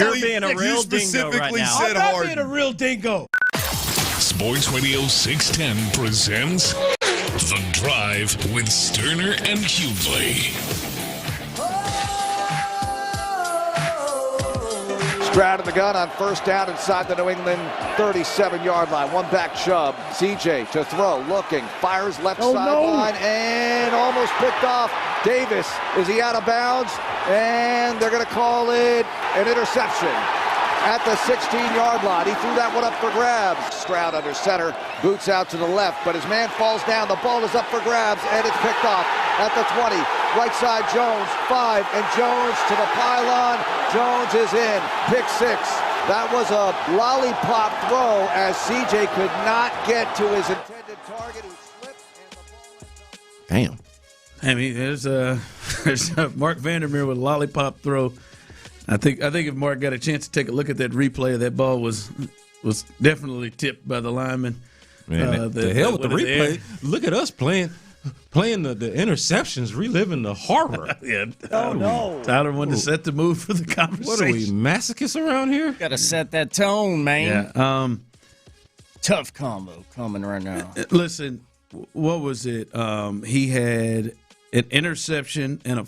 You're being a real dingo right now.
I'm not being a real dingo.
Sports Radio 610 presents The Drive with Stoerner and Hughley.
Stroud in the gun on first down inside the New England 37-yard line. One back Chubb. CJ to throw, looking, fires left sideline, and almost picked off. Davis, is he out of bounds? And they're going to call it an interception at the 16-yard line. He threw that one up for grabs. Stroud under center, boots out to the left, but his man falls down. The ball is up for grabs, and it's picked off at the 20. Right side, Jones, 5, and Jones to the pylon. Jones is in. Pick 6. That was a lollipop throw as CJ could not get to his intended target. He slipped, and the ball
Damn.
I mean, there's Mark Vandermeer with a lollipop throw. I think if Mark got a chance to take a look at that replay, that ball was definitely tipped by the lineman.
Man, the hell with the replay. Look at us playing the interceptions, reliving the horror.
Yeah. Tyler wanted to set the mood for the conversation.
What are we, masochists around here?
Got to set that tone, man.
Yeah.
Tough combo coming right now.
Listen, what was it? He had an interception and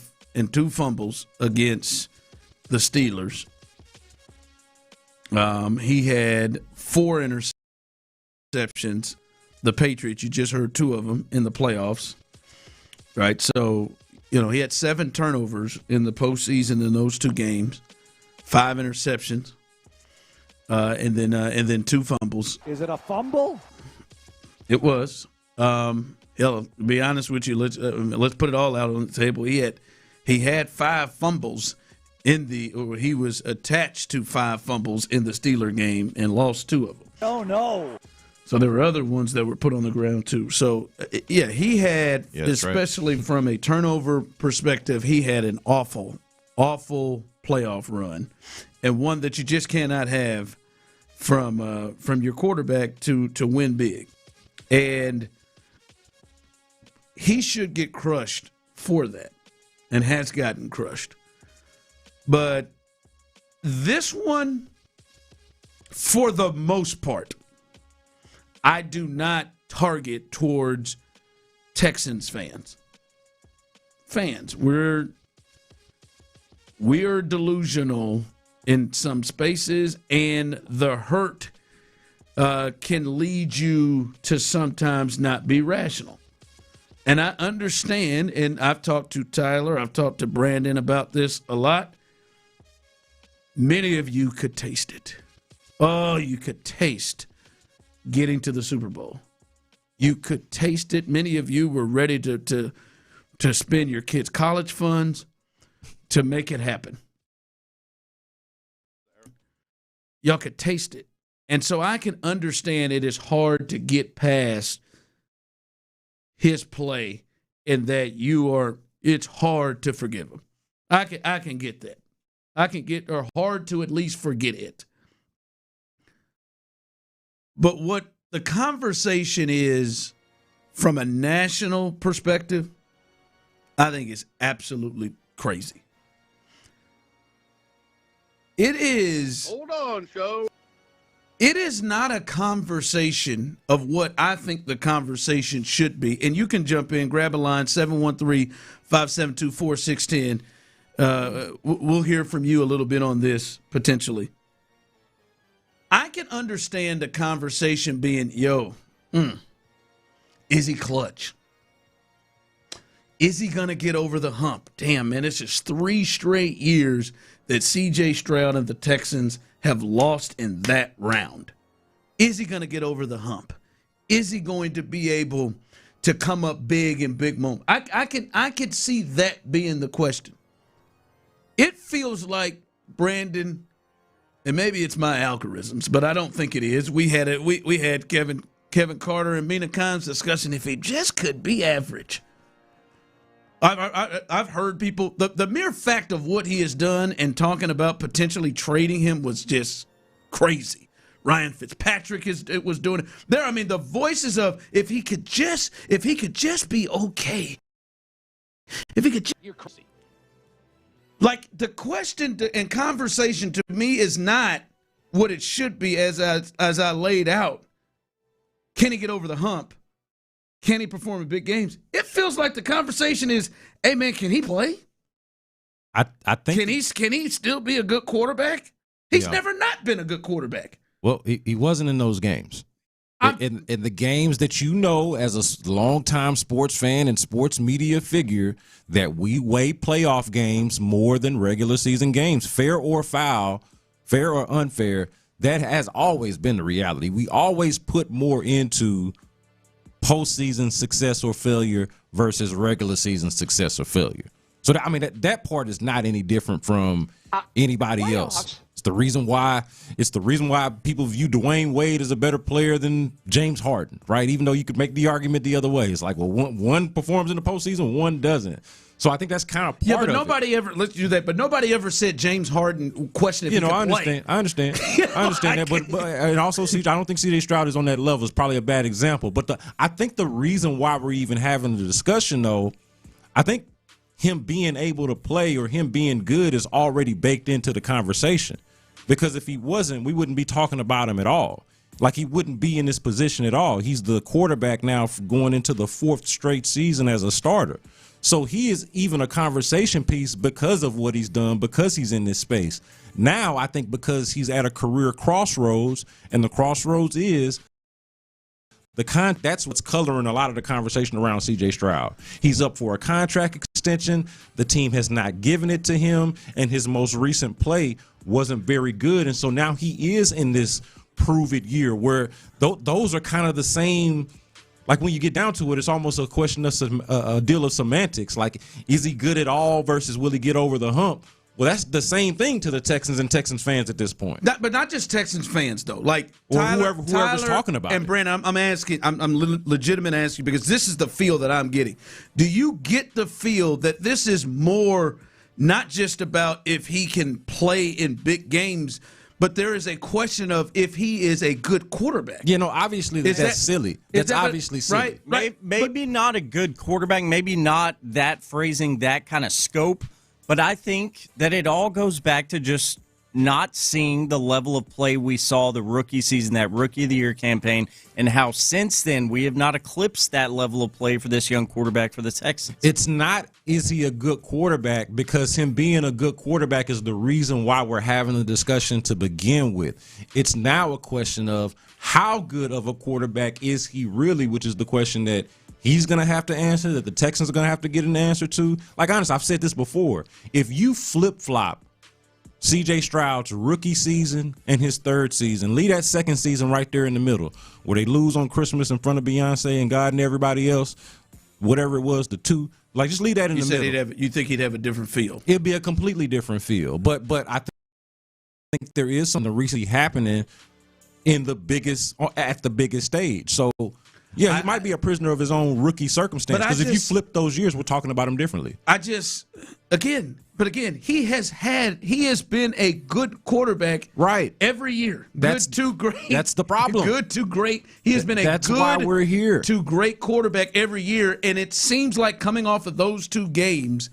2 fumbles against the Steelers. He had 4 interceptions. The Patriots, you just heard 2 of them in the playoffs, right? So, he had 7 turnovers in the postseason in those 2 games, 5 interceptions, and then 2 fumbles.
Is it a fumble?
It was. To be honest with you, let's put it all out on the table. He had 5 fumbles he was attached to 5 fumbles in the Steeler game and lost 2 of them.
Oh no.
So there were other ones that were put on the ground too. So yeah, he had, especially from a turnover perspective, he had an awful playoff run, and one that you just cannot have from your quarterback to win big. And he should get crushed for that, and has gotten crushed. But this one, for the most part, I do not target towards Texans fans. We're delusional in some spaces, and the hurt can lead you to sometimes not be rational. And I understand, and I've talked to Tyler, I've talked to Brandon about this a lot. Many of you could taste it. Oh, you could taste getting to the Super Bowl. You could taste it. Many of you were ready to spend your kids' college funds to make it happen. Y'all could taste it. And so I can understand it is hard to get past his play and that it's hard to forgive him. I can get that. Or hard to at least forget it. But what the conversation is from a national perspective, I think is absolutely crazy. It is.
Hold on, Joe.
It is not a conversation of what I think the conversation should be. And you can jump in, grab a line, 713-572-4610. We'll hear from you a little bit on this, potentially. I can understand the conversation being, is he clutch? Is he going to get over the hump? Damn, man, it's just 3 straight years that C.J. Stroud and the Texans have lost in that round. Is he going to get over the hump? Is he going to be able to come up big in big moments? I can see that being the question. It feels like, Brandon, and maybe it's my algorithms, but I don't think it is. We had Kevin Carter and Mina Kimes discussing if he just could be average. I've heard people, the mere fact of what he has done and talking about potentially trading him was just crazy. Ryan Fitzpatrick was doing it. The voices of if he could just be okay. If he could, you're crazy. Like, the question and conversation to me is not what it should be as I laid out. Can he get over the hump? Can he perform in big games? It feels like the conversation is, hey, man, can he play?
I think
Can he still be a good quarterback? He's never not been a good quarterback.
Well, he wasn't in those games. In the games that you know as a longtime sports fan and sports media figure that we weigh playoff games more than regular season games, fair or foul, fair or unfair, that has always been the reality. We always put more into postseason success or failure versus regular season success or failure. So, that part is not any different from anybody else. It's the reason why people view Dwayne Wade as a better player than James Harden, right? Even though you could make the argument the other way. It's like, well, one performs in the postseason, one doesn't. So I think that's kind of part of it.
Nobody ever, let's do that, but nobody ever said James Harden questioned if he could play.
I understand that, but and also, I don't think C.J. Stroud is on that level. Is probably a bad example. But I think the reason why we're even having the discussion, though, I think him being able to play or him being good is already baked into the conversation. Because if he wasn't, we wouldn't be talking about him at all. Like, he wouldn't be in this position at all. He's the quarterback now going into the 4th straight season as a starter. So he is even a conversation piece because of what he's done, because he's in this space. Now, I think because he's at a career crossroads, and the crossroads is that's what's coloring a lot of the conversation around C.J. Stroud. He's up for a contract extension. The team has not given it to him, and his most recent play wasn't very good. And so now he is in this prove-it year where those are kind of the same. Like, when you get down to it, it's almost a question of a deal of semantics. Like, is he good at all versus will he get over the hump? Well, that's the same thing to the Texans and Texans fans at this point.
But not just Texans fans, though. Like, whoever's
talking about
and
it.
Brandon, I'm asking, I'm legitimate asking because this is the feel that I'm getting. Do you get the feel that this is more not just about if he can play in big games, but there is a question of if he is a good quarterback?
Obviously that's silly. That's obviously silly.
Right.
Maybe not a good quarterback, maybe not that phrasing, that kind of scope. But I think that it all goes back to just not seeing the level of play we saw the rookie season, that Rookie of the Year campaign, and how since then we have not eclipsed that level of play for this young quarterback for the Texans.
It's not, is he a good quarterback? Because him being a good quarterback is the reason why we're having the discussion to begin with. It's now a question of how good of a quarterback is he really, which is the question that he's going to have to answer, that the Texans are going to have to get an answer to. Like, honestly, I've said this before. If you flip-flop C.J. Stroud's rookie season and his 3rd season, leave that 2nd season right there in the middle, where they lose on Christmas in front of Beyonce and God and everybody else, whatever it was, the 2. Like, just leave that in the middle.
You think he'd have a different feel?
It'd be a completely different feel. But I think there is something recently happening at the biggest stage. So, yeah, he might be a prisoner of his own rookie circumstance, because if you flip those years, we're talking about him differently.
Again, he has been a good quarterback every year. Good to great.
That's the problem.
Good to great. He has been
That's why we're here.
To great quarterback every year, and it seems like coming off of those 2 games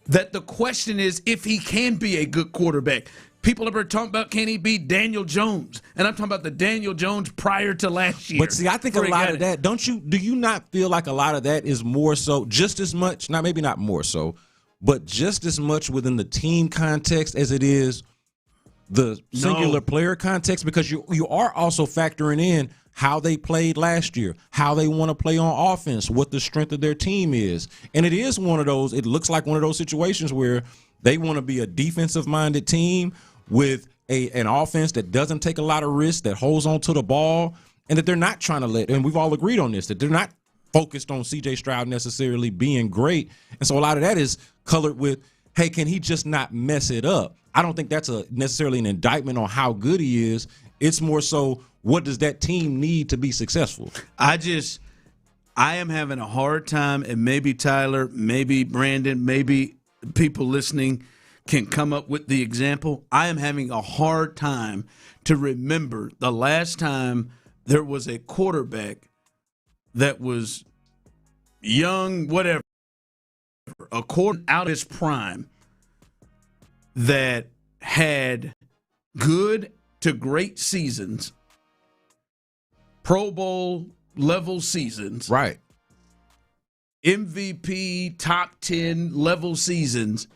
that the question is if he can be a good quarterback. People have been talking about, can he be Daniel Jones? And I'm talking about the Daniel Jones prior to last year.
But see, I think a lot of that, do you not feel like a lot of that is more so, just as much, maybe not more so, but just as much within the team context as it is the singular player context? Because you are also factoring in how they played last year, how they want to play on offense, what the strength of their team is. And it looks like one of those situations where they want to be a defensive-minded team with an offense that doesn't take a lot of risks, that holds on to the ball, and that they're not trying to and we've all agreed on this, that they're not focused on C.J. Stroud necessarily being great. And so a lot of that is colored with, hey, can he just not mess it up? I don't think that's necessarily an indictment on how good he is. It's more so, what does that team need to be successful?
I am having a hard time, and maybe Tyler, maybe Brandon, maybe people listening can come up with the example. I am having a hard time to remember the last time there was a quarterback that was young, whatever, a quarter out of his prime, that had good to great seasons, Pro Bowl level seasons,
right?
MVP top 10 level seasons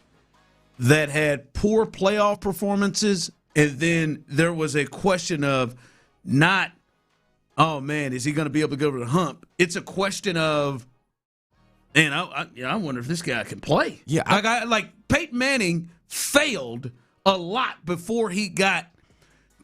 that had poor playoff performances, and then there was a question of not, oh man, is he going to be able to go over the hump? It's a question of, man, I wonder if this guy can play.
Yeah,
like Peyton Manning failed a lot before he got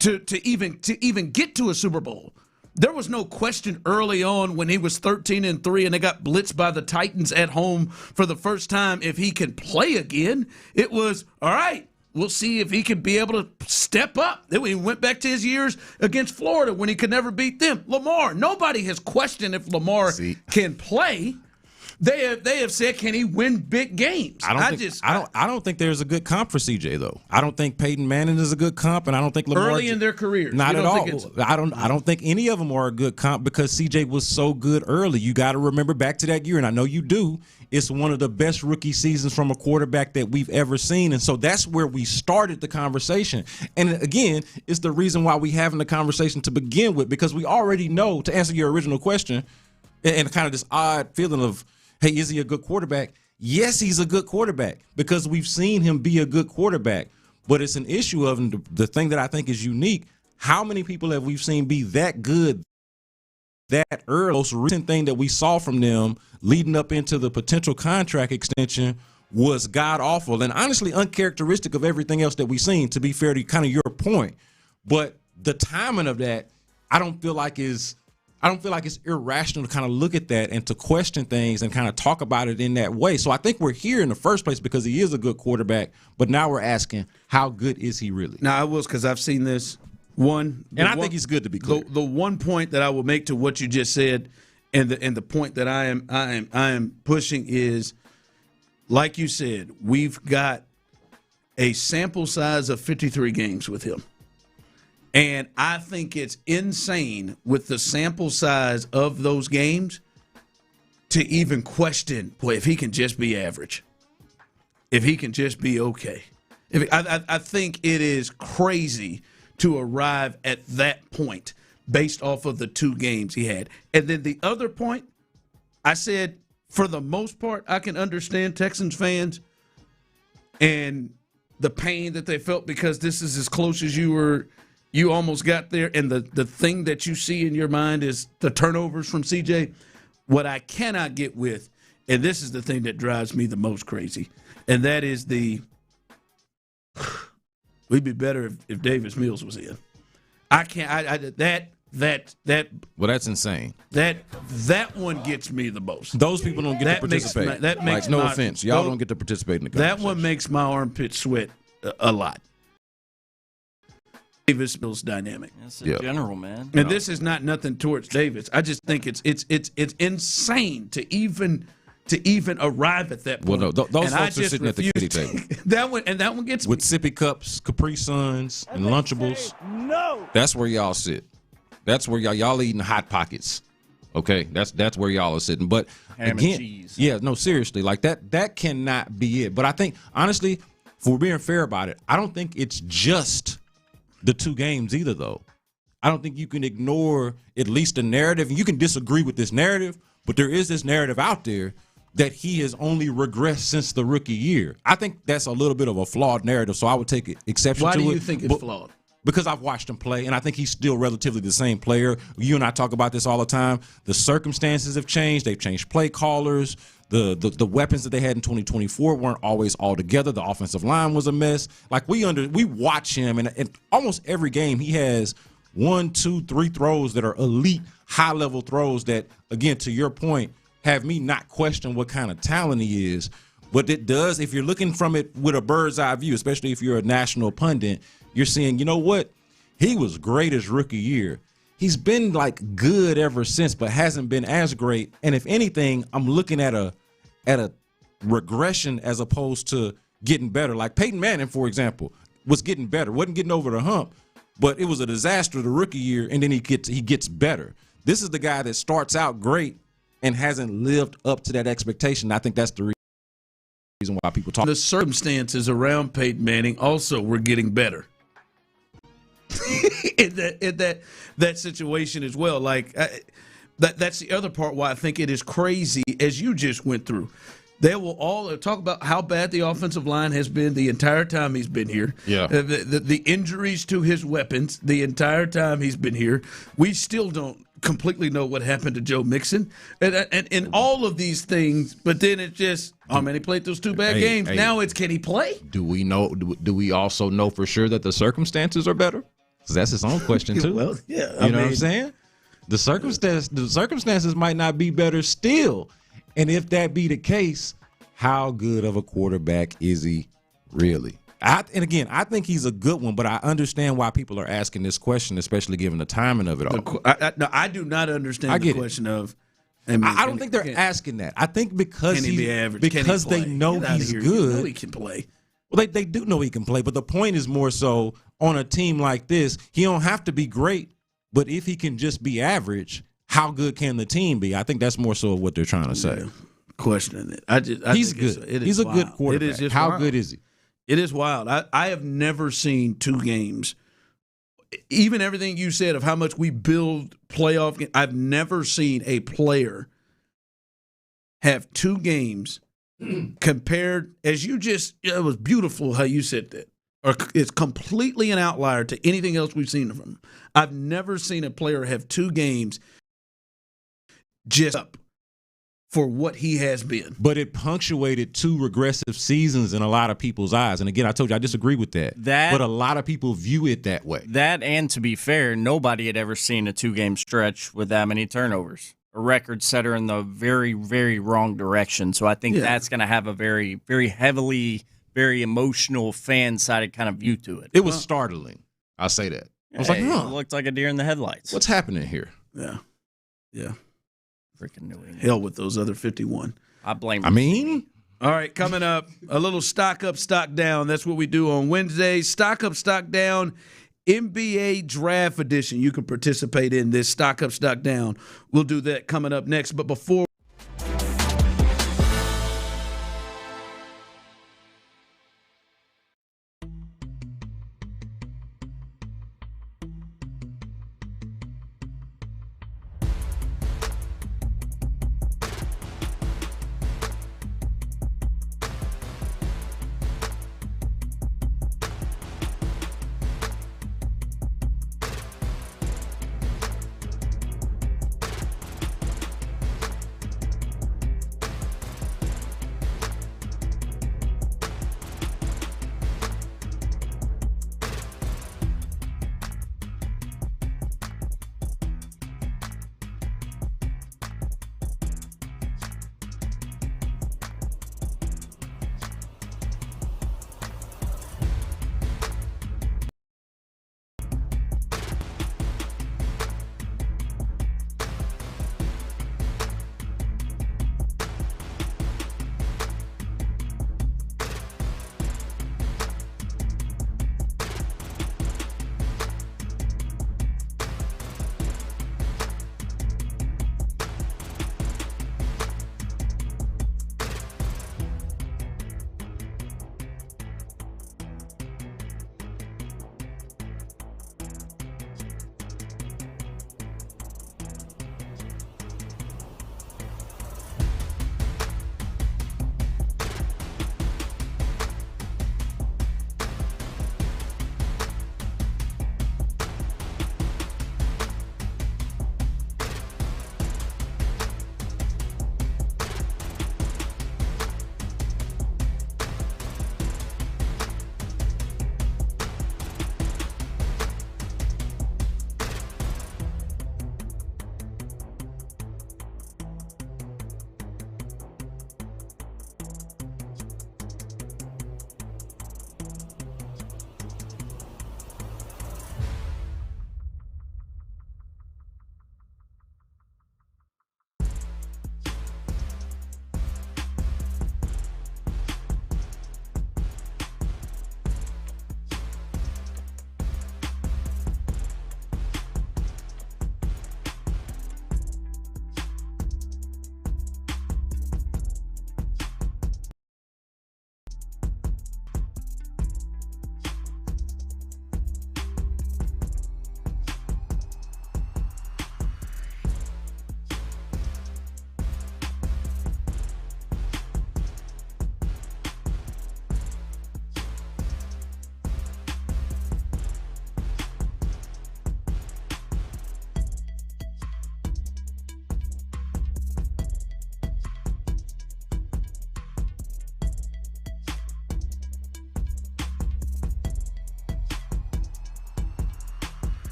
to even get to a Super Bowl. There was no question early on when he was 13-3 and they got blitzed by the Titans at home for the first time if he can play again. It was, all right, we'll see if he can be able to step up. Then he went back to his years against Florida when he could never beat them. Lamar, nobody has questioned if Lamar can play. They have said, can he win big games?
I don't think there's a good comp for CJ though. I don't think Peyton Manning is a good comp, and I don't think Lamar
early in their career.
Not at all. I don't think any of them are a good comp because CJ was so good early. You got to remember back to that year, and I know you do. It's one of the best rookie seasons from a quarterback that we've ever seen, and so that's where we started the conversation. And again, it's the reason why we having the conversation to begin with, because we already know, to answer your original question, and kind of this odd feeling of, hey, is he a good quarterback? Yes, he's a good quarterback because we've seen him be a good quarterback. But it's an issue of the thing that I think is unique. How many people have we seen be that good that early? Most recent thing that we saw from them leading up into the potential contract extension was god-awful and honestly uncharacteristic of everything else that we've seen, to be fair to kind of your point. But the timing of that, I don't feel like it's irrational to kind of look at that and to question things and kind of talk about it in that way. So I think we're here in the first place because he is a good quarterback, but now we're asking, how good is he really?
Now, I will, because I've seen this.
I think he's good, to be clear.
The one point that I will make to what you just said, and the point that I am pushing is, like you said, we've got a sample size of 53 games with him. And I think it's insane with the sample size of those games to even question, boy, if he can just be average, if he can just be okay. I think it is crazy to arrive at that point based off of the 2 games he had. And then the other point, I said, for the most part, I can understand Texans fans and the pain that they felt because this is as close as you almost got there, and the thing that you see in your mind is the turnovers from CJ. What I cannot get with, and this is the thing that drives me the most crazy, and that is we'd be better if Davis Mills was in. I can't.
Well, that's insane.
That one gets me the most.
Those people don't get to participate.
That makes
no offense. Y'all don't get to participate in the conversation.
That one makes my armpit sweat a lot. Davis Mills dynamic.
That's a general, man.
And this is not nothing towards Davis. I just think it's insane to even arrive at that point.
Well, no, those folks are sitting at the kitty table.
that one gets
with sippy cups, Capri Suns, and Lunchables.
No,
that's where y'all sit. That's where y'all eating Hot Pockets. Okay, that's where y'all are sitting. But
ham
again,
and cheese.
Yeah, no, seriously, like that cannot be it. But I think honestly, if we're being fair about it, I don't think it's just the 2 games either, though. I don't think you can ignore at least the narrative. And you can disagree with this narrative, but there is this narrative out there that he has only regressed since the rookie year. I think that's a little bit of a flawed narrative, so I would take exception to it.
Why do you think it's flawed?
Because I've watched him play, and I think he's still relatively the same player. You and I talk about this all the time. The circumstances have changed. They've changed play callers. The weapons that they had in 2024 weren't always all together. The offensive line was a mess. Like we watch him, and almost every game he has 1, 2, 3 throws that are elite, high-level throws that, again, to your point, have me not question what kind of talent he is. But it does, if you're looking from it with a bird's eye view, especially if you're a national pundit, you're seeing, you know what? He was great his rookie year. He's been like good ever since, but hasn't been as great. And if anything, I'm looking at a regression as opposed to getting better. Like Peyton Manning, for example, was getting better, wasn't getting over the hump, but it was a disaster the rookie year, and then he gets better. This is the guy that starts out great and hasn't lived up to that expectation. I think that's the reason. reason why people talk.
The circumstances around Peyton Manning also were getting better in that situation as well. Like that's the other part why I think it is crazy, as you just went through. They will all talk about how bad the offensive line has been the entire time he's been here.
Yeah.
The injuries to his weapons the entire time he's been here. We still don't completely know what happened to Joe Mixon and all of these things. But then it's just, oh man, he played those 2 bad games. Now it's, can he play?
Do we know? Do we also know for sure that the circumstances are better? Because that's his own question too.
Well, yeah,
I mean, what I'm saying? The circumstances might not be better still. And if that be the case, how good of a quarterback is he really? And again, I think he's a good one, but I understand why people are asking this question, especially given the timing of it all.
I do not understand the question of.
I don't think they're asking that. I think because
can he be average?
Because they know he's good. You
know he can play.
Well, they do know he can play, but the point is more so on a team like this, he don't have to be great, but if he can just be average, how good can the team be? I think that's more so what they're trying to say.
Questioning it.
He's good. He's a good quarterback. How good is he?
It is wild. I have never seen 2 games. Even everything you said of how much we build playoff games, I've never seen a player have 2 games compared, as you just, it was beautiful how you said that. Or it's completely an outlier to anything else we've seen from him. I've never seen a player have 2 games just up for what he has been.
But it punctuated 2 regressive seasons in a lot of people's eyes. And again, I told you I disagree with that. But a lot of people view it that way.
That, and to be fair, nobody had ever seen a 2-game stretch with that many turnovers. A record setter in the very, very wrong direction. So I think that's going to have a very, very heavily, very emotional, fan-sided kind of view to it.
It was startling. I'll say that. I was like,
it looked like a deer in the headlights.
What's happening here?
Yeah.
Freaking New England.
Hell with those other 51.
I blame.
All right, coming up, a little stock up, stock down. That's what we do on Wednesdays. Stock up, stock down, NBA Draft Edition. You can participate in this stock up, stock down. We'll do that coming up next. But before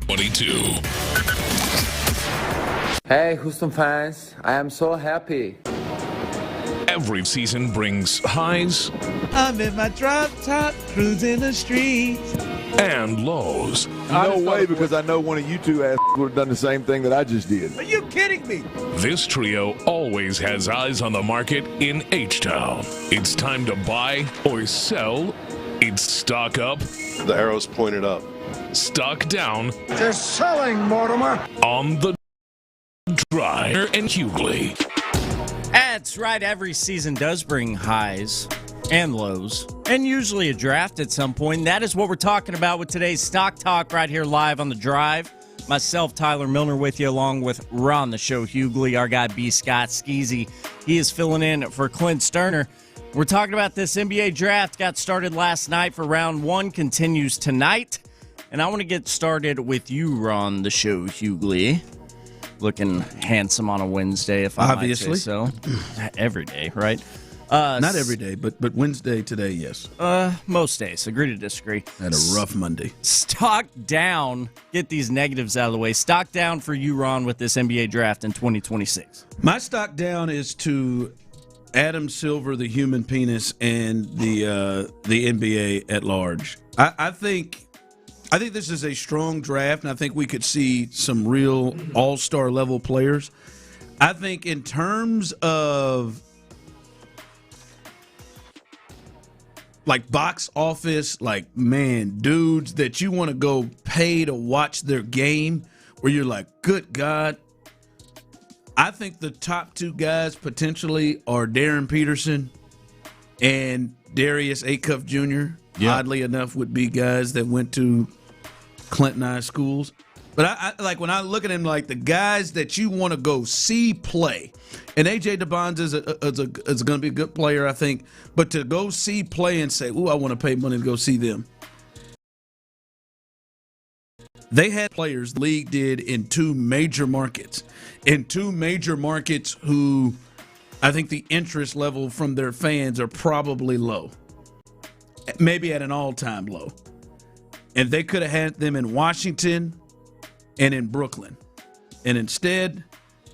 22.
Hey, Houston fans, I am so happy.
Every season brings highs.
I'm in my drop top, cruising the streets.
And lows.
No way, because I know one of you two ass would have done the same thing that I just did.
Are you kidding me?
This trio always has eyes on the market in H-Town. It's time to buy or sell. It's stock up.
The arrow's pointed up.
Stock down.
They're selling, Mortimer.
On the Stoerner and Hughley.
That's right. Every season does bring highs and lows, and usually a draft at some point. And that is what we're talking about with today's Stock Talk right here live on The Drive. Myself, Tyler Milner, with you, along with Ron the Show Hughley, our guy B. Scott Skeezy. He is filling in for Clint Stoerner. We're talking about this NBA draft. Got started last night for round one, continues tonight. And I want to get started with you, Ron the Show Hughley. Looking handsome on a Wednesday, if I
Obviously.
might say so. Every day, right?
Not every day, but Wednesday today, yes.
Most days. Agree to disagree.
Had a rough Monday.
Stock down. Get these negatives out of the way. Stock down for you, Ron, with this NBA draft in 2026.
My stock down is to Adam Silver, the human penis, and the NBA at large. I think this is a strong draft, and I think we could see some real all-star level players. I think in terms of like box office, like, man, dudes that you want to go pay to watch their game, where you're like, good God. I think the top two guys potentially are Darren Peterson and Darius Acuff Jr.
Yeah.
Oddly enough, would be guys that went to Clinton High schools. But I like when I look at him, like the guys that you want to go see play. And A.J. DeBonds is going to be a good player, I think. But to go see play and say, ooh, I want to pay money to go see them. They had players the league did in two major markets. In two major markets who I think the interest level from their fans are probably low. Maybe at an all-time low. And they could have had them in Washington and in Brooklyn. And instead,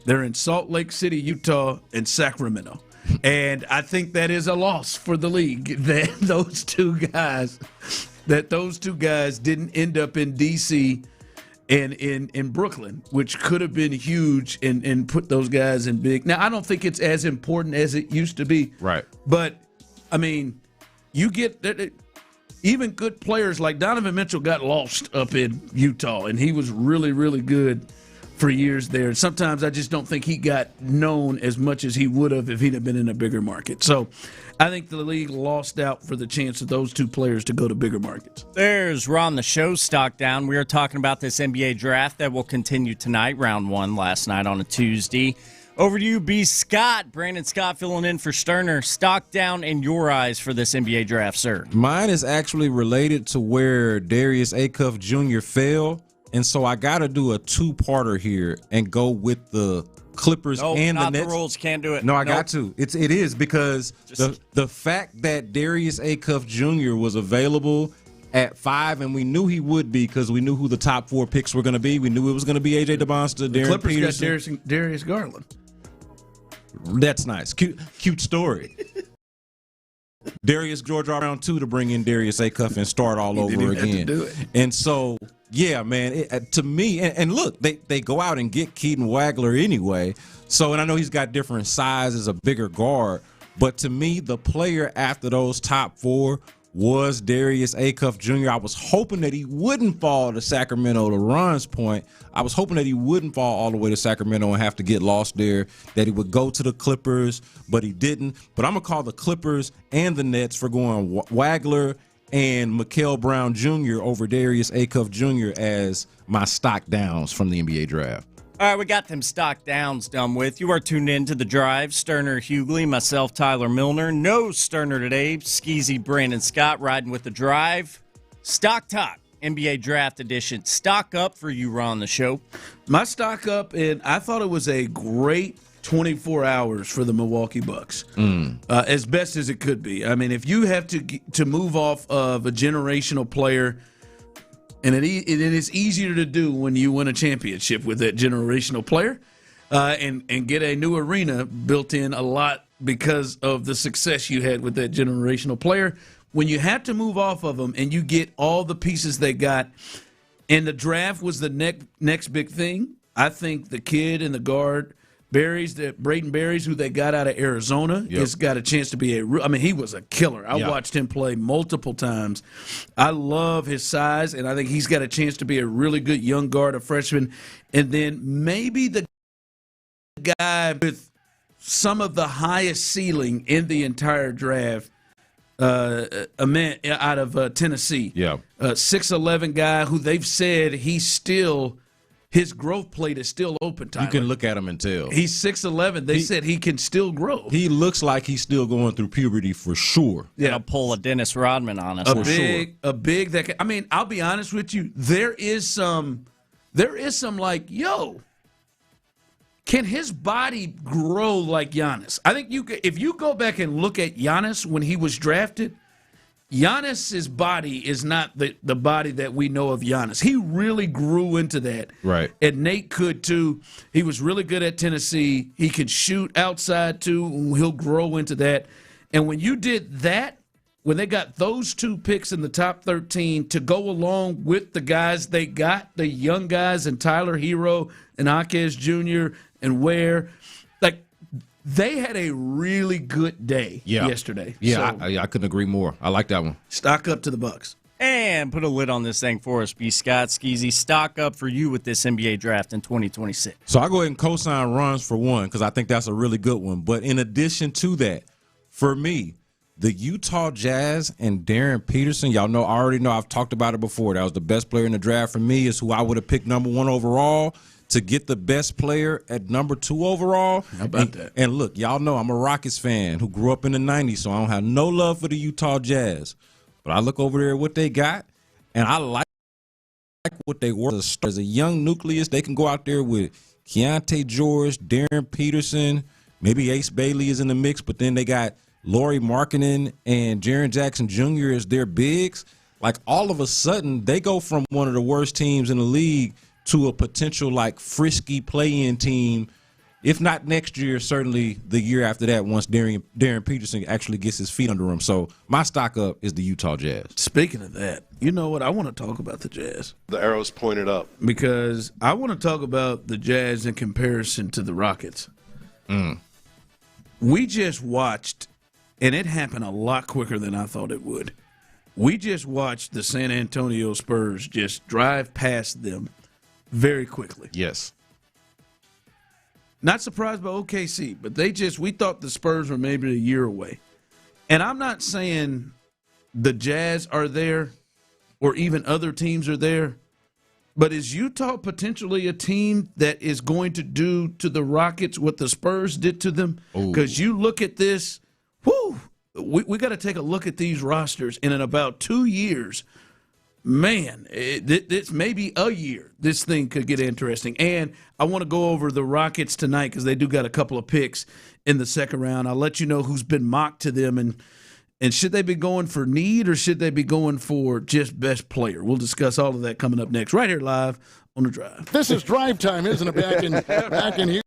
they're in Salt Lake City, Utah, and Sacramento. And I think that is a loss for the league that those two guys didn't end up in D.C. and in Brooklyn, which could have been huge and put those guys in big. Now, I don't think it's as important as it used to be.
Right.
But, I mean, you get even good players like Donovan Mitchell got lost up in Utah, and he was really, really good for years there. And sometimes I just don't think he got known as much as he would have if he'd have been in a bigger market. So I think the league lost out for the chance of those two players to go to bigger markets.
There's Ron the Show stock down. We are talking about this NBA draft that will continue tonight, round one last night on a Tuesday. Over to you, B. Scott. Brandon Scott filling in for Stoerner. Stock down in your eyes for this NBA draft, sir.
Mine is actually related to where Darius Acuff Jr. fell, and so I got to do a two-parter here and go with the Clippers and the Nets.
The rules can't do it.
No, I got to. It is because the fact that Darius Acuff Jr. was available at 5, and we knew he would be because we knew who the top 4 picks were going to be. We knew it was going to be A.J. DeBonds, Darren
Clippers
Peterson.
got Darius Garland.
That's nice. Cute story. Darius George round 2 to bring in Darius Acuff and start all over again.
Have to do it.
And so, yeah, man, to me, and look, they go out and get Keaton Wagler anyway. So, and I know he's got different sizes, a bigger guard. But to me, the player after those top 4 was Darius Acuff Jr. I was hoping that he wouldn't fall to Sacramento, to Ron's point. I was hoping that he wouldn't fall all the way to Sacramento and have to get lost there, that he would go to the Clippers, but he didn't. But I'm going to call the Clippers and the Nets for going Wagler and Mikael Brown Jr. over Darius Acuff Jr. as my stock downs from the NBA draft.
All right, we got them stock downs done with. You are tuned in to The Drive. Stoerner Hughley, myself, Tyler Milner. No Stoerner today. Skeezy, Brandon Scott riding with The Drive. Stock Talk, NBA Draft Edition. Stock up for you, Ron, the show.
My stock up, and I thought it was a great 24 hours for the Milwaukee Bucks, as best as it could be. I mean, if you have to move off of a generational player, And it is easier to do when you win a championship with that generational player and get a new arena built in a lot because of the success you had with that generational player. When you have to move off of them and you get all the pieces they got, and the draft was the next big thing, I think the kid and the guard, Braden Berries, who they got out of Arizona, has got a chance to be he was a killer. I watched him play multiple times. I love his size, and I think he's got a chance to be a really good young guard, a freshman. And then maybe the guy with some of the highest ceiling in the entire draft, a man out of Tennessee. 6'11" guy who they've said his growth plate is still open, Tyler.
You can look at him and tell.
He's 6'11". They said he can still grow.
He looks like he's still going through puberty for sure.
Yeah, I'll pull a Dennis Rodman on us.
A big that can, I'll be honest with you. There is some like, can his body grow like Giannis? I think if you go back and look at Giannis when he was drafted, Giannis's body is not the body that we know of Giannis. He really grew into that.
Right.
And Nate could too. He was really good at Tennessee. He could shoot outside too. He'll grow into that. And when you did that, when they got those 2 picks in the top 13 to go along with the guys they got, the young guys and Tyler Hero and Akez Jr. and Ware, they had a really good day yesterday.
Yeah, so, I couldn't agree more. I like that one.
Stock up to the Bucks.
And put a lid on this thing for us, B. Scott Skeezy. Stock up for you with this NBA draft in 2026.
So I go ahead and co-sign runs for one because I think that's a really good one. But in addition to that, for me, the Utah Jazz and Darren Peterson, I already know I've talked about it before. That was the best player in the draft for me, is who I would have picked number 1 overall. To get the best player at number 2 overall.
How about that?
And look, y'all know I'm a Rockets fan who grew up in the 90s, so I don't have no love for the Utah Jazz. But I look over there at what they got, and I like what they were. As a young nucleus, they can go out there with Keontae George, Darren Peterson, maybe Ace Bailey is in the mix, but then they got Lauri Markkanen and Jaren Jackson Jr. as their bigs. Like, all of a sudden, they go from one of the worst teams in the league to a potential frisky play-in team, if not next year, certainly the year after that, once Darren Peterson actually gets his feet under him. So my stock up is the Utah Jazz.
Speaking of that, you know what? I want to talk about the Jazz.
The arrow's pointed up.
Because I want to talk about the Jazz in comparison to the Rockets. We just watched, and it happened a lot quicker than I thought it would. We just watched the San Antonio Spurs just drive past them very quickly.
Yes.
Not surprised by OKC, but we thought the Spurs were maybe a year away. And I'm not saying the Jazz are there or even other teams are there, but is Utah potentially a team that is going to do to the Rockets what the Spurs did to them? Because you look at this, we got to take a look at these rosters, and in about 2 years, man, it's maybe a year. This thing could get interesting. And I want to go over the Rockets tonight because they do got a couple of picks in the second round. I'll let you know who's been mocked to them, and should they be going for need or should they be going for just best player? We'll discuss all of that coming up next, right here live on The Drive.
This is Drive Time, isn't it? Back in here.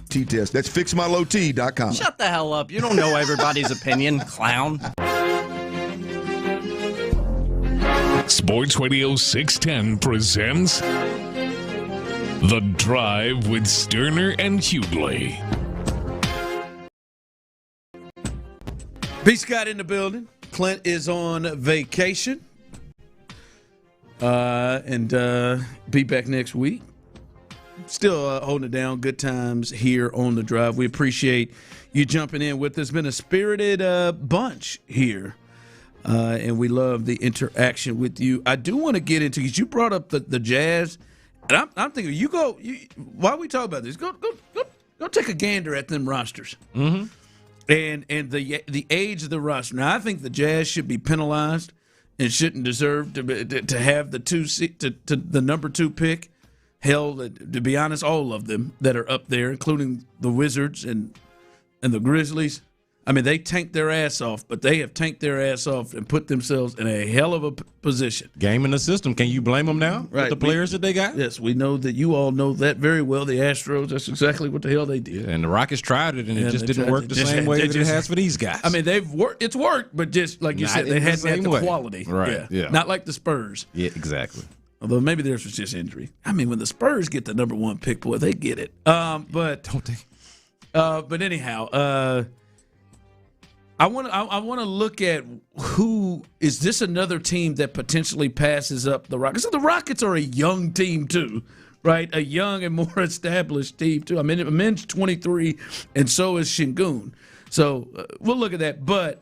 T-test. That's fixmylowt.com.
Shut the hell up. You don't know everybody's opinion, clown.
Sports Radio 610 presents The Drive with Stoerner and Hughley.
B. Scott in the building. Clint is on vacation. And be back next week. Still holding it down. Good times here on The Drive. We appreciate you jumping in with us. It's been a spirited bunch here. And we love the interaction with you. I do want to get into, because you brought up the Jazz, and I'm thinking, while we talk about this, go take a gander at them rosters.
Mm-hmm.
And the age of the roster. Now, I think the Jazz should be penalized and shouldn't deserve to have the number 2 pick. Hell, to be honest, all of them that are up there, including the Wizards and the Grizzlies. I mean, they tanked their ass off, but they have tanked their ass off and put themselves in a hell of a position.
Game in the system. Can you blame them now?
Right.
With the players that they got?
Yes, we know that you all know that very well. The Astros, that's exactly what the hell they did.
Yeah, and the Rockets tried it, and it just didn't work the same way that it has for these guys.
I mean, it's worked, but just like you said, they hadn't had the quality.
Right, yeah.
Not like the Spurs.
Yeah, exactly.
Although maybe theirs was just injury. I mean, when the Spurs get the number 1 pick, boy, they get it. But
don't they?
But anyhow, I want to look at who is this another team that potentially passes up the Rockets. So the Rockets are a young team too, right? A young and more established team too. I mean, Amin's 23, and so is Şengün. So we'll look at that. But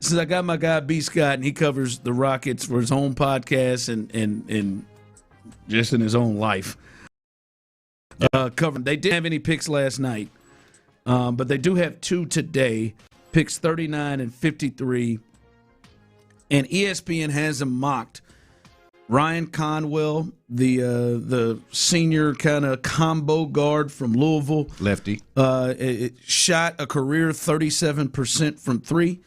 since I got my guy B. Scott, and he covers the Rockets for his own podcast and just in his own life, covering. They didn't have any picks last night, but they do have 2 today. Picks 39 and 53. And ESPN has them mocked. Ryan Conwell, the senior kind of combo guard from Louisville.
Lefty.
It shot a career 37% from 3.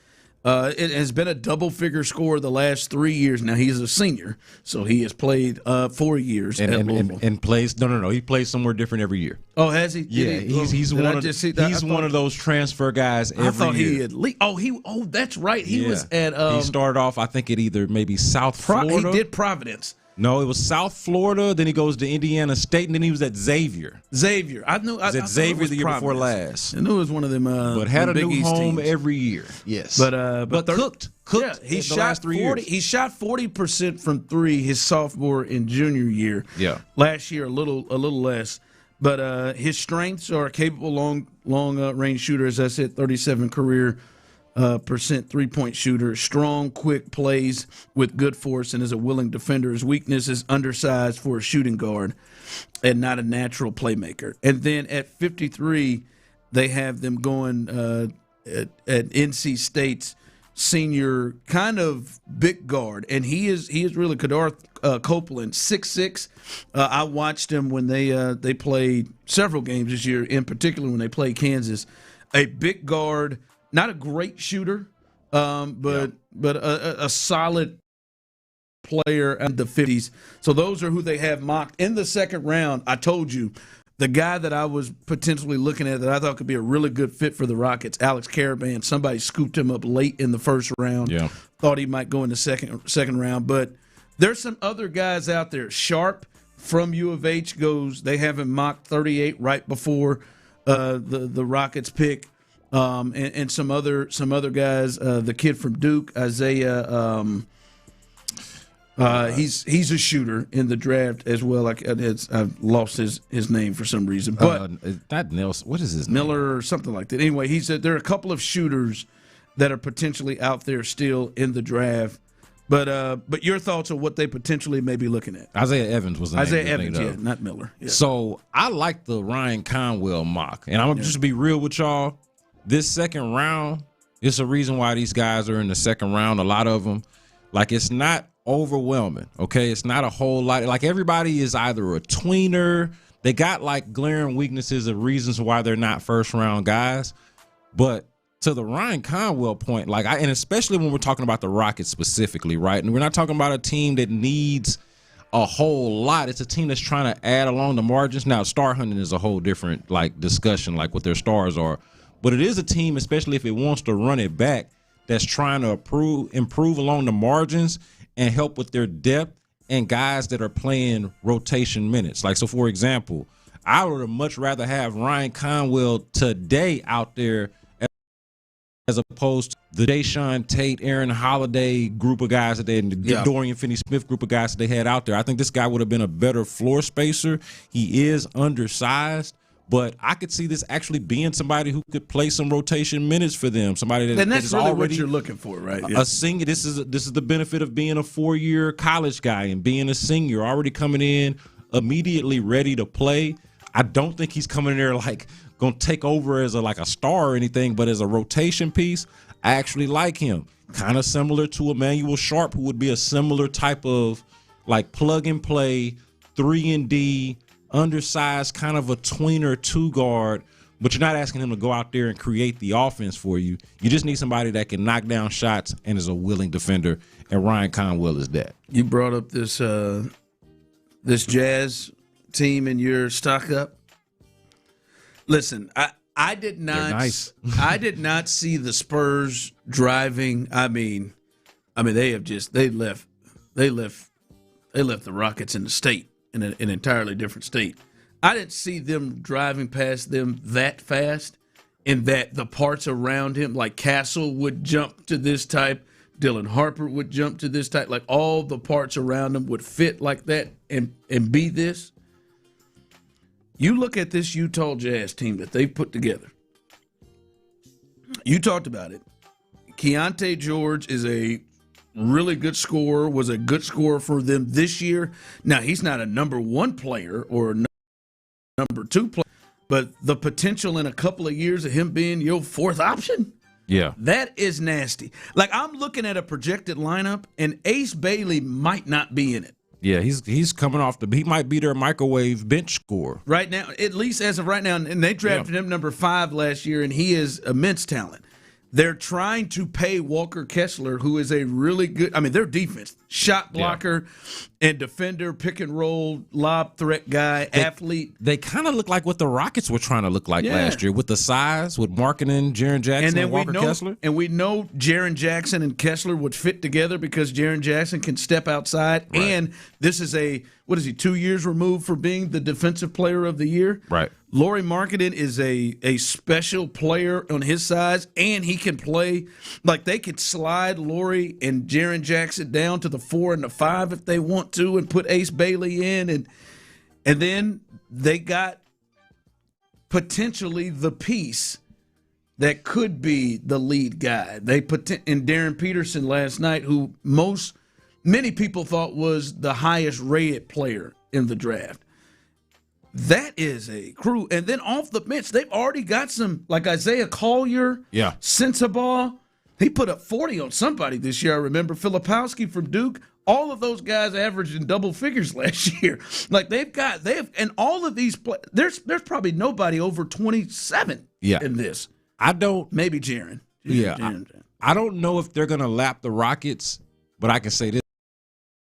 It has been a double-figure scorer the last 3 years. Now, he's a senior, so he has played 4 years at Louisville.
And plays – no. He plays somewhere different every year.
Oh, has he?
Yeah, he's one of those transfer guys every year.
I thought he had – that's right. He was at
he started off, I think, at either maybe South Florida.
He did Providence.
No, it was South Florida. Then he goes to Indiana State, and then he was at Xavier.
I knew. I
at Xavier the year before last.
I knew it was one of them.
But had a
Big
new
East
home
teams.
every year. Yes,
but
cooked.
Yeah, he shot
last 3 years.
He shot 40% from 3 his sophomore and junior year.
Yeah,
last year a little less. But his strengths are a capable long range shooter, as I said, 37 career percent 3-point shooter, strong, quick plays with good force, and is a willing defender. His weakness is undersized for a shooting guard and not a natural playmaker. And then at 53, they have them going at NC State's senior kind of big guard, and he is really Kadar Copeland, 6'6". I watched him when they played several games this year, in particular when they played Kansas. A big guard. Not a great shooter, but a solid player in the 50s. So those are who they have mocked. In the second round, I told you, the guy that I was potentially looking at that I thought could be a really good fit for the Rockets, Alex Caravan. Somebody scooped him up late in the first round.
Yeah.
Thought he might go in the second round. But there's some other guys out there. Sharp from U of H they have him mocked 38 right before the Rockets pick. And some other guys, the kid from Duke, Isaiah, he's a shooter in the draft as well. I've lost his name for some reason, but
not Nelson. What is his name?
Miller or something like that. Anyway, there are a couple of shooters that are potentially out there still in the draft. But your thoughts on what they potentially may be looking at?
Isaiah Evans was the name.
Isaiah Evans, not Miller. Yeah.
So I like the Ryan Conwell mock, and I'm gonna just be real with y'all. This second round, it's a reason why these guys are in the second round. A lot of them, like, it's not overwhelming, okay? It's not a whole lot. Like, everybody is either a tweener. They got, like, glaring weaknesses of reasons why they're not first-round guys. But to the Ryan Conwell point, like, and especially when we're talking about the Rockets specifically, right? And we're not talking about a team that needs a whole lot. It's a team that's trying to add along the margins. Now, star hunting is a whole different discussion, like what their stars are. But it is a team, especially if it wants to run it back, that's trying to improve along the margins and help with their depth and guys that are playing rotation minutes. Like, so for example, I would have much rather have Ryan Conwell today out there as opposed to the Deshaun Tate, Aaron Holiday group of guys that they had, the Dorian Finney-Smith group of guys that they had out there. I think this guy would have been a better floor spacer. He is undersized, but I could see this actually being somebody who could play some rotation minutes for them. Somebody that,
and that's
that is
really
already
what you're looking for, right?
A senior. This is the benefit of being a 4-year college guy and being a senior, already coming in immediately ready to play. I don't think he's coming in there like going to take over as a star or anything, but as a rotation piece, I actually like him. Kind of similar to Emmanuel Sharp, who would be a similar type of plug and play, 3-and-D, undersized, kind of a tweener 2-guard, but you're not asking him to go out there and create the offense for you. You just need somebody that can knock down shots and is a willing defender, and Ryan Conwell is that.
You brought up this this Jazz team in your stock up. Listen, I did not.
Nice.
I did not see the Spurs driving. I mean, they have just they left the Rockets in the state, in an entirely different state. I didn't see them driving past them that fast, and that the parts around him, like Castle would jump to this type, Dylan Harper would jump to this type, like all the parts around him would fit like that and be this. You look at this Utah Jazz team that they've put together. You talked about it. Keontae George is a really good scorer, was a good scorer for them this year. Now, he's not a number 1 player or a number 2 player, but the potential in a couple of years of him being your 4th option, that is nasty. Like, I'm looking at a projected lineup, and Ace Bailey might not be in it.
Yeah, he's coming off he might be their microwave bench scorer.
Right now, at least as of right now, and they drafted him number 5 last year, and he is immense talent. They're trying to pay Walker Kessler, who is a really good, their defense, shot blocker and defender, pick and roll, lob threat guy, athlete.
They kind of look like what the Rockets were trying to look like last year with the size, with Markkanen, Jaren Jackson, and Walker Kessler.
And we know Jaren Jackson and Kessler would fit together because Jaren Jackson can step outside. Right. And this is 2 years removed from being the defensive player of the year?
Right.
Lauri Markkanen is a special player on his size, and he can play. Like, they could slide Lauri and Jaren Jackson down to the 4 and the 5 if they want to and put Ace Bailey in. And then they got potentially the piece that could be the lead guy. They put in Darren Peterson last night, who many people thought was the highest rated player in the draft. That is a crew. And then off the bench, they've already got some, like Isaiah Collier, Sensabaugh. He put up 40 on somebody this year, I remember. Filipowski from Duke. All of those guys averaged in double figures last year. Like, and all of these there's probably nobody over 27 in this. Maybe Jaren.
I don't know if they're going to lap the Rockets, but I can say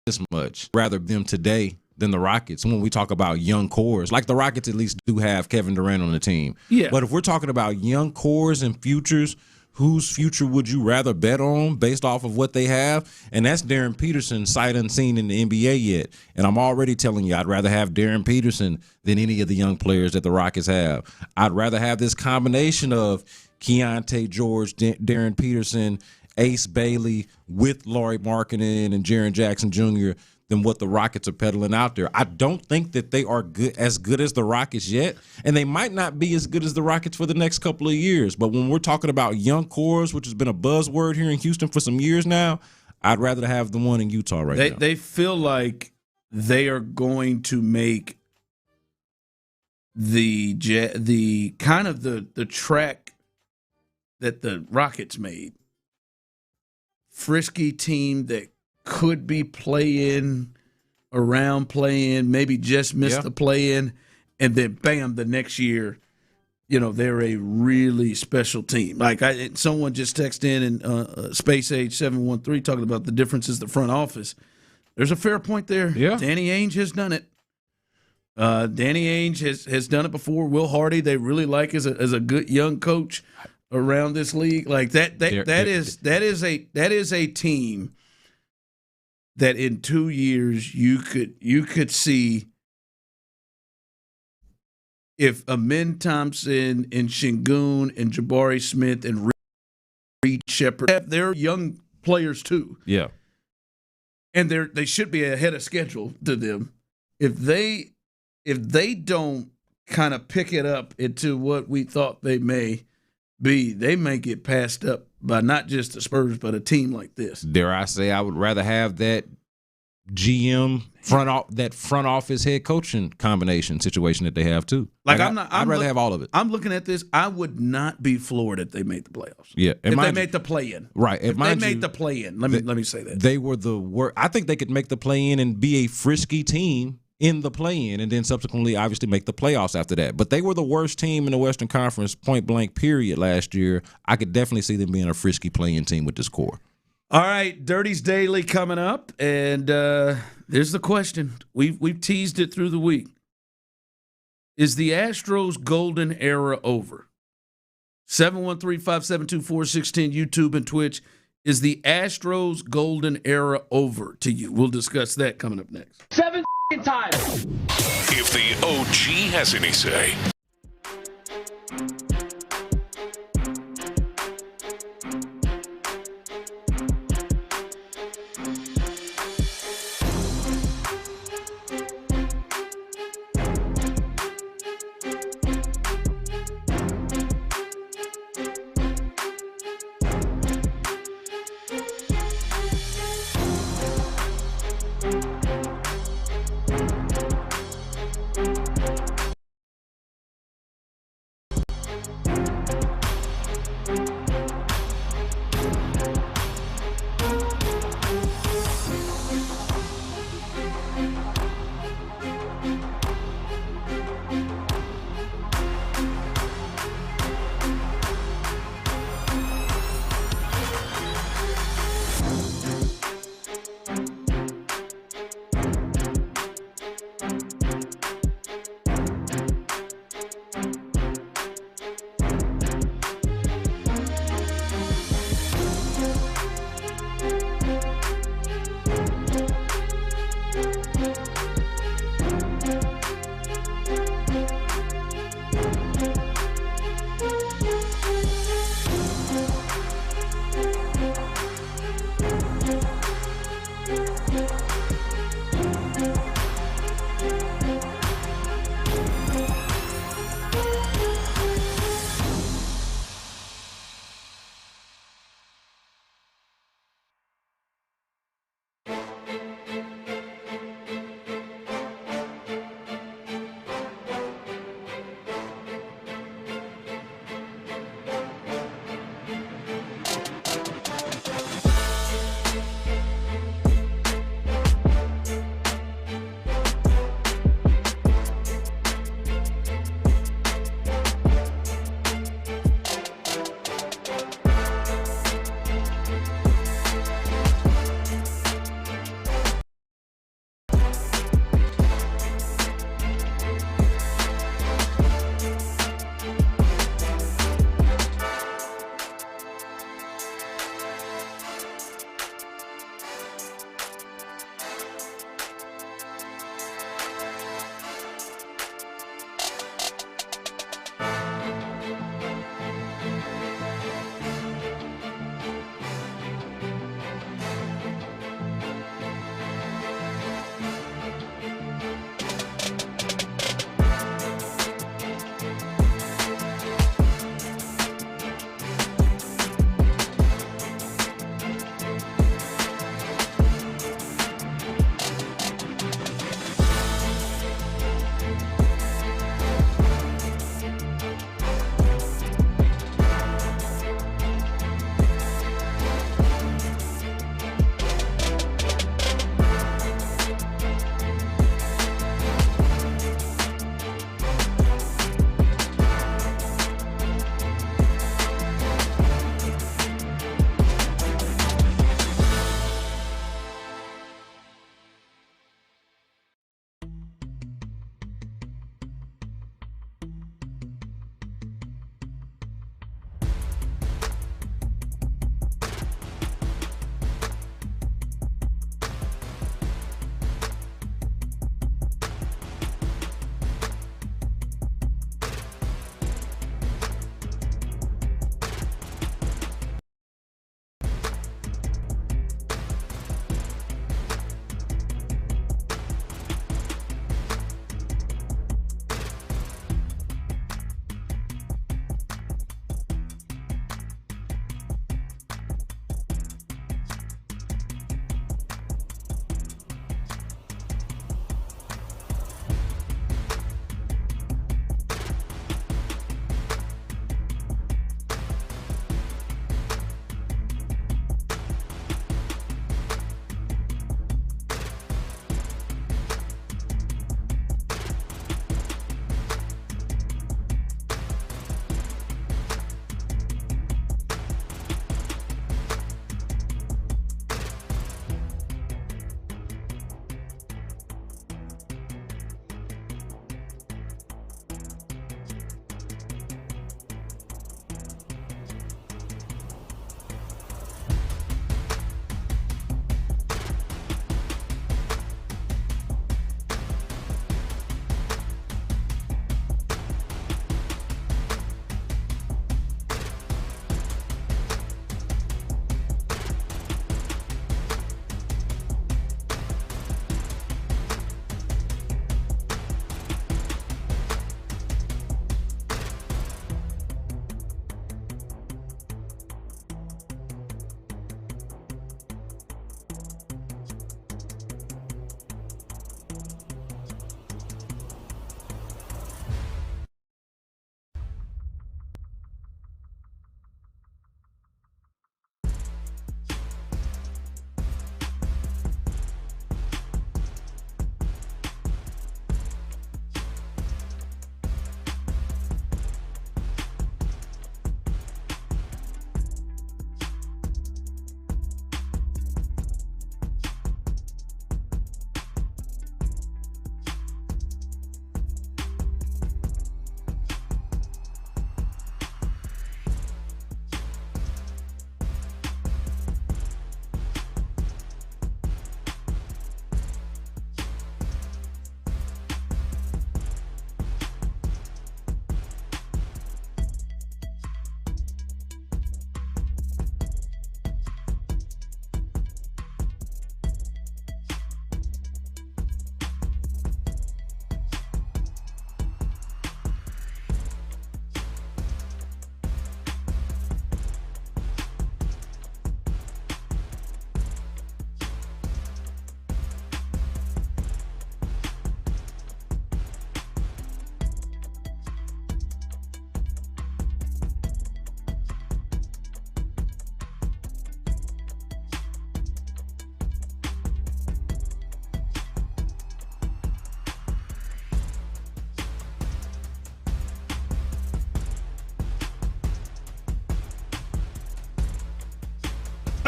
this much. Rather them today than the Rockets when we talk about young cores. Like, the Rockets at least do have Kevin Durant on the team.
Yeah.
But if we're talking about young cores and futures, whose future would you rather bet on based off of what they have? And that's Darren Peterson, sight unseen in the NBA yet. And I'm already telling you, I'd rather have Darren Peterson than any of the young players that the Rockets have. I'd rather have this combination of Keontae George, Darren Peterson, Ace Bailey with Lauri Markkanen and Jaren Jackson Jr. than what the Rockets are peddling out there. I don't think that they are as good as the Rockets yet, and they might not be as good as the Rockets for the next couple of years. But when we're talking about young cores, which has been a buzzword here in Houston for some years now, I'd rather have the one in Utah now.
They feel like they are going to make the kind of the track that the Rockets made. Frisky team that could be playing, maybe just missed the play-in, and then bam, the next year, they're a really special team. Like, someone just texted in Space Age 713 talking about the differences the front office. There's a fair point there.
Yeah.
Danny Ainge has done it. Danny Ainge has done it before. Will Hardy, they really like as a good young coach around this league. Like that is a team that in 2 years you could see if Amin Thompson and Şengün and Jabari Smith and Reed Shepherd have their young players too.
Yeah.
And they should be ahead of schedule to them. If they don't kind of pick it up into what we thought they may be, they may get passed up by not just the Spurs, but a team like this.
Dare I say, I would rather have that GM front office head coaching combination situation that they have too. I'd rather have all of it.
I'm looking at this. I would not be floored if they made the playoffs.
Yeah,
if they made the play-in.
Right.
If they made the play-in. Let me say that
they were the worst. I think they could make the play-in and be a frisky team in the play-in, and then subsequently, obviously, make the playoffs after that. But they were the worst team in the Western Conference, point blank, period, last year. I could definitely see them being a frisky play-in team with this core.
All right, Dirty's Daily coming up, and there's the question. We've teased it through the week. Is the Astros golden era over? 713-572-4610, YouTube and Twitch. Is the Astros golden era over to you? We'll discuss that coming up next.
7 times. If the OG has any say.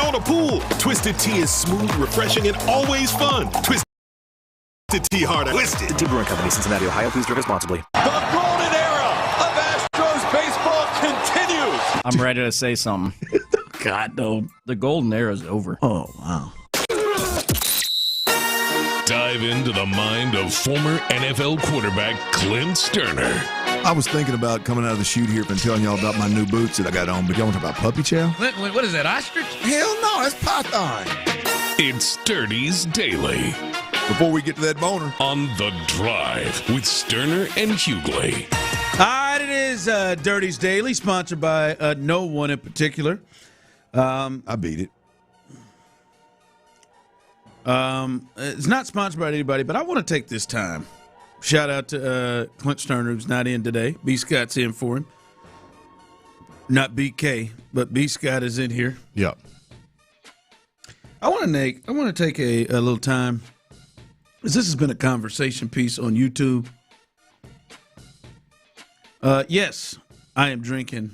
on a pool. Twisted Tea is smooth, refreshing, and always fun. Twisted Tea Hard Twisted.
Tea Brewing Company, Cincinnati, Ohio. Please drink responsibly.
The golden era of Astros baseball continues.
I'm ready to say something.
God, no.
The golden era is over.
Oh, wow.
Dive into the mind of former NFL quarterback Clint Stoerner.
I was thinking about coming out of the chute here and telling y'all about my new boots that I got on, but y'all want to talk about puppy chow?
What is that, ostrich?
Hell no, that's python.
It's Sturdy's Daily.
Before we get to that boner.
On The Drive with Stoerner and Hughley.
All right, it is Dirty's Daily, sponsored by no one in particular.
I beat it.
It's not sponsored by anybody, but I want to take this time. Shout out to Clint Stoerner, who's not in today. B. Scott's in for him. Not BK, but B. Scott is in here.
Yep.
I want to take a little time, because this has been a conversation piece on YouTube. Yes, I am drinking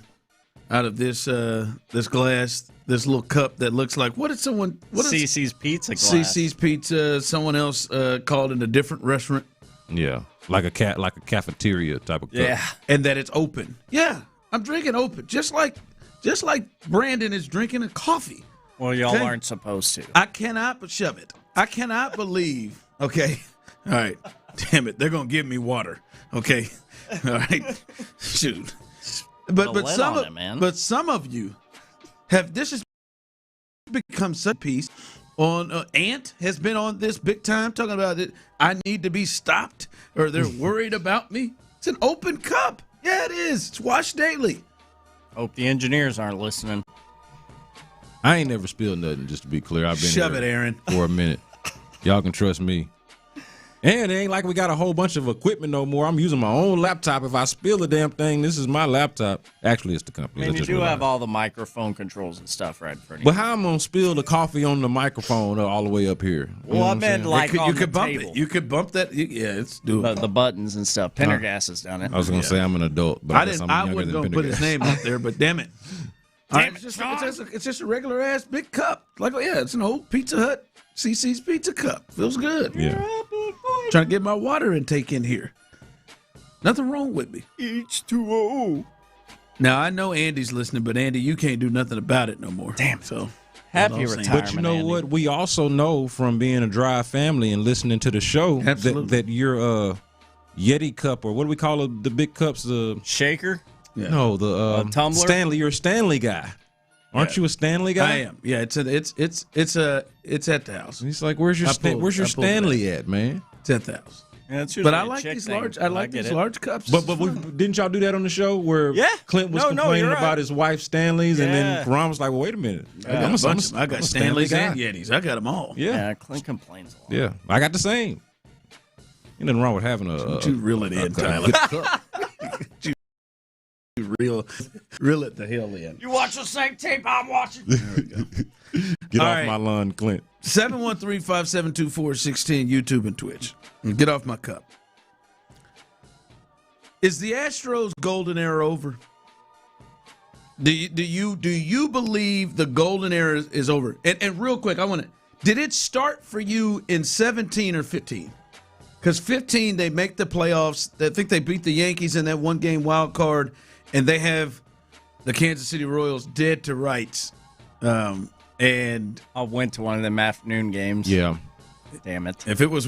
out of this glass, this little cup that looks like
CC's Pizza glass.
CC's Pizza. Someone else called in a different restaurant.
Yeah, like a cafeteria type of cup.
Yeah, and that it's open. Yeah, I'm drinking open, just like Brandon is drinking a coffee.
Well, y'all aren't supposed to.
I cannot but shove it. I cannot believe. Okay, all right. Damn it, they're gonna give me water. Okay, all right. Shoot. But some of you have. This has become such a piece. On Ant has been on this big time talking about it. I need to be stopped, or they're worried about me. It's an open cup. Yeah, it is. It's washed daily.
Hope the engineers aren't listening.
I ain't never spilled nothing, just to be clear. I've been
Shove
here
it, Aaron.
for a minute. Y'all can trust me. And it ain't like we got a whole bunch of equipment no more. I'm using my own laptop. If I spill the damn thing, this is my laptop. Actually, it's the company.
I mean, you do have all the microphone controls and stuff right in front of you.
But how I'm going to spill the coffee on the microphone all the way up here?
Well, I meant like on the
bump
table.
it. You could bump that. Yeah, it's doable.
The buttons and stuff. Pendergast has done it.
I was going to say I'm an adult, but
I wasn't going to put his name out there, but damn it.
Damn it,
it's just a regular ass big cup. Like, yeah, it's an old Pizza Hut CC's Pizza cup. Feels good.
Yeah.
Trying to get my water intake in here. Nothing wrong with me.
H2O.
Now, I know Andy's listening, but Andy, you can't do nothing about it no more.
Damn.
So
happy retirement,
But you know
Andy.
what? We also know from being a Drive family and listening to the show that your Yeti cup, or what do we call it, the big cups? The
shaker?
Yeah.
No, the
tumbler?
Stanley. You're a Stanley guy. Aren't you a Stanley guy?
I am. Yeah, it's at the house.
He's like, where's your Stanley at, man?
It's at the house.
Yeah, it's
But I like these large. I like these large cups.
But didn't y'all do that on the show where Clint was complaining about his wife Stanley's, and then Ron was like, well, wait a minute.
I got Stanleys and Yetis. I got them all.
Yeah,
Clint complains a lot.
Yeah, I got the same. Ain't nothing wrong with having a.
You reel it in, Tyler. You reel it the hell in.
You watch the same tape I'm watching.
There we go.
Get
All
off
right.
my lawn, Clint.
713-572-4610, YouTube and Twitch. And get off my cup. Is the Astros golden era over? Do you believe the golden era is over? And real quick, did it start for you in 17 or 15? Because 15, they make the playoffs. I think they beat the Yankees in that one-game wild card, and they have the Kansas City Royals dead to rights. And
I went to one of them afternoon games.
Yeah.
Damn it.
If it was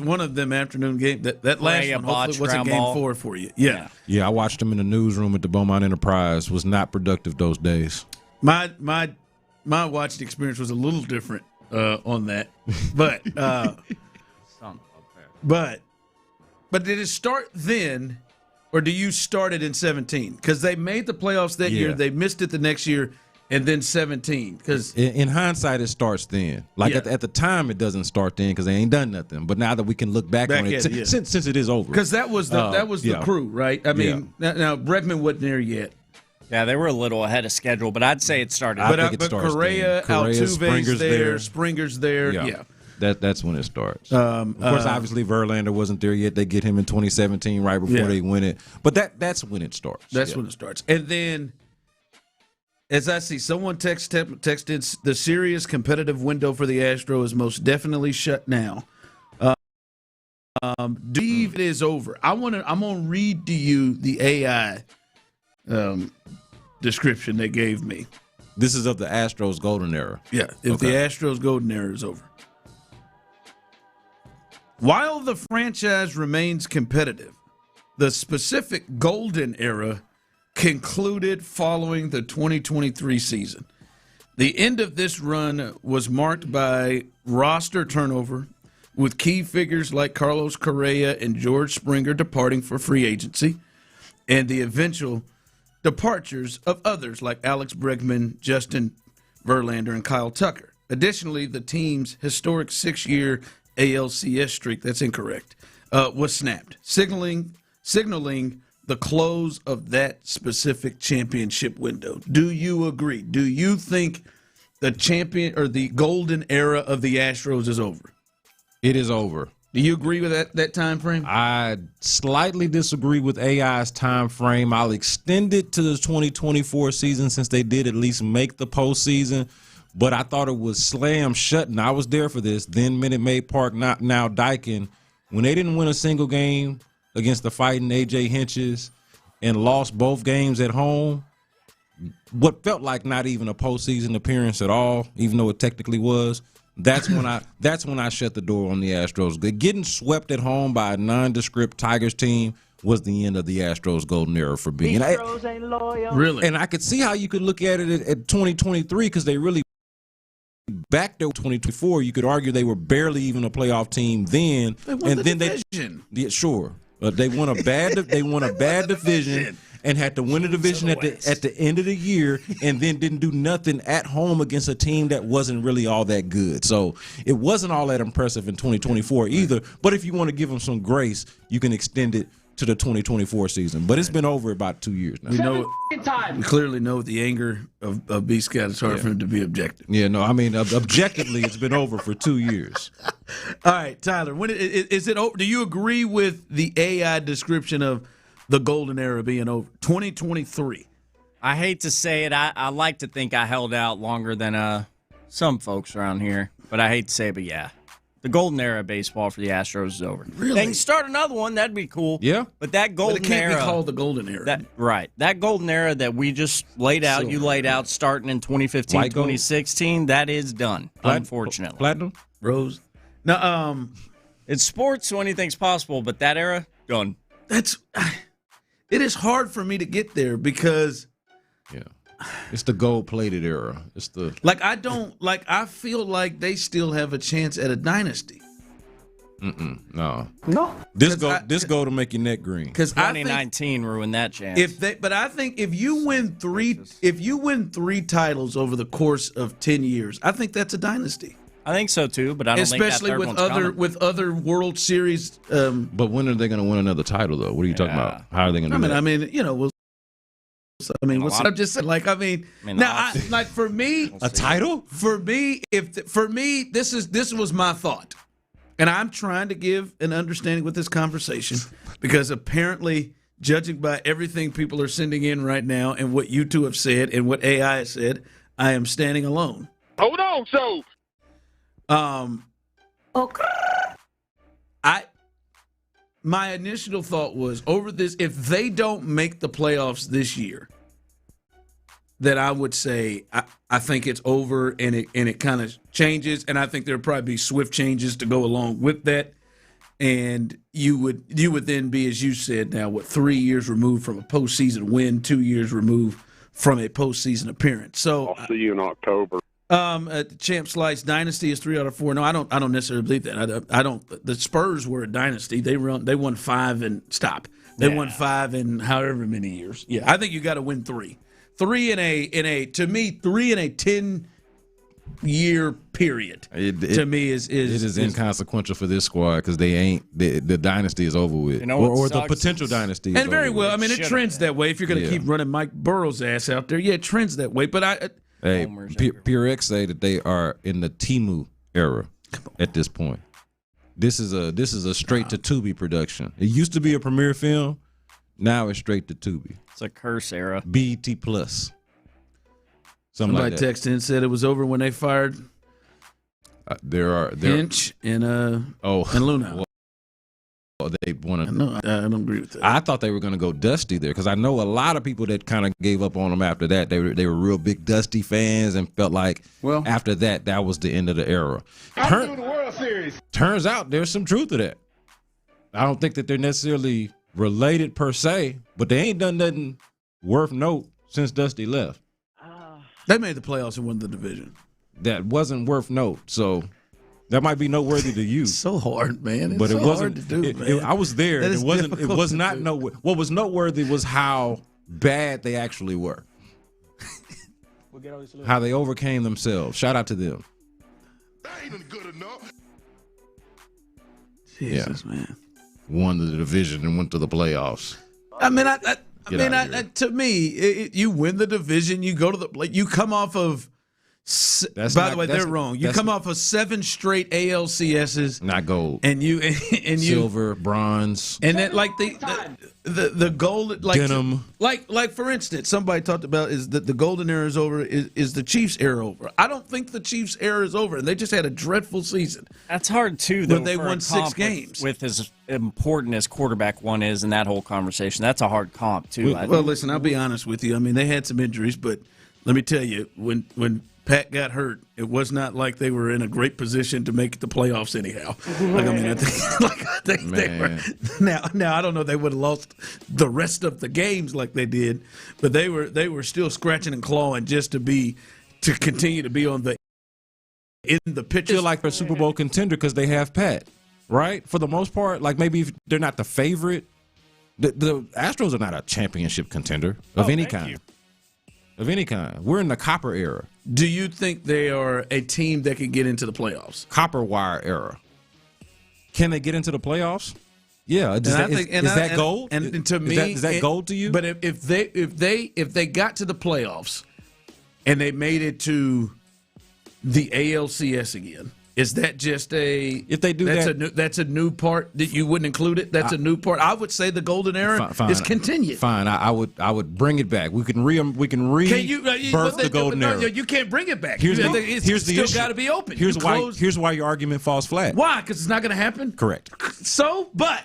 one of them afternoon games, that last one hopefully was a game 4 for you. Yeah.
Yeah, I watched him in the newsroom at the Beaumont Enterprise. Was not productive those days.
My watching experience was a little different on that, but but did it start then, or do you start it in 17? Because they made the playoffs that year, they missed it the next year, and then 17. Because
in hindsight, it starts then. Like at the time, it doesn't start then because they ain't done nothing. But now that we can look back on it, since it is over,
because that was the crew, right? I mean, now Bregman wasn't there yet.
Yeah, they were a little ahead of schedule, but I'd say it started.
But Correa, Altuve's Springer's there. Yeah.
That's when it starts. Of course, obviously Verlander wasn't there yet. They get him in 2017, right before they win it. But that's when it starts.
That's when it starts. And then As I see, someone texted, the serious competitive window for the Astros is most definitely shut now. It is over. I'm gonna read to you the AI description they gave me.
This is of the Astros golden era.
Yeah, the Astros golden era is over. While the franchise remains competitive, the specific golden era concluded following the 2023 season. The end of this run was marked by roster turnover, with key figures like Carlos Correa and George Springer departing for free agency, and the eventual departures of others like Alex Bregman, Justin Verlander, and Kyle Tucker. Additionally, the team's historic 6-year ALCS streak, that's incorrect, was snapped, signaling the close of that specific championship window. Do you agree? Do you think the champion or the golden era of the Astros is over?
It is over.
Do you agree with that time frame?
I slightly disagree with AI's time frame. I'll extend it to the 2024 season since they did at least make the postseason. But I thought it was slam shut, and I was there for this. Then Minute Maid Park, now Daikin, when they didn't win a single game against the fighting AJ Hinches and lost both games at home, what felt like not even a postseason appearance at all, even though it technically was. That's when I shut the door on the Astros. Getting swept at home by a nondescript Tigers team was the end of the Astros golden era for me.
Really?
And I could see how you could look at it at 2023 because they really back there 2024. You could argue they were barely even a playoff team then.
They won the division.
Sure. They won a bad division and had to win a division at the end of the year, and then didn't do nothing at home against a team that wasn't really all that good. So it wasn't all that impressive in 2024 either. But if you want to give them some grace, you can extend it to the 2024 season. But it's been over about 2 years now.
We clearly know the anger of B. Scott. It's hard for him to be objective.
Yeah, no, I mean, objectively, it's been over for 2 years.
All right, Tyler, when is it over? Do you agree with the AI description of the golden era being over? 2023.
I hate to say it. I like to think I held out longer than some folks around here, but I hate to say it, but yeah. The golden era of baseball for the Astros is over.
Really?
They can start another one. That'd be cool.
Yeah.
But that golden
But it can't
era.
be called the golden era.
That golden era that we just laid out, you laid out starting in 2015,
White gold.
2016, that is done, unfortunately.
Platinum?
Rose. No,
it's sports, so anything's possible, but that era, done.
It is hard for me to get there because
it's the gold-plated era. It's the
I feel like they still have a chance at a dynasty.
No. This go to make your neck green.
Because
2019 ruined that chance.
But I think if you win three titles over the course of 10 years, I think that's a dynasty.
I think so too, but I don't think that third one's coming.
with other World Series.
But when are they going to win another title, though? What are you talking about? How are they going to do that?
I'm just saying, for me,
a title?
For me, this was my thought. And I'm trying to give an understanding with this conversation because apparently, judging by everything people are sending in right now and what you two have said and what AI has said, I am standing alone.
Hold on, so.
My initial thought was over this, if they don't make the playoffs this year, that I would say I think it's over and it kind of changes, and I think there'll probably be swift changes to go along with that. And you would then be, as you said now, 3 years removed from a postseason win, 2 years removed from a postseason appearance. So
I'll see you in October.
Champ Slice dynasty is 3 out of 4. No, I don't necessarily believe that. I don't. The Spurs were a dynasty. They won 5 and stop. They won 5 in however many years. Yeah, I think you got to win 3. 3 in a 10-year period. To me is
inconsequential for this squad because the dynasty is over with, or the potential dynasty.
And very well, I mean, it trends that way. If you're going to keep running Mike Burrow's ass out there, it trends that way. But
Pure X say that they are in the Temu era at this point. This is a straight to Tubi production. It used to be a premiere film. Now it's straight to Tubi.
It's a curse era.
BET Plus. Somebody
like that. Texted in said it was over when they fired
there
Hinch and Luna.
Well, they want to.
No, I don't agree with that.
I thought they were going to go Dusty there because I know a lot of people that kind of gave up on them after that. They were real big Dusty fans and felt like after that was the end of the era.
I'm doing the World Series.
Turns out there's some truth to that. I don't think that they're necessarily related per se, but they ain't done nothing worth note since Dusty left.
They made the playoffs and won the division.
That wasn't worth note, so that might be noteworthy to you.
It's so hard, man.
But
it
wasn't.
Hard to do,
I was there.
That
And
is
it wasn't. It
difficult
was
to
not
do.
noteworthy. What was noteworthy was how bad they actually were. How they overcame themselves. Shout out to them.
That ain't even good enough.
Jesus, man.
Won the division and went to the playoffs.
I mean, to me, you win the division. You go to the. You come off of. By the way, they're wrong. You come off of 7 straight ALCSs,
not gold,
and you
silver, bronze,
and then like the gold, like
denim,
like for instance, somebody talked about is that the golden era is over. Is the Chiefs era over? I don't think the Chiefs era is over, and they just had a dreadful season.
That's hard too, though.
But they won 6 games
with as important as quarterback one is in that whole conversation. That's a hard comp too.
Well, listen, I'll be honest with you. I mean, they had some injuries, but let me tell you, when Pat got hurt, it was not like they were in a great position to make the playoffs anyhow. I think they were. Now I don't know if they would have lost the rest of the games like they did, but they were still scratching and clawing just to continue to be in the picture.
Feel like they're a Super Bowl contender because they have Pat, right? For the most part, like maybe if they're not the favorite. The Astros are not a championship contender of any kind. Of any kind. We're in the copper era.
Do you think they are a team that can get into the playoffs?
Copper wire era. Can they get into the playoffs? Yeah. Is that gold?
And to me,
is that gold to you?
But if they got to the playoffs and they made it to the ALCS again, is that just
if they do
that's a new part that you wouldn't include it? That's a new part. I would say the golden era is continued.
Fine, I would bring it back. We can rebirth the golden era.
You can't bring it back.
Here's
it's
the
still
issue.
got to be open.
Here's why your argument falls flat.
Why? Because it's not going to happen.
Correct.
So, but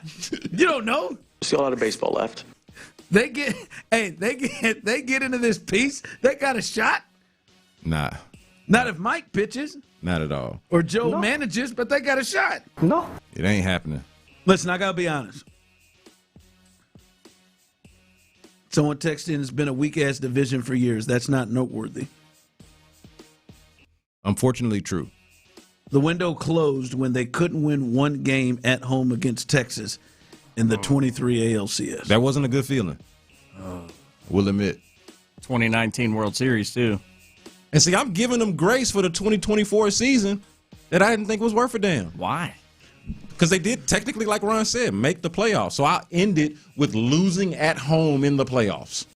you don't know.
Still a lot of baseball left.
They get into this piece. They got a shot.
Nah.
Not if Mike pitches.
Not at all.
Or Joe manages, but they got a shot. No.
It ain't happening.
Listen, I got to be honest. Someone texted in, it's been a weak-ass division for years. That's not noteworthy.
Unfortunately true.
The window closed when they couldn't win one game at home against Texas in the 23 ALCS.
That wasn't a good feeling. We'll admit.
2019 World Series, too.
And see, I'm giving them grace for the 2024 season that I didn't think was worth a damn.
Why?
Because they did, technically, like Ron said, make the playoffs. So I'll end it with losing at home in the playoffs.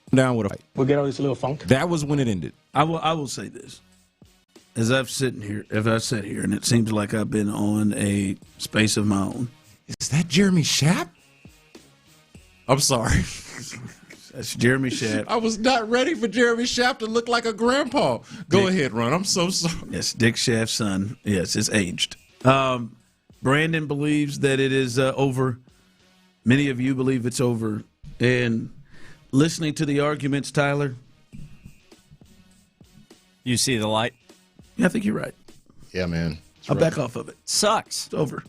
Down with a fight.
We'll get all this little funk.
That was when it ended.
I will say this. As I've sat here, and it seems like I've been on a space of my own.
Is that Jeremy Schaap? I'm sorry.
That's Jeremy Schaap.
I was not ready for Jeremy Schaap to look like a grandpa. Go ahead, Ron. I'm so sorry.
Yes, Dick Schaaf's son. Yes, it's aged. Brandon believes that it is over. Many of you believe it's over. And listening to the arguments, Tyler.
You see the light?
Yeah, I think you're right.
Yeah, man.
I'll back off of it.
Sucks.
It's over.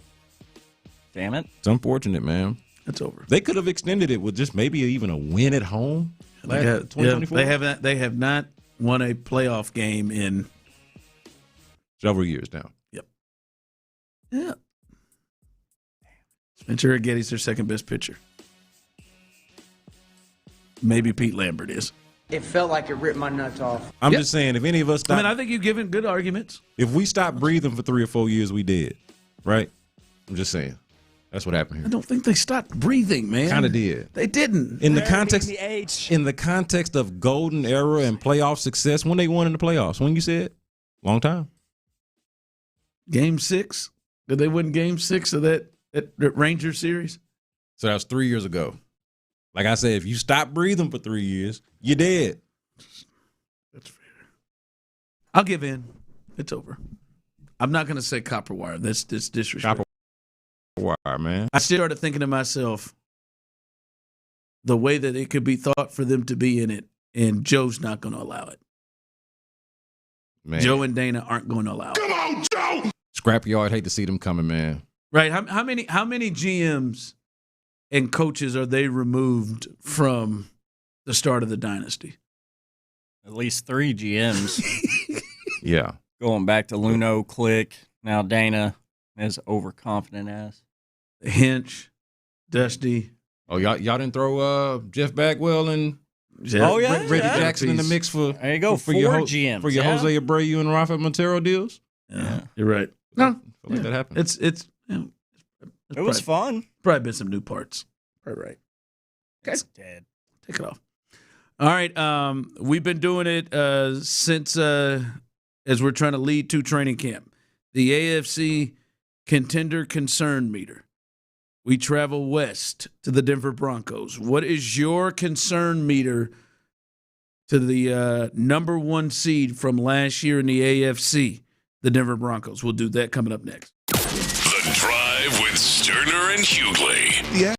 Damn it.
It's unfortunate, man.
It's over.
They could have extended it with just maybe even a win at home.
They have not won a playoff game in
several years now.
Yep. Yeah. Spencer Getty's their second best pitcher. Maybe Pete Lambert is.
It felt like it ripped my nuts off.
I'm just saying, if any of us
I think you've given good arguments.
If we stopped breathing for 3 or 4 years, we did. Right? I'm just saying. That's what happened here.
I don't think they stopped breathing, man.
Kind of did.
They didn't.
In the context of golden era and playoff success, when they won in the playoffs, when you said? Long time.
Game 6? Did they win Game 6 of that Ranger series?
So that was 3 years ago. Like I said, if you stop breathing for 3 years, you're dead.
That's fair. I'll give in. It's over. I'm not going to say copper wire. That's disrespect.
Copper wire, man.
I started thinking to myself the way that it could be thought for them to be in it, and Joe's not going to allow it.
Man.
Joe and Dana aren't going to allow it.
Come on, Joe!
Scrapyard, hate to see them coming, man.
Right? How many GMs and coaches are they removed from the start of the dynasty?
At least 3 GMs.
Yeah.
Going back to Luno, Click, now Dana, as overconfident as.
Hinch, Dusty.
Oh, y'all didn't throw Jeff Bagwell and Reggie Jackson in the mix for
there you go
for your
GMs
for your Jose Abreu and Rafael Montero deals.
Yeah, you're right. No,
I feel like that happened.
It's
it was fun.
Probably been some new parts. Probably right. Okay,
it's dead.
Take it off. All right, we've been doing it since as we're trying to lead to training camp. The AFC Contender Concern Meter. We travel west to the Denver Broncos. What is your concern meter to the number 1 seed from last year in the AFC, the Denver Broncos? We'll do that coming up next.
The Drive with Stoerner and Hughley.
Yeah.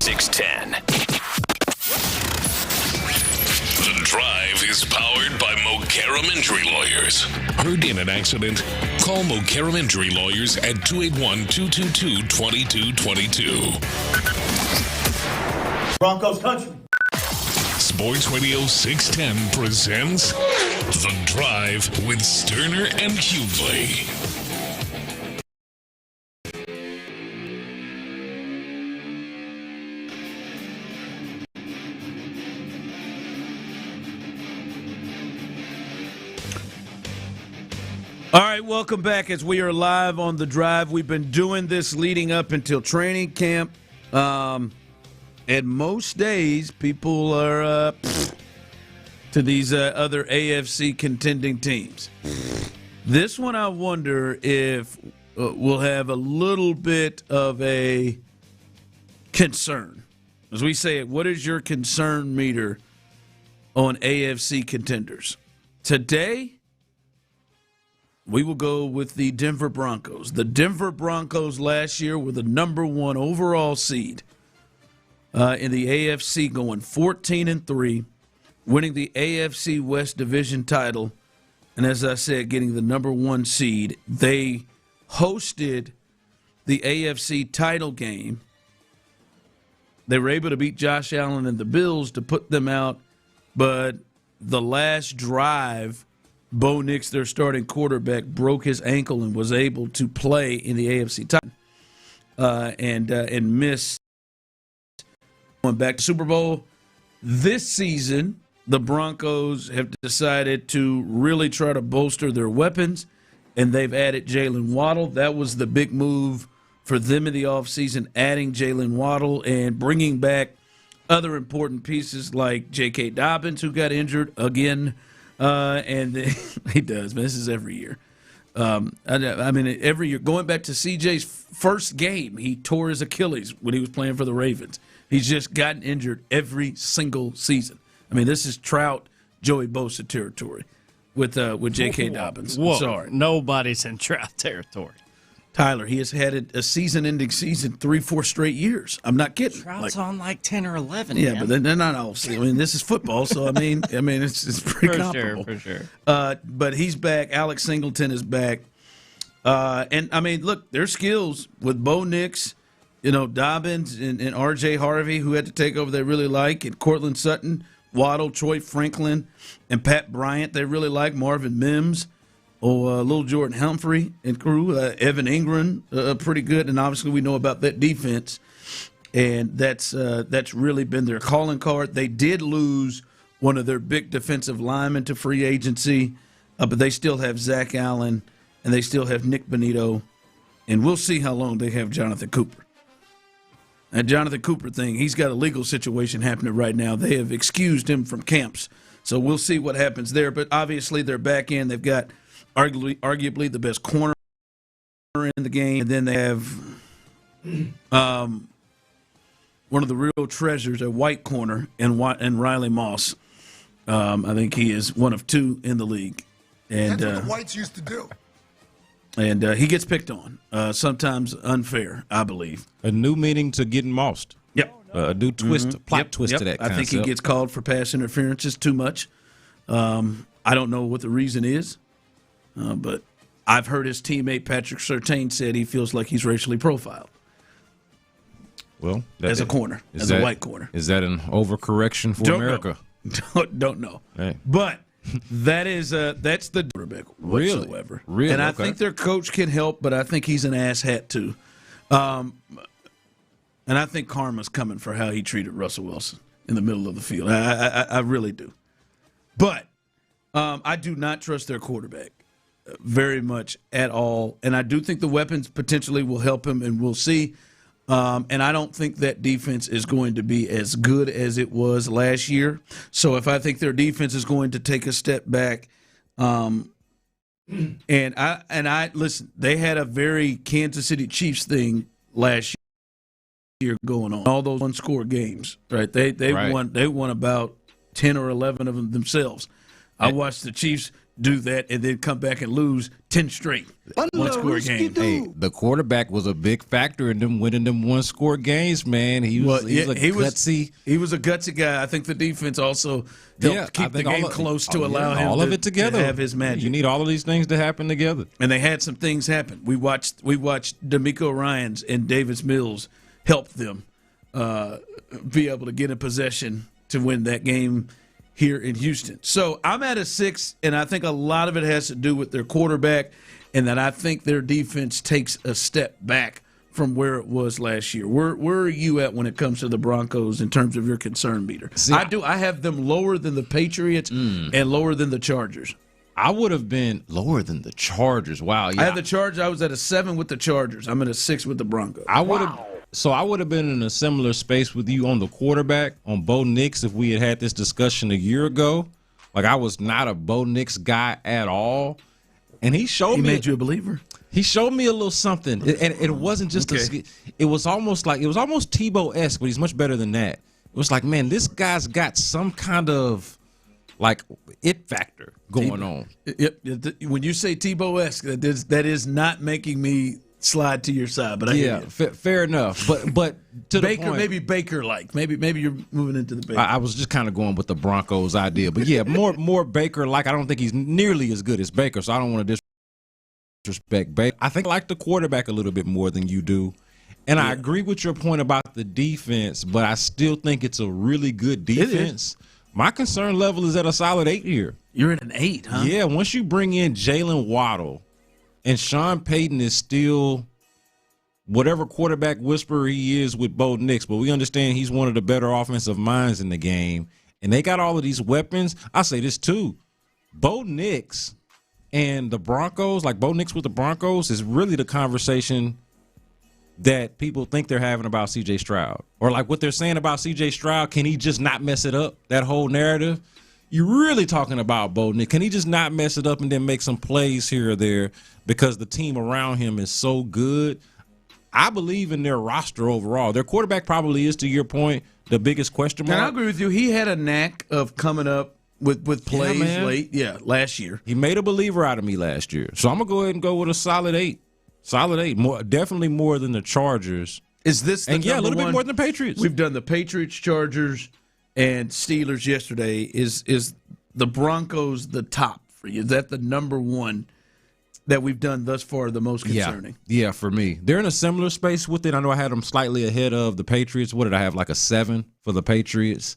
610. The Drive is powered by Mokaram Injury Lawyers. Heard in an accident? Call Mokaram Injury Lawyers at 281-222-2222.
Broncos country.
Sports Radio 610 presents The Drive with Stoerner and Hughley.
All right, welcome back as we are live on The Drive. We've been doing this leading up until training camp. And most days, people are to these other AFC contending teams. This one, I wonder if we'll have a little bit of a concern. As we say it, what is your concern meter on AFC contenders? Today, we will go with the Denver Broncos. The Denver Broncos last year were the number one overall seed in the AFC, going 14-3, winning the AFC West Division title, and as I said, getting the number one seed. They hosted the AFC title game. They were able to beat Josh Allen and the Bills to put them out, but the last drive, Bo Nix, their starting quarterback, broke his ankle and was able to play in the AFC title and missed going back to Super Bowl. This season, the Broncos have decided to really try to bolster their weapons, and they've added Jalen Waddle. That was the big move for them in the offseason, adding Jalen Waddle and bringing back other important pieces like J.K. Dobbins, who got injured again. And he does, man. This is every year. I mean, every year. Going back to CJ's first game, he tore his Achilles when he was playing for the Ravens. He's just gotten injured every single season. I mean, this is Trout, Joey Bosa territory with J.K. Dobbins.
Whoa,
sorry.
Nobody's in Trout territory.
Tyler, he has had a season-ending season 3-4 straight years. I'm not kidding.
Trout's on like 10 or 11.
Yeah,
man.
but they're not all. I mean, this is football, so I mean, it's pretty comparable.
For sure.
But he's back. Alex Singleton is back. And I mean, look, their skills with Bo Nix, Dobbins and R.J. Harvey, who had to take over, they really like, and Cortland Sutton, Waddle, Troy Franklin, and Pat Bryant, they really like. Marvin Mims. Little Jordan Humphrey and crew, Evan Ingram, pretty good, and obviously we know about that defense, and that's really been their calling card. They did lose one of their big defensive linemen to free agency, but they still have Zach Allen, and they still have Nick Bonito, and we'll see how long they have Jonathan Cooper. That Jonathan Cooper thing, he's got a legal situation happening right now. They have excused him from camps, so we'll see what happens there, but obviously they're back in. They've got arguably the best corner in the game. And then they have one of the real treasures, a white corner, and Riley Moss. I think he is one of two in the league. And
that's what the whites used to do.
And he gets picked on, sometimes unfair, I believe.
A new meaning to getting mossed.
Yep.
A new twist, plot twist to that
I think he gets called for pass interferences too much. I don't know what the reason is. But I've heard his teammate Patrick Surtain said he feels like he's racially profiled.
Well,
as a corner, as a white corner.
Is that an overcorrection for America?
Don't know.
Hey.
But that's the quarterback whatsoever.
Really?
And I think their coach can help, but I think he's an asshat too. And I think karma's coming for how he treated Russell Wilson in the middle of the field. I really do. But I do not trust their quarterback very much at all. And I do think the weapons potentially will help him, and we'll see. And I don't think that defense is going to be as good as it was last year. So if I think their defense is going to take a step back, and I listen, they had a very Kansas City Chiefs thing last year going on. All those one-score games, right? They won about 10 or 11 of them themselves. I watched the Chiefs do that and then come back and lose 10 straight one-score games.
Hey, the quarterback was a big factor in them winning them one-score games, man. He was gutsy.
He was a gutsy guy. I think the defense also helped keep the game close to allow him
all of it together.
To have his magic.
You need all of these things to happen together.
And they had some things happen. We watched D'Amico Ryans and Davis Mills help them be able to get in possession to win that game here in Houston. So I'm at a 6, and I think a lot of it has to do with their quarterback, and that I think their defense takes a step back from where it was last year. Where are you at when it comes to the Broncos in terms of your concern meter? I have them lower than the Patriots and lower than the Chargers.
I would have been lower than the Chargers. Wow. Yeah.
I had the Chargers. I was at a 7 with the Chargers. I'm at a 6 with the Broncos.
I would have. So I would have been in a similar space with you on the quarterback, on Bo Nix, if we had this discussion a year ago. Like, I was not a Bo Nix guy at all. And he
made you a believer.
He showed me a little something. And it wasn't just it was almost Tebow-esque, but he's much better than that. It was like, man, this guy's got some kind of like it factor going on.
Yep. When you say Tebow-esque, that is not making me slide to your side, but I hear you.
Fair enough. But to
Baker,
the point,
maybe Baker-like. Maybe you're moving into the Baker.
I was just kind of going with the Broncos idea, but yeah, more Baker-like. I don't think he's nearly as good as Baker, so I don't want to disrespect Baker. I think I like the quarterback a little bit more than you do, and I agree with your point about the defense, but I still think it's a really good defense. My concern level is at a solid 8 here.
You're at an 8, huh?
Yeah, once you bring in Jalen Waddle, and Sean Payton is still whatever quarterback whisperer he is with Bo Nix, but we understand he's one of the better offensive minds in the game. And they got all of these weapons. I say this too. Bo Nix and the Broncos, like Bo Nix with the Broncos, is really the conversation that people think they're having about C.J. Stroud. Or like what they're saying about C.J. Stroud, can he just not mess it up, that whole narrative? You're really talking about Bo Nix. Can he just not mess it up and then make some plays here or there because the team around him is so good? I believe in their roster overall. Their quarterback probably is, to your point, the biggest question mark.
And I agree with you. He had a knack of coming up with plays late. Yeah, last year.
He made a believer out of me last year. So I'm going to go ahead and go with a solid 8. Solid 8. Definitely more than the Chargers.
Is this the
a little bit more than the Patriots.
We've done the Patriots, Chargers, and Steelers yesterday. Is the Broncos the top for you? Is that the number one that we've done thus far the most concerning?
Yeah, for me. They're in a similar space with it. I know I had them slightly ahead of the Patriots. What did I have, like a 7 for the Patriots?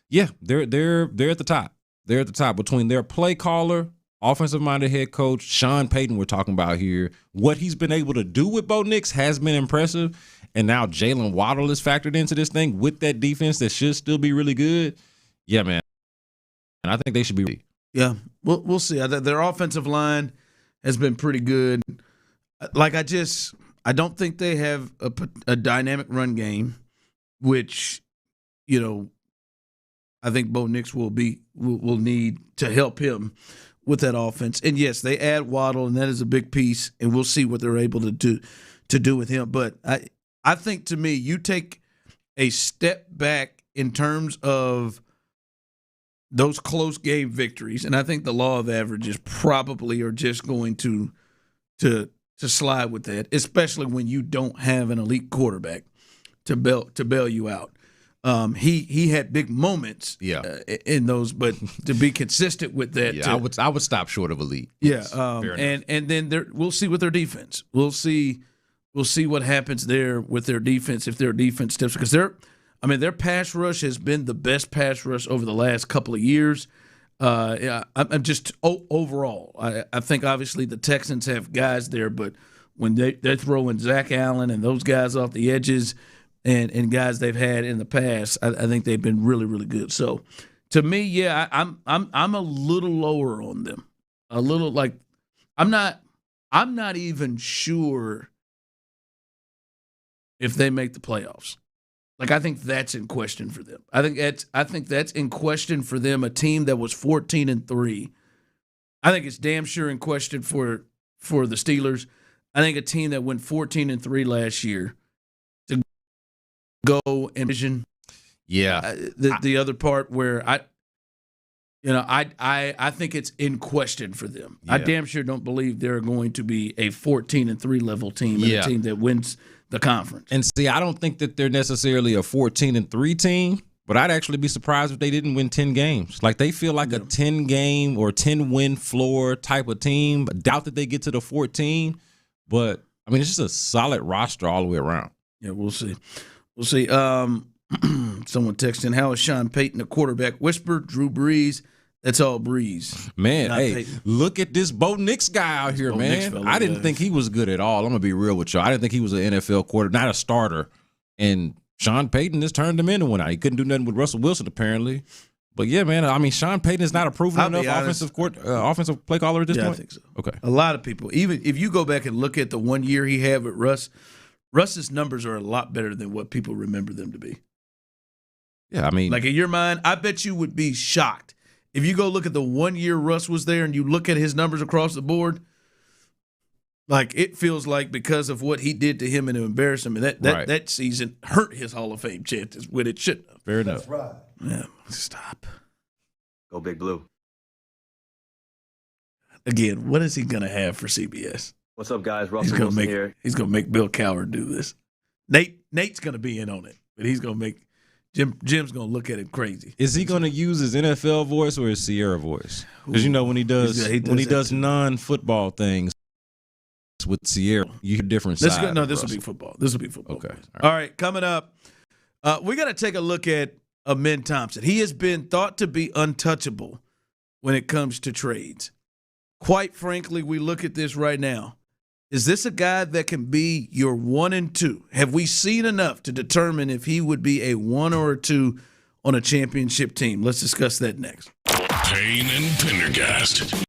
Yeah, they're at the top. They're at the top between their play caller, offensive-minded head coach, Sean Payton we're talking about here. What he's been able to do with Bo Nix has been impressive. And now Jalen Waddle is factored into this thing with that defense that should still be really good. Yeah, man. And I think they should be.
Yeah, we'll see. Their offensive line has been pretty good. Like I don't think they have a dynamic run game, which, I think Bo Nix will need to help him with that offense. And yes, they add Waddle, and that is a big piece. And we'll see what they're able to do with him. But I think, to me, you take a step back in terms of those close game victories, and I think the law of averages probably are just going to slide with that, especially when you don't have an elite quarterback to bail you out. He had big moments in those, but to be consistent with that,
I would stop short of elite.
Yeah, and then we'll see with their defense. We'll see what happens there with their defense if their defense steps, because their pass rush has been the best pass rush over the last couple of years. I'm just overall. I think obviously the Texans have guys there, but when they're throwing Zach Allen and those guys off the edges and guys they've had in the past, I think they've been really, really good. So to me, I'm a little lower on them. A little like I'm not even sure if they make the playoffs. Like, I think that's in question for them. I think that's in question for them. A team that was 14-3. I think it's damn sure in question for the Steelers. I think a team that went 14-3 last year to go and vision.
Yeah.
The other part where You know, I think it's in question for them. Yeah. I damn sure don't believe they're going to be a 14-3 level team and a team that wins the conference.
And see, I don't think that they're necessarily a 14-3 team, but I'd actually be surprised if they didn't win 10 games. Like they feel like a 10-game or 10-win floor type of team. I doubt that they get to the 14, but I mean, it's just a solid roster all the way around.
Yeah, we'll see. We'll see. Someone texting, how is Sean Payton a quarterback whisper? Drew Brees. That's all Breeze.
Man, hey, Payton. Look at this Bo Nix guy out here, man. I didn't think he was good at all. I'm going to be real with y'all. I didn't think he was an NFL quarterback, not a starter. And Sean Payton just turned him into one. He couldn't do nothing with Russell Wilson, apparently. But, yeah, man, I mean, Sean Payton is not a proven enough offensive play caller at this point?
I think so.
Okay.
A lot of people, even if you go back and look at the 1 year he had with Russ, Russ's numbers are a lot better than what people remember them to be.
Yeah, I mean.
Like in your mind, I bet you would be shocked. If you go look at the 1 year Russ was there and you look at his numbers across the board, like it feels like because of what he did to him and embarrassed him, and that season hurt his Hall of Fame chances when it shouldn't have.
Fair enough.
That's right.
Yeah, stop.
Go Big Blue.
Again, what is he going to have for CBS?
What's up, guys? Russell Wilson here.
He's going to make Bill Cowher do this. Nate's going to be in on it, but he's going to make Jim's going to look at him crazy.
Is he going to use his NFL voice or his Sierra voice? Because you know when he does non-football things with Sierra, you hear different sides.
This will be football. This will be football. Okay. All right, coming up, we got to take a look at Amen Thompson. He has been thought to be untouchable when it comes to trades. Quite frankly, we look at this right now. Is this a guy that can be your 1 and 2? Have we seen enough to determine if he would be a 1 or a 2 on a championship team? Let's discuss that next.
Payne and Pendergast.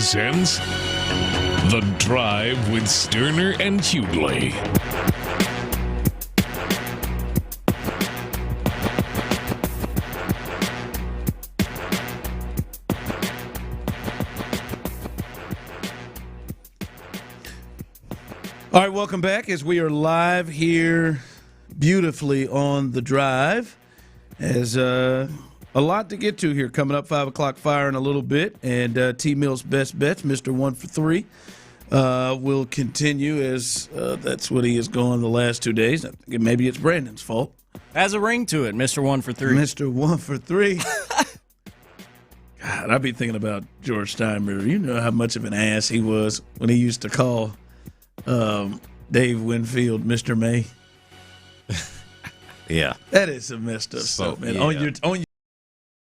presents The Drive with Stoerner and Hughley.
All right, welcome back as we are live here beautifully on The Drive. As a lot to get to here coming up, 5 o'clock fire in a little bit. And T-Mill's Best Bets, Mr. 1 for 3, will continue as that's what he has gone the last 2 days. Maybe it's Brandon's fault.
Has a ring to it, Mr. 1 for 3.
Mr. 1 for 3. God, I'd be thinking about George Steinbrenner. You know how much of an ass he was when he used to call Dave Winfield Mr. May.
Yeah,
that is some messed up stuff, man. Yeah. On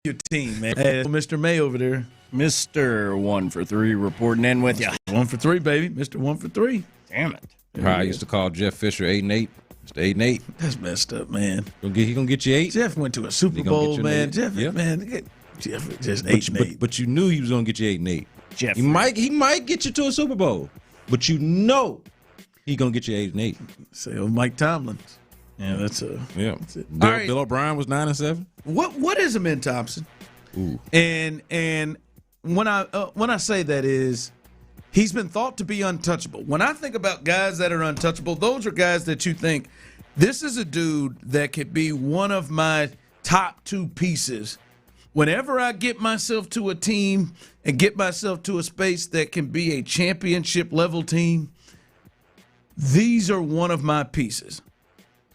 your team, man. Hey, Mr. May over there,
Mr. 1 for 3 reporting in with you.
1 for 3, baby. Mr. 1 for 3.
Damn it!
I used to call Jeff Fisher 8-8. Mr. 8-8.
That's messed up, man.
He gonna get you 8.
Jeff went to a Super Bowl, man. Jeff, man, Jeff just 8-8.
But you knew he was gonna get you 8-8.
Jeff,
he might get you to a Super Bowl, but you know he gonna get you 8-8.
Say, Mike Tomlin. Yeah, that's it.
Bill O'Brien was 9-7.
What is Amin Thompson?
Ooh.
And when I say that is, he's been thought to be untouchable. When I think about guys that are untouchable, those are guys that you think this is a dude that could be one of my top 2 pieces. Whenever I get myself to a team and get myself to a space that can be a championship level team, these are one of my pieces.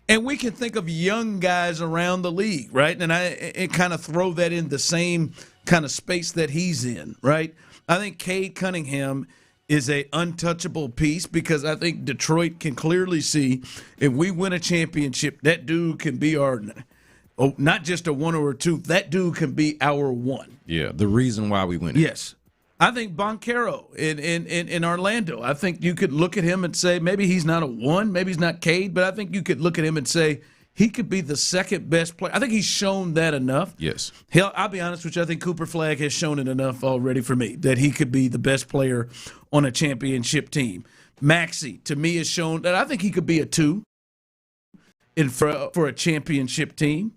And we can think of young guys around the league, right? And I kind of throw that in the same kind of space that he's in, right? I think Cade Cunningham is a untouchable piece because I think Detroit can clearly see if we win a championship, that dude can be our not just a 1 or a 2, that dude can be our 1.
Yeah, the reason why we win it.
Yes. I think Boncaro in Orlando, I think you could look at him and say maybe he's not a 1, maybe he's not Cade, but I think you could look at him and say he could be the second best player. I think he's shown that enough.
Yes.
Hell, I'll be honest with you, I think Cooper Flagg has shown it enough already for me that he could be the best player on a championship team. Maxey, to me, has shown that I think he could be a 2 for a championship team.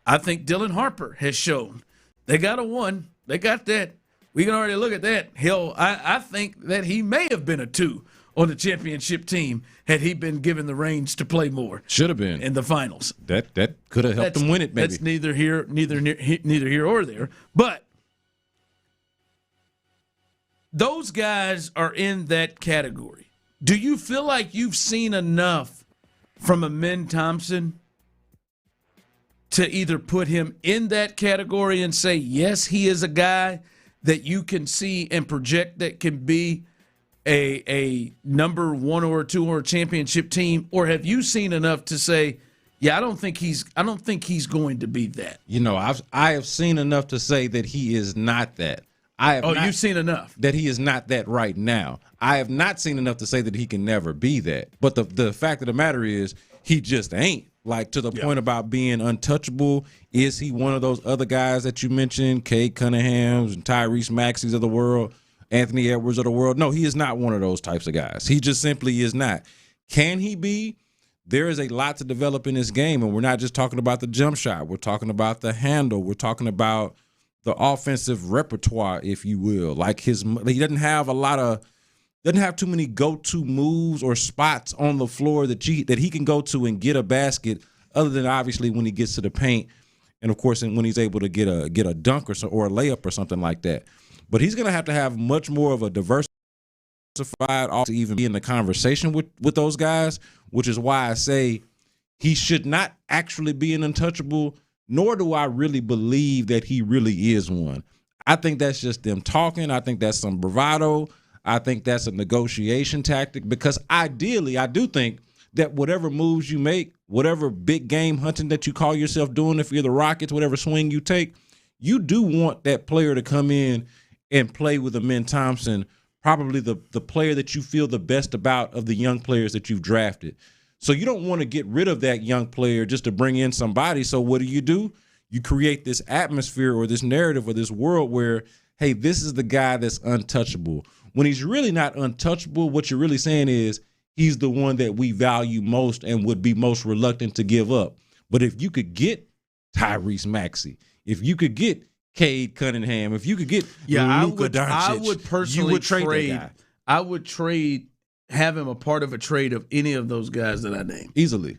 I think Dylan Harper has shown they got a 1. They got that. We can already look at that. Hell, I think that he may have been a 2 on the championship team had he been given the reins to play more.
Should have been
in the finals.
That could have helped them win it. Maybe
that's neither here or there. But those guys are in that category. Do you feel like you've seen enough from Amin Thompson to either put him in that category and say, yes, he is a guy that you can see and project that can be a number 1 or 2 or a championship team? Or have you seen enough to say, yeah, I don't think he's going to be that?
You know, I have seen enough to say that he is not that.
You've seen enough
that he is not that right now. I have not seen enough to say that he can never be that. But the fact of the matter is, he just ain't. Like, to the point about being untouchable, is he one of those other guys that you mentioned, Cade Cunningham's and Tyrese Maxey's of the world, Anthony Edwards of the world? No, he is not one of those types of guys. He just simply is not. Can he be? There is a lot to develop in this game, and we're not just talking about the jump shot. We're talking about the handle. We're talking about the offensive repertoire, if you will. Like, he doesn't have too many go-to moves or spots on the floor that he can go to and get a basket, other than obviously when he gets to the paint, and of course when he's able to get a dunk or a layup or something like that. But he's going to have much more of a diversified offense to even be in the conversation with those guys, which is why I say he should not actually be an untouchable, nor do I really believe that he really is one. I think that's just them talking. I think that's some bravado. I think that's a negotiation tactic, because ideally I do think that whatever moves you make, whatever big game hunting that you call yourself doing, if you're the Rockets, whatever swing you take, you do want that player to come in and play with Amin Thompson, probably the player that you feel the best about of the young players that you've drafted. So you don't want to get rid of that young player just to bring in somebody. So what do? You create this atmosphere or this narrative or this world where hey, this is the guy that's untouchable. When he's really not untouchable, what you're really saying is he's the one that we value most and would be most reluctant to give up. But if you could get Tyrese Maxey, if you could get Cade Cunningham, if you could get Luka Doncic,
I would personally
you would trade that guy.
I would have him a part of a trade of any of those guys that I named.
Easily.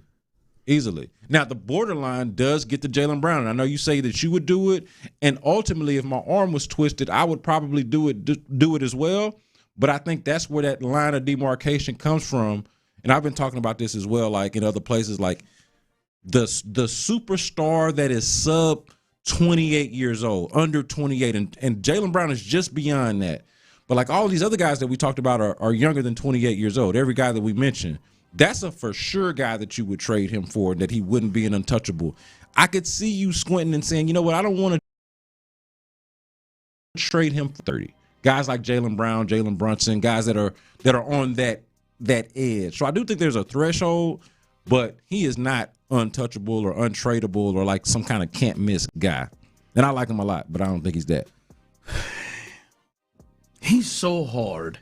Now, the borderline does get to Jaylen Brown. And I know you say that you would do it. And ultimately, if my arm was twisted, I would probably do it as well. But I think that's where that line of demarcation comes from. And I've been talking about this as well, like in other places, like the superstar that is sub 28 years old, under 28, and Jaylen Brown is just beyond that. But like all these other guys that we talked about are younger than 28 years old. Every guy that we mentioned, that's a for sure guy that you would trade him for, that he wouldn't be an untouchable. I could see you squinting and saying, you know what, I don't want to trade him for 30. Guys like Jaylen Brown, Jalen Brunson, guys that are on that edge. So I do think there's a threshold, but he is not untouchable or untradeable or like some kind of can't miss guy. And I like him a lot, but I don't think he's that.
He's so hard.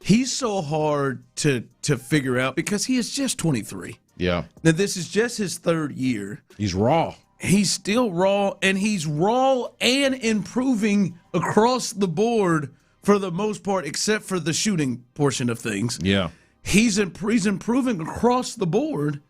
He's so hard to figure out because he is just 23.
Yeah.
Now, this is just his third year.
He's raw.
He's still raw, and he's raw and improving across the board for the most part, except for the shooting portion of things.
Yeah.
He's improving across the board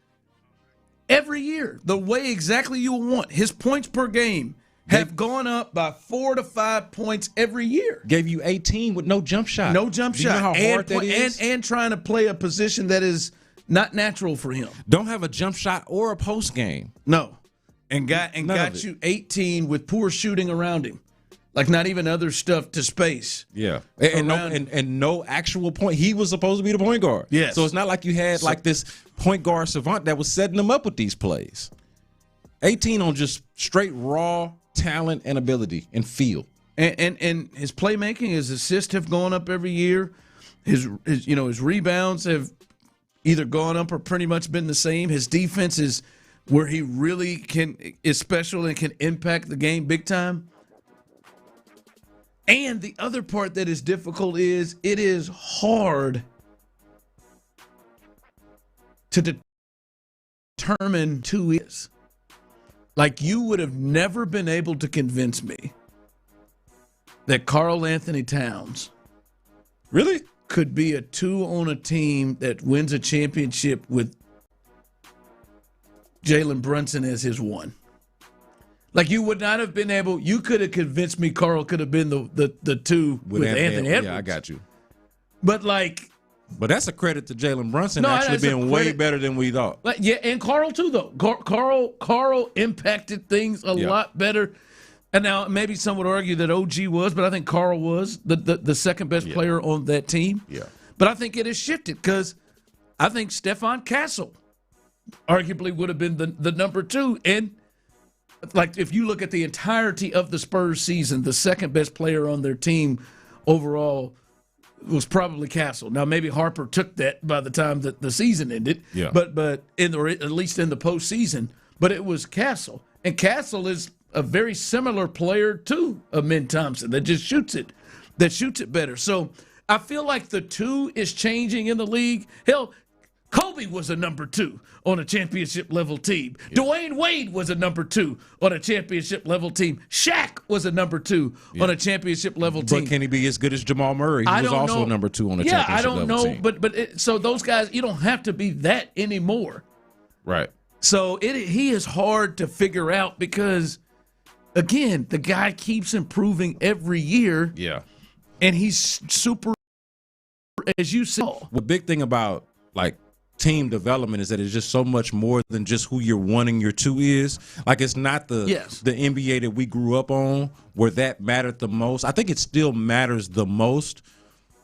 every year, the way exactly you want. His points per game have gone up by 4 to 5 points every year.
Gave you 18 with no jump shot.
No jump shot.
You know how hard that is?
And trying to play a position that is not natural for him.
Don't have a jump shot or a post game.
No. And got you 18 with poor shooting around him. Like not even other stuff to space.
Yeah. And no actual point. He was supposed to be the point guard.
Yes.
So it's not like you had like this point guard savant that was setting them up with these plays. 18 on just straight raw talent and ability and feel.
And his playmaking, his assists have gone up every year. His rebounds have either gone up or pretty much been the same. His defense is where he really is special and can impact the game big time. And the other part that is difficult is it is hard to determine who he is. Like, you would have never been able to convince me that Karl Anthony Towns
really
could be a 2 on a team that wins a championship with Jalen Brunson as his 1. Like, you would not have been able – you could have convinced me Karl could have been the 2 with Anthony Edwards.
Yeah, I got you.
But, like –
but that's a credit to Jalen Brunson actually being way better than we thought.
But yeah, and Karl too, though. Karl impacted things a lot better. And now maybe some would argue that OG was, but I think Karl was the second best player on that team.
Yeah.
But I think it has shifted because I think Stephon Castle arguably would have been the number 2. And like if you look at the entirety of the Spurs season, the second best player on their team overall was probably Castle. Now maybe Harper took that by the time that the season ended.
Yeah.
But at least in the postseason. But it was Castle. And Castle is a very similar player to Amen Thompson that just shoots it better. So I feel like the 2 is changing in the league. Hell, Kobe was a number 2 on a championship level team. Yeah. Dwayne Wade was a number 2 on a championship level team. Shaq was a number 2 on a championship level team.
But can he be as good as Jamal Murray? He was also a number 2 on a championship level team.
I don't know, but so those guys, you don't have to be that anymore.
Right.
So he is hard to figure out because, again, the guy keeps improving every year.
Yeah.
And he's super, as you saw.
The big thing about, like, team development is that it's just so much more than just who your 1 and your 2 is. Like, it's not the NBA that we grew up on where that mattered the most. I think it still matters the most,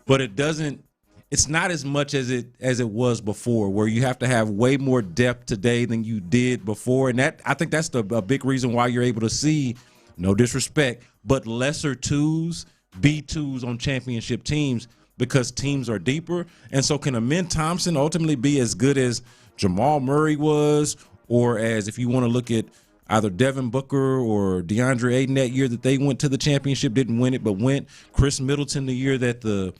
but it's not as much as it was before, where you have to have way more depth today than you did before. And I think that's a big reason why you're able to see, no disrespect, but lesser 2s, B2s on championship teams, because teams are deeper. And so can Amen Thompson ultimately be as good as Jamal Murray was, or as, if you want to look at, either Devin Booker or DeAndre Ayton that year that they went to the championship, didn't win it, but went. Chris Middleton the year that the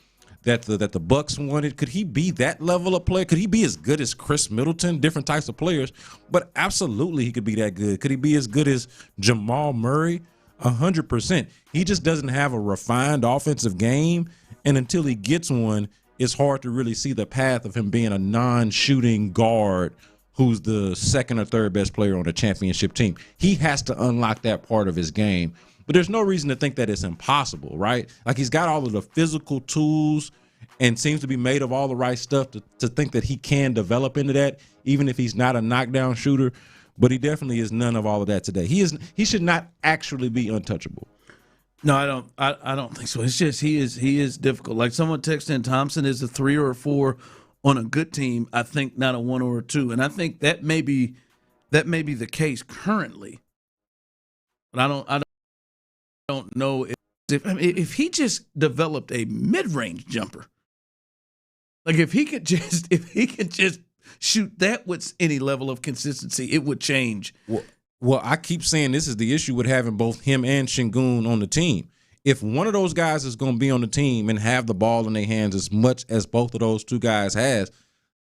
Bucks won it. Could he be that level of player? Could he be as good as Chris Middleton? Different types of players, but absolutely he could be that good. Could he be as good as Jamal Murray? 100%. He just doesn't have a refined offensive game, and until he gets one, it's hard to really see the path of him being a non-shooting guard who's the second or third best player on a championship team. He has to unlock that part of his game. But there's no reason to think that it's impossible, right? Like, he's got all of the physical tools and seems to be made of all the right stuff to think that he can develop into that, even if he's not a knockdown shooter. But he definitely is none of all of that today. He should not actually be untouchable.
No, I don't think so. It's just he is difficult. Like someone texted in, Thompson is a 3 or a 4 on a good team. I think not a 1 or a 2, and I think that may be the case currently. But I don't know if he just developed a mid-range jumper. Like if he could just shoot that with any level of consistency, it would change.
Well, I keep saying this is the issue with having both him and Şengün on the team. If one of those guys is going to be on the team and have the ball in their hands as much as both of those two guys has,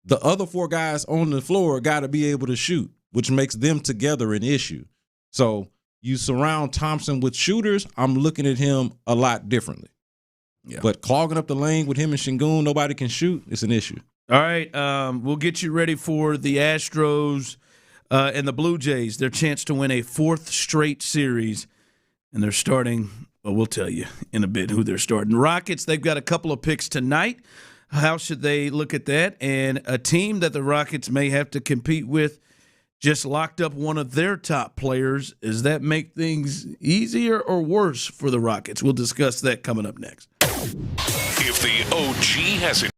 the other 4 guys on the floor got to be able to shoot, which makes them together an issue. So you surround Thompson with shooters, I'm looking at him a lot differently. Yeah. But clogging up the lane with him and Şengün, nobody can shoot, it's an issue.
All right, we'll get you ready for the Astros and the Blue Jays, their chance to win a 4th straight series. And they're starting, well, we'll tell you in a bit who they're starting. Rockets, they've got a couple of picks tonight. How should they look at that? And a team that the Rockets may have to compete with just locked up one of their top players. Does that make things easier or worse for the Rockets? We'll discuss that coming up next.
If the OG has it.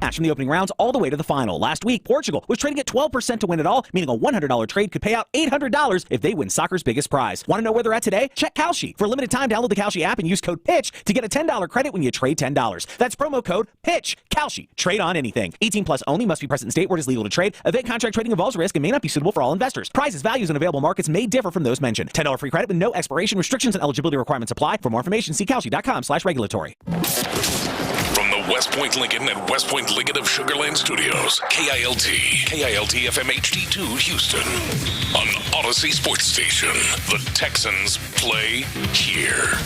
match from the opening rounds all the way to the final. Last week, Portugal was trading at 12% to win it all, meaning a $100 trade could pay out $800 if they win soccer's biggest prize. Want to know where they're at today? Check Kalshi. For a limited time, download the Kalshi app and use code PITCH to get a $10 credit when you trade $10. That's promo code PITCH. Kalshi. Trade on anything. 18 plus only. Must be present in state where it is legal to trade. Event contract trading involves risk and may not be suitable for all investors. Prizes, values, and available markets may differ from those mentioned. $10 free credit with no expiration. Restrictions and eligibility requirements apply. For more information, see Kalshi.com/regulatory.
From the West Point Lincoln and West Point Lincoln of Sugar Land Studios, KILT FM HD2 Houston. On Odyssey Sports Station, the Texans play here.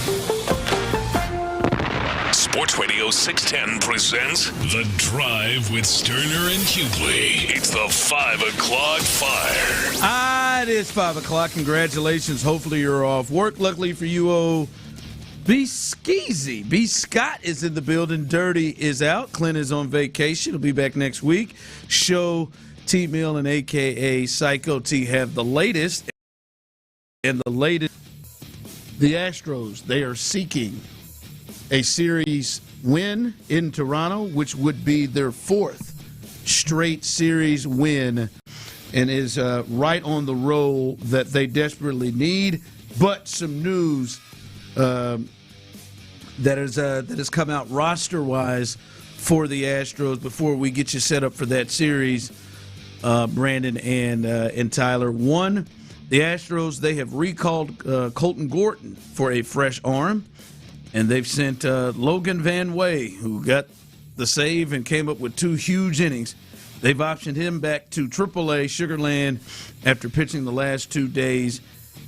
Sports Radio 610 presents The Drive with Stoerner and Hughley. It's the 5 o'clock fire.
It is 5 o'clock. Congratulations. Hopefully you're off work. Luckily for you, B. Skeezy. B. Scott is in the building. Dirty is out. Clint is on vacation. He'll be back next week. Show T. Mill and a.k.a. Psycho T have the latest. And the latest, the Astros, they are seeking a series win in Toronto, which would be their fourth straight series win, and is right on the roll that they desperately need. But some news that has come out roster-wise for the Astros before we get you set up for that series, Brandon and Tyler. One, the Astros, they have recalled Colton Gordon for a fresh arm. And they've sent Logan Van Way, who got the save and came up with 2 huge innings. They've optioned him back to AAA Sugar Land after pitching the last 2 days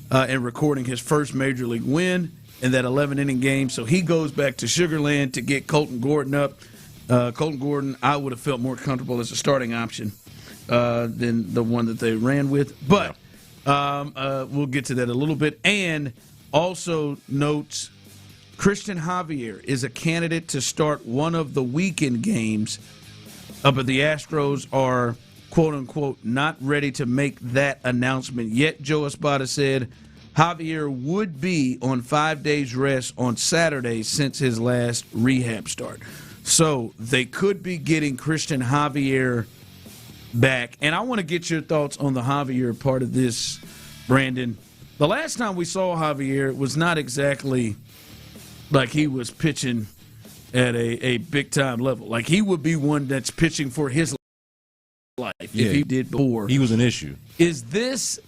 and recording his first Major League win in that 11-inning game. So he goes back to Sugar Land to get Colton Gordon up. Colton Gordon, I would have felt more comfortable as a starting option than the one that they ran with. But we'll get to that a little bit. And also notes, Christian Javier is a candidate to start one of the weekend games, but the Astros are, quote-unquote, not ready to make that announcement yet. Joe Espada said Javier would be on 5 days rest on Saturday since his last rehab start. So they could be getting Christian Javier back. And I want to get your thoughts on the Javier part of this, Brandon. The last time we saw Javier, it was not exactly like he was pitching at a big-time level. Like he would be one that's pitching for his life if he did before.
He was an issue.
Is this,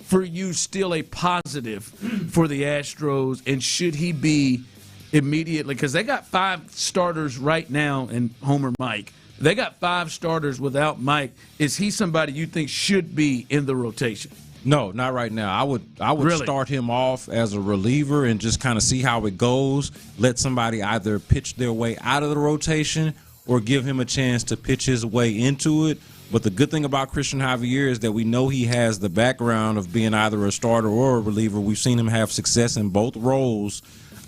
for you, still a positive for the Astros, and should he be immediately? Because they got 5 starters right now in Homer Mike. They got 5 starters without Mike. Is he somebody you think should be in the rotation?
No, not right now. I would
Really?
start him off as a reliever and just kind of see how it goes. Let somebody either pitch their way out of the rotation or give him a chance to pitch his way into it. But the good thing about Christian Javier is that we know he has the background of being either a starter or a reliever. We've seen him have success in both roles.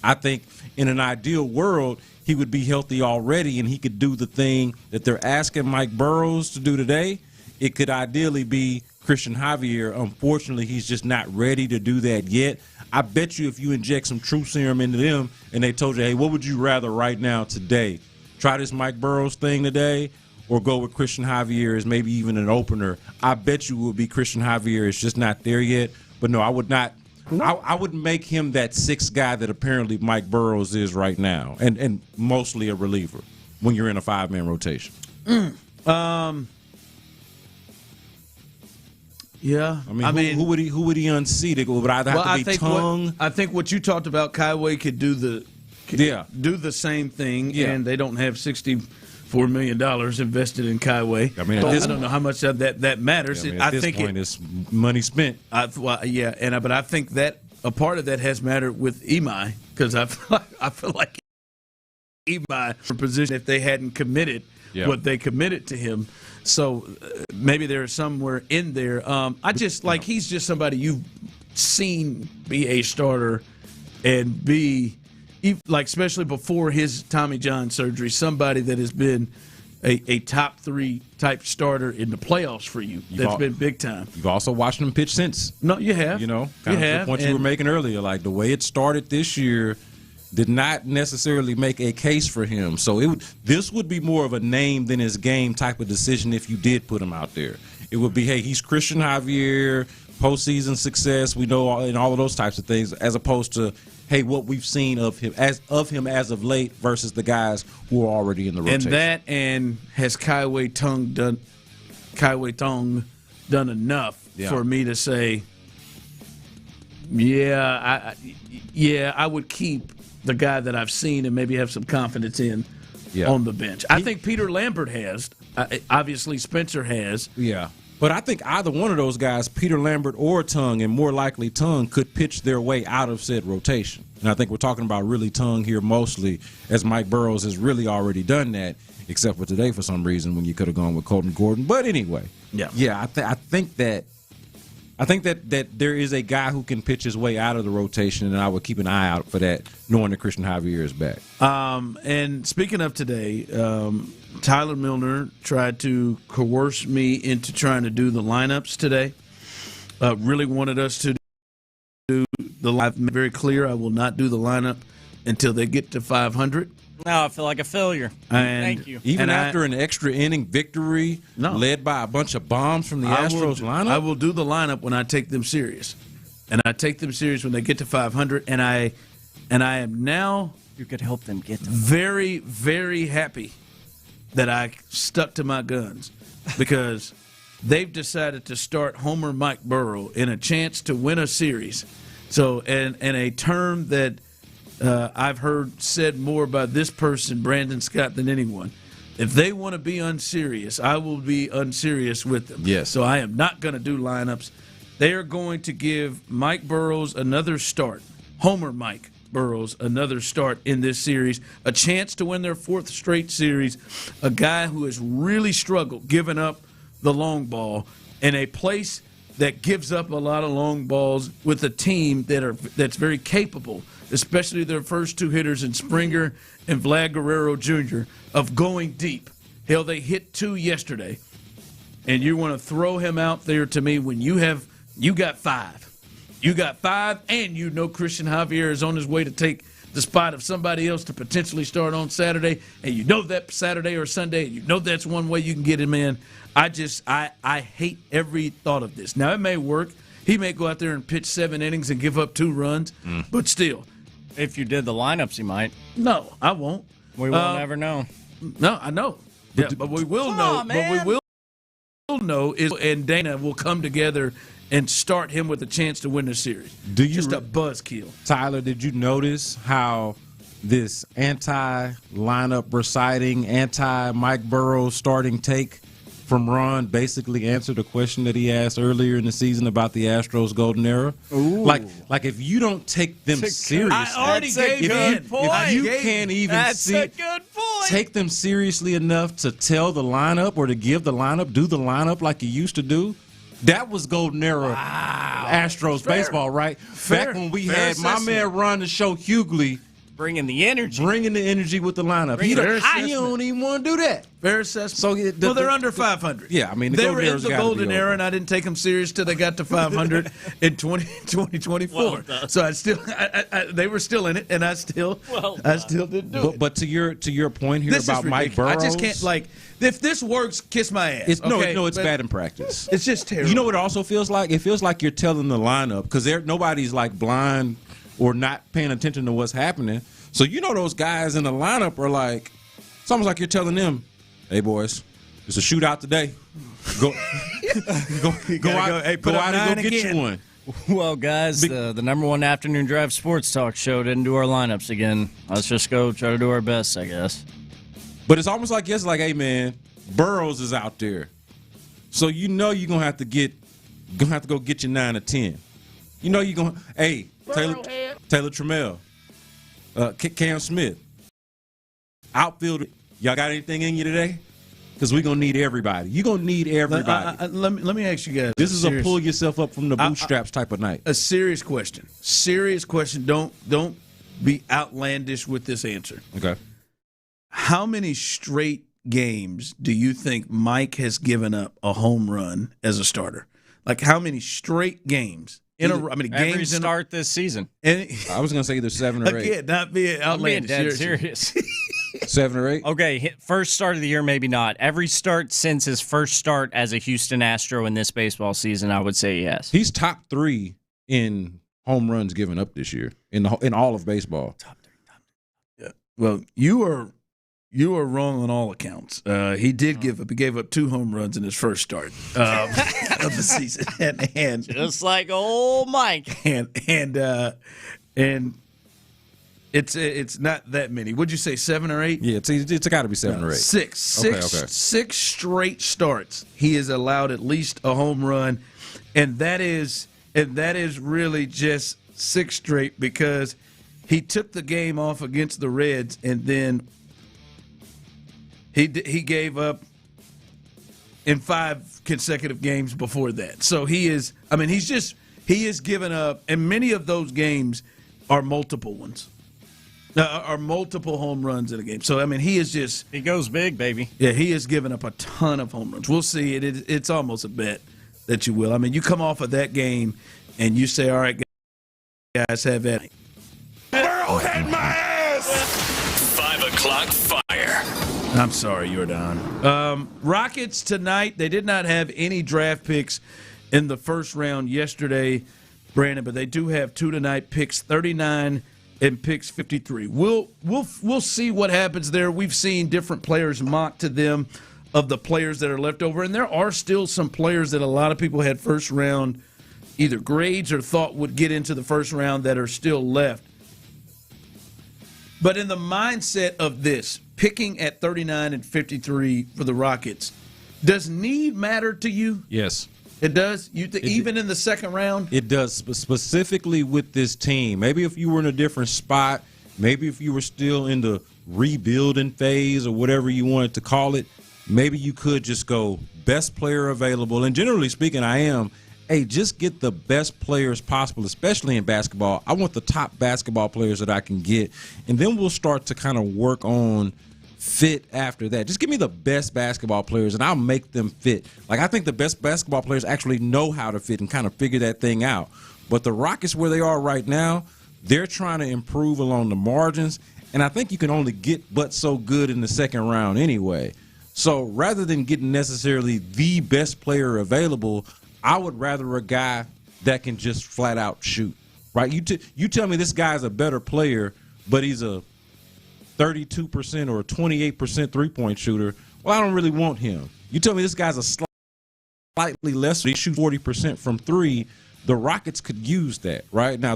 I think in an ideal world, he would be healthy already and he could do the thing that they're asking Mike Burrows to do today. It could ideally be Christian Javier. Unfortunately, he's just not ready to do that yet. I bet you if you inject some truth serum into them and they told you, hey, what would you rather right now today? Try this Mike Burrows thing today or go with Christian Javier as maybe even an opener? I bet you it would be Christian Javier. It's just not there yet. But no, I would not. I wouldn't make him that 6th guy that apparently Mike Burrows is right now, and mostly a reliever when you're in a 5-man rotation.
Yeah,
I mean, who would he unseat? It would either have to be Tongue.
I think what you talked about, Kaiway could do the same thing, and they don't have $64 million invested in Kaiway. I mean, I don't know how much of that matters.
Yeah, at this point, it's money spent.
But I think that a part of that has mattered with Imai, because I feel like Imai for position if they hadn't committed what they committed to him. So maybe there's somewhere in there. He's just somebody you've seen be a starter and be, like, especially before his Tommy John surgery, somebody that has been a top 3 type starter in the playoffs for you. That's been big time.
You've also watched him pitch since.
No, you have.
You know, kind of the point you were making earlier, like the way it started this year, did not necessarily make a case for him. So this would be more of a name than his game type of decision if you did put him out there. It would be, hey, he's Christian Javier, postseason success, we know, and all of those types of things, as opposed to, hey, what we've seen of him as of late versus the guys who are already in the rotation.
And has Kaiwei Tong done enough for me to say, I would keep the guy that I've seen and maybe have some confidence in on the bench. I think Peter Lambert has. Obviously, Spencer has.
Yeah. But I think either one of those guys, Peter Lambert or Tongue, and more likely Tongue, could pitch their way out of said rotation. And I think we're talking about really Tongue here mostly, as Mike Burrows has really already done that, except for today for some reason when you could have gone with Colton Gordon. But anyway, I think that there is a guy who can pitch his way out of the rotation, and I would keep an eye out for that, knowing that Christian Javier is back.
And speaking of today, Tyler Milner tried to coerce me into trying to do the lineups today. Really wanted us to do the live. Very clear, I will not do the lineup until they get to 500.
No, I feel like a failure. Thank you.
Even after an extra inning victory led by a bunch of bombs from the Astros lineup?
I will do the lineup when I take them serious. And I take them serious when they get to 500. And I am now
you could help them get to
very, very happy that I stuck to my guns because they've decided to start Homer Mike Burrow in a chance to win a series. So, and a term that I've heard said more by this person, Brandon Scott, than anyone. If they want to be unserious, I will be unserious with them.
Yes.
So I am not going to do lineups. They are going to give Mike Burrows another start, Homer Mike Burrows another start in this series, a chance to win their fourth straight series, a guy who has really struggled giving up the long ball in a place that gives up a lot of long balls with a team that's very capable, especially their first two hitters in Springer and Vlad Guerrero Jr., of going deep. Hell, they hit 2 yesterday, and you want to throw him out there to me when you got 5. You got 5, and you know Christian Javier is on his way to take the spot of somebody else to potentially start on Saturday, and you know that Saturday or Sunday, and you know that's one way you can get him in. I hate every thought of this. Now, it may work. He may go out there and pitch 7 innings and give up 2 runs, but still.
If you did the lineups, you might.
No, I won't.
We will never know.
No, I know. Yeah, but we will know. But we will know is, and Dana will come together and start him with a chance to win the series. Just a buzzkill.
Tyler, did you notice how this anti-lineup reciting, anti-Mike Burrows starting take from Ron basically answered a question that he asked earlier in the season about the Astros golden era?
Ooh.
Like if you don't take them seriously,
I already gave in.
If you can't even take them seriously enough to tell the lineup or to give the lineup, do the lineup like you used to do, that was golden era Astros baseball, right? Back when we had my man Ron the Show Hughley
bringing the energy
with the lineup. He don't even want to do that.
Fair assessment.
So
they're under 500.
Yeah, I mean,
they were in the golden era, and I didn't take them serious till they got to 500 in 2024. Well, so they were still in it, and I still didn't do it.
But to your point here about Mike Burrows,
I just can't if this works, kiss my ass.
It's bad in practice.
It's just terrible.
You know what it also feels like? It feels like you're telling the lineup because nobody's like blind or not paying attention to what's happening. So you know those guys in the lineup are like, it's almost like you're telling them, hey, boys, it's a shootout today. Go out and go get you one.
Well, guys, the number one afternoon drive sports talk show didn't do our lineups again. Let's just go try to do our best, I guess.
But it's almost like, hey, man, Burrows is out there. So you know you're going to have to go get your 9 or 10. You know you're going to, hey, Taylor Trammell, Cam Smith, outfielder. Y'all got anything in you today? Because we're going to need everybody. You're going to need everybody.
Let me ask you guys.
This is a pull yourself up from the bootstraps type of night.
A serious question. Serious question. Don't be outlandish with this answer.
Okay.
How many straight games do you think Mike has given up a home run as a starter? Like how many straight games
every start this season.
I was going to say either 7 or 8.
Again, not being outlandish.
I'm being dead serious.
7 or 8?
Okay, first start of the year, maybe not. Every start since his first start as a Houston Astro in this baseball season, I would say yes.
He's top 3 in home runs given up this year in all of baseball.
Top 3. Yeah. Well, you are wrong on all accounts. He gave up 2 home runs in his first start of the season, and
just like old Mike.
And it's not that many. Would you say 7 or 8?
Yeah, it's got to be 7 or 8.
6.
Okay.
6 straight starts. He has allowed at least a home run, and that is really just 6 straight because he took the game off against the Reds, and then he gave up in 5 consecutive games before that. So he is given up, and many of those games are multiple ones. Are multiple home runs in a game. So, he
goes big, baby.
Yeah, he has given up a ton of home runs. We'll see. It's almost a bet that you will. You come off of that game and you say, all right, guys, have at it.
Arrowhead my ass!
5 o'clock fire.
I'm sorry, Jordan. Rockets tonight, they did not have any draft picks in the first round yesterday, Brandon, but they do have 2 tonight, picks 39 and picks 53. We'll see what happens there. We've seen different players mock to them of the players that are left over, and there are still some players that a lot of people had first round either grades or thought would get into the first round that are still left. But in the mindset of this, picking at 39 and 53 for the Rockets, does need matter to you?
Yes.
It does? Even in the second round?
It does, specifically with this team. Maybe if you were in a different spot, maybe if you were still in the rebuilding phase or whatever you wanted to call it, maybe you could just go best player available. And generally speaking, just get the best players possible, especially in basketball. I want the top basketball players that I can get, and then we'll start to kind of work on fit after that. Just give me the best basketball players, and I'll make them fit. I think the best basketball players actually know how to fit and kind of figure that thing out. But the Rockets, where they are right now, they're trying to improve along the margins, and I think you can only get but so good in the second round anyway. So rather than getting necessarily the best player available, I would rather a guy that can just flat out shoot, right? You tell me this guy's a better player, but he's a 32% or a 28% three-point shooter. Well, I don't really want him. You tell me this guy's a slightly less, he shoots 40% from 3. The Rockets could use that, right? Now,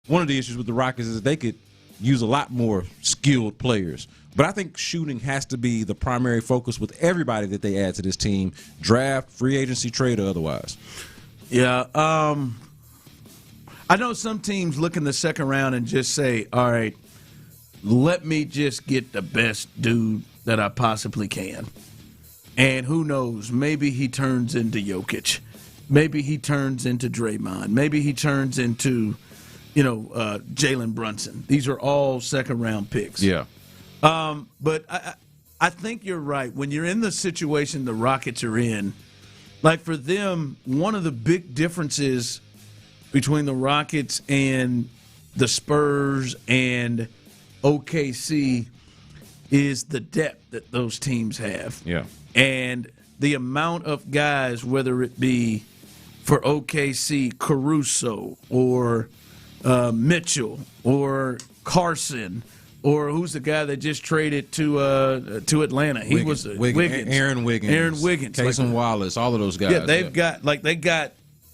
one of the issues with the Rockets is they could use a lot more skilled players. But I think shooting has to be the primary focus with everybody that they add to this team, draft, free agency, trade, or otherwise.
Yeah. I know some teams look in the second round and just say, all right, let me just get the best dude that I possibly can. And who knows, maybe he turns into Jokic. Maybe he turns into Draymond. Maybe he turns into, Jalen Brunson. These are all second-round picks.
Yeah.
But I think you're right. When you're in the situation the Rockets are in, for them, one of the big differences between the Rockets and the Spurs and OKC is the depth that those teams have.
Yeah.
And the amount of guys, whether it be for OKC, Caruso or Mitchell or Carson, or who's the guy that just traded to Atlanta?
Wiggins. Aaron Wiggins. Cason Wallace, all of those guys.
Yeah,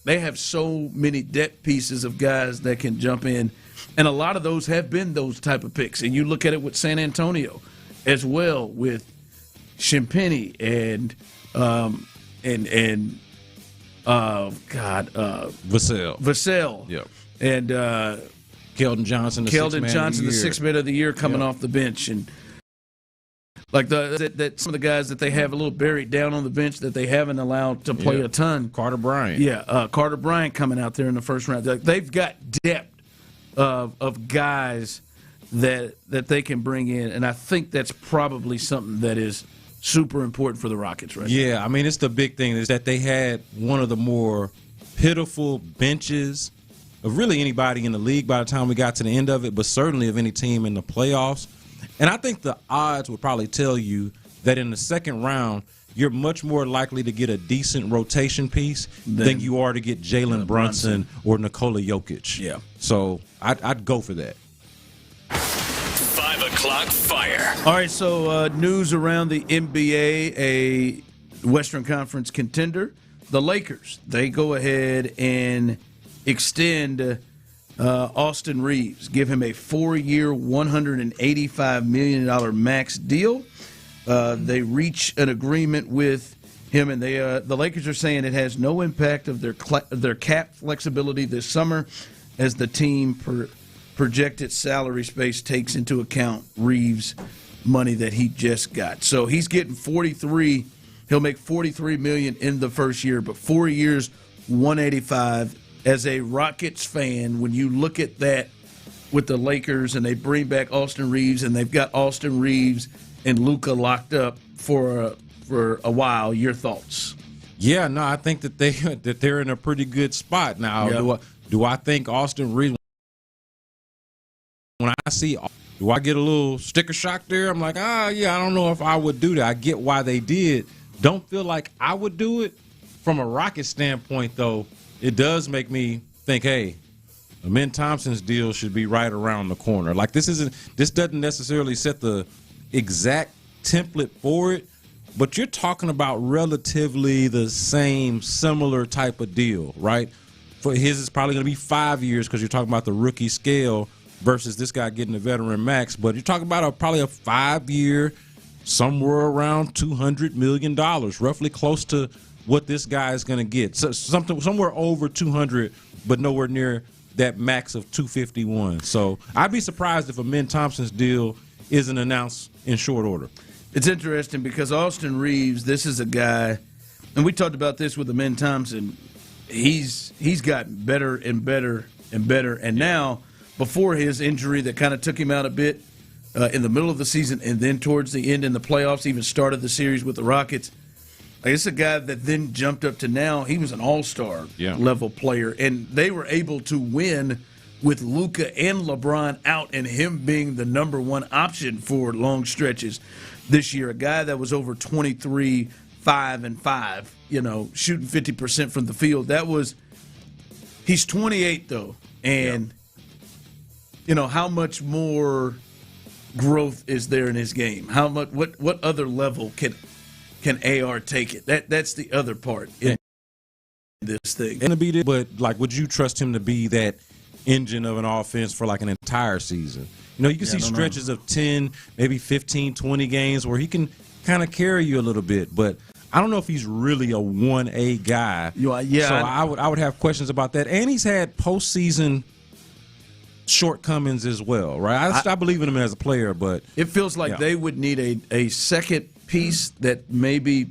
they have so many depth pieces of guys that can jump in. And a lot of those have been those type of picks. And you look at it with San Antonio as well, with Schimpeni and Vassell.
Yep.
And
Keldon Johnson,
the sixth man of the year, coming off the bench. And that some of the guys that they have a little buried down on the bench that they haven't allowed to play a ton.
Carter Bryant.
Yeah, Carter Bryant coming out there in the first round. They've got depth of guys that they can bring in, and I think that's probably something that is super important for the Rockets right now.
Yeah, it's the big thing is that they had one of the more pitiful benches really anybody in the league by the time we got to the end of it, but certainly of any team in the playoffs. And I think the odds would probably tell you that in the second round, you're much more likely to get a decent rotation piece than you are to get Jalen Brunson or Nikola Jokic.
Yeah.
So I'd go for that.
5 o'clock fire.
All right, so news around the NBA, a Western Conference contender, the Lakers. They go ahead and extend Austin Reeves, give him a 4-year, $185 million max deal. They reach an agreement with him, and the Lakers are saying it has no impact of their cap flexibility this summer, as the team projected salary space takes into account Reeves' money that he just got. So he's getting 43. He'll make $43 million in the first year, but 4 years, $185. As a Rockets fan, when you look at that with the Lakers and they bring back Austin Reeves, and they've got Austin Reeves and Luka locked up for a while, your thoughts?
Yeah, no, I think that they're in a pretty good spot now. Yep. Do I think Austin Reeves? When I see, do I get a little sticker shock there? I'm like, yeah, I don't know if I would do that. I get why they did. Don't feel like I would do it. From a Rocket standpoint, though, it does make me think, hey, Amen Thompson's deal should be right around the corner. Like this doesn't necessarily set the exact template for it, but you're talking about relatively the same, similar type of deal, right? For his, it's probably going to be 5 years because you're talking about the rookie scale versus this guy getting the veteran max. But you're talking about probably a 5-year, somewhere around $200 million, roughly close to what this guy is going to get. So somewhere over 200, but nowhere near that max of 251. So I'd be surprised if Amen Thompson's deal isn't announced in short order.
It's interesting because Austin Reeves, this is a guy, and we talked about this with Amen Thompson. He's gotten better and better and better, and now before his injury that kind of took him out a bit in the middle of the season, and then towards the end in the playoffs, even started the series with the Rockets. Like, it's a guy that then jumped up to now. He was an all-star level player, and they were able to win with Luka and LeBron out and him being the number one option for long stretches this year. A guy that was over 23, 5 and 5, shooting 50% from the field. He's 28 though, and how much more growth is there in his game? What other level can AR take it? That's the other part in this thing.
But would you trust him to be that engine of an offense for like an entire season? You can see stretches of 10, maybe 15, 20 games where he can kind of carry you a little bit, but I don't know if he's really a 1A guy. So I would have questions about that. And he's had postseason shortcomings as well, right? I believe in him as a player, but
it feels like they would need a second piece that maybe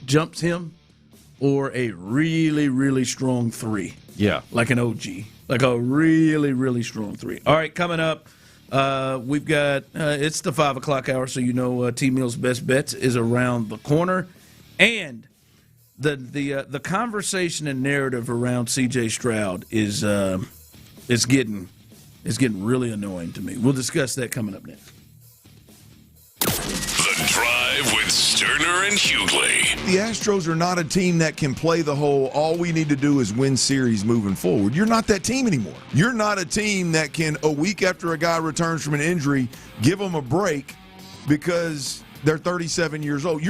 jumps him, or a really, really strong 3.
Yeah.
Like an OG. Like a really, really strong 3. All right, coming up, we've got it's the 5 o'clock hour, so T-Mill's Best Bets is around the corner. And the conversation and narrative around C.J. Stroud is getting really annoying to me. We'll discuss that coming up next.
The Drive with Stoerner and Hughley.
The Astros are not a team that can play the whole, all we need to do is win series moving forward. You're not that team anymore. You're not a team that can, a week after a guy returns from an injury, give them a break because they're 37 years old.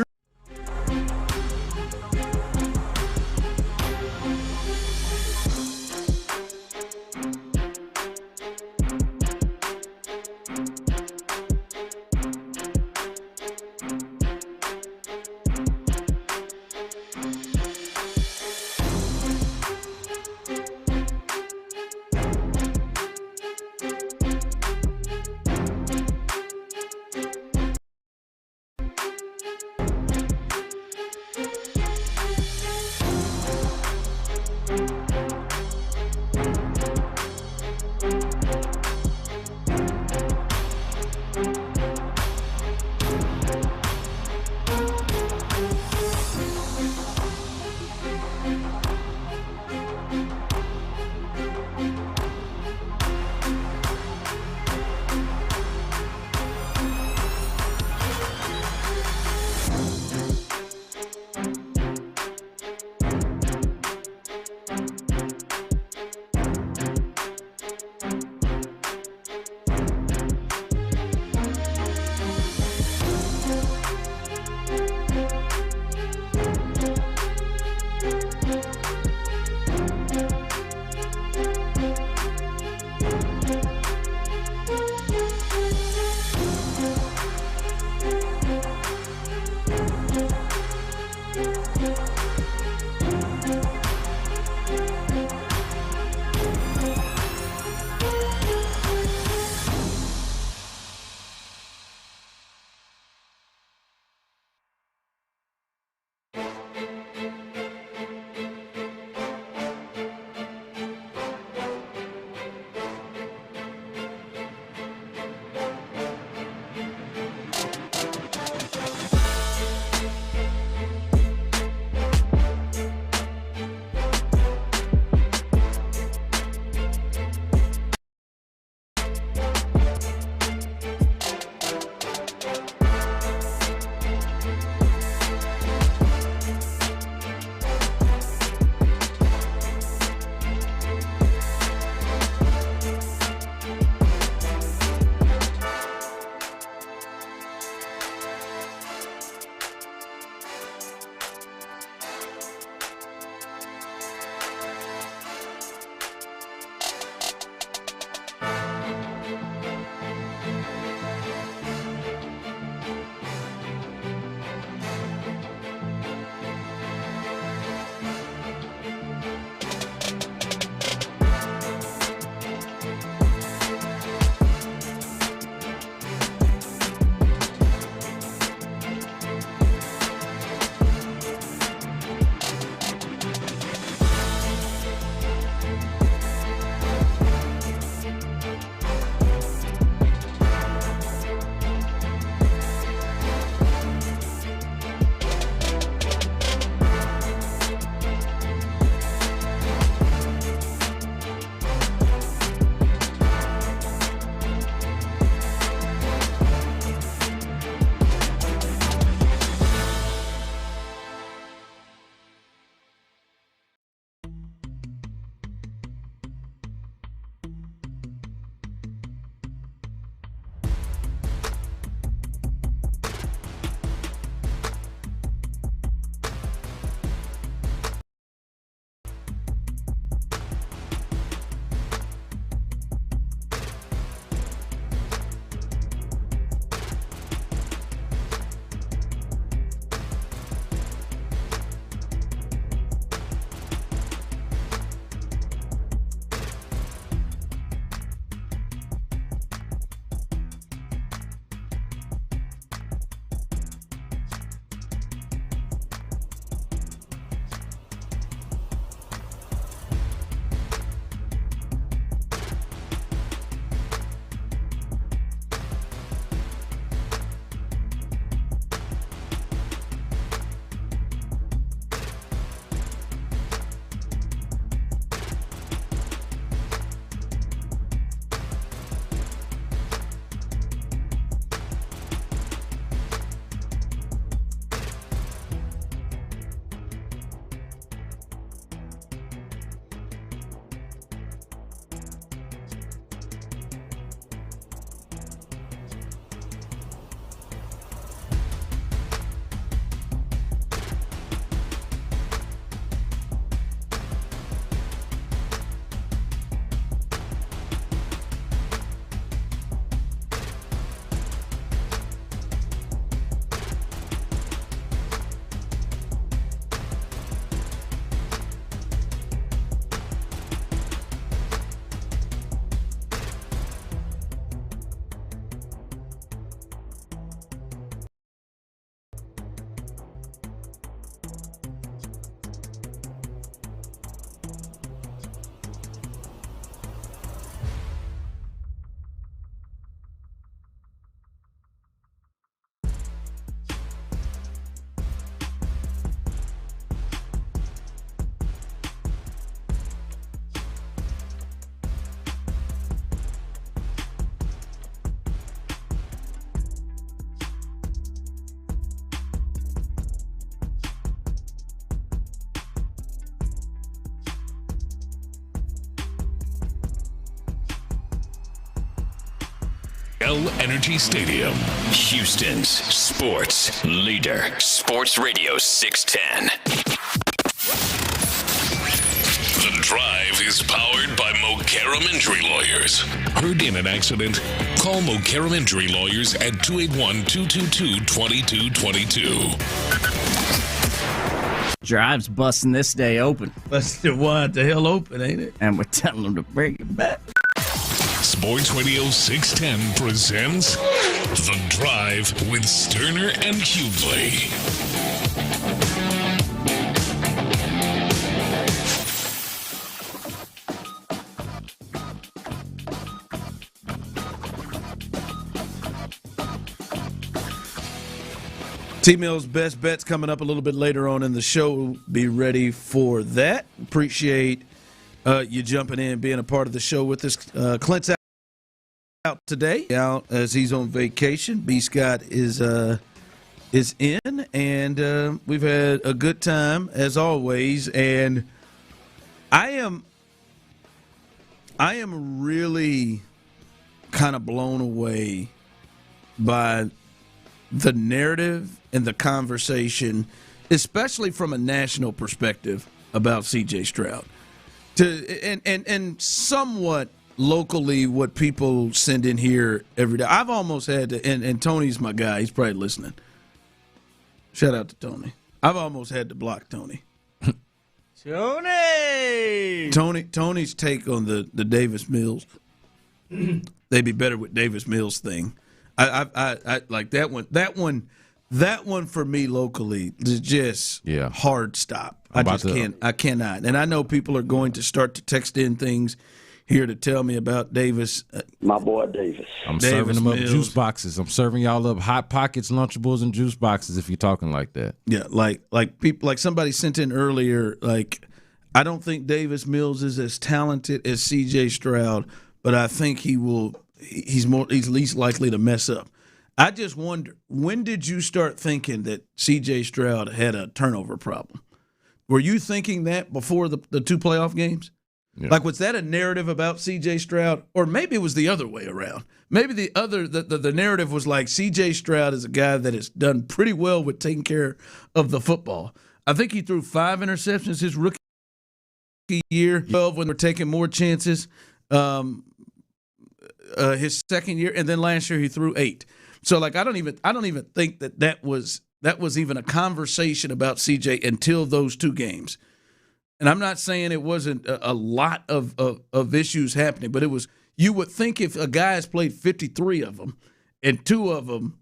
Shell Energy Stadium.
Houston's sports leader. Sports Radio 610.
The Drive is powered by Mokaram Injury Lawyers. Heard in an accident? Call Mokaram Injury Lawyers at 281-222-2222.
Drive's busting this day open.
Busted what the hell open, ain't it?
And we're telling them to bring it back.
Sports Radio 610 presents The Drive with Stoerner and Hughley.
T-Mill's best bets coming up a little bit later on in the show. Be ready for that. Appreciate you jumping in, being a part of the show with us. Clint's out today, out as he's on vacation. B. Scott is in, and we've had a good time as always. And I am really kind of blown away by the narrative and the conversation, especially from a national perspective, about C.J. Stroud. And somewhat locally, what people send in here every day. I've almost had to, and Tony's my guy. He's probably listening. Shout out to Tony. I've almost had to block Tony. Tony's take on the Davis Mills. They'd be better with Davis Mills thing. I like that one. That one for me locally is just hard stop. I cannot. And I know people are going to start to text in things here to tell me about Davis.
My boy Davis.
I'm
Davis
serving them up
Mills.
juice boxes. I'm serving y'all up Hot Pockets, Lunchables, and juice boxes if you're talking like that.
Yeah, like people, like somebody sent in earlier, like, I don't think Davis Mills is as talented as C.J. Stroud, but I think he's least likely to mess up. I just wonder, when did you start thinking that C.J. Stroud had a turnover problem? Were you thinking that before the two playoff games? Yeah. Like, was that a narrative about C.J. Stroud? Or maybe it was the other way around. Maybe the narrative was like, C.J. Stroud is a guy that has done pretty well with taking care of the football. I think he threw 5 interceptions his rookie year, 12 when they're taking more chances. His second year, and then last year he threw 8. So, like, I don't even think that was even a conversation about CJ until those 2 games. And I'm not saying it wasn't a lot of issues happening, but it was. You would think if a guy has played 53 of them, and 2 of them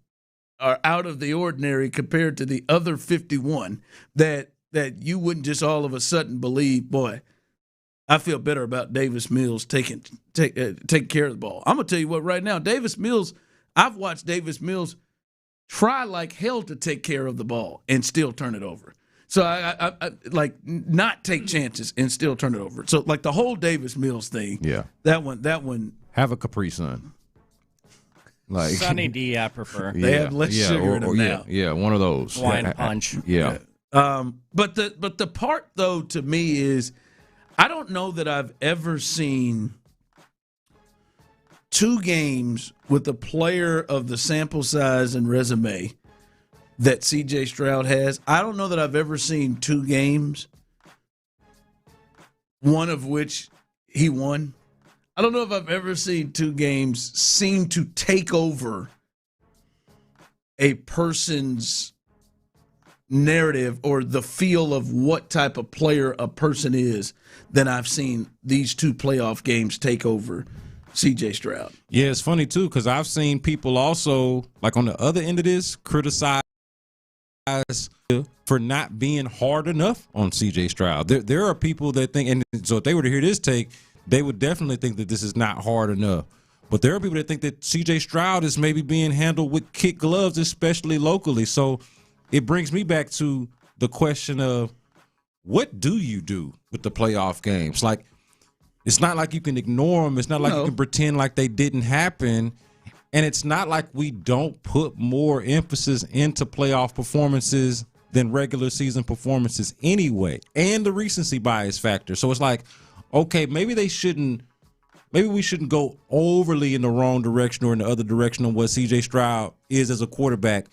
are out of the ordinary compared to the other 51, that you wouldn't just all of a sudden believe, boy, I feel better about Davis Mills taking care of the ball. I'm going to tell you what, right now, Davis Mills, I've watched Davis Mills try like hell to take care of the ball and still turn it over. So I like not take chances and still turn it over. So like the whole Davis Mills thing, that one.
Have a Capri Sun. Like
Sunny D, I prefer.
They have less sugar in them now.
Yeah, one of those.
Wine punch.
Yeah.
But the part though to me is, I don't know that I've ever seen 2 games with a player of the sample size and resume that C.J. Stroud has. I don't know that I've ever seen 2 games, one of which he won. I don't know if I've ever seen 2 games seem to take over a person's narrative or the feel of what type of player a person is than I've seen these 2 playoff games take over C.J. Stroud.
Yeah, it's funny, too, because I've seen people also, like on the other end of this, criticize for not being hard enough on C.J. Stroud. There are people that think, and so if they were to hear this take, they would definitely think that this is not hard enough. But there are people that think that C.J. Stroud is maybe being handled with kid gloves, especially locally. So it brings me back to the question of, what do you do with the playoff games? Like, it's not like you can ignore them. It's not like you can pretend like they didn't happen. And it's not like we don't put more emphasis into playoff performances than regular season performances anyway, and the recency bias factor. So it's like, okay, maybe maybe we shouldn't go overly in the wrong direction or in the other direction on what C.J. Stroud is as a quarterback.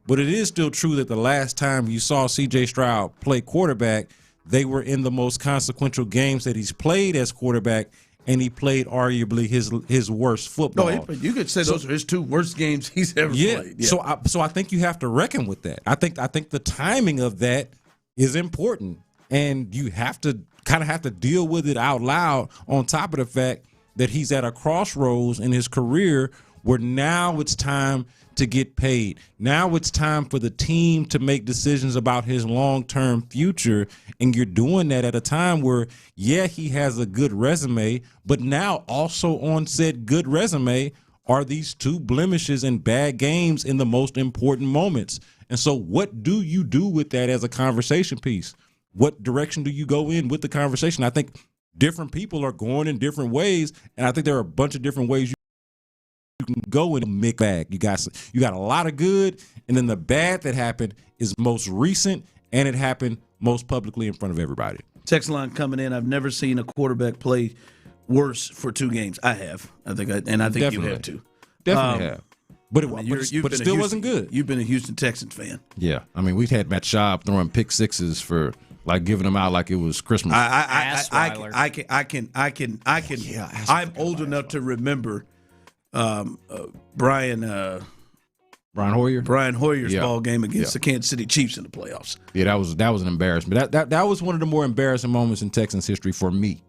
But it is still true that the last time you saw C.J. Stroud play quarterback, they were in the most consequential games that he's played as quarterback, and he played arguably his worst football.
No, you could say those are his 2 worst games he's ever played. Yeah.
So I think you have to reckon with that. I think the timing of that is important, and you have to kind of have to deal with it out loud on top of the fact that he's at a crossroads in his career where now it's time to get paid. Now it's time for the team to make decisions about his long-term future, and you're doing that at a time where, yeah, he has a good resume, but now also on said good resume are these 2 blemishes and bad games in the most important moments. And so what do you do with that as a conversation piece? What direction do you go in with the conversation? I think different people are going in different ways, and I think there are a bunch of different ways you can go in a mixed bag. You got a lot of good, and then the bad that happened is most recent, and it happened most publicly in front of everybody.
Text line coming in. I've never seen a quarterback play worse for 2 games. I have. I think
Definitely.
You have too.
Definitely have. But it still wasn't good.
You've been a Houston Texans fan.
Yeah, I mean, we've had Matt Schaub throwing pick sixes for giving them out like it was Christmas.
I can. I'm old enough to remember Brian Hoyer's ball game against the Kansas City Chiefs in the playoffs.
Yeah, that was an embarrassment. That was one of the more embarrassing moments in Texans history for me.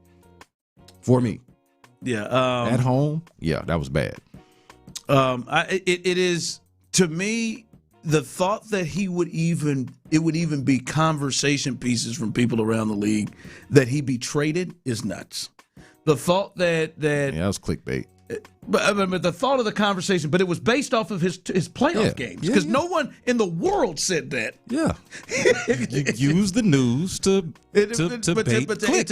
Yeah,
at home. Yeah, that was bad.
It is, to me, the thought that it would even be conversation pieces from people around the league that he be traded is nuts. The thought that
was clickbait.
But the thought of the conversation, but it was based off of his playoff games because no one in the world said that.
Yeah, you use the news to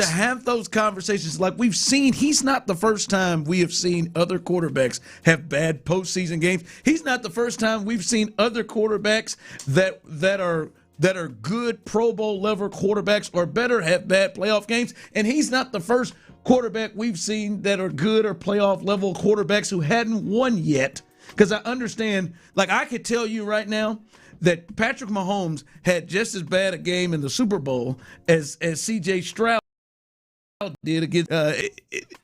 have those conversations like we've seen. He's not the first time we have seen other quarterbacks have bad postseason games. He's not the first time we've seen other quarterbacks that are good Pro Bowl level quarterbacks or better have bad playoff games, and he's not the first quarterback we've seen that are good or playoff level quarterbacks who hadn't won yet. Because I understand, I could tell you right now that Patrick Mahomes had just as bad a game in the Super Bowl as C.J. Stroud did against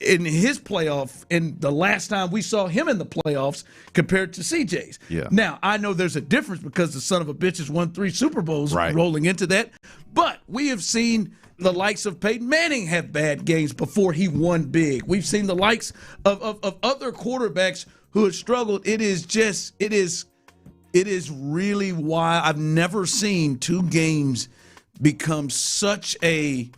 in his playoff in the last time we saw him in the playoffs compared to CJ's.
Yeah.
Now, I know there's a difference because the son of a bitch has won 3 Super Bowls rolling into that, but we have seen the likes of Peyton Manning have bad games before he won big. We've seen the likes of other quarterbacks who have struggled. It is really why I've never seen 2 games become such a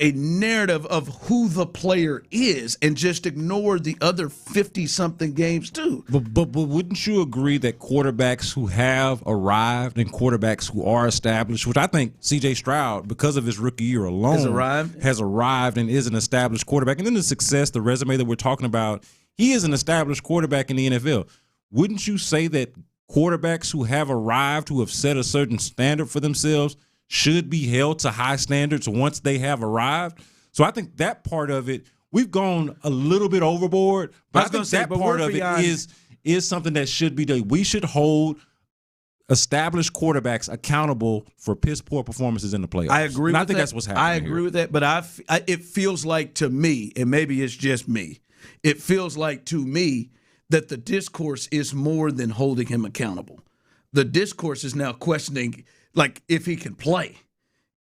narrative of who the player is and just ignore the other 50-something games too.
But wouldn't you agree that quarterbacks who have arrived and quarterbacks who are established, which I think C.J. Stroud, because of his rookie year alone, has arrived and is an established quarterback, and then the success, the resume that we're talking about, he is an established quarterback in the NFL. Wouldn't you say that quarterbacks who have arrived, who have set a certain standard for themselves, should be held to high standards once they have arrived? So I think that part of it, we've gone a little bit overboard, but I think that part of it is something that should be done. We should hold established quarterbacks accountable for piss poor performances in the playoffs.
I agree.
And I think that's what's happening.
I agree with that, but it feels like to me, and maybe it's just me, it feels like to me that the discourse is more than holding him accountable. The discourse is now questioning, if he can play,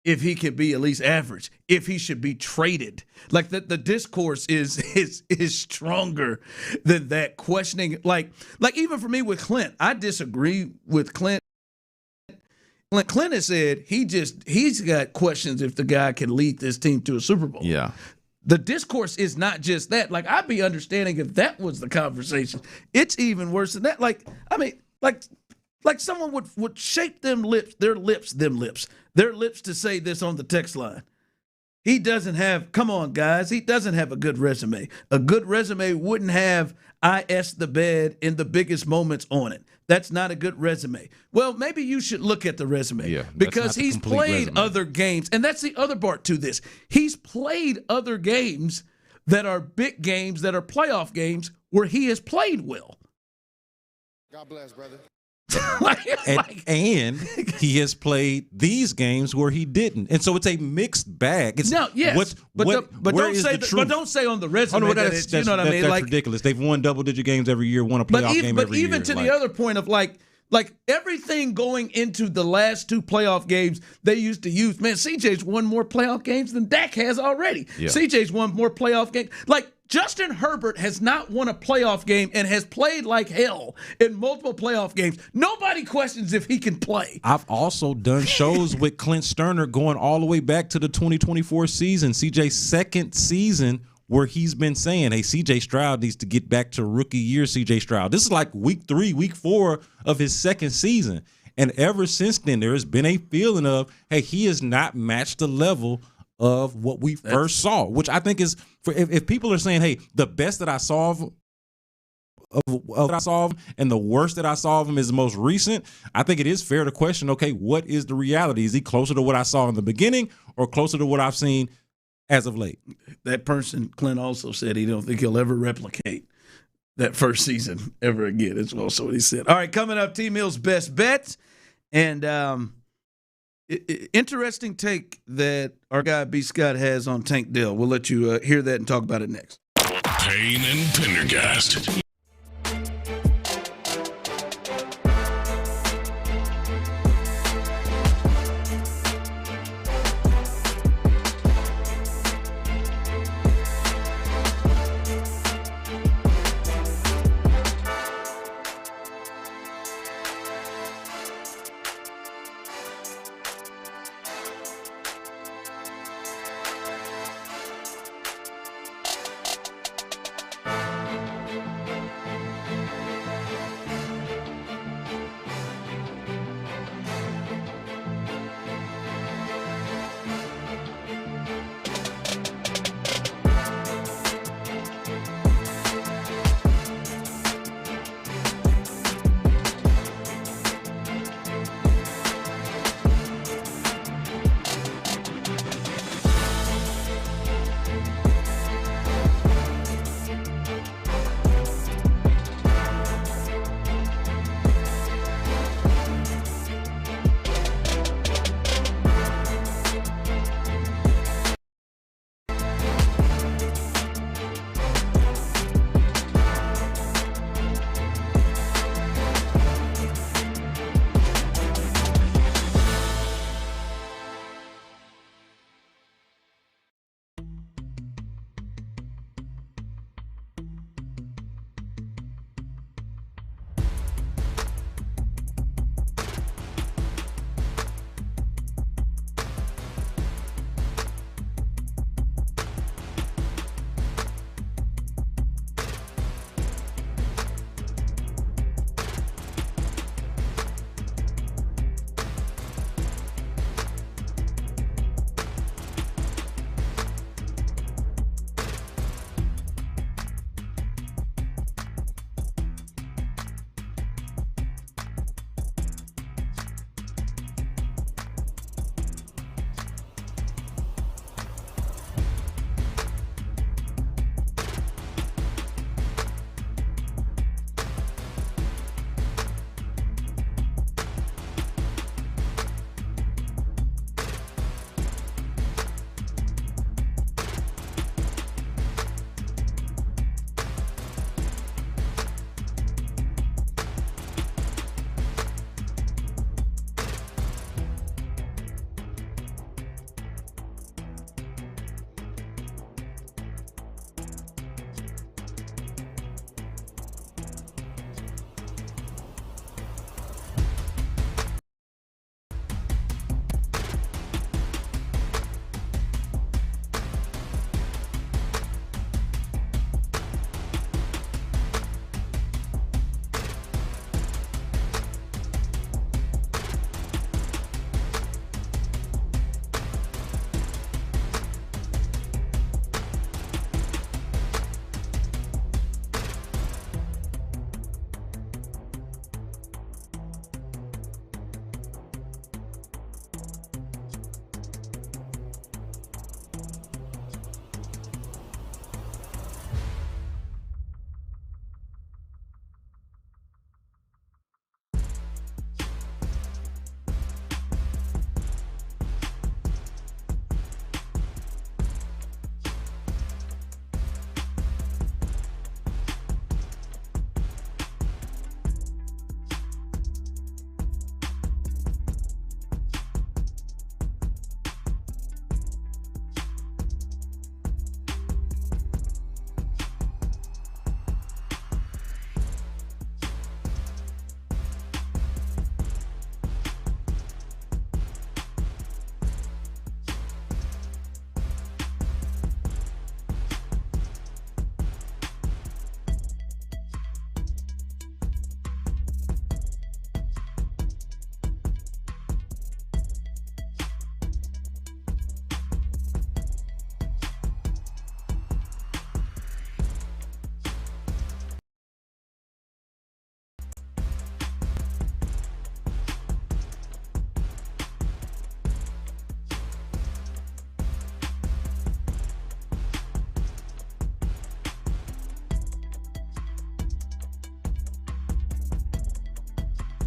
if he can be at least average, if he should be traded. The discourse is stronger than that questioning. Like even for me with Clint, I disagree with Clint. Clint has said he's got questions if the guy can lead this team to a Super Bowl.
Yeah.
The discourse is not just that. I'd be understanding if that was the conversation. It's even worse than that. Like someone would shape their lips to say this on the text line. He doesn't have, come on, guys, he doesn't have a good resume. A good resume wouldn't have I S the bed in the biggest moments on it. That's not a good resume. Well, maybe you should look at the resume because he's played other games. And that's the other part to this. He's played other games that are big games, that are playoff games where he has played well.
God bless, brother.
and he has played these games where he didn't, and so it's a mixed bag. It's
but don't say on the resume that you know what I mean.
That's ridiculous. They've won double-digit games every year, won a playoff game every year.
But even to the other point of like everything going into the last two playoff games, they used to use, man, CJ's won more playoff games than Dak has already. Yeah. CJ's won more playoff games. Like, Justin Herbert has not won a playoff game and has played like hell in multiple playoff games. Nobody questions if he can play.
I've also done shows with Clint Stoerner going all the way back to the 2024 season, CJ's second season, where he's been saying, hey, C.J. Stroud needs to get back to rookie year C.J. Stroud. This is like week 3, week 4 of his second season. And ever since then, there has been a feeling of, hey, he has not matched the level of what we first saw, which I think is, if people are saying, hey, the best that I saw of I saw him and the worst that I saw of him is the most recent, I think it is fair to question, okay, what is the reality? Is he closer to what I saw in the beginning or closer to what I've seen as of late?
That person, Clint, also said he don't think he'll ever replicate that first season ever again. That's also what he said. All right, coming up, T-Mill's best bets. And interesting take that our guy B. Scott has on Tank Dell. We'll let you hear that and talk about it next.
Payne and Pendergast.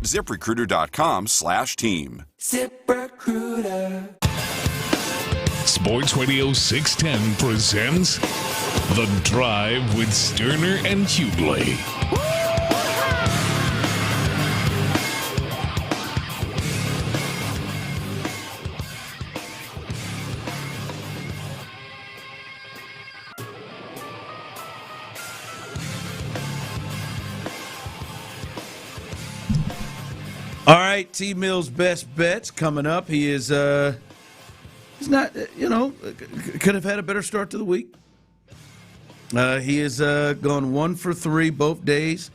ZipRecruiter.com/team.
ZipRecruiter.
Sports Radio 610 presents The Drive with Stoerner and Hughley.
All right, T. Mill's best bets coming up. He is, he's not, could have had a better start to the week. He has gone 1 for 3 both days,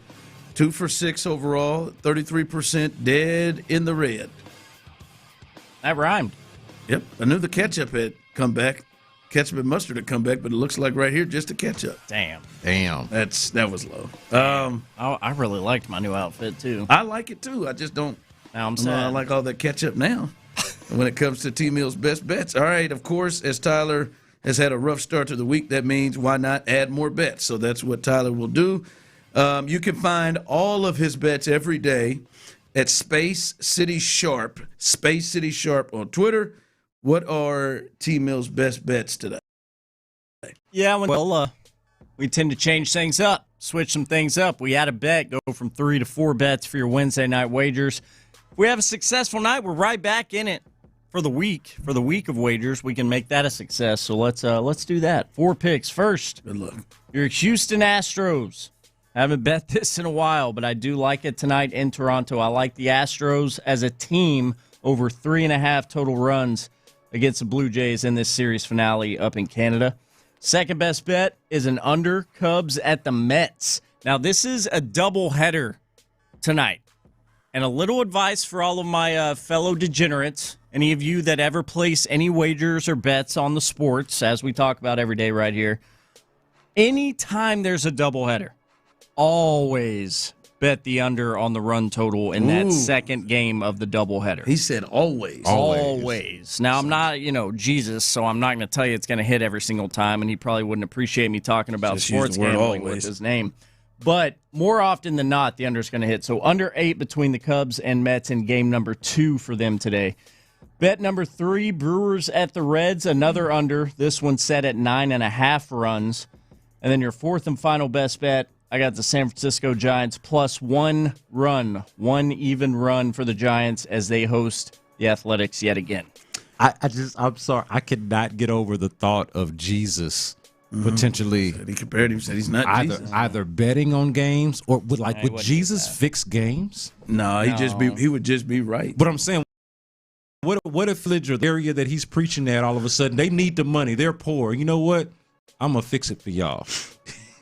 2 for 6 overall, 33% dead in the red.
That rhymed.
Yep, I knew the ketchup had come back. Ketchup and mustard had come back, but it looks like right here just a ketchup.
Damn.
That was low.
I really liked my new outfit too.
I like it too. I just don't.
Now I'm
I
sad.
like all that ketchup now. When it comes to T Mill's best bets, all right. Of course, as Tyler has had a rough start to the week, that means why not add more bets? So that's what Tyler will do. You can find all of his bets every day at Space City Sharp on Twitter. What are T Mill's best bets today?
Yeah, we tend to change things up, switch some things up. We add a bet, go from 3 to 4 bets for your Wednesday night wagers. If we have a successful night, we're right back in it for the week. For the week of wagers, we can make that a success. So let's do that. 4 picks. First,
good luck.
Your Houston Astros. I haven't bet this in a while, but I do like it tonight in Toronto. I like the Astros as a team over 3.5 total runs against the Blue Jays in this series finale up in Canada. Second best bet is an under Cubs at the Mets. Now, this is a doubleheader tonight. And a little advice for all of my fellow degenerates, any of you that ever place any wagers or bets on the sports, as we talk about every day right here, anytime there's a doubleheader, always bet the under on the run total in that second game of the doubleheader.
He said always.
Always. Now, I'm not, Jesus, so I'm not going to tell you it's going to hit every single time, and he probably wouldn't appreciate me talking about
Just
sports
use the word
gambling
always.
with his name. But more often than not, the under is going to hit. So under 8 between the Cubs and Mets in game number 2 for them today. Bet number 3, Brewers at the Reds, another under. This one set at 9.5 runs. And then your fourth and final best bet, I got the San Francisco Giants plus 1 run, 1 even run for the Giants as they host the Athletics yet again.
I'm sorry. I could not get over the thought of Jesus potentially.
He compared him, said he's not Jesus.
Either betting on games or would Jesus fix games?
No, he would just be right.
But I'm saying, what if the area that he's preaching at all of a sudden, they need the money, they're poor. You know what? I'm going to fix it for y'all.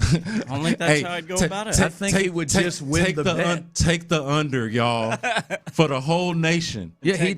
I don't think that's how I'd go about it.
I think he would just win the bet.
Take the under, y'all, for the whole nation.
Yeah, he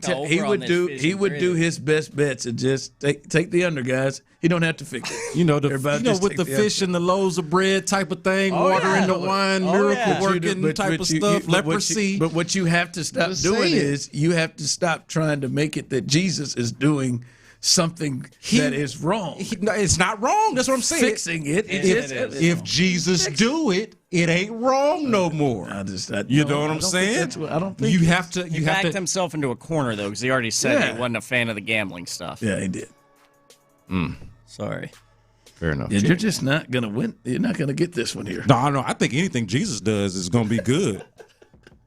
would do his best bets and just take the under, guys. He don't have to fix it.
With the fish and the loaves of bread type of thing, water in the wine, miracle working type of stuff, leprosy.
But what you have to stop doing is you have to stop trying to make it that Jesus is doing something that is wrong.
It's not wrong. That's what I'm saying.
Fixing it.
If Jesus do it, it ain't wrong no more. You know what I'm saying?
I don't think
you have to.
He backed himself into a corner though, because he already said he wasn't a fan of the gambling stuff.
Yeah, he did.
Sorry.
Fair enough.
Yeah, you're just not gonna win. You're not gonna get this one here.
No, I think anything Jesus does is gonna be good.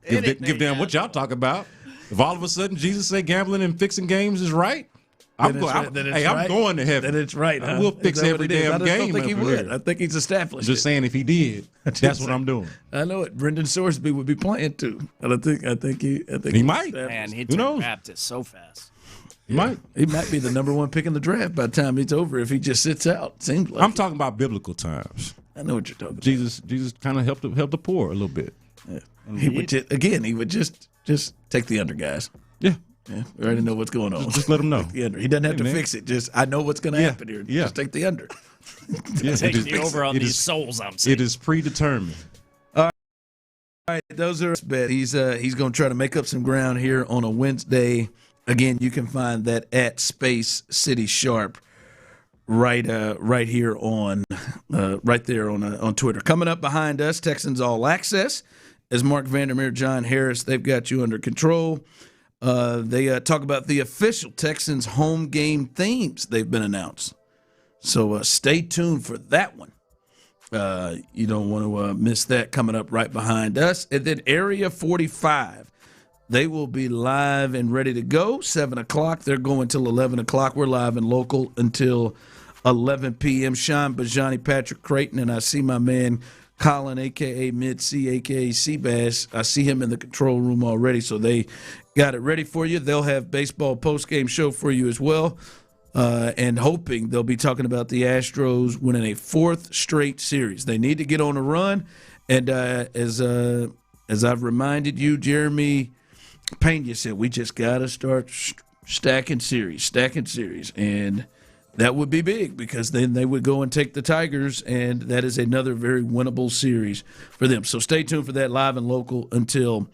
give them what y'all talk about. If all of a sudden Jesus say gambling and fixing games is right, I'm going to heaven.
Then it's right. Huh?
We'll fix every damn game.
I don't think he would. I think he's established.
Just saying, if he did, that's what I'm doing.
I know it. Brendan Sorsby would be playing too. I think
he might.
Man, he turned Baptist so fast.
He might.
He might be the number 1 pick in the draft by the time it's over if he just sits out. Seems like.
I'm talking about biblical times.
I know what you're talking about.
Jesus kind of helped the poor a little bit.
Yeah. He would just take the under, guys.
Yeah.
Yeah, we already know what's going on.
Just let him know.
He doesn't have to fix it. Just I know what's going to happen here.
Yeah.
Just take the under.
Take the over on these souls. I'm saying
it is predetermined.
All right, those are his bets. He's going to try to make up some ground here on a Wednesday. Again, you can find that at Space City Sharp, right here on right there on Twitter. Coming up behind us, Texans All Access. as Mark Vandermeer, John Harris. They've got you under control. They talk about the official Texans home game themes they've been announced. So stay tuned for that one. You don't want to miss that coming up right behind us. And then Area 45, they will be live and ready to go. 7 o'clock. They're going till 11 o'clock. We're live and local until 11 p.m. Sean, Bijani, Patrick Creighton, and I see my man Colin, a.k.a. Mid-C, a.k.a. Seabass. I see him in the control room already, so they got it ready for you. They'll have baseball postgame show for you as well, and hoping they'll be talking about the Astros winning a 4th straight series. They need to get on a run, and as I've reminded you, Jeremy Payne said, we just got to start stacking series, and that would be big because then they would go and take the Tigers, and that is another very winnable series for them. So stay tuned for that live and local until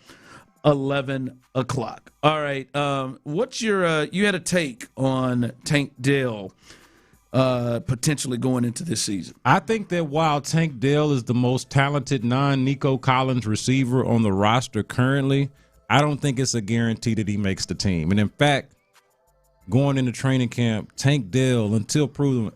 11 o'clock. All right, what's your you had a take on Tank Dell potentially going into this season?
I think that while Tank Dell is the most talented non-Nico Collins receiver on the roster currently, I don't think it's a guarantee that he makes the team. And in fact, going into training camp, Tank Dell, until proven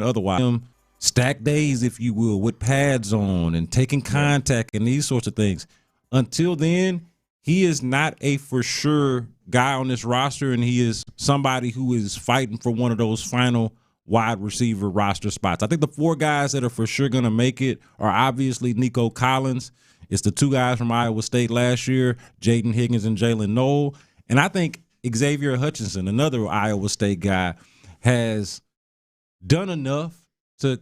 otherwise, stack days, if you will, with pads on and taking contact and these sorts of things. Until then, he is not a for sure guy on this roster, and he is somebody who is fighting for one of those final wide receiver roster spots. I think the 4 guys that are for sure going to make it are obviously Nico Collins. It's the 2 guys from Iowa State last year, Jaden Higgins and Jalen Noel. And I think Xavier Hutchinson, another Iowa State guy, has done enough to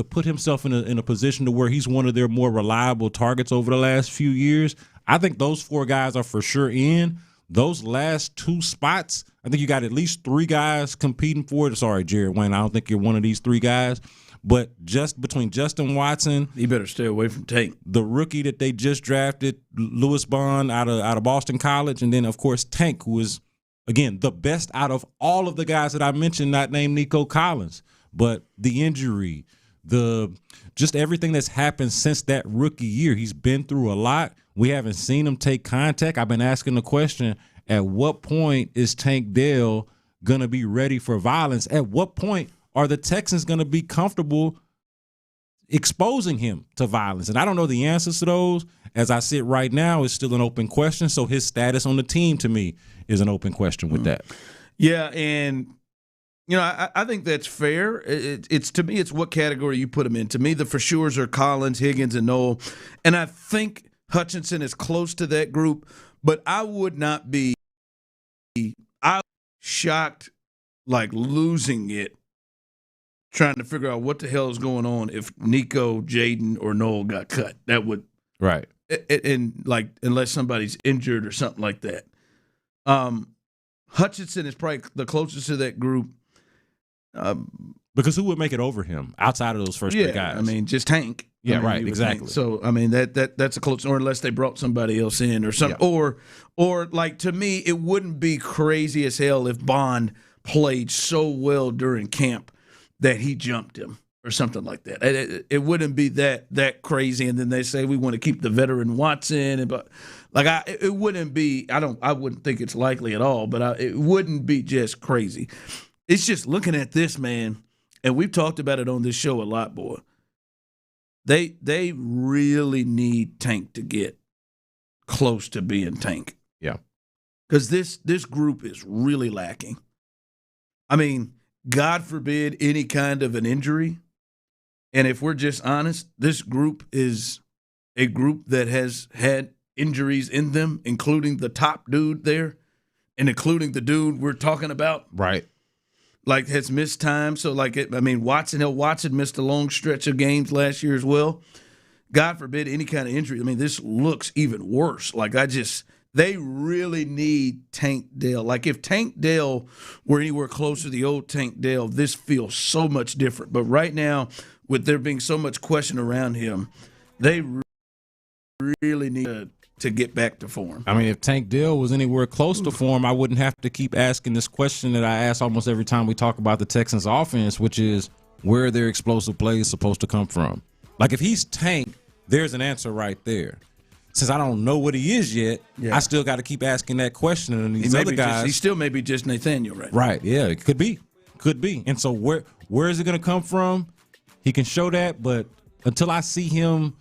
put himself in a position to where he's one of their more reliable targets over the last few years. I think those 4 guys are for sure in. Those last 2 spots, I think you got at least 3 guys competing for it. Sorry, Jared Wayne, I don't think you're one of these 3 guys. But just between Justin Watson,
you better stay away from Tank,
the rookie that they just drafted, Lewis Bond out of Boston College, and then of course Tank, who is again the best out of all of the guys that I mentioned, not named Nico Collins. But the injury, just everything that's happened since that rookie year, he's been through a lot. We haven't seen him take contact. I've been asking the question, at what point is Tank Dell going to be ready for violence? At what point are the Texans going to be comfortable exposing him to violence? And I don't know the answers to those. As I sit right now, it's still an open question. So his status on the team, to me, is an open question with that.
Yeah, and I think that's fair. It's to me, it's what category you put him in. To me, the for sures are Collins, Higgins, and Noel. And I think Hutchinson is close to that group, but I would not be shocked, like losing it, trying to figure out what the hell is going on if Nico, Jaden, or Noel got cut. That would
right.
And like unless somebody's injured or something like that. Hutchinson is probably the closest to that group.
Because who would make it over him outside of those first 3 guys?
I mean, just Tank.
Yeah, right, exactly.
Tank. So I mean that's a close, or unless they brought somebody else in or something, or like to me, it wouldn't be crazy as hell if Bond played so well during camp that he jumped him or something like that. It wouldn't be that crazy. And then they say we want to keep the veteran Watson, but it wouldn't be. I wouldn't think it's likely at all. But it wouldn't be just crazy. It's just looking at this, man, and we've talked about it on this show a lot, boy. They really need Tank to get close to being Tank.
Yeah.
Because this group is really lacking. I mean, God forbid any kind of an injury. And if we're just honest, this group is a group that has had injuries in them, including the top dude there and including the dude we're talking about.
Right.
Like has missed time. So Watson missed a long stretch of games last year as well. God forbid any kind of injury. I mean, this looks even worse. They really need Tank Dell. Like if Tank Dell were anywhere close to the old Tank Dell, this feels so much different. But right now, with there being so much question around him, they really need to get back to form.
I mean, if Tank Dell was anywhere close to form, I wouldn't have to keep asking this question that I ask almost every time we talk about the Texans offense, which is where are their explosive plays supposed to come from? Like if he's Tank, there's an answer right there. Since I don't know what he is yet, I still got to keep asking that question. And these other guys,
he still may be just Nathaniel, right?
Right? Yeah, it could be. And so where is it going to come from? He can show that, but until I see him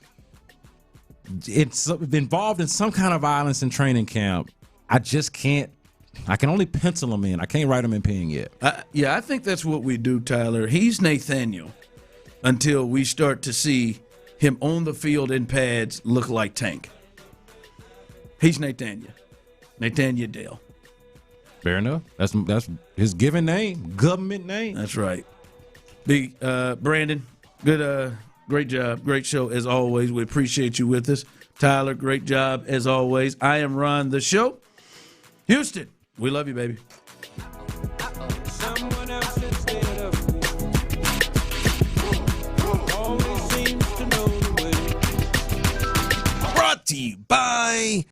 involved in some kind of violence in training camp, I just can't. I can only pencil him in. I can't write him in pen yet.
I think that's what we do, Tyler. He's Nathaniel until we start to see him on the field in pads look like Tank. He's Nathaniel Dale.
Fair enough. That's his given name, government name.
That's right. Brandon, good, great job, great show as always. We appreciate you with us. Tyler, great job as always. I am Ron the show. Houston, we love you, baby.
Brought to you by